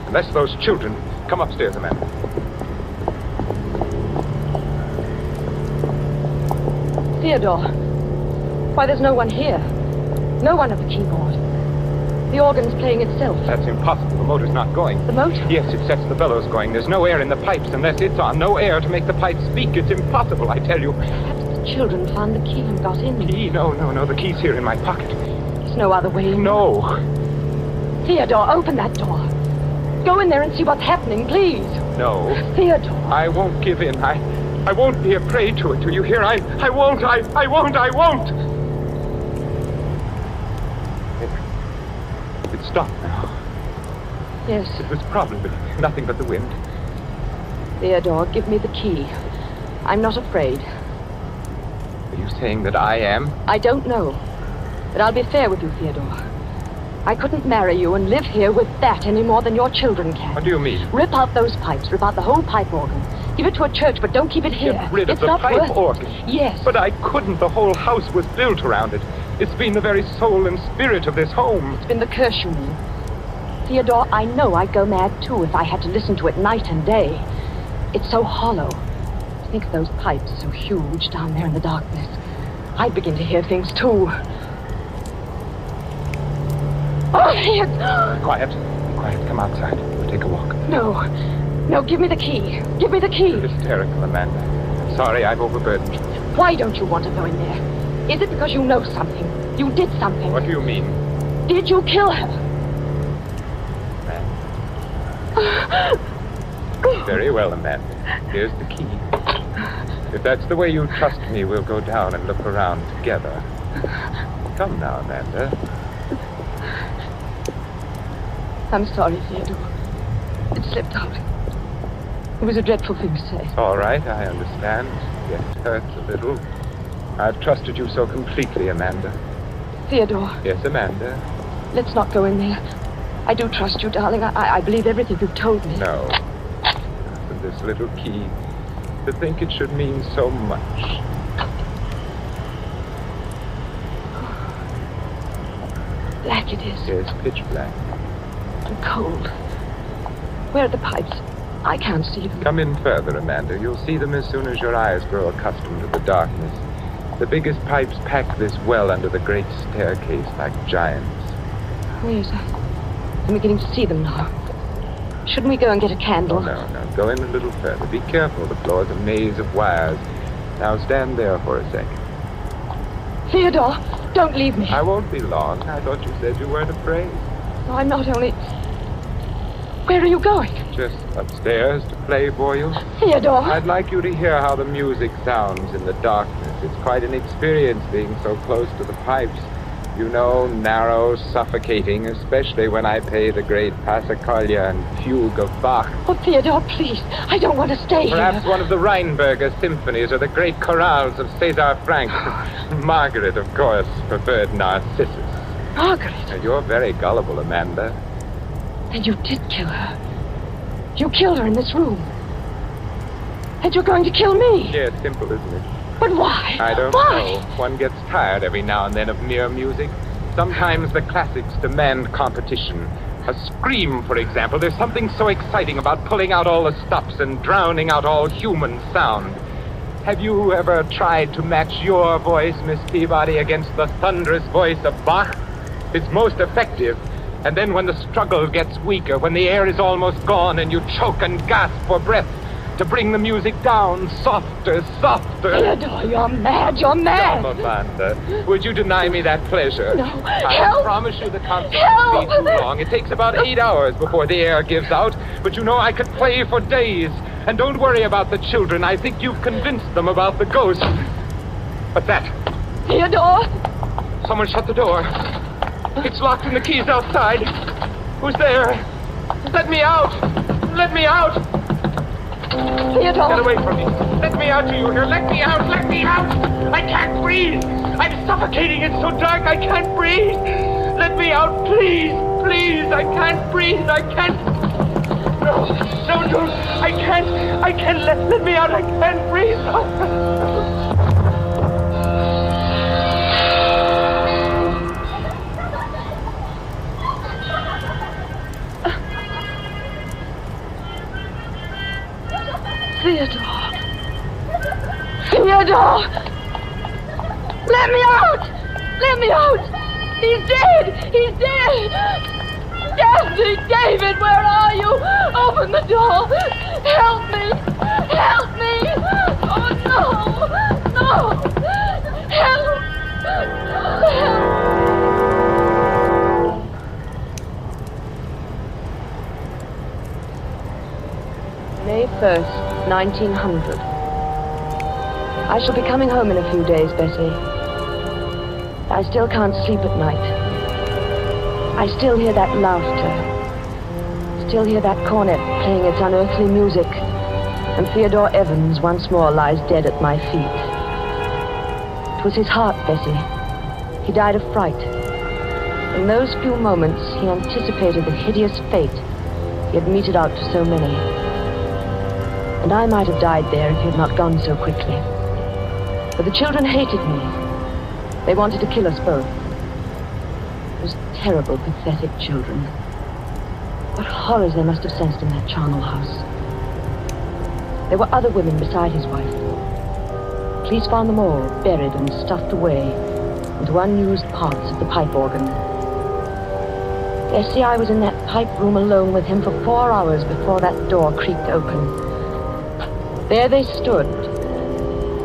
Unless those children... Come upstairs, Amanda. Theodore. Why, there's no one here. No one at the keyboard. The organ's playing itself. That's impossible. The motor's not going. The motor? Yes, it sets the bellows going. There's no air in the pipes unless it's on. No air to make the pipes speak. It's impossible, I tell you. Perhaps the children found the key and got in. Key? No. The key's here in my pocket. There's no other way in. No. Theodore, open that door. Go in there and see what's happening, please. No. Theodore. I won't give in. I won't be a prey to it. Do you hear? I won't. I won't. It stopped now. Yes. It was probably nothing but the wind. Theodore, give me the key. I'm not afraid. Are you saying that I am? I don't know. But I'll be fair with you, Theodore. I couldn't marry you and live here with that any more than your children can. What do you mean? Rip out those pipes. Rip out the whole pipe organ. Give it to a church, but don't keep it here. Get rid of it's the not pipe worth organ? It. Yes. But I couldn't. The whole house was built around it. It's been the very soul and spirit of this home. It's been the curse, you mean. Theodore, I know I'd go mad, too, if I had to listen to it night and day. It's so hollow. To think of those pipes so huge down there in the darkness. I'd begin to hear things, too. Oh, yes. Quiet. Come outside. We'll take a walk. No, give me the key. Give me the key. You're hysterical, Amanda. I'm sorry I've overburdened you. Why don't you want to go in there? Is it because you know something? You did something? What do you mean? Did you kill her? Very well, Amanda. Here's the key. If that's the way you trust me, we'll go down and look around together. Come now, Amanda. I'm sorry, Theodore. It slipped out. It was a dreadful thing to say. It's all right, I understand. Yes, it hurts a little. I've trusted you so completely, Amanda. Theodore. Yes, Amanda. Let's not go in there. I do trust you, darling. I believe everything you've told me. No. With this little key, To think it should mean so much. Black it is. Yes, pitch black. And cold. Where are the pipes? I can't see them. Come in further, Amanda. You'll see them as soon as your eyes grow accustomed to the darkness. The biggest pipes pack this well under the great staircase like giants. Oh, yes, I'm beginning to see them now. Shouldn't we go and get a candle? Oh, no. Go in a little further. Be careful. The floor's a maze of wires. Now stand there for a second. Theodore, don't leave me. I won't be long. I thought you said you weren't afraid. No, I'm not only... Where are you going? Just upstairs to play for you. Theodore! I'd like you to hear how the music sounds in the darkness. It's quite an experience being so close to the pipes. You know, narrow, suffocating, especially when I play the great Passacaglia and Fugue of Bach. Oh, Theodore, please. I don't want to stay here. Perhaps one of the Rheinberger symphonies or the great chorales of César Franck. Margaret, of course, preferred Narcissus. Margaret? You're very gullible, Amanda. Then you did kill her. You killed her in this room. And you're going to kill me. Yeah, simple, isn't it? But why? I don't Why? know. One gets tired every now and then of mere music. Sometimes the classics demand competition. A scream, for example. There's something so exciting about pulling out all the stops and drowning out all human sound. Have you ever tried to match your voice, Miss Peabody, against the thunderous voice of Bach? It's most effective. And then when the struggle gets weaker, when the air is almost gone and you choke and gasp for breath, to bring the music down softer, softer. Theodore, you're mad, you're mad. Come, Amanda. Would you deny me that pleasure? No. I promise you the concert won't be too long. It takes about 8 hours before the air gives out. But you know, I could play for days. And don't worry about the children. I think you've convinced them about the ghost. What's that? Theodore! Someone shut the door. It's locked and the key's outside. Who's there? Let me out! Let me out! Theodore! Get away from me. Let me out, do you hear? Let me out! Let me out! I can't breathe! I'm suffocating. It's so dark I can't breathe. Let me out, please! Please! I can't breathe. I can't... No! I can't. Let me out. I can't breathe. Theodore! Theodore! Let me out! Let me out! He's dead! He's dead! Daphne! David, where are you? Open the door! Help me! Help me! Oh, no! No! Help! Help! May 1st, 1900. I shall be coming home in a few days, Bessie. I still can't sleep at night. I still hear that laughter. Still hear that cornet playing its unearthly music. And Theodore Evans once more lies dead at my feet. It was his heart, Bessie. He died of fright. In those few moments, he anticipated the hideous fate he had meted out to so many. And I might have died there if he had not gone so quickly. But the children hated me. They wanted to kill us both. Those terrible, pathetic children. What horrors they must have sensed in that charnel house. There were other women beside his wife. Police found them all buried and stuffed away into unused parts of the pipe organ. Bessie, I was in that pipe room alone with him for 4 hours before that door creaked open. There they stood,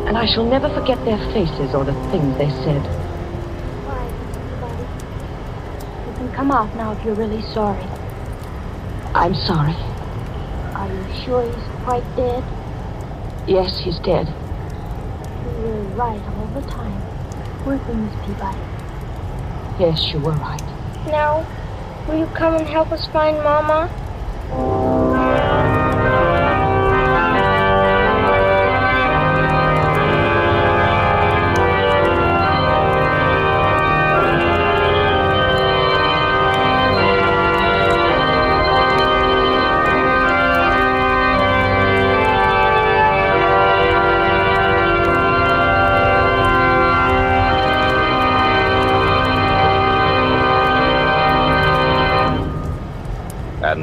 and I shall never forget their faces or the things they said. Why, Buddy? You can come off now if you're really sorry. I'm sorry. Are you sure he's quite dead? Yes, he's dead. You were right all the time. Weren't we, Miss Peabody? Yes, you were right. Now, will you come and help us find Mama?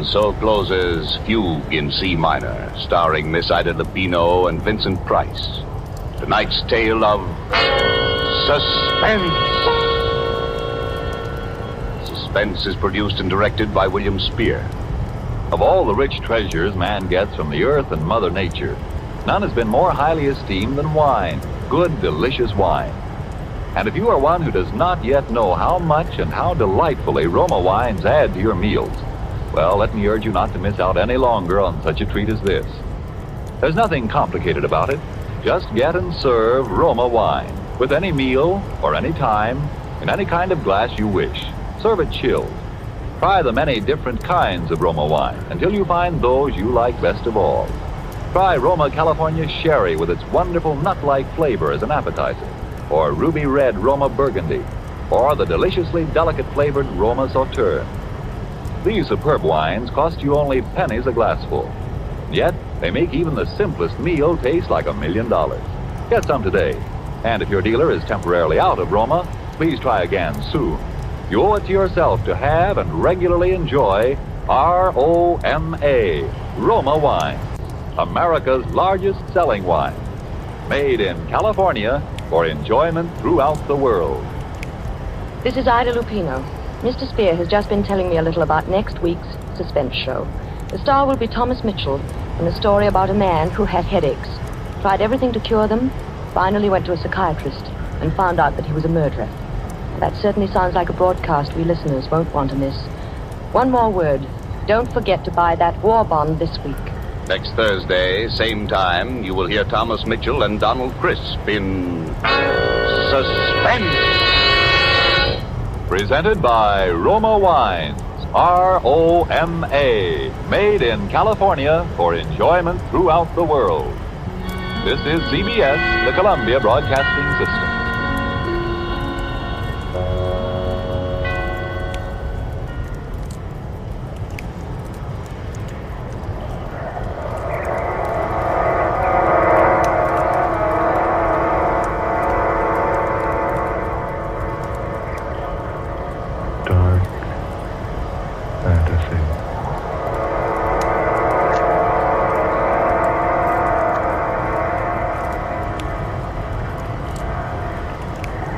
And so closes Fugue in C minor, starring Miss Ida Lupino and Vincent Price. Tonight's tale of suspense. Suspense is produced and directed by William Spear. Of all the rich treasures man gets from the earth and Mother Nature, none has been more highly esteemed than wine, good, delicious wine. And if you are one who does not yet know how much and how delightfully Roma wines add to your meals, well, let me urge you not to miss out any longer on such a treat as this. There's nothing complicated about it. Just get and serve Roma wine with any meal or any time in any kind of glass you wish. Serve it chilled. Try the many different kinds of Roma wine until you find those you like best of all. Try Roma California Sherry with its wonderful nut-like flavor as an appetizer, or ruby red Roma Burgundy, or the deliciously delicate flavored Roma Sauterne. These superb wines cost you only pennies a glassful. Yet, they make even the simplest meal taste like $1 million. Get some today. And if your dealer is temporarily out of Roma, please try again soon. You owe it to yourself to have and regularly enjoy R-O-M-A, Roma wine, America's largest selling wine. Made in California for enjoyment throughout the world. This is Ida Lupino. Mr. Spear has just been telling me a little about next week's suspense show. The star will be Thomas Mitchell, in a story about a man who had headaches, tried everything to cure them, finally went to a psychiatrist, and found out that he was a murderer. That certainly sounds like a broadcast we listeners won't want to miss. One more word. Don't forget to buy that war bond this week. Next Thursday, same time, you will hear Thomas Mitchell and Donald Crisp in Suspense. Presented by Roma Wines, R-O-M-A, made in California for enjoyment throughout the world. This is CBS, the Columbia Broadcasting System.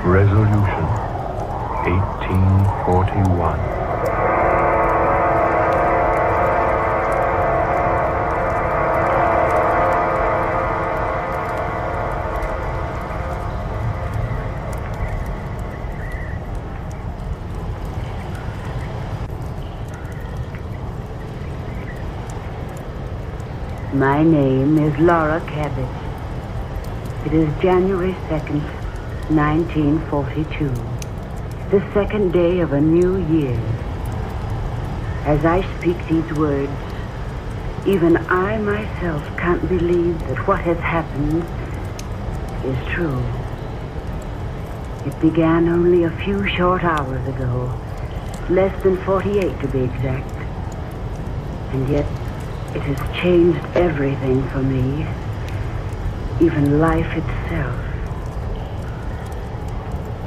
Resolution 1841. My name is Laura Cabot. It is January 2nd, 1942, the second day of a new year. As I speak these words, even I myself can't believe that what has happened is true. It began only a few short hours ago, less than 48 to be exact. And yet, it has changed everything for me, even life itself.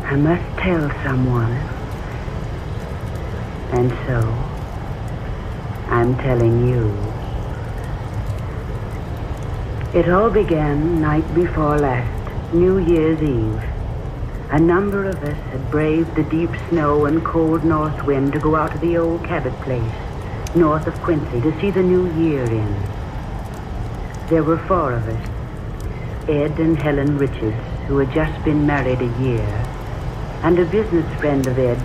I must tell someone. And so, I'm telling you. It all began night before last, New Year's Eve. A number of us had braved the deep snow and cold north wind to go out to the old Cabot place, north of Quincy, to see the new year in. There were 4 of us, Ed and Helen Richards, who had just been married a year, and a business friend of Ed's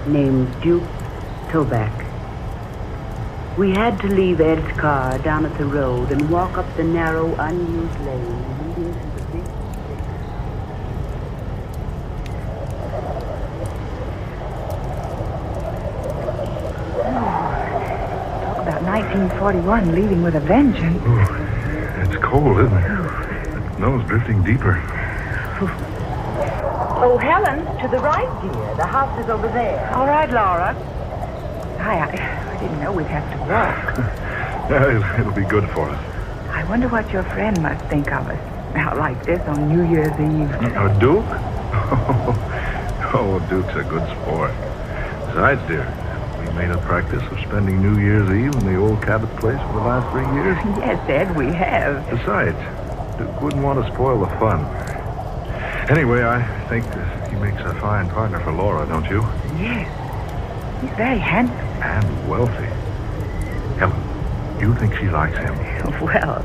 named Duke Toback. We had to leave Ed's car down at the road and walk up the narrow, unused lane leading to the big... Talk about 1941 leaving with a vengeance. Ooh, it's cold, isn't it? The snow's drifting deeper. Oh, Helen, to the right, dear. The house is over there. All right, Laura. I didn't know we'd have to walk. Yeah, it'll be good for us. I wonder what your friend must think of us out like this on New Year's Eve. Duke? Oh, Duke's a good sport. Besides, dear, We made a practice of spending New Year's Eve in the old Cabot place for the last 3 years. Yes, Ed, we have. Besides, Duke wouldn't want to spoil the fun. Anyway, I think that he makes a fine partner for Laura, don't you? Yes. He's very handsome. And wealthy. Helen, do you think she likes him? Well,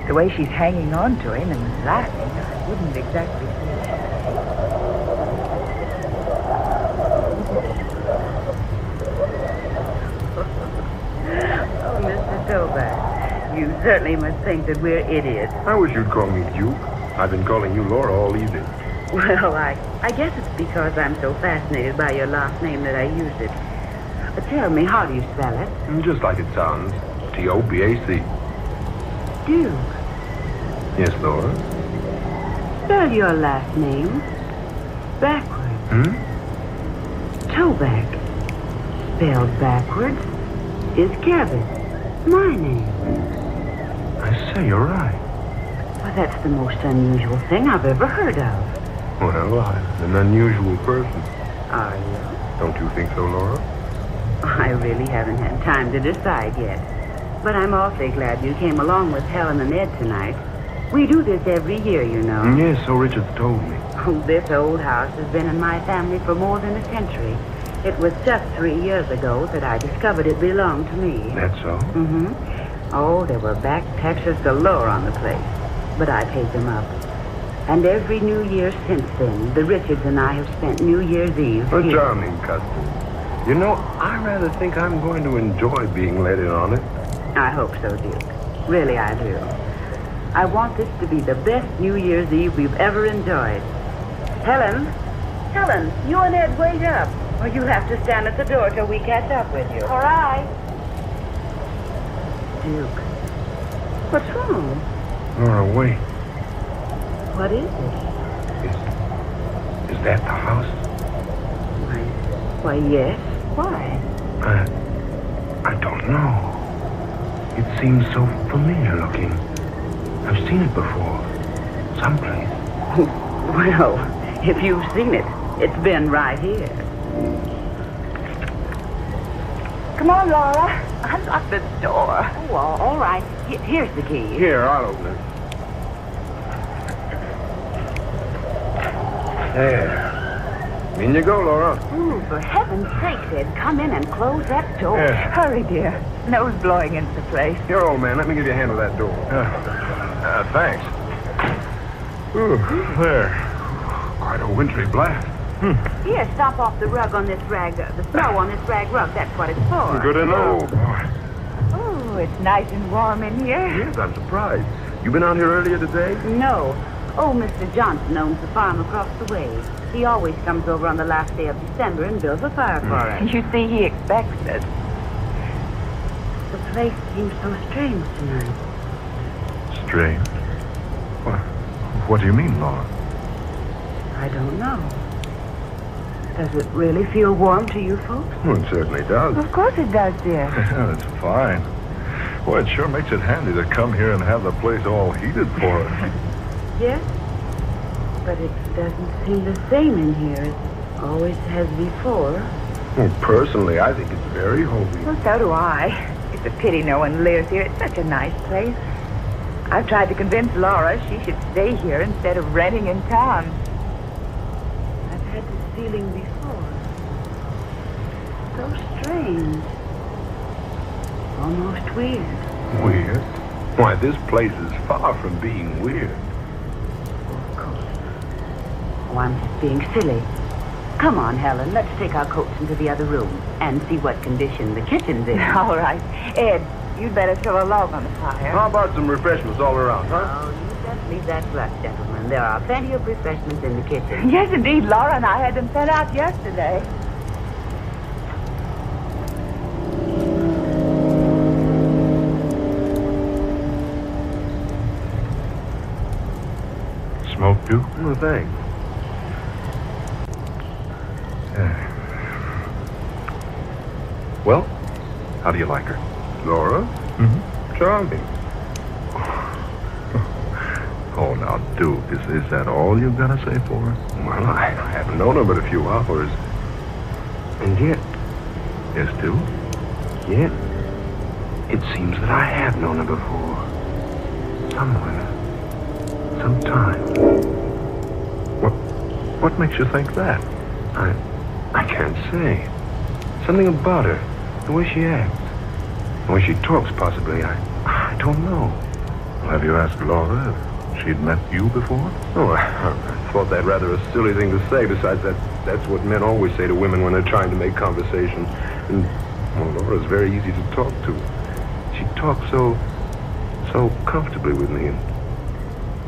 the way she's hanging on to him and laughing, I wouldn't exactly say. Oh, Mr. Toback, you certainly must think that we're idiots. I wish you'd call me Duke. I've been calling you Laura all evening. Well, I guess it's because I'm so fascinated by your last name that I use it. But tell me, how do you spell it? Just like it sounds. T-O-B-A-C. Duke. Yes, Laura? Spell your last name backwards. Toback. Spelled backwards is Cabot. My name. I say, you're right. Well, that's the most unusual thing I've ever heard of. Well, I'm an unusual person. Are you? Don't you think so, Laura? I really haven't had time to decide yet. But I'm awfully glad you came along with Helen and Ed tonight. We do this every year, you know. Yes, so Richard's told me. Oh, this old house has been in my family for more than a century. It was just 3 years ago that I discovered it belonged to me. That's so? Oh, there were back taxes galore on the place, but I paid them up. And every New Year since then, the Richards and I have spent New Year's Eve A here. charming custom. You know, I rather think I'm going to enjoy being let in on it. I hope so, Duke. Really, I do. I want this to be the best New Year's Eve we've ever enjoyed. Helen, you and Ed wait up, or you'll have to stand at the door till we catch up with you. All right. Duke, what's wrong? Laura, wait. What is it? Is that the house? Why, yes. Why? I don't know. It seems so familiar looking. I've seen it before. Someplace. Well, if you've seen it, it's been right here. Come on, Laura. Unlock the door. Oh, all right. Here's the key. Here, I'll open it. There. In you go, Laura. Ooh, for heaven's sake, Ed, come in and close that door. Yeah. Hurry, dear. Snow's blowing into place. Here, old man, let me give you a hand with that door. Thanks. Ooh, there. Quite a wintry blast. Here, stop off the rug on this rag, the snow on this rag rug. That's what it's for. Good to know. Oh, it's nice and warm in here. Yes, I'm surprised. You been out here earlier today? No. Oh, Mr. Johnson owns the farm across the way. He always comes over on the last day of December and builds a fire for us. You see, he expects it. The place seems so strange tonight. Strange? What do you mean, Laura? I don't know. Does it really feel warm to you folks? Well, it certainly does. Of course it does, dear. That's fine. Boy, it sure makes it handy to come here and have the place all heated for us. Yes, but it doesn't seem the same in here. It always has before. Well, personally, I think it's very homey. Well, so do I. It's a pity no one lives here. It's such a nice place. I've tried to convince Laura she should stay here instead of renting in town. I've had this feeling before. So strange. Almost weird. Weird? Why, this place is far from being weird. Oh, I'm just being silly. Come on, Helen, let's take our coats into the other room and see what condition the kitchen's in. All right. Ed, you'd better throw a log on the fire. How about some refreshments all around, huh? Oh, you just leave that to us, gentlemen. There are plenty of refreshments in the kitchen. Yes, indeed. Laura and I had them sent out yesterday. Smoke, Duke? Well, thanks. Well, how do you like her? Laura? Charming. Oh, now, Duke, is that all you've got to say for her? Well, I haven't known her but a few hours. And yet, Yes, Stu? Yeah. It seems that I have known her before. Somewhere. Sometime. What makes you think that? I can't say. Something about her. The way she acts. The way she talks, possibly. I don't know. Well, have you asked Laura if she'd met you before? Oh, I thought that rather a silly thing to say. Besides, that's what men always say to women when they're trying to make conversation. And, well, Laura's very easy to talk to. She talks so comfortably with me. And,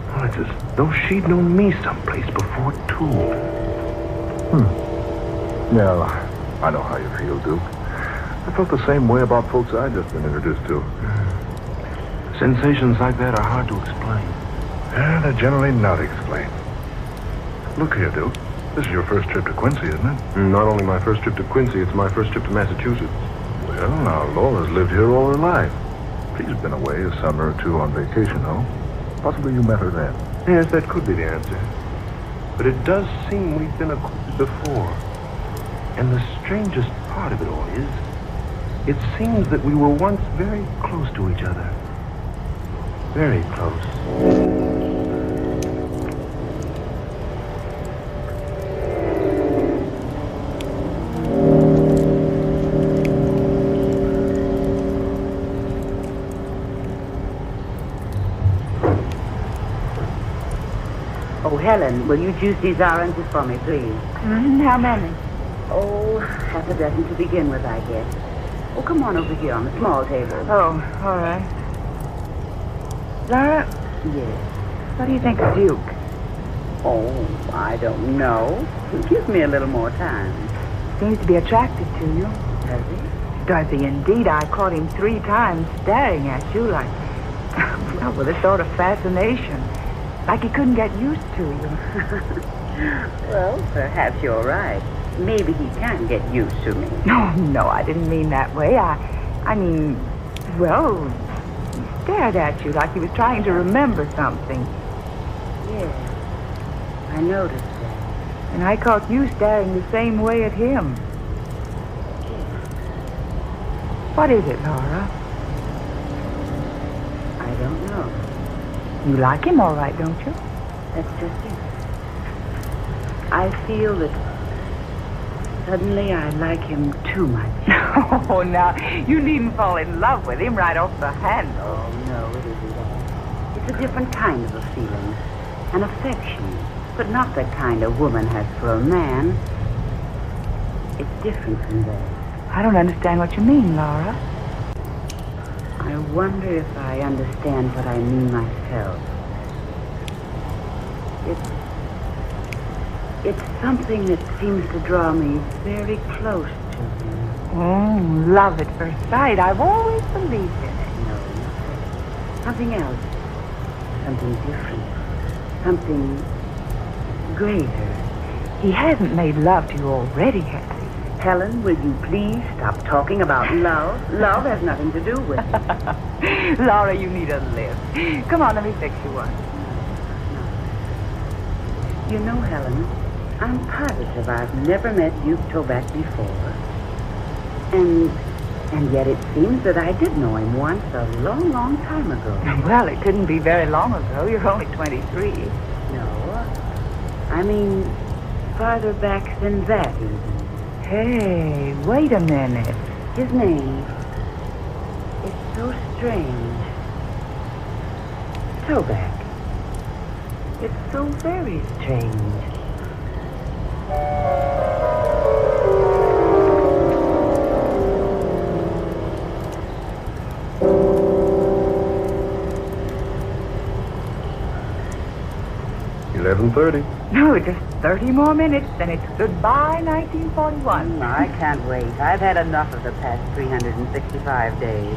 well, it's as though she'd known me someplace before, too. Yeah, I know how you feel, Duke. I felt the same way about folks I'd just been introduced to. Sensations like that are hard to explain. Yeah, they're generally not explained. Look here, Duke. This is your first trip to Quincy, isn't it? Not only my first trip to Quincy, it's my first trip to Massachusetts. Well, now, Laura's lived here all her life. She's been away a summer or two on vacation, though. Possibly you met her then. Yes, that could be the answer. But it does seem we've been acquainted before. And the strangest part of it all is, it seems that we were once very close to each other. Very close. Oh, Helen, will you juice these oranges for me, please? How many? Oh, half a dozen to begin with, I guess. Oh, come on over here on the small table. Oh, all right. Laura? Yes? What do you think of Duke? Oh, I don't know. Give me a little more time. Seems to be attracted to you. Does he? Does he indeed? I caught him 3 times staring at you like, well, with a sort of fascination. Like he couldn't get used to you. Well, perhaps you're right. Maybe he can get used to me. No, I didn't mean that way. I mean, well, he stared at you like he was trying to remember something. Yes, I noticed that. And I caught you staring the same way at him. What is it, Laura? I don't know. You like him all right, don't you? That's just it. I feel that suddenly I like him too much. Oh, now, you needn't fall in love with him right off the handle. Oh, no, it isn't that. It's a different kind of a feeling. An affection. But not the kind a woman has for a man. It's different from that. I don't understand what you mean, Laura. I wonder if I understand what I mean myself. It's something that seems to draw me very close to him. Oh, love at first sight. I've always believed in it. No, not that. Something else. Something different. Something greater. He hasn't made love to you already, has he? Helen, will you please stop talking about love? Love has nothing to do with it. Laura, you need a lift. Come on, let me fix you one. You know, Helen, I'm positive I've never met Duke Toback before. And yet it seems that I did know him once a long, long time ago. Well, it couldn't be very long ago. You're only 23. No, I mean farther back than that, even. Hey, wait a minute. His name. It's so strange. Toback. It's so very strange. $11:30. No, just 30 more minutes, then it's goodbye 1941. I can't wait. I've had enough of the past 365 days.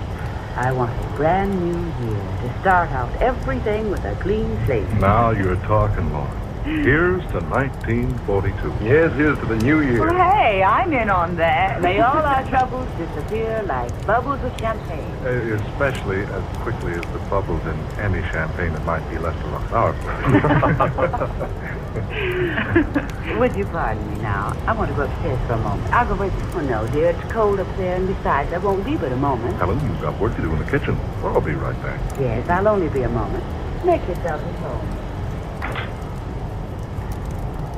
I want a brand new year to start out everything with a clean slate. Now you're talking, Laura. Here's to 1942. Yes, here's to the new year. Well, hey, I'm in on that. May all our troubles disappear like bubbles of champagne. Especially as quickly as the bubbles in any champagne that might be left around our place. Would you pardon me now? I want to go upstairs for a moment. I'll go wait. Oh, no, dear. It's cold up there, and besides, I won't be but a moment. Helen, you've got work to do in the kitchen. Well, I'll be right back. Yes, I'll only be a moment. Make yourself at home.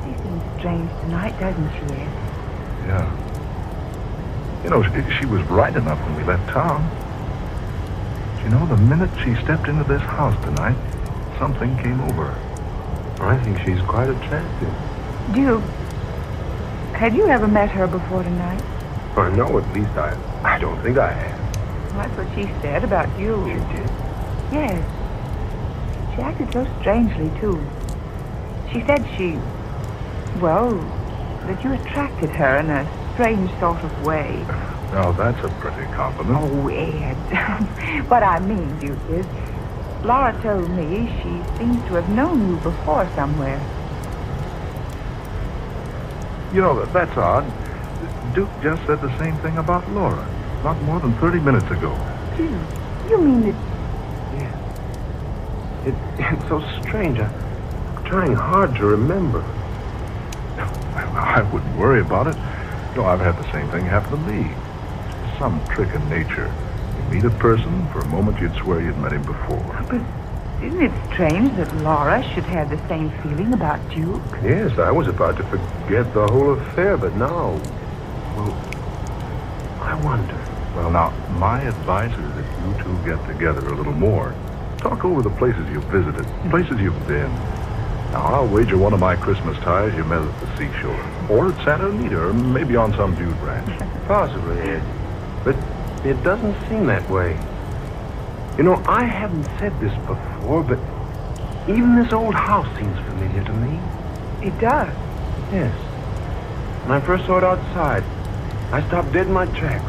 She seems strange tonight, doesn't she, Ed? Yeah. You know, she was right enough when we left town. You know, the minute she stepped into this house tonight, something came over her. I think she's quite attractive. Duke, had you ever met her before tonight? I know, at least I don't think I have. Well, that's what she said about you. She did? Yes. She acted so strangely, too. She said that you attracted her in a strange sort of way. Now, that's a pretty compliment. Oh, Ed. What I mean, Duke, is Laura told me she seems to have known you before somewhere. You know, that's odd. Duke just said the same thing about Laura, not more than 30 minutes ago. Duke, you mean that... It's so strange. I'm trying hard to remember. I wouldn't worry about it. You know, I've had the same thing happen to me. Some trick in nature. You meet a person, for a moment you'd swear you'd met him before. But isn't it strange that Laura should have the same feeling about Duke? Yes, I was about to forget the whole affair, but now... Well, I wonder. Well, now, my advice is that you two get together a little more. Talk over the places you've visited, places you've been. Now, I'll wager one of my Christmas ties you met at the seashore, or at Santa Anita, or maybe on some dude ranch. Possibly, Ed. But it doesn't seem that way. You know, I haven't said this before, but even this old house seems familiar to me. It does? Yes. When I first saw it outside, I stopped dead in my tracks.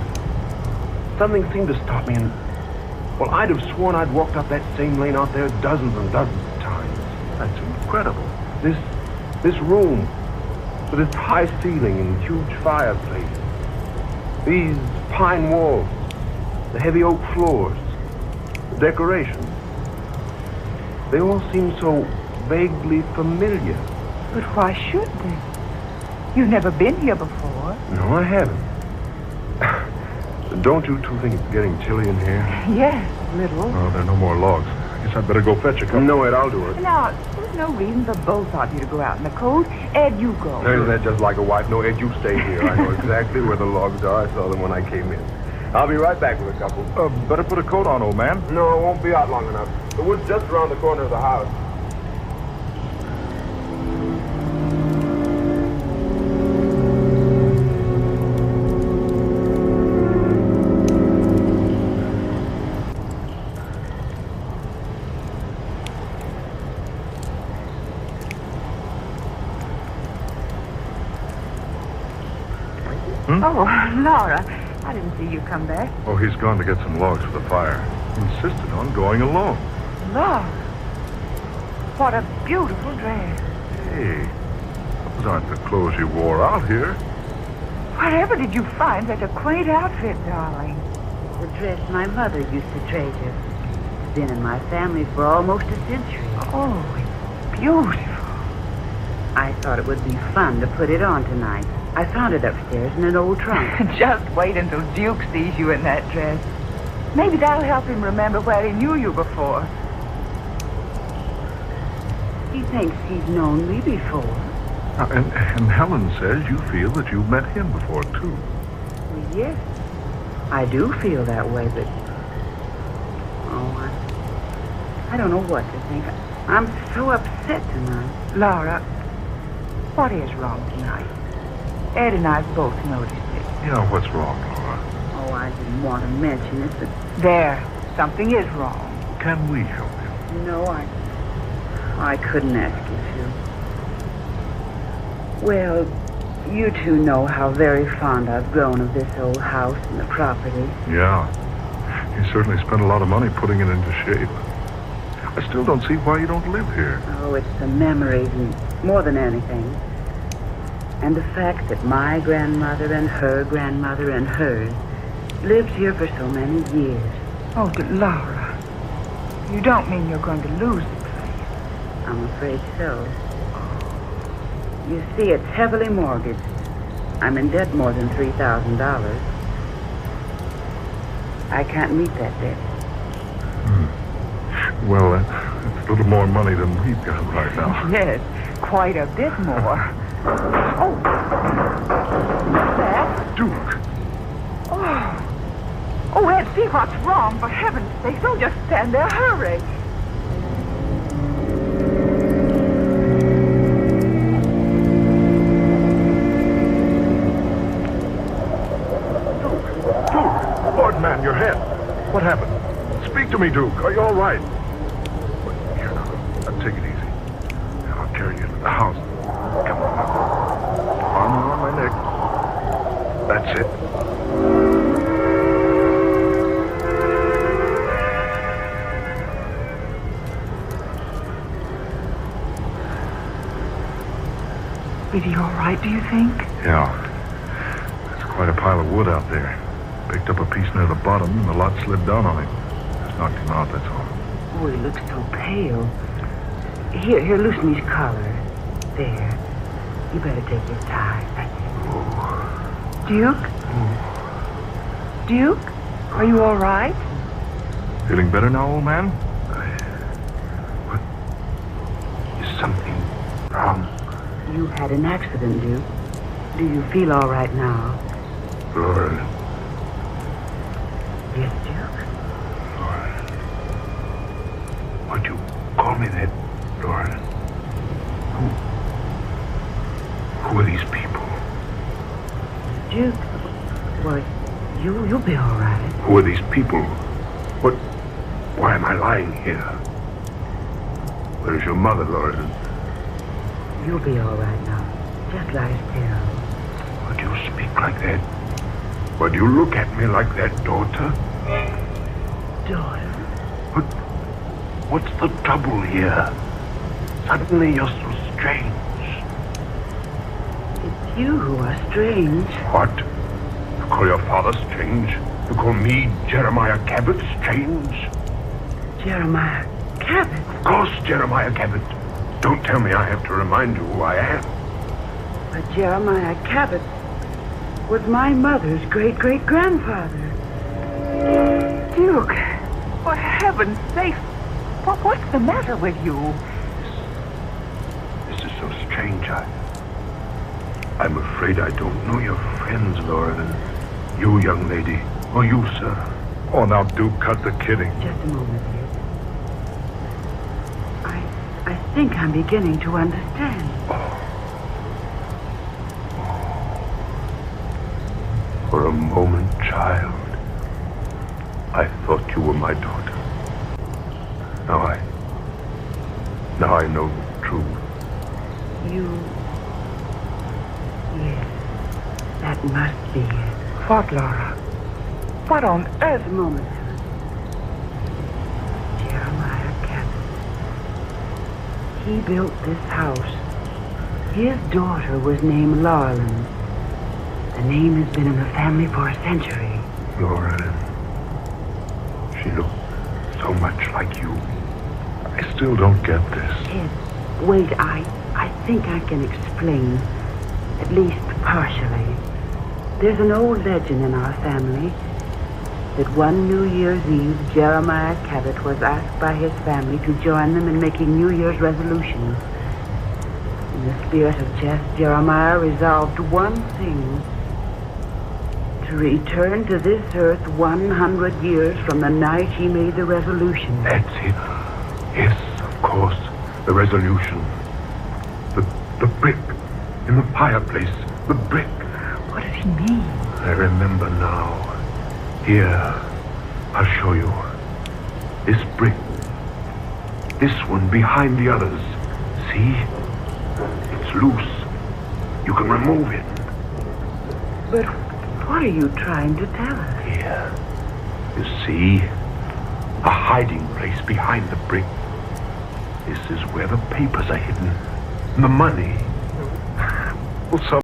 Something seemed to stop me, and... Well, I'd have sworn I'd walked up that same lane out there dozens and dozens of times. That's incredible. This room, with its high ceiling and huge fireplace. These pine walls, the heavy oak floors, the decorations. They all seem so vaguely familiar. But why should they? You've never been here before. No, I haven't. Don't you two think it's getting chilly in here? Yes, a little. Oh, there are no more logs. I guess I'd better go fetch a couple. No, Ed, I'll do it. Now, there's no reason for both of you to go out in the cold. Ed, you go. Isn't that just like a wife? No, Ed, you stay here. I know exactly where the logs are. I saw them when I came in. I'll be right back with a couple. Better put a coat on, old man. No, I won't be out long enough. The wood's just around the corner of the house. Oh, Laura, I didn't see you come back. Oh, he's gone to get some logs for the fire. He insisted on going alone. Laura, what a beautiful dress. Hey, those aren't the clothes you wore out here. Wherever did you find such a quaint outfit, darling? The dress my mother used to treasure. It's been in my family for almost a century. Oh, it's beautiful. I thought it would be fun to put it on tonight. I found it upstairs in an old trunk. Just wait until Duke sees you in that dress. Maybe that'll help him remember where he knew you before. He thinks he's known me before. And Helen says you feel that you've met him before, too. Well, yes. I do feel that way, but... Oh, I don't know what to think. I'm so upset tonight. Laura, what is wrong tonight? Ed and I both noticed it. You know what's wrong, Laura? Oh, I didn't want to mention it, but... There, something is wrong. Can we help you? No, I couldn't ask you to. Well, you two know how very fond I've grown of this old house and the property. Yeah. You certainly spent a lot of money putting it into shape. I still don't see why you don't live here. Oh, it's the memories and more than anything. And the fact that my grandmother and her grandmother and hers lived here for so many years. Oh, but Laura, you don't mean you're going to lose the place? I'm afraid so. You see, it's heavily mortgaged. I'm in debt more than $3,000. I can't meet that debt. Well, that's a little more money than we've got right now. Yes, quite a bit more. Oh, what's that? Duke. Oh, Ed, see what's wrong. For heaven's sake, don't just stand there. Hurry. Lord, man, your head. What happened? Speak to me, Duke. Are you all right? Here, now, take it easy. I'll carry you to the house. Come on now. Arm around my neck. That's it. Is he all right, do you think? Yeah. There's quite a pile of wood out there. Picked up a piece near the bottom, and the lot slid down on him. Just knocked him out, that's all. Oh, he looks so pale. Here, loosen his collar. There. You better take his tie. Duke? Duke? Are you all right? Feeling better now, old man? Is something wrong? You had an accident, Duke. Do you feel all right now? Lauren. Yes, Duke? Lauren. Why'd you call me that, Lauren? Who are these people? Duke, well, you'll be all right. Who are these people? Why am I lying here? Where's your mother, Lauren? You'll be all right now. Just lie still. Why do you speak like that? Why do you look at me like that, daughter? Daughter? But what's the trouble here? Suddenly you're so strange. It's you who are strange. What? You call your father strange? You call me, Jeremiah Cabot, strange? Jeremiah Cabot? Of course, Jeremiah Cabot. Don't tell me I have to remind you who I am. But Jeremiah Cabot was my mother's great-great-grandfather. Duke, for heaven's sake, what's the matter with you? This is so strange. I'm afraid I don't know your friends, Lauren. You, young lady. Or you, sir. Oh, now, Duke, cut the kidding. Just a moment, dear. I think I'm beginning to understand. For a moment, child, I thought you were my daughter. Now I know the truth. Yes, that must be it. What, Laura? What on earth? A moment. Jeremiah Cabot. He built this house. His daughter was named Lauren. The name has been in the family for a century. Lauren. She looked so much like you. I still don't get this. Ed, wait, I think I can explain. At least partially. There's an old legend in our family that one New Year's Eve, Jeremiah Cabot was asked by his family to join them in making New Year's resolutions. In the spirit of jest, Jeremiah resolved one thing: to return to this earth 100 years from the night he made the resolution. That's it. Yes, of course. The resolution. The brick in the fireplace. The brick. What does he mean? I remember now. Here, I'll show you. This brick. This one behind the others. See? It's loose. You can remove it. But what are you trying to tell us? Here. You see? A hiding place behind the brick. This is where the papers are hidden. And the money. Well, some